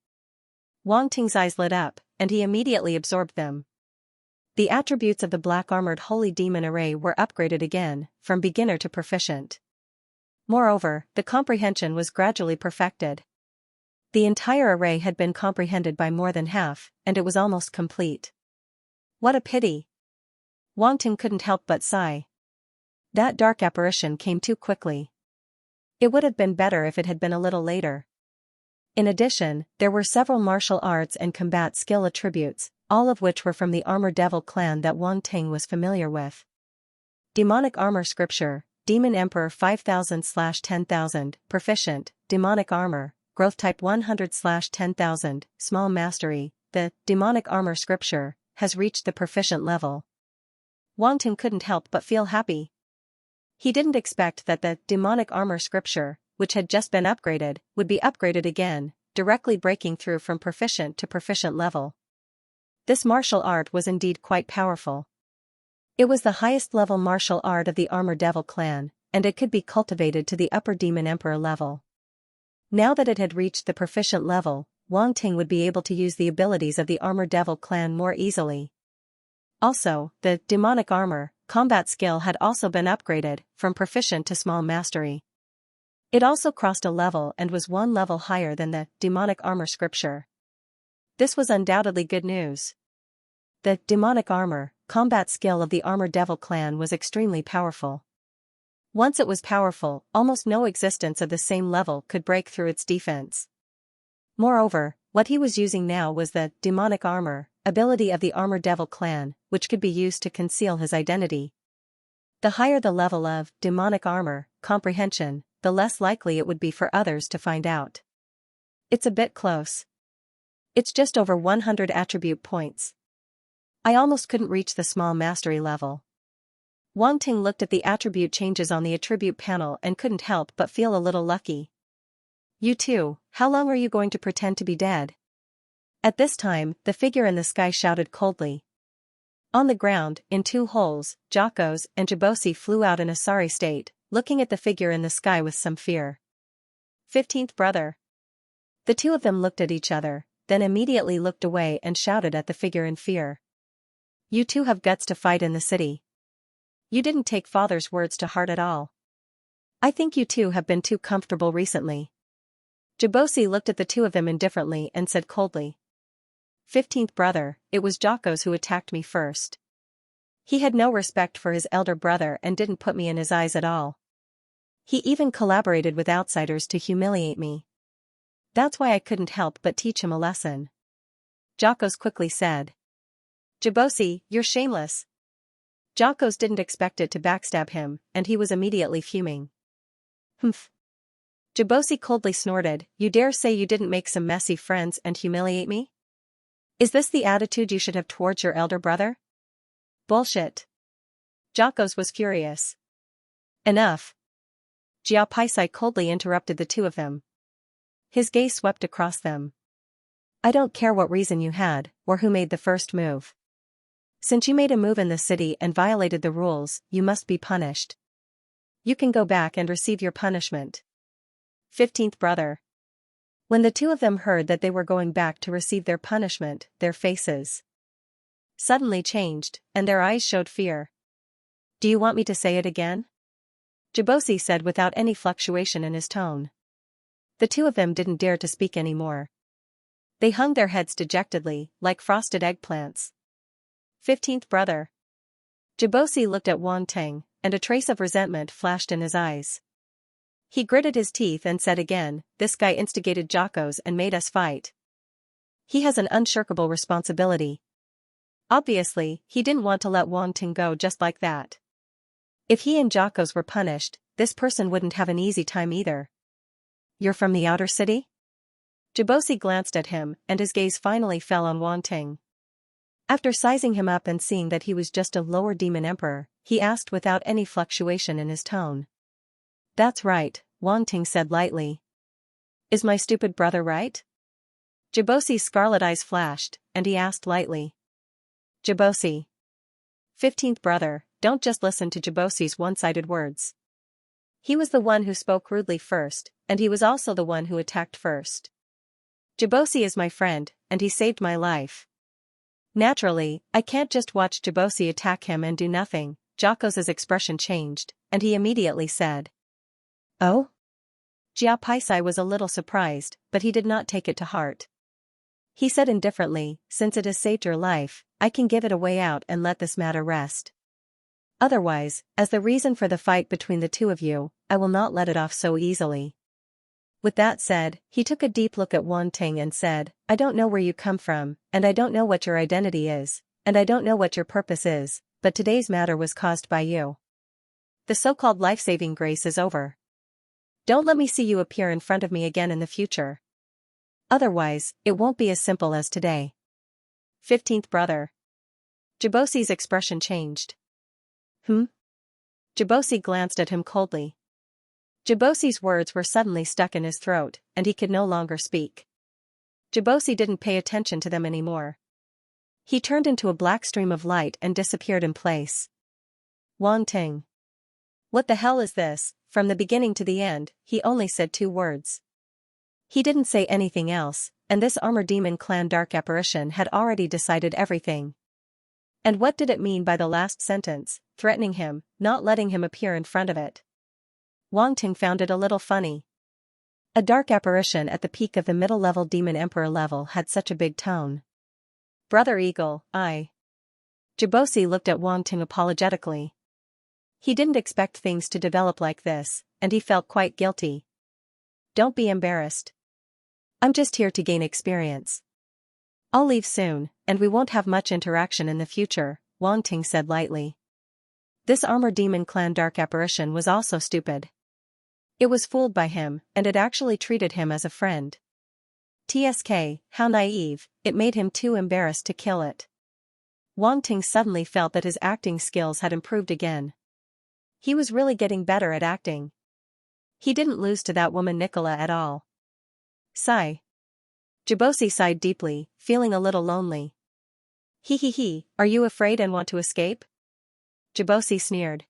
Wang Ting's eyes lit up, and he immediately absorbed them. The attributes of the Black Armored Holy Demon Array were upgraded again, from beginner to proficient. Moreover, the comprehension was gradually perfected. The entire array had been comprehended by more than half, and it was almost complete. What a pity! Wang Ting couldn't help but sigh. That dark apparition came too quickly. It would have been better if it had been a little later. In addition, there were several martial arts and combat skill attributes, all of which were from the Armor Devil clan that Wang Ting was familiar with. Demonic Armor Scripture, Demon Emperor 5000/10,000, Proficient, Demonic Armor, Growth Type 100/10,000, Small Mastery. The Demonic Armor Scripture has reached the proficient level. Wang Ting couldn't help but feel happy. He didn't expect that the Demonic Armor Scripture, which had just been upgraded, would be upgraded again, directly breaking through from proficient to proficient level. This martial art was indeed quite powerful. It was the highest level martial art of the Armor Devil clan, and it could be cultivated to the upper Demon Emperor level. Now that it had reached the proficient level, Wang Ting would be able to use the abilities of the Armor Devil clan more easily. Also, the Demonic Armor combat skill had also been upgraded, from proficient to small mastery. It also crossed a level and was one level higher than the Demonic Armor Scripture. This was undoubtedly good news. The Demonic Armor combat skill of the Armor Devil clan was extremely powerful. Once it was powerful, almost no existence of the same level could break through its defense. Moreover, what he was using now was the Demonic Armor ability of the Armor Devil clan, which could be used to conceal his identity. The higher the level of Demonic Armor comprehension, the less likely it would be for others to find out. It's a bit close. It's just over 100 attribute points. I almost couldn't reach the small mastery level. Wang Ting looked at the attribute changes on the attribute panel and couldn't help but feel a little lucky. You too, how long are you going to pretend to be dead? At this time, the figure in the sky shouted coldly. On the ground, in two holes, Jocos and Jibosi flew out in a sorry state, looking at the figure in the sky with some fear. 15th brother. The two of them looked at each other, then immediately looked away and shouted at the figure in fear. You two have guts to fight in the city. You didn't take father's words to heart at all. I think you two have been too comfortable recently. Jibosi looked at the two of them indifferently and said coldly. 15th brother, it was Jocos who attacked me first. He had no respect for his elder brother and didn't put me in his eyes at all. He even collaborated with outsiders to humiliate me. That's why I couldn't help but teach him a lesson. Jocos quickly said. Jibosi, you're shameless. Jocos didn't expect it to backstab him, and he was immediately fuming. Humph. Jibosi coldly snorted, you dare say you didn't make some messy friends and humiliate me? Is this the attitude you should have towards your elder brother? Bullshit. Jocos was furious. Enough. Jiao Paisai coldly interrupted the two of them. His gaze swept across them. I don't care what reason you had, or who made the first move. Since you made a move in the city and violated the rules, you must be punished. You can go back and receive your punishment. 15th brother. When the two of them heard that they were going back to receive their punishment, their faces suddenly changed, and their eyes showed fear. Do you want me to say it again? Jibosi said without any fluctuation in his tone. The two of them didn't dare to speak anymore. They hung their heads dejectedly, like frosted eggplants. 15th brother. Jibosi looked at Wang Ting, and a trace of resentment flashed in his eyes. He gritted his teeth and said again, this guy instigated Jocos and made us fight. He has an unshirkable responsibility. Obviously, he didn't want to let Wang Ting go just like that. If he and Jocos were punished, this person wouldn't have an easy time either. You're from the outer city? Jibosi glanced at him, and his gaze finally fell on Wang Ting. After sizing him up and seeing that he was just a lower demon emperor, he asked without any fluctuation in his tone. That's right, Wang Ting said lightly. Is my stupid brother right? Jibosi's scarlet eyes flashed, and he asked lightly. Jibosi. 15th brother, don't just listen to Jibosi's one-sided words. He was the one who spoke rudely first, and he was also the one who attacked first. Jibosi is my friend, and he saved my life. Naturally, I can't just watch Jibosi attack him and do nothing. Jocko's expression changed, and he immediately said. Oh? Jia Paisai was a little surprised, but he did not take it to heart. He said indifferently, since it has saved your life, I can give it a way out and let this matter rest. Otherwise, as the reason for the fight between the two of you, I will not let it off so easily. With that said, he took a deep look at Wang Ting and said, I don't know where you come from, and I don't know what your identity is, and I don't know what your purpose is, but today's matter was caused by you. The so-called life-saving grace is over. Don't let me see you appear in front of me again in the future. Otherwise, it won't be as simple as today. 15th brother. Jibosi's expression changed. Jibosi glanced at him coldly. Jibosi's words were suddenly stuck in his throat, and he could no longer speak. Jibosi didn't pay attention to them anymore. He turned into a black stream of light and disappeared in place. Wang Ting. What the hell is this? From the beginning to the end, he only said 2 words. He didn't say anything else, and this Armor Demon Clan dark apparition had already decided everything. And what did it mean by the last sentence, threatening him, not letting him appear in front of it? Wang Ting found it a little funny. A dark apparition at the peak of the middle-level Demon Emperor level had such a big tone. Brother Eagle, Jibosi looked at Wang Ting apologetically. He didn't expect things to develop like this, and he felt quite guilty. Don't be embarrassed. I'm just here to gain experience. I'll leave soon, and we won't have much interaction in the future, Wang Ting said lightly. This Armor Demon Clan dark apparition was also stupid. It was fooled by him, and it actually treated him as a friend. TSK, how naive, it made him too embarrassed to kill it. Wang Ting suddenly felt that his acting skills had improved again. He was really getting better at acting. He didn't lose to that woman Nicola at all. Sigh. Jibosi sighed deeply, feeling a little lonely. He, are you afraid and want to escape? Jibosi sneered.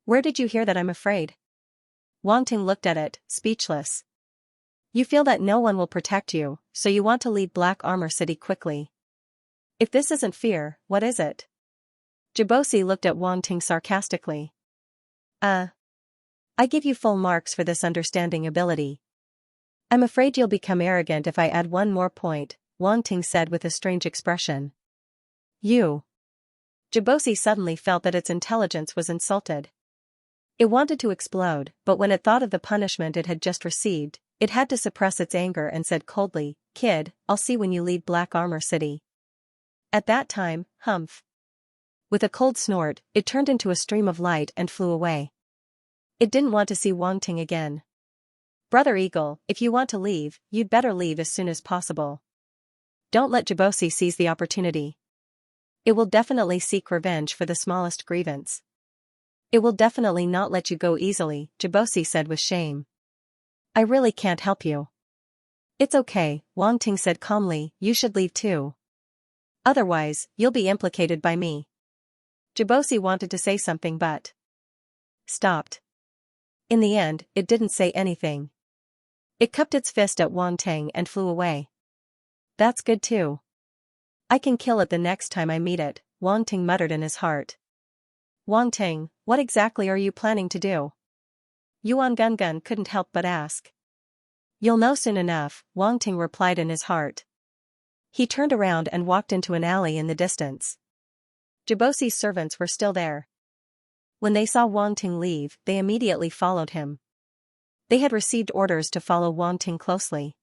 Where did you hear that I'm afraid? Wang Ting looked at it, speechless. You feel that no one will protect you, so you want to leave Black Armor City quickly. If this isn't fear, what is it? Jibosi looked at Wang Ting sarcastically. I give you full marks for this understanding ability. I'm afraid you'll become arrogant if I add one more point, Wang Ting said with a strange expression. You. Jibosi suddenly felt that its intelligence was insulted. It wanted to explode, but when it thought of the punishment it had just received, it had to suppress its anger and said coldly, Kid, I'll see when you leave Black Armor City. At that time, humph. With a cold snort, it turned into a stream of light and flew away. It didn't want to see Wang Ting again. Brother Eagle, if you want to leave, you'd better leave as soon as possible. Don't let Jibosi seize the opportunity. It will definitely seek revenge for the smallest grievance. It will definitely not let you go easily, Jibosi said with shame. I really can't help you. It's okay, Wang Ting said calmly, you should leave too. Otherwise, you'll be implicated by me. Jibosi wanted to say something but stopped. In the end, it didn't say anything. It cupped its fist at Wang Ting and flew away. That's good too. I can kill it the next time I meet it, Wang Ting muttered in his heart. Wang Ting, what exactly are you planning to do? Yuan Gungun couldn't help but ask. You'll know soon enough, Wang Ting replied in his heart. He turned around and walked into an alley in the distance. Jibosi's servants were still there. When they saw Wang Ting leave, they immediately followed him. They had received orders to follow Wang Ting closely.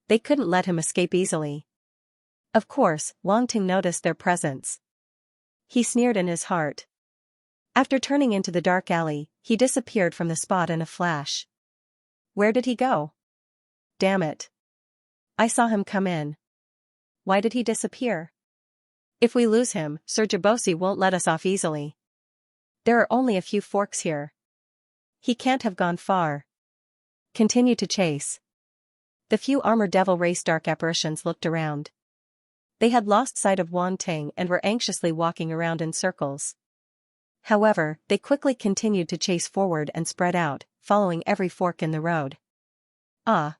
They couldn't let him escape easily. Of course, Wang Ting noticed their presence. He sneered in his heart. After turning into the dark alley, he disappeared from the spot in a flash. Where did he go? Damn it. I saw him come in. Why did he disappear? If we lose him, Sir Jibosi won't let us off easily. There are only a few forks here. He can't have gone far. Continue to chase. The few armored devil race dark apparitions looked around. They had lost sight of Wan Ting and were anxiously walking around in circles. However, they quickly continued to chase forward and spread out, following every fork in the road. Ah!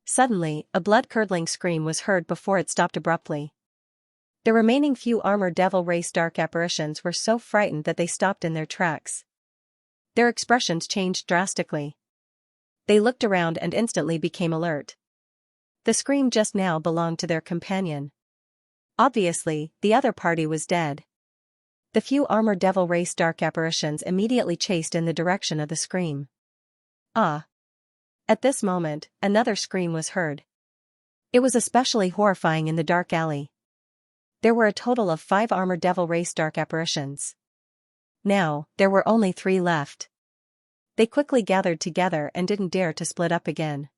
Suddenly, a blood-curdling scream was heard before it stopped abruptly. The remaining few armored devil race dark apparitions were so frightened that they stopped in their tracks. Their expressions changed drastically. They looked around and instantly became alert. The scream just now belonged to their companion. Obviously, the other party was dead. The few armored devil race dark apparitions immediately chased in the direction of the scream. Ah! At this moment, another scream was heard. It was especially horrifying in the dark alley. There were a total of 5 armored devil race dark apparitions. Now, there were only 3 left. They quickly gathered together and didn't dare to split up again.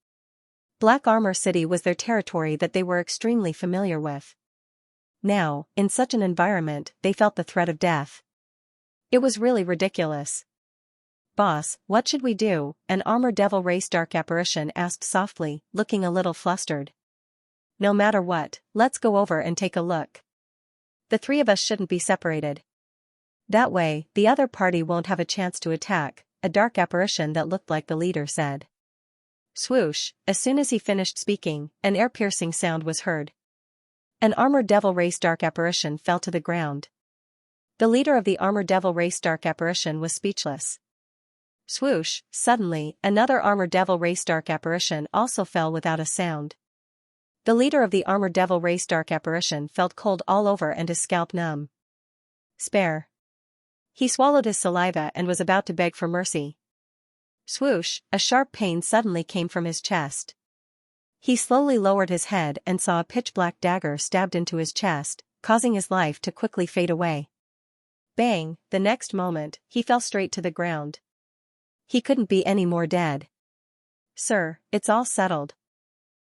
Black Armor City was their territory that they were extremely familiar with. Now, in such an environment, they felt the threat of death. It was really ridiculous. "Boss, what should we do?" an armored devil race dark apparition asked softly, looking a little flustered. "No matter what, let's go over and take a look. The 3 of us shouldn't be separated. That way, the other party won't have a chance to attack," a dark apparition that looked like the leader said. Swoosh! As soon as he finished speaking, an ear-piercing sound was heard. An armored devil race dark apparition fell to the ground. The leader of the armored devil race dark apparition was speechless. Swoosh! Suddenly, another armored devil race dark apparition also fell without a sound. The leader of the armored devil race dark apparition felt cold all over and his scalp numb. Spare! He swallowed his saliva and was about to beg for mercy. Swoosh! A sharp pain suddenly came from his chest. He slowly lowered his head and saw a pitch-black dagger stabbed into his chest, causing his life to quickly fade away. Bang! The next moment, he fell straight to the ground. He couldn't be any more dead. "Sir, it's all settled."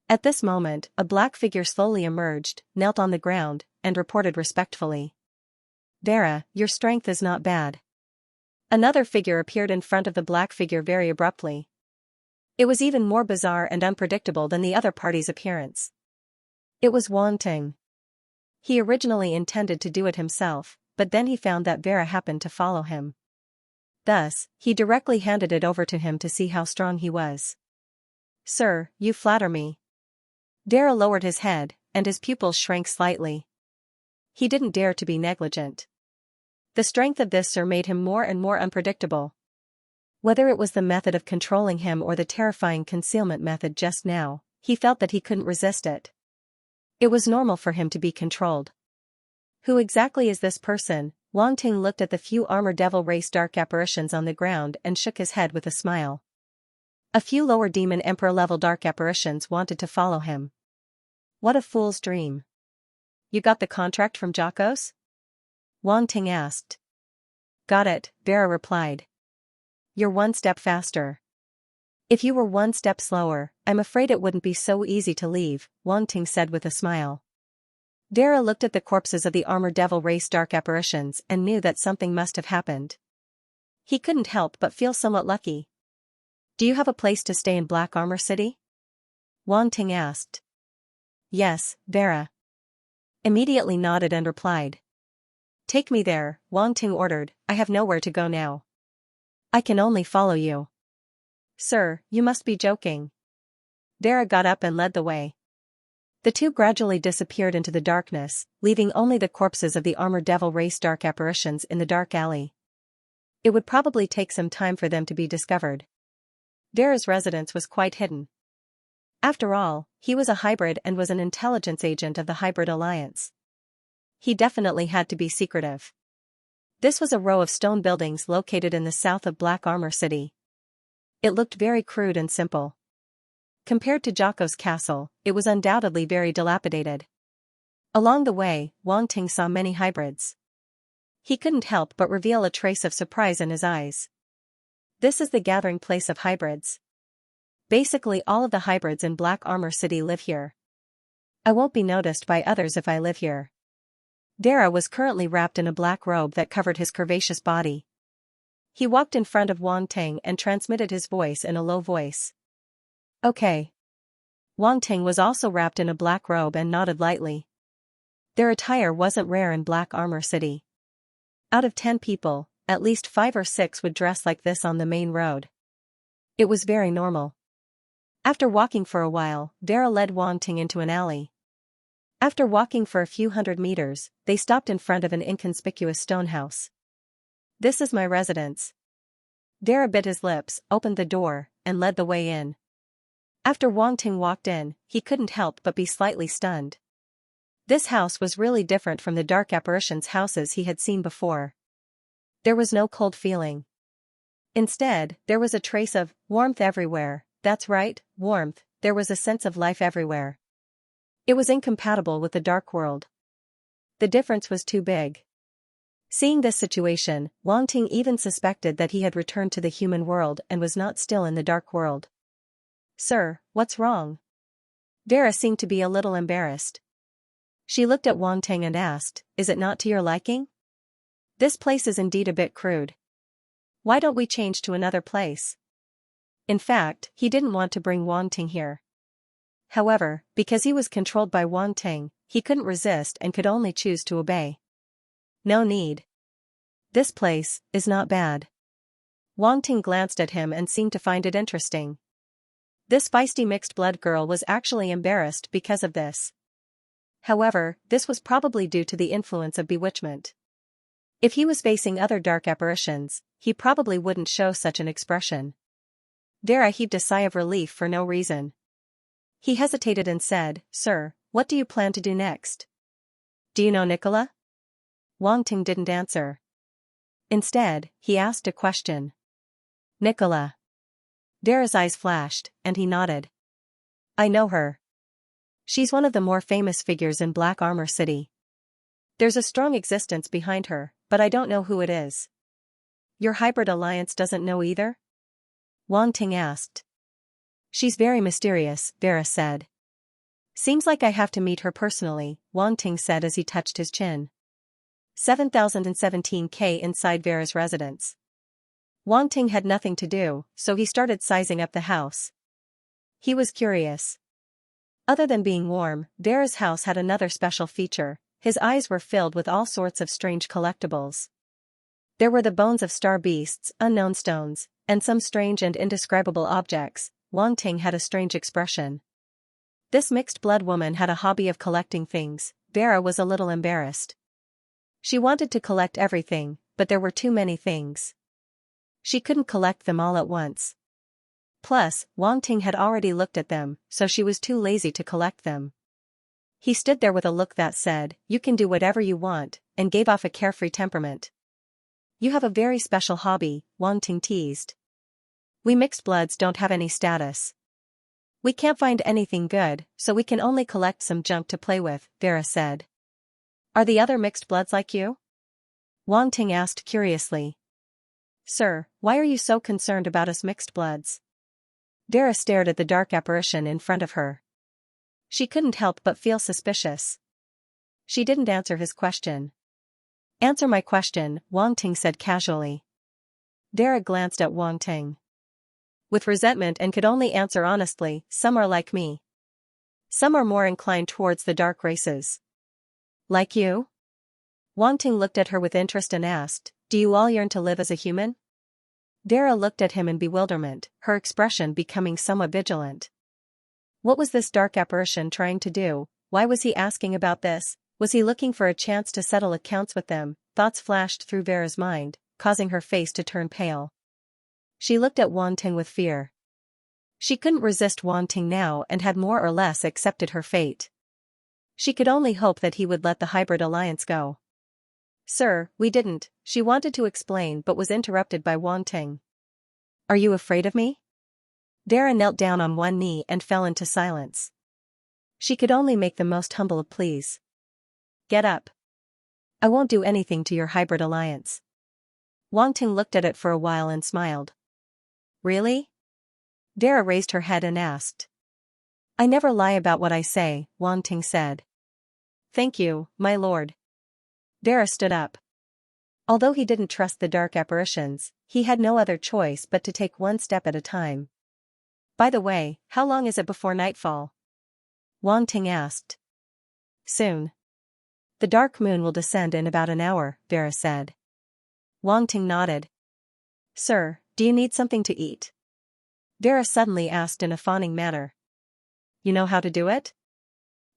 At this moment, a black figure slowly emerged, knelt on the ground, and reported respectfully. "Vera, your strength is not bad." Another figure appeared in front of the black figure very abruptly. It was even more bizarre and unpredictable than the other party's appearance. It was Wan Ting. He originally intended to do it himself, but then he found that Vera happened to follow him. Thus, he directly handed it over to him to see how strong he was. "Sir, you flatter me." Vera lowered his head, and his pupils shrank slightly. He didn't dare to be negligent. The strength of this sir made him more and more unpredictable. Whether it was the method of controlling him or the terrifying concealment method just now, he felt that he couldn't resist it. It was normal for him to be controlled. Who exactly is this person? Wan Ting looked at the few armored devil race dark apparitions on the ground and shook his head with a smile. A few lower demon emperor level dark apparitions wanted to follow him. What a fool's dream. "You got the contract from Jocos?" Wan Ting asked. "Got it," Vera replied. "You're one step faster." "If you were one step slower, I'm afraid it wouldn't be so easy to leave," Wan Ting said with a smile. Vera looked at the corpses of the armored devil race dark apparitions and knew that something must have happened. He couldn't help but feel somewhat lucky. "Do you have a place to stay in Black Armor City?" Wan Ting asked. "Yes," Vera immediately nodded and replied. "Take me there," Wan Ting ordered. "I have nowhere to go now. I can only follow you." "Sir, you must be joking." Vera got up and led the way. The two gradually disappeared into the darkness, leaving only the corpses of the armored devil race dark apparitions in the dark alley. It would probably take some time for them to be discovered. Vera's residence was quite hidden. After all, he was a hybrid and was an intelligence agent of the Hybrid Alliance. He definitely had to be secretive. This was a row of stone buildings located in the south of Black Armor City. It looked very crude and simple. Compared to Jocko's castle, it was undoubtedly very dilapidated. Along the way, Wan Ting saw many hybrids. He couldn't help but reveal a trace of surprise in his eyes. This is the gathering place of hybrids. Basically all of the hybrids in Black Armor City live here. I won't be noticed by others if I live here. Dara was currently wrapped in a black robe that covered his curvaceous body. He walked in front of Wang Ting and transmitted his voice in a low voice. Okay. Wang Ting was also wrapped in a black robe and nodded lightly. Their attire wasn't rare in Black Armor City. Out of 10 people, at least 5 or 6 would dress like this on the main road. It was very normal. After walking for a while, Dara led Wang Ting into an alley. After walking for a few hundred meters, they stopped in front of an inconspicuous stone house. This is my residence. Dara bit his lips, opened the door, and led the way in. After Wang Ting walked in, he couldn't help but be slightly stunned. This house was really different from the dark apparitions' houses he had seen before. There was no cold feeling. Instead, there was a trace of warmth everywhere. That's right, warmth. There was a sense of life everywhere. It was incompatible with the dark world. The difference was too big. Seeing this situation, Wang Ting even suspected that he had returned to the human world and was not still in the dark world. Sir, what's wrong? Dara seemed to be a little embarrassed. She looked at Wang Ting and asked, is it not to your liking? This place is indeed a bit crude. Why don't we change to another place? In fact, he didn't want to bring Wang Ting here. However, because he was controlled by Wang Ting, he couldn't resist and could only choose to obey. No need. This place is not bad. Wang Ting glanced at him and seemed to find it interesting. This feisty mixed-blood girl was actually embarrassed because of this. However, this was probably due to the influence of bewitchment. If he was facing other dark apparitions, he probably wouldn't show such an expression. Dara heaved a sigh of relief for no reason. He hesitated and said, Sir, what do you plan to do next? Do you know Nicola? Wang Ting didn't answer. Instead, he asked a question. Nicola. Dara's eyes flashed, and he nodded. I know her. She's one of the more famous figures in Black Armor City. There's a strong existence behind her, but I don't know who it is. Your hybrid alliance doesn't know either? Wang Ting asked. She's very mysterious, Dara said. Seems like I have to meet her personally, Wang Ting said as he touched his chin. 7,017K inside Vera's residence. Wang Ting had nothing to do, so he started sizing up the house. He was curious. Other than being warm, Vera's house had another special feature. His eyes were filled with all sorts of strange collectibles. There were the bones of star beasts, unknown stones, and some strange and indescribable objects. Wang Ting had a strange expression. This mixed-blood woman had a hobby of collecting things. Vera was a little embarrassed. She wanted to collect everything, but there were too many things. She couldn't collect them all at once. Plus, Wang Ting had already looked at them, so she was too lazy to collect them. He stood there with a look that said, you can do whatever you want, and gave off a carefree temperament. You have a very special hobby, Wang Ting teased. We mixed bloods don't have any status. We can't find anything good, so we can only collect some junk to play with, Vera said. Are the other mixed bloods like you? Wang Ting asked curiously. Sir, why are you so concerned about us mixed bloods? Dara stared at the dark apparition in front of her. She couldn't help but feel suspicious. She didn't answer his question. Answer my question, Wang Ting said casually. Dara glanced at Wang Ting with resentment and could only answer honestly, some are like me. Some are more inclined towards the dark races. Like you? Wang Ting looked at her with interest and asked, do you all yearn to live as a human? Dara looked at him in bewilderment, her expression becoming somewhat vigilant. What was this dark apparition trying to do? Why was he asking about this? Was he looking for a chance to settle accounts with them? Thoughts flashed through Vera's mind, causing her face to turn pale. She looked at Wang Ting with fear. She couldn't resist Wang Ting now and had more or less accepted her fate. She could only hope that he would let the hybrid alliance go. Sir, we didn't, she wanted to explain but was interrupted by Wang Ting. Are you afraid of me? Dara knelt down on one knee and fell into silence. She could only make the most humble of pleas. Get up. I won't do anything to your hybrid alliance. Wang Ting looked at it for a while and smiled. Really? Dara raised her head and asked. I never lie about what I say, Wang Ting said. Thank you, my lord. Vera stood up. Although he didn't trust the dark apparitions, he had no other choice but to take one step at a time. By the way, how long is it before nightfall? Wang Ting asked. Soon. The dark moon will descend in about an hour, Vera said. Wang Ting nodded. Sir, do you need something to eat? Vera suddenly asked in a fawning manner. You know how to do it?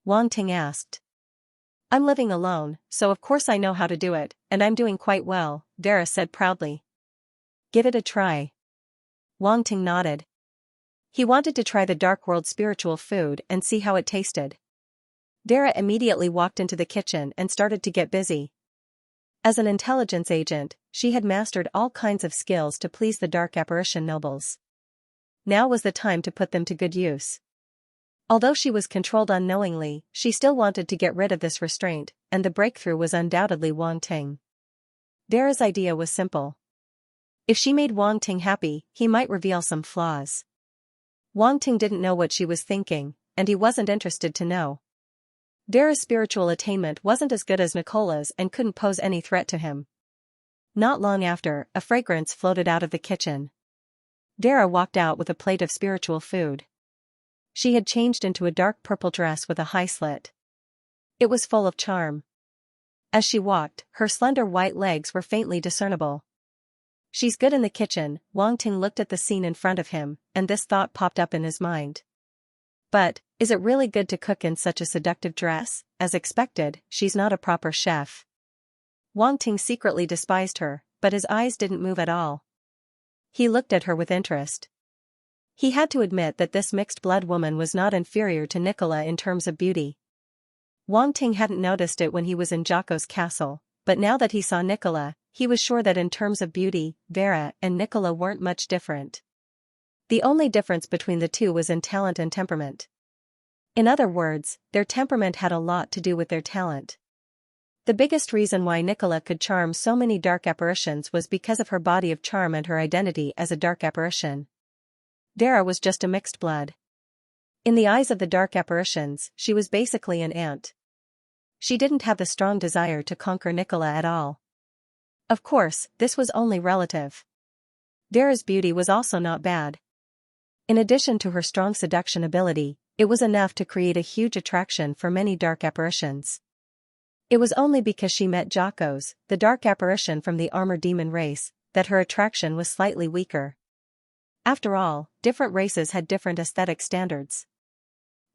Wang Ting asked. I'm living alone, so of course I know how to do it, and I'm doing quite well, Vera said proudly. Give it a try. Wang Ting nodded. He wanted to try the dark world spiritual food and see how it tasted. Vera immediately walked into the kitchen and started to get busy. As an intelligence agent, she had mastered all kinds of skills to please the dark apparition nobles. Now was the time to put them to good use. Although she was controlled unknowingly, she still wanted to get rid of this restraint, and the breakthrough was undoubtedly Wang Ting. Vera's idea was simple. If she made Wang Ting happy, he might reveal some flaws. Wang Ting didn't know what she was thinking, and he wasn't interested to know. Vera's spiritual attainment wasn't as good as Nicola's and couldn't pose any threat to him. Not long after, a fragrance floated out of the kitchen. Vera walked out with a plate of spiritual food. She had changed into a dark purple dress with a high slit. It was full of charm. As she walked, her slender white legs were faintly discernible. She's good in the kitchen. Wang Ting looked at the scene in front of him, and this thought popped up in his mind. But, is it really good to cook in such a seductive dress? As expected, she's not a proper chef. Wang Ting secretly despised her, but his eyes didn't move at all. He looked at her with interest. He had to admit that this mixed-blood woman was not inferior to Nicola in terms of beauty. Wang Ting hadn't noticed it when he was in Jocko's castle, but now that he saw Nicola, he was sure that in terms of beauty, Vera and Nicola weren't much different. The only difference between the two was in talent and temperament. In other words, their temperament had a lot to do with their talent. The biggest reason why Nicola could charm so many dark apparitions was because of her body of charm and her identity as a dark apparition. Vera was just a mixed blood. In the eyes of the dark apparitions, she was basically an ant. She didn't have the strong desire to conquer Nicola at all. Of course, this was only relative. Vera's beauty was also not bad. In addition to her strong seduction ability, it was enough to create a huge attraction for many dark apparitions. It was only because she met Jocko's, the dark apparition from the armored demon race, that her attraction was slightly weaker. After all, different races had different aesthetic standards.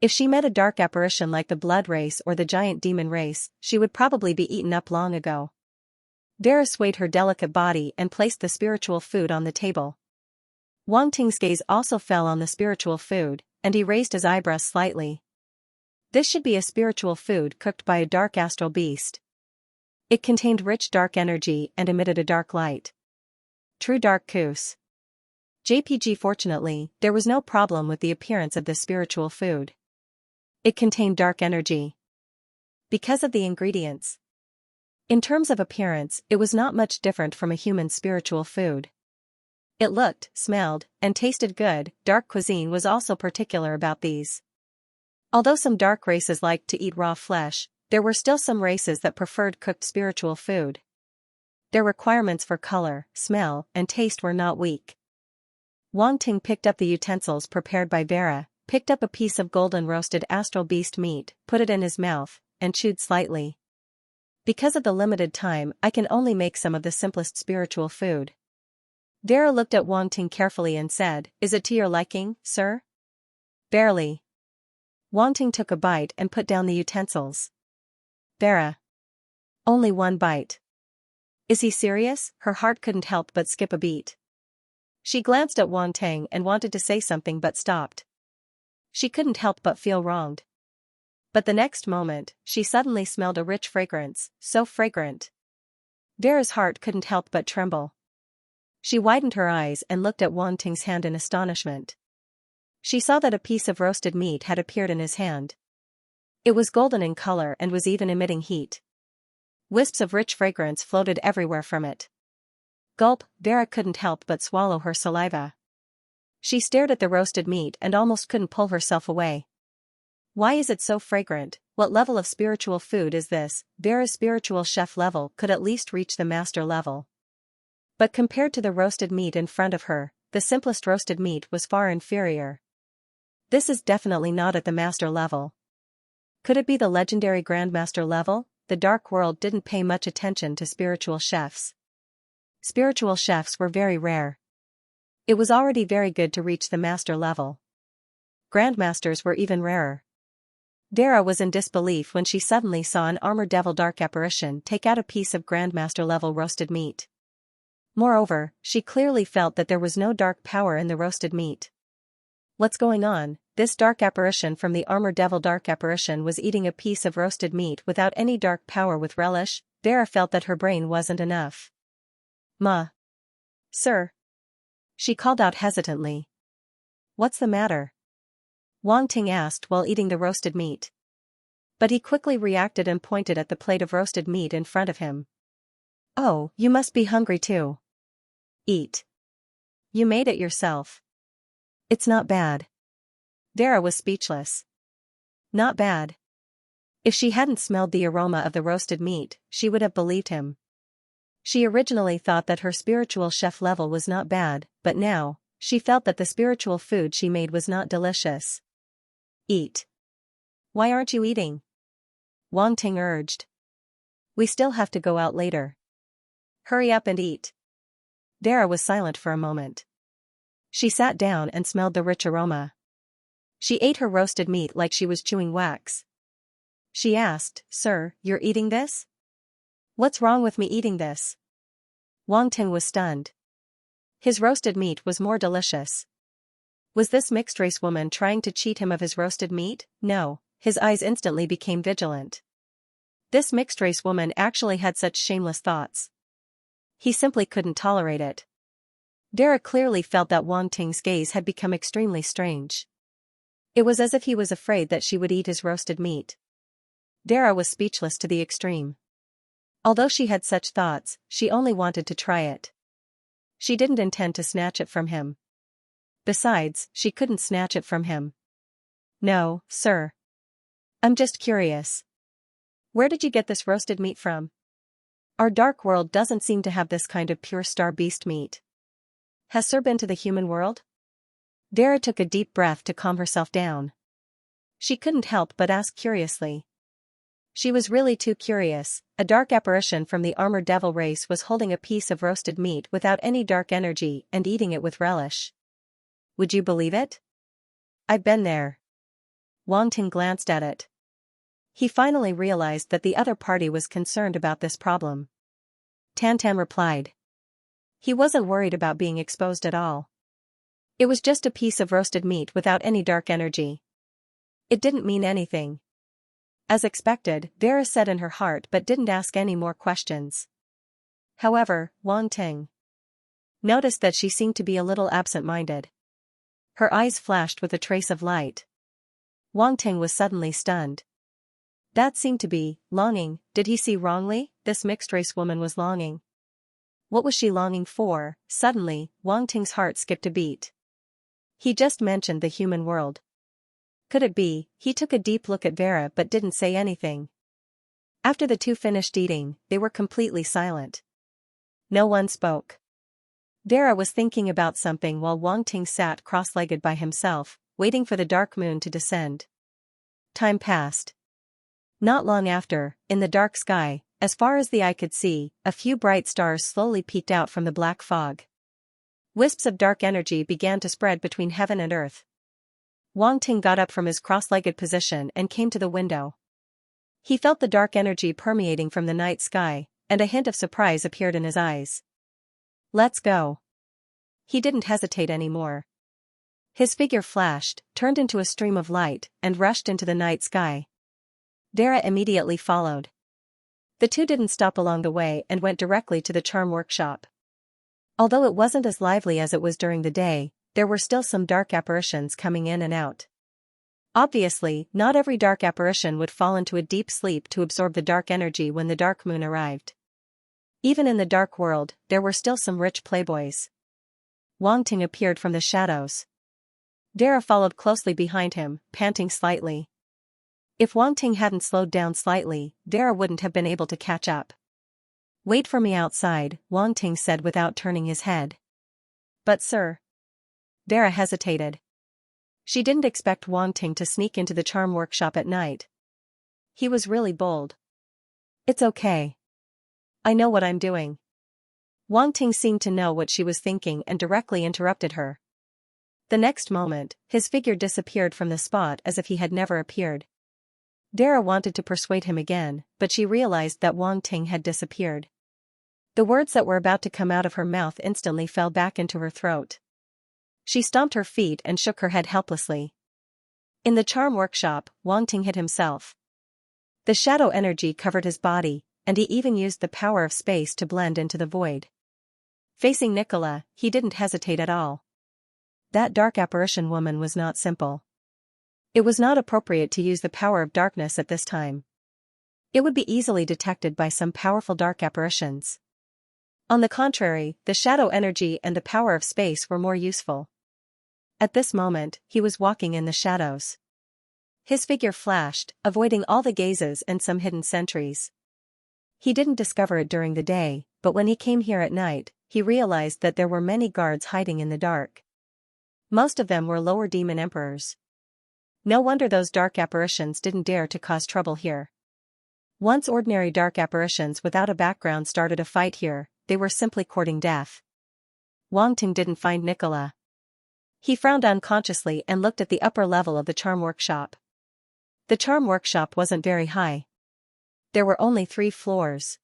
If she met a dark apparition like the blood race or the giant demon race, she would probably be eaten up long ago. Vera swayed her delicate body and placed the spiritual food on the table. Wang Ting's gaze also fell on the spiritual food, and he raised his eyebrows slightly. This should be a spiritual food cooked by a dark astral beast. It contained rich dark energy and emitted a dark light. True dark goose. JPG. Fortunately, there was no problem with the appearance of this spiritual food. It contained dark energy. Because of the ingredients. In terms of appearance, it was not much different from a human spiritual food. It looked, smelled, and tasted good. Dark cuisine was also particular about these. Although some dark races liked to eat raw flesh, there were still some races that preferred cooked spiritual food. Their requirements for color, smell, and taste were not weak. Wang Ting picked up the utensils prepared by Vera, picked up a piece of golden roasted astral beast meat, put it in his mouth, and chewed slightly. Because of the limited time, I can only make some of the simplest spiritual food. Vera looked at Wang Ting carefully and said, "Is it to your liking, sir?" "Barely." Wang Ting took a bite and put down the utensils. "Vera. Only one bite." Is he serious? Her heart couldn't help but skip a beat. She glanced at Wang Ting and wanted to say something but stopped. She couldn't help but feel wronged. But the next moment, she suddenly smelled a rich fragrance, so fragrant. Vera's heart couldn't help but tremble. She widened her eyes and looked at Wang Ting's hand in astonishment. She saw that a piece of roasted meat had appeared in his hand. It was golden in color and was even emitting heat. Wisps of rich fragrance floated everywhere from it. Gulp, Vera couldn't help but swallow her saliva. She stared at the roasted meat and almost couldn't pull herself away. "Why is it so fragrant?" What level of spiritual food is this? Vera's spiritual chef level could at least reach the master level. But compared to the roasted meat in front of her, the simplest roasted meat was far inferior. This is definitely not at the master level. Could it be the legendary grandmaster level? The dark world didn't pay much attention to spiritual chefs. Spiritual chefs were very rare. It was already very good to reach the master level. Grandmasters were even rarer. Vera was in disbelief when she suddenly saw an armored devil dark apparition take out a piece of grandmaster level roasted meat. Moreover, she clearly felt that there was no dark power in the roasted meat. What's going on? This dark apparition from the armored devil dark apparition was eating a piece of roasted meat without any dark power with relish. Vera felt that her brain wasn't enough. Ma. Sir. She called out hesitantly. What's the matter? Wang Ting asked while eating the roasted meat. But he quickly reacted and pointed at the plate of roasted meat in front of him. Oh, you must be hungry too. Eat. You made it yourself. It's not bad. Vera was speechless. Not bad. If she hadn't smelled the aroma of the roasted meat, she would have believed him. She originally thought that her spiritual chef level was not bad, but now, she felt that the spiritual food she made was not delicious. Eat. Why aren't you eating? Wang Ting urged. We still have to go out later. Hurry up and eat. Vera was silent for a moment. She sat down and smelled the rich aroma. She ate her roasted meat like she was chewing wax. She asked, Sir, you're eating this? What's wrong with me eating this? Wang Ting was stunned. His roasted meat was more delicious. Was this mixed-race woman trying to cheat him of his roasted meat? No, his eyes instantly became vigilant. This mixed-race woman actually had such shameless thoughts. He simply couldn't tolerate it. Vera clearly felt that Wang Ting's gaze had become extremely strange. It was as if he was afraid that she would eat his roasted meat. Vera was speechless to the extreme. Although she had such thoughts, she only wanted to try it. She didn't intend to snatch it from him. Besides, she couldn't snatch it from him. No, sir. I'm just curious. Where did you get this roasted meat from? Our dark world doesn't seem to have this kind of pure star beast meat. Has Sir been to the human world? Vera took a deep breath to calm herself down. She couldn't help but ask curiously. She was really too curious. A dark apparition from the armored devil race was holding a piece of roasted meat without any dark energy and eating it with relish. Would you believe it? I've been there. Wang Ting glanced at it. He finally realized that the other party was concerned about this problem. Tantan replied. He wasn't worried about being exposed at all. It was just a piece of roasted meat without any dark energy. It didn't mean anything. As expected, Vera said in her heart but didn't ask any more questions. However, Wang Ting noticed that she seemed to be a little absent-minded. Her eyes flashed with a trace of light. Wang Ting was suddenly stunned. That seemed to be longing. Did he see wrongly? This mixed-race woman was longing. What was she longing for? Suddenly, Wang Ting's heart skipped a beat. He just mentioned the human world. Could it be? He took a deep look at Vera but didn't say anything. After the two finished eating, they were completely silent. No one spoke. Vera was thinking about something while Wang Ting sat cross-legged by himself, waiting for the dark moon to descend. Time passed. Not long after, in the dark sky, as far as the eye could see, a few bright stars slowly peeked out from the black fog. Wisps of dark energy began to spread between heaven and earth. Wang Ting got up from his cross-legged position and came to the window. He felt the dark energy permeating from the night sky, and a hint of surprise appeared in his eyes. Let's go. He didn't hesitate anymore. His figure flashed, turned into a stream of light, and rushed into the night sky. Vera immediately followed. The two didn't stop along the way and went directly to the charm workshop. Although it wasn't as lively as it was during the day, there were still some dark apparitions coming in and out. Obviously, not every dark apparition would fall into a deep sleep to absorb the dark energy when the dark moon arrived. Even in the dark world, there were still some rich playboys. Wang Ting appeared from the shadows. Vera followed closely behind him, panting slightly. If Wang Ting hadn't slowed down slightly, Dara wouldn't have been able to catch up. "Wait for me outside," Wang Ting said without turning his head. "But sir." Dara hesitated. She didn't expect Wang Ting to sneak into the charm workshop at night. He was really bold. "It's okay. I know what I'm doing." Wang Ting seemed to know what she was thinking and directly interrupted her. The next moment, his figure disappeared from the spot as if he had never appeared. Dara wanted to persuade him again, but she realized that Wang Ting had disappeared. The words that were about to come out of her mouth instantly fell back into her throat. She stomped her feet and shook her head helplessly. In the charm workshop, Wang Ting hid himself. The shadow energy covered his body, and he even used the power of space to blend into the void. Facing Nicola, he didn't hesitate at all. That dark apparition woman was not simple. It was not appropriate to use the power of darkness at this time. It would be easily detected by some powerful dark apparitions. On the contrary, the shadow energy and the power of space were more useful. At this moment, he was walking in the shadows. His figure flashed, avoiding all the gazes and some hidden sentries. He didn't discover it during the day, but when he came here at night, he realized that there were many guards hiding in the dark. Most of them were lower demon emperors. No wonder those dark apparitions didn't dare to cause trouble here. Once ordinary dark apparitions without a background started a fight here, they were simply courting death. Wang Ting didn't find Nicola. He frowned unconsciously and looked at the upper level of the charm workshop. The charm workshop wasn't very high. There were only 3 floors.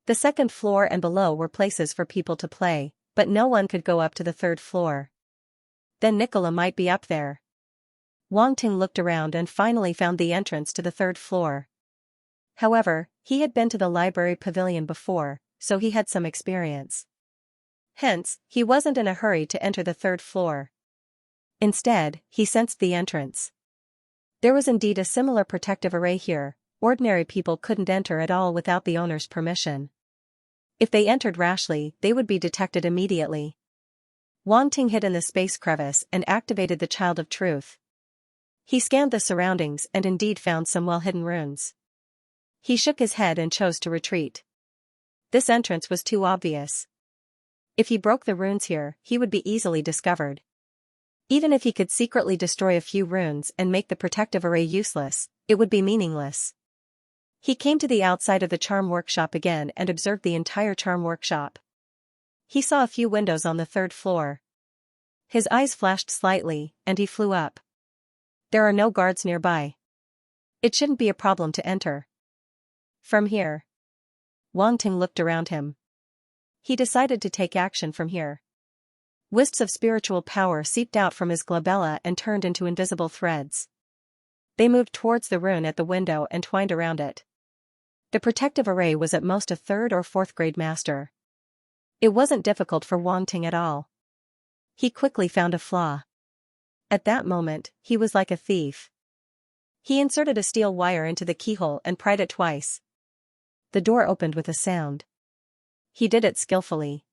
The second floor and below were places for people to play, but no one could go up to the 3rd floor. Then Nicola might be up there. Wang Ting looked around and finally found the entrance to the 3rd floor. However, he had been to the library pavilion before, so he had some experience. Hence, he wasn't in a hurry to enter the 3rd floor. Instead, he sensed the entrance. There was indeed a similar protective array here. Ordinary people couldn't enter at all without the owner's permission. If they entered rashly, they would be detected immediately. Wang Ting hid in the space crevice and activated the Child of Truth. He scanned the surroundings and indeed found some well-hidden runes. He shook his head and chose to retreat. This entrance was too obvious. If he broke the runes here, he would be easily discovered. Even if he could secretly destroy a few runes and make the protective array useless, it would be meaningless. He came to the outside of the charm workshop again and observed the entire charm workshop. He saw a few windows on the 3rd floor. His eyes flashed slightly, and he flew up. There are no guards nearby. It shouldn't be a problem to enter. From here. Wang Ting looked around him. He decided to take action from here. Wisps of spiritual power seeped out from his glabella and turned into invisible threads. They moved towards the rune at the window and twined around it. The protective array was at most a 3rd or 4th grade master. It wasn't difficult for Wang Ting at all. He quickly found a flaw. At that moment, he was like a thief. He inserted a steel wire into the keyhole and pried it twice. The door opened with a sound. He did it skillfully.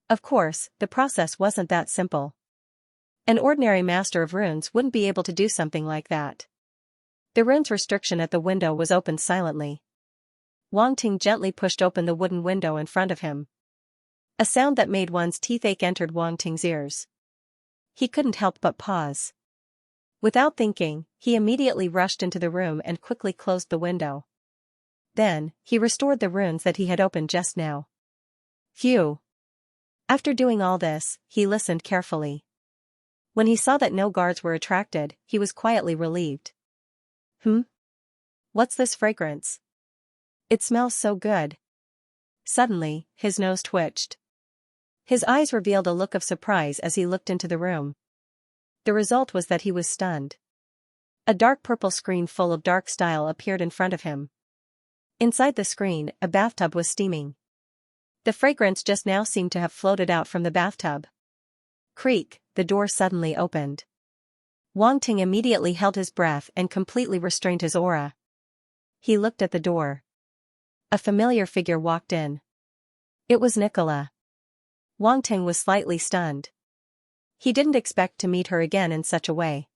Of course, the process wasn't that simple. An ordinary master of runes wouldn't be able to do something like that. The rune's restriction at the window was opened silently. Wang Ting gently pushed open the wooden window in front of him. A sound that made one's teeth ache entered Wang Ting's ears. He couldn't help but pause. Without thinking, he immediately rushed into the room and quickly closed the window. Then, he restored the runes that he had opened just now. Phew! After doing all this, he listened carefully. When he saw that no guards were attracted, he was quietly relieved. What's this fragrance? It smells so good. Suddenly, his nose twitched. His eyes revealed a look of surprise as he looked into the room. The result was that he was stunned. A dark purple screen full of dark style appeared in front of him. Inside the screen, a bathtub was steaming. The fragrance just now seemed to have floated out from the bathtub. Creak, the door suddenly opened. Wang Ting immediately held his breath and completely restrained his aura. He looked at the door. A familiar figure walked in. It was Nicola. Wang Ting was slightly stunned. He didn't expect to meet her again in such a way.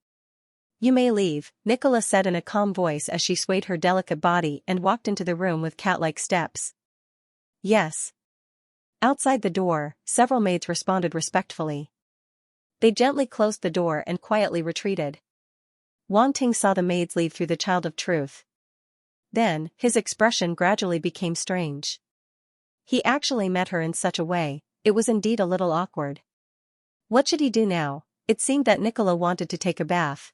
You may leave, Nicola said in a calm voice as she swayed her delicate body and walked into the room with cat-like steps. Yes. Outside the door, several maids responded respectfully. They gently closed the door and quietly retreated. Wang Ting saw the maids leave through the Child of Truth. Then, his expression gradually became strange. He actually met her in such a way, it was indeed a little awkward. What should he do now? It seemed that Nicola wanted to take a bath.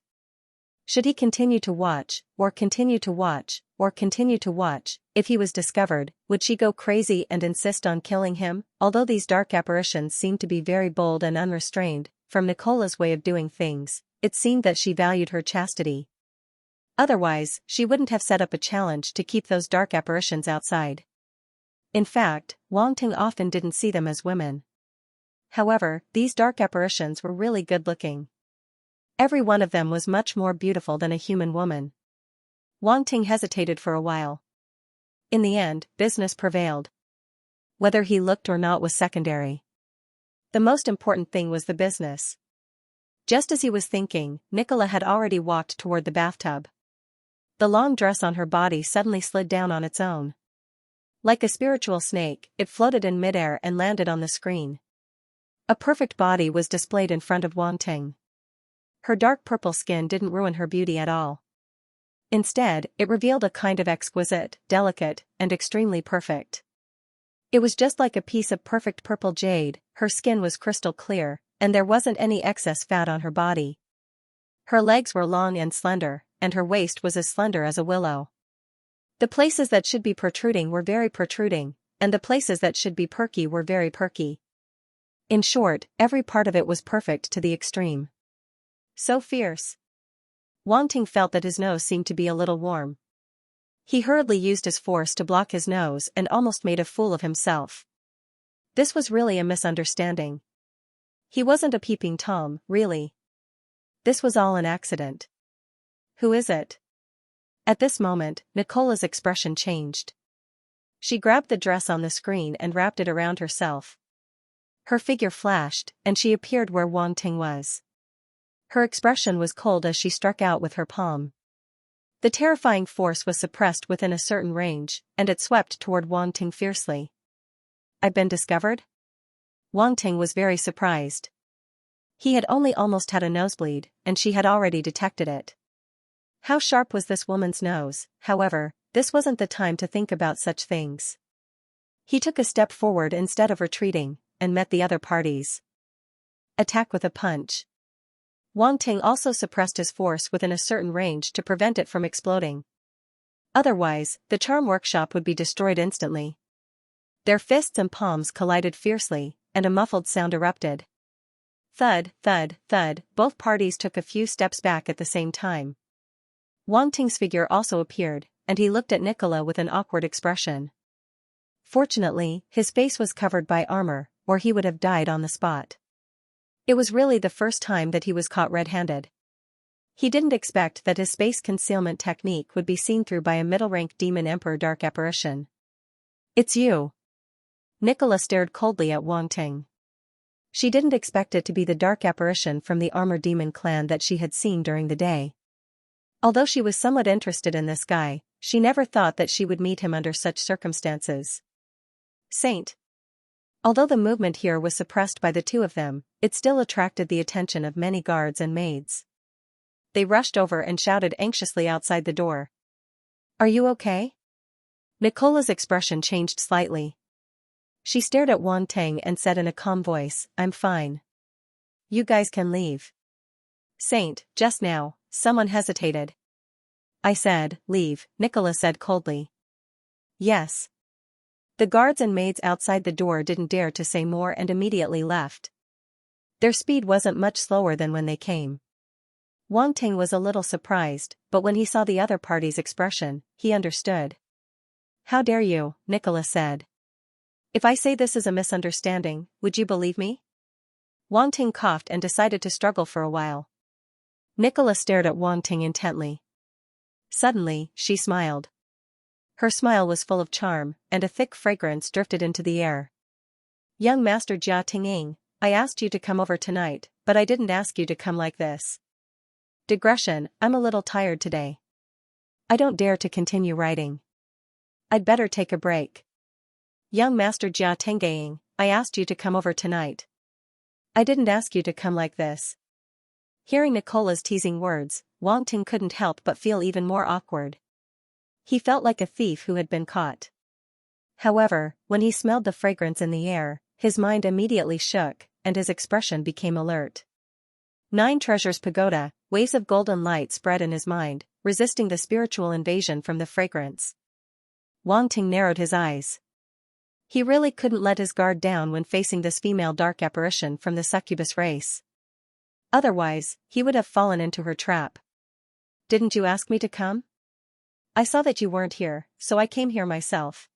Should he continue to watch, or continue to watch, or continue to watch? If he was discovered, would she go crazy and insist on killing him? Although these dark apparitions seemed to be very bold and unrestrained, from Nicola's way of doing things, it seemed that she valued her chastity. Otherwise, she wouldn't have set up a challenge to keep those dark apparitions outside. In fact, Wang Ting often didn't see them as women. However, these dark apparitions were really good-looking. Every one of them was much more beautiful than a human woman. Wang Ting hesitated for a while. In the end, business prevailed. Whether he looked or not was secondary. The most important thing was the business. Just as he was thinking, Nicola had already walked toward the bathtub. The long dress on her body suddenly slid down on its own. Like a spiritual snake, it floated in midair and landed on the screen. A perfect body was displayed in front of Wang Ting. Her dark purple skin didn't ruin her beauty at all. Instead, it revealed a kind of exquisite, delicate, and extremely perfect. It was just like a piece of perfect purple jade. Her skin was crystal clear, and there wasn't any excess fat on her body. Her legs were long and slender, and her waist was as slender as a willow. The places that should be protruding were very protruding, and the places that should be perky were very perky. In short, every part of it was perfect to the extreme. So fierce. Wang Ting felt that his nose seemed to be a little warm. He hurriedly used his force to block his nose and almost made a fool of himself. This was really a misunderstanding. He wasn't a peeping Tom, really. This was all an accident. Who is it? At this moment, Nicola's expression changed. She grabbed the dress on the screen and wrapped it around herself. Her figure flashed, and she appeared where Wang Ting was. Her expression was cold as she struck out with her palm. The terrifying force was suppressed within a certain range, and it swept toward Wang Ting fiercely. I've been discovered? Wang Ting was very surprised. He had only almost had a nosebleed, and she had already detected it. How sharp was this woman's nose? However, this wasn't the time to think about such things. He took a step forward instead of retreating, and met the other parties. Attack with a punch. Wang Ting also suppressed his force within a certain range to prevent it from exploding. Otherwise, the charm workshop would be destroyed instantly. Their fists and palms collided fiercely, and a muffled sound erupted. Thud, thud, thud, both parties took a few steps back at the same time. Wang Ting's figure also appeared, and he looked at Nicola with an awkward expression. Fortunately, his face was covered by armor, or he would have died on the spot. It was really the first time that he was caught red-handed. He didn't expect that his space concealment technique would be seen through by a middle-rank demon emperor dark apparition. It's you. Nicola stared coldly at Wang Ting. She didn't expect it to be the dark apparition from the armor demon clan that she had seen during the day. Although she was somewhat interested in this guy, she never thought that she would meet him under such circumstances. Saint. Although the movement here was suppressed by the two of them, it still attracted the attention of many guards and maids. They rushed over and shouted anxiously outside the door. Are you okay? Nicola's expression changed slightly. She stared at Wang Ting and said in a calm voice, I'm fine. You guys can leave. Saint, just now, someone hesitated. I said, leave, Nicola said coldly. Yes. The guards and maids outside the door didn't dare to say more and immediately left. Their speed wasn't much slower than when they came. Wang Ting was a little surprised, but when he saw the other party's expression, he understood. How dare you, Nicola said. If I say this is a misunderstanding, would you believe me? Wang Ting coughed and decided to struggle for a while. Nicola stared at Wang Ting intently. Suddenly, she smiled. Her smile was full of charm, and a thick fragrance drifted into the air. Young Master Jia Tingying, I asked you to come over tonight, but I didn't ask you to come like this. Digression, I'm a little tired today. I don't dare to continue writing. I'd better take a break. Young Master Jia Tengying, I asked you to come over tonight. I didn't ask you to come like this. Hearing Nicola's teasing words, Wang Ting couldn't help but feel even more awkward. He felt like a thief who had been caught. However, when he smelled the fragrance in the air, his mind immediately shook, and his expression became alert. 9 Treasures Pagoda, waves of golden light spread in his mind, resisting the spiritual invasion from the fragrance. Wang Ting narrowed his eyes. He really couldn't let his guard down when facing this female dark apparition from the succubus race. Otherwise, he would have fallen into her trap. Didn't you ask me to come? I saw that you weren't here, so I came here myself.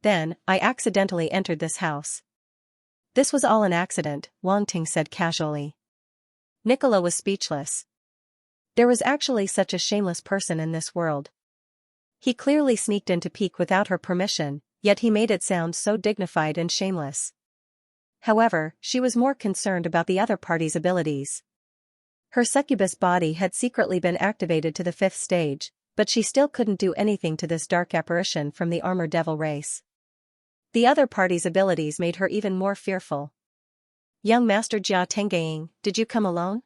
Then, I accidentally entered this house. This was all an accident, Wang Ting said casually. Nicola was speechless. There was actually such a shameless person in this world. He clearly sneaked in to peek without her permission, yet he made it sound so dignified and shameless. However, she was more concerned about the other party's abilities. Her succubus body had secretly been activated to the 5th stage, but she still couldn't do anything to this dark apparition from the armored devil race. The other party's abilities made her even more fearful. Young Master Jia Tengying, did you come alone?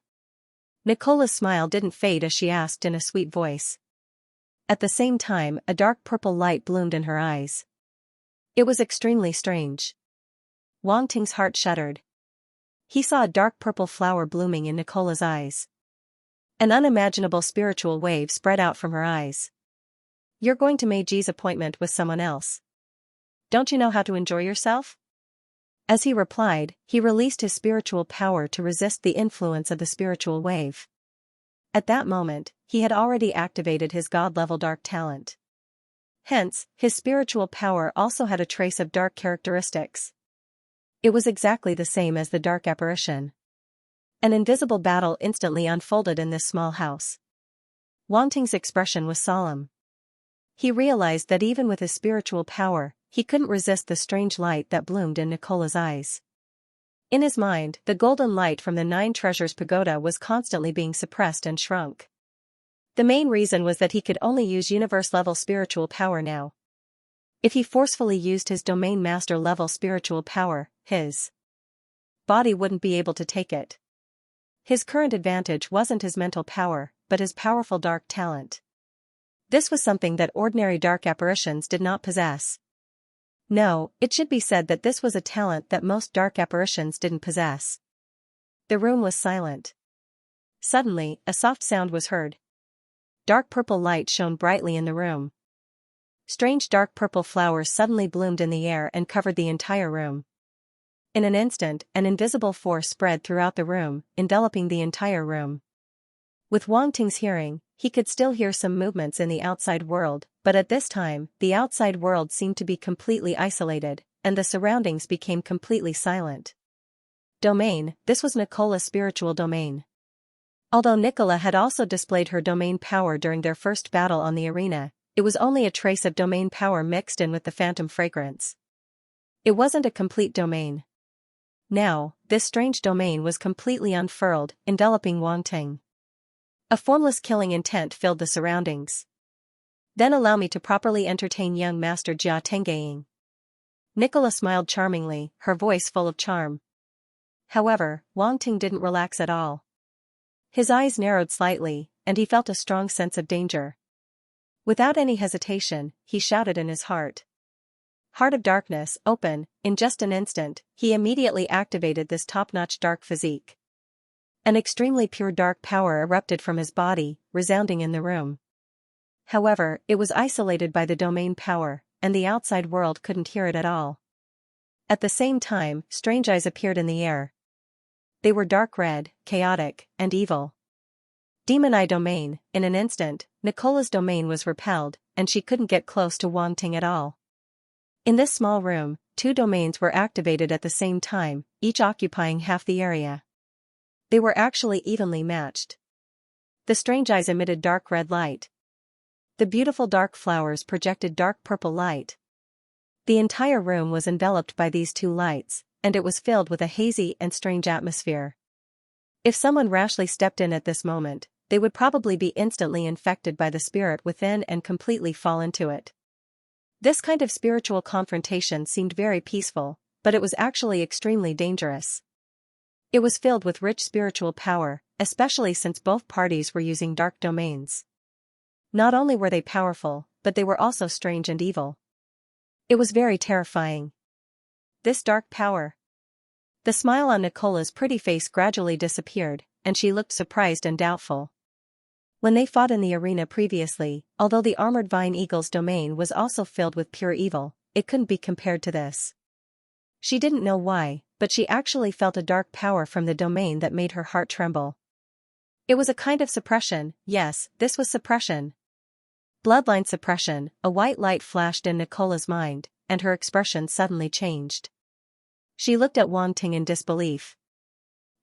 Nicola's smile didn't fade as she asked in a sweet voice. At the same time, a dark purple light bloomed in her eyes. It was extremely strange. Wang Ting's heart shuddered. He saw a dark purple flower blooming in Nicola's eyes. An unimaginable spiritual wave spread out from her eyes. You're going to Meiji's appointment with someone else. Don't you know how to enjoy yourself? As he replied, he released his spiritual power to resist the influence of the spiritual wave. At that moment, he had already activated his god-level dark talent. Hence, his spiritual power also had a trace of dark characteristics. It was exactly the same as the dark apparition. An invisible battle instantly unfolded in this small house. Wang Ting's expression was solemn. He realized that even with his spiritual power, he couldn't resist the strange light that bloomed in Nicola's eyes. In his mind, the golden light from the 9 Treasures Pagoda was constantly being suppressed and shrunk. The main reason was that he could only use universe-level spiritual power now. If he forcefully used his domain master-level spiritual power, his body wouldn't be able to take it. His current advantage wasn't his mental power, but his powerful dark talent. This was something that ordinary dark apparitions did not possess. No, it should be said that this was a talent that most dark apparitions didn't possess. The room was silent. Suddenly, a soft sound was heard. Dark purple light shone brightly in the room. Strange dark purple flowers suddenly bloomed in the air and covered the entire room. In an instant, an invisible force spread throughout the room, enveloping the entire room. With Wang Ting's hearing, he could still hear some movements in the outside world, but at this time, the outside world seemed to be completely isolated, and the surroundings became completely silent. Domain, this was Nicola's spiritual domain. Although Nicola had also displayed her domain power during their first battle on the arena, it was only a trace of domain power mixed in with the phantom fragrance. It wasn't a complete domain. Now, this strange domain was completely unfurled, enveloping Wang Ting. A formless killing intent filled the surroundings. Then allow me to properly entertain young Master Jia Tengying. Nicola smiled charmingly, her voice full of charm. However, Wang Ting didn't relax at all. His eyes narrowed slightly, and he felt a strong sense of danger. Without any hesitation, he shouted in his heart. Heart of darkness, open. In just an instant, he immediately activated this top-notch dark physique. An extremely pure dark power erupted from his body, resounding in the room. However, it was isolated by the domain power, and the outside world couldn't hear it at all. At the same time, strange eyes appeared in the air. They were dark red, chaotic, and evil. Demon Eye Domain. In an instant, Nicola's domain was repelled, and she couldn't get close to Wang Ting at all. In this small room, 2 domains were activated at the same time, each occupying half the area. They were actually evenly matched. The strange eyes emitted dark red light. The beautiful dark flowers projected dark purple light. The entire room was enveloped by these 2 lights, and it was filled with a hazy and strange atmosphere. If someone rashly stepped in at this moment, they would probably be instantly infected by the spirit within and completely fall into it. This kind of spiritual confrontation seemed very peaceful, but it was actually extremely dangerous. It was filled with rich spiritual power, especially since both parties were using dark domains. Not only were they powerful, but they were also strange and evil. It was very terrifying. This dark power. The smile on Nicola's pretty face gradually disappeared, and she looked surprised and doubtful. When they fought in the arena previously, although the armored vine eagle's domain was also filled with pure evil, it couldn't be compared to this. She didn't know why, but she actually felt a dark power from the domain that made her heart tremble. It was a kind of suppression. Yes, this was suppression. Bloodline suppression. A white light flashed in Nicola's mind, and her expression suddenly changed. She looked at Wang Ting in disbelief.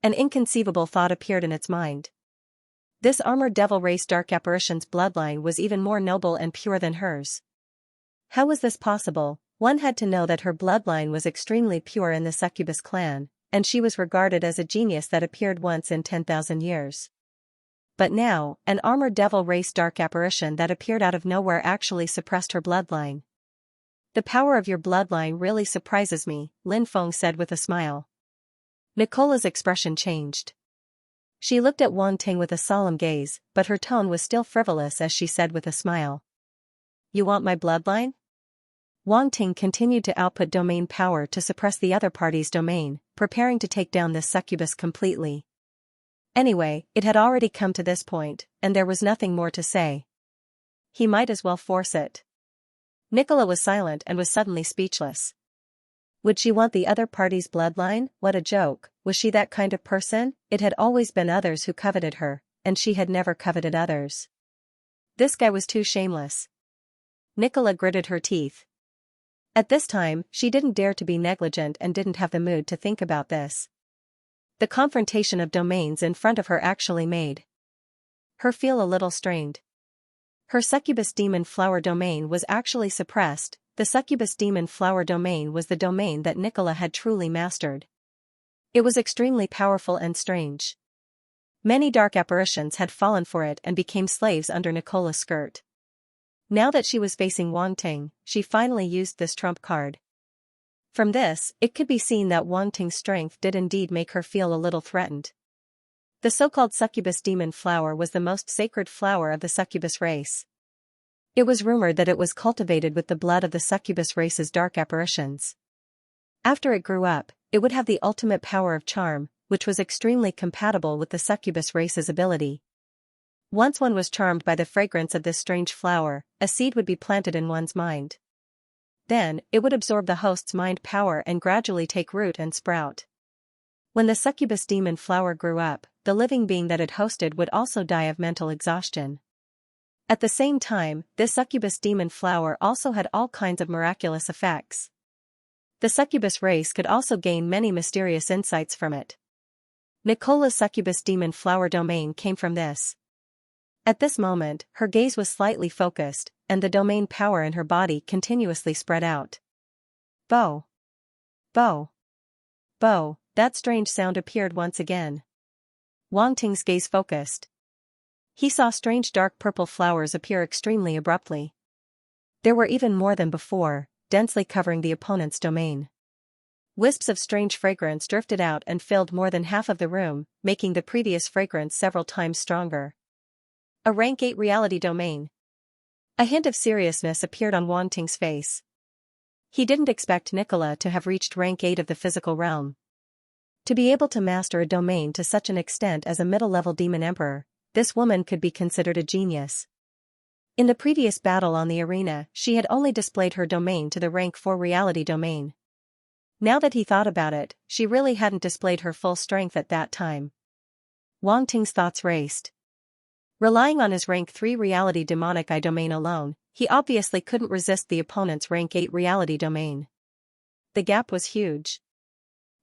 An inconceivable thought appeared in its mind. This armored devil race dark apparition's bloodline was even more noble and pure than hers. How was this possible? One had to know that her bloodline was extremely pure in the succubus clan, and she was regarded as a genius that appeared once in 10,000 years. But now, an armored devil race dark apparition that appeared out of nowhere actually suppressed her bloodline. The power of your bloodline really surprises me, Lin Feng said with a smile. Nicola's expression changed. She looked at Wang Ting with a solemn gaze, but her tone was still frivolous as she said with a smile. You want my bloodline? Wang Ting continued to output domain power to suppress the other party's domain, preparing to take down this succubus completely. Anyway, it had already come to this point, and there was nothing more to say. He might as well force it. Nicola was silent and was suddenly speechless. Would she want the other party's bloodline? What a joke. Was she that kind of person? It had always been others who coveted her, and she had never coveted others. This guy was too shameless. Nicola gritted her teeth. At this time, she didn't dare to be negligent and didn't have the mood to think about this. The confrontation of domains in front of her actually made her feel a little strained. Her succubus demon flower domain was actually suppressed. The succubus demon flower domain was the domain that Nicola had truly mastered. It was extremely powerful and strange. Many dark apparitions had fallen for it and became slaves under Nicola's skirt. Now that she was facing Wang Ting, she finally used this trump card. From this, it could be seen that Wang Ting's strength did indeed make her feel a little threatened. The so-called succubus demon flower was the most sacred flower of the succubus race. It was rumored that it was cultivated with the blood of the succubus race's dark apparitions. After it grew up, it would have the ultimate power of charm, which was extremely compatible with the succubus race's ability. Once one was charmed by the fragrance of this strange flower, a seed would be planted in one's mind. Then, it would absorb the host's mind power and gradually take root and sprout. When the succubus demon flower grew up, the living being that it hosted would also die of mental exhaustion. At the same time, this succubus demon flower also had all kinds of miraculous effects. The succubus race could also gain many mysterious insights from it. Nicola's succubus demon flower domain came from this. At this moment, her gaze was slightly focused, and the domain power in her body continuously spread out. Bo. Bo. Bo, that strange sound appeared once again. Wang Ting's gaze focused. He saw strange dark purple flowers appear extremely abruptly. There were even more than before, densely covering the opponent's domain. Wisps of strange fragrance drifted out and filled more than half of the room, making the previous fragrance several times stronger. A rank 8 reality domain. A hint of seriousness appeared on Wang Ting's face. He didn't expect Nicola to have reached rank 8 of the physical realm. To be able to master a domain to such an extent as a middle-level demon emperor, this woman could be considered a genius. In the previous battle on the arena, she had only displayed her domain to the rank 4 reality domain. Now that he thought about it, she really hadn't displayed her full strength at that time. Wang Ting's thoughts raced. Relying on his rank 3 reality demonic eye domain alone, he obviously couldn't resist the opponent's rank 8 reality domain. The gap was huge.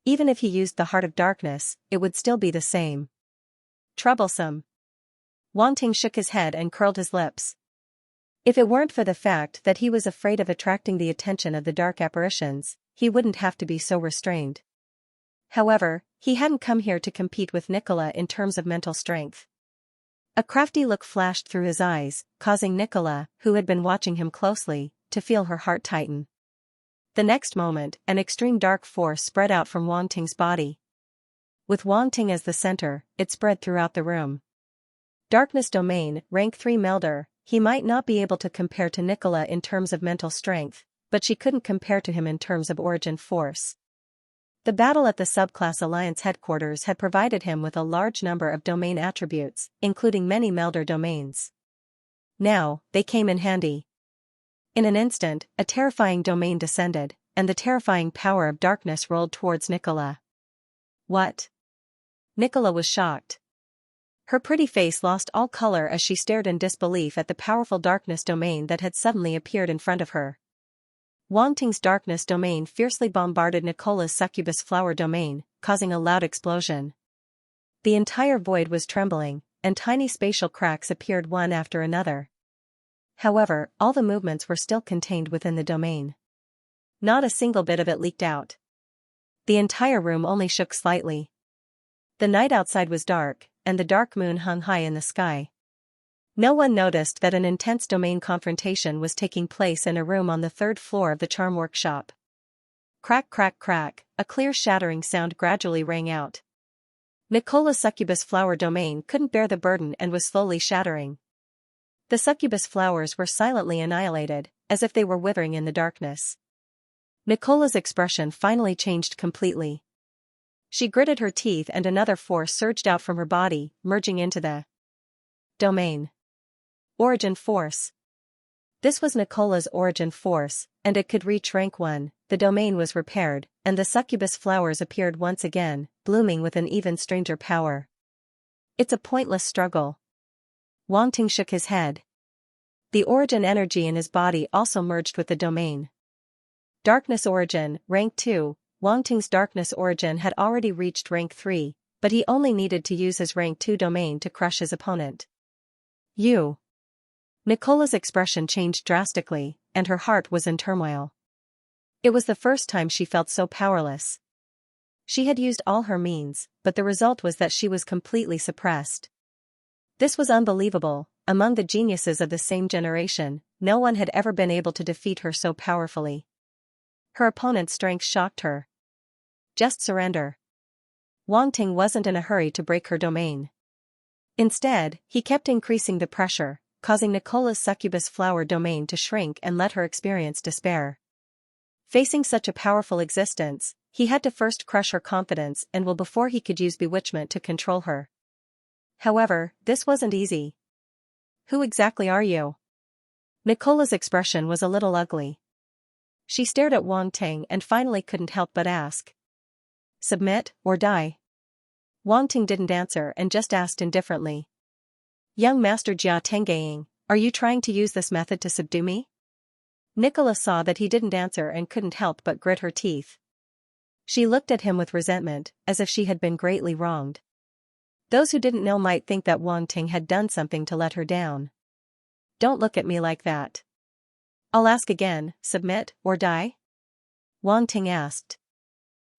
Even if he used the Heart of Darkness, it would still be the same. Troublesome. Wang Ting shook his head and curled his lips. If it weren't for the fact that he was afraid of attracting the attention of the dark apparitions, he wouldn't have to be so restrained. However, he hadn't come here to compete with Nicola in terms of mental strength. A crafty look flashed through his eyes, causing Nicola, who had been watching him closely, to feel her heart tighten. The next moment, an extreme dark force spread out from Wang Ting's body. With Wang Ting as the center, it spread throughout the room. Darkness Domain, Rank 3 Melder. He might not be able to compare to Nicola in terms of mental strength, but she couldn't compare to him in terms of origin force. The battle at the Subclass Alliance headquarters had provided him with a large number of domain attributes, including many Melder domains. Now, they came in handy. In an instant, a terrifying domain descended, and the terrifying power of darkness rolled towards Nicola. What? Nicola was shocked. Her pretty face lost all color as she stared in disbelief at the powerful darkness domain that had suddenly appeared in front of her. Wang Ting's darkness domain fiercely bombarded Nicola's succubus flower domain, causing a loud explosion. The entire void was trembling, and tiny spatial cracks appeared one after another. However, all the movements were still contained within the domain. Not a single bit of it leaked out. The entire room only shook slightly. The night outside was dark, and the dark moon hung high in the sky. No one noticed that an intense domain confrontation was taking place in a room on the 3rd floor of the charm workshop. Crack crack crack, a clear shattering sound gradually rang out. Nicola's succubus flower domain couldn't bear the burden and was slowly shattering. The succubus flowers were silently annihilated, as if they were withering in the darkness. Nicola's expression finally changed completely. She gritted her teeth and another force surged out from her body, merging into the domain. Origin force. This was Nicola's origin force, and it could reach rank 1. The domain was repaired, and the succubus flowers appeared once again, blooming with an even stranger power. It's a pointless struggle. Wang Ting shook his head. The origin energy in his body also merged with the domain. Darkness origin, rank 2. Wang Ting's darkness origin had already reached rank 3, but he only needed to use his rank 2 domain to crush his opponent. You. Nicola's expression changed drastically, and her heart was in turmoil. It was the first time she felt so powerless. She had used all her means, but the result was that she was completely suppressed. This was unbelievable. Among the geniuses of the same generation, no one had ever been able to defeat her so powerfully. Her opponent's strength shocked her. Just surrender. Wang Ting wasn't in a hurry to break her domain. Instead, he kept increasing the pressure, causing Nicola's succubus flower domain to shrink and let her experience despair. Facing such a powerful existence, he had to first crush her confidence and will before he could use bewitchment to control her. However, this wasn't easy. Who exactly are you? Nicola's expression was a little ugly. She stared at Wang Ting and finally couldn't help but ask. Submit, or die? Wang Ting didn't answer and just asked indifferently. Young Master Jia Tengying, are you trying to use this method to subdue me? Nicola saw that he didn't answer and couldn't help but grit her teeth. She looked at him with resentment, as if she had been greatly wronged. Those who didn't know might think that Wang Ting had done something to let her down. Don't look at me like that. I'll ask again, submit, or die? Wang Ting asked.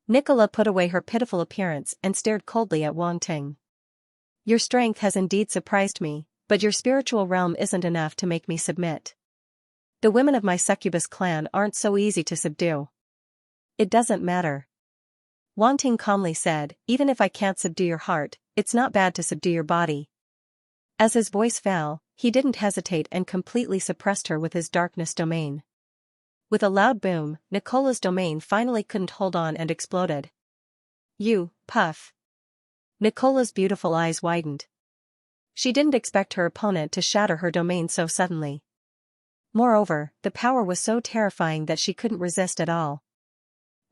Nicola put away her pitiful appearance and stared coldly at Wang Ting. Your strength has indeed surprised me, but your spiritual realm isn't enough to make me submit. The women of my succubus clan aren't so easy to subdue. It doesn't matter. Wang Ting calmly said, even if I can't subdue your heart, it's not bad to subdue your body. As his voice fell, he didn't hesitate and completely suppressed her with his darkness domain. With a loud boom, Nicola's domain finally couldn't hold on and exploded. You, puff. Nicola's beautiful eyes widened. She didn't expect her opponent to shatter her domain so suddenly. Moreover, the power was so terrifying that she couldn't resist at all.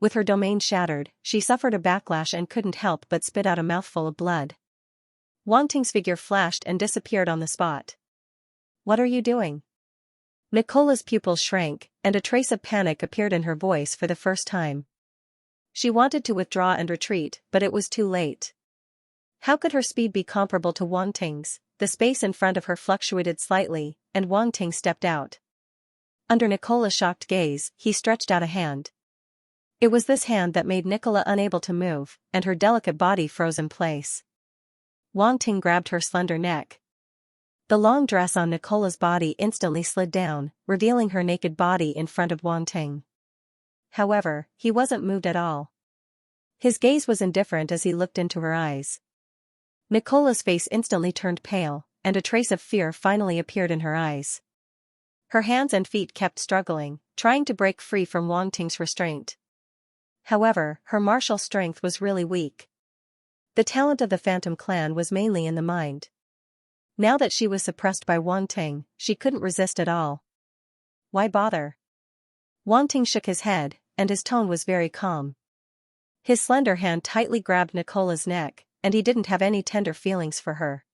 With her domain shattered, she suffered a backlash and couldn't help but spit out a mouthful of blood. Wang Ting's figure flashed and disappeared on the spot. What are you doing? Nicola's pupils shrank, and a trace of panic appeared in her voice for the first time. She wanted to withdraw and retreat, but it was too late. How could her speed be comparable to Wang Ting's? The space in front of her fluctuated slightly, and Wang Ting stepped out. Under Nicola's shocked gaze, he stretched out a hand. It was this hand that made Nicola unable to move, and her delicate body froze in place. Wang Ting grabbed her slender neck. The long dress on Nicola's body instantly slid down, revealing her naked body in front of Wang Ting. However, he wasn't moved at all. His gaze was indifferent as he looked into her eyes. Nicola's face instantly turned pale, and a trace of fear finally appeared in her eyes. Her hands and feet kept struggling, trying to break free from Wang Ting's restraint. However, her martial strength was really weak. The talent of the Phantom clan was mainly in the mind. Now that she was suppressed by Wang Ting, she couldn't resist at all. Why bother? Wang Ting shook his head, and his tone was very calm. His slender hand tightly grabbed Nicola's neck, and he didn't have any tender feelings for her.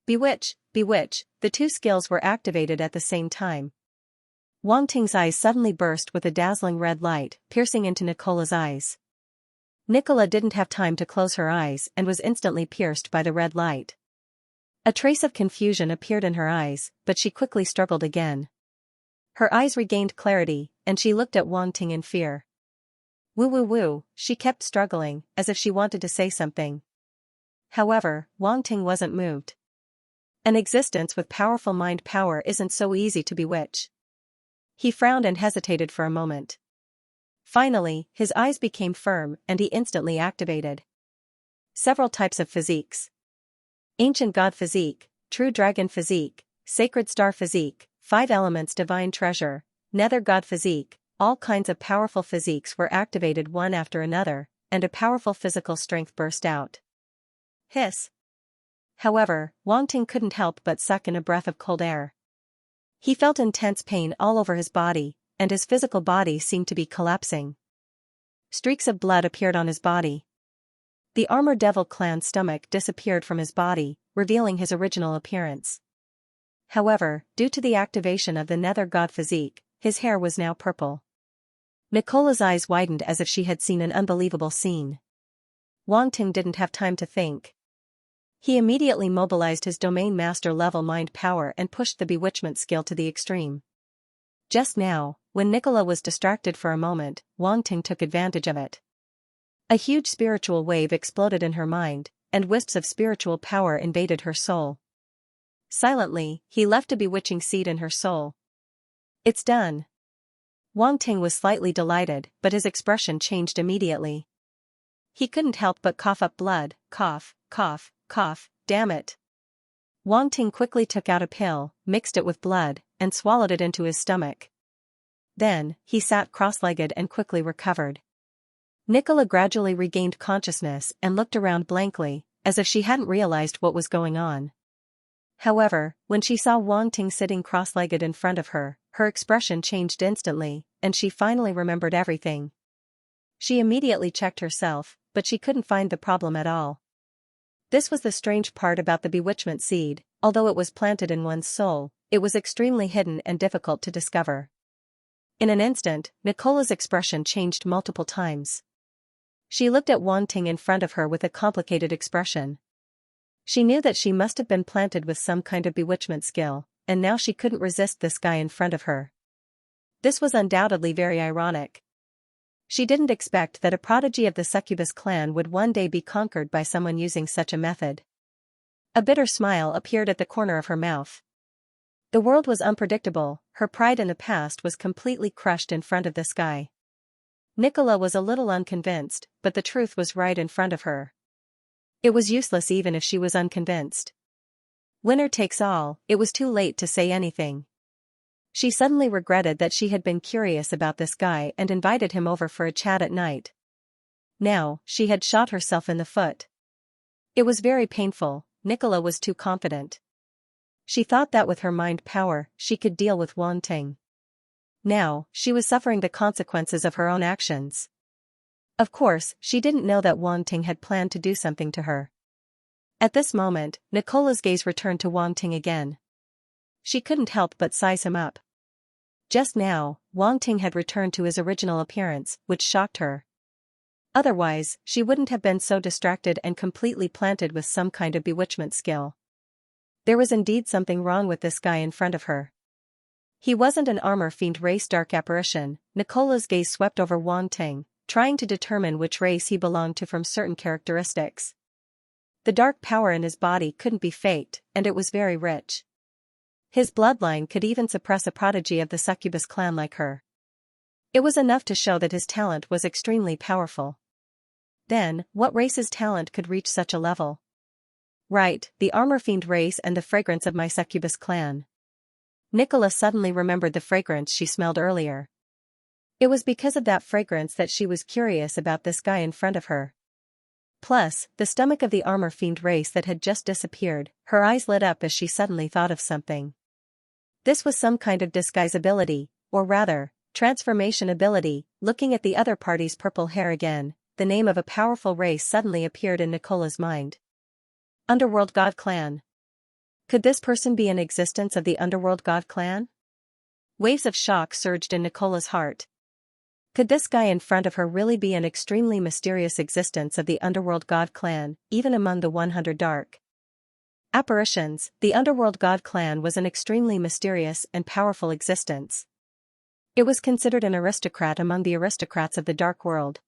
Bewitch, bewitch, the two skills were activated at the same time. Wang Ting's eyes suddenly burst with a dazzling red light, piercing into Nicola's eyes. Nicola didn't have time to close her eyes and was instantly pierced by the red light. A trace of confusion appeared in her eyes, but she quickly struggled again. Her eyes regained clarity, and she looked at Wang Ting in fear. Woo woo woo, she kept struggling, as if she wanted to say something. However, Wang Ting wasn't moved. An existence with powerful mind power isn't so easy to bewitch. He frowned and hesitated for a moment. Finally, his eyes became firm and he instantly activated several types of physiques. Ancient God Physique, True Dragon Physique, Sacred Star Physique, 5 Elements Divine Treasure, Nether God Physique. All kinds of powerful physiques were activated one after another, and a powerful physical strength burst out. Hiss. However, Wang Ting couldn't help but suck in a breath of cold air. He felt intense pain all over his body, and his physical body seemed to be collapsing. Streaks of blood appeared on his body. The Armored Devil clan's stomach disappeared from his body, revealing his original appearance. However, due to the activation of the Nether God Physique, his hair was now purple. Nicola's eyes widened as if she had seen an unbelievable scene. Wang Ting didn't have time to think. He immediately mobilized his Domain Master level mind power and pushed the bewitchment skill to the extreme. Just now, when Nicola was distracted for a moment, Wang Ting took advantage of it. A huge spiritual wave exploded in her mind, and wisps of spiritual power invaded her soul. Silently, he left a bewitching seed in her soul. It's done. Wang Ting was slightly delighted, but his expression changed immediately. He couldn't help but cough up blood, cough, cough, cough, damn it. Wang Ting quickly took out a pill, mixed it with blood, and swallowed it into his stomach. Then, he sat cross-legged and quickly recovered. Nicola gradually regained consciousness and looked around blankly, as if she hadn't realized what was going on. However, when she saw Wang Ting sitting cross-legged in front of her, her expression changed instantly, and she finally remembered everything. She immediately checked herself, but she couldn't find the problem at all. This was the strange part about the bewitchment seed, although it was planted in one's soul, it was extremely hidden and difficult to discover. In an instant, Nicola's expression changed multiple times. She looked at Wang Ting in front of her with a complicated expression. She knew that she must have been planted with some kind of bewitchment skill, and now she couldn't resist this guy in front of her. This was undoubtedly very ironic. She didn't expect that a prodigy of the Succubus clan would one day be conquered by someone using such a method. A bitter smile appeared at the corner of her mouth. The world was unpredictable, her pride in the past was completely crushed in front of this guy. Nicola was a little unconvinced, but the truth was right in front of her. It was useless even if she was unconvinced. Winner takes all, it was too late to say anything. She suddenly regretted that she had been curious about this guy and invited him over for a chat at night. Now, she had shot herself in the foot. It was very painful, Nicola was too confident. She thought that with her mind power, she could deal with Wang Ting. Now, she was suffering the consequences of her own actions. Of course, she didn't know that Wang Ting had planned to do something to her. At this moment, Nicola's gaze returned to Wang Ting again. She couldn't help but size him up. Just now, Wang Ting had returned to his original appearance, which shocked her. Otherwise, she wouldn't have been so distracted and completely planted with some kind of bewitchment skill. There was indeed something wrong with this guy in front of her. He wasn't an armor fiend race dark apparition. Nicola's gaze swept over Wang Ting, trying to determine which race he belonged to from certain characteristics. The dark power in his body couldn't be faked, and it was very rich. His bloodline could even suppress a prodigy of the succubus clan like her. It was enough to show that his talent was extremely powerful. Then, what race's talent could reach such a level? Right, the armor fiend race and the fragrance of my succubus clan. Nicola suddenly remembered the fragrance she smelled earlier. It was because of that fragrance that she was curious about this guy in front of her. Plus, the stomach of the armor fiend race that had just disappeared, her eyes lit up as she suddenly thought of something. This was some kind of disguise ability, or rather, transformation ability. Looking at the other party's purple hair again, the name of a powerful race suddenly appeared in Nicola's mind. Underworld God Clan. Could this person be an existence of the Underworld God Clan? Waves of shock surged in Nicola's heart. Could this guy in front of her really be an extremely mysterious existence of the Underworld God Clan, even among the 100 dark apparitions? The Underworld God Clan was an extremely mysterious and powerful existence. It was considered an aristocrat among the aristocrats of the dark world.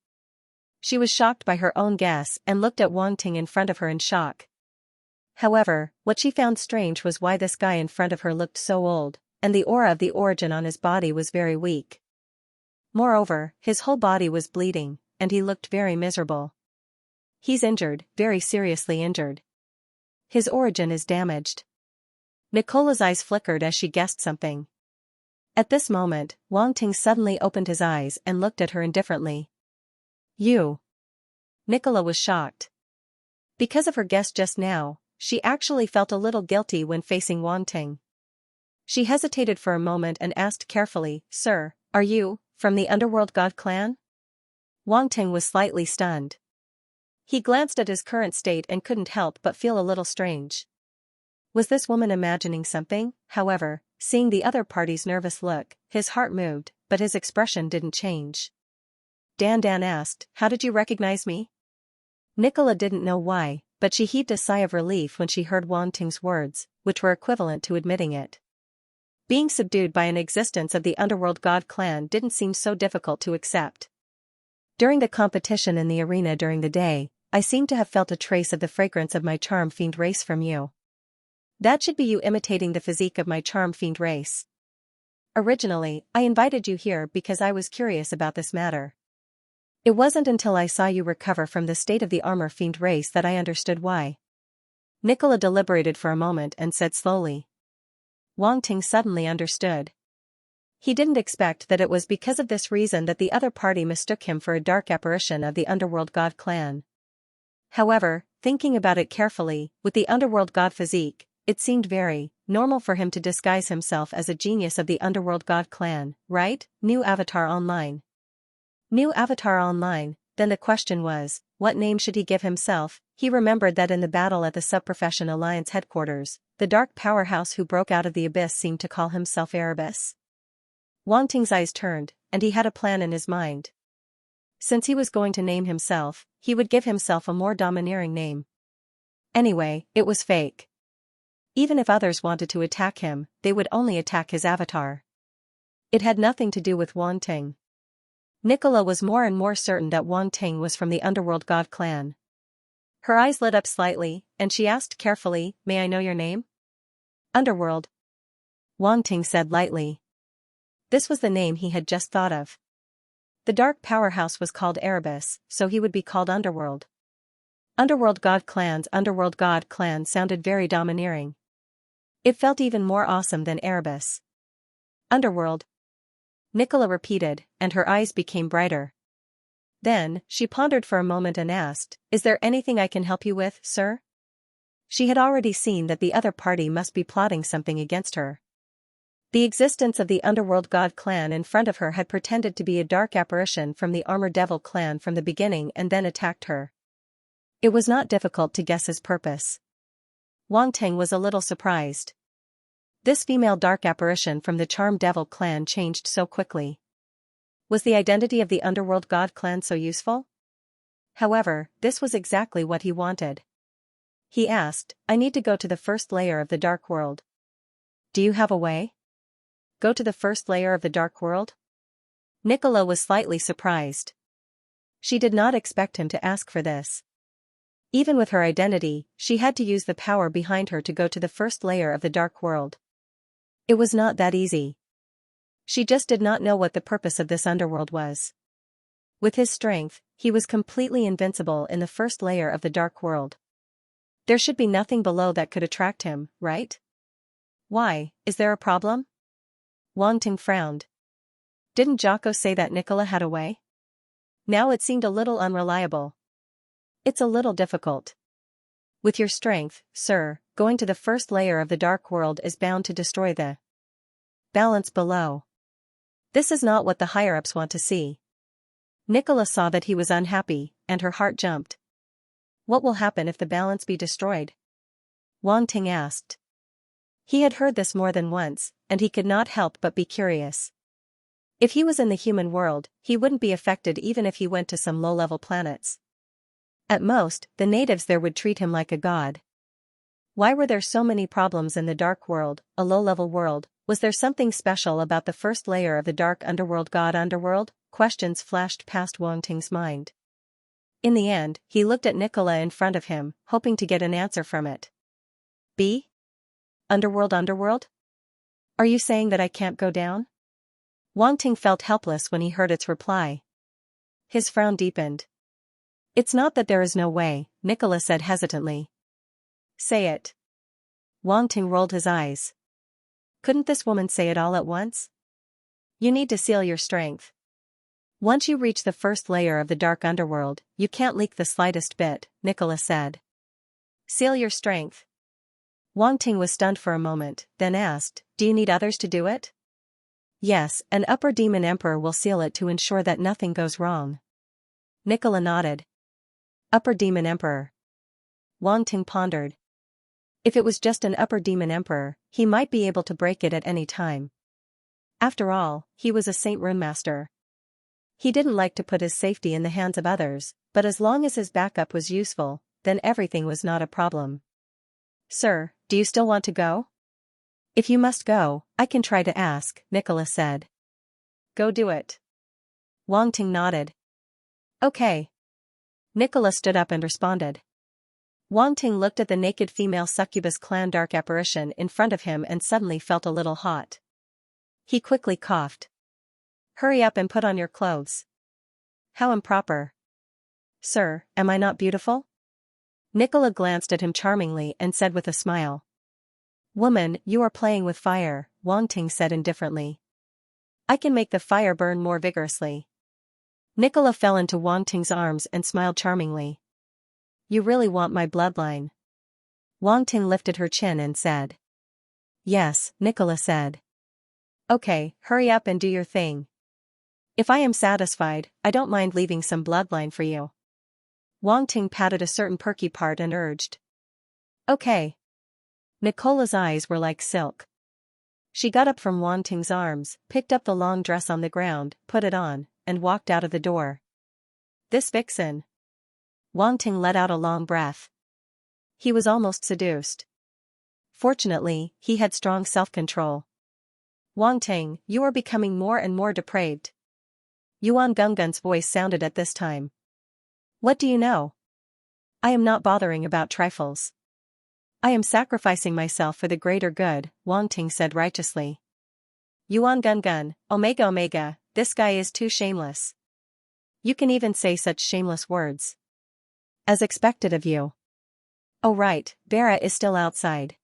She was shocked by her own guess and looked at Wang Ting in front of her in shock. However, what she found strange was why this guy in front of her looked so old, and the aura of the origin on his body was very weak. Moreover, his whole body was bleeding, and he looked very miserable. He's injured, very seriously injured. His origin is damaged. Nicola's eyes flickered as she guessed something. At this moment, Wang Ting suddenly opened his eyes and looked at her indifferently. You. Nicola was shocked. Because of her guess just now, she actually felt a little guilty when facing Wang Ting. She hesitated for a moment and asked carefully, "Sir, are you from the Underworld God Clan?" Wang Ting was slightly stunned. He glanced at his current state and couldn't help but feel a little strange. Was this woman imagining something? However, seeing the other party's nervous look, his heart moved, but his expression didn't change. Dan asked, "How did you recognize me?" Nicola didn't know why, but she heaved a sigh of relief when she heard Wang Ting's words, which were equivalent to admitting it. Being subdued by an existence of the Underworld God Clan didn't seem so difficult to accept. During the competition in the arena during the day, I seem to have felt a trace of the fragrance of my charm fiend race from you. That should be you imitating the physique of my charm fiend race. Originally, I invited you here because I was curious about this matter. It wasn't until I saw you recover from the state of the armor fiend race that I understood why. Nicola deliberated for a moment and said slowly. Wang Ting suddenly understood. He didn't expect that it was because of this reason that the other party mistook him for a dark apparition of the Underworld God Clan. However, thinking about it carefully, with the Underworld God physique, it seemed very normal for him to disguise himself as a genius of the Underworld God Clan, right? New avatar online. New avatar online, then the question was, what name should he give himself? He remembered that in the battle at the Subprofession Alliance headquarters, the dark powerhouse who broke out of the abyss seemed to call himself Erebus. Wang Ting's eyes turned, and he had a plan in his mind. Since he was going to name himself, he would give himself a more domineering name. Anyway, it was fake. Even if others wanted to attack him, they would only attack his avatar. It had nothing to do with Wang Ting. Nicola was more and more certain that Wang Ting was from the Underworld God Clan. Her eyes lit up slightly, and she asked carefully, "May I know your name?" "Underworld," Wang Ting said lightly. This was the name he had just thought of. The dark powerhouse was called Erebus, so he would be called Underworld. Underworld God Clan sounded very domineering. It felt even more awesome than Erebus. Underworld, Nicola repeated, and her eyes became brighter. Then, she pondered for a moment and asked, "Is there anything I can help you with, sir?" She had already seen that the other party must be plotting something against her. The existence of the Underworld God Clan in front of her had pretended to be a dark apparition from the Armor Devil Clan from the beginning and then attacked her. It was not difficult to guess his purpose. Wang Ting was a little surprised. This female dark apparition from the Charm Devil Clan changed so quickly. Was the identity of the Underworld God Clan so useful? However, this was exactly what he wanted. He asked, "I need to go to the first layer of the Dark World. Do you have a way?" Go to the first layer of the Dark World? Nicola was slightly surprised. She did not expect him to ask for this. Even with her identity, she had to use the power behind her to go to the first layer of the Dark World. It was not that easy. She just did not know what the purpose of this underworld was. With his strength, he was completely invincible in the first layer of the dark world. There should be nothing below that could attract him, right? Why, is there a problem? Wang Ting frowned. Didn't Jocko say that Nicola had a way? Now it seemed a little unreliable. It's a little difficult. With your strength, sir, going to the first layer of the dark world is bound to destroy the balance below. This is not what the higher-ups want to see. Nicola saw that he was unhappy, and her heart jumped. What will happen if the balance be destroyed? Wang Ting asked. He had heard this more than once, and he could not help but be curious. If he was in the human world, he wouldn't be affected even if he went to some low-level planets. At most, the natives there would treat him like a god. Why were there so many problems in the dark world, a low-level world? Was there something special about the first layer of the dark underworld god underworld? Questions flashed past Wang Ting's mind. In the end, he looked at Nicola in front of him, hoping to get an answer from it. B? Underworld? Are you saying that I can't go down? Wang Ting felt helpless when he heard its reply. His frown deepened. It's not that there is no way, Nicola said hesitantly. Say it. Wang Ting rolled his eyes. Couldn't this woman say it all at once? You need to seal your strength. Once you reach the first layer of the dark underworld, you can't leak the slightest bit, Nicola said. Seal your strength. Wang Ting was stunned for a moment, then asked, do you need others to do it? Yes, an upper demon emperor will seal it to ensure that nothing goes wrong. Nicola nodded. Upper demon emperor. Wang Ting pondered. If it was just an upper demon emperor, he might be able to break it at any time. After all, he was a Saint Rune Master. He didn't like to put his safety in the hands of others, but as long as his backup was useful, then everything was not a problem. Sir, do you still want to go? If you must go, I can try to ask, Nicola said. Go do it. Wang Ting nodded. Okay. Nicola stood up and responded. Wang Ting looked at the naked female succubus clan dark apparition in front of him and suddenly felt a little hot. He quickly coughed. Hurry up and put on your clothes. How improper. Sir, am I not beautiful? Nicola glanced at him charmingly and said with a smile. Woman, you are playing with fire, Wang Ting said indifferently. I can make the fire burn more vigorously. Nicola fell into Wang Ting's arms and smiled charmingly. You really want my bloodline? Wang Ting lifted her chin and said. Yes, Nicola said. Okay, hurry up and do your thing. If I am satisfied, I don't mind leaving some bloodline for you. Wang Ting patted a certain perky part and urged. Okay. Nicola's eyes were like silk. She got up from Wang Ting's arms, picked up the long dress on the ground, put it on, and walked out of the door. This vixen. Wang Ting let out a long breath. He was almost seduced. Fortunately, he had strong self-control. Wang Ting, you are becoming more and more depraved. Yuan Gunggun's voice sounded at this time. What do you know? I am not bothering about trifles. I am sacrificing myself for the greater good, Wang Ting said righteously. Yuan Gungun, Omega, this guy is too shameless. You can even say such shameless words. As expected of you. Oh right, Vera is still outside.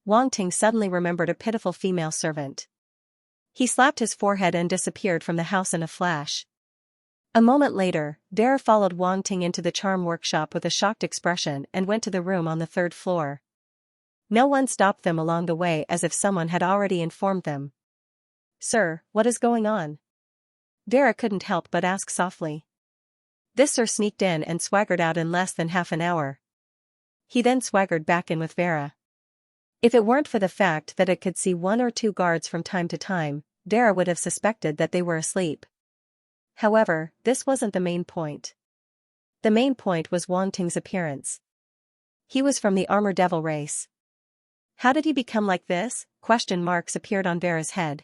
Wang Ting suddenly remembered a pitiful female servant. He slapped his forehead and disappeared from the house in a flash. A moment later, Vera followed Wang Ting into the charm workshop with a shocked expression and went to the room on the third floor. No one stopped them along the way as if someone had already informed them. Sir, what is going on? Vera couldn't help but ask softly. This sir sneaked in and swaggered out in less than half an hour. He then swaggered back in with Vera. If it weren't for the fact that it could see one or two guards from time to time, Vera would have suspected that they were asleep. However, this wasn't the main point. The main point was Wang Ting's appearance. He was from the Armor Devil race. How did he become like this? Question marks appeared on Vera's head.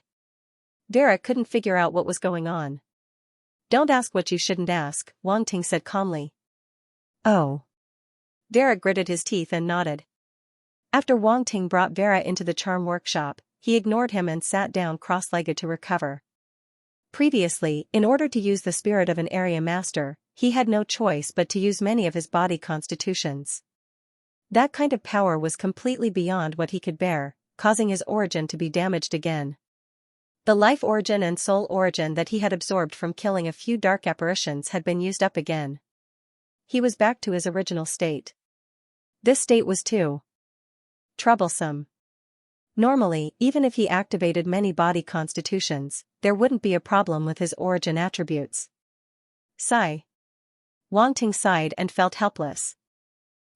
Vera couldn't figure out what was going on. Don't ask what you shouldn't ask, Wang Ting said calmly. Oh. Vera gritted his teeth and nodded. After Wang Ting brought Vera into the charm workshop, he ignored him and sat down cross-legged to recover. Previously, in order to use the spirit of an area master, he had no choice but to use many of his body constitutions. That kind of power was completely beyond what he could bear, causing his origin to be damaged again. The life origin and soul origin that he had absorbed from killing a few dark apparitions had been used up again. He was back to his original state. This state was too troublesome. Normally, even if he activated many body constitutions, there wouldn't be a problem with his origin attributes. Sigh. Wang Ting sighed and felt helpless.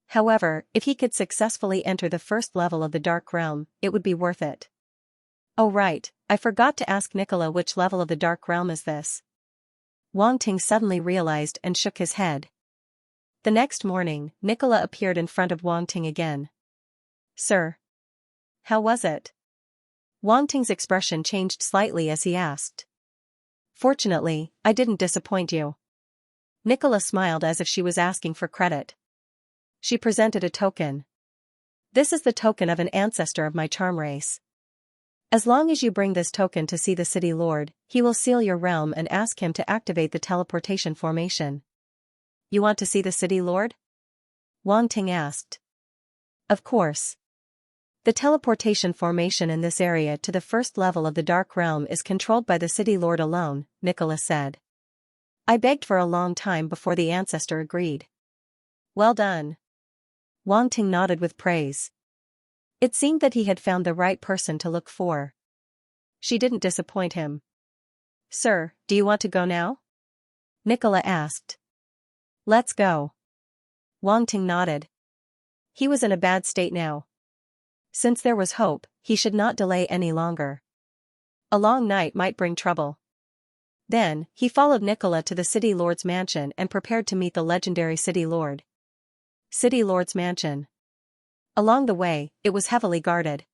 However, if he could successfully enter the first level of the Dark Realm, it would be worth it. Oh right, I forgot to ask Nicola which level of the Dark Realm is this. Wang Ting suddenly realized and shook his head. The next morning, Nicola appeared in front of Wang Ting again. Sir. How was it? Wang Ting's expression changed slightly as he asked. Fortunately, I didn't disappoint you. Nicola smiled as if she was asking for credit. She presented a token. This is the token of an ancestor of my charm race. As long as you bring this token to see the city lord, he will seal your realm and ask him to activate the teleportation formation. You want to see the city lord? Wang Ting asked. Of course. The teleportation formation in this area to the first level of the Dark Realm is controlled by the city lord alone, Nicola said. I begged for a long time before the ancestor agreed. Well done. Wang Ting nodded with praise. It seemed that he had found the right person to look for. She didn't disappoint him. Sir, do you want to go now? Nicola asked. Let's go. Wang Ting nodded. He was in a bad state now. Since there was hope, he should not delay any longer. A long night might bring trouble. Then, he followed Nicola to the city lord's mansion and prepared to meet the legendary city lord. City lord's mansion. Along the way, it was heavily guarded.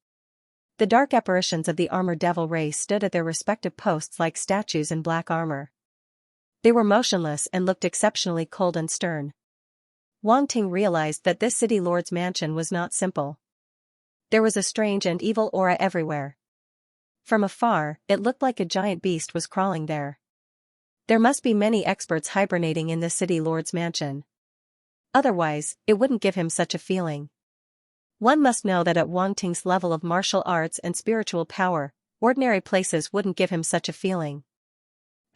The dark apparitions of the armored devil race stood at their respective posts like statues in black armor. They were motionless and looked exceptionally cold and stern. Wang Ting realized that this city lord's mansion was not simple. There was a strange and evil aura everywhere. From afar, it looked like a giant beast was crawling there. There must be many experts hibernating in this city lord's mansion. Otherwise, it wouldn't give him such a feeling. One must know that at Wang Ting's level of martial arts and spiritual power, ordinary places wouldn't give him such a feeling.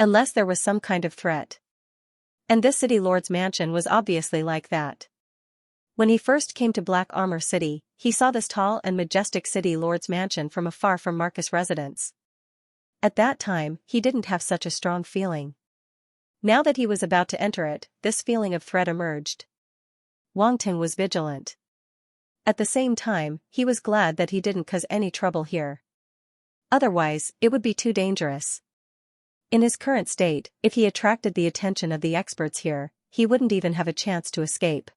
Unless there was some kind of threat. And this city lord's mansion was obviously like that. When he first came to Black Armor City, he saw this tall and majestic city lord's mansion from afar from Marcus' residence. At that time, he didn't have such a strong feeling. Now that he was about to enter it, this feeling of threat emerged. Wang Ting was vigilant. At the same time, he was glad that he didn't cause any trouble here. Otherwise, it would be too dangerous. In his current state, if he attracted the attention of the experts here, he wouldn't even have a chance to escape.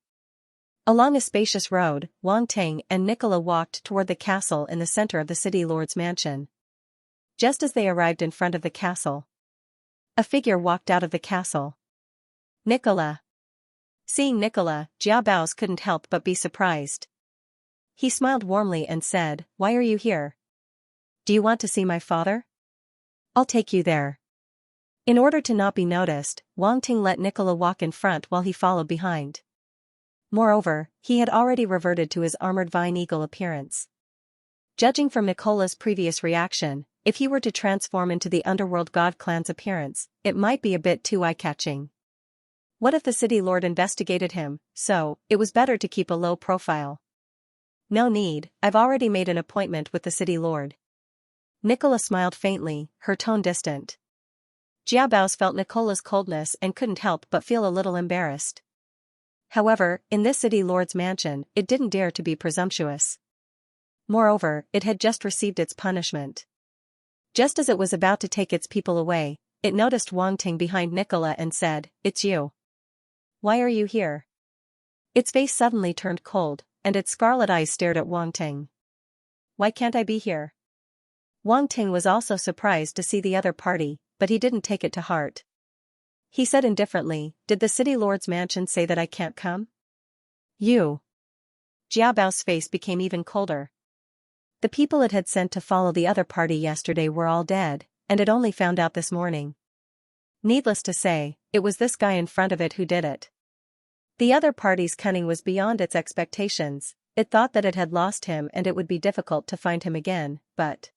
Along a spacious road, Wang Ting and Nicola walked toward the castle in the center of the city lord's mansion. Just as they arrived in front of the castle, a figure walked out of the castle. Nicola. Seeing Nicola, Jia Bao's couldn't help but be surprised. He smiled warmly and said, "Why are you here? Do you want to see my father? I'll take you there." In order to not be noticed, Wang Ting let Nicola walk in front while he followed behind. Moreover, he had already reverted to his armored vine eagle appearance. Judging from Nicola's previous reaction, if he were to transform into the underworld god clan's appearance, it might be a bit too eye-catching. What if the city lord investigated him? So, it was better to keep a low profile. No need, I've already made an appointment with the city lord. Nicola smiled faintly, her tone distant. Jia Bao's felt Nicola's coldness and couldn't help but feel a little embarrassed. However, in this city lord's mansion, it didn't dare to be presumptuous. Moreover, it had just received its punishment. Just as it was about to take its people away, it noticed Wang Ting behind Nicola and said, "It's you. Why are you here?" Its face suddenly turned cold, and its scarlet eyes stared at Wang Ting. "Why can't I be here?" Wang Ting was also surprised to see the other party, but he didn't take it to heart. He said indifferently, "Did the city lord's mansion say that I can't come?" You. Jia Bao's face became even colder. The people it had sent to follow the other party yesterday were all dead, and it only found out this morning. Needless to say, it was this guy in front of it who did it. The other party's cunning was beyond its expectations. It thought that it had lost him and it would be difficult to find him again, but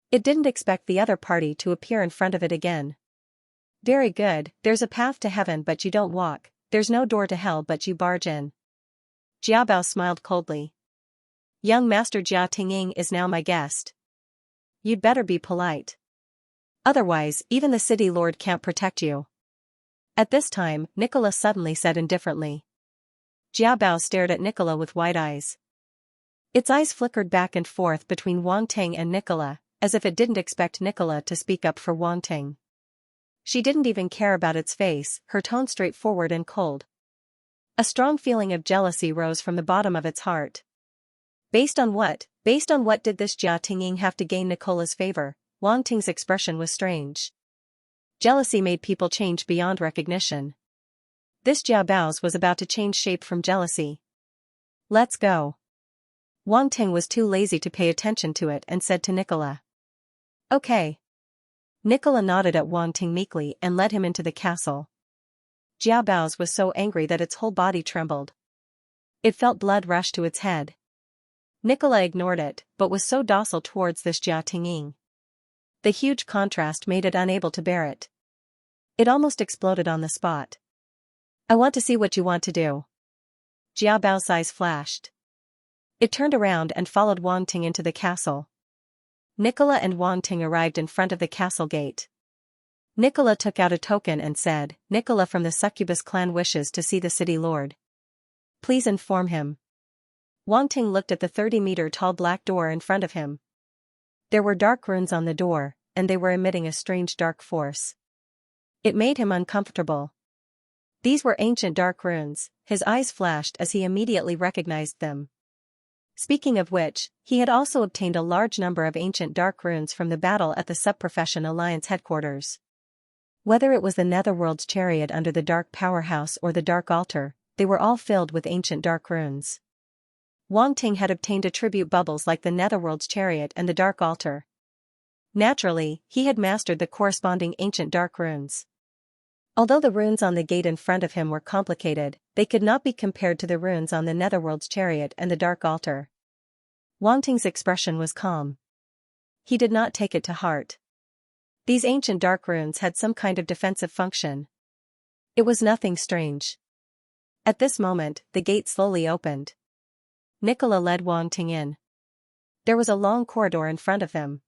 it didn't expect the other party to appear in front of it again. Very good, there's a path to heaven but you don't walk, there's no door to hell but you barge in. Jiabao smiled coldly. Young Master Jia Tingying is now my guest. You'd better be polite. Otherwise, even the city lord can't protect you. At this time, Nicola suddenly said indifferently. Jiabao stared at Nicola with wide eyes. Its eyes flickered back and forth between Wang Ting and Nicola, as if it didn't expect Nicola to speak up for Wang Ting. She didn't even care about its face, her tone straightforward and cold. A strong feeling of jealousy rose from the bottom of its heart. Based on what did this Jia Tingying have to gain Nicola's favor? Wang Ting's expression was strange. Jealousy made people change beyond recognition. This Jiabao's was about to change shape from jealousy. Let's go. Wang Ting was too lazy to pay attention to it and said to Nicola. Okay. Nicola nodded at Wang Ting meekly and led him into the castle. Jiabao's was so angry that its whole body trembled. It felt blood rush to its head. Nicola ignored it, but was so docile towards this Jia Tingying. The huge contrast made it unable to bear it. It almost exploded on the spot. I want to see what you want to do. Jiabao's eyes flashed. It turned around and followed Wang Ting into the castle. Nicola and Wang Ting arrived in front of the castle gate. Nicola took out a token and said, Nicola from the Succubus clan wishes to see the city lord. Please inform him. Wang Ting looked at the 30-meter-tall black door in front of him. There were dark runes on the door, and they were emitting a strange dark force. It made him uncomfortable. These were ancient dark runes, his eyes flashed as he immediately recognized them. Speaking of which, he had also obtained a large number of ancient dark runes from the battle at the Subprofession Alliance headquarters. Whether it was the Netherworld's chariot under the Dark Powerhouse or the Dark Altar, they were all filled with ancient dark runes. Wang Ting had obtained attribute bubbles like the Netherworld's chariot and the Dark Altar. Naturally, he had mastered the corresponding ancient dark runes. Although the runes on the gate in front of him were complicated, they could not be compared to the runes on the Netherworld's chariot and the Dark Altar. Wang Ting's expression was calm. He did not take it to heart. These ancient dark runes had some kind of defensive function. It was nothing strange. At this moment, the gate slowly opened. Nicola led Wang Ting in. There was a long corridor in front of them.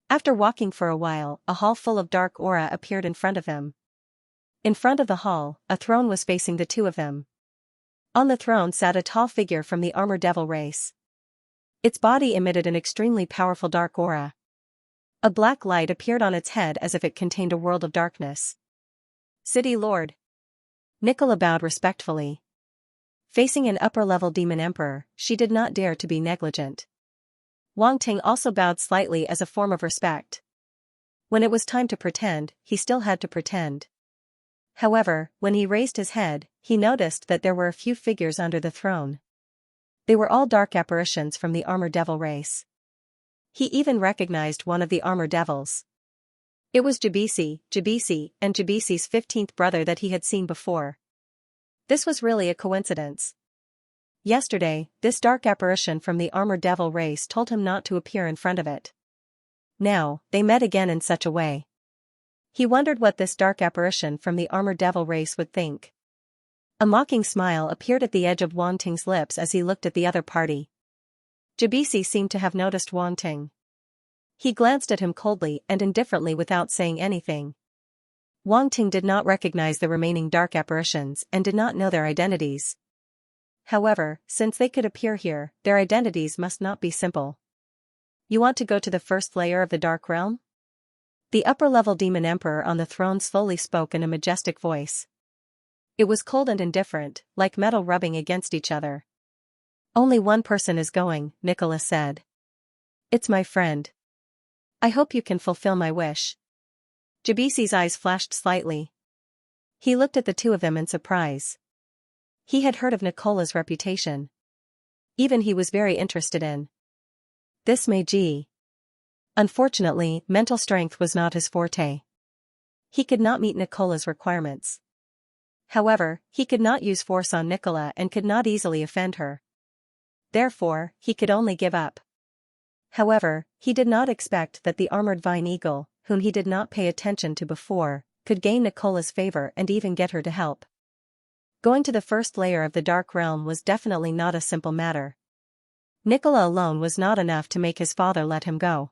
After walking for a while, a hall full of dark aura appeared in front of them. In front of the hall, a throne was facing the two of them. On the throne sat a tall figure from the armor devil race. Its body emitted an extremely powerful dark aura. A black light appeared on its head as if it contained a world of darkness. City Lord. Nicola bowed respectfully. Facing an upper-level demon emperor, she did not dare to be negligent. Wang Ting also bowed slightly as a form of respect. When it was time to pretend, he still had to pretend. However, when he raised his head, he noticed that there were a few figures under the throne. They were all dark apparitions from the armor devil race. He even recognized one of the armor devils. It was Jabisi, and Jabisi's 15th brother that he had seen before. This was really a coincidence. Yesterday, this dark apparition from the armor devil race told him not to appear in front of it. Now, they met again in such a way. He wondered what this dark apparition from the armor devil race would think. A mocking smile appeared at the edge of Wang Ting's lips as he looked at the other party. Jabisi seemed to have noticed Wang Ting. He glanced at him coldly and indifferently without saying anything. Wang Ting did not recognize the remaining dark apparitions and did not know their identities. However, since they could appear here, their identities must not be simple. You want to go to the first layer of the Dark Realm? The upper-level demon emperor on the throne slowly spoke in a majestic voice. It was cold and indifferent, like metal rubbing against each other. Only one person is going, Nicola said. It's my friend. I hope you can fulfill my wish. Jabisi's eyes flashed slightly. He looked at the two of them in surprise. He had heard of Nicola's reputation. Even he was very interested in This may G. Unfortunately, mental strength was not his forte. He could not meet Nicola's requirements. However, he could not use force on Nicola and could not easily offend her. Therefore, he could only give up. However, he did not expect that the armored vine eagle, whom he did not pay attention to before, could gain Nicola's favor and even get her to help. Going to the first layer of the Dark Realm was definitely not a simple matter. Nicola alone was not enough to make his father let him go.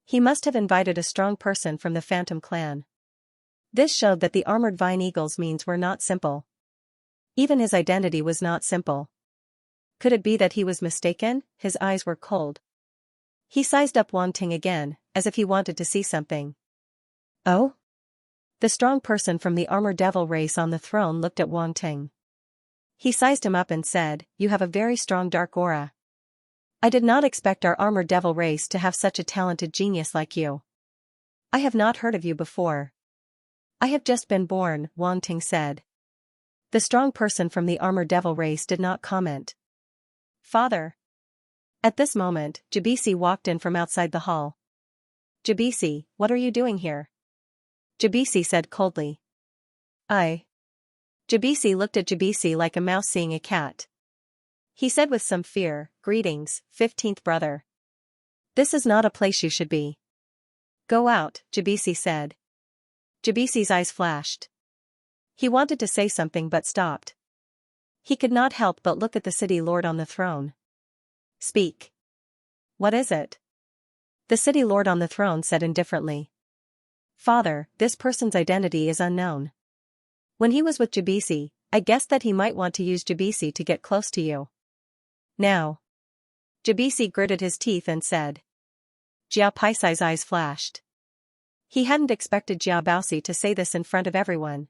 He must have invited a strong person from the Phantom clan. This showed that the armored vine eagle's means were not simple. Even his identity was not simple. Could it be that he was mistaken? His eyes were cold. He sized up Wanting again, as if he wanted to see something. Oh? The strong person from the armored devil race on the throne looked at Wanting. He sized him up and said, "You have a very strong dark aura. I did not expect our armored devil race to have such a talented genius like you. I have not heard of you before." "I have just been born," Wanting said. The strong person from the armored devil race did not comment. "Father." At this moment, Jabisi walked in from outside the hall. "Jabisi, what are you doing here?" Jabisi said coldly. Jabisi looked at Jabisi like a mouse seeing a cat. He said with some fear, "Greetings, 15th brother. This is not a place you should be." "Go out," Jabisi said. Jabisi's eyes flashed. He wanted to say something but stopped. He could not help but look at the city lord on the throne. "Speak. What is it?" The city lord on the throne said indifferently. "Father, this person's identity is unknown. When he was with Jabisi, I guessed that he might want to use Jabisi to get close to you. Now." Jabisi gritted his teeth and said. Jia Paisai's eyes flashed. He hadn't expected Jia Baosi to say this in front of everyone.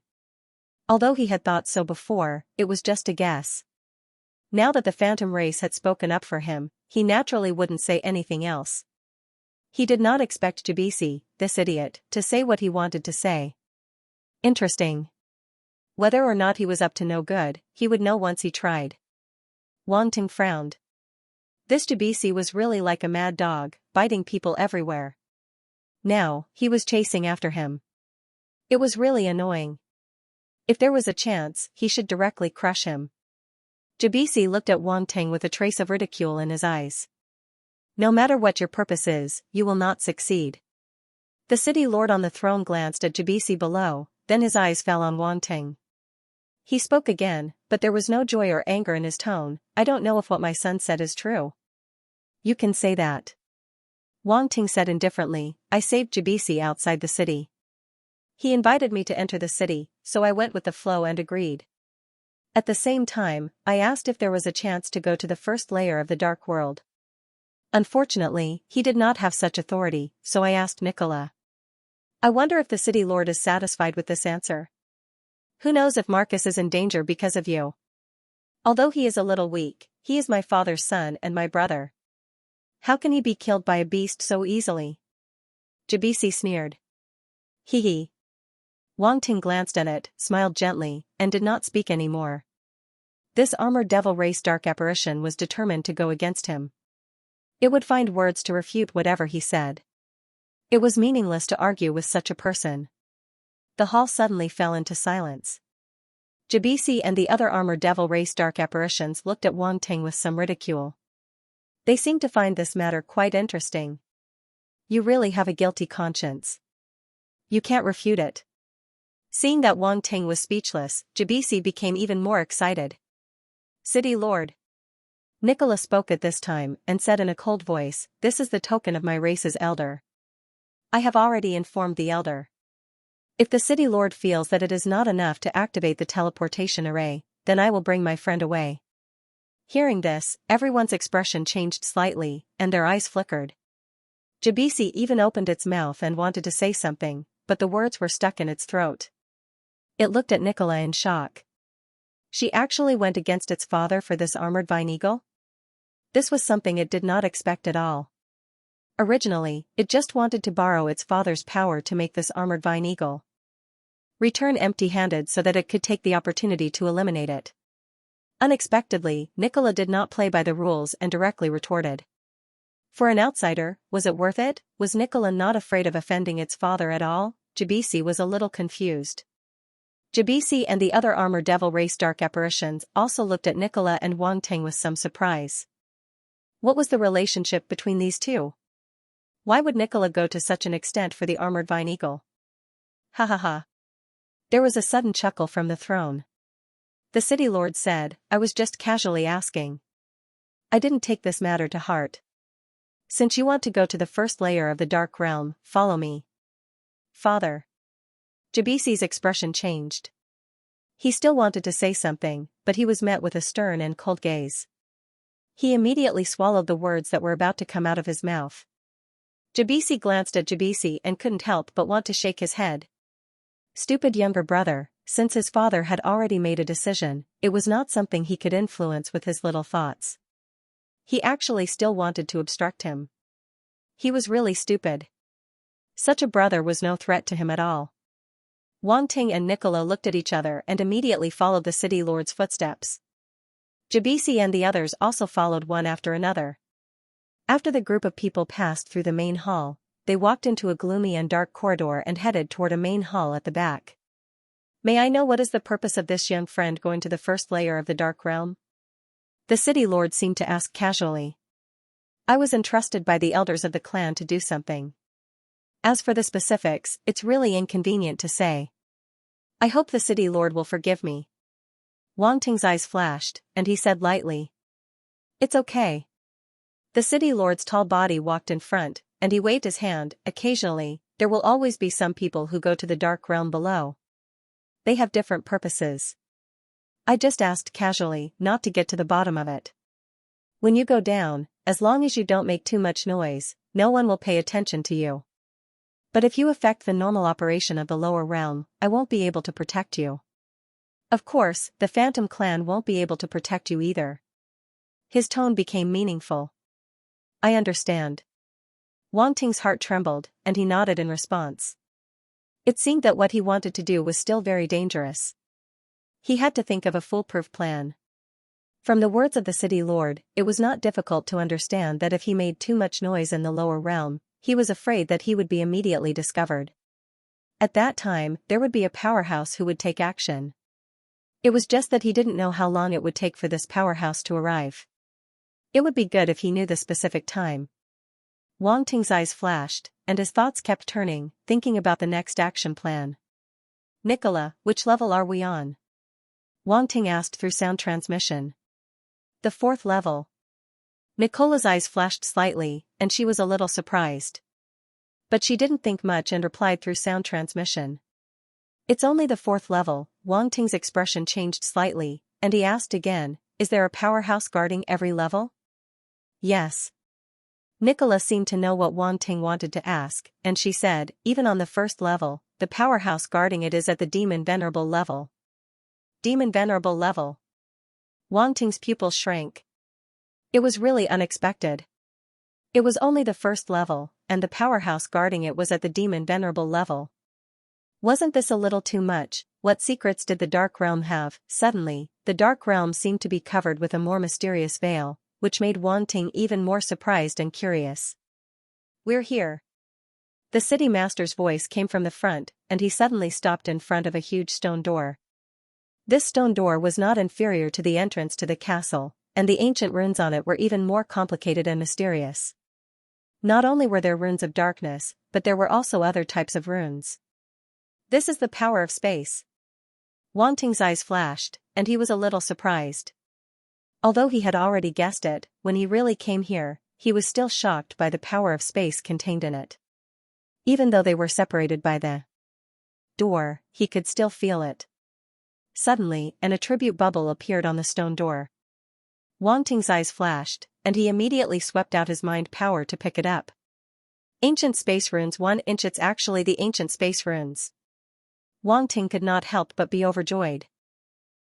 Although he had thought so before, it was just a guess. Now that the Phantom race had spoken up for him, he naturally wouldn't say anything else. He did not expect Jabisi, this idiot, to say what he wanted to say. Interesting. Whether or not he was up to no good, he would know once he tried. Wanting frowned. This Jabisi was really like a mad dog, biting people everywhere. Now, he was chasing after him. It was really annoying. If there was a chance, he should directly crush him. Jabisi looked at Wanting with a trace of ridicule in his eyes. "No matter what your purpose is, you will not succeed." The city lord on the throne glanced at Jabisi below, then his eyes fell on Wanting. He spoke again, but there was no joy or anger in his tone. "I don't know if what my son said is true." "You can say that." Wanting said indifferently, "I saved Jabisi outside the city. He invited me to enter the city, so I went with the flow and agreed. At the same time, I asked if there was a chance to go to the first layer of the Dark World. Unfortunately, he did not have such authority, so I asked Nicola. I wonder if the city lord is satisfied with this answer. Who knows if Marcus is in danger because of you? Although he is a little weak, he is my father's son and my brother. How can he be killed by a beast so easily?" Jabisi sneered. Hee hee. Wanting glanced at it, smiled gently, and did not speak any more. This armored devil race dark apparition was determined to go against him. It would find words to refute whatever he said. It was meaningless to argue with such a person. The hall suddenly fell into silence. Jabisi and the other armored devil race dark apparitions looked at Wanting with some ridicule. They seemed to find this matter quite interesting. "You really have a guilty conscience. You can't refute it." Seeing that Wanting was speechless, Jabisi became even more excited. "City Lord." Nicola spoke at this time and said in a cold voice, "This is the token of my race's elder. I have already informed the elder. If the city lord feels that it is not enough to activate the teleportation array, then I will bring my friend away." Hearing this, everyone's expression changed slightly, and their eyes flickered. Jabisi even opened its mouth and wanted to say something, but the words were stuck in its throat. It looked at Nicola in shock. She actually went against its father for this armored vine eagle? This was something it did not expect at all. Originally, it just wanted to borrow its father's power to make this armored vine eagle return empty-handed so that it could take the opportunity to eliminate it. Unexpectedly, Nicola did not play by the rules and directly retorted. For an outsider, was it worth it? Was Nicola not afraid of offending its father at all? Jabisi was a little confused. Jabisi and the other armor devil race dark apparitions also looked at Nicola and Wang Ting with some surprise. What was the relationship between these two? Why would Nicola go to such an extent for the armored vine eagle? Ha ha ha. There was a sudden chuckle from the throne. The city lord said, I was just casually asking. I didn't take this matter to heart. Since you want to go to the first layer of the dark realm, follow me. Father. Jabisi's expression changed. He still wanted to say something, but he was met with a stern and cold gaze. He immediately swallowed the words that were about to come out of his mouth. Jabisi glanced at Jabisi and couldn't help but want to shake his head. Stupid younger brother, since his father had already made a decision, it was not something he could influence with his little thoughts. He actually still wanted to obstruct him. He was really stupid. Such a brother was no threat to him at all. Wang Ting and Nicola looked at each other and immediately followed the city lord's footsteps. Jabisi and the others also followed one after another. After the group of people passed through the main hall, they walked into a gloomy and dark corridor and headed toward a main hall at the back. May I know what is the purpose of this young friend going to the first layer of the dark realm? The city lord seemed to ask casually. I was entrusted by the elders of the clan to do something. As for the specifics, it's really inconvenient to say. I hope the city lord will forgive me. Wang Ting's eyes flashed, and he said lightly. It's okay. The city lord's tall body walked in front, and he waved his hand. Occasionally, there will always be some people who go to the dark realm below. They have different purposes. I just asked casually not to get to the bottom of it. When you go down, as long as you don't make too much noise, no one will pay attention to you. But if you affect the normal operation of the lower realm, I won't be able to protect you. Of course, the Phantom Clan won't be able to protect you either. His tone became meaningful. I understand. Wang Ting's heart trembled, and he nodded in response. It seemed that what he wanted to do was still very dangerous. He had to think of a foolproof plan. From the words of the city lord, it was not difficult to understand that if he made too much noise in the lower realm, he was afraid that he would be immediately discovered. At that time, there would be a powerhouse who would take action. It was just that he didn't know how long it would take for this powerhouse to arrive. It would be good if he knew the specific time. Wang Ting's eyes flashed, and his thoughts kept turning, thinking about the next action plan. Nicola, which level are we on? Wang Ting asked through sound transmission. The 4th level. Nicola's eyes flashed slightly, and she was a little surprised. But she didn't think much and replied through sound transmission. It's only the 4th level. Wang Ting's expression changed slightly, and he asked again, is there a powerhouse guarding every level? Yes. Nicola seemed to know what Wang Ting wanted to ask, and she said, even on the 1st level, the powerhouse guarding it is at the Demon Venerable level. Demon Venerable level. Wang Ting's pupils shrank. It was really unexpected. It was only the 1st level, and the powerhouse guarding it was at the Demon Venerable level. Wasn't this a little too much? What secrets did the Dark Realm have? Suddenly, the Dark Realm seemed to be covered with a more mysterious veil, which made Wang Ting even more surprised and curious. We're here. The city master's voice came from the front, and he suddenly stopped in front of a huge stone door. This stone door was not inferior to the entrance to the castle, and the ancient runes on it were even more complicated and mysterious. Not only were there runes of darkness, but there were also other types of runes. This is the power of space. Wang Ting's eyes flashed, and he was a little surprised. Although he had already guessed it, when he really came here, he was still shocked by the power of space contained in it. Even though they were separated by the door, he could still feel it. Suddenly, an attribute bubble appeared on the stone door. Wang Ting's eyes flashed, and he immediately swept out his mind power to pick it up. Ancient Space Runes 1 inch. It's actually the Ancient Space Runes. Wang Ting could not help but be overjoyed.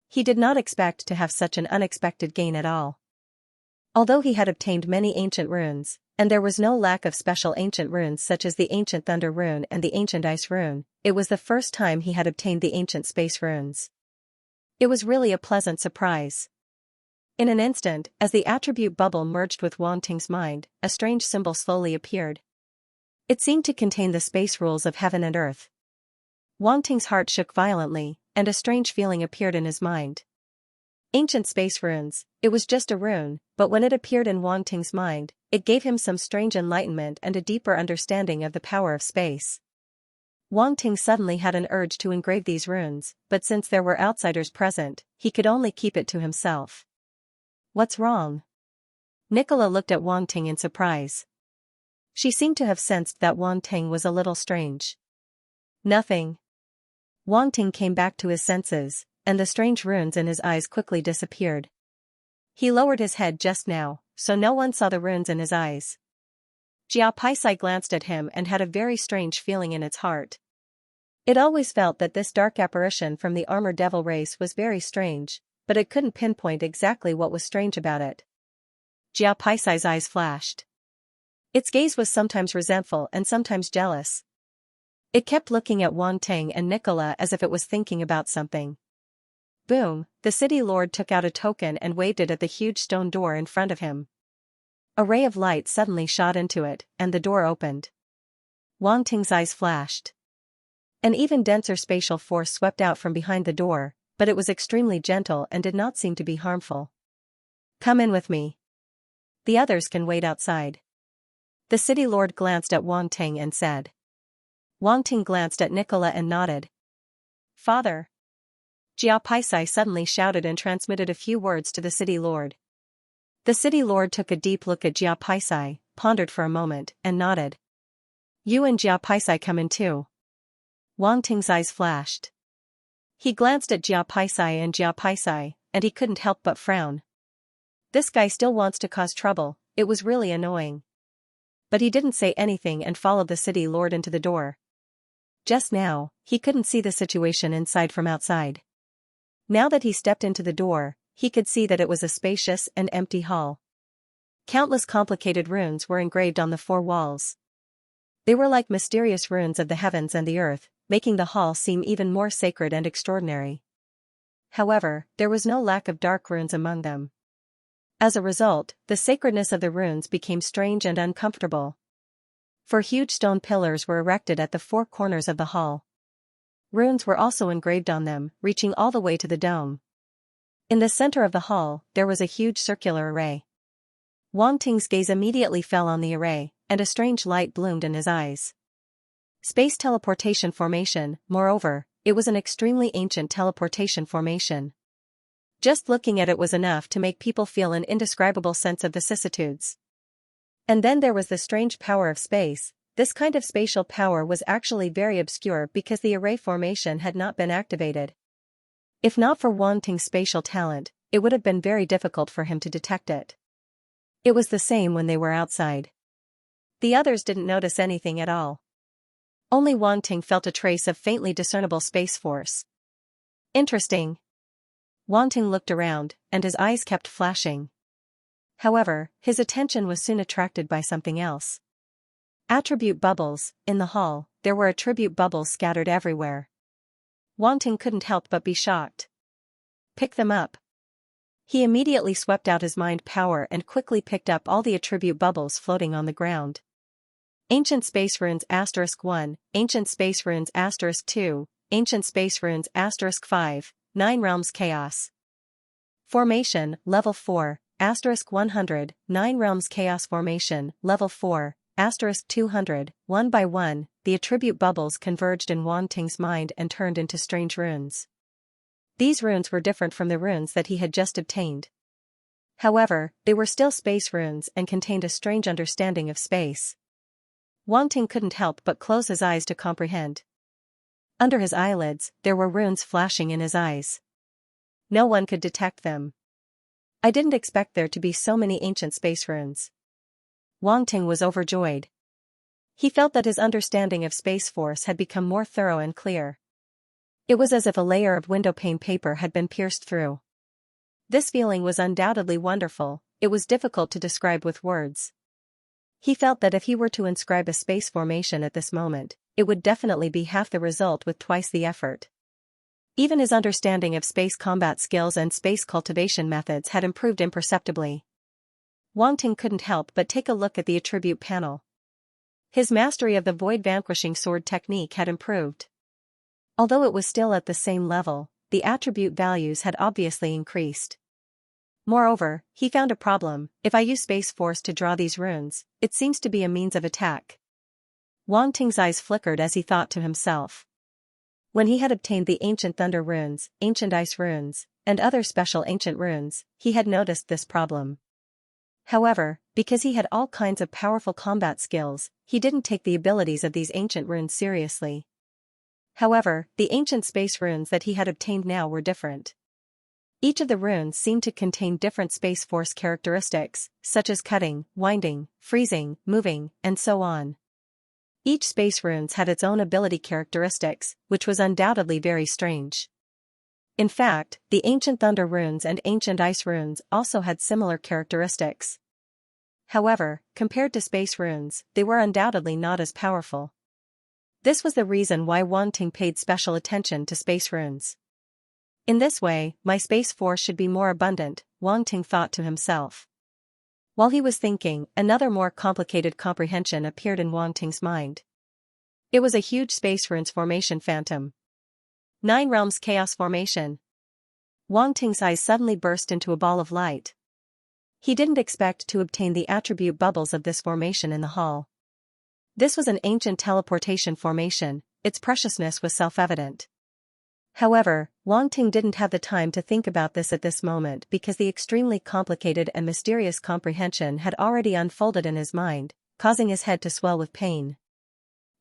He did not expect to have such an unexpected gain at all. Although he had obtained many ancient runes, and there was no lack of special ancient runes such as the Ancient Thunder Rune and the Ancient Ice Rune, it was the first time he had obtained the Ancient Space Runes. It was really a pleasant surprise. In an instant, as the attribute bubble merged with Wang Ting's mind, a strange symbol slowly appeared. It seemed to contain the space rules of heaven and earth. Wang Ting's heart shook violently, and a strange feeling appeared in his mind. Ancient space runes, it was just a rune, but when it appeared in Wang Ting's mind, it gave him some strange enlightenment and a deeper understanding of the power of space. Wang Ting suddenly had an urge to engrave these runes, but since there were outsiders present, he could only keep it to himself. What's wrong? Nicola looked at Wang Ting in surprise. She seemed to have sensed that Wang Ting was a little strange. Nothing. Wang Ting came back to his senses, and the strange runes in his eyes quickly disappeared. He lowered his head just now, so no one saw the runes in his eyes. Jia Paisai glanced at him and had a very strange feeling in its heart. It always felt that this dark apparition from the armored devil race was very strange, but it couldn't pinpoint exactly what was strange about it. Jia Paisai's eyes flashed. Its gaze was sometimes resentful and sometimes jealous. It kept looking at Wang Ting and Nicola as if it was thinking about something. Boom, the city lord took out a token and waved it at the huge stone door in front of him. A ray of light suddenly shot into it, and the door opened. Wang Ting's eyes flashed. An even denser spatial force swept out from behind the door, but it was extremely gentle and did not seem to be harmful. Come in with me. The others can wait outside. The city lord glanced at Wang Ting and said. Wang Ting glanced at Nicola and nodded. Father. Jia Paisai suddenly shouted and transmitted a few words to the city lord. The city lord took a deep look at Jia Paisai, pondered for a moment, and nodded. You and Jia Paisai come in too. Wang Ting's eyes flashed. He glanced at Jia Paisai, and he couldn't help but frown. This guy still wants to cause trouble, it was really annoying. But he didn't say anything and followed the city lord into the door. Just now, he couldn't see the situation inside from outside. Now that he stepped into the door, he could see that it was a spacious and empty hall. Countless complicated runes were engraved on the four walls. They were like mysterious runes of the heavens and the earth, making the hall seem even more sacred and extraordinary. However, there was no lack of dark runes among them. As a result, the sacredness of the runes became strange and uncomfortable. Four huge stone pillars were erected at the four corners of the hall. Runes were also engraved on them, reaching all the way to the dome. In the center of the hall, there was a huge circular array. Wang Ting's gaze immediately fell on the array, and a strange light bloomed in his eyes. Space teleportation formation, moreover, it was an extremely ancient teleportation formation. Just looking at it was enough to make people feel an indescribable sense of vicissitudes. And then there was the strange power of space. This kind of spatial power was actually very obscure because the array formation had not been activated. If not for Wang Ting's spatial talent, it would have been very difficult for him to detect it. It was the same when they were outside. The others didn't notice anything at all. Only Wang Ting felt a trace of faintly discernible space force. Interesting. Wang Ting looked around, and his eyes kept flashing. However, his attention was soon attracted by something else. Attribute bubbles. In the hall, there were attribute bubbles scattered everywhere. Wang Ting couldn't help but be shocked. Pick them up. He immediately swept out his mind power and quickly picked up all the attribute bubbles floating on the ground. Ancient Space Runes *1, Ancient Space Runes *2, Ancient Space Runes *5, 9 Realms Chaos. Formation, Level 4, *100, 9 Realms Chaos Formation, Level 4, *200, 1 by 1, the attribute bubbles converged in Wang Ting's mind and turned into strange runes. These runes were different from the runes that he had just obtained. However, they were still space runes and contained a strange understanding of space. Wang Ting couldn't help but close his eyes to comprehend. Under his eyelids, there were runes flashing in his eyes. No one could detect them. I didn't expect there to be so many ancient space runes. Wang Ting was overjoyed. He felt that his understanding of space force had become more thorough and clear. It was as if a layer of windowpane paper had been pierced through. This feeling was undoubtedly wonderful, it was difficult to describe with words. He felt that if he were to inscribe a space formation at this moment, it would definitely be half the result with twice the effort. Even his understanding of space combat skills and space cultivation methods had improved imperceptibly. Wang Ting couldn't help but take a look at the attribute panel. His mastery of the void vanquishing sword technique had improved. Although it was still at the same level, the attribute values had obviously increased. Moreover, he found a problem: if I use Space Force to draw these runes, it seems to be a means of attack. Wang Ting's eyes flickered as he thought to himself. When he had obtained the ancient thunder runes, ancient ice runes, and other special ancient runes, he had noticed this problem. However, because he had all kinds of powerful combat skills, he didn't take the abilities of these ancient runes seriously. However, the ancient space runes that he had obtained now were different. Each of the runes seemed to contain different Space Force characteristics, such as cutting, winding, freezing, moving, and so on. Each space runes had its own ability characteristics, which was undoubtedly very strange. In fact, the ancient thunder runes and ancient ice runes also had similar characteristics. However, compared to space runes, they were undoubtedly not as powerful. This was the reason why Wang Ting paid special attention to space runes. In this way, my Space Force should be more abundant, Wang Ting thought to himself. While he was thinking, another more complicated comprehension appeared in Wang Ting's mind. It was a huge space runes formation phantom. 9 Realms Chaos Formation. Wang Ting's eyes suddenly burst into a ball of light. He didn't expect to obtain the attribute bubbles of this formation in the hall. This was an ancient teleportation formation, its preciousness was self-evident. However, Wang Ting didn't have the time to think about this at this moment because the extremely complicated and mysterious comprehension had already unfolded in his mind, causing his head to swell with pain.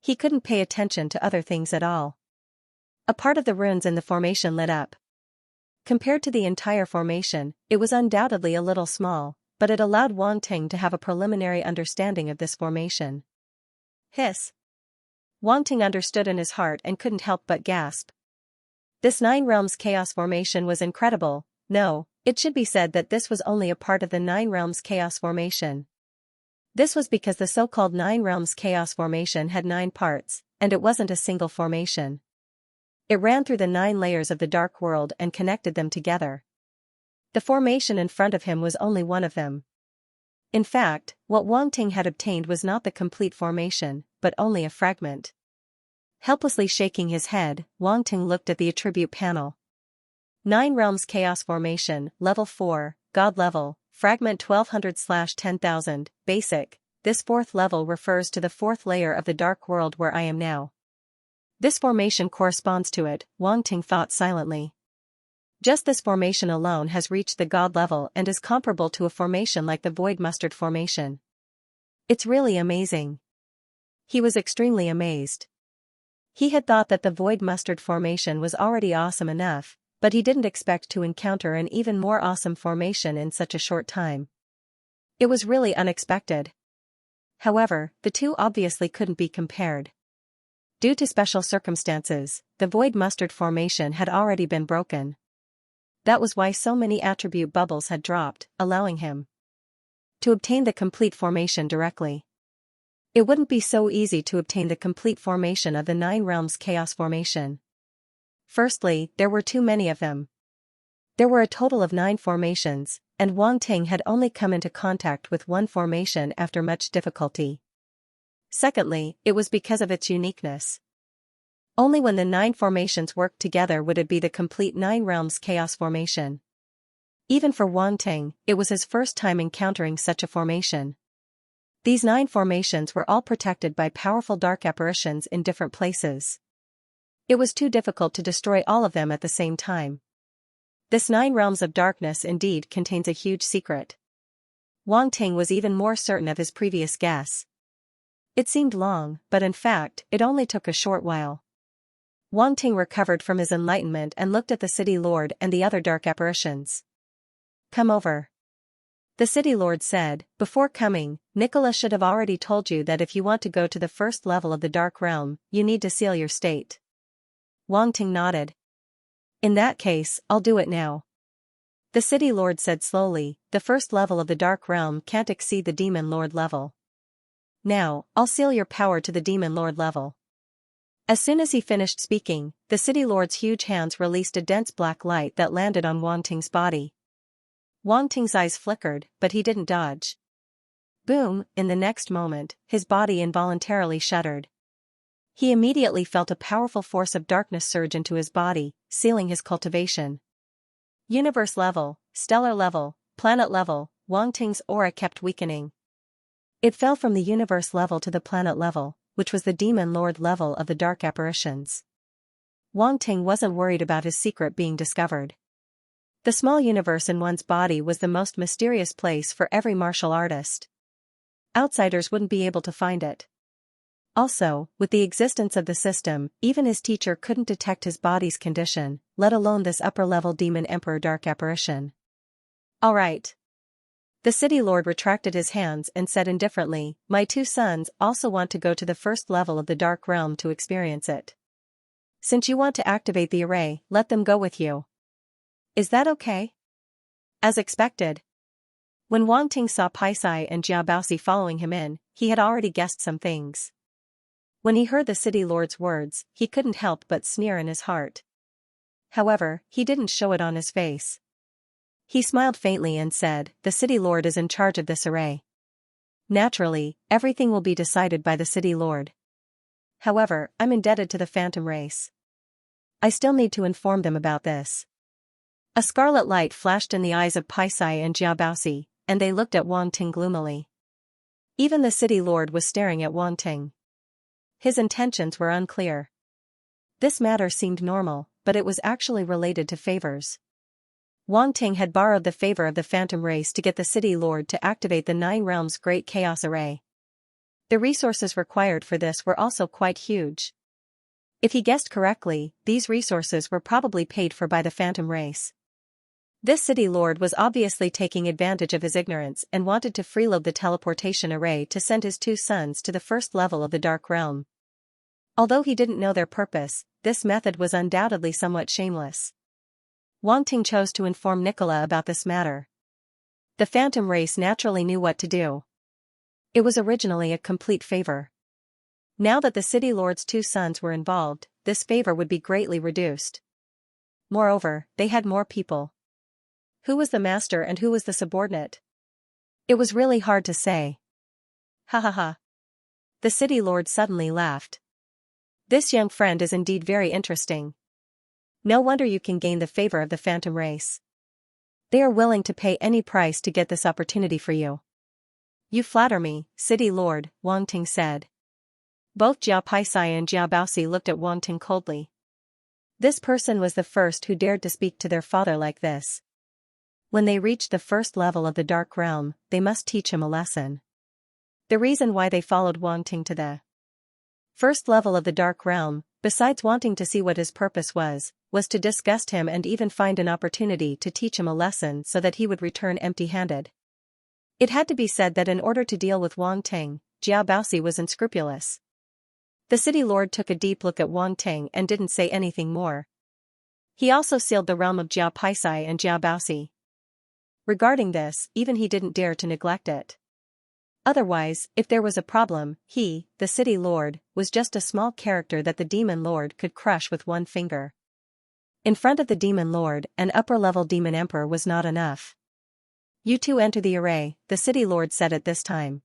He couldn't pay attention to other things at all. A part of the runes in the formation lit up. Compared to the entire formation, it was undoubtedly a little small, but it allowed Wang Ting to have a preliminary understanding of this formation. Hiss. Wang Ting understood in his heart and couldn't help but gasp. This 9 Realms Chaos Formation was incredible. No, it should be said that this was only a part of the 9 Realms Chaos Formation. This was because the so-called 9 Realms Chaos Formation had 9 parts, and it wasn't a single formation. It ran through the 9 layers of the Dark World and connected them together. The formation in front of him was only one of them. In fact, what Wang Ting had obtained was not the complete formation, but only a fragment. Helplessly shaking his head, Wang Ting looked at the attribute panel. 9 Realms Chaos Formation, Level 4, God Level, Fragment 1200/10,000, Basic. This 4th level refers to the 4th layer of the Dark World where I am now. This formation corresponds to it, Wang Ting thought silently. Just this formation alone has reached the God level and is comparable to a formation like the Void Mustard Formation. It's really amazing. He was extremely amazed. He had thought that the Void Mustard Formation was already awesome enough, but he didn't expect to encounter an even more awesome formation in such a short time. It was really unexpected. However, the two obviously couldn't be compared. Due to special circumstances, the Void Mustard Formation had already been broken. That was why so many attribute bubbles had dropped, allowing him to obtain the complete formation directly. It wouldn't be so easy to obtain the complete formation of the 9 Realms Chaos Formation. Firstly, there were too many of them. There were a total of 9 formations, and Wang Ting had only come into contact with one formation after much difficulty. Secondly, it was because of its uniqueness. Only when the 9 formations worked together would it be the complete 9 Realms Chaos Formation. Even for Wang Ting, it was his first time encountering such a formation. These 9 formations were all protected by powerful dark apparitions in different places. It was too difficult to destroy all of them at the same time. This 9 Realms of Darkness indeed contains a huge secret. Wang Ting was even more certain of his previous guess. It seemed long, but in fact, it only took a short while. Wang Ting recovered from his enlightenment and looked at the City Lord and the other dark apparitions. Come over. The City Lord said, before coming, Nicola should have already told you that if you want to go to the first level of the Dark Realm, you need to seal your state. Wang Ting nodded. In that case, I'll do it now. The City Lord said slowly, the first level of the Dark Realm can't exceed the Demon Lord level. Now, I'll seal your power to the Demon Lord level. As soon as he finished speaking, the city lord's huge hands released a dense black light that landed on Wang Ting's body. Wang Ting's eyes flickered, but he didn't dodge. Boom, in the next moment, his body involuntarily shuddered. He immediately felt a powerful force of darkness surge into his body, sealing his cultivation. Universe level, stellar level, planet level, Wang Ting's aura kept weakening. It fell from the universe level to the planet level, which was the demon lord level of the dark apparitions. Wang Ting wasn't worried about his secret being discovered. The small universe in one's body was the most mysterious place for every martial artist. Outsiders wouldn't be able to find it. Also, with the existence of the system, even his teacher couldn't detect his body's condition, let alone this upper-level demon emperor dark apparition. All right. The city lord retracted his hands and said indifferently, "My two sons also want to go to the first level of the dark realm to experience it. Since you want to activate the array, let them go with you. Is that okay?" As expected. When Wang Ting saw Paisai and Jia Baosi following him in, he had already guessed some things. When he heard the city lord's words, he couldn't help but sneer in his heart. However, he didn't show it on his face. He smiled faintly and said, "The city lord is in charge of this array. Naturally, everything will be decided by the city lord. However, I'm indebted to the phantom race. I still need to inform them about this." A scarlet light flashed in the eyes of Paisai and Jia Baosi, and they looked at Wang Ting gloomily. Even the city lord was staring at Wang Ting. His intentions were unclear. This matter seemed normal, but it was actually related to favors. Wang Ting had borrowed the favor of the phantom race to get the city lord to activate the Nine Realms Great Chaos Array. The resources required for this were also quite huge. If he guessed correctly, these resources were probably paid for by the phantom race. This city lord was obviously taking advantage of his ignorance and wanted to freeload the teleportation array to send his two sons to the first level of the dark realm. Although he didn't know their purpose, this method was undoubtedly somewhat shameless. Wang Ting chose to inform Nicola about this matter. The phantom race naturally knew what to do. It was originally a complete favor. Now that the city lord's two sons were involved, this favor would be greatly reduced. Moreover, they had more people. Who was the master and who was the subordinate? It was really hard to say. Ha ha ha. The city lord suddenly laughed. This young friend is indeed very interesting. No wonder you can gain the favor of the phantom race. They are willing to pay any price to get this opportunity for you. You flatter me, city lord, Wang Ting said. Both Jia Paisai and Jia Baosi looked at Wang Ting coldly. This person was the first who dared to speak to their father like this. When they reached the first level of the dark realm, they must teach him a lesson. The reason why they followed Wang Ting to the first level of the dark realm, besides wanting to see what his purpose was to disgust him and even find an opportunity to teach him a lesson so that he would return empty-handed. It had to be said that in order to deal with Wang Ting, Jia Baosi was unscrupulous. The city lord took a deep look at Wang Ting and didn't say anything more. He also sealed the realm of Jia Paisai and Jia Baosi. Regarding this, even he didn't dare to neglect it. Otherwise, if there was a problem, he, the city lord, was just a small character that the demon lord could crush with one finger. In front of the demon lord, an upper-level demon emperor was not enough. You two enter the array, the city lord said at this time.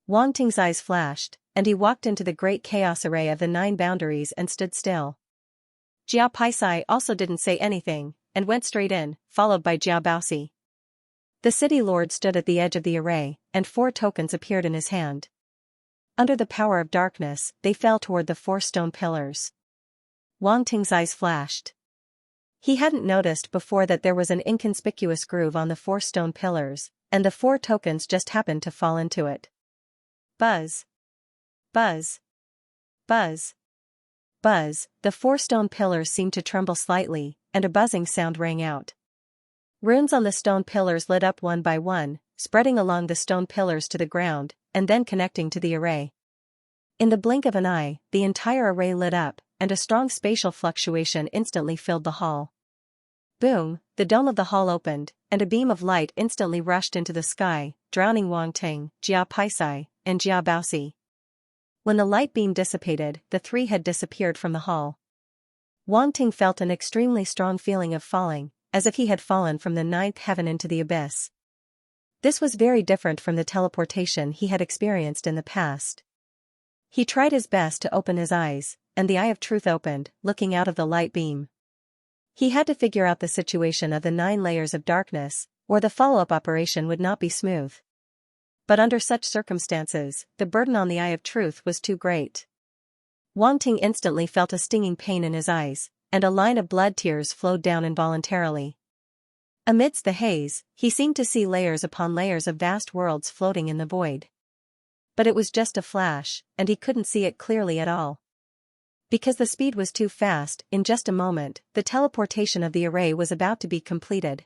Wang Ting's eyes flashed, and he walked into the great chaos array of the 9 boundaries and stood still. Jia Paisai also didn't say anything, and went straight in, followed by Jia Baosi. The city lord stood at the edge of the array, and 4 tokens appeared in his hand. Under the power of darkness, they fell toward the 4 stone pillars. Wang Ting's eyes flashed. He hadn't noticed before that there was an inconspicuous groove on the 4 stone pillars, and the 4 tokens just happened to fall into it. Buzz. Buzz. Buzz. Buzz, the 4 stone pillars seemed to tremble slightly, and a buzzing sound rang out. Runes on the stone pillars lit up one by one, spreading along the stone pillars to the ground, and then connecting to the array. In the blink of an eye, the entire array lit up, and a strong spatial fluctuation instantly filled the hall. Boom, the dome of the hall opened, and a beam of light instantly rushed into the sky, drowning Wang Ting, Jia Paisai, and Jia Baosi. When the light beam dissipated, the three had disappeared from the hall. Wang Ting felt an extremely strong feeling of falling, as if he had fallen from the ninth heaven into the abyss. This was very different from the teleportation he had experienced in the past. He tried his best to open his eyes, and the Eye of Truth opened, looking out of the light beam. He had to figure out the situation of the 9 layers of darkness, or the follow-up operation would not be smooth. But under such circumstances, the burden on the Eye of Truth was too great. Wang Ting instantly felt a stinging pain in his eyes, and a line of blood tears flowed down involuntarily. Amidst the haze, he seemed to see layers upon layers of vast worlds floating in the void. But it was just a flash, and he couldn't see it clearly at all. Because the speed was too fast, in just a moment, the teleportation of the array was about to be completed.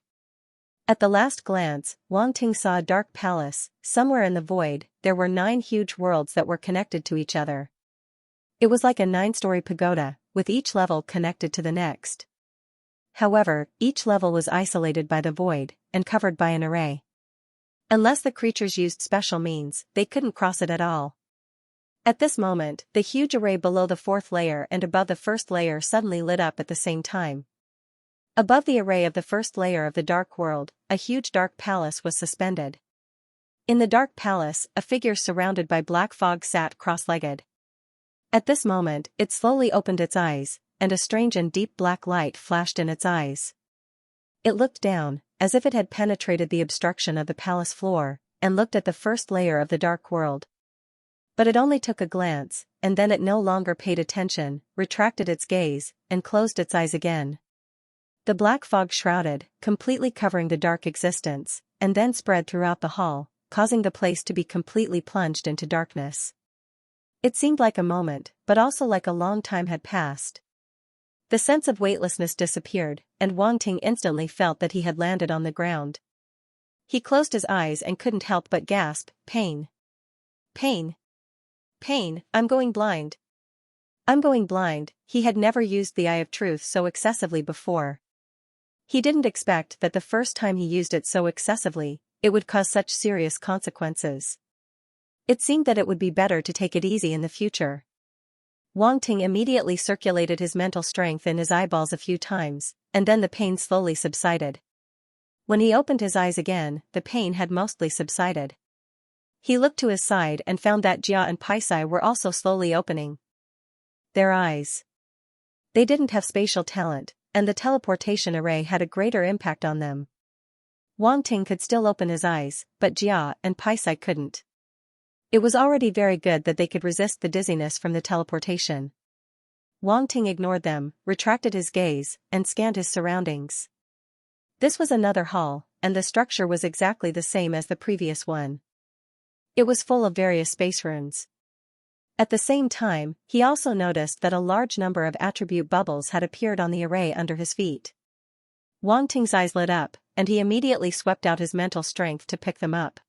At the last glance, Wang Ting saw a dark palace. Somewhere in the void, there were 9 huge worlds that were connected to each other. It was like a 9-story pagoda, with each level connected to the next. However, each level was isolated by the void, and covered by an array. Unless the creatures used special means, they couldn't cross it at all. At this moment, the huge array below the 4th layer and above the 1st layer suddenly lit up at the same time. Above the array of the 1st layer of the dark world, a huge dark palace was suspended. In the dark palace, a figure surrounded by black fog sat cross-legged. At this moment, it slowly opened its eyes, and a strange and deep black light flashed in its eyes. It looked down, as if it had penetrated the obstruction of the palace floor, and looked at the 1st layer of the dark world. But it only took a glance, and then it no longer paid attention, retracted its gaze, and closed its eyes again. The black fog shrouded, completely covering the dark existence, and then spread throughout the hall, causing the place to be completely plunged into darkness. It seemed like a moment, but also like a long time had passed. The sense of weightlessness disappeared, and Wang Ting instantly felt that he had landed on the ground. He closed his eyes and couldn't help but gasp, "Pain! Pain! Pain, I'm going blind! I'm going blind." He had never used the Eye of Truth so excessively before. He didn't expect that the first time he used it so excessively, it would cause such serious consequences. It seemed that it would be better to take it easy in the future. Wang Ting immediately circulated his mental strength in his eyeballs a few times, and then the pain slowly subsided. When he opened his eyes again, the pain had mostly subsided. He looked to his side and found that Jia and Paisai were also slowly opening their eyes. They didn't have spatial talent, and the teleportation array had a greater impact on them. Wang Ting could still open his eyes, but Jia and Paisai couldn't. It was already very good that they could resist the dizziness from the teleportation. Wang Ting ignored them, retracted his gaze, and scanned his surroundings. This was another hall, and the structure was exactly the same as the previous one. It was full of various space runes. At the same time, he also noticed that a large number of attribute bubbles had appeared on the array under his feet. Wang Ting's eyes lit up, and he immediately swept out his mental strength to pick them up.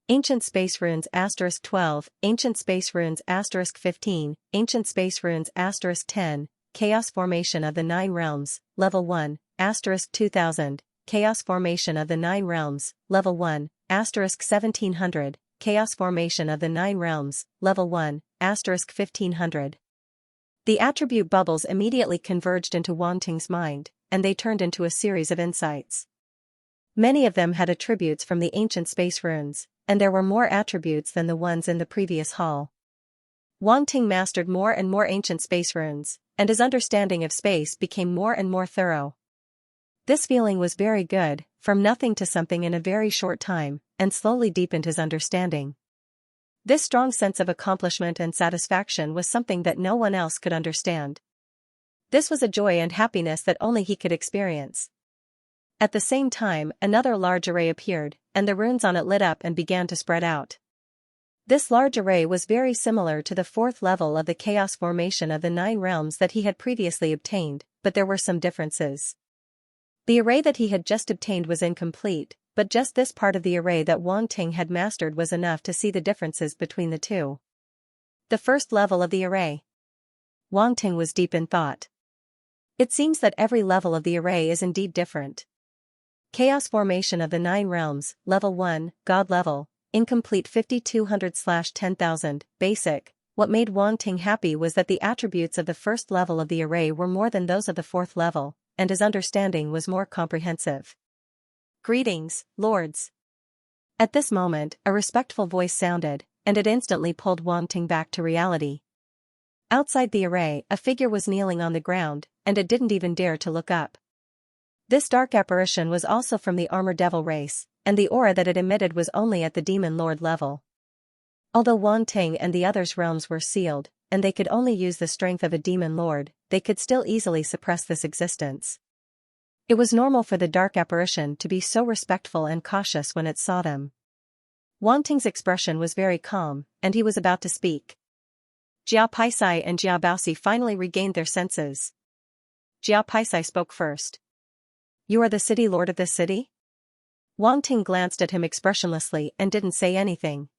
Ancient Space Runes *12, Ancient Space Runes *15, Ancient Space Runes *10, Chaos Formation of the 9 Realms, Level 1, *2000, Chaos Formation of the 9 Realms, Level 1, *1700, Chaos Formation of the 9 Realms, Level 1, *1500. The attribute bubbles immediately converged into Wang Ting's mind, and they turned into a series of insights. Many of them had attributes from the ancient space runes, and there were more attributes than the ones in the previous hall. Wang Ting mastered more and more ancient space runes, and his understanding of space became more and more thorough. This feeling was very good, from nothing to something in a very short time, and slowly deepened his understanding. This strong sense of accomplishment and satisfaction was something that no one else could understand. This was a joy and happiness that only he could experience. At the same time, another large array appeared, and the runes on it lit up and began to spread out. This large array was very similar to the 4th level of the chaos formation of the 9 realms that he had previously obtained, but there were some differences. The array that he had just obtained was incomplete, but just this part of the array that Wang Ting had mastered was enough to see the differences between the two. The 1st level of the array. Wang Ting was deep in thought. It seems that every level of the array is indeed different. Chaos Formation of the 9 Realms, Level 1, God Level, Incomplete 5200/10,000, Basic, What made Wang Ting happy was that the attributes of the first level of the array were more than those of the fourth level, and his understanding was more comprehensive. Greetings, lords. At this moment, a respectful voice sounded, and it instantly pulled Wang Ting back to reality. Outside the array, a figure was kneeling on the ground, and it didn't even dare to look up. This dark apparition was also from the Armor Devil race, and the aura that it emitted was only at the Demon Lord level. Although Wang Ting and the others' realms were sealed, and they could only use the strength of a Demon Lord, they could still easily suppress this existence. It was normal for the dark apparition to be so respectful and cautious when it saw them. Wang Ting's expression was very calm, and he was about to speak. Jia Paisai and Jia Baosi finally regained their senses. Jia Paisai spoke first. You are the city lord of this city? Wang Ting glanced at him expressionlessly and didn't say anything.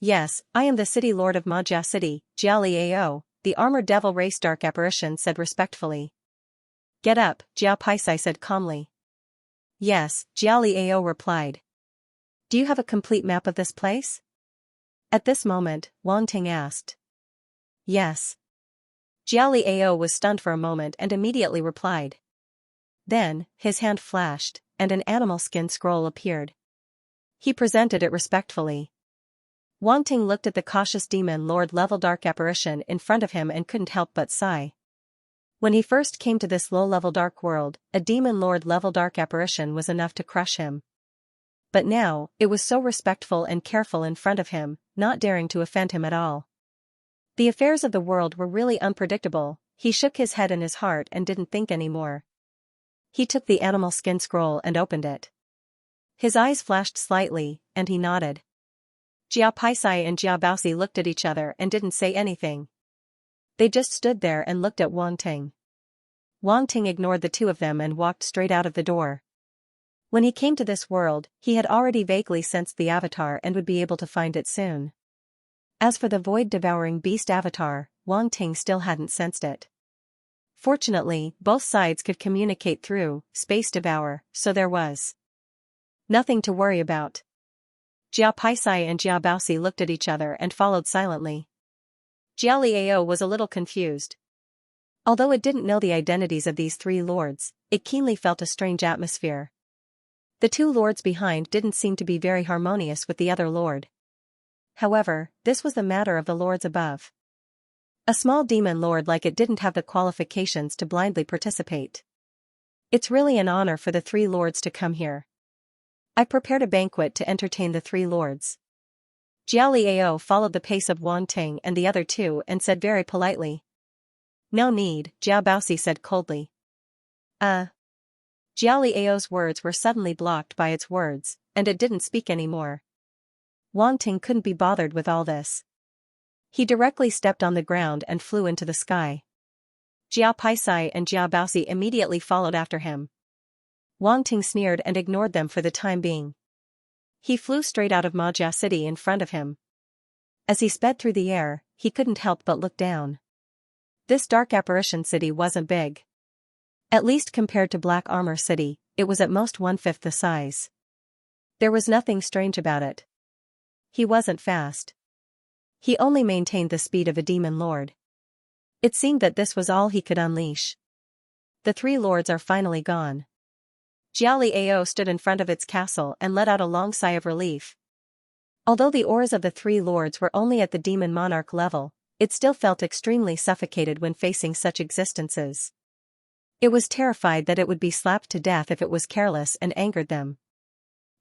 Yes, I am the city lord of Majia City, Jiali Ao, the armored devil race dark apparition said respectfully. Get up, Jia Paisai said calmly. Yes, Jiali Ao replied. Do you have a complete map of this place? At this moment, Wang Ting asked. Yes. Jiali Ao was stunned for a moment and immediately replied. Then, his hand flashed, and an animal skin scroll appeared. He presented it respectfully. Wang Ting looked at the cautious demon lord level dark apparition in front of him and couldn't help but sigh. When he first came to this low-level dark world, a demon lord level dark apparition was enough to crush him. But now, it was so respectful and careful in front of him, not daring to offend him at all. The affairs of the world were really unpredictable. He shook his head in his heart and didn't think anymore. He took the animal skin scroll and opened it. His eyes flashed slightly, and he nodded. Jia Paisai and Jia Baosi looked at each other and didn't say anything. They just stood there and looked at Wang Ting. Wang Ting ignored the two of them and walked straight out of the door. When he came to this world, he had already vaguely sensed the avatar and would be able to find it soon. As for the void-devouring beast avatar, Wang Ting still hadn't sensed it. Fortunately, both sides could communicate through space devour, so there was nothing to worry about. Jia Paisai and Jia Baosi looked at each other and followed silently. Jia Liao was a little confused. Although it didn't know the identities of these three lords, it keenly felt a strange atmosphere. The two lords behind didn't seem to be very harmonious with the other lord. However, this was the matter of the lords above. A small demon lord like it didn't have the qualifications to blindly participate. It's really an honor for the three lords to come here. I prepared a banquet to entertain the three lords. Jia Liao followed the pace of Wang Ting and the other two and said very politely. No need, Jia Baosi said coldly. Jia Liao's words were suddenly blocked by its words, and it didn't speak anymore. Wang Ting couldn't be bothered with all this. He directly stepped on the ground and flew into the sky. Jia Paisai and Jia Baosi immediately followed after him. Wang Ting sneered and ignored them for the time being. He flew straight out of Majia City in front of him. As he sped through the air, he couldn't help but look down. This dark apparition city wasn't big. At least compared to Black Armor City, it was at most 1/5 the size. There was nothing strange about it. He wasn't fast. He only maintained the speed of a demon lord. It seemed that this was all he could unleash. The three lords are finally gone. Jia Liao stood in front of its castle and let out a long sigh of relief. Although the auras of the three lords were only at the demon monarch level, it still felt extremely suffocated when facing such existences. It was terrified that it would be slapped to death if it was careless and angered them.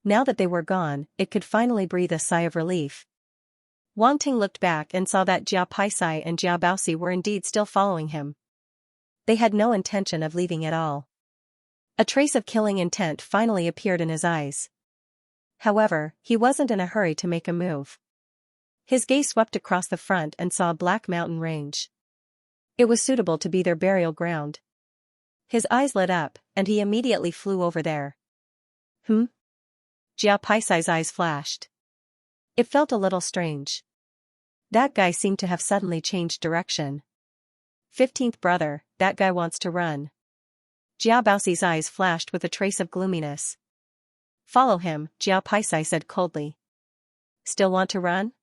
Now that they were gone, it could finally breathe a sigh of relief. Wang Ting looked back and saw that Jia Paisai and Jia Baosi were indeed still following him. They had no intention of leaving at all. A trace of killing intent finally appeared in his eyes. However, he wasn't in a hurry to make a move. His gaze swept across the front and saw a black mountain range. It was suitable to be their burial ground. His eyes lit up, and he immediately flew over there. Jia Paisai's eyes flashed. It felt a little strange. That guy seemed to have suddenly changed direction. 15th brother, that guy wants to run. Jia Baosi's eyes flashed with a trace of gloominess. Follow him, Jia Paisai said coldly. Still want to run?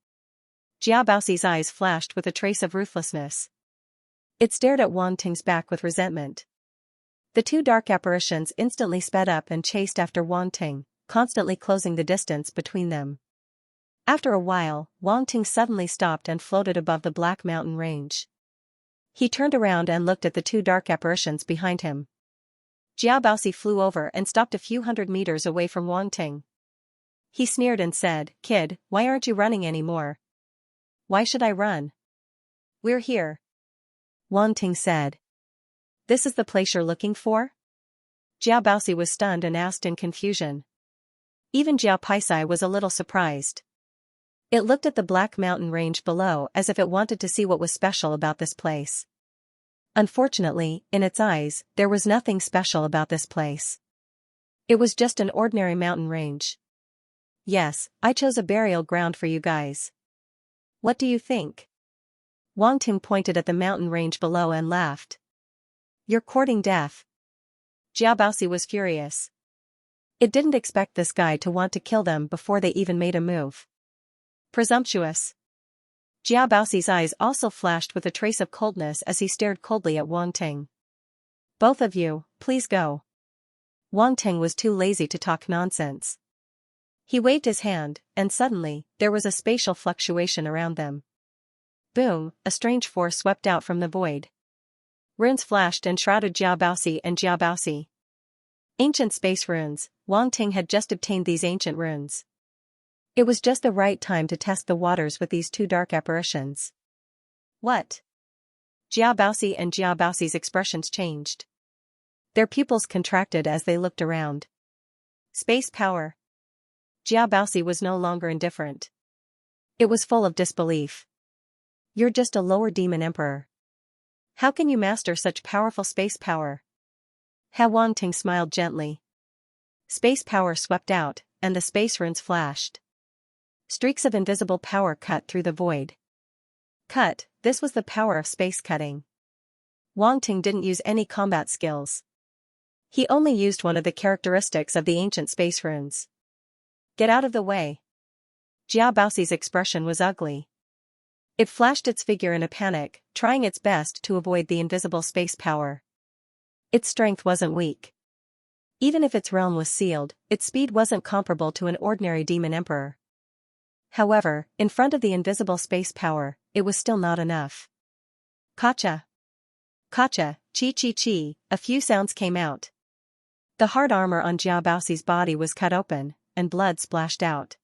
Jia Baoxi's eyes flashed with a trace of ruthlessness. It stared at Wang Ting's back with resentment. The two dark apparitions instantly sped up and chased after Wang Ting, constantly closing the distance between them. After a while, Wang Ting suddenly stopped and floated above the black mountain range. He turned around and looked at the two dark apparitions behind him. Jia Baoxi flew over and stopped a few hundred meters away from Wang Ting. He sneered and said, "Kid, why aren't you running anymore?" "Why should I run? We're here," Wang Ting said. "This is the place you're looking for?" Jia Baoxi was stunned and asked in confusion. Even Jia Paisai was a little surprised. It looked at the black mountain range below as if it wanted to see what was special about this place. Unfortunately, in its eyes, there was nothing special about this place. It was just an ordinary mountain range. "Yes, I chose a burial ground for you guys. What do you think?" Wang Ting pointed at the mountain range below and laughed. "You're courting death." Jia Baoxi was furious. It didn't expect this guy to want to kill them before they even made a move. Presumptuous. Jia Baoxi's eyes also flashed with a trace of coldness as he stared coldly at Wang Ting. "Both of you, please go." Wang Ting was too lazy to talk nonsense. He waved his hand, and suddenly, there was a spatial fluctuation around them. Boom, a strange force swept out from the void. Runes flashed and shrouded Jia Baoxi and Jia Baoxi. Ancient space runes. Wang Ting had just obtained these ancient runes. It was just the right time to test the waters with these two dark apparitions. "What?" Jia Baoxi and Jia Baoxi's expressions changed. Their pupils contracted as they looked around. Space power. Jia Baoxi was no longer indifferent. It was full of disbelief. "You're just a lower demon emperor. How can you master such powerful space power?" Wang Ting smiled gently. Space power swept out, and the space runes flashed. Streaks of invisible power cut through the void. This was the power of space cutting. Wang Ting didn't use any combat skills. He only used one of the characteristics of the ancient space runes. "Get out of the way." Jia Baoxi's expression was ugly. It flashed its figure in a panic, trying its best to avoid the invisible space power. Its strength wasn't weak. Even if its realm was sealed, its speed wasn't comparable to an ordinary demon emperor. However, in front of the invisible space power, it was still not enough. Kacha. Kacha, chi chi chi, a few sounds came out. The hard armor on Jia Baoxi's body was cut open, and blood splashed out.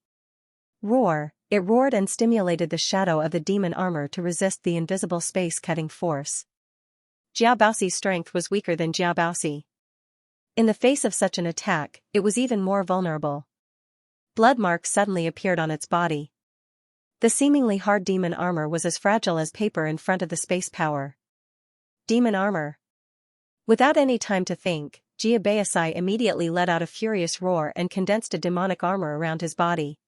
Roar, it roared and stimulated the shadow of the demon armor to resist the invisible space-cutting force. Jia Baoxi's strength was weaker than Jia Baoxi. In the face of such an attack, it was even more vulnerable. Blood marks suddenly appeared on its body. The seemingly hard demon armor was as fragile as paper in front of the space power. Demon armor. Without any time to think, Jia Baoxi immediately let out a furious roar and condensed a demonic armor around his body.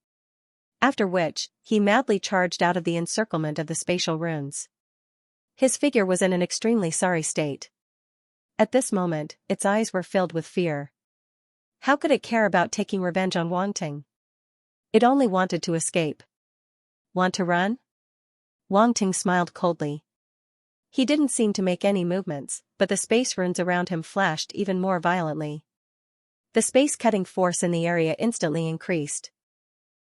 After which, he madly charged out of the encirclement of the spatial runes. His figure was in an extremely sorry state. At this moment, its eyes were filled with fear. How could it care about taking revenge on Wang Ting? It only wanted to escape. Want to run? Wang Ting smiled coldly. He didn't seem to make any movements, but the space runes around him flashed even more violently. The space-cutting force in the area instantly increased.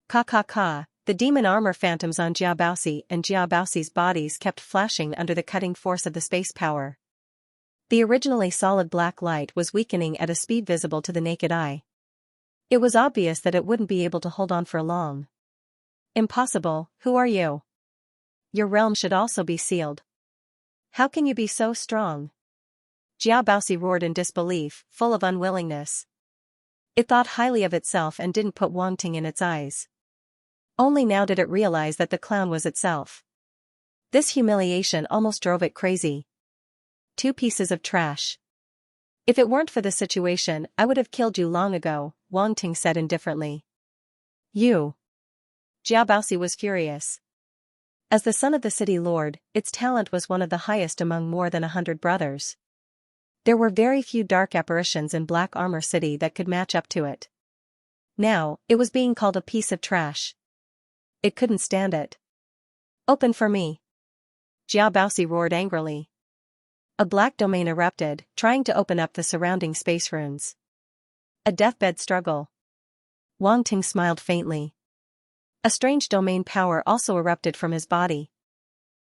The demon armor phantoms on Jia Baoxi and Jia Baoxi's bodies kept flashing under the cutting force of the space power. The originally solid black light was weakening at a speed visible to the naked eye. It was obvious that it wouldn't be able to hold on for long. Impossible, who are you? Your realm should also be sealed. How can you be so strong? Jia Baoxi roared in disbelief, full of unwillingness. It thought highly of itself and didn't put Wang Ting in its eyes. Only now did it realize that the clown was itself. This humiliation almost drove it crazy. Two pieces of trash. If it weren't for the situation, I would have killed you long ago, Wang Ting said indifferently. You. Jia Baoxi was furious. As the son of the city lord, its talent was one of the highest among more than 100 brothers. There were very few dark apparitions in Black Armor City that could match up to it. Now, it was being called a piece of trash. It couldn't stand it. Open for me. Jiao Baozi roared angrily. A black domain erupted, trying to open up the surrounding space runes. A deathbed struggle. Wang Ting smiled faintly. A strange domain power also erupted from his body.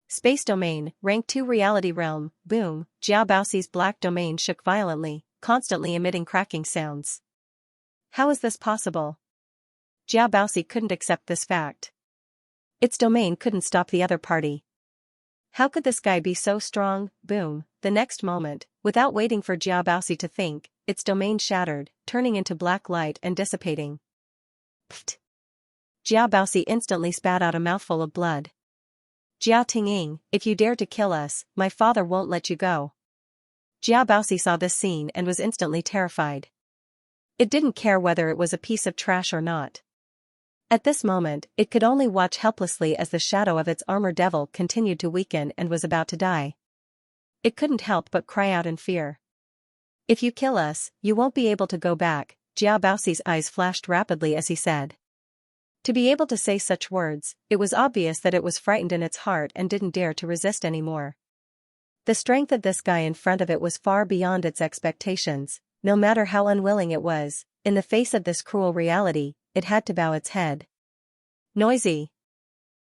Space domain, rank 2 reality realm, boom. Jiao Baozi's black domain shook violently, constantly emitting cracking sounds. How is this possible? Jiao Baozi couldn't accept this fact. Its domain couldn't stop the other party. How could this guy be so strong? Boom. The next moment, without waiting for Jiao Baozi to think, its domain shattered, turning into black light and dissipating. Pfft. Jiao Baozi instantly spat out a mouthful of blood. Jiao Tingying, if you dare to kill us, my father won't let you go. Jiao Baozi saw this scene and was instantly terrified. It didn't care whether it was a piece of trash or not. At this moment, it could only watch helplessly as the shadow of its armor devil continued to weaken and was about to die. It couldn't help but cry out in fear. If you kill us, you won't be able to go back. Jiao Baozi's eyes flashed rapidly as he said. To be able to say such words, it was obvious that it was frightened in its heart and didn't dare to resist anymore. The strength of this guy in front of it was far beyond its expectations. No matter how unwilling it was, in the face of this cruel reality, it had to bow its head. Noisy.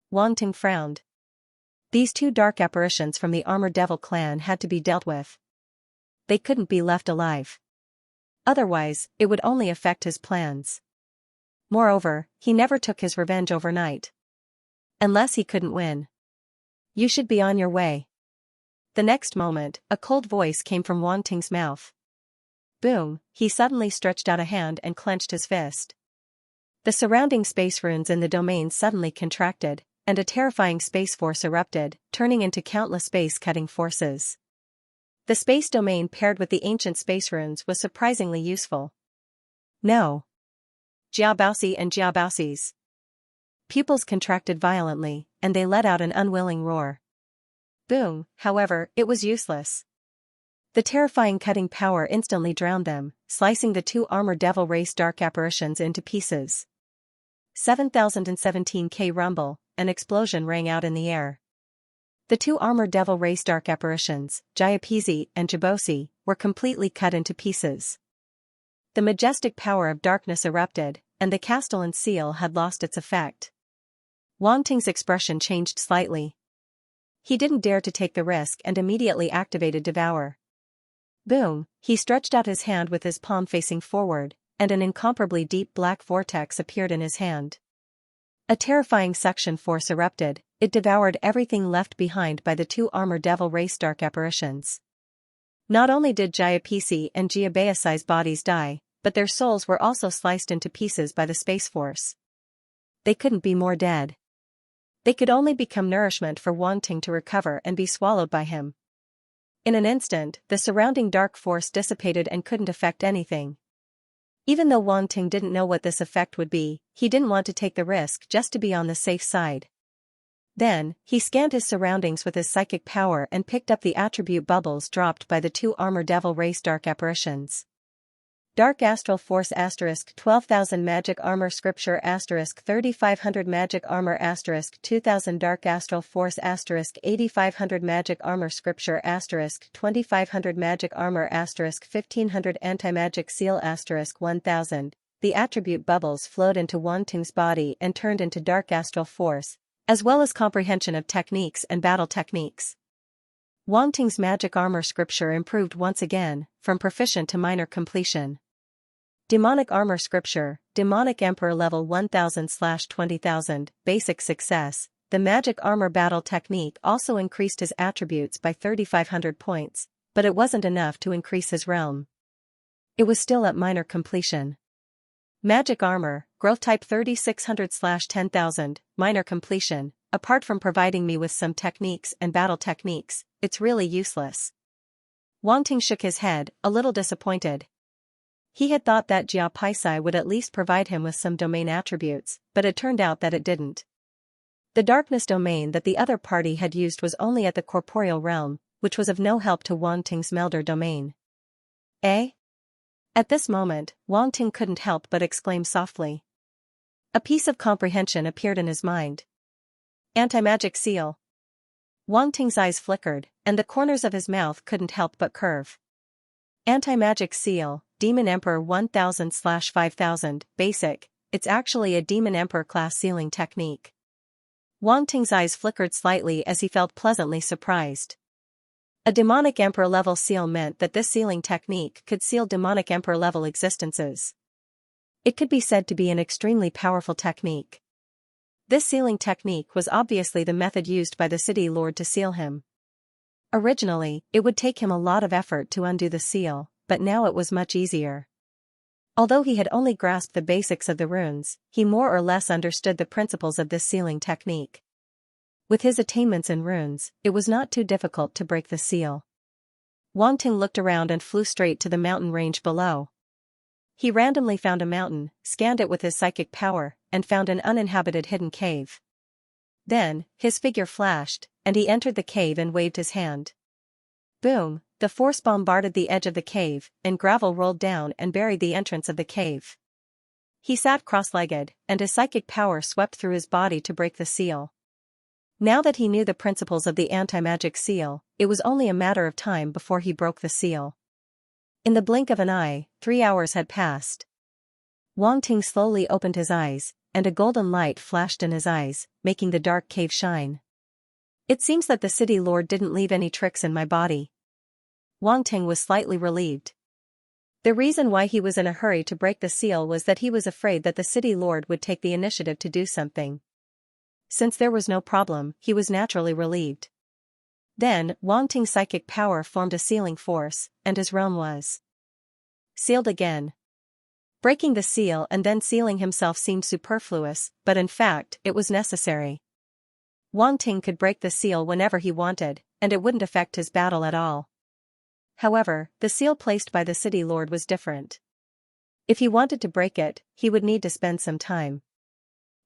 Wang Ting frowned. These 2 dark apparitions from the Armor Devil clan had to be dealt with. They couldn't be left alive. Otherwise, it would only affect his plans. Moreover, he never took his revenge overnight. Unless he couldn't win. You should be on your way. The next moment, a cold voice came from Wang Ting's mouth. Boom, he suddenly stretched out a hand and clenched his fist. The surrounding space runes in the domain suddenly contracted, and a terrifying space force erupted, turning into countless space-cutting forces. The space domain paired with the ancient space runes was surprisingly useful. No. Jiao Baozi and Jiao Baozi's pupils contracted violently, and they let out an unwilling roar. Boom, however, it was useless. The terrifying cutting power instantly drowned them, slicing the 2 Armor Devil race dark apparitions into pieces. 7017K rumble, an explosion rang out in the air. The 2 Armor Devil race dark apparitions, Jiapizi and Jibosi, were completely cut into pieces. The majestic power of darkness erupted, and the Castellan seal had lost its effect. Wang Ting's expression changed slightly. He didn't dare to take the risk and immediately activated Devour. Boom, he stretched out his hand with his palm facing forward, and an incomparably deep black vortex appeared in his hand. A terrifying suction force erupted, it devoured everything left behind by the 2 Armor Devil race dark apparitions. Not only did Jiapizi and Jiabaesi's bodies die, but their souls were also sliced into pieces by the space force. They couldn't be more dead. They could only become nourishment for Wang Ting to recover and be swallowed by him. In an instant, the surrounding dark force dissipated and couldn't affect anything. Even though Wang Ting didn't know what this effect would be, he didn't want to take the risk just to be on the safe side. Then, he scanned his surroundings with his psychic power and picked up the attribute bubbles dropped by the 2 Armor Devil race dark apparitions. Dark Astral Force * 12,000 Magic Armor Scripture * 3,500 Magic Armor * 2,000 Dark Astral Force * 8,500 Magic Armor Scripture * 2,500 Magic Armor * 1,500 Anti-Magic Seal * 1,000. The attribute bubbles flowed into Wang Ting's body and turned into Dark Astral Force, as well as comprehension of techniques and battle techniques. Wang Ting's Magic Armor Scripture improved once again, from proficient to minor completion. Demonic Armor Scripture, Demonic Emperor level 1000/20,000, basic success. The Magic Armor Battle Technique also increased his attributes by 3,500 points, but it wasn't enough to increase his realm. It was still at minor completion. Magic Armor, Growth Type 3,600/10,000, minor completion. Apart from providing me with some techniques and battle techniques, it's really useless. Wang Ting shook his head, a little disappointed. He had thought that Jia Paisai would at least provide him with some domain attributes, but it turned out that it didn't. The darkness domain that the other party had used was only at the corporeal realm, which was of no help to Wang Ting's Melder domain. Eh? At this moment, Wang Ting couldn't help but exclaim softly. A piece of comprehension appeared in his mind. Anti-magic seal. Wang Ting's eyes flickered, and the corners of his mouth couldn't help but curve. Anti-magic seal, Demon Emperor 1000/5000, basic, it's actually a Demon Emperor class sealing technique. Wang Ting's eyes flickered slightly as he felt pleasantly surprised. A demonic emperor level seal meant that this sealing technique could seal demonic emperor level existences. It could be said to be an extremely powerful technique. This sealing technique was obviously the method used by the city lord to seal him. Originally, it would take him a lot of effort to undo the seal, but now it was much easier. Although he had only grasped the basics of the runes, he more or less understood the principles of this sealing technique. With his attainments in runes, it was not too difficult to break the seal. Wang Ting looked around and flew straight to the mountain range below. He randomly found a mountain, scanned it with his psychic power, and found an uninhabited hidden cave. Then, his figure flashed, and he entered the cave and waved his hand. Boom, the force bombarded the edge of the cave, and gravel rolled down and buried the entrance of the cave. He sat cross-legged, and his psychic power swept through his body to break the seal. Now that he knew the principles of the anti-magic seal, it was only a matter of time before he broke the seal. In the blink of an eye, 3 hours had passed. Wang Ting slowly opened his eyes, and a golden light flashed in his eyes, making the dark cave shine. It seems that the city lord didn't leave any tricks in my body. Wang Ting was slightly relieved. The reason why he was in a hurry to break the seal was that he was afraid that the city lord would take the initiative to do something. Since there was no problem, he was naturally relieved. Then, Wang Ting's psychic power formed a sealing force, and his realm was sealed again. Breaking the seal and then sealing himself seemed superfluous, but in fact, it was necessary. Wang Ting could break the seal whenever he wanted, and it wouldn't affect his battle at all. However, the seal placed by the city lord was different. If he wanted to break it, he would need to spend some time.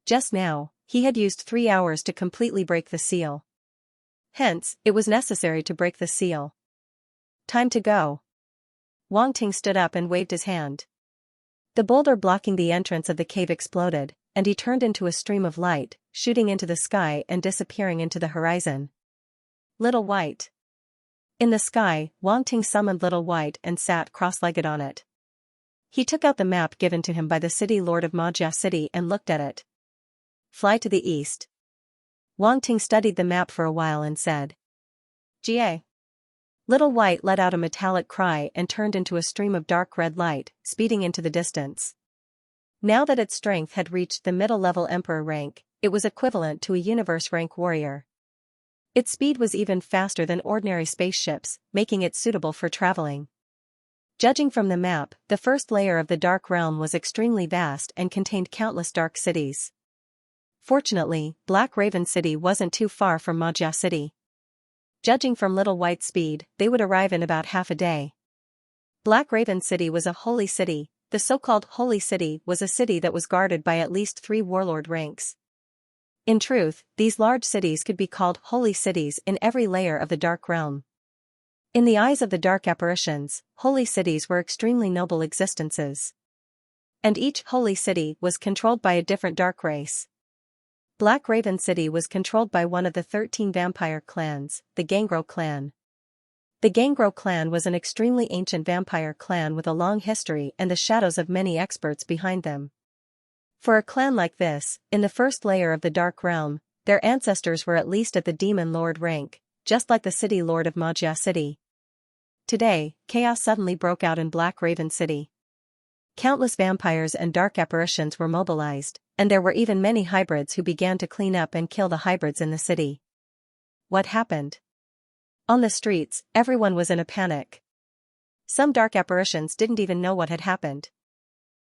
Just now, he had used 3 hours to completely break the seal. Hence, it was necessary to break the seal. Time to go. Wang Ting stood up and waved his hand. The boulder blocking the entrance of the cave exploded, and he turned into a stream of light, shooting into the sky and disappearing into the horizon. Little White. In the sky, Wang Ting summoned Little White and sat cross-legged on it. He took out the map given to him by the city lord of Majia City and looked at it. Fly to the east. Wang Ting studied the map for a while and said, "Ga." Little White let out a metallic cry and turned into a stream of dark red light, speeding into the distance. Now that its strength had reached the middle-level emperor rank, it was equivalent to a universe rank warrior. Its speed was even faster than ordinary spaceships, making it suitable for traveling. Judging from the map, the first layer of the Dark Realm was extremely vast and contained countless dark cities. Fortunately, Black Raven City wasn't too far from Majia City. Judging from Little White's speed, they would arrive in about half a day. Black Raven City was a holy city. The so-called Holy City was a city that was guarded by at least 3 warlord ranks. In truth, these large cities could be called holy cities in every layer of the Dark Realm. In the eyes of the dark apparitions, holy cities were extremely noble existences. And each holy city was controlled by a different dark race. Black Raven City was controlled by one of the 13 vampire clans, the Gangro clan. The Gangro clan was an extremely ancient vampire clan with a long history and the shadows of many experts behind them. For a clan like this, in the first layer of the Dark Realm, their ancestors were at least at the Demon Lord rank, just like the City Lord of Majia City. Today, chaos suddenly broke out in Black Raven City. Countless vampires and dark apparitions were mobilized, and there were even many hybrids who began to clean up and kill the hybrids in the city. What happened? On the streets, everyone was in a panic. Some dark apparitions didn't even know what had happened.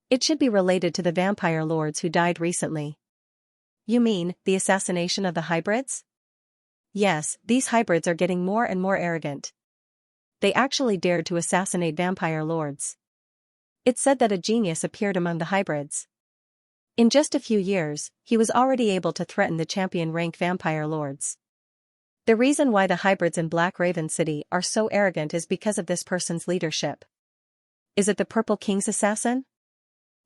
It should be related to the vampire lords who died recently. You mean, the assassination of the hybrids? Yes, these hybrids are getting more and more arrogant. They actually dared to assassinate vampire lords. It's said that a genius appeared among the hybrids. In just a few years, he was already able to threaten the champion rank vampire lords. The reason why the hybrids in Black Raven City are so arrogant is because of this person's leadership. Is it the Purple King's assassin?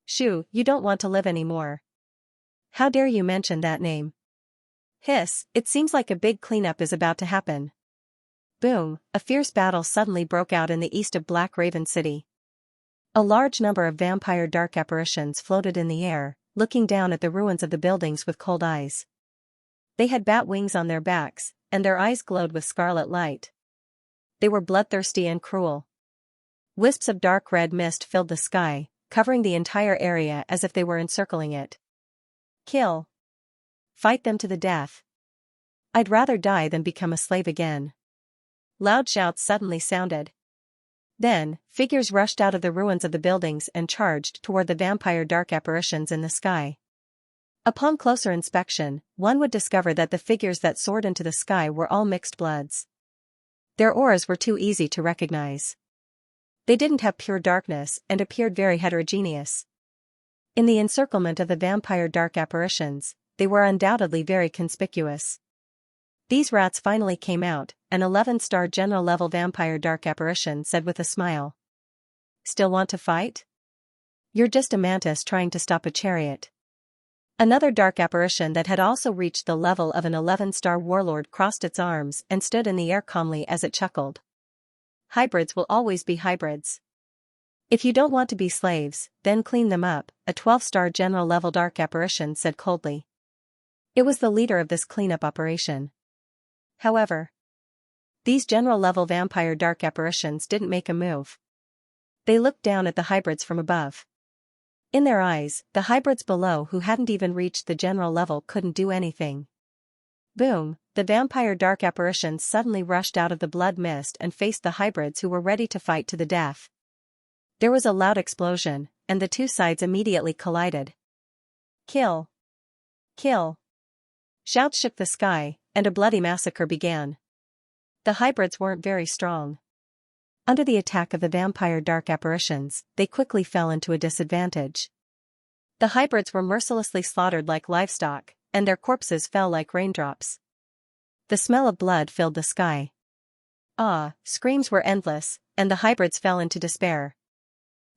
Shoo, you don't want to live anymore. How dare you mention that name? Hiss, it seems like a big cleanup is about to happen. Boom, a fierce battle suddenly broke out in the east of Black Raven City. A large number of vampire dark apparitions floated in the air, looking down at the ruins of the buildings with cold eyes. They had bat wings on their backs, and their eyes glowed with scarlet light. They were bloodthirsty and cruel. Wisps of dark red mist filled the sky, covering the entire area as if they were encircling it. Kill. Fight them to the death. I'd rather die than become a slave again. Loud shouts suddenly sounded. Then, figures rushed out of the ruins of the buildings and charged toward the vampire dark apparitions in the sky. Upon closer inspection, one would discover that the figures that soared into the sky were all mixed bloods. Their auras were too easy to recognize. They didn't have pure darkness and appeared very heterogeneous. In the encirclement of the vampire dark apparitions, they were undoubtedly very conspicuous. These rats finally came out, an 11-star general-level vampire dark apparition said with a smile. Still want to fight? You're just a mantis trying to stop a chariot. Another dark apparition that had also reached the level of an 11-star warlord crossed its arms and stood in the air calmly as it chuckled. Hybrids will always be hybrids. If you don't want to be slaves, then clean them up, a 12-star general-level dark apparition said coldly. It was the leader of this cleanup operation. However, these general-level vampire dark apparitions didn't make a move. They looked down at the hybrids from above. In their eyes, the hybrids below who hadn't even reached the general level couldn't do anything. Boom, the vampire dark apparitions suddenly rushed out of the blood mist and faced the hybrids who were ready to fight to the death. There was a loud explosion, and the two sides immediately collided. Kill! Kill! Shouts shook the sky, and a bloody massacre began. The hybrids weren't very strong. Under the attack of the vampire dark apparitions, they quickly fell into a disadvantage. The hybrids were mercilessly slaughtered like livestock, and their corpses fell like raindrops. The smell of blood filled the sky. Screams were endless, and the hybrids fell into despair.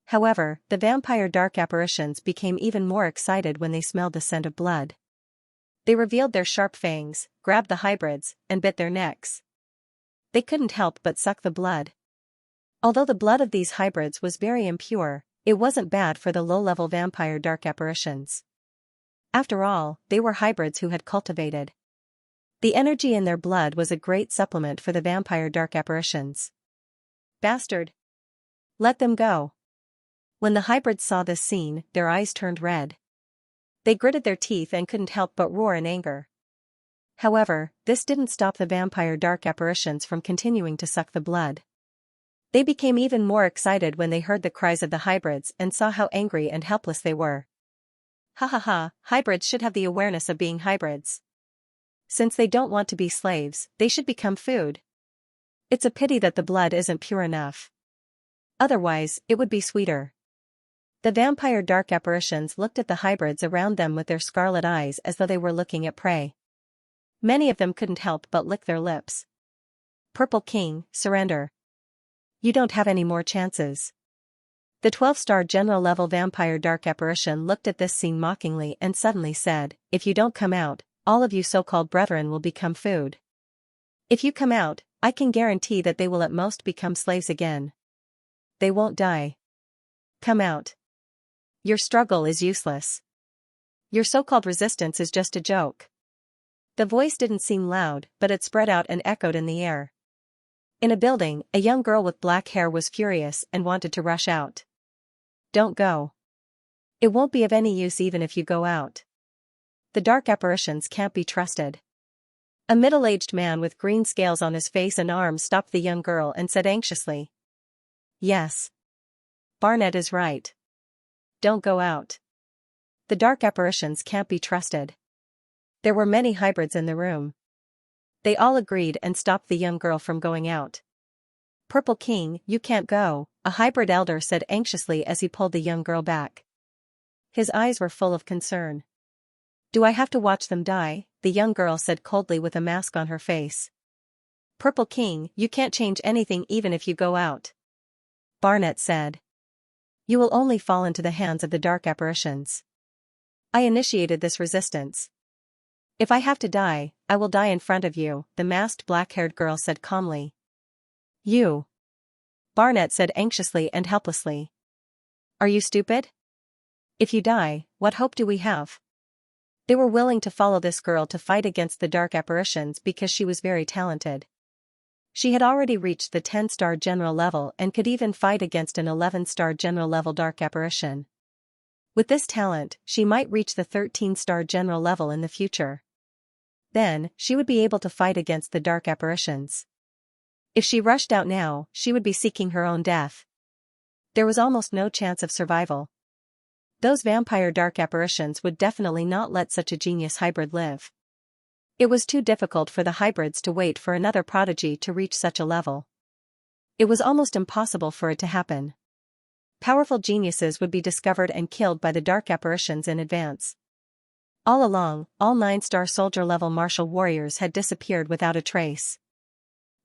However, the vampire dark apparitions became even more excited when they smelled the scent of blood. They revealed their sharp fangs, grabbed the hybrids, and bit their necks. They couldn't help but suck the blood. Although the blood of these hybrids was very impure, it wasn't bad for the low-level vampire dark apparitions. After all, they were hybrids who had cultivated. The energy in their blood was a great supplement for the vampire dark apparitions. Bastard! Let them go. When the hybrids saw this scene, their eyes turned red. They gritted their teeth and couldn't help but roar in anger. However, this didn't stop the vampire dark apparitions from continuing to suck the blood. They became even more excited when they heard the cries of the hybrids and saw how angry and helpless they were. Ha ha ha, hybrids should have the awareness of being hybrids. Since they don't want to be slaves, they should become food. It's a pity that the blood isn't pure enough. Otherwise, it would be sweeter. The vampire dark apparitions looked at the hybrids around them with their scarlet eyes as though they were looking at prey. Many of them couldn't help but lick their lips. Purple King, surrender. You don't have any more chances. The 12-star general-level vampire dark apparition looked at this scene mockingly and suddenly said, if you don't come out, all of you so-called brethren will become food. If you come out, I can guarantee that they will at most become slaves again. They won't die. Come out. Your struggle is useless. Your so-called resistance is just a joke. The voice didn't seem loud, but it spread out and echoed in the air. In a building, a young girl with black hair was furious and wanted to rush out. Don't go. It won't be of any use even if you go out. The dark apparitions can't be trusted. A middle-aged man with green scales on his face and arms stopped the young girl and said anxiously. Yes. Barnett is right. Don't go out. The dark apparitions can't be trusted. There were many hybrids in the room. They all agreed and stopped the young girl from going out. Purple King, you can't go, a hybrid elder said anxiously as he pulled the young girl back. His eyes were full of concern. Do I have to watch them die? The young girl said coldly with a mask on her face. Purple King, you can't change anything even if you go out. Barnett said. You will only fall into the hands of the dark apparitions. I initiated this resistance. If I have to die, I will die in front of you, the masked black-haired girl said calmly. You. Barnett said anxiously and helplessly. Are you stupid? If you die, what hope do we have? They were willing to follow this girl to fight against the dark apparitions because she was very talented. She had already reached the 10-star general level and could even fight against an 11-star general level dark apparition. With this talent, she might reach the 13-star general level in the future. Then, she would be able to fight against the dark apparitions. If she rushed out now, she would be seeking her own death. There was almost no chance of survival. Those vampire dark apparitions would definitely not let such a genius hybrid live. It was too difficult for the hybrids to wait for another prodigy to reach such a level. It was almost impossible for it to happen. Powerful geniuses would be discovered and killed by the dark apparitions in advance. All along, all 9-star soldier-level martial warriors had disappeared without a trace.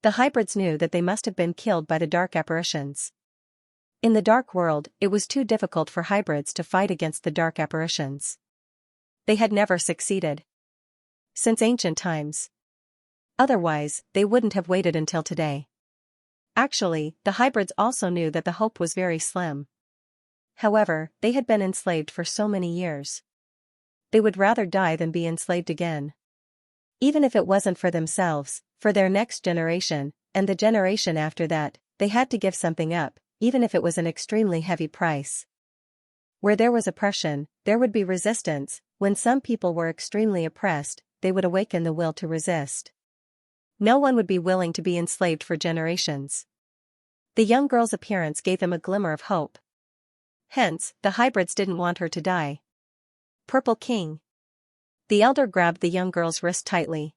The hybrids knew that they must have been killed by the dark apparitions. In the dark world, it was too difficult for hybrids to fight against the dark apparitions. They had never succeeded. Since ancient times. Otherwise, they wouldn't have waited until today. Actually, the hybrids also knew that the hope was very slim. However, they had been enslaved for so many years. They would rather die than be enslaved again. Even if it wasn't for themselves, for their next generation, and the generation after that, they had to give something up, even if it was an extremely heavy price. Where there was oppression, there would be resistance. When some people were extremely oppressed, they would awaken the will to resist. No one would be willing to be enslaved for generations. The young girl's appearance gave them a glimmer of hope. Hence, the hybrids didn't want her to die. Purple King. The elder grabbed the young girl's wrist tightly.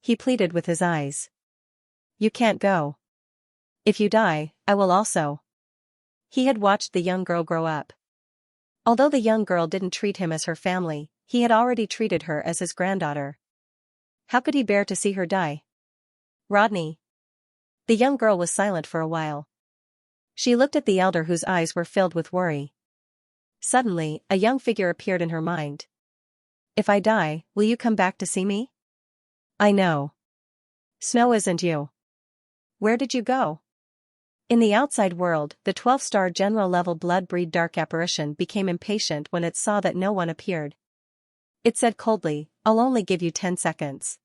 He pleaded with his eyes. You can't go. If you die, I will also. He had watched the young girl grow up. Although the young girl didn't treat him as her family, he had already treated her as his granddaughter. How could he bear to see her die? Rodney. The young girl was silent for a while. She looked at the elder whose eyes were filled with worry. Suddenly, a young figure appeared in her mind. If I die, will you come back to see me? I know. Snow isn't you. Where did you go? In the outside world, the 12-star general level blood-breed dark apparition became impatient when it saw that no one appeared. It said coldly, I'll only give you 10 seconds.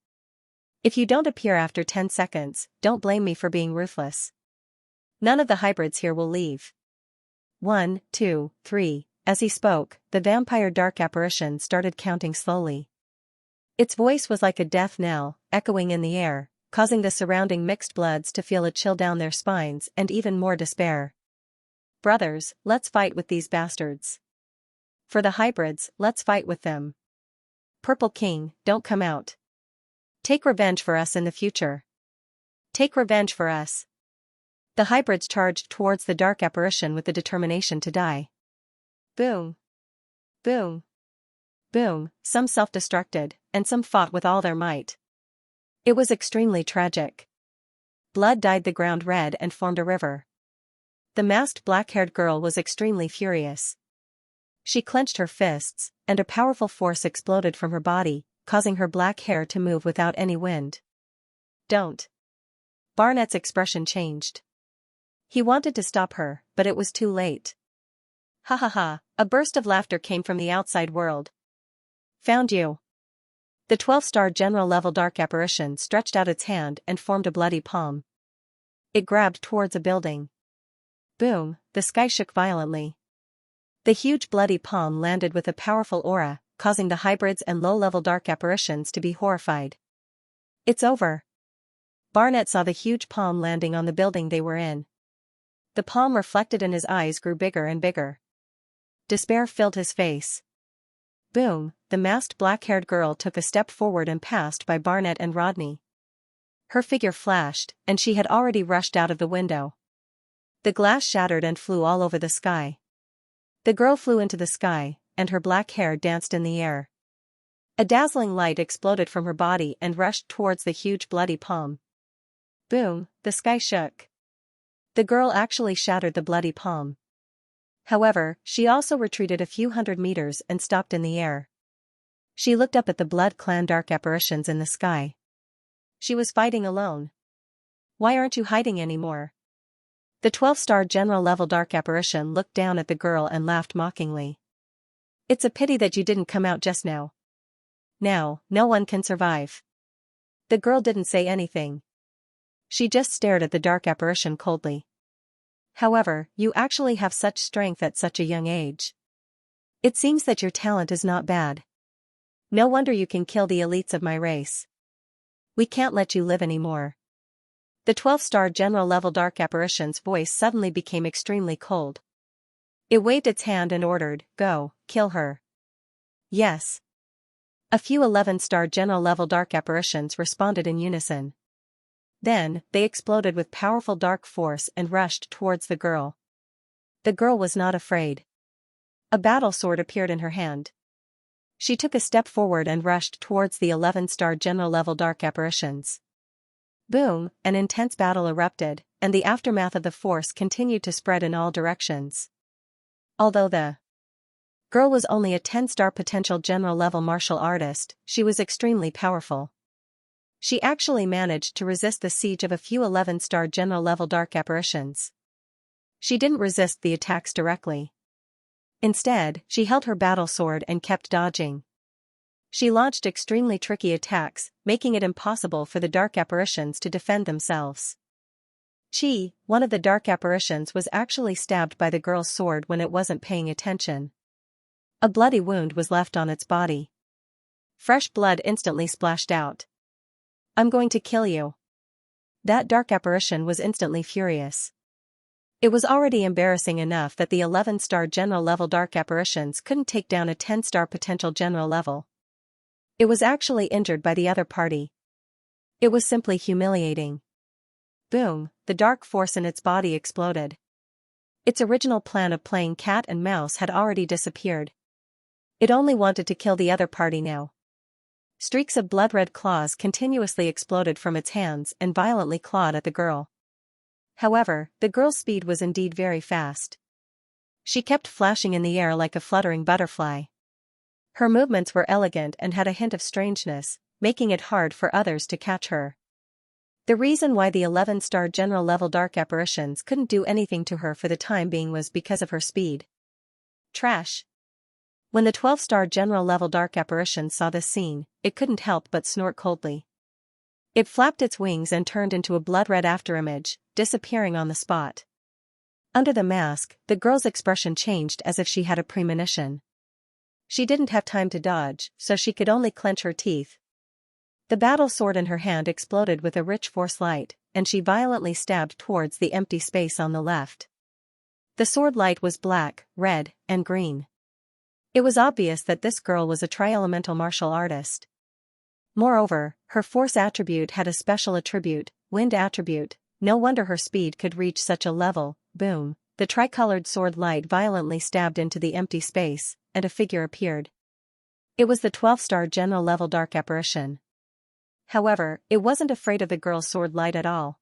If you don't appear after 10 seconds, don't blame me for being ruthless. None of the hybrids here will leave. 1, 2, 3. As he spoke, the vampire dark apparition started counting slowly. Its voice was like a death knell, echoing in the air, causing the surrounding mixed bloods to feel a chill down their spines and even more despair. Brothers, let's fight with these bastards. For the hybrids, let's fight with them. Purple King, don't come out. Take revenge for us in the future. Take revenge for us. The hybrids charged towards the dark apparition with the determination to die. Boom. Boom. Boom, some self-destructed, and some fought with all their might. It was extremely tragic. Blood dyed the ground red and formed a river. The masked black-haired girl was extremely furious. She clenched her fists, and a powerful force exploded from her body, causing her black hair to move without any wind. Don't. Barnett's expression changed. He wanted to stop her, but it was too late. Ha ha ha, a burst of laughter came from the outside world. Found you. The 12-star general level dark apparition stretched out its hand and formed a bloody palm. It grabbed towards a building. Boom, the sky shook violently. The huge bloody palm landed with a powerful aura, causing the hybrids and low-level dark apparitions to be horrified. It's over. Barnett saw the huge palm landing on the building they were in. The palm reflected in his eyes grew bigger and bigger. Despair filled his face. Boom, the masked black-haired girl took a step forward and passed by Barnett and Rodney. Her figure flashed, and she had already rushed out of the window. The glass shattered and flew all over the sky. The girl flew into the sky, and her black hair danced in the air. A dazzling light exploded from her body and rushed towards the huge bloody palm. Boom, the sky shook. The girl actually shattered the bloody palm. However, she also retreated a few hundred meters and stopped in the air. She looked up at the Blood Clan dark apparitions in the sky. She was fighting alone. Why aren't you hiding anymore? The 12-star general level dark apparition looked down at the girl and laughed mockingly. It's a pity that you didn't come out just now. Now, no one can survive. The girl didn't say anything. She just stared at the dark apparition coldly. However, you actually have such strength at such a young age. It seems that your talent is not bad. No wonder you can kill the elites of my race. We can't let you live anymore. The 12-star general level dark apparition's voice suddenly became extremely cold. It waved its hand and ordered, "Go, kill her." Yes. A few 11-star general level dark apparitions responded in unison. Then, they exploded with powerful dark force and rushed towards the girl. The girl was not afraid. A battle sword appeared in her hand. She took a step forward and rushed towards the 11-star general level dark apparitions. Boom, an intense battle erupted, and the aftermath of the force continued to spread in all directions. Although the girl was only a 10-star potential general level martial artist, she was extremely powerful. She actually managed to resist the siege of a few 11-star general level dark apparitions. She didn't resist the attacks directly. Instead, she held her battle sword and kept dodging. She launched extremely tricky attacks, making it impossible for the dark apparitions to defend themselves. One of the dark apparitions, was actually stabbed by the girl's sword when it wasn't paying attention. A bloody wound was left on its body. Fresh blood instantly splashed out. "I'm going to kill you." That dark apparition was instantly furious. It was already embarrassing enough that the 11-star general level dark apparitions couldn't take down a 10-star potential general level. It was actually injured by the other party. It was simply humiliating. Boom, the dark force in its body exploded. Its original plan of playing cat and mouse had already disappeared. It only wanted to kill the other party now. Streaks of blood-red claws continuously exploded from its hands and violently clawed at the girl. However, the girl's speed was indeed very fast. She kept flashing in the air like a fluttering butterfly. Her movements were elegant and had a hint of strangeness, making it hard for others to catch her. The reason why the 11-star general level dark apparitions couldn't do anything to her for the time being was because of her speed. Trash. When the 12-star general level dark apparition saw this scene, it couldn't help but snort coldly. It flapped its wings and turned into a blood-red afterimage, disappearing on the spot. Under the mask, the girl's expression changed as if she had a premonition. She didn't have time to dodge, so she could only clench her teeth. The battle sword in her hand exploded with a rich force light, and she violently stabbed towards the empty space on the left. The sword light was black, red, and green. It was obvious that this girl was a tri-elemental martial artist. Moreover, her force attribute had a special attribute, wind attribute. No wonder her speed could reach such a level. Boom, the tricolored sword light violently stabbed into the empty space, and a figure appeared. It was the 12-star general level dark apparition. However, it wasn't afraid of the girl's sword light at all.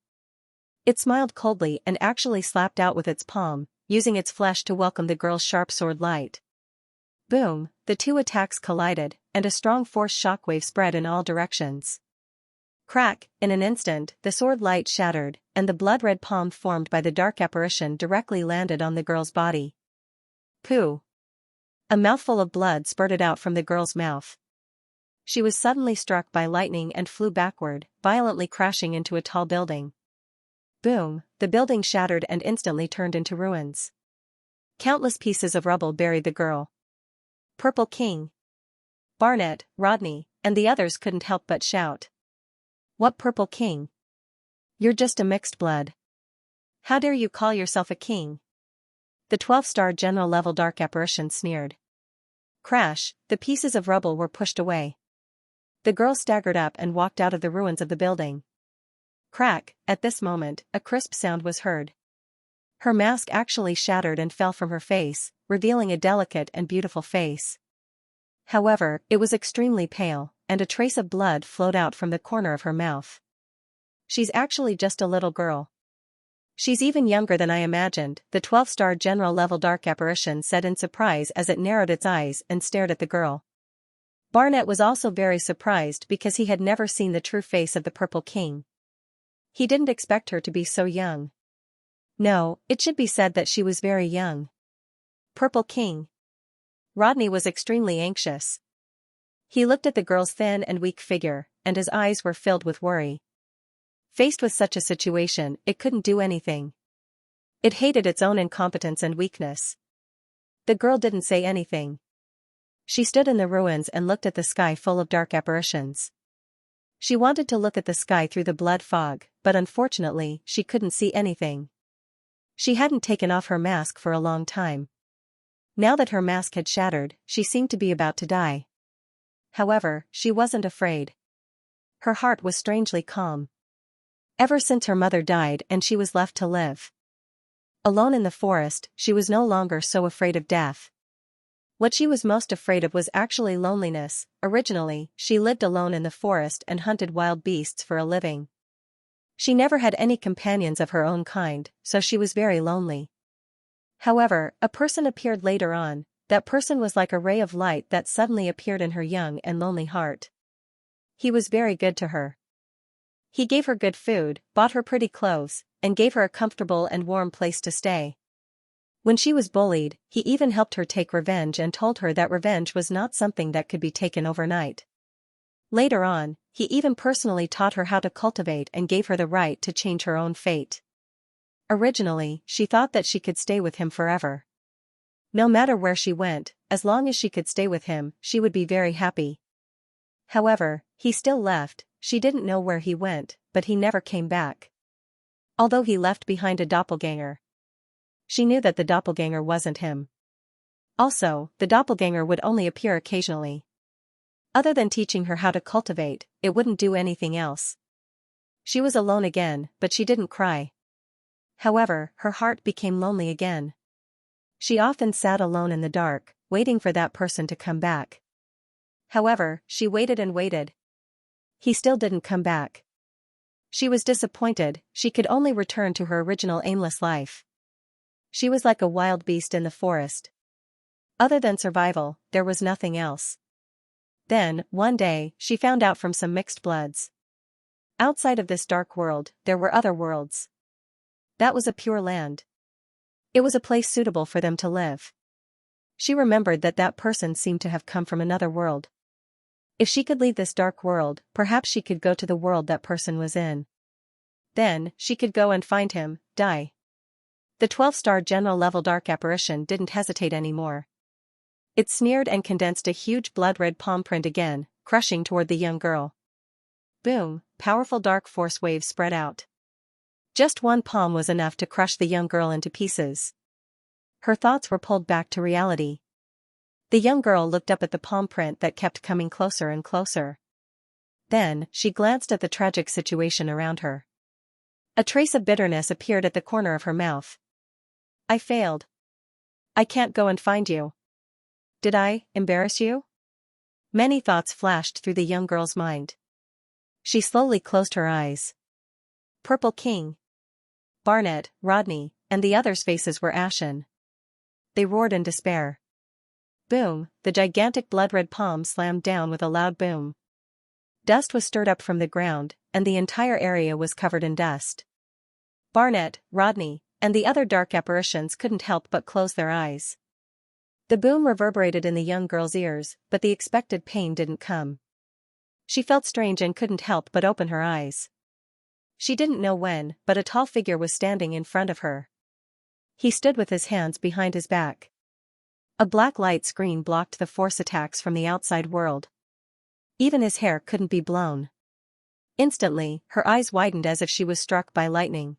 It smiled coldly and actually slapped out with its palm, using its flesh to welcome the girl's sharp sword light. Boom, the two attacks collided, and a strong force shockwave spread in all directions. Crack, in an instant, the sword light shattered, and the blood-red palm formed by the dark apparition directly landed on the girl's body. Pooh! A mouthful of blood spurted out from the girl's mouth. She was suddenly struck by lightning and flew backward, violently crashing into a tall building. Boom, the building shattered and instantly turned into ruins. Countless pieces of rubble buried the girl. Purple King, Barnett, Rodney, and the others couldn't help but shout. What Purple King? You're just a mixed blood. How dare you call yourself a king? The 12-star general level dark apparition sneered. Crash, the pieces of rubble were pushed away. The girl staggered up and walked out of the ruins of the building. Crack, at this moment, a crisp sound was heard. Her mask actually shattered and fell from her face, revealing a delicate and beautiful face. However, it was extremely pale, and a trace of blood flowed out from the corner of her mouth. She's actually just a little girl. She's even younger than I imagined, the 12-star general level dark apparition said in surprise as it narrowed its eyes and stared at the girl. Barnett was also very surprised because he had never seen the true face of the Purple King. He didn't expect her to be so young. No, it should be said that she was very young. Purple King. Rodney was extremely anxious. He looked at the girl's thin and weak figure, and his eyes were filled with worry. Faced with such a situation, it couldn't do anything. It hated its own incompetence and weakness. The girl didn't say anything. She stood in the ruins and looked at the sky full of dark apparitions. She wanted to look at the sky through the blood fog, but unfortunately, she couldn't see anything. She hadn't taken off her mask for a long time. Now that her mask had shattered, she seemed to be about to die. However, she wasn't afraid. Her heart was strangely calm. Ever since her mother died and she was left to live alone in the forest, she was no longer so afraid of death. What she was most afraid of was actually loneliness. Originally, she lived alone in the forest and hunted wild beasts for a living. She never had any companions of her own kind, so she was very lonely. However, a person appeared later on. That person was like a ray of light that suddenly appeared in her young and lonely heart. He was very good to her. He gave her good food, bought her pretty clothes, and gave her a comfortable and warm place to stay. When she was bullied, he even helped her take revenge and told her that revenge was not something that could be taken overnight. Later on, he even personally taught her how to cultivate and gave her the right to change her own fate. Originally, she thought that she could stay with him forever. No matter where she went, as long as she could stay with him, she would be very happy. However, he still left. She didn't know where he went, but he never came back. Although he left behind a doppelganger. She knew that the doppelganger wasn't him. Also, the doppelganger would only appear occasionally. Other than teaching her how to cultivate, it wouldn't do anything else. She was alone again, but she didn't cry. However, her heart became lonely again. She often sat alone in the dark, waiting for that person to come back. However, she waited and waited. He still didn't come back. She was disappointed. She could only return to her original aimless life. She was like a wild beast in the forest. Other than survival, there was nothing else. Then, one day, she found out from some mixed bloods. Outside of this dark world, there were other worlds. That was a pure land. It was a place suitable for them to live. She remembered that that person seemed to have come from another world. If she could leave this dark world, perhaps she could go to the world that person was in. Then, she could go and find him, die. The 12-star general level dark apparition didn't hesitate anymore. It smeared and condensed a huge blood-red palm print again, crushing toward the young girl. Boom, powerful dark force waves spread out. Just one palm was enough to crush the young girl into pieces. Her thoughts were pulled back to reality. The young girl looked up at the palm print that kept coming closer and closer. Then, she glanced at the tragic situation around her. A trace of bitterness appeared at the corner of her mouth. I failed. I can't go and find you. Did I embarrass you? Many thoughts flashed through the young girl's mind. She slowly closed her eyes. Purple King, Barnett, Rodney, and the others' faces were ashen. They roared in despair. Boom, the gigantic blood-red palm slammed down with a loud boom. Dust was stirred up from the ground, and the entire area was covered in dust. Barnett, Rodney, and the other dark apparitions couldn't help but close their eyes. The boom reverberated in the young girl's ears, but the expected pain didn't come. She felt strange and couldn't help but open her eyes. She didn't know when, but a tall figure was standing in front of her. He stood with his hands behind his back. A black light screen blocked the force attacks from the outside world. Even his hair couldn't be blown. Instantly, her eyes widened as if she was struck by lightning.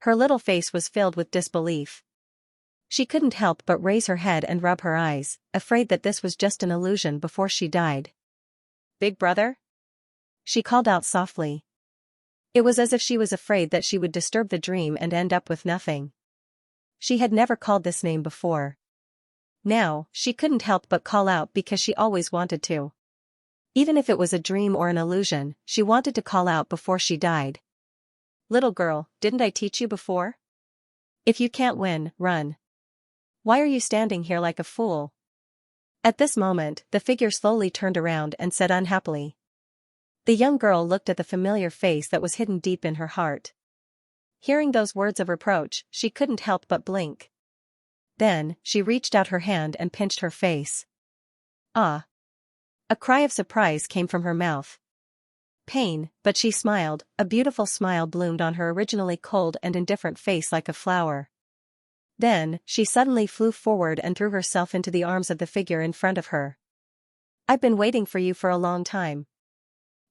Her little face was filled with disbelief. She couldn't help but raise her head and rub her eyes, afraid that this was just an illusion before she died. Big brother? She called out softly. It was as if she was afraid that she would disturb the dream and end up with nothing. She had never called this name before. Now, she couldn't help but call out because she always wanted to. Even if it was a dream or an illusion, she wanted to call out before she died. Little girl, didn't I teach you before? If you can't win, run. Why are you standing here like a fool? At this moment, the figure slowly turned around and said unhappily. The young girl looked at the familiar face that was hidden deep in her heart. Hearing those words of reproach, she couldn't help but blink. Then, she reached out her hand and pinched her face. Ah! A cry of surprise came from her mouth. Pain, but she smiled, a beautiful smile bloomed on her originally cold and indifferent face like a flower. Then, she suddenly flew forward and threw herself into the arms of the figure in front of her. I've been waiting for you for a long time.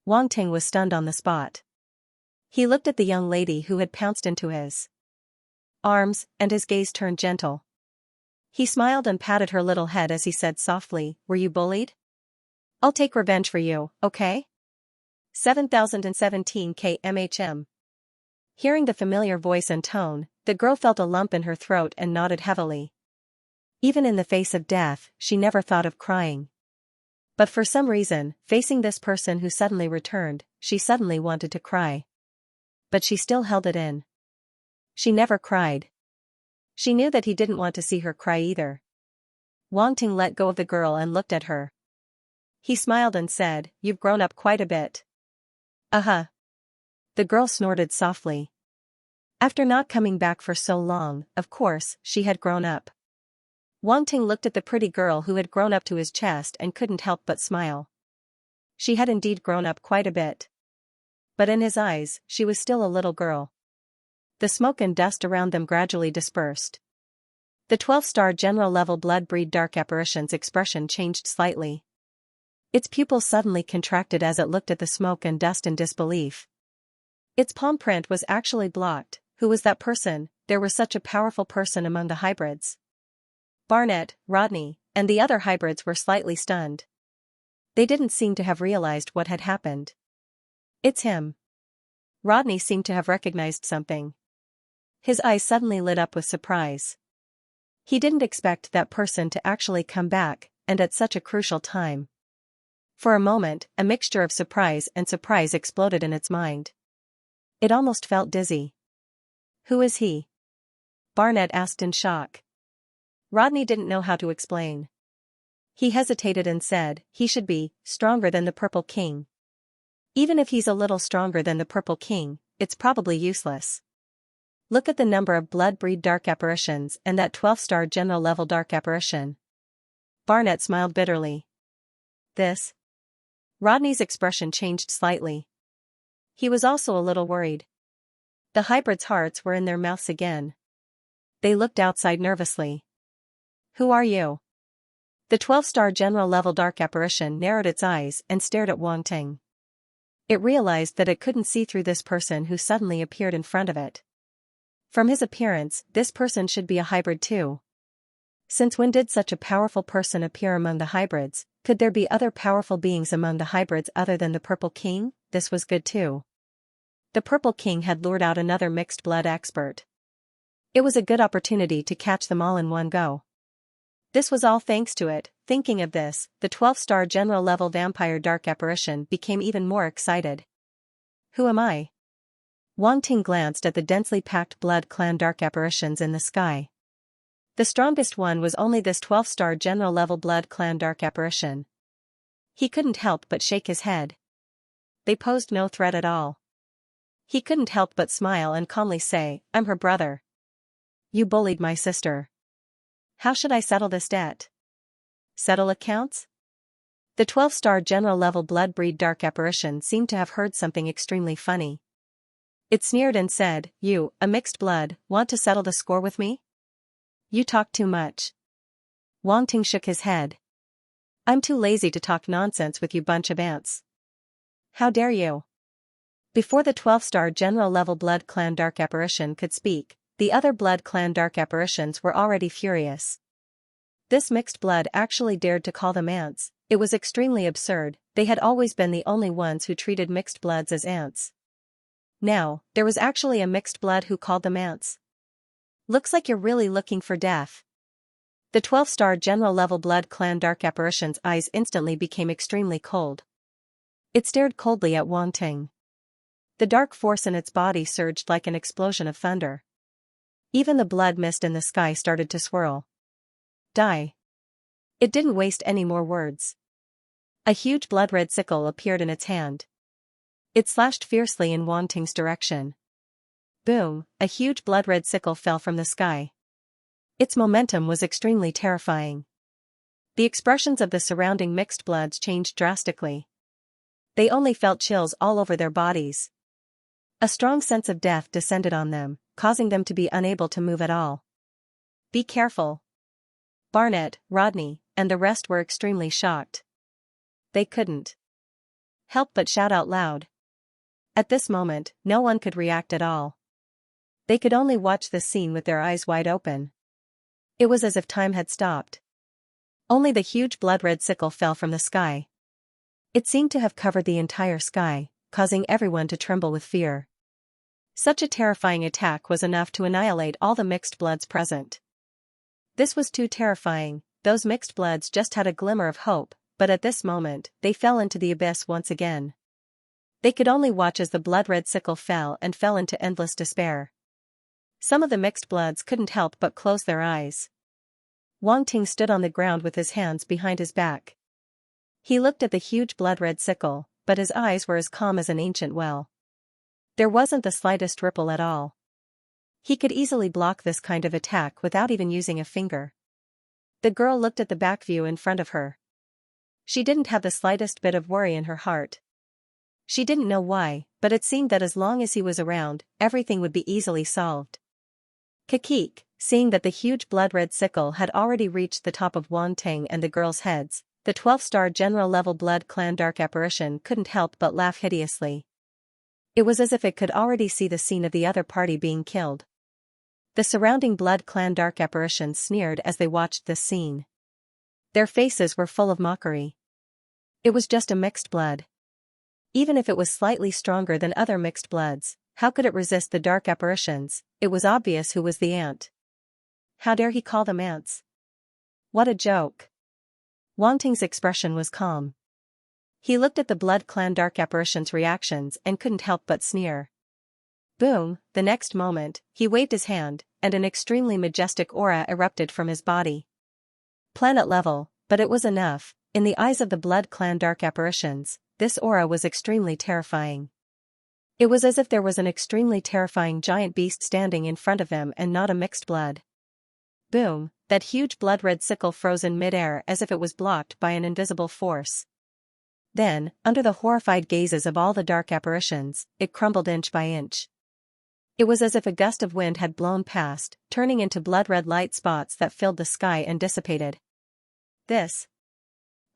Wang Ting was stunned on the spot. He looked at the young lady who had pounced into his arms, and his gaze turned gentle. He smiled and patted her little head as he said softly, "Were you bullied? I'll take revenge for you, okay?" 7017 kmhm. Hearing the familiar voice and tone, the girl felt a lump in her throat and nodded heavily. Even in the face of death, she never thought of crying. But for some reason, facing this person who suddenly returned, she suddenly wanted to cry. But she still held it in. She never cried. She knew that he didn't want to see her cry either. Wang Ting let go of the girl and looked at her. He smiled and said, "You've grown up quite a bit." "Uh-huh." The girl snorted softly. After not coming back for so long, of course, she had grown up. Wang Ting looked at the pretty girl who had grown up to his chest and couldn't help but smile. She had indeed grown up quite a bit. But in his eyes, she was still a little girl. The smoke and dust around them gradually dispersed. The 12-star general-level blood-breed dark apparition's expression changed slightly. Its pupils suddenly contracted as it looked at the smoke and dust in disbelief. Its palm print was actually blocked. Who was that person? There was such a powerful person among the hybrids. Barnett, Rodney, and the other hybrids were slightly stunned. They didn't seem to have realized what had happened. It's him. Rodney seemed to have recognized something. His eyes suddenly lit up with surprise. He didn't expect that person to actually come back, and at such a crucial time. For a moment, a mixture of surprise and surprise exploded in its mind. It almost felt dizzy. Who is he? Barnett asked in shock. Rodney didn't know how to explain. He hesitated and said, he should be stronger than the Purple King. Even if he's a little stronger than the Purple King, it's probably useless. Look at the number of blood-breed dark apparitions and that 12-star general-level dark apparition. Barnett smiled bitterly. This? Rodney's expression changed slightly. He was also a little worried. The hybrids' hearts were in their mouths again. They looked outside nervously. Who are you? The 12-star general-level dark apparition narrowed its eyes and stared at Wang Ting. It realized that it couldn't see through this person who suddenly appeared in front of it. From his appearance, this person should be a hybrid too. Since when did such a powerful person appear among the hybrids? Could there be other powerful beings among the hybrids other than the Purple King? This was good too. The Purple King had lured out another mixed blood expert. It was a good opportunity to catch them all in one go. This was all thanks to it. Thinking of this, the 12-star general-level vampire dark apparition became even more excited. Who am I? Wang Ting glanced at the densely packed blood clan dark apparitions in the sky. The strongest one was only this 12-star general-level blood clan dark apparition. He couldn't help but shake his head. They posed no threat at all. He couldn't help but smile and calmly say, "I'm her brother. You bullied my sister. How should I settle this debt? Settle accounts?" The 12-star general-level blood-breed dark apparition seemed to have heard something extremely funny. It sneered and said, "You, a mixed blood, want to settle the score with me? You talk too much." Wang Ting shook his head. "I'm too lazy to talk nonsense with you bunch of ants. How dare you?" Before the 12-star general-level blood clan dark apparition could speak, the other blood clan dark apparitions were already furious. This mixed blood actually dared to call them ants. It was extremely absurd. They had always been the only ones who treated mixed bloods as ants. Now, there was actually a mixed blood who called them ants. Looks like you're really looking for death. The 12-star general-level blood clan dark apparition's eyes instantly became extremely cold. It stared coldly at Wang Ting. The dark force in its body surged like an explosion of thunder. Even the blood mist in the sky started to swirl. Die. It didn't waste any more words. A huge blood-red sickle appeared in its hand. It slashed fiercely in Wang Ting's direction. Boom, a huge blood-red sickle fell from the sky. Its momentum was extremely terrifying. The expressions of the surrounding mixed bloods changed drastically. They only felt chills all over their bodies. A strong sense of death descended on them, causing them to be unable to move at all. Be careful. Barnett, Rodney, and the rest were extremely shocked. They couldn't help but shout out loud. At this moment, no one could react at all. They could only watch the scene with their eyes wide open. It was as if time had stopped. Only the huge blood-red sickle fell from the sky. It seemed to have covered the entire sky, causing everyone to tremble with fear. Such a terrifying attack was enough to annihilate all the mixed bloods present. This was too terrifying. Those mixed bloods just had a glimmer of hope, but at this moment, they fell into the abyss once again. They could only watch as the blood-red sickle fell into endless despair. Some of the mixed bloods couldn't help but close their eyes. Wang Ting stood on the ground with his hands behind his back. He looked at the huge blood-red sickle, but his eyes were as calm as an ancient well. There wasn't the slightest ripple at all. He could easily block this kind of attack without even using a finger. The girl looked at the back view in front of her. She didn't have the slightest bit of worry in her heart. She didn't know why, but it seemed that as long as he was around, everything would be easily solved. Kakik, seeing that the huge blood-red sickle had already reached the top of Wang Ting and the girls' heads, the 12-star general-level blood clan dark apparition couldn't help but laugh hideously. It was as if it could already see the scene of the other party being killed. The surrounding blood clan dark apparitions sneered as they watched this scene. Their faces were full of mockery. It was just a mixed blood. Even if it was slightly stronger than other mixed bloods, how could it resist the dark apparitions? It was obvious who was the ant. How dare he call them ants? What a joke. Wang Ting's expression was calm. He looked at the blood clan dark apparitions' reactions and couldn't help but sneer. Boom, the next moment, he waved his hand, and an extremely majestic aura erupted from his body. Planet level, but it was enough. In the eyes of the blood clan dark apparitions, this aura was extremely terrifying. It was as if there was an extremely terrifying giant beast standing in front of them and not a mixed blood. Boom, that huge blood-red sickle froze in mid-air as if it was blocked by an invisible force. Then, under the horrified gazes of all the dark apparitions, it crumbled inch by inch. It was as if a gust of wind had blown past, turning into blood-red light spots that filled the sky and dissipated.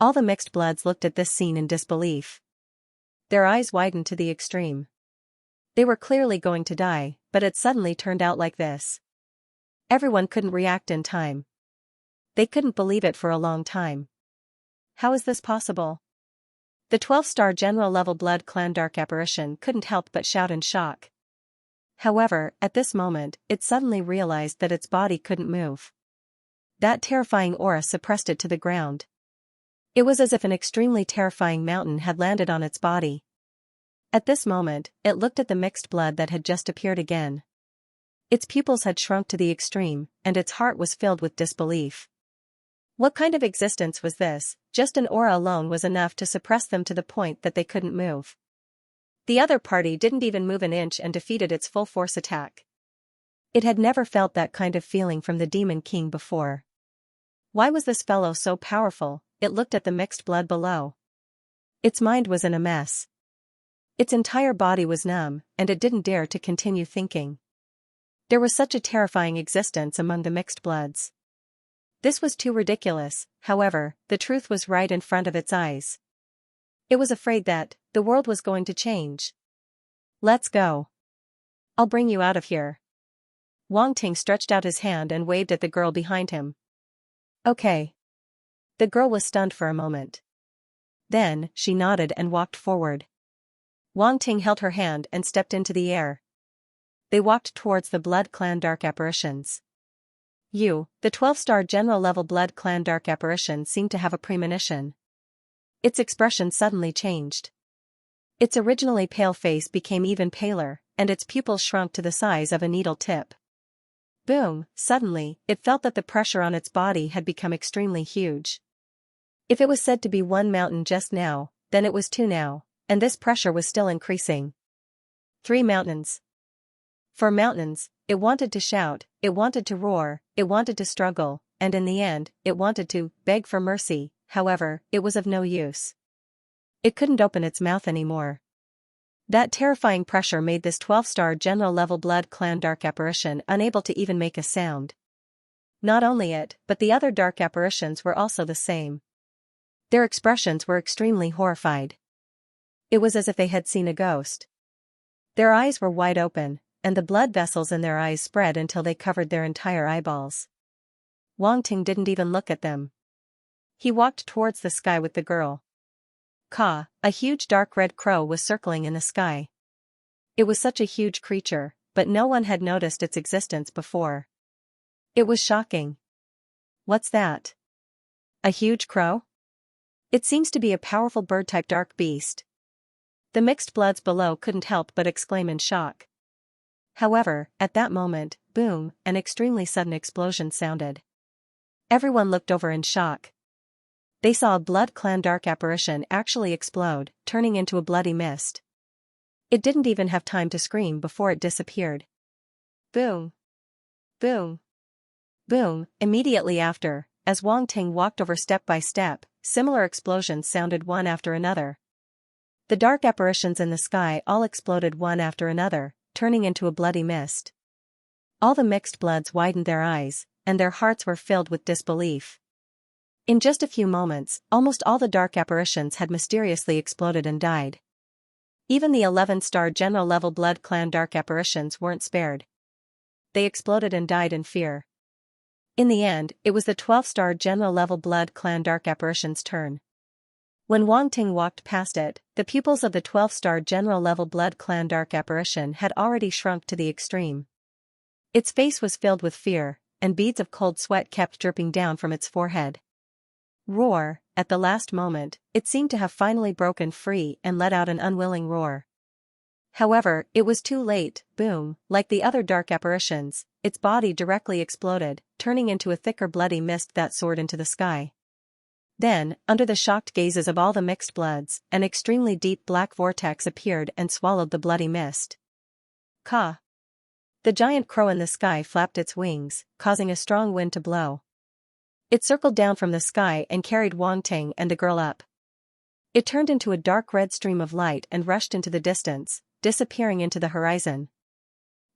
All the mixed bloods looked at this scene in disbelief. Their eyes widened to the extreme. They were clearly going to die, but it suddenly turned out like this. Everyone couldn't react in time. They couldn't believe it for a long time. How is this possible? The 12-star general-level blood clan dark apparition couldn't help but shout in shock. However, at this moment, it suddenly realized that its body couldn't move. That terrifying aura suppressed it to the ground. It was as if an extremely terrifying mountain had landed on its body. At this moment, it looked at the mixed blood that had just appeared again. Its pupils had shrunk to the extreme, and its heart was filled with disbelief. What kind of existence was this? Just an aura alone was enough to suppress them to the point that they couldn't move. The other party didn't even move an inch and defeated its full-force attack. It had never felt that kind of feeling from the Demon King before. Why was this fellow so powerful? It looked at the mixed blood below. Its mind was in a mess. Its entire body was numb, and it didn't dare to continue thinking. There was such a terrifying existence among the mixed bloods. This was too ridiculous. However, the truth was right in front of its eyes. It was afraid that the world was going to change. Let's go. I'll bring you out of here. Wang Ting stretched out his hand and waved at the girl behind him. Okay. The girl was stunned for a moment. Then, she nodded and walked forward. Wang Ting held her hand and stepped into the air. They walked towards the blood clan dark apparitions. The 12-star general-level blood clan dark apparition seemed to have a premonition. Its expression suddenly changed. Its originally pale face became even paler, and its pupils shrunk to the size of a needle tip. Boom, suddenly, it felt that the pressure on its body had become extremely huge. If it was said to be one mountain just now, then it was two now, and this pressure was still increasing. 3 mountains. 4 mountains, it wanted to shout, it wanted to roar, it wanted to struggle, and in the end, it wanted to beg for mercy. However, it was of no use. It couldn't open its mouth anymore. That terrifying pressure made this 12-star general-level blood clan dark apparition unable to even make a sound. Not only it, but the other dark apparitions were also the same. Their expressions were extremely horrified. It was as if they had seen a ghost. Their eyes were wide open, and the blood vessels in their eyes spread until they covered their entire eyeballs. Wang Ting didn't even look at them. He walked towards the sky with the girl. Ka, a huge dark red crow was circling in the sky. It was such a huge creature, but no one had noticed its existence before. It was shocking. What's that? A huge crow? It seems to be a powerful bird-type dark beast. The mixed bloods below couldn't help but exclaim in shock. However, at that moment, boom, an extremely sudden explosion sounded. Everyone looked over in shock. They saw a blood clan dark apparition actually explode, turning into a bloody mist. It didn't even have time to scream before it disappeared. Boom. Boom. Boom. Immediately after, as Wang Ting walked over step by step, similar explosions sounded one after another. The dark apparitions in the sky all exploded one after another, turning into a bloody mist. All the mixed bloods widened their eyes, and their hearts were filled with disbelief. In just a few moments, almost all the dark apparitions had mysteriously exploded and died. Even the 11-star general-level blood clan dark apparitions weren't spared. They exploded and died in fear. In the end, it was the 12-star general-level blood clan dark apparition's turn. When Wang Ting walked past it, the pupils of the 12-star general-level blood clan dark apparition had already shrunk to the extreme. Its face was filled with fear, and beads of cold sweat kept dripping down from its forehead. Roar, at the last moment, it seemed to have finally broken free and let out an unwilling roar. However, it was too late. Boom, like the other dark apparitions, its body directly exploded, turning into a thicker bloody mist that soared into the sky. Then, under the shocked gazes of all the mixed bloods, an extremely deep black vortex appeared and swallowed the bloody mist. Ka! The giant crow in the sky flapped its wings, causing a strong wind to blow. It circled down from the sky and carried Wang Ting and the girl up. It turned into a dark red stream of light and rushed into the distance, disappearing into the horizon.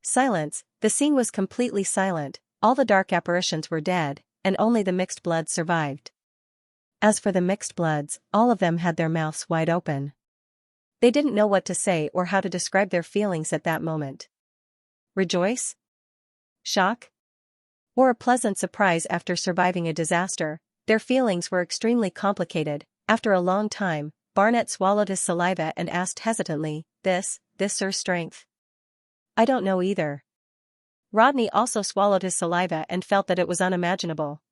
Silence, the scene was completely silent, all the dark apparitions were dead, and only the mixed bloods survived. As for the mixed bloods, all of them had their mouths wide open. They didn't know what to say or how to describe their feelings at that moment. Rejoice? Shock? Or a pleasant surprise after surviving a disaster? Their feelings were extremely complicated. After a long time, Barnett swallowed his saliva and asked hesitantly, This sir's strength? I don't know either. Rodney also swallowed his saliva and felt that it was unimaginable.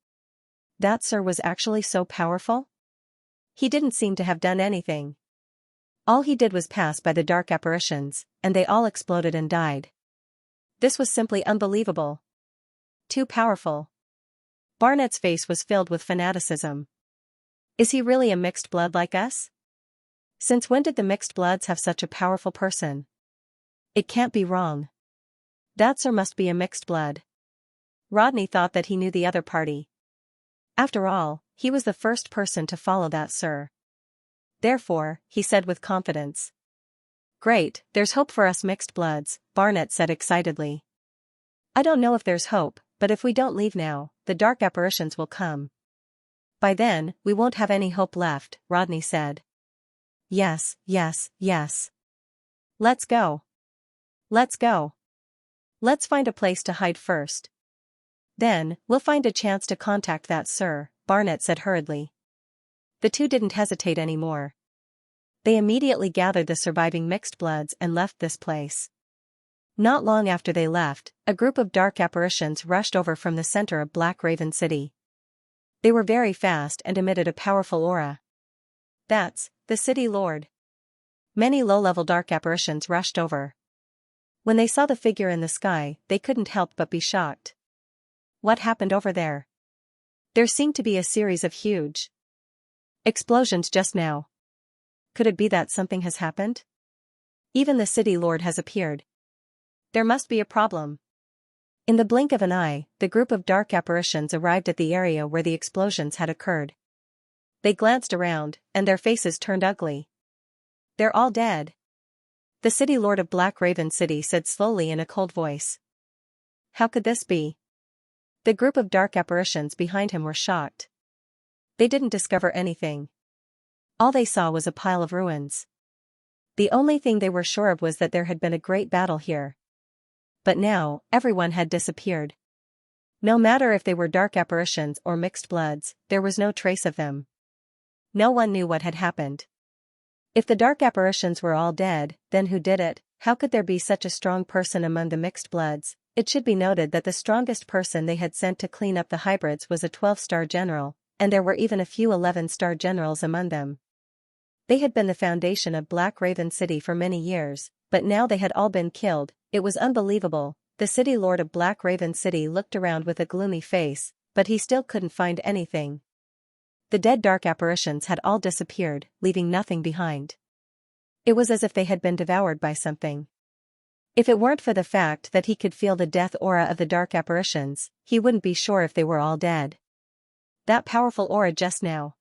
That sir was actually so powerful? He didn't seem to have done anything. All he did was pass by the dark apparitions, and they all exploded and died. This was simply unbelievable. Too powerful. Barnett's face was filled with fanaticism. Is he really a mixed blood like us? Since when did the mixed bloods have such a powerful person? It can't be wrong. That sir must be a mixed blood. Rodney thought that he knew the other party. After all, he was the first person to follow that sir. Therefore, he said with confidence. Great, there's hope for us mixed bloods, Barnett said excitedly. I don't know if there's hope, but if we don't leave now, the dark apparitions will come. By then, we won't have any hope left, Rodney said. Yes, yes, yes. Let's go. Let's go. Let's find a place to hide first. Then, we'll find a chance to contact that sir, Barnett said hurriedly. The two didn't hesitate anymore. They immediately gathered the surviving mixed bloods and left this place. Not long after they left, a group of dark apparitions rushed over from the center of Black Raven City. They were very fast and emitted a powerful aura. That's the city lord. Many low-level dark apparitions rushed over. When they saw the figure in the sky, they couldn't help but be shocked. What happened over there? There seemed to be a series of huge Explosions just now. Could it be that something has happened? Even the city lord has appeared. There must be a problem. In the blink of an eye, the group of dark apparitions arrived at the area where the explosions had occurred. They glanced around, and their faces turned ugly. They're all dead. The city lord of Black Raven City said slowly in a cold voice. How could this be? The group of dark apparitions behind him were shocked. They didn't discover anything. All they saw was a pile of ruins. The only thing they were sure of was that there had been a great battle here. But now, everyone had disappeared. No matter if they were dark apparitions or mixed bloods, there was no trace of them. No one knew what had happened. If the dark apparitions were all dead, then who did it? How could there be such a strong person among the mixed bloods? It should be noted that the strongest person they had sent to clean up the hybrids was a 12-star general, and there were even a few 11-star generals among them. They had been the foundation of Black Raven City for many years, but now they had all been killed. It was unbelievable. The city lord of Black Raven City looked around with a gloomy face, but he still couldn't find anything. The dead dark apparitions had all disappeared, leaving nothing behind. It was as if they had been devoured by something. If it weren't for the fact that he could feel the death aura of the dark apparitions, he wouldn't be sure if they were all dead. That powerful aura just now.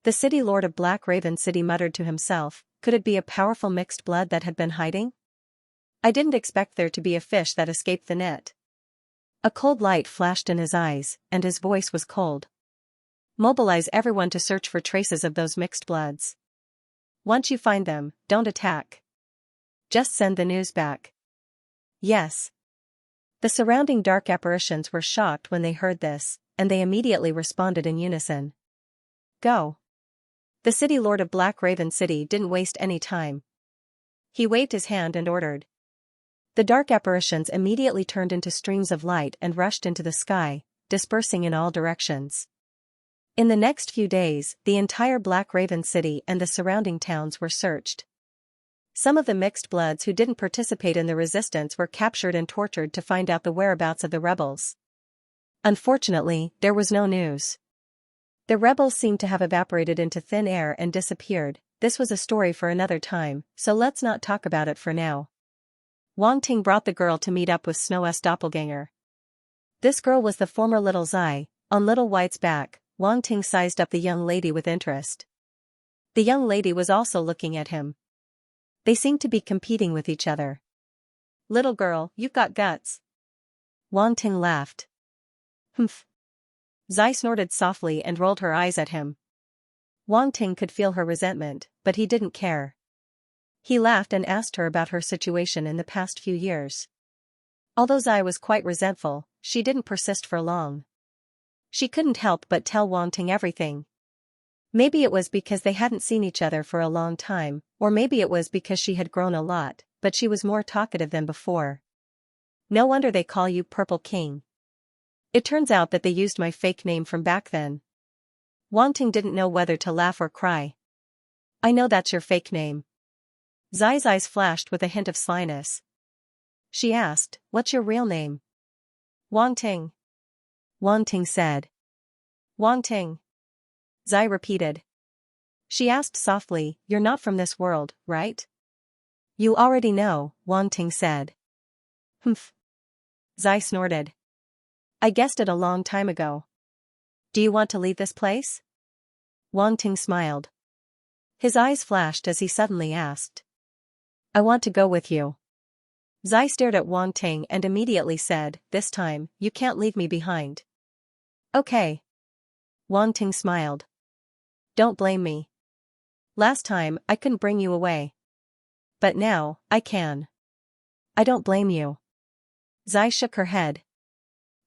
The city lord of Black Raven City muttered to himself, could it be a powerful mixed blood that had been hiding? I didn't expect there to be a fish that escaped the net. A cold light flashed in his eyes, and his voice was cold. Mobilize everyone to search for traces of those mixed bloods. Once you find them, don't attack. Just send the news back. Yes. The surrounding dark apparitions were shocked when they heard this, and they immediately responded in unison. Go. The city lord of Black Raven City didn't waste any time. He waved his hand and ordered. The dark apparitions immediately turned into streams of light and rushed into the sky, dispersing in all directions. In the next few days, the entire Black Raven City and the surrounding towns were searched. Some of the mixed bloods who didn't participate in the resistance were captured and tortured to find out the whereabouts of the rebels. Unfortunately, there was no news. The rebels seemed to have evaporated into thin air and disappeared. This was a story for another time, so let's not talk about it for now. Wang Ting brought the girl to meet up with Snow's doppelganger. This girl was the former little Zai. On Little White's back, Wang Ting sized up the young lady with interest. The young lady was also looking at him. They seemed to be competing with each other. Little girl, you've got guts. Wang Ting laughed. Humph. Zai snorted softly and rolled her eyes at him. Wang Ting could feel her resentment, but he didn't care. He laughed and asked her about her situation in the past few years. Although Zai was quite resentful, she didn't persist for long. She couldn't help but tell Wang Ting everything. Maybe it was because they hadn't seen each other for a long time, or maybe it was because she had grown a lot, but she was more talkative than before. No wonder they call you Purple King. It turns out that they used my fake name from back then. Wang Ting didn't know whether to laugh or cry. I know that's your fake name. Zai's eyes flashed with a hint of slyness. She asked, what's your real name? Wang Ting. Wang Ting said. Wang Ting. Zai repeated. She asked softly, you're not from this world, right? You already know, Wang Ting said. Humph. Zai snorted. I guessed it a long time ago. Do you want to leave this place? Wang Ting smiled. His eyes flashed as he suddenly asked. I want to go with you. Zai stared at Wang Ting and immediately said, this time, you can't leave me behind. Okay. Wang Ting smiled. Don't blame me. Last time, I couldn't bring you away. But now, I can. I don't blame you. Zai shook her head.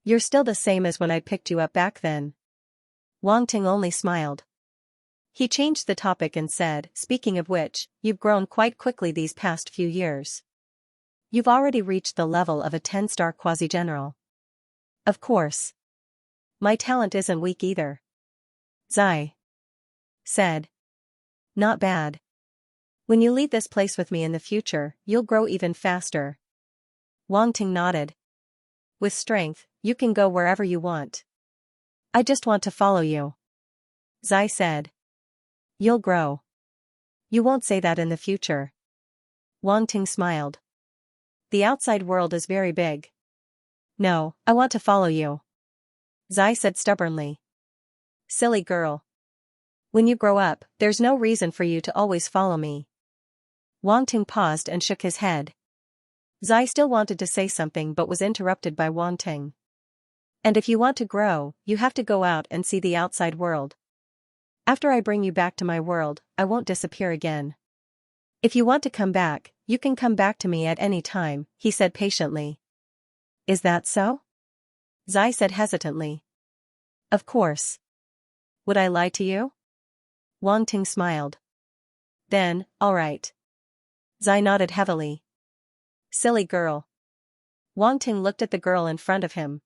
You're still the same as when I picked you up back then. Wang Ting only smiled. He changed the topic and said, speaking of which, you've grown quite quickly these past few years. You've already reached the level of a 10-star quasi-general. Of course. My talent isn't weak either. Zai said. Not bad. When you leave this place with me in the future, you'll grow even faster. Wang Ting nodded. With strength, you can go wherever you want. I just want to follow you. Zai said. You'll grow. You won't say that in the future. Wang Ting smiled. The outside world is very big. No, I want to follow you. Zai said stubbornly. Silly girl. When you grow up, there's no reason for you to always follow me. Wang Ting paused and shook his head. Zai still wanted to say something but was interrupted by Wang Ting. And if you want to grow, you have to go out and see the outside world. After I bring you back to my world, I won't disappear again. If you want to come back, you can come back to me at any time, he said patiently. Is that so? Zai said hesitantly. Of course. Would I lie to you? Wang Ting smiled. Then, all right. Zai nodded heavily. Silly girl. Wang Ting looked at the girl in front of him.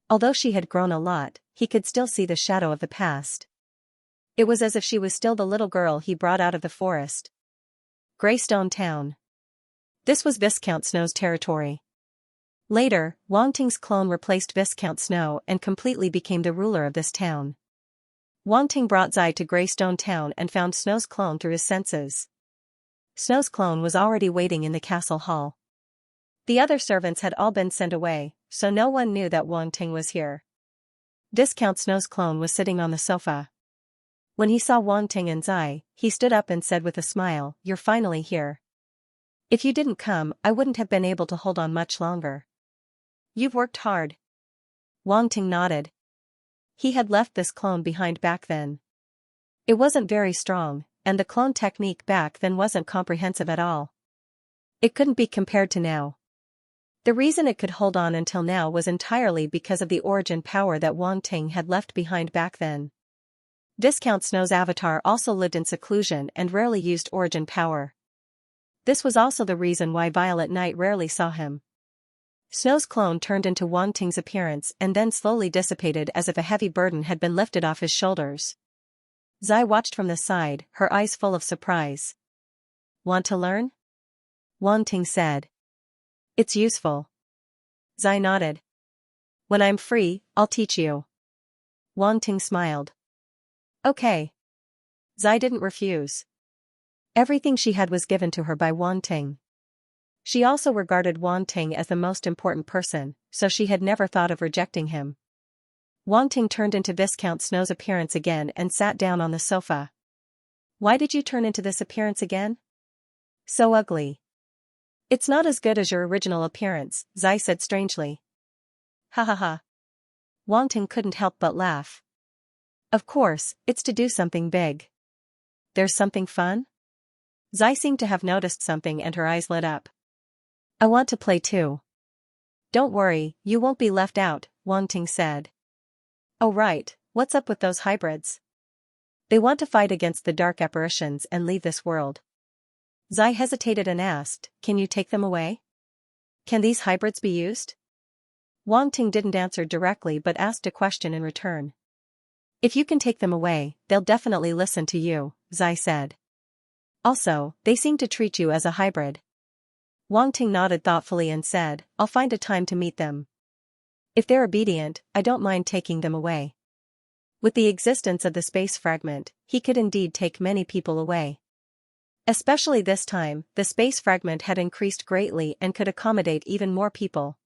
Although she had grown a lot, he could still see the shadow of the past. It was as if she was still the little girl he brought out of the forest. Greystone Town. This was Viscount Snow's territory. Later, Wang Ting's clone replaced Viscount Snow and completely became the ruler of this town. Wang Ting brought Zai to Greystone Town and found Snow's clone through his senses. Snow's clone was already waiting in the castle hall. The other servants had all been sent away, so no one knew that Wang Ting was here. Viscount Snow's clone was sitting on the sofa. When he saw Wang Ting and Zai, he stood up and said with a smile, "You're finally here. If you didn't come, I wouldn't have been able to hold on much longer." You've worked hard. Wang Ting nodded. He had left this clone behind back then. It wasn't very strong, and the clone technique back then wasn't comprehensive at all. It couldn't be compared to now. The reason it could hold on until now was entirely because of the origin power that Wang Ting had left behind back then. Viscount Snow's avatar also lived in seclusion and rarely used origin power. This was also the reason why Violet Knight rarely saw him. Snow's clone turned into Wang Ting's appearance and then slowly dissipated as if a heavy burden had been lifted off his shoulders. Zai watched from the side, her eyes full of surprise. Want to learn? Wang Ting said. It's useful. Zai nodded. When I'm free, I'll teach you. Wang Ting smiled. Okay. Zai didn't refuse. Everything she had was given to her by Wang Ting. She also regarded Wang Ting as the most important person, so she had never thought of rejecting him. Wang Ting turned into Viscount Snow's appearance again and sat down on the sofa. Why did you turn into this appearance again? So ugly. It's not as good as your original appearance, Zai said strangely. Ha ha ha. Wang Ting couldn't help but laugh. Of course, it's to do something big. There's something fun? Zai seemed to have noticed something and her eyes lit up. I want to play too. Don't worry, you won't be left out, Wang Ting said. Oh right, what's up with those hybrids? They want to fight against the dark apparitions and leave this world. Zai hesitated and asked, can you take them away? Can these hybrids be used? Wang Ting didn't answer directly but asked a question in return. If you can take them away, they'll definitely listen to you, Zai said. Also, they seem to treat you as a hybrid. Wang Ting nodded thoughtfully and said, I'll find a time to meet them. If they're obedient, I don't mind taking them away. With the existence of the space fragment, he could indeed take many people away. Especially this time, the space fragment had increased greatly and could accommodate even more people.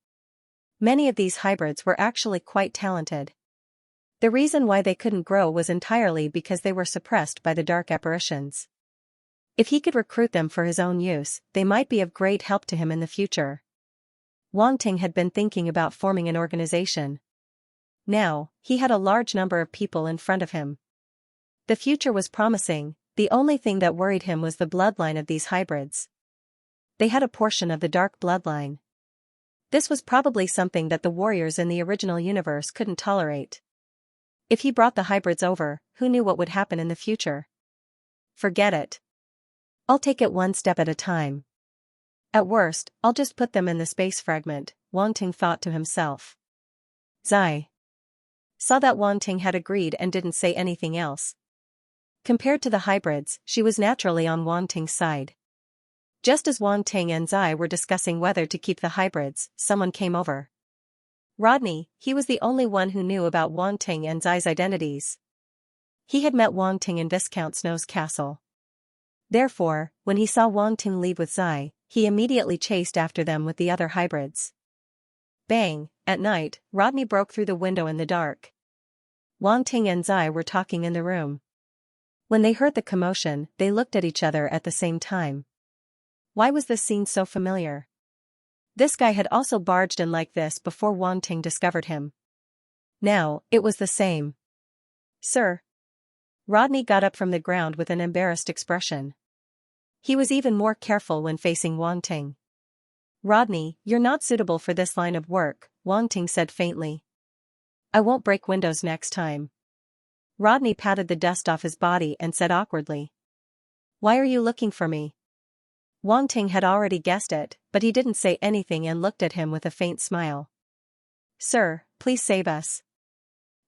Many of these hybrids were actually quite talented. The reason why they couldn't grow was entirely because they were suppressed by the dark apparitions. If he could recruit them for his own use, they might be of great help to him in the future. Wang Ting had been thinking about forming an organization. Now, he had a large number of people in front of him. The future was promising, the only thing that worried him was the bloodline of these hybrids. They had a portion of the dark bloodline. This was probably something that the warriors in the original universe couldn't tolerate. If he brought the hybrids over, who knew what would happen in the future? Forget it. I'll take it one step at a time. At worst, I'll just put them in the space fragment, Wang Ting thought to himself. Zai saw that Wang Ting had agreed and didn't say anything else. Compared to the hybrids, she was naturally on Wang Ting's side. Just as Wang Ting and Zai were discussing whether to keep the hybrids, someone came over. Rodney, he was the only one who knew about Wang Ting and Zai's identities. He had met Wang Ting in Viscount Snow's castle. Therefore, when he saw Wang Ting leave with Zai, he immediately chased after them with the other hybrids. Bang! At night, Rodney broke through the window in the dark. Wang Ting and Zai were talking in the room. When they heard the commotion, they looked at each other at the same time. Why was this scene so familiar? This guy had also barged in like this before Wang Ting discovered him. Now, it was the same. Sir. Rodney got up from the ground with an embarrassed expression. He was even more careful when facing Wang Ting. Rodney, you're not suitable for this line of work, Wang Ting said faintly. I won't break windows next time. Rodney patted the dust off his body and said awkwardly. Why are you looking for me? Wang Ting had already guessed it, but he didn't say anything and looked at him with a faint smile. Sir, please save us.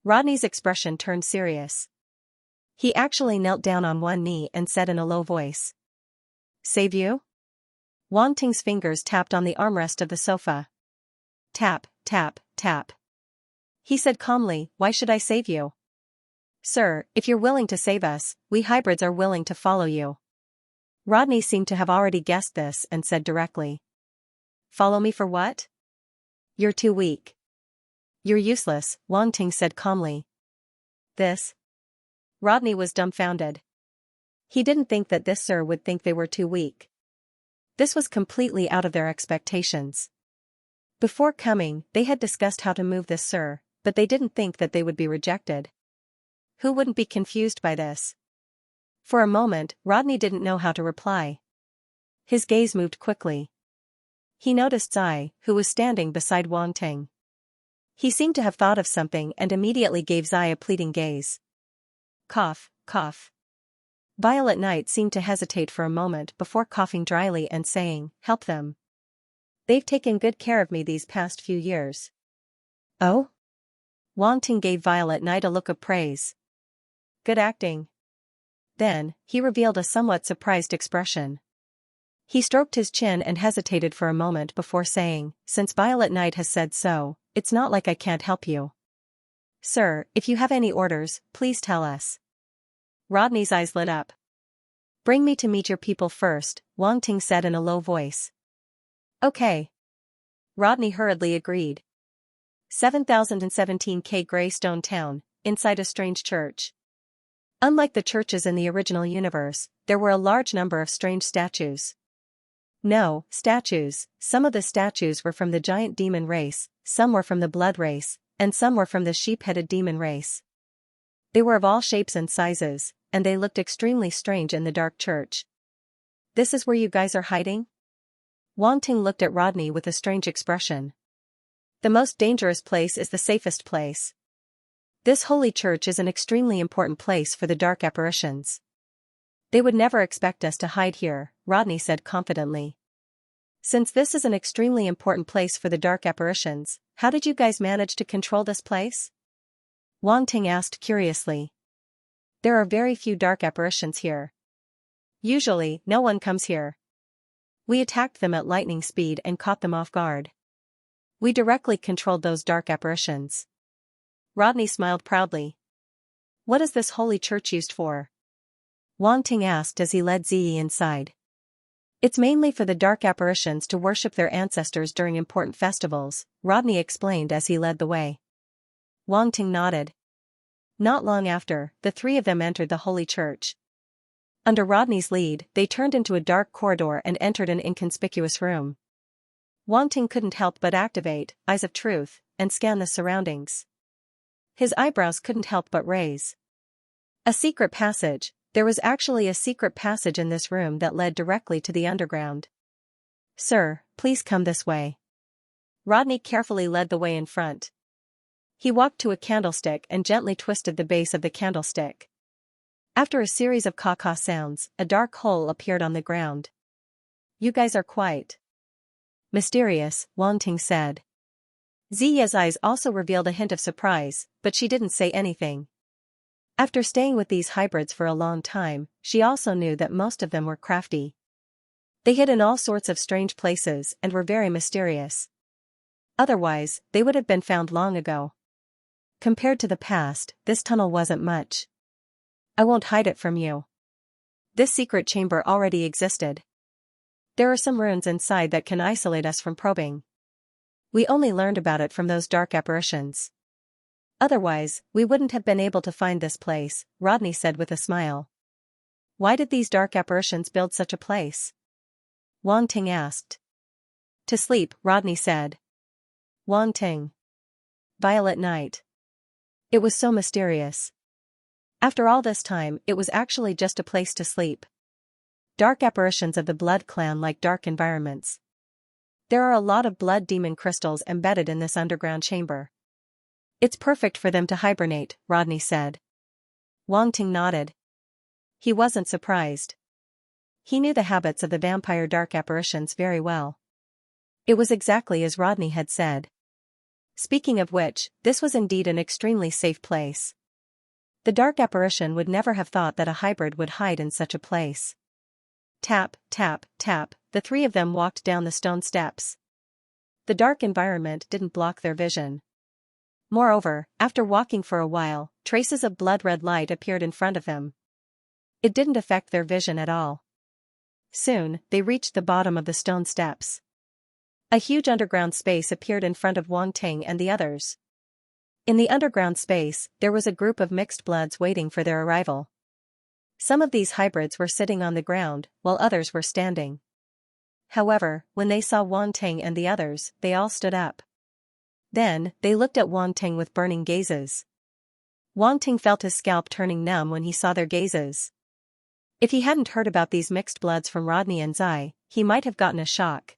Rodney's expression turned serious. He actually knelt down on one knee and said in a low voice. Save you? Wang Ting's fingers tapped on the armrest of the sofa. Tap, tap, tap. He said calmly, why should I save you? Sir, if you're willing to save us, we hybrids are willing to follow you. Rodney seemed to have already guessed this and said directly. Follow me for what? You're too weak. You're useless, Wang Ting said calmly. This? Rodney was dumbfounded. He didn't think that this sir would think they were too weak. This was completely out of their expectations. Before coming, they had discussed how to move this sir, but they didn't think that they would be rejected. Who wouldn't be confused by this? For a moment, Rodney didn't know how to reply. His gaze moved quickly. He noticed Zai, who was standing beside Wang Ting. He seemed to have thought of something and immediately gave Zai a pleading gaze. Cough, cough. Violet Knight seemed to hesitate for a moment before coughing dryly and saying, help them. They've taken good care of me these past few years. Oh? Wang Ting gave Violet Knight a look of praise. Good acting. Then, he revealed a somewhat surprised expression. He stroked his chin and hesitated for a moment before saying, since Violet Knight has said so, it's not like I can't help you. Sir, if you have any orders, please tell us. Rodney's eyes lit up. Bring me to meet your people first, Wang Ting said in a low voice. Okay. Rodney hurriedly agreed. 7017K Greystone Town, inside a strange church. Unlike the churches in the original universe, there were a large number of strange statues. No, statues, some of the statues were from the giant demon race, some were from the blood race, and some were from the sheep-headed demon race. They were of all shapes and sizes, and they looked extremely strange in the dark church. This is where you guys are hiding? Wang Ting looked at Rodney with a strange expression. The most dangerous place is the safest place. This holy church is an extremely important place for the dark apparitions. They would never expect us to hide here, Rodney said confidently. Since this is an extremely important place for the dark apparitions, how did you guys manage to control this place? Wang Ting asked curiously. There are very few dark apparitions here. Usually, no one comes here. We attacked them at lightning speed and caught them off guard. We directly controlled those dark apparitions. Rodney smiled proudly. What is this holy church used for? Wang Ting asked as he led Ziyi inside. It's mainly for the dark apparitions to worship their ancestors during important festivals, Rodney explained as he led the way. Wang Ting nodded. Not long after, the three of them entered the holy church. Under Rodney's lead, they turned into a dark corridor and entered an inconspicuous room. Wang Ting couldn't help but activate Eyes of Truth and scan the surroundings. His eyebrows couldn't help but raise. A secret passage. There was actually a secret passage in this room that led directly to the underground. Sir, please come this way. Rodney carefully led the way in front. He walked to a candlestick and gently twisted the base of the candlestick. After a series of caw-caw sounds, a dark hole appeared on the ground. You guys are quite mysterious, Wang Ting said. Ziya's eyes also revealed a hint of surprise, but she didn't say anything. After staying with these hybrids for a long time, she also knew that most of them were crafty. They hid in all sorts of strange places and were very mysterious. Otherwise, they would have been found long ago. Compared to the past, this tunnel wasn't much. I won't hide it from you. This secret chamber already existed. There are some runes inside that can isolate us from probing. We only learned about it from those dark apparitions. Otherwise, we wouldn't have been able to find this place, Rodney said with a smile. Why did these dark apparitions build such a place? Wang Ting asked. To sleep, Rodney said. Wang Ting. Violet night. It was so mysterious. After all this time, it was actually just a place to sleep. Dark apparitions of the Blood Clan like dark environments. There are a lot of blood demon crystals embedded in this underground chamber. It's perfect for them to hibernate, Rodney said. Wang Ting nodded. He wasn't surprised. He knew the habits of the vampire dark apparitions very well. It was exactly as Rodney had said. Speaking of which, this was indeed an extremely safe place. The dark apparition would never have thought that a hybrid would hide in such a place. Tap, tap, tap, the three of them walked down the stone steps. The dark environment didn't block their vision. Moreover, after walking for a while, traces of blood-red light appeared in front of them. It didn't affect their vision at all. Soon, they reached the bottom of the stone steps. A huge underground space appeared in front of Wang Ting and the others. In the underground space, there was a group of mixed bloods waiting for their arrival. Some of these hybrids were sitting on the ground, while others were standing. However, when they saw Wang Ting and the others, they all stood up. Then, they looked at Wang Ting with burning gazes. Wang Ting felt his scalp turning numb when he saw their gazes. If he hadn't heard about these mixed bloods from Rodney and Zai, he might have gotten a shock.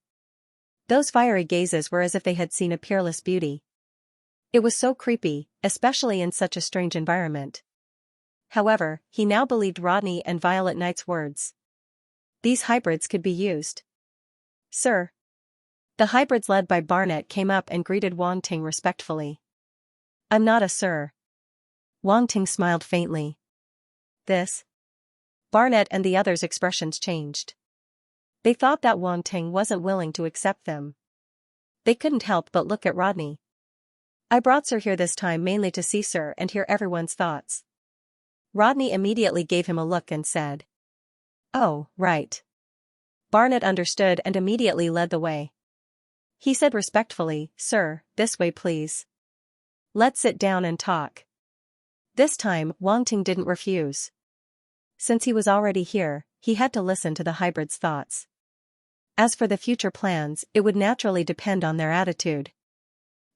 Those fiery gazes were as if they had seen a peerless beauty. It was so creepy, especially in such a strange environment. However, he now believed Rodney and Violet Knight's words. These hybrids could be used. Sir. The hybrids led by Barnett came up and greeted Wang Ting respectfully. I'm not a sir. Wang Ting smiled faintly. This? Barnett and the others' expressions changed. They thought that Wang Ting wasn't willing to accept them. They couldn't help but look at Rodney. I brought Sir here this time mainly to see Sir and hear everyone's thoughts. Rodney immediately gave him a look and said. Oh, right. Barnett understood and immediately led the way. He said respectfully, Sir, this way please. Let's sit down and talk. This time, Wang Ting didn't refuse. Since he was already here, he had to listen to the hybrid's thoughts. As for the future plans, it would naturally depend on their attitude.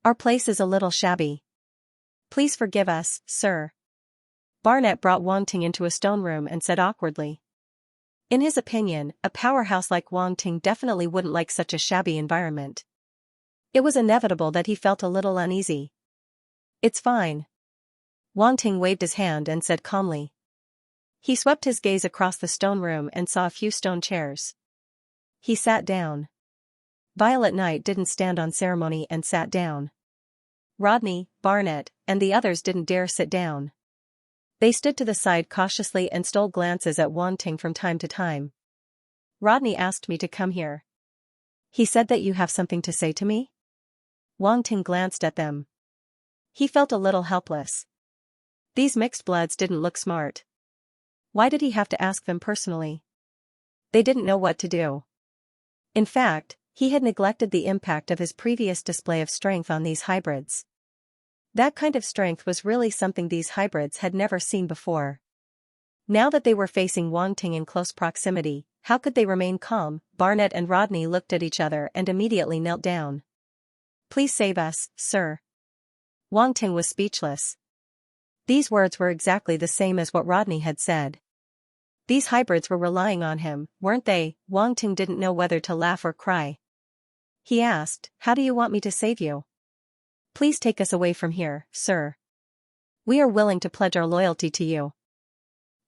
Our place is a little shabby. Please forgive us, sir. Barnett brought Wang Ting into a stone room and said awkwardly. In his opinion, a powerhouse like Wang Ting definitely wouldn't like such a shabby environment. It was inevitable that he felt a little uneasy. It's fine. Wang Ting waved his hand and said calmly. He swept his gaze across the stone room and saw a few stone chairs. He sat down. Violet Knight didn't stand on ceremony and sat down. Rodney, Barnett, and the others didn't dare sit down. They stood to the side cautiously and stole glances at Wang Ting from time to time. Rodney asked me to come here. He said that you have something to say to me? Wang Ting glanced at them. He felt a little helpless. These mixed bloods didn't look smart. Why did he have to ask them personally? They didn't know what to do. In fact, he had neglected the impact of his previous display of strength on these hybrids. That kind of strength was really something these hybrids had never seen before. Now that they were facing Wang Ting in close proximity, how could they remain calm? Barnett and Rodney looked at each other and immediately knelt down. Please save us, sir. Wang Ting was speechless. These words were exactly the same as what Rodney had said. These hybrids were relying on him, weren't they? Wang Ting didn't know whether to laugh or cry. He asked, How do you want me to save you? Please take us away from here, sir. We are willing to pledge our loyalty to you.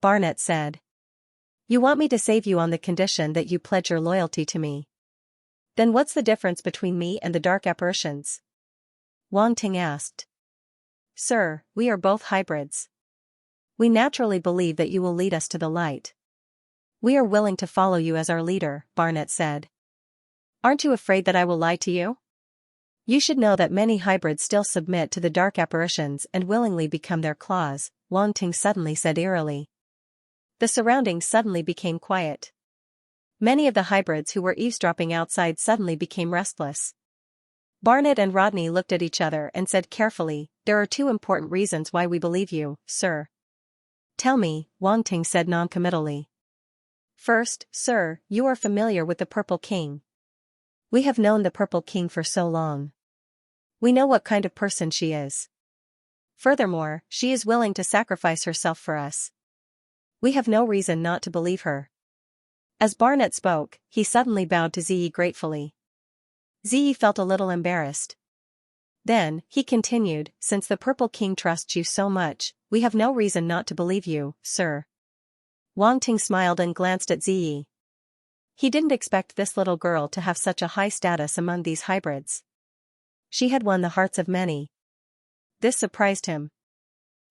Barnett said. You want me to save you on the condition that you pledge your loyalty to me. Then what's the difference between me and the dark apparitions? Wang Ting asked. Sir, we are both hybrids. We naturally believe that you will lead us to the light. We are willing to follow you as our leader, Barnett said. Aren't you afraid that I will lie to you? You should know that many hybrids still submit to the dark apparitions and willingly become their claws, Wang Ting suddenly said eerily. The surroundings suddenly became quiet. Many of the hybrids who were eavesdropping outside suddenly became restless. Barnett and Rodney looked at each other and said carefully, "There are two important reasons why we believe you, sir." "Tell me," Wang Ting said noncommittally. "First, sir, you are familiar with the Purple King. We have known the Purple King for so long. We know what kind of person she is. Furthermore, she is willing to sacrifice herself for us. We have no reason not to believe her." As Barnett spoke, he suddenly bowed to Ziyi gratefully. Ziyi felt a little embarrassed. Then, he continued, "Since the Purple King trusts you so much, we have no reason not to believe you, sir." Wang Ting smiled and glanced at Ziyi. He didn't expect this little girl to have such a high status among these hybrids. She had won the hearts of many. This surprised him.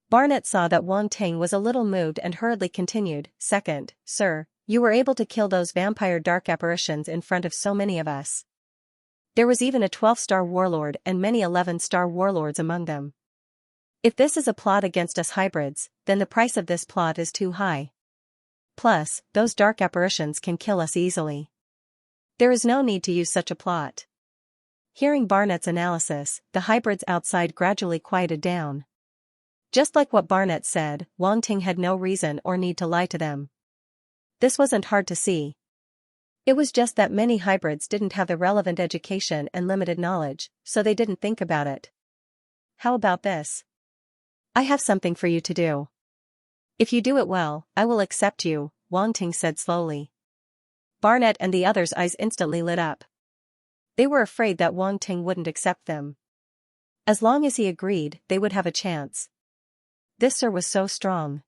Barnett saw that Wang Ting was a little moved and hurriedly continued, "Second, sir, you were able to kill those vampire dark apparitions in front of so many of us. There was even a 12-star warlord and many 11-star warlords among them. If this is a plot against us hybrids, then the price of this plot is too high. Plus, those dark apparitions can kill us easily. There is no need to use such a plot." Hearing Barnett's analysis, the hybrids outside gradually quieted down. Just like what Barnett said, Wang Ting had no reason or need to lie to them. This wasn't hard to see. It was just that many hybrids didn't have the relevant education and limited knowledge, so they didn't think about it. "How about this? I have something for you to do. If you do it well, I will accept you," Wang Ting said slowly. Barnett and the others' eyes instantly lit up. They were afraid that Wang Ting wouldn't accept them. As long as he agreed, they would have a chance. This sir was so strong.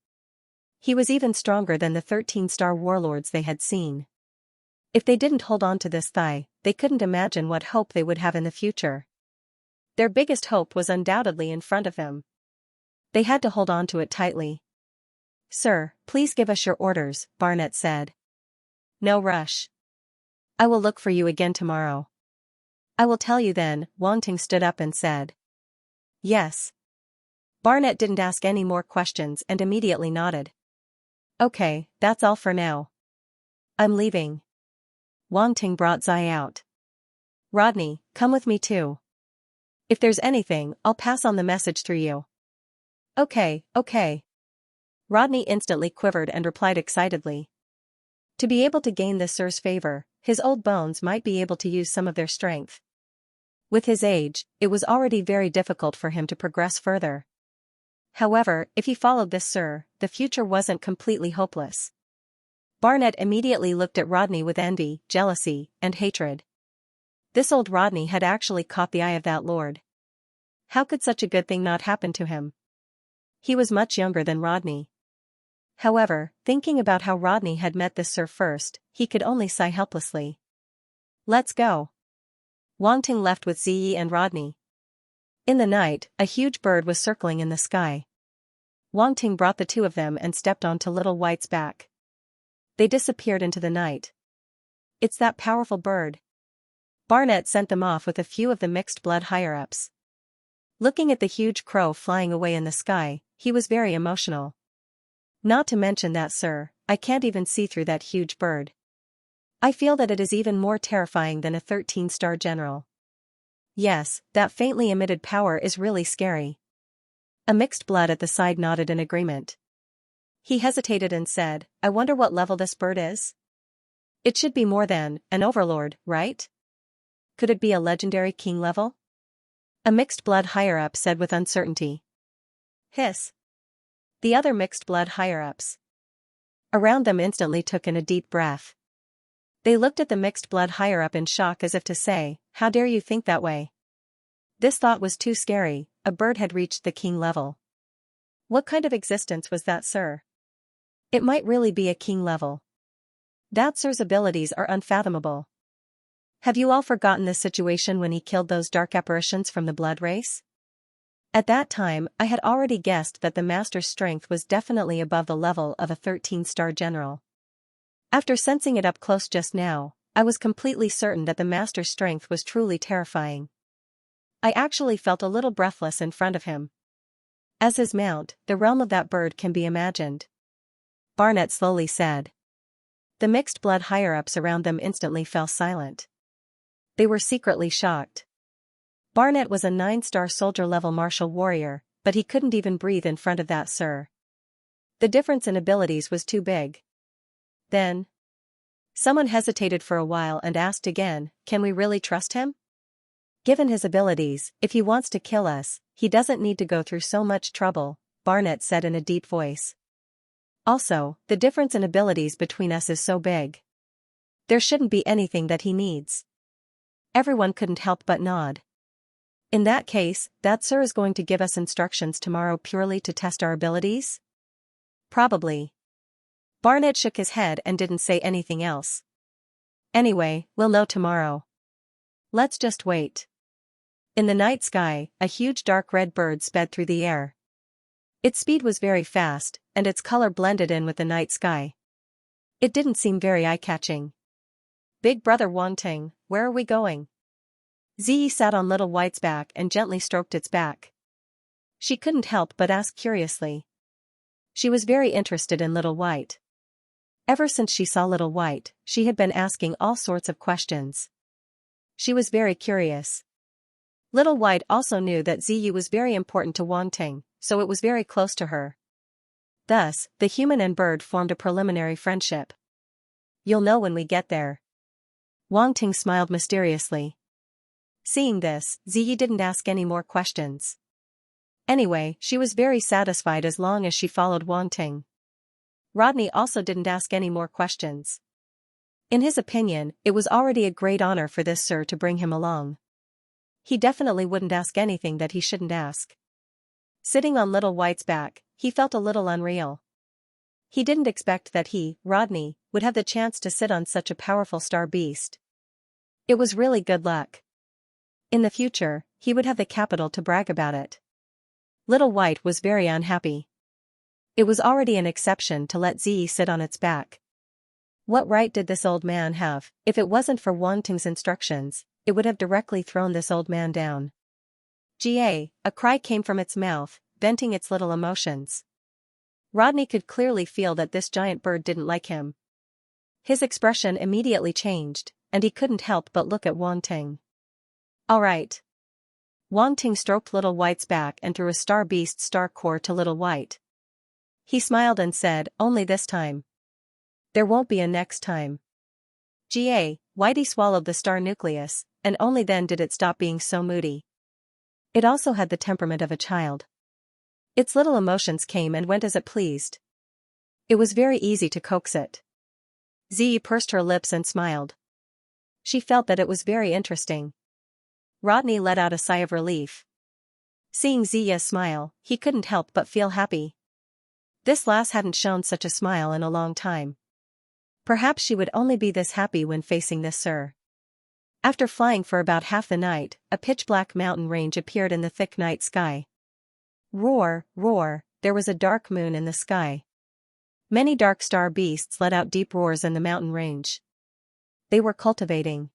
He was even stronger than the 13-star warlords they had seen. If they didn't hold on to this thigh, they couldn't imagine what hope they would have in the future. Their biggest hope was undoubtedly in front of them. They had to hold on to it tightly. "Sir, please give us your orders," Barnett said. "No rush. I will look for you again tomorrow. I will tell you then," Wang Ting stood up and said. "Yes." Barnett didn't ask any more questions and immediately nodded. "Okay, that's all for now. I'm leaving." Wang Ting brought Zai out. "Rodney, come with me too. If there's anything, I'll pass on the message through you." Okay. Rodney instantly quivered and replied excitedly. To be able to gain this sir's favor, his old bones might be able to use some of their strength. With his age, it was already very difficult for him to progress further. However, if he followed this sir, the future wasn't completely hopeless. Barnett immediately looked at Rodney with envy, jealousy, and hatred. This old Rodney had actually caught the eye of that lord. How could such a good thing not happen to him? He was much younger than Rodney. However, thinking about how Rodney had met this sir first, he could only sigh helplessly. "Let's go." Wang Ting left with Ziyi and Rodney. In the night, a huge bird was circling in the sky. Wang Ting brought the two of them and stepped onto Little White's back. They disappeared into the night. "It's that powerful bird." Barnett sent them off with a few of the mixed blood higher-ups. Looking at the huge crow flying away in the sky, he was very emotional. "Not to mention that, sir, I can't even see through that huge bird. I feel that it is even more terrifying than a 13-star general. Yes, that faintly emitted power is really scary." A mixed blood at the side nodded in agreement. He hesitated and said, "I wonder what level this bird is? It should be more than an overlord, right? Could it be a legendary king level?" A mixed blood higher-up said with uncertainty. "Hiss." The other mixed blood higher-ups around them instantly took in a deep breath. They looked at the mixed blood higher-up in shock as if to say, "How dare you think that way?" This thought was too scary. A bird had reached the king level. What kind of existence was that sir? It might really be a king level. That sir's abilities are unfathomable. Have you all forgotten the situation when he killed those dark apparitions from the blood race? At that time, I had already guessed that the master's strength was definitely above the level of a 13-star general. After sensing it up close just now, I was completely certain that the master's strength was truly terrifying. I actually felt a little breathless in front of him. As his mount, the realm of that bird can be imagined. Barnett slowly said. The mixed blood higher-ups around them instantly fell silent. They were secretly shocked. Barnett was a 9-star soldier-level martial warrior, but he couldn't even breathe in front of that sir. The difference in abilities was too big. Then, someone hesitated for a while and asked again, can we really trust him? Given his abilities, if he wants to kill us, he doesn't need to go through so much trouble, Barnett said in a deep voice. Also, the difference in abilities between us is so big. There shouldn't be anything that he needs. Everyone couldn't help but nod. In that case, that sir is going to give us instructions tomorrow purely to test our abilities? Probably. Barnett shook his head and didn't say anything else. Anyway, we'll know tomorrow. Let's just wait. In the night sky, a huge dark red bird sped through the air. Its speed was very fast, and its color blended in with the night sky. It didn't seem very eye-catching. Big brother Wanting, where are we going? Ziyi sat on Little White's back and gently stroked its back. She couldn't help but ask curiously. She was very interested in Little White. Ever since she saw Little White, she had been asking all sorts of questions. She was very curious. Little White also knew that Ziyi was very important to Wanting, so it was very close to her. Thus, the human and bird formed a preliminary friendship. You'll know when we get there. Wanting smiled mysteriously. Seeing this, Ziyi didn't ask any more questions. Anyway, she was very satisfied as long as she followed Wanting. Rodney also didn't ask any more questions. In his opinion, it was already a great honor for this sir to bring him along. He definitely wouldn't ask anything that he shouldn't ask. Sitting on Little White's back, he felt a little unreal. He didn't expect that he, Rodney, would have the chance to sit on such a powerful star beast. It was really good luck. In the future, he would have the capital to brag about it. Little White was very unhappy. It was already an exception to let Ziyi sit on its back. What right did this old man have? If it wasn't for Wanting's instructions, it would have directly thrown this old man down. A cry came from its mouth, venting its little emotions. Rodney could clearly feel that this giant bird didn't like him. His expression immediately changed, and he couldn't help but look at Wanting. All right. Wanting stroked Little White's back and threw a star beast's star core to Little White. He smiled and said, only this time. There won't be a next time. Whitey swallowed the star nucleus, and only then did it stop being so moody. It also had the temperament of a child. Its little emotions came and went as it pleased. It was very easy to coax it. Ziyi pursed her lips and smiled. She felt that it was very interesting. Rodney let out a sigh of relief. Seeing Ziyi smile, he couldn't help but feel happy. This lass hadn't shown such a smile in a long time. Perhaps she would only be this happy when facing this sir. After flying for about half the night, a pitch-black mountain range appeared in the thick night sky. Roar, roar, there was a dark moon in the sky. Many dark star beasts let out deep roars in the mountain range. They were cultivating.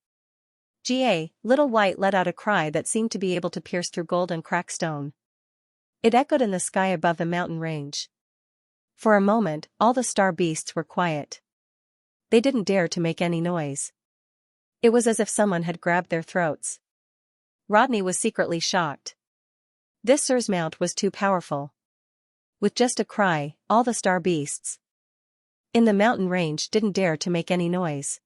Little White let out a cry that seemed to be able to pierce through gold and crack stone. It echoed in the sky above the mountain range. For a moment, all the star beasts were quiet. They didn't dare to make any noise. It was as if someone had grabbed their throats. Rodney was secretly shocked. This sir's mount was too powerful. With just a cry, all the star beasts in the mountain range didn't dare to make any noise.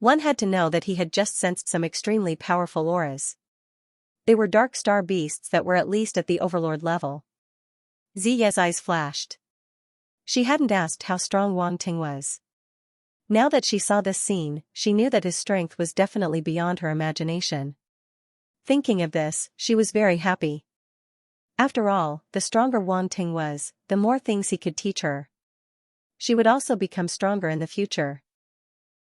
One had to know that he had just sensed some extremely powerful auras. They were dark star beasts that were at least at the overlord level. Ziyi's eyes flashed. She hadn't asked how strong Wanting was. Now that she saw this scene, she knew that his strength was definitely beyond her imagination. Thinking of this, she was very happy. After all, the stronger Wanting was, the more things he could teach her. She would also become stronger in the future.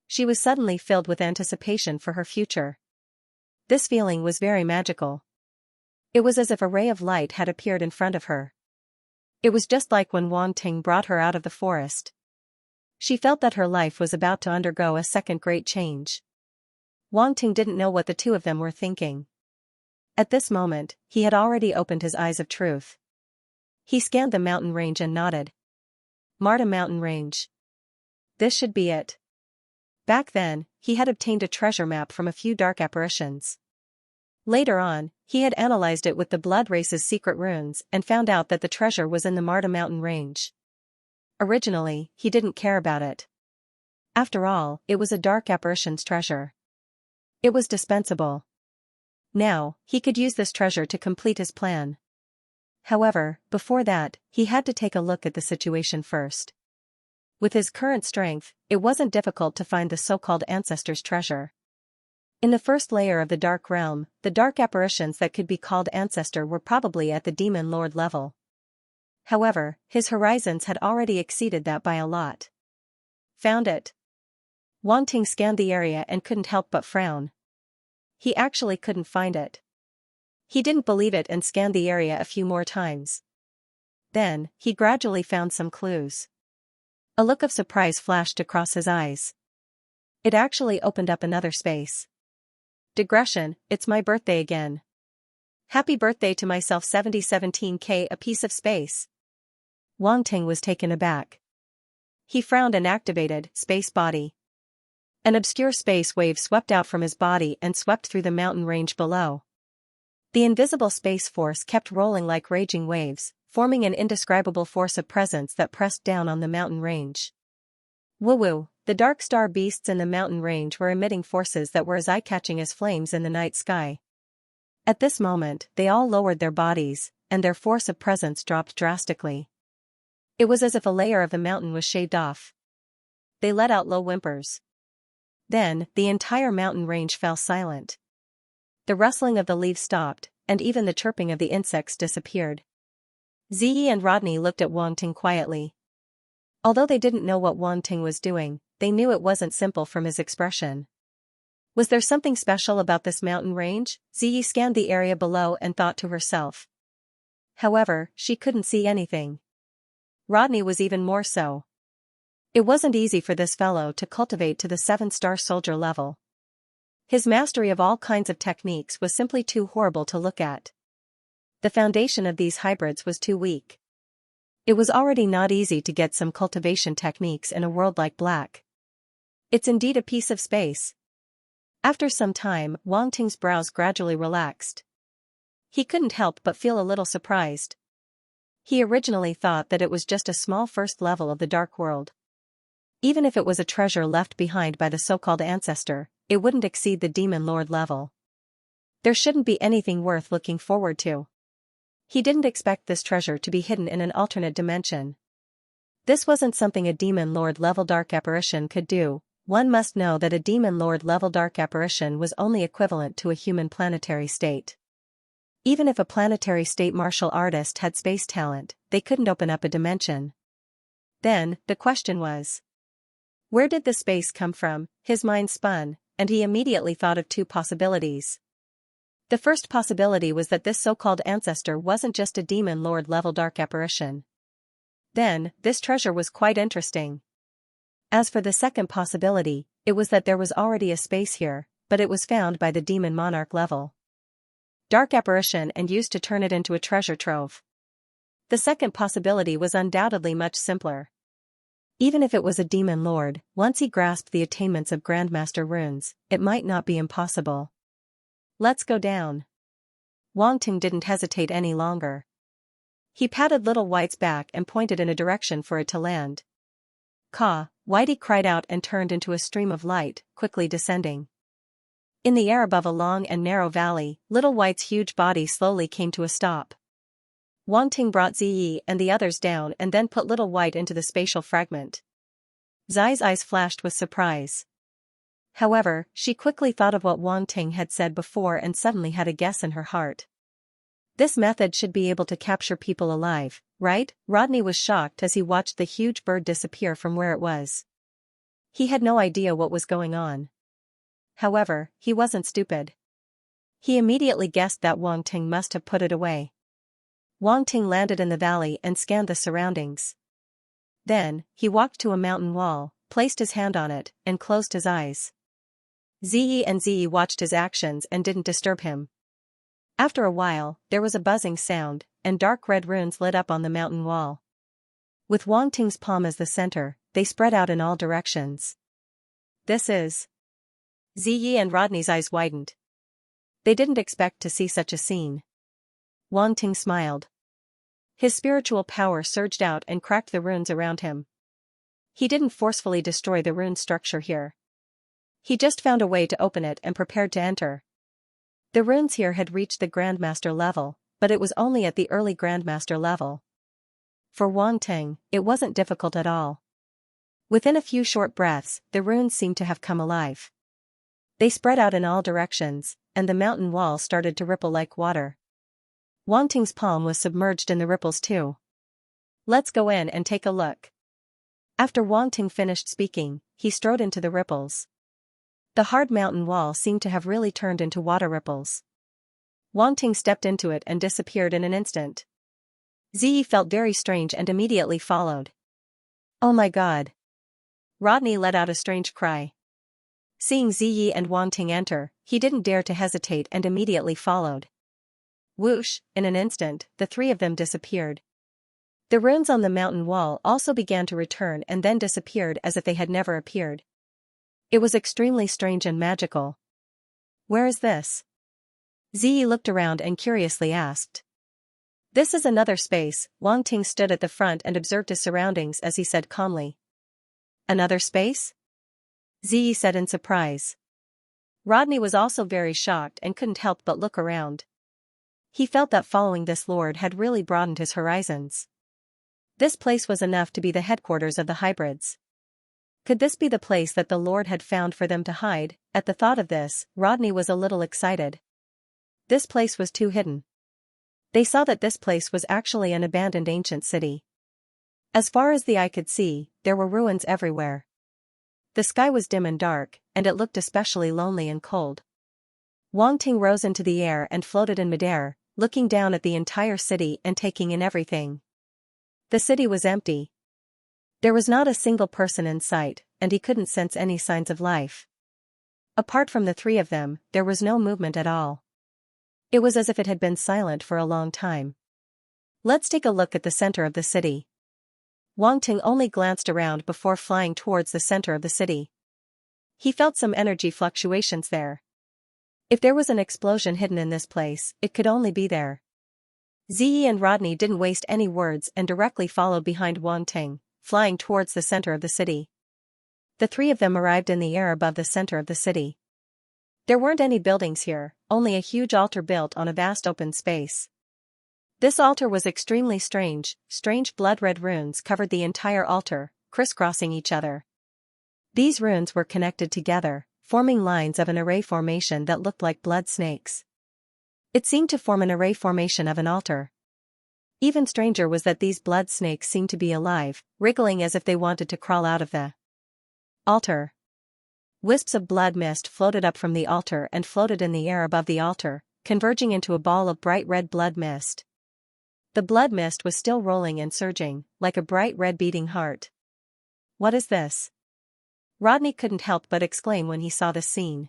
She was suddenly filled with anticipation for her future. This feeling was very magical. It was as if a ray of light had appeared in front of her. It was just like when Wanting brought her out of the forest. She felt that her life was about to undergo a second great change. Wanting didn't know what the two of them were thinking. At this moment, he had already opened his eyes of truth. He scanned the mountain range and nodded. Marta Mountain Range. This should be it. Back then, he had obtained a treasure map from a few dark apparitions. Later on, he had analyzed it with the Blood Race's secret runes and found out that the treasure was in the Marta Mountain Range. Originally, he didn't care about it. After all, it was a dark apparition's treasure. It was dispensable. Now, he could use this treasure to complete his plan. However, before that, he had to take a look at the situation first. With his current strength, it wasn't difficult to find the so-called ancestors' treasure. In the first layer of the Dark Realm, the dark apparitions that could be called ancestor were probably at the Demon Lord level. However, his horizons had already exceeded that by a lot. Found it. Wang Ting scanned the area and couldn't help but frown. He actually couldn't find it. He didn't believe it and scanned the area a few more times. Then, he gradually found some clues. A look of surprise flashed across his eyes. It actually opened up another space. Digression, it's my birthday again. Happy birthday to myself 7017K a piece of space. Wang Ting was taken aback. He frowned and activated space body. An obscure space wave swept out from his body and swept through the mountain range below. The invisible space force kept rolling like raging waves, forming an indescribable force of presence that pressed down on the mountain range. Woo-woo, the dark star beasts in the mountain range were emitting forces that were as eye-catching as flames in the night sky. At this moment, they all lowered their bodies, and their force of presence dropped drastically. It was as if a layer of the mountain was shaved off. They let out low whimpers. Then, the entire mountain range fell silent. The rustling of the leaves stopped, and even the chirping of the insects disappeared. Ziyi and Rodney looked at Wang Ting quietly. Although they didn't know what Wang Ting was doing, they knew it wasn't simple from his expression. Was there something special about this mountain range? Ziyi scanned the area below and thought to herself. However, she couldn't see anything. Rodney was even more so. It wasn't easy for this fellow to cultivate to the 7-star soldier level. His mastery of all kinds of techniques was simply too horrible to look at. The foundation of these hybrids was too weak. It was already not easy to get some cultivation techniques in a world like Black. It's indeed a piece of space. After some time, Wang Ting's brows gradually relaxed. He couldn't help but feel a little surprised. He originally thought that it was just a small first level of the Dark World. Even if it was a treasure left behind by the so-called ancestor, it wouldn't exceed the Demon Lord level. There shouldn't be anything worth looking forward to. He didn't expect this treasure to be hidden in an alternate dimension. This wasn't something a Demon Lord level dark apparition could do. One must know that a Demon Lord level dark apparition was only equivalent to a human planetary state. Even if a planetary state martial artist had space talent, they couldn't open up a dimension. Then, the question was, where did the space come from? His mind spun, and he immediately thought of two possibilities. The first possibility was that this so-called ancestor wasn't just a Demon Lord level dark apparition. Then, this treasure was quite interesting. As for the second possibility, it was that there was already a space here, but it was found by the Demon Monarch level dark apparition and used to turn it into a treasure trove. The second possibility was undoubtedly much simpler. Even if it was a Demon Lord, once he grasped the attainments of Grandmaster runes, it might not be impossible. Let's go down. Wang Ting didn't hesitate any longer. He patted Little White's back and pointed in a direction for it to land. Caw, Whitey cried out and turned into a stream of light, quickly descending. In the air above a long and narrow valley, Little White's huge body slowly came to a stop. Wang Ting brought Ziyi and the others down and then put Little White into the spatial fragment. Zai's eyes flashed with surprise. However, she quickly thought of what Wang Ting had said before and suddenly had a guess in her heart. This method should be able to capture people alive, right? Rodney was shocked as he watched the huge bird disappear from where it was. He had no idea what was going on. However, he wasn't stupid. He immediately guessed that Wang Ting must have put it away. Wang Ting landed in the valley and scanned the surroundings. Then, he walked to a mountain wall, placed his hand on it, and closed his eyes. Ziyi watched his actions and didn't disturb him. After a while, there was a buzzing sound, and dark red runes lit up on the mountain wall. With Wang Ting's palm as the center, they spread out in all directions. This is... Ziyi and Rodney's eyes widened. They didn't expect to see such a scene. Wang Ting smiled. His spiritual power surged out and cracked the runes around him. He didn't forcefully destroy the rune structure here. He just found a way to open it and prepared to enter. The runes here had reached the Grandmaster level, but it was only at the early Grandmaster level. For Wang Ting, it wasn't difficult at all. Within a few short breaths, the runes seemed to have come alive. They spread out in all directions, and the mountain wall started to ripple like water. Wang Ting's palm was submerged in the ripples too. Let's go in and take a look. After Wang Ting finished speaking, he strode into the ripples. The hard mountain wall seemed to have really turned into water ripples. Wang Ting stepped into it and disappeared in an instant. Ziyi felt very strange and immediately followed. Oh my god. Rodney let out a strange cry. Seeing Ziyi and Wang Ting enter, he didn't dare to hesitate and immediately followed. Whoosh, in an instant, the three of them disappeared. The runes on the mountain wall also began to return and then disappeared as if they had never appeared. It was extremely strange and magical. Where is this? Ziyi looked around and curiously asked. This is another space. Wang Ting stood at the front and observed his surroundings as he said calmly. Another space? Ziyi said in surprise. Rodney was also very shocked and couldn't help but look around. He felt that following this lord had really broadened his horizons. This place was enough to be the headquarters of the hybrids. Could this be the place that the Lord had found for them to hide? At the thought of this, Rodney was a little excited. This place was too hidden. They saw that this place was actually an abandoned ancient city. As far as the eye could see, there were ruins everywhere. The sky was dim and dark, and it looked especially lonely and cold. Wang Ting rose into the air and floated in midair, looking down at the entire city and taking in everything. The city was empty. There was not a single person in sight, and he couldn't sense any signs of life. Apart from the three of them, there was no movement at all. It was as if it had been silent for a long time. Let's take a look at the center of the city. Wang Ting only glanced around before flying towards the center of the city. He felt some energy fluctuations there. If there was an explosion hidden in this place, it could only be there. Ziyi and Rodney didn't waste any words and directly followed behind Wang Ting, flying towards the center of the city. The three of them arrived in the air above the center of the city. There weren't any buildings here, only a huge altar built on a vast open space. This altar was extremely strange. Strange blood-red runes covered the entire altar, crisscrossing each other. These runes were connected together, forming lines of an array formation that looked like blood snakes. It seemed to form an array formation of an altar. Even stranger was that these blood snakes seemed to be alive, wriggling as if they wanted to crawl out of the altar. Wisps of blood mist floated up from the altar and floated in the air above the altar, converging into a ball of bright red blood mist. The blood mist was still rolling and surging, like a bright red beating heart. What is this? Rodney couldn't help but exclaim when he saw this scene.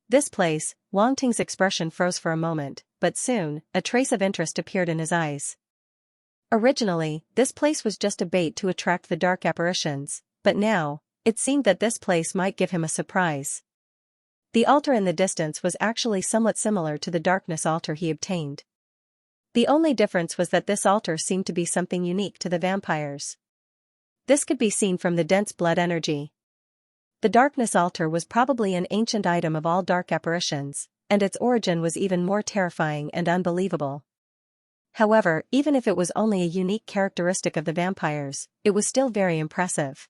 This place. Wang Ting's expression froze for a moment, but soon, a trace of interest appeared in his eyes. Originally, this place was just a bait to attract the dark apparitions, but now, it seemed that this place might give him a surprise. The altar in the distance was actually somewhat similar to the darkness altar he obtained. The only difference was that this altar seemed to be something unique to the vampires. This could be seen from the dense blood energy. The darkness altar was probably an ancient item of all dark apparitions, and its origin was even more terrifying and unbelievable. However, even if it was only a unique characteristic of the vampires, it was still very impressive.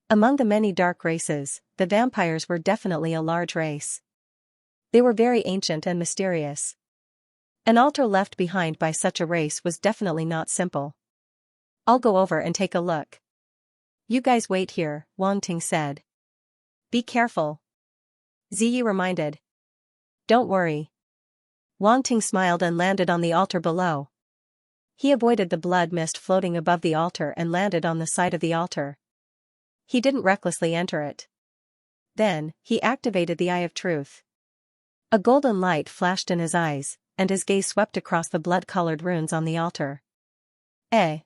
Among the many dark races, the vampires were definitely a large race. They were very ancient and mysterious. An altar left behind by such a race was definitely not simple. I'll go over and take a look. You guys wait here, Wang Ting said. Be careful. Ziyi reminded. Don't worry. Wang Ting smiled and landed on the altar below. He avoided the blood mist floating above the altar and landed on the side of the altar. He didn't recklessly enter it. Then, he activated the Eye of Truth. A golden light flashed in his eyes, and his gaze swept across the blood-colored runes on the altar. Eh?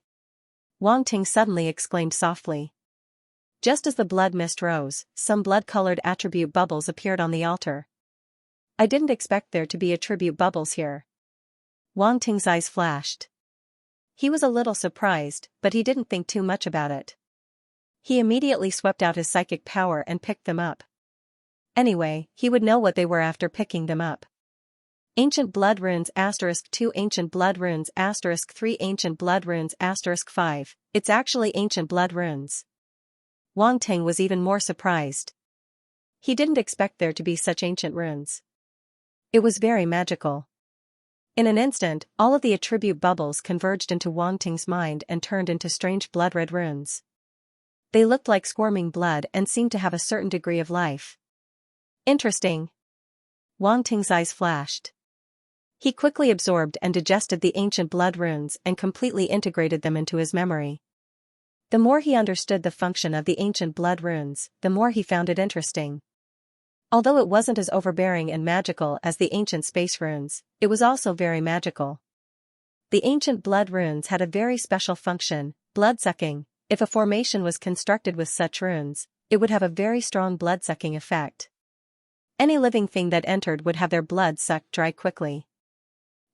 Wang Ting suddenly exclaimed softly. Just as the blood mist rose, some blood-colored attribute bubbles appeared on the altar. I didn't expect there to be attribute bubbles here. Wang Ting's eyes flashed. He was a little surprised, but he didn't think too much about it. He immediately swept out his psychic power and picked them up. Anyway, he would know what they were after picking them up. Ancient Blood Runes *2 Ancient Blood Runes *3 Ancient Blood Runes *5. It's actually Ancient Blood Runes. Wang Ting was even more surprised. He didn't expect there to be such ancient runes. It was very magical. In an instant, all of the attribute bubbles converged into Wang Ting's mind and turned into strange blood-red runes. They looked like squirming blood and seemed to have a certain degree of life. Interesting. Wang Ting's eyes flashed. He quickly absorbed and digested the ancient blood runes and completely integrated them into his memory. The more he understood the function of the ancient blood runes, the more he found it interesting. Although it wasn't as overbearing and magical as the ancient space runes, it was also very magical. The ancient blood runes had a very special function, blood-sucking. If a formation was constructed with such runes, it would have a very strong blood-sucking effect. Any living thing that entered would have their blood sucked dry quickly.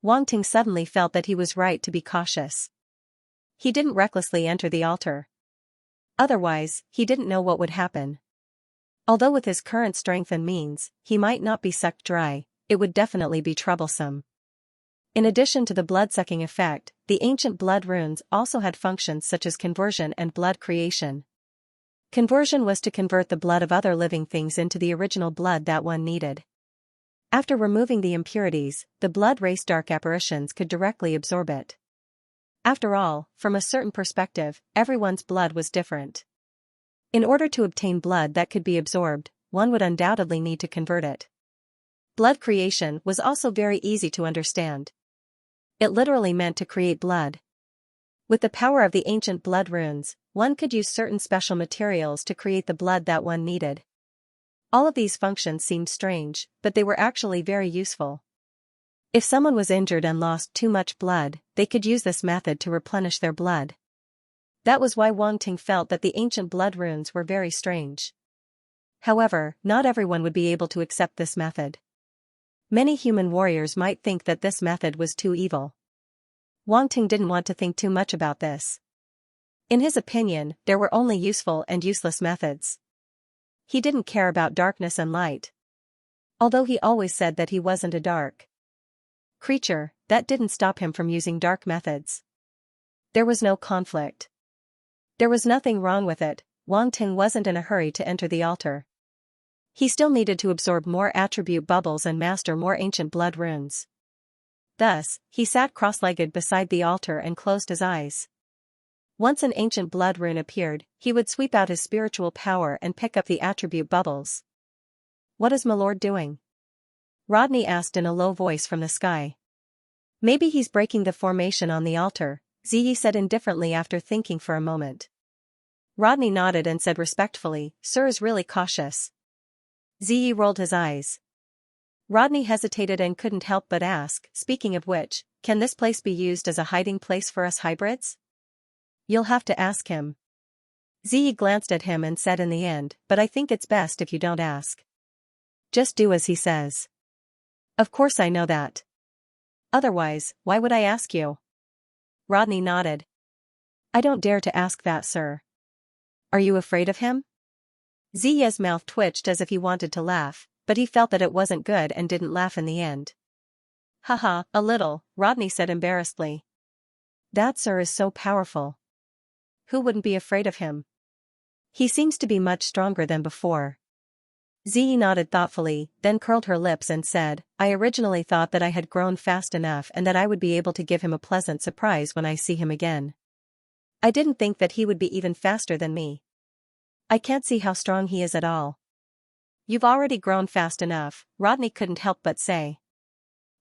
Wang Ting suddenly felt that he was right to be cautious. He didn't recklessly enter the altar. Otherwise, he didn't know what would happen. Although with his current strength and means, he might not be sucked dry, it would definitely be troublesome. In addition to the blood-sucking effect, the ancient blood runes also had functions such as conversion and blood creation. Conversion was to convert the blood of other living things into the original blood that one needed. After removing the impurities, the blood race dark apparitions could directly absorb it. After all, from a certain perspective, everyone's blood was different. In order to obtain blood that could be absorbed, one would undoubtedly need to convert it. Blood creation was also very easy to understand. It literally meant to create blood. With the power of the ancient blood runes, one could use certain special materials to create the blood that one needed. All of these functions seemed strange, but they were actually very useful. If someone was injured and lost too much blood, they could use this method to replenish their blood. That was why Wang Ting felt that the ancient blood runes were very strange. However, not everyone would be able to accept this method. Many human warriors might think that this method was too evil. Wang Ting didn't want to think too much about this. In his opinion, there were only useful and useless methods. He didn't care about darkness and light. Although he always said that he wasn't a dark creature, that didn't stop him from using dark methods. There was no conflict. There was nothing wrong with it. Wang Ting wasn't in a hurry to enter the altar. He still needed to absorb more attribute bubbles and master more ancient blood runes. Thus, he sat cross-legged beside the altar and closed his eyes. Once an ancient blood rune appeared, he would sweep out his spiritual power and pick up the attribute bubbles. "What is my lord doing?" Rodney asked in a low voice from the sky. "Maybe he's breaking the formation on the altar," Ziyi said indifferently after thinking for a moment. Rodney nodded and said respectfully, "Sir is really cautious." Ziyi rolled his eyes. Rodney hesitated and couldn't help but ask, "Speaking of which, can this place be used as a hiding place for us hybrids?" "You'll have to ask him." Ziyi glanced at him and said in the end, "But I think it's best if you don't ask. Just do as he says." "Of course I know that. Otherwise, why would I ask you?" Rodney nodded. "I don't dare to ask that, sir." "Are you afraid of him?" Ziya's mouth twitched as if he wanted to laugh, but he felt that it wasn't good and didn't laugh in the end. "Haha, a little," Rodney said embarrassedly. "That sir is so powerful. Who wouldn't be afraid of him? He seems to be much stronger than before." Ziyi nodded thoughtfully, then curled her lips and said, "I originally thought that I had grown fast enough and that I would be able to give him a pleasant surprise when I see him again. I didn't think that he would be even faster than me. I can't see how strong he is at all." "You've already grown fast enough," Rodney couldn't help but say.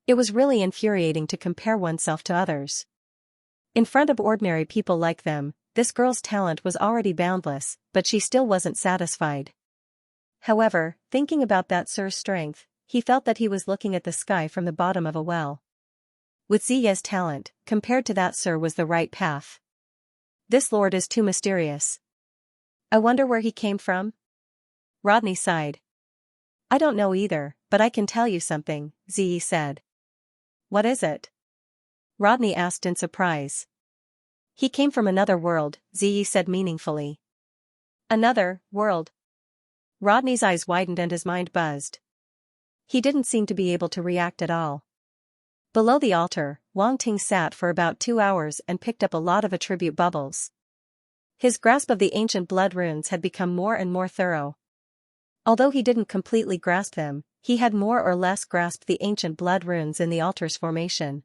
It was really infuriating to compare oneself to others. In front of ordinary people like them, this girl's talent was already boundless, but she still wasn't satisfied. However, thinking about that sir's strength, he felt that he was looking at the sky from the bottom of a well. With Ziya's talent, compared to that sir was the right path. This lord is too mysterious. I wonder where he came from? Rodney sighed. I don't know either, but I can tell you something, Ziyi said. What is it? Rodney asked in surprise. He came from another world, Ziyi said meaningfully. Another world? Rodney's eyes widened and his mind buzzed. He didn't seem to be able to react at all. Below the altar, Wang Ting sat for about 2 hours and picked up a lot of attribute bubbles. His grasp of the ancient blood runes had become more and more thorough. Although he didn't completely grasp them, he had more or less grasped the ancient blood runes in the altar's formation.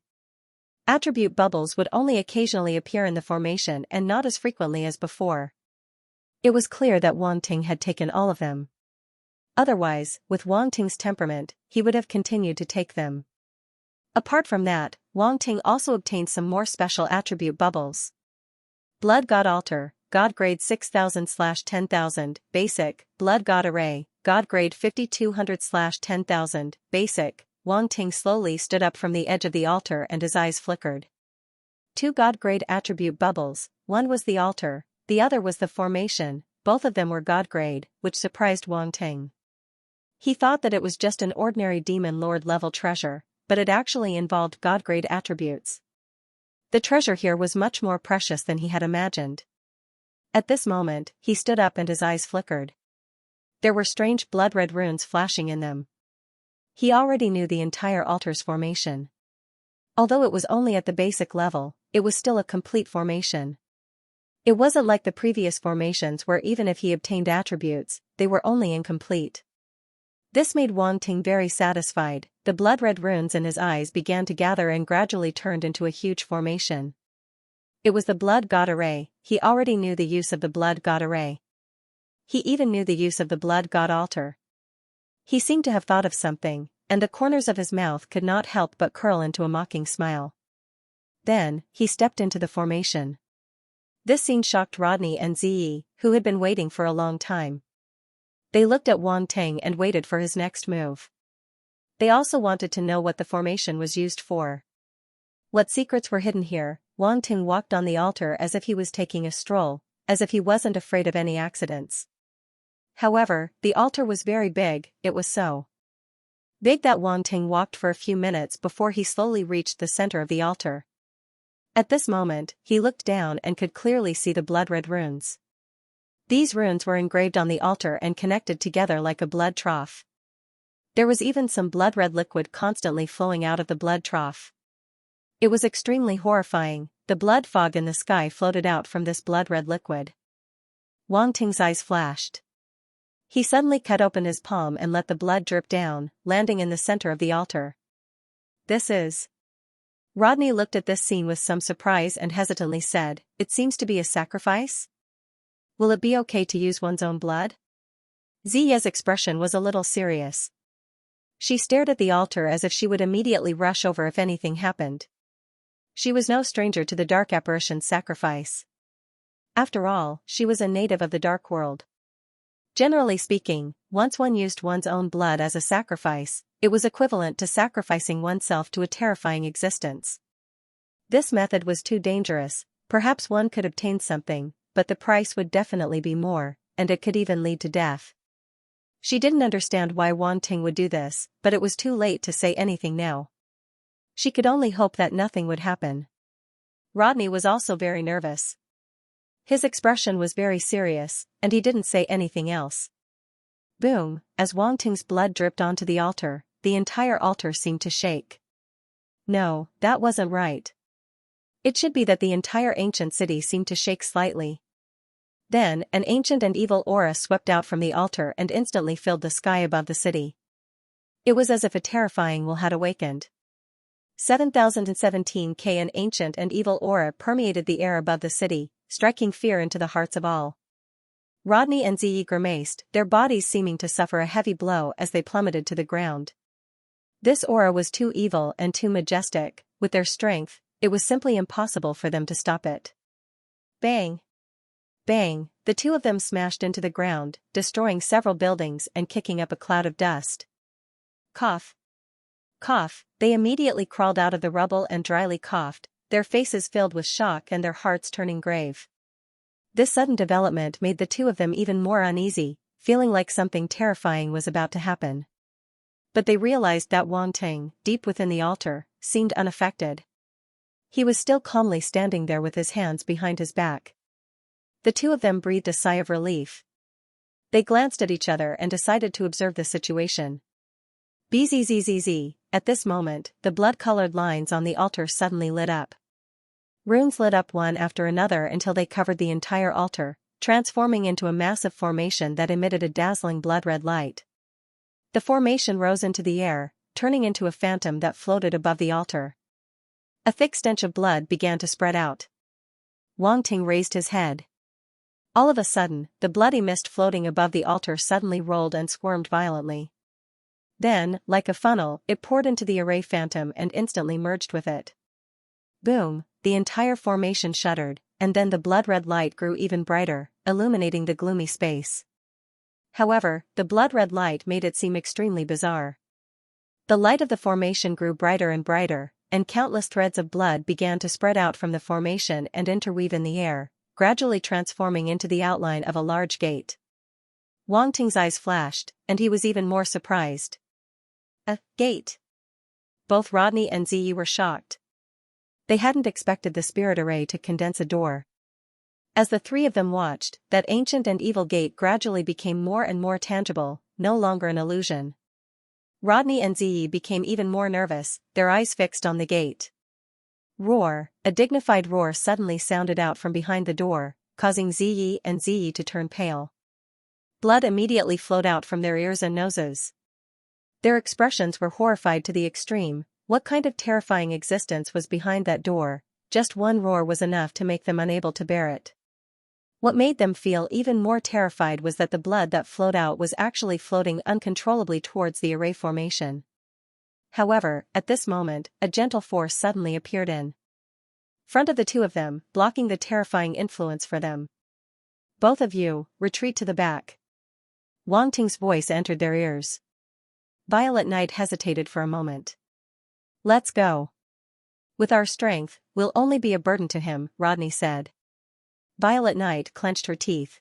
Attribute bubbles would only occasionally appear in the formation and not as frequently as before. It was clear that Wang Ting had taken all of them. Otherwise, with Wang Ting's temperament, he would have continued to take them. Apart from that, Wang Ting also obtained some more special attribute bubbles. Blood God Altar, God Grade 6000/10,000, Basic, Blood God Array, God Grade 5200/10,000, Basic. Wang Ting slowly stood up from the edge of the altar and his eyes flickered. 2 God Grade attribute bubbles, one was the altar, the other was the formation, both of them were God Grade, which surprised Wang Ting. He thought that it was just an ordinary Demon Lord level treasure, but it actually involved God Grade attributes. The treasure here was much more precious than he had imagined. At this moment, he stood up and his eyes flickered. There were strange blood-red runes flashing in them. He already knew the entire altar's formation. Although it was only at the basic level, it was still a complete formation. It wasn't like the previous formations where even if he obtained attributes, they were only incomplete. This made Wang Ting very satisfied. The blood-red runes in his eyes began to gather and gradually turned into a huge formation. It was the Blood God Array. He already knew the use of the Blood God Array. He even knew the use of the Blood God Altar. He seemed to have thought of something, and the corners of his mouth could not help but curl into a mocking smile. Then, he stepped into the formation. This scene shocked Rodney and Ziyi, who had been waiting for a long time. They looked at Wang Ting and waited for his next move. They also wanted to know what the formation was used for. What secrets were hidden here? Wang Ting walked on the altar as if he was taking a stroll, as if he wasn't afraid of any accidents. However, the altar was very big, it was so big that Wang Ting walked for a few minutes before he slowly reached the center of the altar. At this moment, he looked down and could clearly see the blood-red runes. These runes were engraved on the altar and connected together like a blood trough. There was even some blood-red liquid constantly flowing out of the blood trough. It was extremely horrifying. The blood fog in the sky floated out from this blood-red liquid. Wang Ting's eyes flashed. He suddenly cut open his palm and let the blood drip down, landing in the center of the altar. This is... Rodney looked at this scene with some surprise and hesitantly said, "It seems to be a sacrifice? Will it be okay to use one's own blood?" Ziya's expression was a little serious. She stared at the altar as if she would immediately rush over if anything happened. She was no stranger to the dark apparition's sacrifice. After all, she was a native of the dark world. Generally speaking, once one used one's own blood as a sacrifice, it was equivalent to sacrificing oneself to a terrifying existence. This method was too dangerous. Perhaps one could obtain something, but the price would definitely be more, and it could even lead to death. She didn't understand why Wang Ting would do this, but it was too late to say anything now. She could only hope that nothing would happen. Rodney was also very nervous. His expression was very serious, and he didn't say anything else. Boom, as Wang Ting's blood dripped onto the altar, the entire altar seemed to shake. No, that wasn't right. It should be that the entire ancient city seemed to shake slightly. Then, an ancient and evil aura swept out from the altar and instantly filled the sky above the city. It was as if a terrifying will had awakened. 7017K an ancient and evil aura permeated the air above the city, striking fear into the hearts of all. Rodney and Ziyi grimaced, their bodies seeming to suffer a heavy blow as they plummeted to the ground. This aura was too evil and too majestic. With their strength, it was simply impossible for them to stop it. Bang! Bang! The two of them smashed into the ground, destroying several buildings and kicking up a cloud of dust. Cough! Cough! They immediately crawled out of the rubble and dryly coughed, their faces filled with shock and their hearts turning grave. This sudden development made the two of them even more uneasy, feeling like something terrifying was about to happen. But they realized that Wang Ting, deep within the altar, seemed unaffected. He was still calmly standing there with his hands behind his back. The two of them breathed a sigh of relief. They glanced at each other and decided to observe the situation. Bzzz. At this moment, the blood-colored lines on the altar suddenly lit up. Runes lit up one after another until they covered the entire altar, transforming into a massive formation that emitted a dazzling blood-red light. The formation rose into the air, turning into a phantom that floated above the altar. A thick stench of blood began to spread out. Wang Ting raised his head. All of a sudden, the bloody mist floating above the altar suddenly rolled and squirmed violently. Then, like a funnel, it poured into the array phantom and instantly merged with it. Boom, the entire formation shuddered, and then the blood-red light grew even brighter, illuminating the gloomy space. However, the blood-red light made it seem extremely bizarre. The light of the formation grew brighter and brighter, and countless threads of blood began to spread out from the formation and interweave in the air, gradually transforming into the outline of a large gate. Wang Ting's eyes flashed, and he was even more surprised. A gate? Both Rodney and Ziyi were shocked. They hadn't expected the spirit array to condense a door. As the three of them watched, that ancient and evil gate gradually became more and more tangible, no longer an illusion. Rodney and Ziyi became even more nervous, their eyes fixed on the gate. Roar! A dignified roar suddenly sounded out from behind the door, causing Ziyi and Ziyi to turn pale. Blood immediately flowed out from their ears and noses. Their expressions were horrified to the extreme. What kind of terrifying existence was behind that door? Just one roar was enough to make them unable to bear it. What made them feel even more terrified was that the blood that flowed out was actually floating uncontrollably towards the array formation. However, at this moment, a gentle force suddenly appeared in front of the two of them, blocking the terrifying influence for them. Both of you, retreat to the back. Wang Ting's voice entered their ears. Violet Knight hesitated for a moment. Let's go. With our strength, we'll only be a burden to him, Rodney said. Violet Knight clenched her teeth.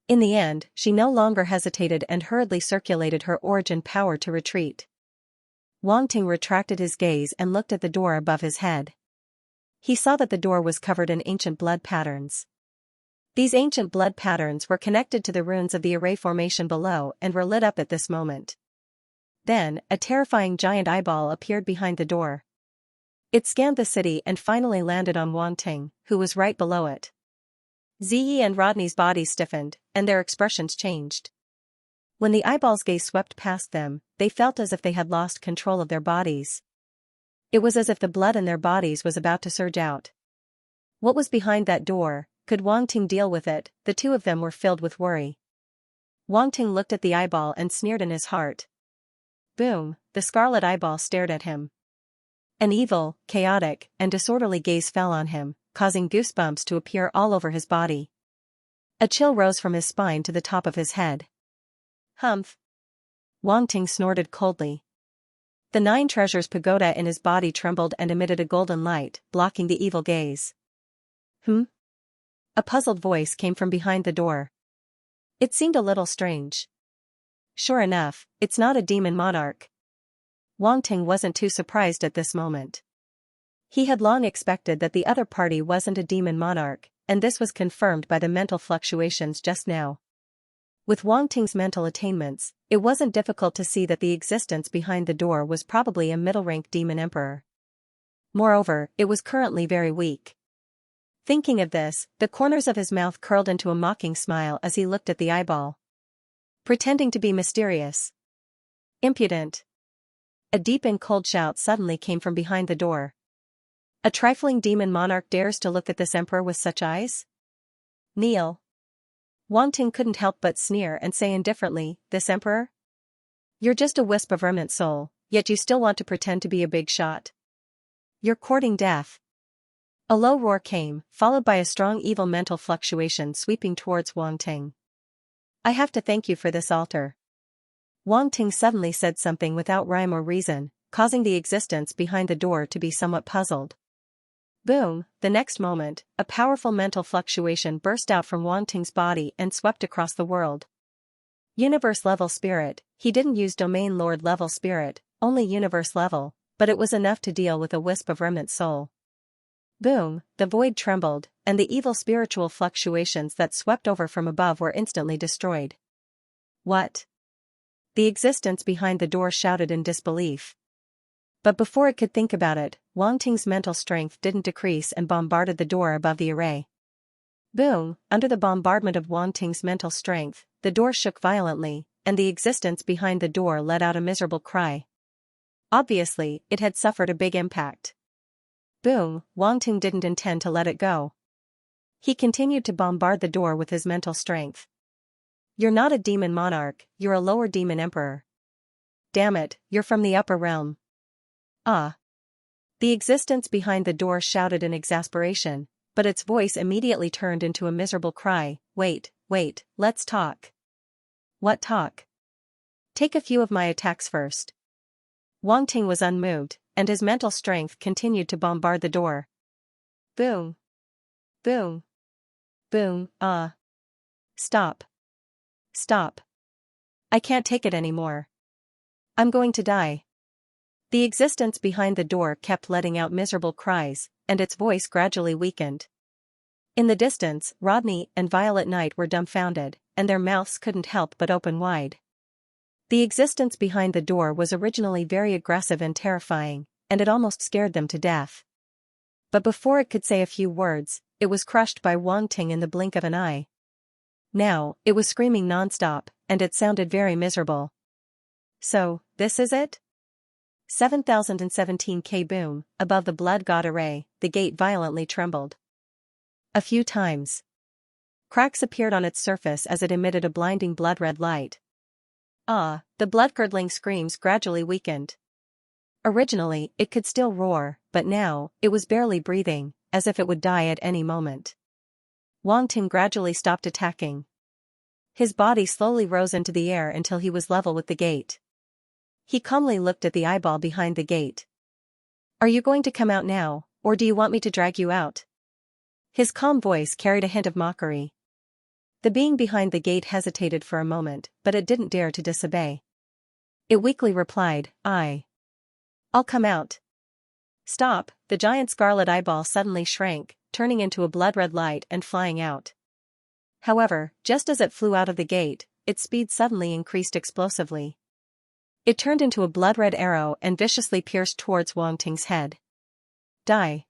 In the end, she no longer hesitated and hurriedly circulated her origin power to retreat. Wang Ting retracted his gaze and looked at the door above his head. He saw that the door was covered in ancient blood patterns. These ancient blood patterns were connected to the runes of the array formation below and were lit up at this moment. Then, a terrifying giant eyeball appeared behind the door. It scanned the city and finally landed on Wang Ting, who was right below it. Ziyi and Rodney's bodies stiffened, and their expressions changed. When the eyeball's gaze swept past them, they felt as if they had lost control of their bodies. It was as if the blood in their bodies was about to surge out. What was behind that door? Could Wang Ting deal with it? The two of them were filled with worry. Wang Ting looked at the eyeball and sneered in his heart. Boom, the scarlet eyeball stared at him. An evil, chaotic, and disorderly gaze fell on him, causing goosebumps to appear all over his body. A chill rose from his spine to the top of his head. Humph! Wang Ting snorted coldly. The 9 treasures pagoda in his body trembled and emitted a golden light, blocking the evil gaze. A puzzled voice came from behind the door. It seemed a little strange. Sure enough, it's not a demon monarch. Wang Ting wasn't too surprised at this moment. He had long expected that the other party wasn't a demon monarch, and this was confirmed by the mental fluctuations just now. With Wang Ting's mental attainments, it wasn't difficult to see that the existence behind the door was probably a middle-rank demon emperor. Moreover, it was currently very weak. Thinking of this, the corners of his mouth curled into a mocking smile as he looked at the eyeball. Pretending to be mysterious. Impudent. A deep and cold shout suddenly came from behind the door. A trifling demon monarch dares to look at this emperor with such eyes? Kneel. Wang Ting couldn't help but sneer and say indifferently, this emperor? You're just a wisp of remnant soul, yet you still want to pretend to be a big shot. You're courting death. A low roar came, followed by a strong evil mental fluctuation sweeping towards Wang Ting. I have to thank you for this altar. Wang Ting suddenly said something without rhyme or reason, causing the existence behind the door to be somewhat puzzled. Boom, the next moment, a powerful mental fluctuation burst out from Wang Ting's body and swept across the world. Universe-level spirit, he didn't use domain lord-level spirit, only universe-level, but it was enough to deal with a wisp of remnant soul. Boom, the void trembled, and the evil spiritual fluctuations that swept over from above were instantly destroyed. What? The existence behind the door shouted in disbelief. But before it could think about it, Wang Ting's mental strength didn't decrease and bombarded the door above the array. Boom, under the bombardment of Wang Ting's mental strength, the door shook violently, and the existence behind the door let out a miserable cry. Obviously, it had suffered a big impact. Boom, Wang Ting didn't intend to let it go. He continued to bombard the door with his mental strength. You're not a demon monarch, you're a lower demon emperor. Damn it, you're from the upper realm. Ah. The existence behind the door shouted in exasperation, but its voice immediately turned into a miserable cry. Wait, let's talk. What talk? Take a few of my attacks first. Wang Ting was unmoved, and his mental strength continued to bombard the door. Boom. Boom. Boom, Stop. Stop. I can't take it anymore. I'm going to die. The existence behind the door kept letting out miserable cries, and its voice gradually weakened. In the distance, Rodney and Violet Knight were dumbfounded, and their mouths couldn't help but open wide. The existence behind the door was originally very aggressive and terrifying, and it almost scared them to death. But before it could say a few words, it was crushed by Wang Ting in the blink of an eye. Now, it was screaming nonstop, and it sounded very miserable. So, this is it? 7017K. Boom, above the blood god array, the gate violently trembled. A few times. Cracks appeared on its surface as it emitted a blinding blood-red light. The blood-curdling screams gradually weakened. Originally, it could still roar, but now, it was barely breathing, as if it would die at any moment. Wang Ting gradually stopped attacking. His body slowly rose into the air until he was level with the gate. He calmly looked at the eyeball behind the gate. Are you going to come out now, or do you want me to drag you out? His calm voice carried a hint of mockery. The being behind the gate hesitated for a moment, but it didn't dare to disobey. It weakly replied, I'll come out. Stop, the giant scarlet eyeball suddenly shrank, turning into a blood-red light and flying out. However, just as it flew out of the gate, its speed suddenly increased explosively. It turned into a blood-red arrow and viciously pierced towards Wang Ting's head. Die.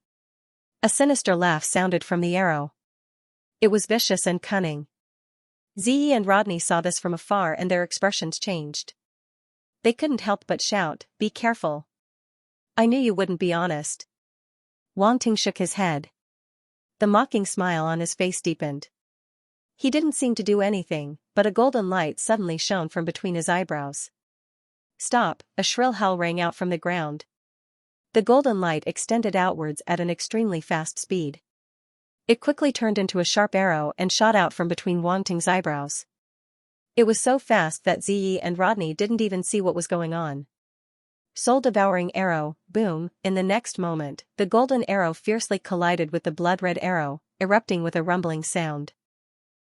A sinister laugh sounded from the arrow. It was vicious and cunning. Ziyi and Rodney saw this from afar and their expressions changed. They couldn't help but shout, Be careful. I knew you wouldn't be honest. Wang Ting shook his head. The mocking smile on his face deepened. He didn't seem to do anything, but a golden light suddenly shone from between his eyebrows. Stop, a shrill howl rang out from the ground. The golden light extended outwards at an extremely fast speed. It quickly turned into a sharp arrow and shot out from between Wang Ting's eyebrows. It was so fast that Ziyi and Rodney didn't even see what was going on. Soul-devouring arrow, boom, in the next moment, the golden arrow fiercely collided with the blood-red arrow, erupting with a rumbling sound.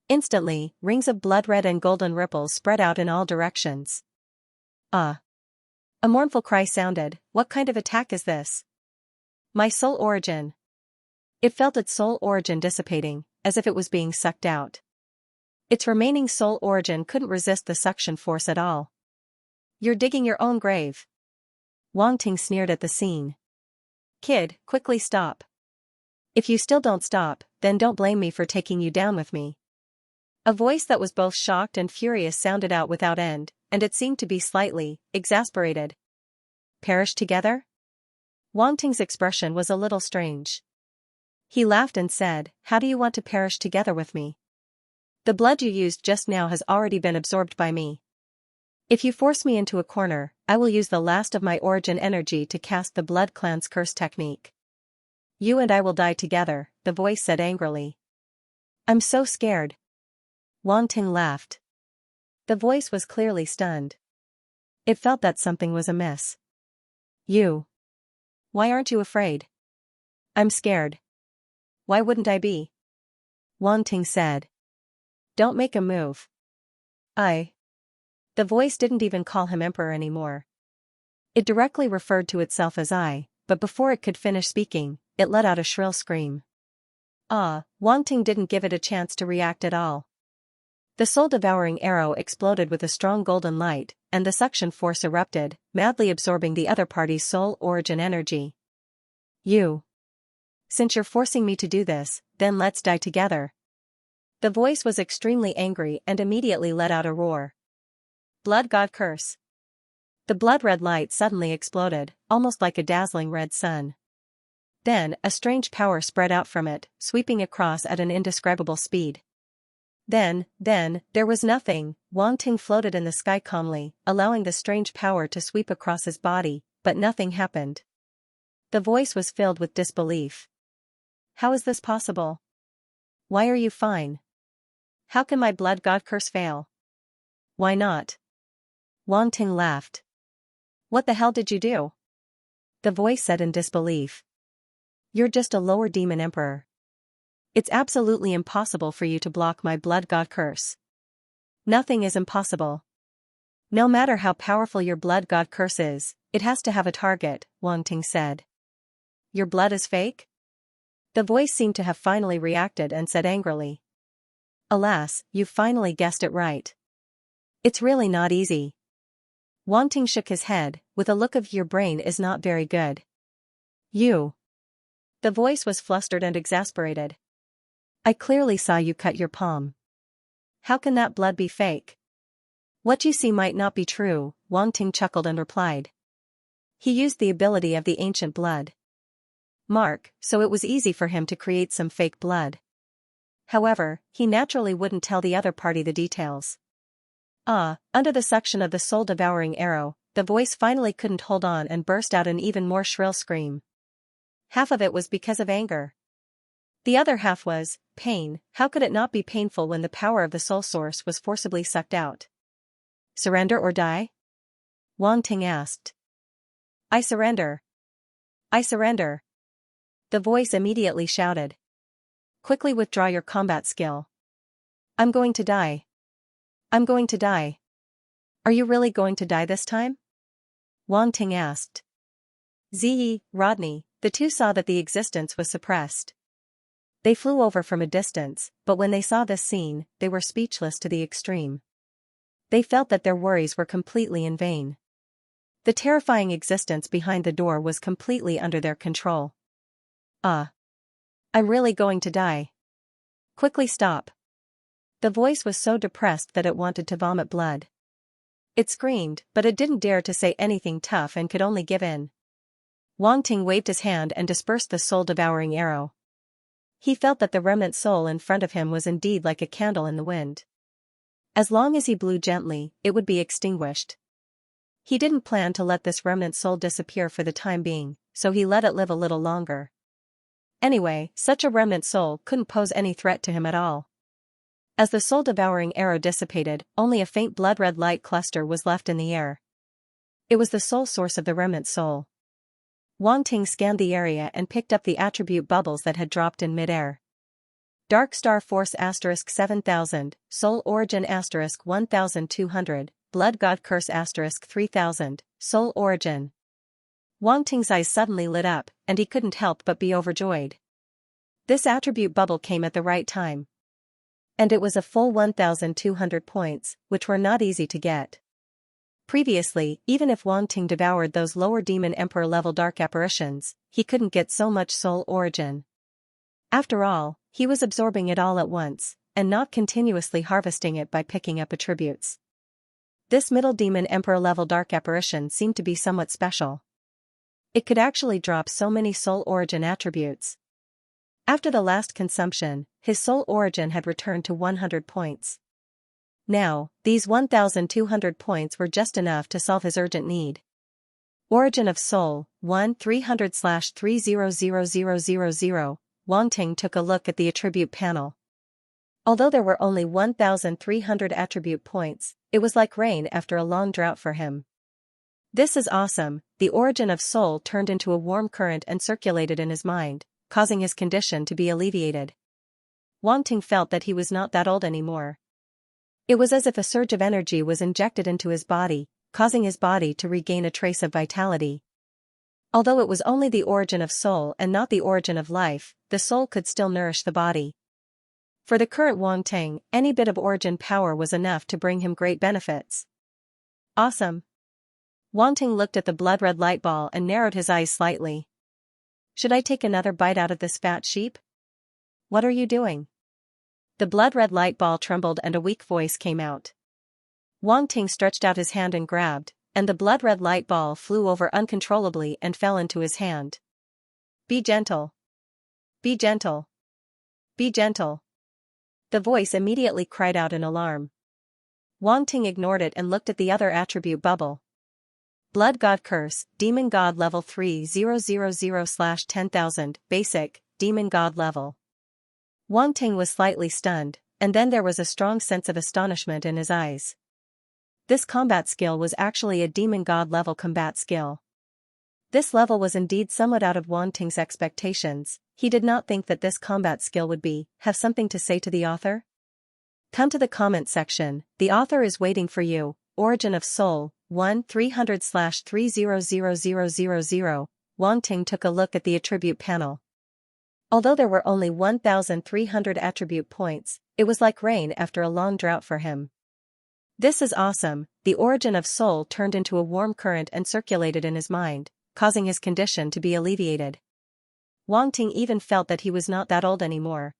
Instantly, rings of blood-red and golden ripples spread out in all directions. A mournful cry sounded. What kind of attack is this? My soul origin. It felt its soul origin dissipating, as if it was being sucked out. Its remaining soul origin couldn't resist the suction force at all. You're digging your own grave. Wang Ting sneered at the scene. Kid, quickly stop. If you still don't stop, then don't blame me for taking you down with me. A voice that was both shocked and furious sounded out without end, and it seemed to be slightly exasperated. Perish together? Wang Ting's expression was a little strange. He laughed and said, How do you want to perish together with me? The blood you used just now has already been absorbed by me. If you force me into a corner, I will use the last of my origin energy to cast the Blood Clan's curse technique. You and I will die together, the voice said angrily. I'm so scared. Wang Ting laughed. The voice was clearly stunned. It felt that something was amiss. You. Why aren't you afraid? I'm scared. Why wouldn't I be? Wang Ting said. Don't make a move. I. The voice didn't even call him emperor anymore. It directly referred to itself as I, but before it could finish speaking, it let out a shrill scream. Wang Ting didn't give it a chance to react at all. The soul-devouring arrow exploded with a strong golden light, and the suction force erupted, madly absorbing the other party's soul origin energy. You. Since you're forcing me to do this, then let's die together. The voice was extremely angry and immediately let out a roar. Blood God curse. The blood-red light suddenly exploded, almost like a dazzling red sun. Then, a strange power spread out from it, sweeping across at an indescribable speed. Then, there was nothing. Wang Ting floated in the sky calmly, allowing the strange power to sweep across his body, but nothing happened. The voice was filled with disbelief. How is this possible? Why are you fine? How can my blood god curse fail? Why not? Wang Ting laughed. What the hell did you do? The voice said in disbelief. You're just a lower demon emperor. It's absolutely impossible for you to block my blood god curse. Nothing is impossible. No matter how powerful your blood god curse is, it has to have a target, Wang Ting said. Your blood is fake? The voice seemed to have finally reacted and said angrily. Alas, you finally guessed it right. It's really not easy. Wang Ting shook his head, with a look of your brain is not very good. You. The voice was flustered and exasperated. I clearly saw you cut your palm. How can that blood be fake? What you see might not be true, Wang Ting chuckled and replied. He used the ability of the ancient blood mark, so it was easy for him to create some fake blood. However, he naturally wouldn't tell the other party the details. Under the suction of the soul-devouring arrow, the voice finally couldn't hold on and burst out an even more shrill scream. Half of it was because of anger. The other half was pain. How could it not be painful when the power of the soul source was forcibly sucked out? Surrender or die? Wang Ting asked. I surrender. I surrender. The voice immediately shouted. Quickly withdraw your combat skill. I'm going to die. I'm going to die. Are you really going to die this time? Wang Ting asked. Ziyi, Rodney, the two saw that the existence was suppressed. They flew over from a distance, but when they saw this scene, they were speechless to the extreme. They felt that their worries were completely in vain. The terrifying existence behind the door was completely under their control. I'm really going to die. Quickly stop. The voice was so depressed that it wanted to vomit blood. It screamed, but it didn't dare to say anything tough and could only give in. Wang Ting waved his hand and dispersed the soul-devouring arrow. He felt that the remnant soul in front of him was indeed like a candle in the wind. As long as he blew gently, it would be extinguished. He didn't plan to let this remnant soul disappear for the time being, so he let it live a little longer. Anyway, such a remnant soul couldn't pose any threat to him at all. As the soul-devouring arrow dissipated, only a faint blood-red light cluster was left in the air. It was the soul source of the remnant soul. Wang Ting scanned the area and picked up the attribute bubbles that had dropped in mid-air. Dark Star Force *7000, Soul Origin *1200, Blood God Curse *3000, Soul Origin. Wang Ting's eyes suddenly lit up, and he couldn't help but be overjoyed. This attribute bubble came at the right time. And it was a full 1,200 points, which were not easy to get. Previously, even if Wang Ting devoured those lower demon emperor level dark apparitions, he couldn't get so much soul origin. After all, he was absorbing it all at once, and not continuously harvesting it by picking up attributes. This middle demon emperor level dark apparition seemed to be somewhat special. It could actually drop so many soul origin attributes. After the last consumption, his soul origin had returned to 100 points. Now, these 1,200 points were just enough to solve his urgent need. Origin of Soul, 1-300/300000. Wang Ting took a look at the attribute panel. Although there were only 1,300 attribute points, it was like rain after a long drought for him. This is awesome. The origin of soul turned into a warm current and circulated in his mind, causing his condition to be alleviated. Wang Ting felt that he was not that old anymore. It was as if a surge of energy was injected into his body, causing his body to regain a trace of vitality. Although it was only the origin of soul and not the origin of life, the soul could still nourish the body. For the current Wang Ting, any bit of origin power was enough to bring him great benefits. Awesome. Wang Ting looked at the blood-red light ball and narrowed his eyes slightly. Should I take another bite out of this fat sheep? What are you doing? The blood-red light ball trembled and a weak voice came out. Wang Ting stretched out his hand and grabbed, and the blood-red light ball flew over uncontrollably and fell into his hand. Be gentle. Be gentle. Be gentle. The voice immediately cried out in alarm. Wang Ting ignored it and looked at the other attribute bubble. Blood God Curse, Demon God Level 3000/10,000, Basic, Demon God Level. Wang Ting was slightly stunned, and then there was a strong sense of astonishment in his eyes. This combat skill was actually a Demon God level combat skill. This level was indeed somewhat out of Wang Ting's expectations. He did not think that this combat skill would have something to say to the author? Come to the comment section, the author is waiting for you. Origin of Soul, 1-300/300000. Wang Ting took a look at the attribute panel. Although there were only 1,300 attribute points, it was like rain after a long drought for him. This is awesome. The origin of soul turned into a warm current and circulated in his mind, causing his condition to be alleviated. Wang Ting even felt that he was not that old anymore.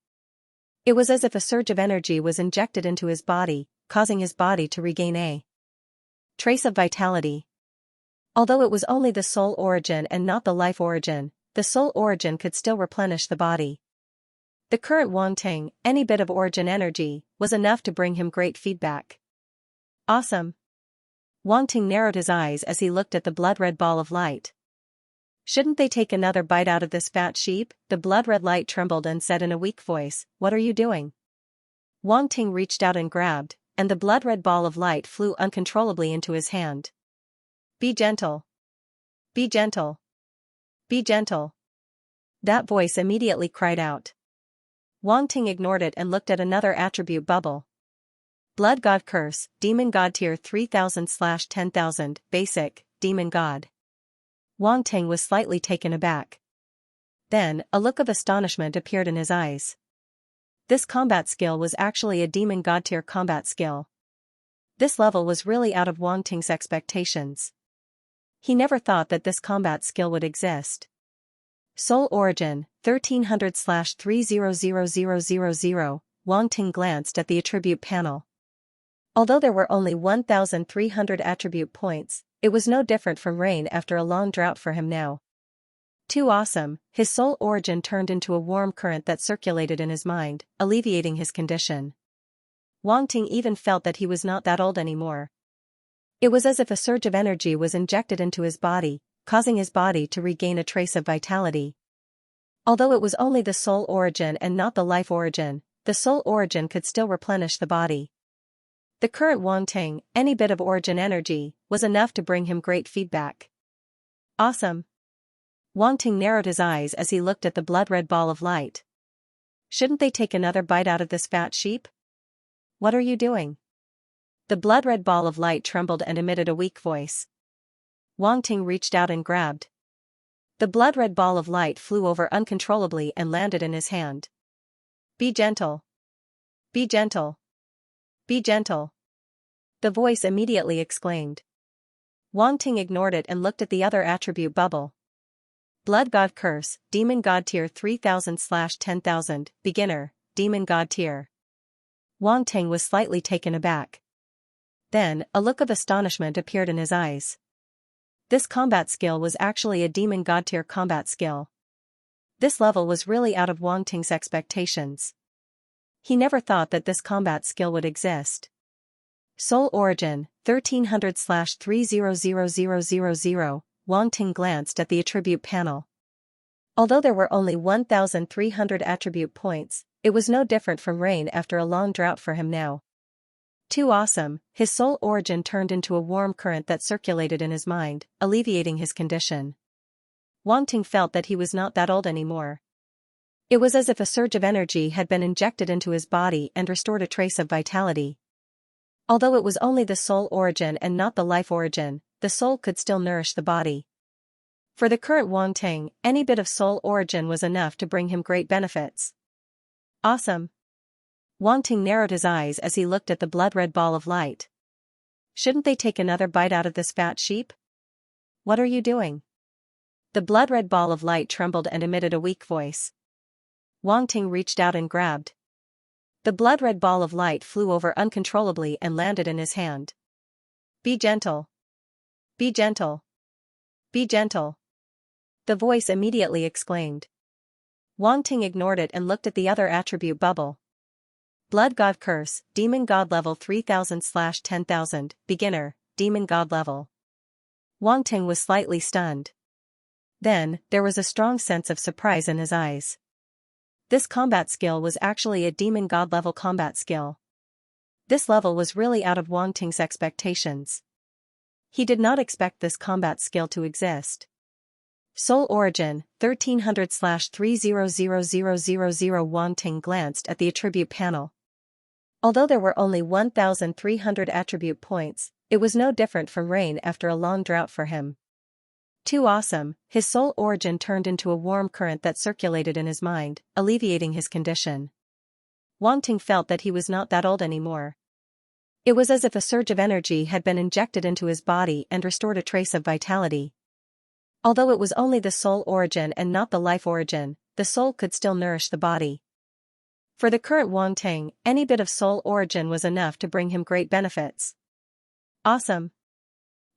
It was as if a surge of energy was injected into his body, causing his body to regain a trace of vitality. Although it was only the soul origin and not the life origin, the soul origin could still replenish the body. The current Wang Ting, any bit of origin energy, was enough to bring him great feedback. Awesome. Wang Ting narrowed his eyes as he looked at the blood-red ball of light. Shouldn't they take another bite out of this fat sheep? The blood-red light trembled and said in a weak voice, What are you doing? Wang Ting reached out and grabbed, and the blood-red ball of light flew uncontrollably into his hand. Be gentle. Be gentle. Be gentle. That voice immediately cried out. Wang Ting ignored it and looked at another attribute bubble. Blood God Curse, Demon God Tier 3000/10,000, Basic, Demon God. Wang Ting was slightly taken aback. Then, a look of astonishment appeared in his eyes. This combat skill was actually a Demon God Tier combat skill. This level was really out of Wang Ting's expectations. He never thought that this combat skill would exist. Soul Origin, 1300/300000. Wang Ting glanced at the attribute panel. Although there were only 1,300 attribute points, it was no different from rain after a long drought for him now. Too awesome, his soul origin turned into a warm current that circulated in his mind, alleviating his condition. Wang Ting even felt that he was not that old anymore. It was as if a surge of energy was injected into his body, causing his body to regain a trace of vitality. Although it was only the soul origin and not the life origin, the soul origin could still replenish the body. The current Wang Ting, any bit of origin energy, was enough to bring him great feedback. Awesome. Wang Ting narrowed his eyes as he looked at the blood-red ball of light. Shouldn't they take another bite out of this fat sheep? What are you doing? The blood-red ball of light trembled and emitted a weak voice. Wang Ting reached out and grabbed. The blood-red ball of light flew over uncontrollably and landed in his hand. Be gentle. Be gentle. Be gentle. The voice immediately exclaimed. Wang Ting ignored it and looked at the other attribute bubble. Blood God Curse, Demon God Tier 3000/10,000, Beginner, Demon God Tier. Wang Ting was slightly taken aback. Then, a look of astonishment appeared in his eyes. This combat skill was actually a Demon God Tier combat skill. This level was really out of Wang Ting's expectations. He never thought that this combat skill would exist. Soul Origin, 1300/300000. Wang Ting glanced at the attribute panel. Although there were only 1,300 attribute points, it was no different from rain after a long drought for him now. Too awesome, his soul origin turned into a warm current that circulated in his mind, alleviating his condition. Wang Ting felt that he was not that old anymore. It was as if a surge of energy had been injected into his body and restored a trace of vitality. Although it was only the soul origin and not the life origin, the soul could still nourish the body. For the current Wang Ting, any bit of soul origin was enough to bring him great benefits. Awesome. Wang Ting narrowed his eyes as he looked at the blood-red ball of light. Shouldn't they take another bite out of this fat sheep? What are you doing? The blood-red ball of light trembled and emitted a weak voice. Wang Ting reached out and grabbed. The blood-red ball of light flew over uncontrollably and landed in his hand. Be gentle. Be gentle. Be gentle. The voice immediately exclaimed. Wang Ting ignored it and looked at the other attribute bubble. Blood God Curse, Demon God Level 3000/10,000, Beginner, Demon God Level. Wang Ting was slightly stunned. Then, there was a strong sense of surprise in his eyes. This combat skill was actually a Demon God level combat skill. This level was really out of Wang Ting's expectations. He did not expect this combat skill to exist. Soul Origin, 1300/300000. Wang Ting glanced at the attribute panel. Although there were only 1,300 attribute points, it was no different from rain after a long drought for him. Too awesome, his soul origin turned into a warm current that circulated in his mind, alleviating his condition. Wang Ting felt that he was not that old anymore. It was as if a surge of energy had been injected into his body and restored a trace of vitality. Although it was only the soul origin and not the life origin, the soul could still nourish the body. For the current Wang Ting, any bit of soul origin was enough to bring him great benefits. Awesome.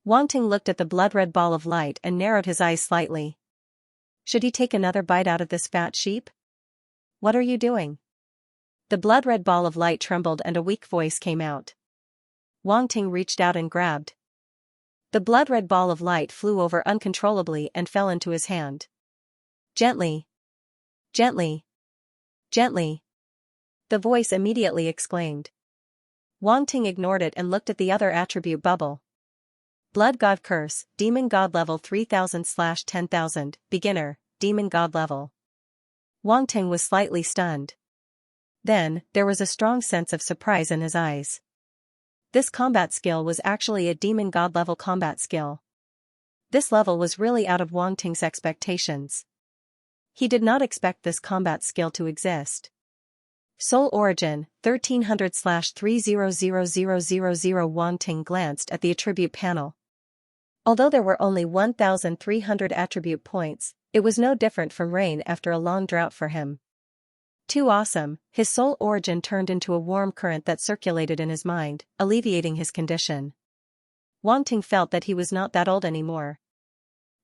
Wang Ting looked at the blood-red ball of light and narrowed his eyes slightly. Should he take another bite out of this fat sheep? What are you doing? The blood-red ball of light trembled and a weak voice came out. Wang Ting reached out and grabbed. The blood-red ball of light flew over uncontrollably and fell into his hand. Gently. Gently. Gently. The voice immediately exclaimed. Wang Ting ignored it and looked at the other attribute bubble. Blood God Curse, Demon God Level 3000/10,000, Beginner, Demon God Level. Wang Ting was slightly stunned. Then, there was a strong sense of surprise in his eyes. This combat skill was actually a Demon God level combat skill. This level was really out of Wang Ting's expectations. He did not expect this combat skill to exist. Soul Origin, 1300/300000. Wang Ting glanced at the attribute panel. Although there were only 1,300 attribute points, it was no different from rain after a long drought for him. Too awesome, his soul origin turned into a warm current that circulated in his mind, alleviating his condition. Wang Ting felt that he was not that old anymore.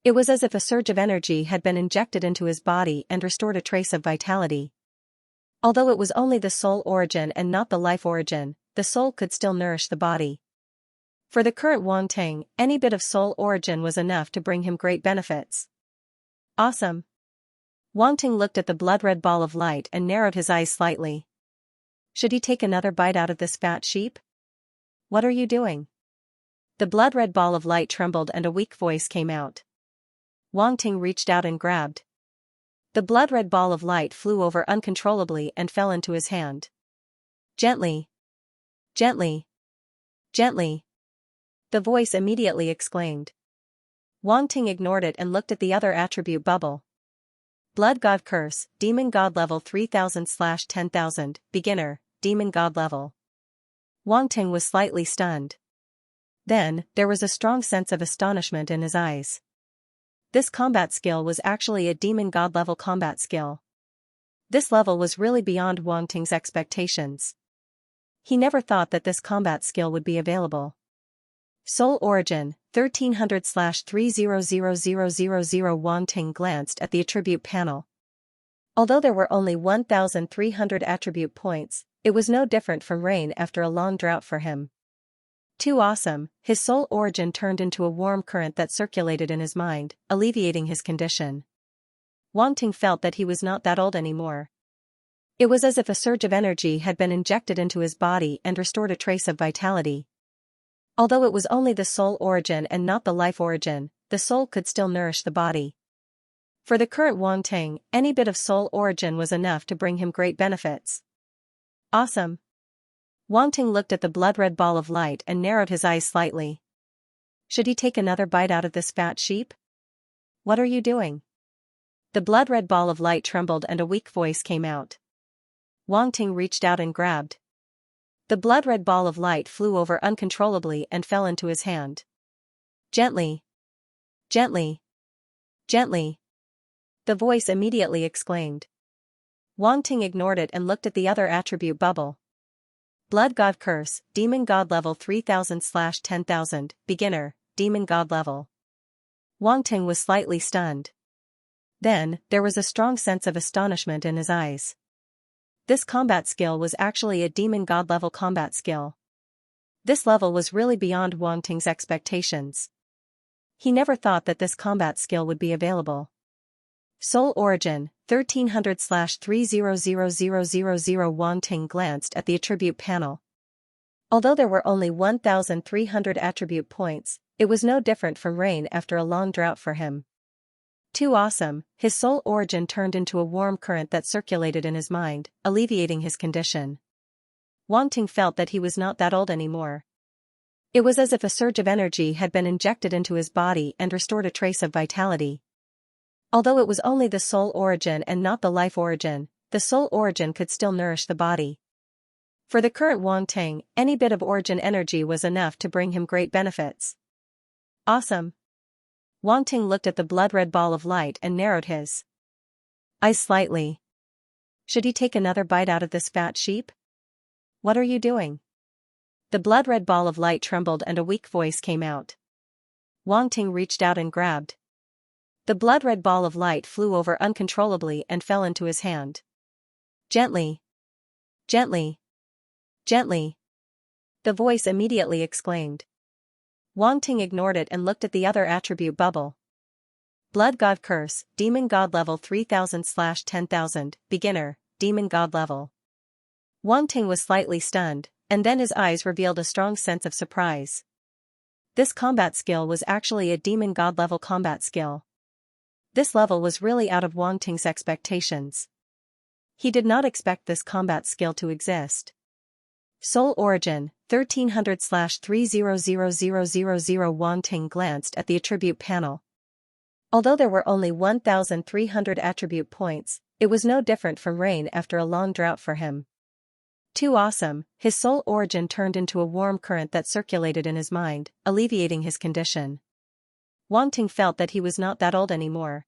It was as if a surge of energy had been injected into his body and restored a trace of vitality. Although it was only the soul origin and not the life origin, the soul could still nourish the body. For the current Wang Ting, any bit of soul origin was enough to bring him great benefits. Awesome. Wang Ting looked at the blood-red ball of light and narrowed his eyes slightly. Should he take another bite out of this fat sheep? What are you doing? The blood-red ball of light trembled and a weak voice came out. Wang Ting reached out and grabbed. The blood-red ball of light flew over uncontrollably and fell into his hand. Gently. Gently. Gently. The voice immediately exclaimed. Wang Ting ignored it and looked at the other attribute bubble. Blood God Curse, Demon God Level 3000/10,000, Beginner, Demon God Level. Wang Ting was slightly stunned. Then, there was a strong sense of astonishment in his eyes. This combat skill was actually a Demon God level combat skill. This level was really beyond Wang Ting's expectations. He never thought that this combat skill would be available. Soul Origin, 1300/300000. Wang Ting glanced at the attribute panel. Although there were only 1,300 attribute points, it was no different from rain after a long drought for him. Too awesome, his soul origin turned into a warm current that circulated in his mind, alleviating his condition. Wang Ting felt that he was not that old anymore. It was as if a surge of energy had been injected into his body and restored a trace of vitality. Although it was only the soul origin and not the life origin, the soul could still nourish the body. For the current Wang Ting, any bit of soul origin was enough to bring him great benefits. Awesome. Wang Ting looked at the blood-red ball of light and narrowed his eyes slightly. Should he take another bite out of this fat sheep? What are you doing? The blood-red ball of light trembled and a weak voice came out. Wang Ting reached out and grabbed. The blood-red ball of light flew over uncontrollably and fell into his hand. Gently. Gently. Gently. The voice immediately exclaimed. Wang Ting ignored it and looked at the other attribute bubble. Blood God Curse, Demon God Level 3000/10,000, Beginner, Demon God Level. Wang Ting was slightly stunned. Then, there was a strong sense of astonishment in his eyes. This combat skill was actually a Demon God level combat skill. This level was really beyond Wang Ting's expectations. He never thought that this combat skill would be available. Soul Origin, 1300/300000. Wang Ting glanced at the attribute panel. Although there were only 1,300 attribute points, it was no different from rain after a long drought for him. Too awesome, his soul origin turned into a warm current that circulated in his mind, alleviating his condition. Wang Ting felt that he was not that old anymore. It was as if a surge of energy had been injected into his body and restored a trace of vitality. Although it was only the soul origin and not the life origin, the soul origin could still nourish the body. For the current Wang Ting, any bit of origin energy was enough to bring him great benefits. Awesome. Wang Ting looked at the blood-red ball of light and narrowed his eyes slightly. Should he take another bite out of this fat sheep? What are you doing? The blood-red ball of light trembled and a weak voice came out. Wang Ting reached out and grabbed. The blood-red ball of light flew over uncontrollably and fell into his hand. Gently. Gently. Gently. The voice immediately exclaimed. Wang Ting ignored it and looked at the other attribute bubble. Blood God Curse, Demon God Level 3000/10,000, Beginner, Demon God Level. Wang Ting was slightly stunned, and then his eyes revealed a strong sense of surprise. This combat skill was actually a Demon God level combat skill. This level was really out of Wang Ting's expectations. He did not expect this combat skill to exist. Soul Origin, 1300/300000. Wang Ting glanced at the attribute panel. Although there were only 1,300 attribute points, it was no different from rain after a long drought for him. Too awesome, his soul origin turned into a warm current that circulated in his mind, alleviating his condition. Wang Ting felt that he was not that old anymore.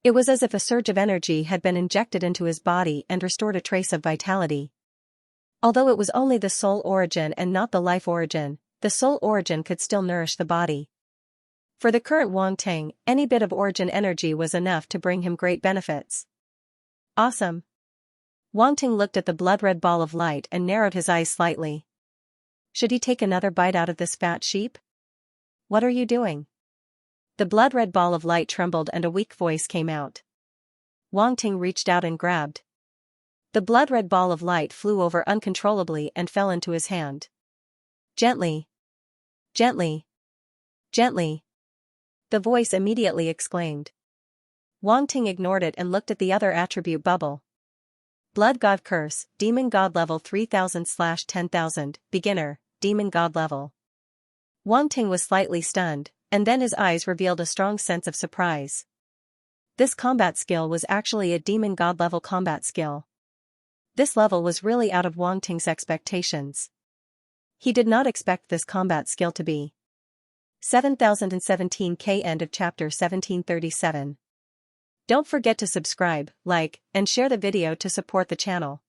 It was as if a surge of energy had been injected into his body and restored a trace of vitality. Although it was only the soul origin and not the life origin, the soul origin could still nourish the body. For the current Wang Ting, any bit of origin energy was enough to bring him great benefits. Awesome. Wang Ting looked at the blood-red ball of light and narrowed his eyes slightly. Should he take another bite out of this fat sheep? What are you doing? The blood-red ball of light trembled and a weak voice came out. Wang Ting reached out and grabbed. The blood-red ball of light flew over uncontrollably and fell into his hand. Gently. Gently. Gently. The voice immediately exclaimed. Wang Ting ignored it and looked at the other attribute bubble. Blood God Curse, Demon God Level 3000/10,000, Beginner, Demon God Level. Wang Ting was slightly stunned, and then his eyes revealed a strong sense of surprise. This combat skill was actually a Demon God level combat skill. This level was really out of Wang Ting's expectations. He did not expect this combat skill to be 7017K. End of chapter 1737. Don't forget to subscribe, like, and share the video to support the channel.